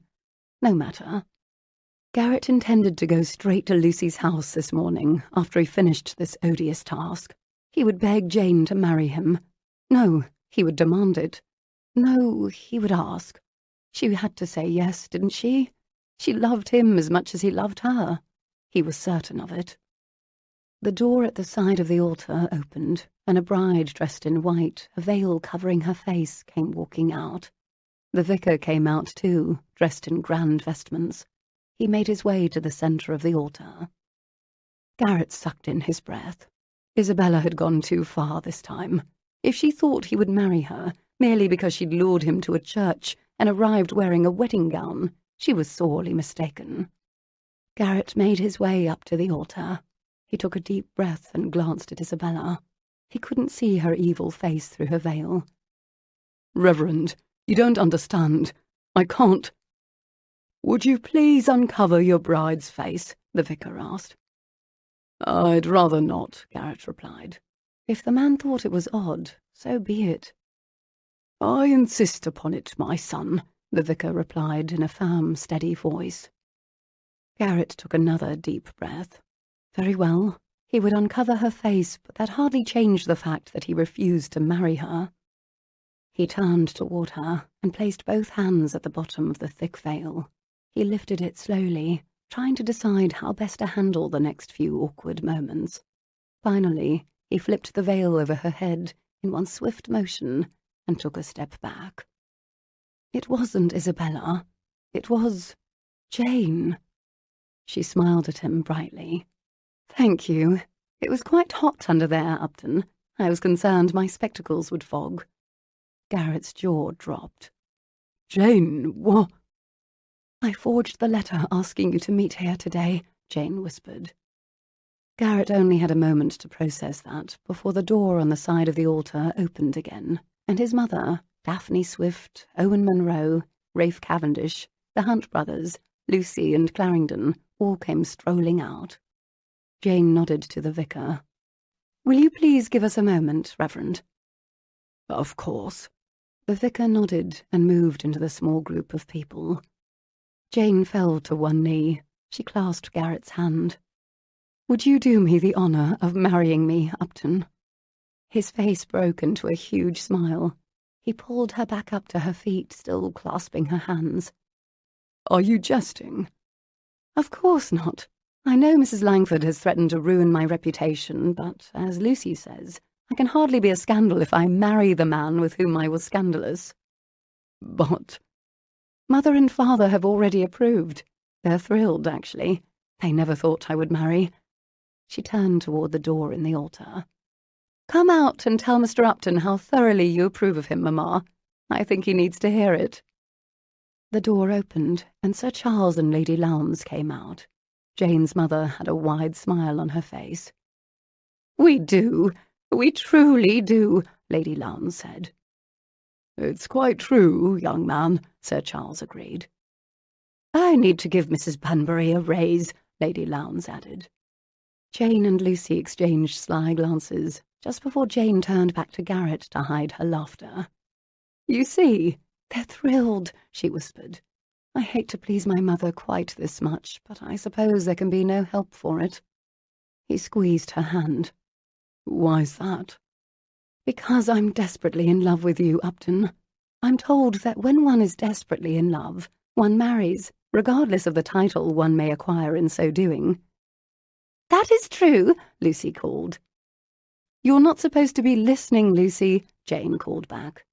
No matter. Garrett intended to go straight to Lucy's house this morning after he finished this odious task. He would beg Jane to marry him. No, he would demand it. No, he would ask. She had to say yes, didn't she? She loved him as much as he loved her. He was certain of it. The door at the side of the altar opened, and a bride dressed in white, a veil covering her face, came walking out. The vicar came out too, dressed in grand vestments. He made his way to the centre of the altar. Garrett sucked in his breath. Isabella had gone too far this time. If she thought he would marry her, merely because she'd lured him to a church and arrived wearing a wedding gown, she was sorely mistaken. Garrett made his way up to the altar. He took a deep breath and glanced at Isabella. He couldn't see her evil face through her veil. Reverend, you don't understand. I can't. Would you please uncover your bride's face? The vicar asked. I'd rather not, Garrett replied. If the man thought it was odd, so be it. I insist upon it, my son, the vicar replied in a firm, steady voice. Garrett took another deep breath. Very well. He would uncover her face, but that hardly changed the fact that he refused to marry her. He turned toward her and placed both hands at the bottom of the thick veil. He lifted it slowly, trying to decide how best to handle the next few awkward moments. Finally, he flipped the veil over her head in one swift motion and took a step back. It wasn't Isabella. It was Jane. She smiled at him brightly. Thank you. It was quite hot under there, Upton. I was concerned my spectacles would fog. Garrett's jaw dropped. Jane, what? I forged the letter asking you to meet here today, Jane whispered. Garrett only had a moment to process that before the door on the side of the altar opened again, and his mother, Daphne Swift, Owen Munro, Rafe Cavendish, the Hunt brothers, Lucy and Clarendon all came strolling out. Jane nodded to the vicar. Will you please give us a moment, Reverend? Of course. The vicar nodded and moved into the small group of people. Jane fell to one knee. She clasped Garrett's hand. Would you do me the honour of marrying me, Upton? His face broke into a huge smile. He pulled her back up to her feet, still clasping her hands. Are you jesting? Of course not. I know Mrs. Langford has threatened to ruin my reputation, but, as Lucy says, I can hardly be a scandal if I marry the man with whom I was scandalous. But... Mother and father have already approved. They're thrilled, actually. They never thought I would marry. She turned toward the door in the altar. Come out and tell Mr. Upton how thoroughly you approve of him, Mamma. I think he needs to hear it. The door opened, and Sir Charles and Lady Lowndes came out. Jane's mother had a wide smile on her face. We do. We truly do, Lady Lowndes said. It's quite true, young man, Sir Charles agreed. I need to give Mrs. Bunbury a raise, Lady Lowndes added. Jane and Lucy exchanged sly glances, just before Jane turned back to Garrett to hide her laughter. You see, they're thrilled, she whispered. I hate to please my mother quite this much, but I suppose there can be no help for it. He squeezed her hand. Why's that? Because I'm desperately in love with you, Upton. I'm told that when one is desperately in love, one marries, regardless of the title one may acquire in so doing. That is true, Lucy called. You're not supposed to be listening, Lucy, Jane called back.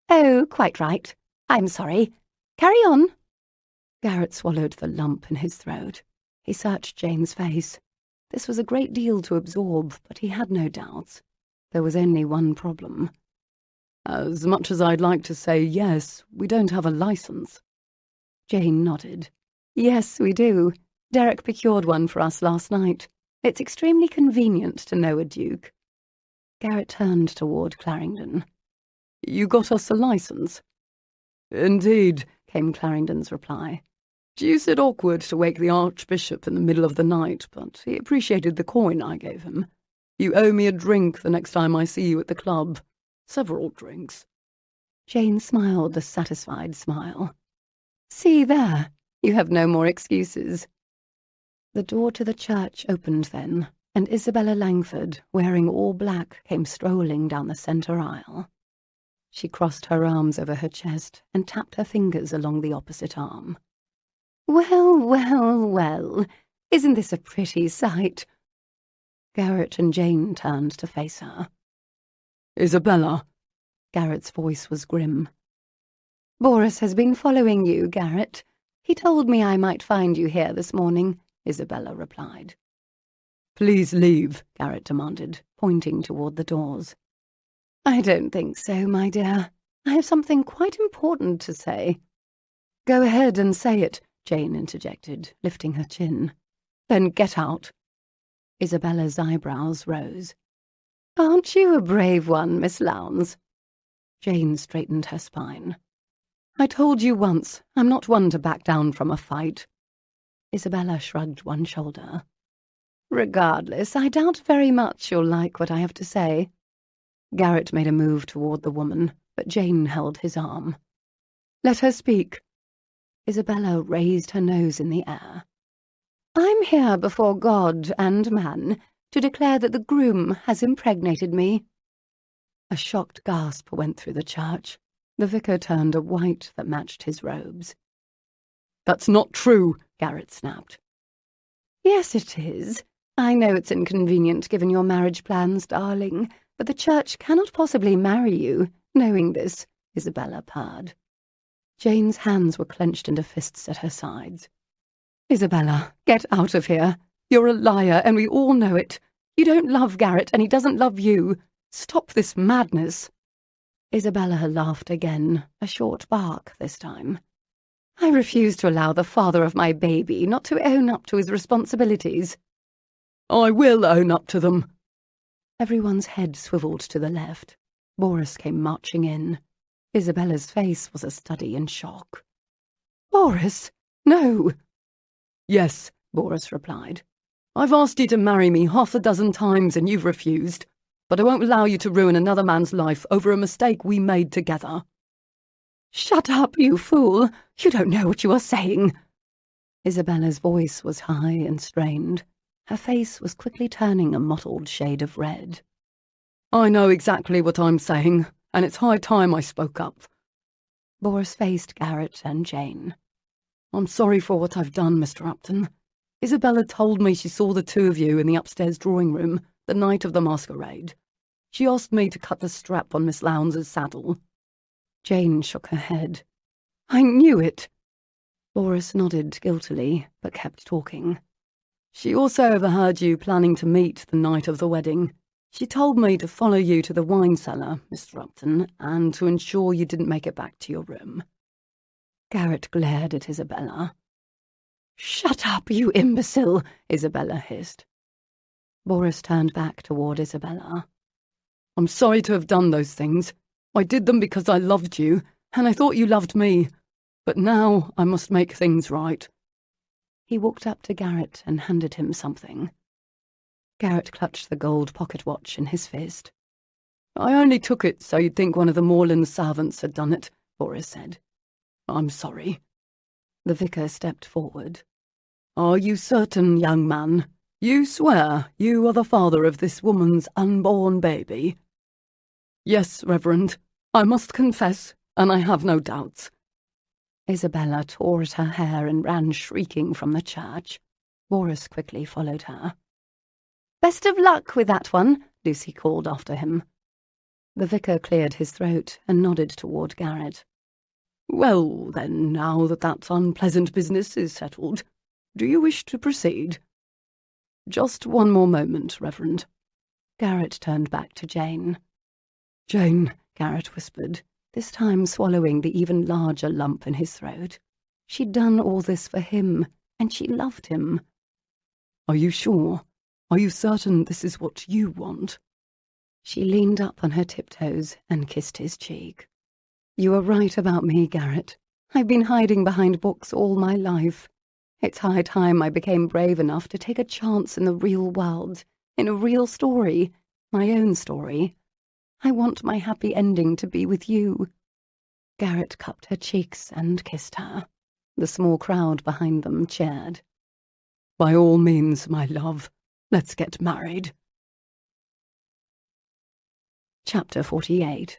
Oh, quite right. I'm sorry. Carry on. Garrett swallowed the lump in his throat. He searched Jane's face. This was a great deal to absorb, but he had no doubts. There was only one problem. As much as I'd like to say yes, we don't have a license. Jane nodded. Yes, we do. Derek procured one for us last night. It's extremely convenient to know a duke. Garrett turned toward Clarendon. You got us a license? Indeed, came Clarendon's reply. Deuced awkward to wake the Archbishop in the middle of the night, but he appreciated the coin I gave him. You owe me a drink the next time I see you at the club. Several drinks. Jane smiled a satisfied smile. See there, you have no more excuses. The door to the church opened then, and Isabella Langford, wearing all black, came strolling down the centre aisle. She crossed her arms over her chest and tapped her fingers along the opposite arm. Well, well, well, isn't this a pretty sight? Garrett and Jane turned to face her. Isabella. Garrett's voice was grim. Boris has been following you, Garrett. He told me I might find you here this morning, Isabella replied. Please leave, Garrett demanded, pointing toward the doors. I don't think so, my dear. I have something quite important to say. Go ahead and say it, Jane interjected, lifting her chin. Then get out. Isabella's eyebrows rose. Aren't you a brave one, Miss Lowndes? Jane straightened her spine. I told you once, I'm not one to back down from a fight. Isabella shrugged one shoulder. Regardless, I doubt very much you'll like what I have to say. Garrett made a move toward the woman, but Jane held his arm. Let her speak. Isabella raised her nose in the air. I'm here before God and man to declare that the groom has impregnated me. A shocked gasp went through the church. The vicar turned a white that matched his robes. That's not true, Garrett snapped. Yes, it is. I know it's inconvenient given your marriage plans, darling, but the church cannot possibly marry you, knowing this, Isabella purred. Jane's hands were clenched into fists at her sides. Isabella, get out of here. You're a liar, and we all know it. You don't love Garrett, and he doesn't love you. Stop this madness. Isabella laughed again, a short bark this time. I refuse to allow the father of my baby not to own up to his responsibilities. I will own up to them. Everyone's head swiveled to the left. Boris came marching in. Isabella's face was a study in shock. Boris, no. Yes, Boris replied. I've asked you to marry me 6 times and you've refused, but I won't allow you to ruin another man's life over a mistake we made together. Shut up, you fool! You don't know what you are saying. Isabella's voice was high and strained. Her face was quickly turning a mottled shade of red. I know exactly what I'm saying, and it's high time I spoke up. Boris faced Garrett and Jane. I'm sorry for what I've done, Mr. Upton. Isabella told me she saw the two of you in the upstairs drawing room the night of the masquerade. She asked me to cut the strap on Miss Lowndes' saddle. Jane shook her head. I knew it. Boris nodded guiltily, but kept talking. She also overheard you planning to meet the night of the wedding. She told me to follow you to the wine cellar, Mr. Upton, and to ensure you didn't make it back to your room. Garrett glared at Isabella. Shut up, you imbecile, Isabella hissed. Boris turned back toward Isabella. I'm sorry to have done those things. I did them because I loved you, and I thought you loved me. But now I must make things right." He walked up to Garrett and handed him something. Garrett clutched the gold pocket watch in his fist. "I only took it so you'd think one of the Moreland servants had done it," Boris said. "I'm sorry." The vicar stepped forward. "Are you certain, young man? You swear you are the father of this woman's unborn baby?" "Yes, Reverend. I must confess, and I have no doubts." Isabella tore at her hair and ran shrieking from the church. Boris quickly followed her. "Best of luck with that one," Lucy called after him. The vicar cleared his throat and nodded toward Garrett. "Well, then, now that unpleasant business is settled, do you wish to proceed?" "Just one more moment, Reverend." Garrett turned back to Jane. "Jane," Garrett whispered, this time swallowing the even larger lump in his throat. She'd done all this for him, and she loved him. "Are you sure? Are you certain this is what you want?" She leaned up on her tiptoes and kissed his cheek. "You were right about me, Garrett. I've been hiding behind books all my life. It's high time I became brave enough to take a chance in the real world, in a real story, my own story. I want my happy ending to be with you." Garrett cupped her cheeks and kissed her. The small crowd behind them cheered. "By all means, my love. Let's get married." Chapter 48.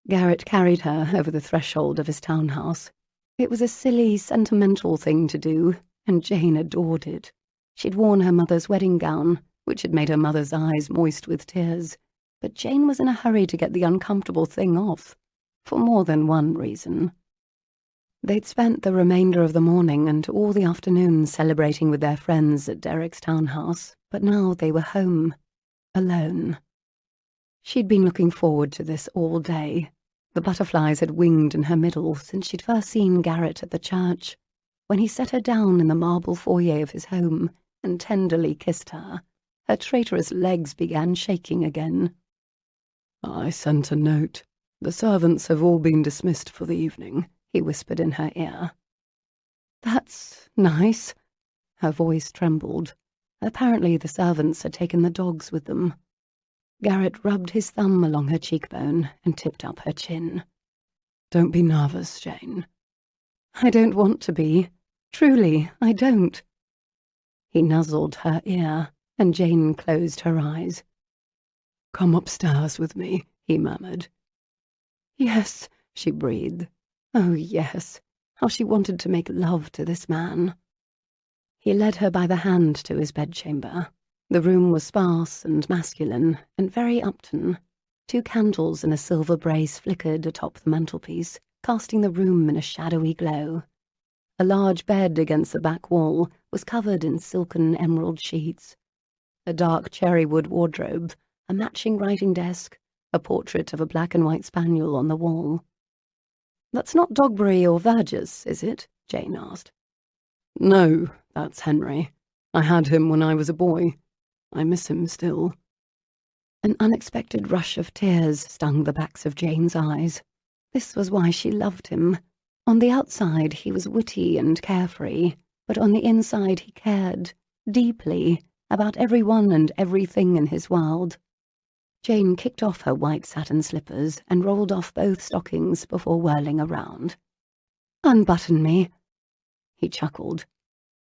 Garrett carried her over the threshold of his townhouse. It was a silly, sentimental thing to do, and Jane adored it. She'd worn her mother's wedding gown, which had made her mother's eyes moist with tears, but Jane was in a hurry to get the uncomfortable thing off, for more than one reason. They'd spent the remainder of the morning and all the afternoon celebrating with their friends at Derek's townhouse, but now they were home, alone. She'd been looking forward to this all day. The butterflies had winged in her middle since she'd first seen Garrett at the church, when he set her down in the marble foyer of his home and tenderly kissed her. Her traitorous legs began shaking again. "I sent a note. The servants have all been dismissed for the evening," he whispered in her ear. "That's nice." Her voice trembled. Apparently the servants had taken the dogs with them. Garrett rubbed his thumb along her cheekbone and tipped up her chin. "Don't be nervous, Jane." "I don't want to be. Truly, I don't." He nuzzled her ear, and Jane closed her eyes. "Come upstairs with me," he murmured. "Yes," she breathed. Oh, yes. How she wanted to make love to this man. He led her by the hand to his bedchamber. The room was sparse and masculine, and very Upton. 2 candles in a silver brace flickered atop the mantelpiece, casting the room in a shadowy glow. A large bed against the back wall was covered in silken emerald sheets. A dark cherrywood wardrobe, a matching writing desk, a portrait of a black and white spaniel on the wall. "That's not Dogberry or Verges, is it?" Jane asked. "No, that's Henry. I had him when I was a boy. I miss him still." An unexpected rush of tears stung the backs of Jane's eyes. This was why she loved him. On the outside he was witty and carefree, but on the inside he cared, deeply, about everyone and everything in his world. Jane kicked off her white satin slippers and rolled off both stockings before whirling around. "Unbutton me." He chuckled.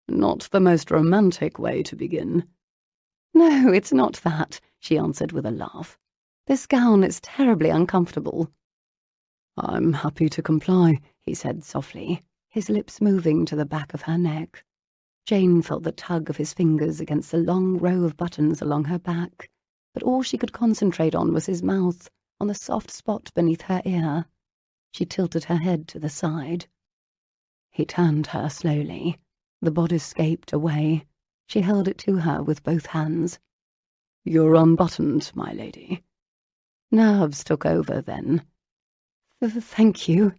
"Not the most romantic way to begin." "No, it's not that," she answered with a laugh. "This gown is terribly uncomfortable." "I'm happy to comply," he said softly, his lips moving to the back of her neck. Jane felt the tug of his fingers against the long row of buttons along her back, but all she could concentrate on was his mouth, on the soft spot beneath her ear. She tilted her head to the side. He turned her slowly. The bodice gaped away. She held it to her with both hands. "You're unbuttoned, my lady." Nerves took over then. "Thank you."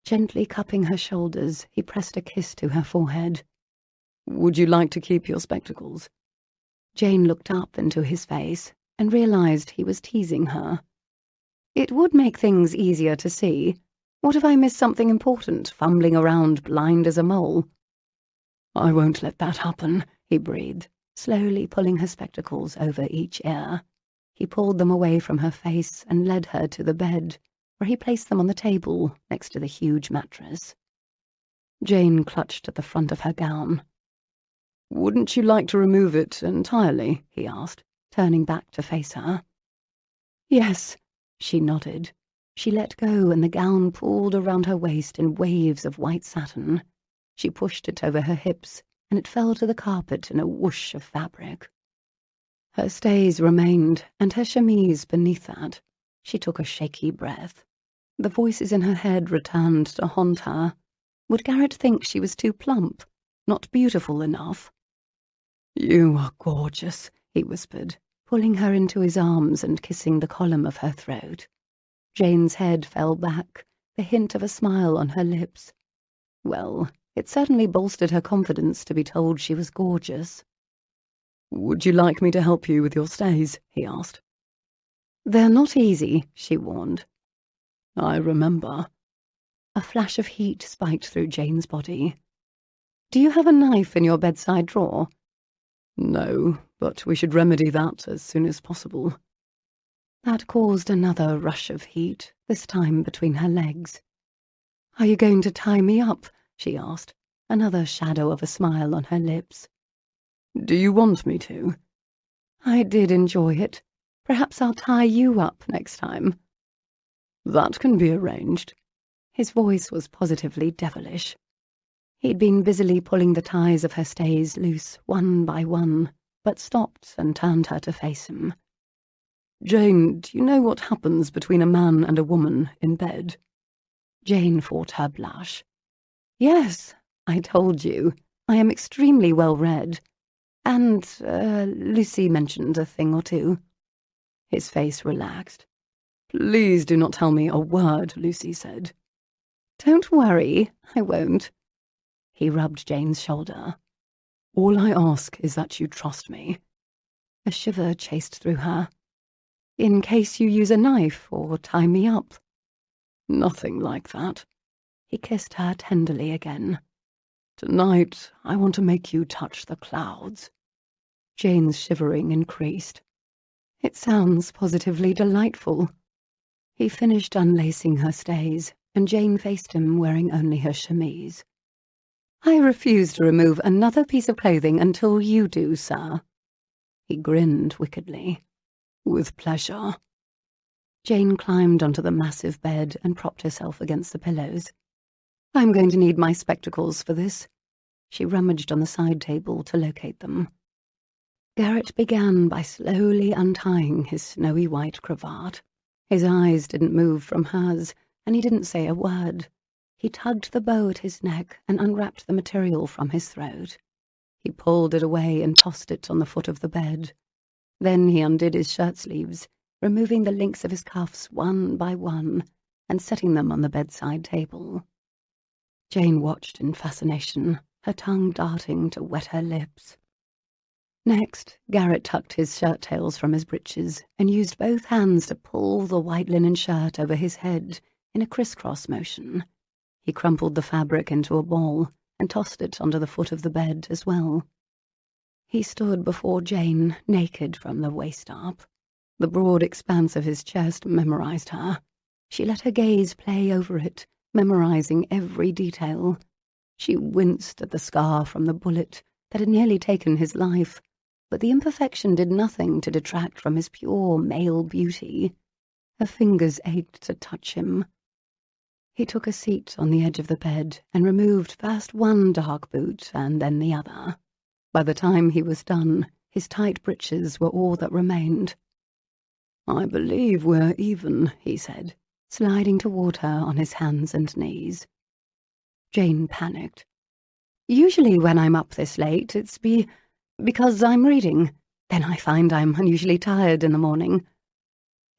Gently cupping her shoulders, he pressed a kiss to her forehead. "Would you like to keep your spectacles?" Jane looked up into his face. and realized he was teasing her. It would make things easier to see. What if I missed something important, fumbling around blind as a mole? I won't let that happen, he breathed, slowly pulling her spectacles over each ear. He pulled them away from her face and led her to the bed, where he placed them on the table next to the huge mattress. Jane clutched at the front of her gown. Wouldn't you like to remove it entirely? He asked, turning back to face her. Yes, she nodded. She let go and the gown pulled around her waist in waves of white satin. She pushed it over her hips and it fell to the carpet in a whoosh of fabric. Her stays remained, and her chemise beneath that. She took a shaky breath. The voices in her head returned to haunt her. Would Garrett think she was too plump, not beautiful enough? You are gorgeous, he whispered, pulling her into his arms and kissing the column of her throat. Jane's head fell back, the hint of a smile on her lips. Well, it certainly bolstered her confidence to be told she was gorgeous. Would you like me to help you with your stays? He asked. They're not easy, she warned. I remember. A flash of heat spiked through Jane's body. Do you have a knife in your bedside drawer? No, but we should remedy that as soon as possible. That caused another rush of heat, this time between her legs. Are you going to tie me up? She asked, another shadow of a smile on her lips. Do you want me to? I did enjoy it. Perhaps I'll tie you up next time. That can be arranged. His voice was positively devilish. He'd been busily pulling the ties of her stays loose one by one, but stopped and turned her to face him. Jane, do you know what happens between a man and a woman in bed? Jane fought her blush. Yes, I told you. I am extremely well read. And, Lucy mentioned a thing or two. His face relaxed. Please do not tell me a word, Lucy said. Don't worry, I won't. He rubbed Jane's shoulder. All I ask is that you trust me. A shiver chased through her. In case you use a knife or tie me up. Nothing like that. He kissed her tenderly again. Tonight, I want to make you touch the clouds. Jane's shivering increased. It sounds positively delightful. He finished unlacing her stays, and Jane faced him wearing only her chemise. I refuse to remove another piece of clothing until you do, sir. He grinned wickedly. With pleasure. Jane climbed onto the massive bed and propped herself against the pillows. I'm going to need my spectacles for this. She rummaged on the side table to locate them. Garrett began by slowly untying his snowy white cravat. His eyes didn't move from hers, and he didn't say a word. He tugged the bow at his neck and unwrapped the material from his throat. He pulled it away and tossed it on the foot of the bed. Then he undid his shirt sleeves, removing the links of his cuffs one by one and setting them on the bedside table. Jane watched in fascination, her tongue darting to wet her lips. Next, Garrett tucked his shirt tails from his breeches and used both hands to pull the white linen shirt over his head in a crisscross motion. He crumpled the fabric into a ball and tossed it onto the foot of the bed as well. He stood before Jane, naked from the waist up. The broad expanse of his chest memorized her. She let her gaze play over it, memorizing every detail. She winced at the scar from the bullet that had nearly taken his life, but the imperfection did nothing to detract from his pure male beauty. Her fingers ached to touch him. He took a seat on the edge of the bed and removed first one dark boot and then the other. By the time he was done, his tight breeches were all that remained. I believe we're even, he said, sliding toward her on his hands and knees. Jane panicked. Usually when I'm up this late, it's because I'm reading. Then I find I'm unusually tired in the morning.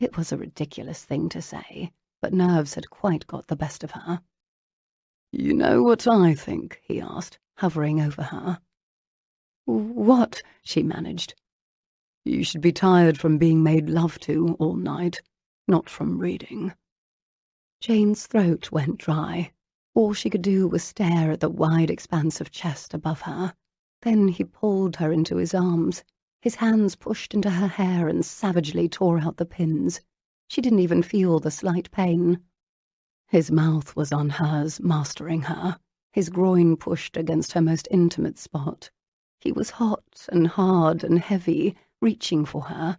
It was a ridiculous thing to say, but nerves had quite got the best of her. You know what I think? He asked, hovering over her. What? She managed. You should be tired from being made love to all night, not from reading." Jane's throat went dry. All she could do was stare at the wide expanse of chest above her. Then he pulled her into his arms. His hands pushed into her hair and savagely tore out the pins. She didn't even feel the slight pain. His mouth was on hers, mastering her. His groin pushed against her most intimate spot. He was hot and hard and heavy, reaching for her.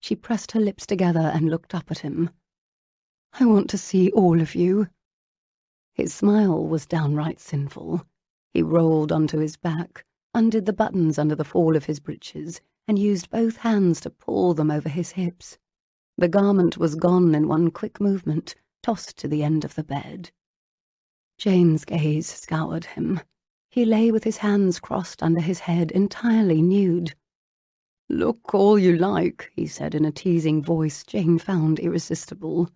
She pressed her lips together and looked up at him. "I want to see all of you." His smile was downright sinful. He rolled onto his back, undid the buttons under the fall of his breeches, and used both hands to pull them over his hips. The garment was gone in one quick movement, tossed to the end of the bed. Jane's gaze scoured him. He lay with his hands crossed under his head, entirely nude. "Look all you like," he said in a teasing voice Jane found irresistible.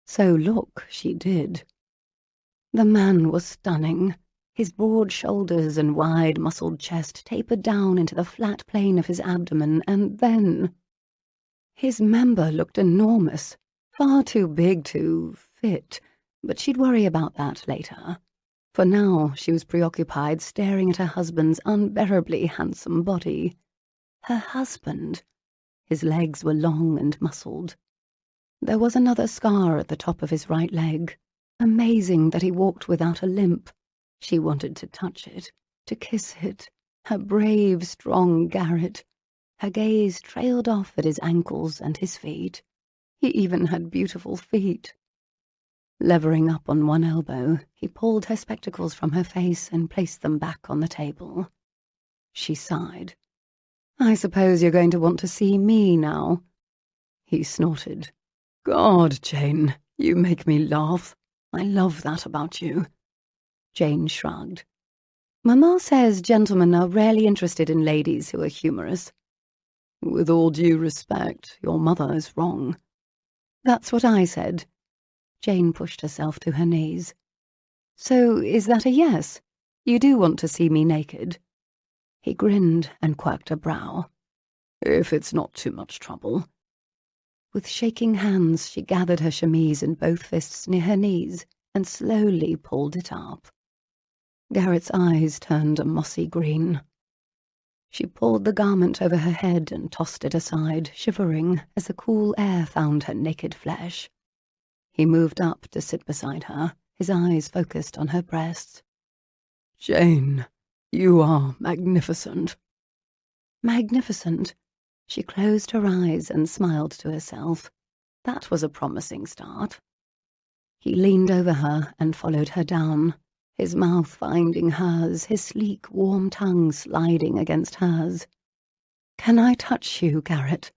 So look she did. The man was stunning. His broad shoulders and wide, muscled chest tapered down into the flat plane of his abdomen, and then his member looked enormous, far too big to fit, but she'd worry about that later. For now she was preoccupied staring at her husband's unbearably handsome body. Her husband. His legs were long and muscled. There was another scar at the top of his right leg. Amazing that he walked without a limp. She wanted to touch it, to kiss it. Her brave, strong Garrett. Her gaze trailed off at his ankles and his feet. He even had beautiful feet. Levering up on one elbow, he pulled her spectacles from her face and placed them back on the table. She sighed. "I suppose you're going to want to see me now." He snorted. "God, Jane, you make me laugh. I love that about you." Jane shrugged. "Mamma says gentlemen are rarely interested in ladies who are humorous." "With all due respect, your mother is wrong." "That's what I said." Jane pushed herself to her knees. "So is that a yes? You do want to see me naked?" He grinned and quirked a brow. "If it's not too much trouble." With shaking hands, she gathered her chemise in both fists near her knees and slowly pulled it up. Garrett's eyes turned a mossy green. She pulled the garment over her head and tossed it aside, shivering as the cool air found her naked flesh. He moved up to sit beside her, his eyes focused on her breasts. "Jane, you are magnificent." Magnificent. She closed her eyes and smiled to herself. That was a promising start. He leaned over her and followed her down, his mouth finding hers, his sleek, warm tongue sliding against hers. "Can I touch you, Garrett?"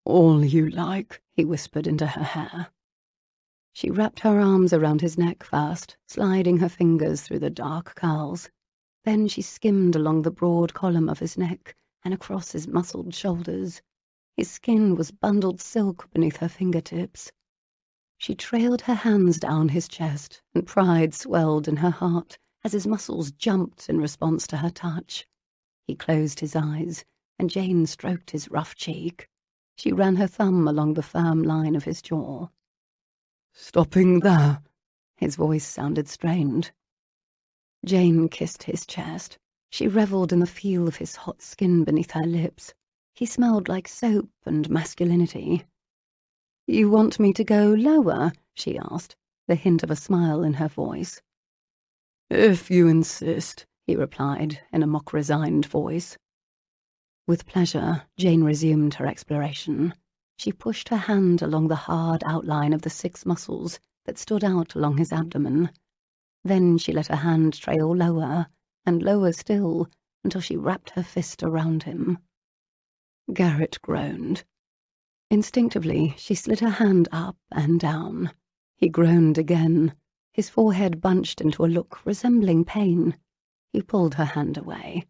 "All you like," he whispered into her hair. She wrapped her arms around his neck first, sliding her fingers through the dark curls. Then she skimmed along the broad column of his neck and across his muscled shoulders. His skin was bundled silk beneath her fingertips. She trailed her hands down his chest, and pride swelled in her heart as his muscles jumped in response to her touch. He closed his eyes, and Jane stroked his rough cheek. She ran her thumb along the firm line of his jaw. "Stopping there?" His voice sounded strained. Jane kissed his chest. She revelled in the feel of his hot skin beneath her lips. He smelled like soap and masculinity. "You want me to go lower?" she asked, the hint of a smile in her voice. "If you insist," he replied in a mock-resigned voice. With pleasure, Jane resumed her exploration. She pushed her hand along the hard outline of the 6 muscles that stood out along his abdomen. Then she let her hand trail lower, and lower still, until she wrapped her fist around him. Garrett groaned. Instinctively, she slid her hand up and down. He groaned again, his forehead bunched into a look resembling pain. He pulled her hand away.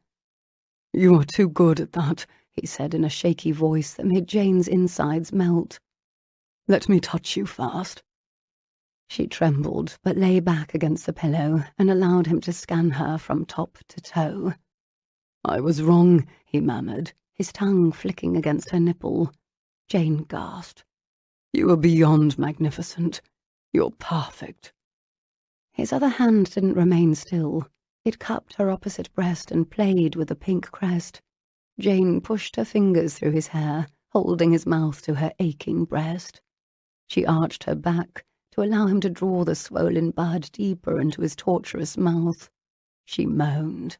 "You are too good at that," he said in a shaky voice that made Jane's insides melt. "Let me touch you first." She trembled, but lay back against the pillow and allowed him to scan her from top to toe. "I was wrong," he murmured, his tongue flicking against her nipple. Jane gasped. "You are beyond magnificent. You're perfect." His other hand didn't remain still. It cupped her opposite breast and played with the pink crest. Jane pushed her fingers through his hair, holding his mouth to her aching breast. She arched her back to allow him to draw the swollen bud deeper into his torturous mouth. She moaned.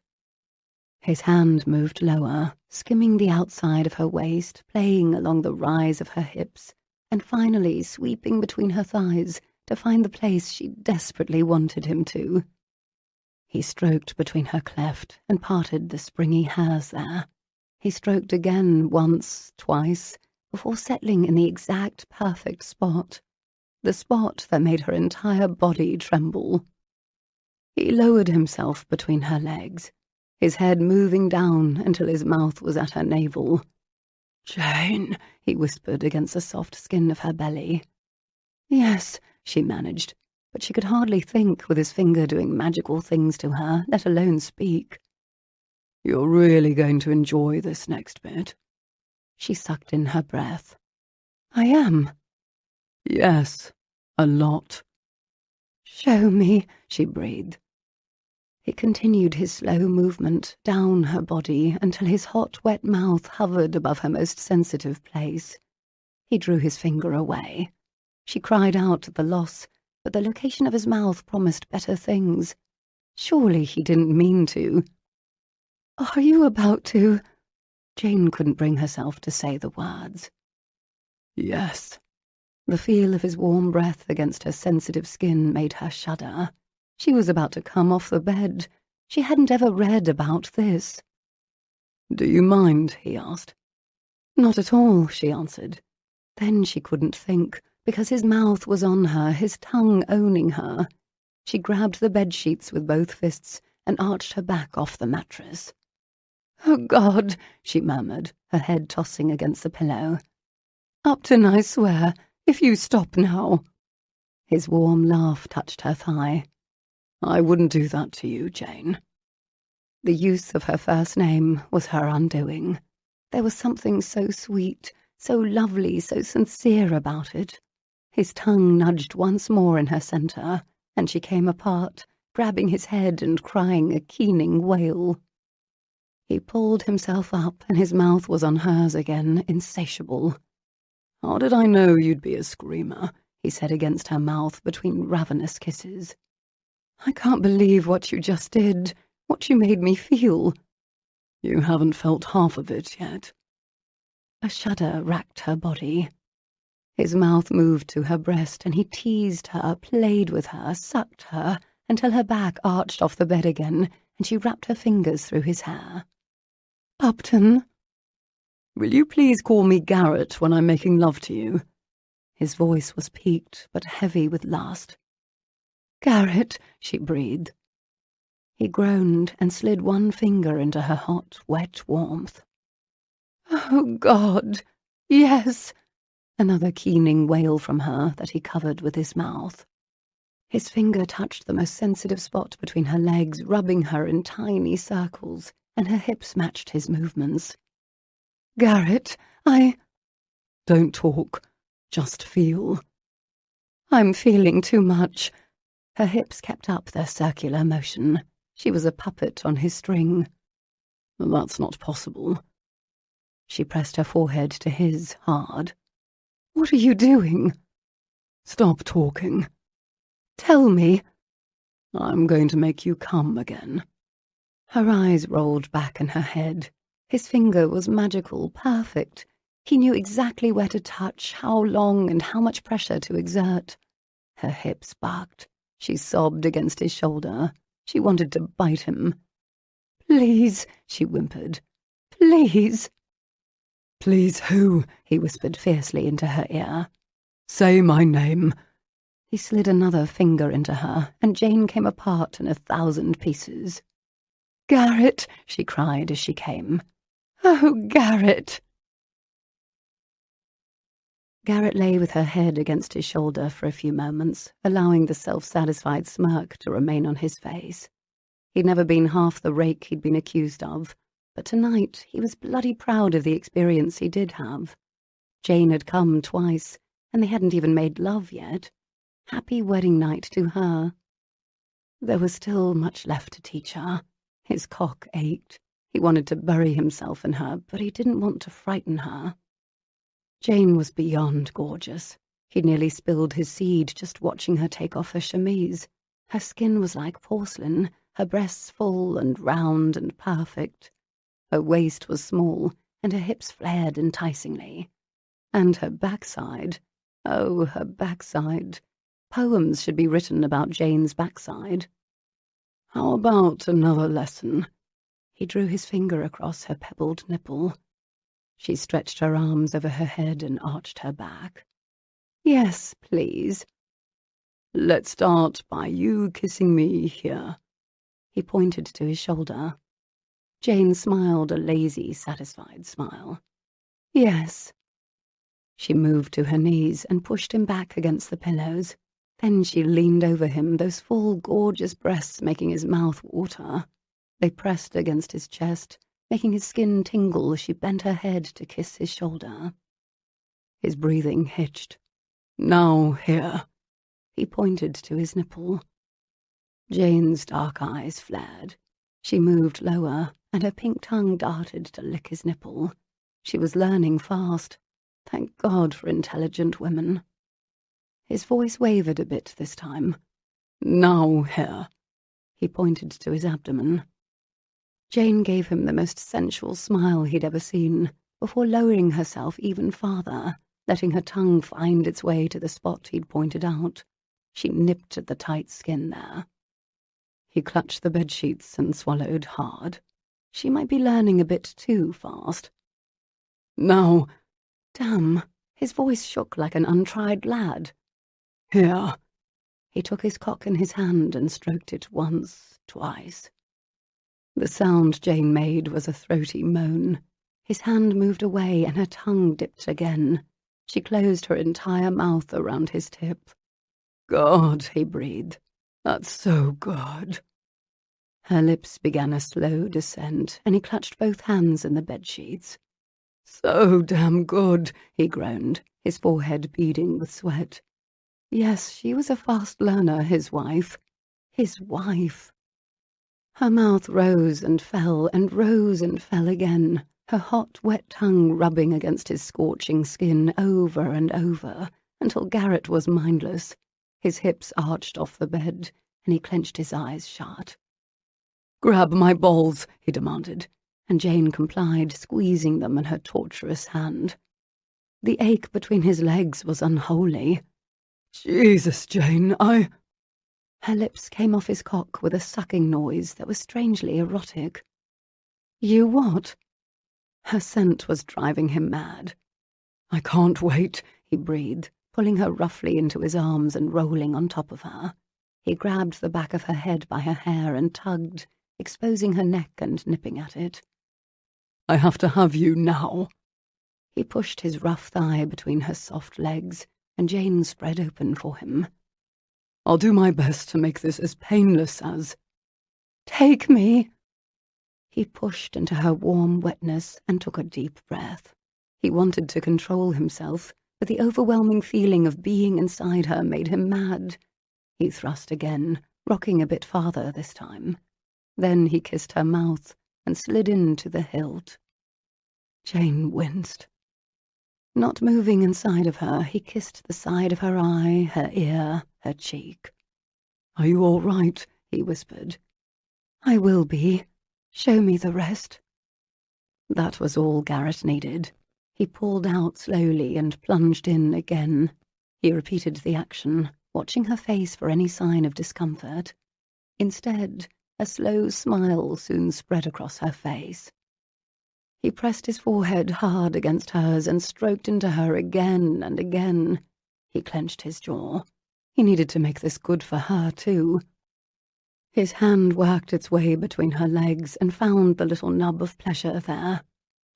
His hand moved lower, skimming the outside of her waist, playing along the rise of her hips, and finally sweeping between her thighs to find the place she desperately wanted him to. He stroked between her cleft and parted the springy hairs there. He stroked again once, twice, before settling in the exact perfect spot, the spot that made her entire body tremble. He lowered himself between her legs, his head moving down until his mouth was at her navel. "Jane," he whispered against the soft skin of her belly. "Yes," she managed, but she could hardly think with his finger doing magical things to her, let alone speak. "You're really going to enjoy this next bit." She sucked in her breath. "I am." "Yes, a lot." "Show me," she breathed. He continued his slow movement down her body until his hot, wet mouth hovered above her most sensitive place. He drew his finger away. She cried out at the loss, but the location of his mouth promised better things. Surely he didn't mean to. "Are you about to—" Jane couldn't bring herself to say the words. "Yes." The feel of his warm breath against her sensitive skin made her shudder. She was about to come off the bed. She hadn't ever read about this. "Do you mind?" he asked. "Not at all," she answered. Then she couldn't think, because his mouth was on her, his tongue owning her. She grabbed the bedsheets with both fists and arched her back off the mattress. "Oh, God," she murmured, her head tossing against the pillow. "Upton, I swear, if you stop now." His warm laugh touched her thigh. "I wouldn't do that to you, Jane." The use of her first name was her undoing. There was something so sweet, so lovely, so sincere about it. His tongue nudged once more in her center, and she came apart, grabbing his head and crying a keening wail. He pulled himself up, and his mouth was on hers again, insatiable. "How did I know you'd be a screamer?" he said against her mouth between ravenous kisses. "I can't believe what you just did, what you made me feel." "You haven't felt half of it yet." A shudder racked her body. His mouth moved to her breast, and he teased her, played with her, sucked her, until her back arched off the bed again, and she wrapped her fingers through his hair. "Upton." "Will you please call me Garrett when I'm making love to you?" His voice was peaked, but heavy with lust. "Garrett," she breathed. He groaned and slid one finger into her hot, wet warmth. "Oh, God, yes!" Another keening wail from her that he covered with his mouth. His finger touched the most sensitive spot between her legs, rubbing her in tiny circles, and her hips matched his movements. "Garrett, Don't talk, just feel." I'm feeling too much." Her hips kept up their circular motion. She was a puppet on his string. "That's not possible." She pressed her forehead to his hard. "What are you doing?" "Stop talking." "Tell me." "I'm going to make you come again." Her eyes rolled back in her head. His finger was magical, perfect. He knew exactly where to touch, how long, and how much pressure to exert. Her hips barked. She sobbed against his shoulder. She wanted to bite him. "Please," she whimpered. "Please." "Please who?" he whispered fiercely into her ear. "Say my name." He slid another finger into her, and Jane came apart in 1,000 pieces. "Garrett," she cried as she came. "Oh, Garrett." Garrett lay with her head against his shoulder for a few moments, allowing the self-satisfied smirk to remain on his face. He'd never been half the rake he'd been accused of. but tonight he was bloody proud of the experience he did have. Jane had come twice, and they hadn't even made love yet. Happy wedding night to her. There was still much left to teach her. His cock ached. He wanted to bury himself in her, but he didn't want to frighten her. Jane was beyond gorgeous. He'd nearly spilled his seed just watching her take off her chemise. Her skin was like porcelain, her breasts full and round and perfect. Her waist was small, and her hips flared enticingly. And her backside, oh, her backside. Poems should be written about Jane's backside. How about another lesson? He drew his finger across her pebbled nipple. She stretched her arms over her head and arched her back. Yes, please. Let's start by you kissing me here. He pointed to his shoulder. Jane smiled a lazy, satisfied smile. Yes. She moved to her knees and pushed him back against the pillows. Then she leaned over him, those full, gorgeous breasts making his mouth water. They pressed against his chest, making his skin tingle as she bent her head to kiss his shoulder. His breathing hitched. Now here. He pointed to his nipple. Jane's dark eyes flared. She moved lower, and her pink tongue darted to lick his nipple. She was learning fast. Thank God for intelligent women. His voice wavered a bit this time. Now here. He pointed to his abdomen. Jane gave him the most sensual smile he'd ever seen, before lowering herself even farther, letting her tongue find its way to the spot he'd pointed out. She nipped at the tight skin there. He clutched the bedsheets and swallowed hard. She might be learning a bit too fast. Now, damn, his voice shook like an untried lad. Here. He took his cock in his hand and stroked it once, twice. The sound Jane made was a throaty moan. His hand moved away and her tongue dipped again. She closed her entire mouth around his tip. God, he breathed. That's so good. Her lips began a slow descent, and he clutched both hands in the bedsheets. So damn good, he groaned, his forehead beading with sweat. Yes, she was a fast learner, his wife. His wife. Her mouth rose and fell and rose and fell again, her hot, wet tongue rubbing against his scorching skin over and over, until Garrett was mindless. His hips arched off the bed, and he clenched his eyes shut. Grab my balls, he demanded, and Jane complied, squeezing them in her torturous hand. The ache between his legs was unholy. Jesus, Jane, Her lips came off his cock with a sucking noise that was strangely erotic. You what? Her scent was driving him mad. I can't wait, he breathed, pulling her roughly into his arms and rolling on top of her. He grabbed the back of her head by her hair and tugged, exposing her neck and nipping at it. I have to have you now. He pushed his rough thigh between her soft legs, and Jane spread open for him. I'll do my best to make this as painless as... Take me! He pushed into her warm wetness and took a deep breath. He wanted to control himself, but the overwhelming feeling of being inside her made him mad. He thrust again, rocking a bit farther this time. Then he kissed her mouth and slid into the hilt. Jane winced. Not moving inside of her, he kissed the side of her eye, her ear, her cheek. Are you all right? He whispered. I will be. Show me the rest. That was all Garrett needed. He pulled out slowly and plunged in again. He repeated the action, watching her face for any sign of discomfort. Instead, a slow smile soon spread across her face. He pressed his forehead hard against hers and stroked into her again and again. He clenched his jaw. He needed to make this good for her, too. His hand worked its way between her legs and found the little nub of pleasure there.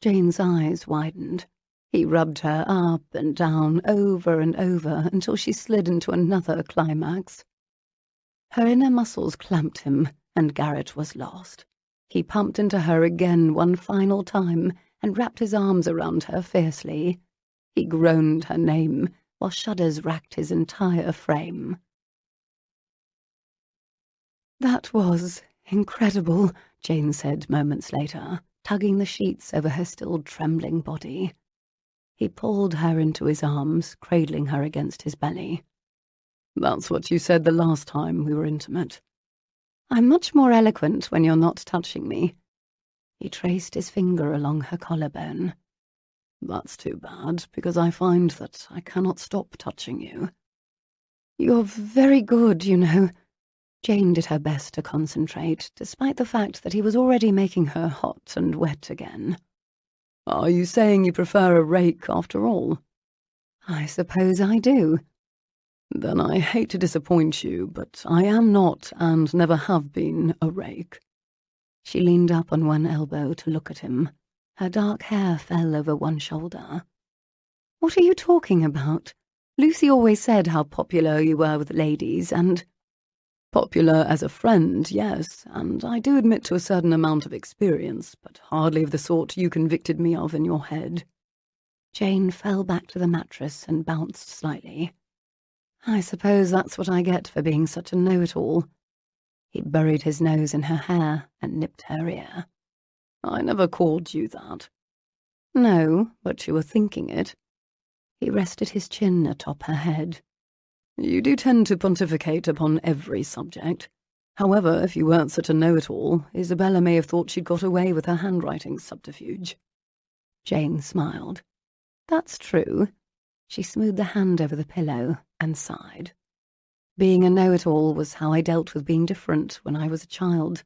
Jane's eyes widened. He rubbed her up and down, over and over, until she slid into another climax. Her inner muscles clamped him, and Garrett was lost. He pumped into her again one final time and wrapped his arms around her fiercely. He groaned her name, while shudders racked his entire frame. "That was incredible," Jane said moments later, tugging the sheets over her still trembling body. He pulled her into his arms, cradling her against his belly. "That's what you said the last time we were intimate." "I'm much more eloquent when you're not touching me." He traced his finger along her collarbone. "That's too bad, because I find that I cannot stop touching you." "You're very good, you know." Jane did her best to concentrate, despite the fact that he was already making her hot and wet again. "Are you saying you prefer a rake after all?" "I suppose I do." "Then I hate to disappoint you, but I am not, and never have been, a rake." She leaned up on one elbow to look at him. Her dark hair fell over one shoulder. "What are you talking about? Lucy always said how popular you were with ladies, and—" "Popular as a friend, yes, and I do admit to a certain amount of experience, but hardly of the sort you convicted me of in your head." Jane fell back to the mattress and bounced slightly. "I suppose that's what I get for being such a know-it-all." He buried his nose in her hair and nipped her ear. "I never called you that." "No, but you were thinking it." He rested his chin atop her head. "You do tend to pontificate upon every subject. However, if you weren't such a know-it-all, Isabella may have thought she'd got away with her handwriting subterfuge." Jane smiled. "That's true." She smoothed a hand over the pillow and sighed. "Being a know-it-all was how I dealt with being different when I was a child.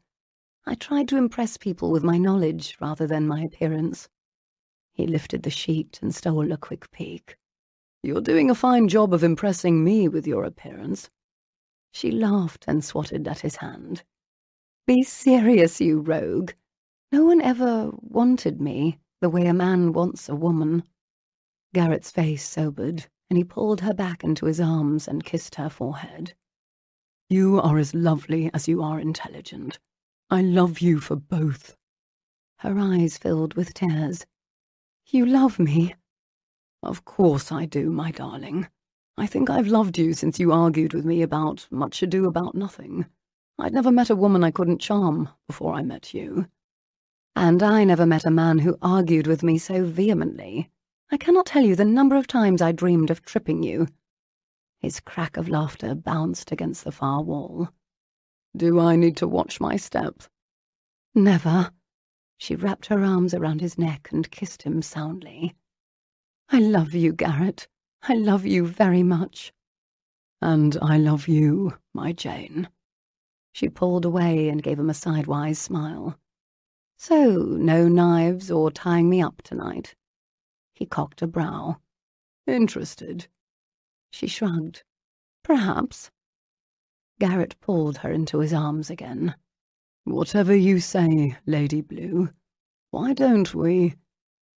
I tried to impress people with my knowledge rather than my appearance." He lifted the sheet and stole a quick peek. "You're doing a fine job of impressing me with your appearance." She laughed and swatted at his hand. "Be serious, you rogue. No one ever wanted me the way a man wants a woman." Garrett's face sobered, and he pulled her back into his arms and kissed her forehead. "You are as lovely as you are intelligent. I love you for both." Her eyes filled with tears. "You love me?" "Of course I do, my darling. I think I've loved you since you argued with me about Much Ado About Nothing. I'd never met a woman I couldn't charm before I met you." "And I never met a man who argued with me so vehemently. I cannot tell you the number of times I dreamed of tripping you." His crack of laughter bounced against the far wall. "Do I need to watch my step?" "Never." She wrapped her arms around his neck and kissed him soundly. "I love you, Garrett. I love you very much." "And I love you, my Jane." She pulled away and gave him a sidewise smile. "So, no knives or tying me up tonight?" He cocked a brow. "Interested?" She shrugged. "Perhaps." Garrett pulled her into his arms again. "Whatever you say, Lady Blue. Why don't we—"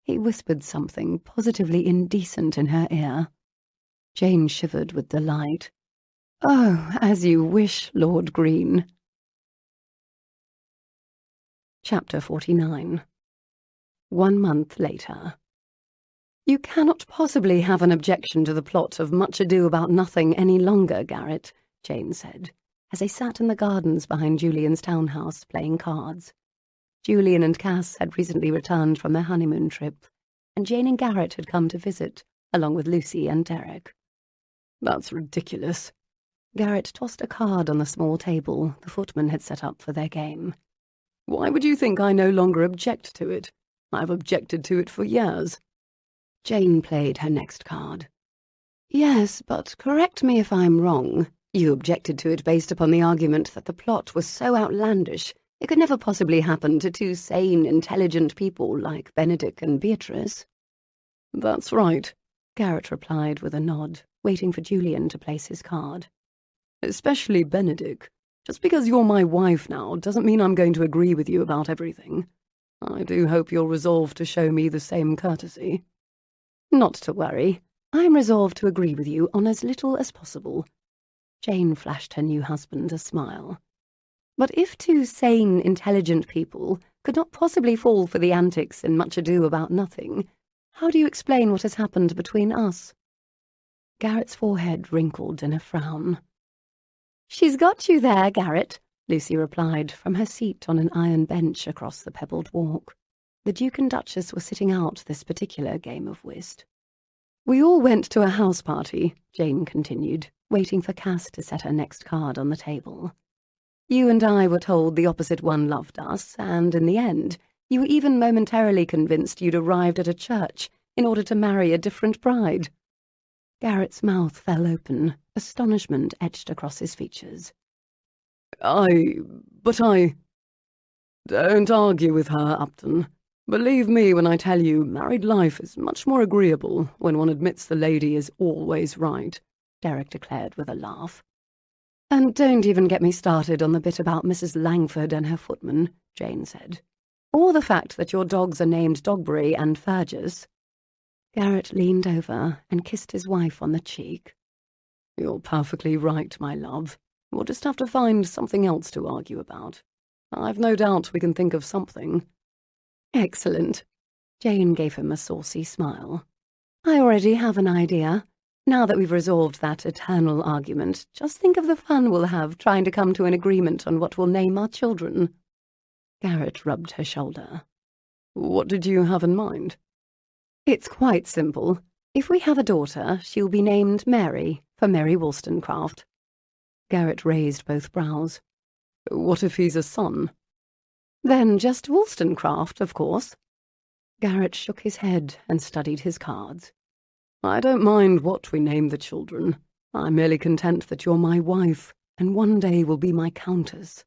He whispered something positively indecent in her ear. Jane shivered with delight. "Oh, as you wish, Lord Green." Chapter 49. 1 month later. "You cannot possibly have an objection to the plot of Much Ado About Nothing any longer, Garrett," Jane said, as they sat in the gardens behind Julian's townhouse playing cards. Julian and Cass had recently returned from their honeymoon trip, and Jane and Garrett had come to visit, along with Lucy and Derek. "That's ridiculous." Garrett tossed a card on the small table the footman had set up for their game. "Why would you think I no longer object to it? I've objected to it for years." Jane played her next card. "Yes, but correct me if I'm wrong. You objected to it based upon the argument that the plot was so outlandish it could never possibly happen to two sane, intelligent people like Benedict and Beatrice." "That's right," Garrett replied with a nod, waiting for Julian to place his card. "Especially Benedict. Just because you're my wife now doesn't mean I'm going to agree with you about everything. I do hope you'll resolve to show me the same courtesy." "Not to worry. I'm resolved to agree with you on as little as possible." Jane flashed her new husband a smile. But if two sane, intelligent people could not possibly fall for the antics in Much Ado About Nothing, how do you explain what has happened between us?" Garrett's forehead wrinkled in a frown. "She's got you there, Garrett," Lucy replied from her seat on an iron bench across the pebbled walk. The Duke and Duchess were sitting out this particular game of whist. "We all went to a house party," Jane continued, waiting for Cass to set her next card on the table. "You and I were told the opposite one loved us, and in the end, you were even momentarily convinced you'd arrived at a church in order to marry a different bride." Garrett's mouth fell open, astonishment etched across his features. But I... Don't argue with her, Upton. Believe me when I tell you, married life is much more agreeable when one admits the lady is always right," Derek declared with a laugh. "And don't even get me started on the bit about Mrs. Langford and her footman," Jane said. "Or the fact that your dogs are named Dogberry and Fergus." Garrett leaned over and kissed his wife on the cheek. "You're perfectly right, my love. We'll just have to find something else to argue about. I've no doubt we can think of something." "Excellent." Jane gave him a saucy smile. "I already have an idea. Now that we've resolved that eternal argument, just think of the fun we'll have trying to come to an agreement on what we'll name our children." Garrett rubbed her shoulder. "What did you have in mind?" "It's quite simple. If we have a daughter, she'll be named Mary, for Mary Wollstonecraft." Garrett raised both brows. "What if he's a son?" "Then just Wollstonecraft, of course." Garrett shook his head and studied his cards. "I don't mind what we name the children. I'm merely content that you're my wife, and one day will be my countess."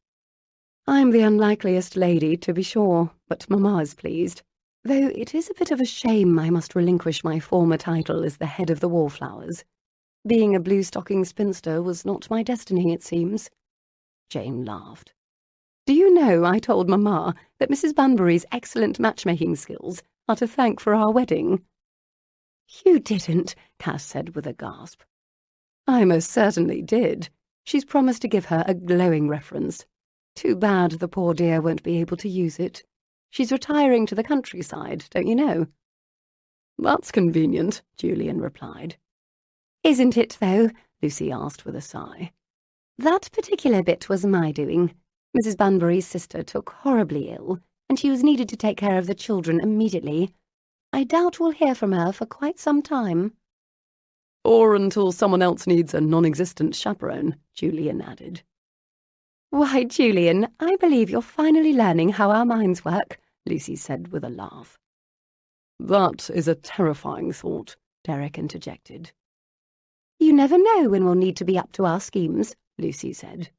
"I'm the unlikeliest lady, to be sure, but Mamma's pleased. Though it is a bit of a shame I must relinquish my former title as the head of the Wallflowers. Being a blue-stocking spinster was not my destiny, it seems." Jane laughed. "Do you know I told Mamma that Mrs. Bunbury's excellent matchmaking skills are to thank for our wedding?" "You didn't," Cass said with a gasp. "I most certainly did. She's promised to give her a glowing reference. Too bad the poor dear won't be able to use it. She's retiring to the countryside, don't you know?" "That's convenient," Julian replied. "Isn't it, though?" Lucy asked with a sigh. "That particular bit was my doing. Mrs. Bunbury's sister took horribly ill, and she was needed to take care of the children immediately. I doubt we'll hear from her for quite some time." "Or until someone else needs a non-existent chaperone," Julian added. "Why, Julian, I believe you're finally learning how our minds work," Lucy said with a laugh. "That is a terrifying thought," Derek interjected. "You never know when we'll need to be up to our schemes," Lucy said.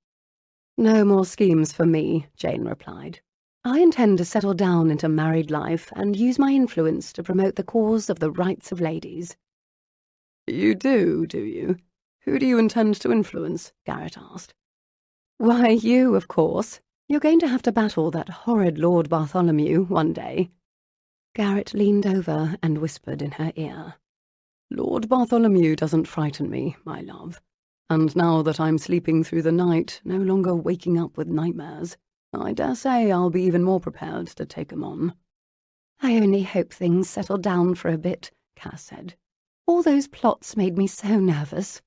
"No more schemes for me," Jane replied. "I intend to settle down into married life and use my influence to promote the cause of the rights of ladies." "You do you? Who do you intend to influence?" Garrett asked. "Why, you, of course. You're going to have to battle that horrid Lord Bartholomew one day." Garrett leaned over and whispered in her ear. "Lord Bartholomew doesn't frighten me, my love. And now that I'm sleeping through the night, no longer waking up with nightmares, I dare say I'll be even more prepared to take 'em on." "I only hope things settle down for a bit," Cass said. "All those plots made me so nervous."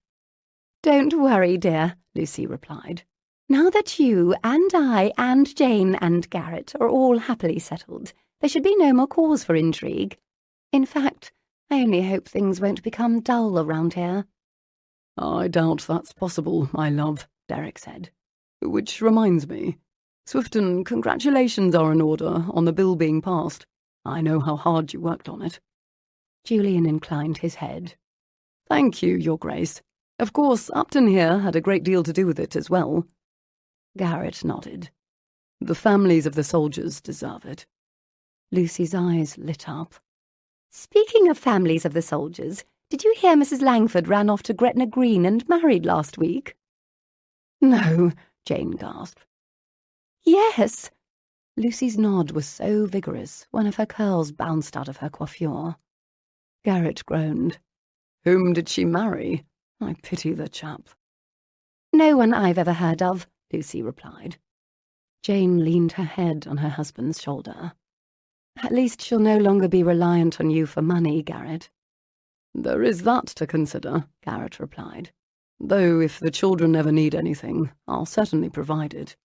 "Don't worry, dear," Lucy replied. "Now that you and I and Jane and Garrett are all happily settled, there should be no more cause for intrigue. In fact, I only hope things won't become dull around here." "I doubt that's possible, my love," Derek said. "Which reminds me. Swifton, congratulations are in order on the bill being passed. I know how hard you worked on it." Julian inclined his head. "Thank you, Your Grace. Of course, Upton here had a great deal to do with it as well." Garrett nodded. "The families of the soldiers deserve it." Lucy's eyes lit up. "Speaking of families of the soldiers, did you hear Mrs. Langford ran off to Gretna Green and married last week?" "No," Jane gasped. "Yes." Lucy's nod was so vigorous, one of her curls bounced out of her coiffure. Garrett groaned. "Whom did she marry? I pity the chap." "No one I've ever heard of," Lucy replied. Jane leaned her head on her husband's shoulder. At least she'll no longer be reliant on you for money, Garrett. There is that to consider, Garrett replied. Though if the children ever need anything, I'll certainly provide it.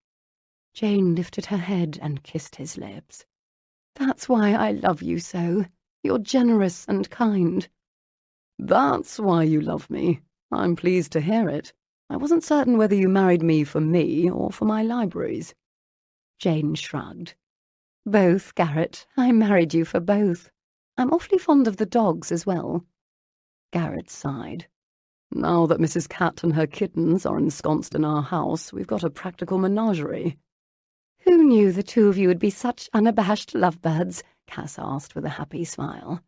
Jane lifted her head and kissed his lips. That's why I love you so. You're generous and kind. That's why you love me. I'm pleased to hear it. I wasn't certain whether you married me for me or for my libraries. Jane shrugged. Both, Garrett. I married you for both. I'm awfully fond of the dogs as well. Garrett sighed. Now that Mrs. Cat and her kittens are ensconced in our house, we've got a practical menagerie. Who knew the two of you would be such unabashed lovebirds? Cass asked with a happy smile.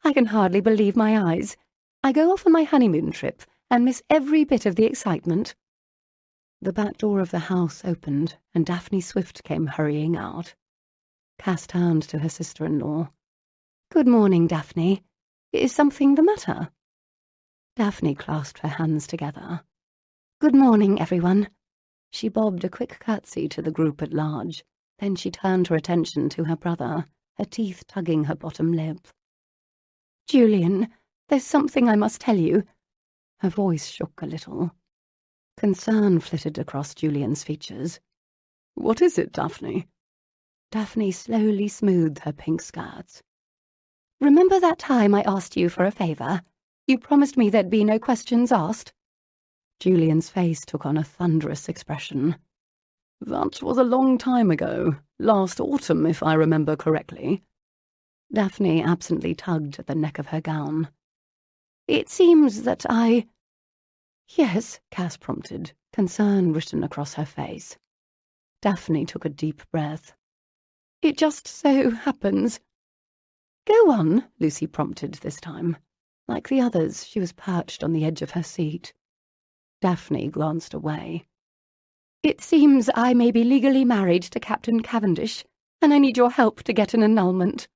I can hardly believe my eyes. I go off on my honeymoon trip and miss every bit of the excitement. The back door of the house opened and Daphne Swift came hurrying out. Cass turned to her sister-in-law. Good morning, Daphne. Is something the matter? Daphne clasped her hands together. Good morning, everyone. She bobbed a quick curtsy to the group at large. Then she turned her attention to her brother, her teeth tugging her bottom lip. Julian, there's something I must tell you. Her voice shook a little. Concern flitted across Julian's features. What is it, Daphne? Daphne slowly smoothed her pink skirts. Remember that time I asked you for a favour? You promised me there'd be no questions asked. Julian's face took on a thunderous expression. That was a long time ago, last autumn, if I remember correctly. Daphne absently tugged at the neck of her gown. It seems that I... Yes, Cass prompted, concern written across her face. Daphne took a deep breath. It just so happens. Go on, Lucy prompted this time. Like the others, she was perched on the edge of her seat. Daphne glanced away. It seems I may be legally married to Captain Cavendish, and I need your help to get an annulment.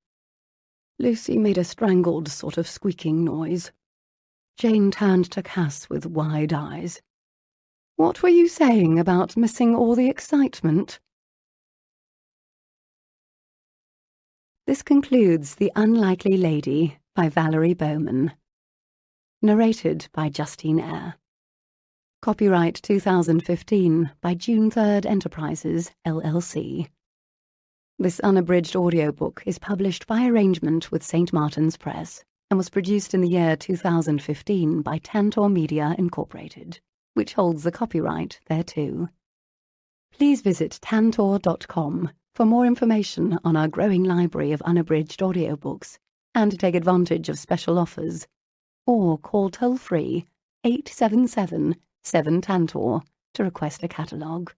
Lucy made a strangled sort of squeaking noise. Jane turned to Cass with wide eyes. What were you saying about missing all the excitement? This concludes The Unlikely Lady by Valerie Bowman. Narrated by Justine Eyre. Copyright 2015 by June 3rd Enterprises, LLC. This unabridged audiobook is published by arrangement with St. Martin's Press and was produced in the year 2015 by Tantor Media Incorporated, which holds the copyright thereto. Please visit tantor.com for more information on our growing library of unabridged audiobooks and to take advantage of special offers, or call toll-free 877-7-TANTOR to request a catalogue.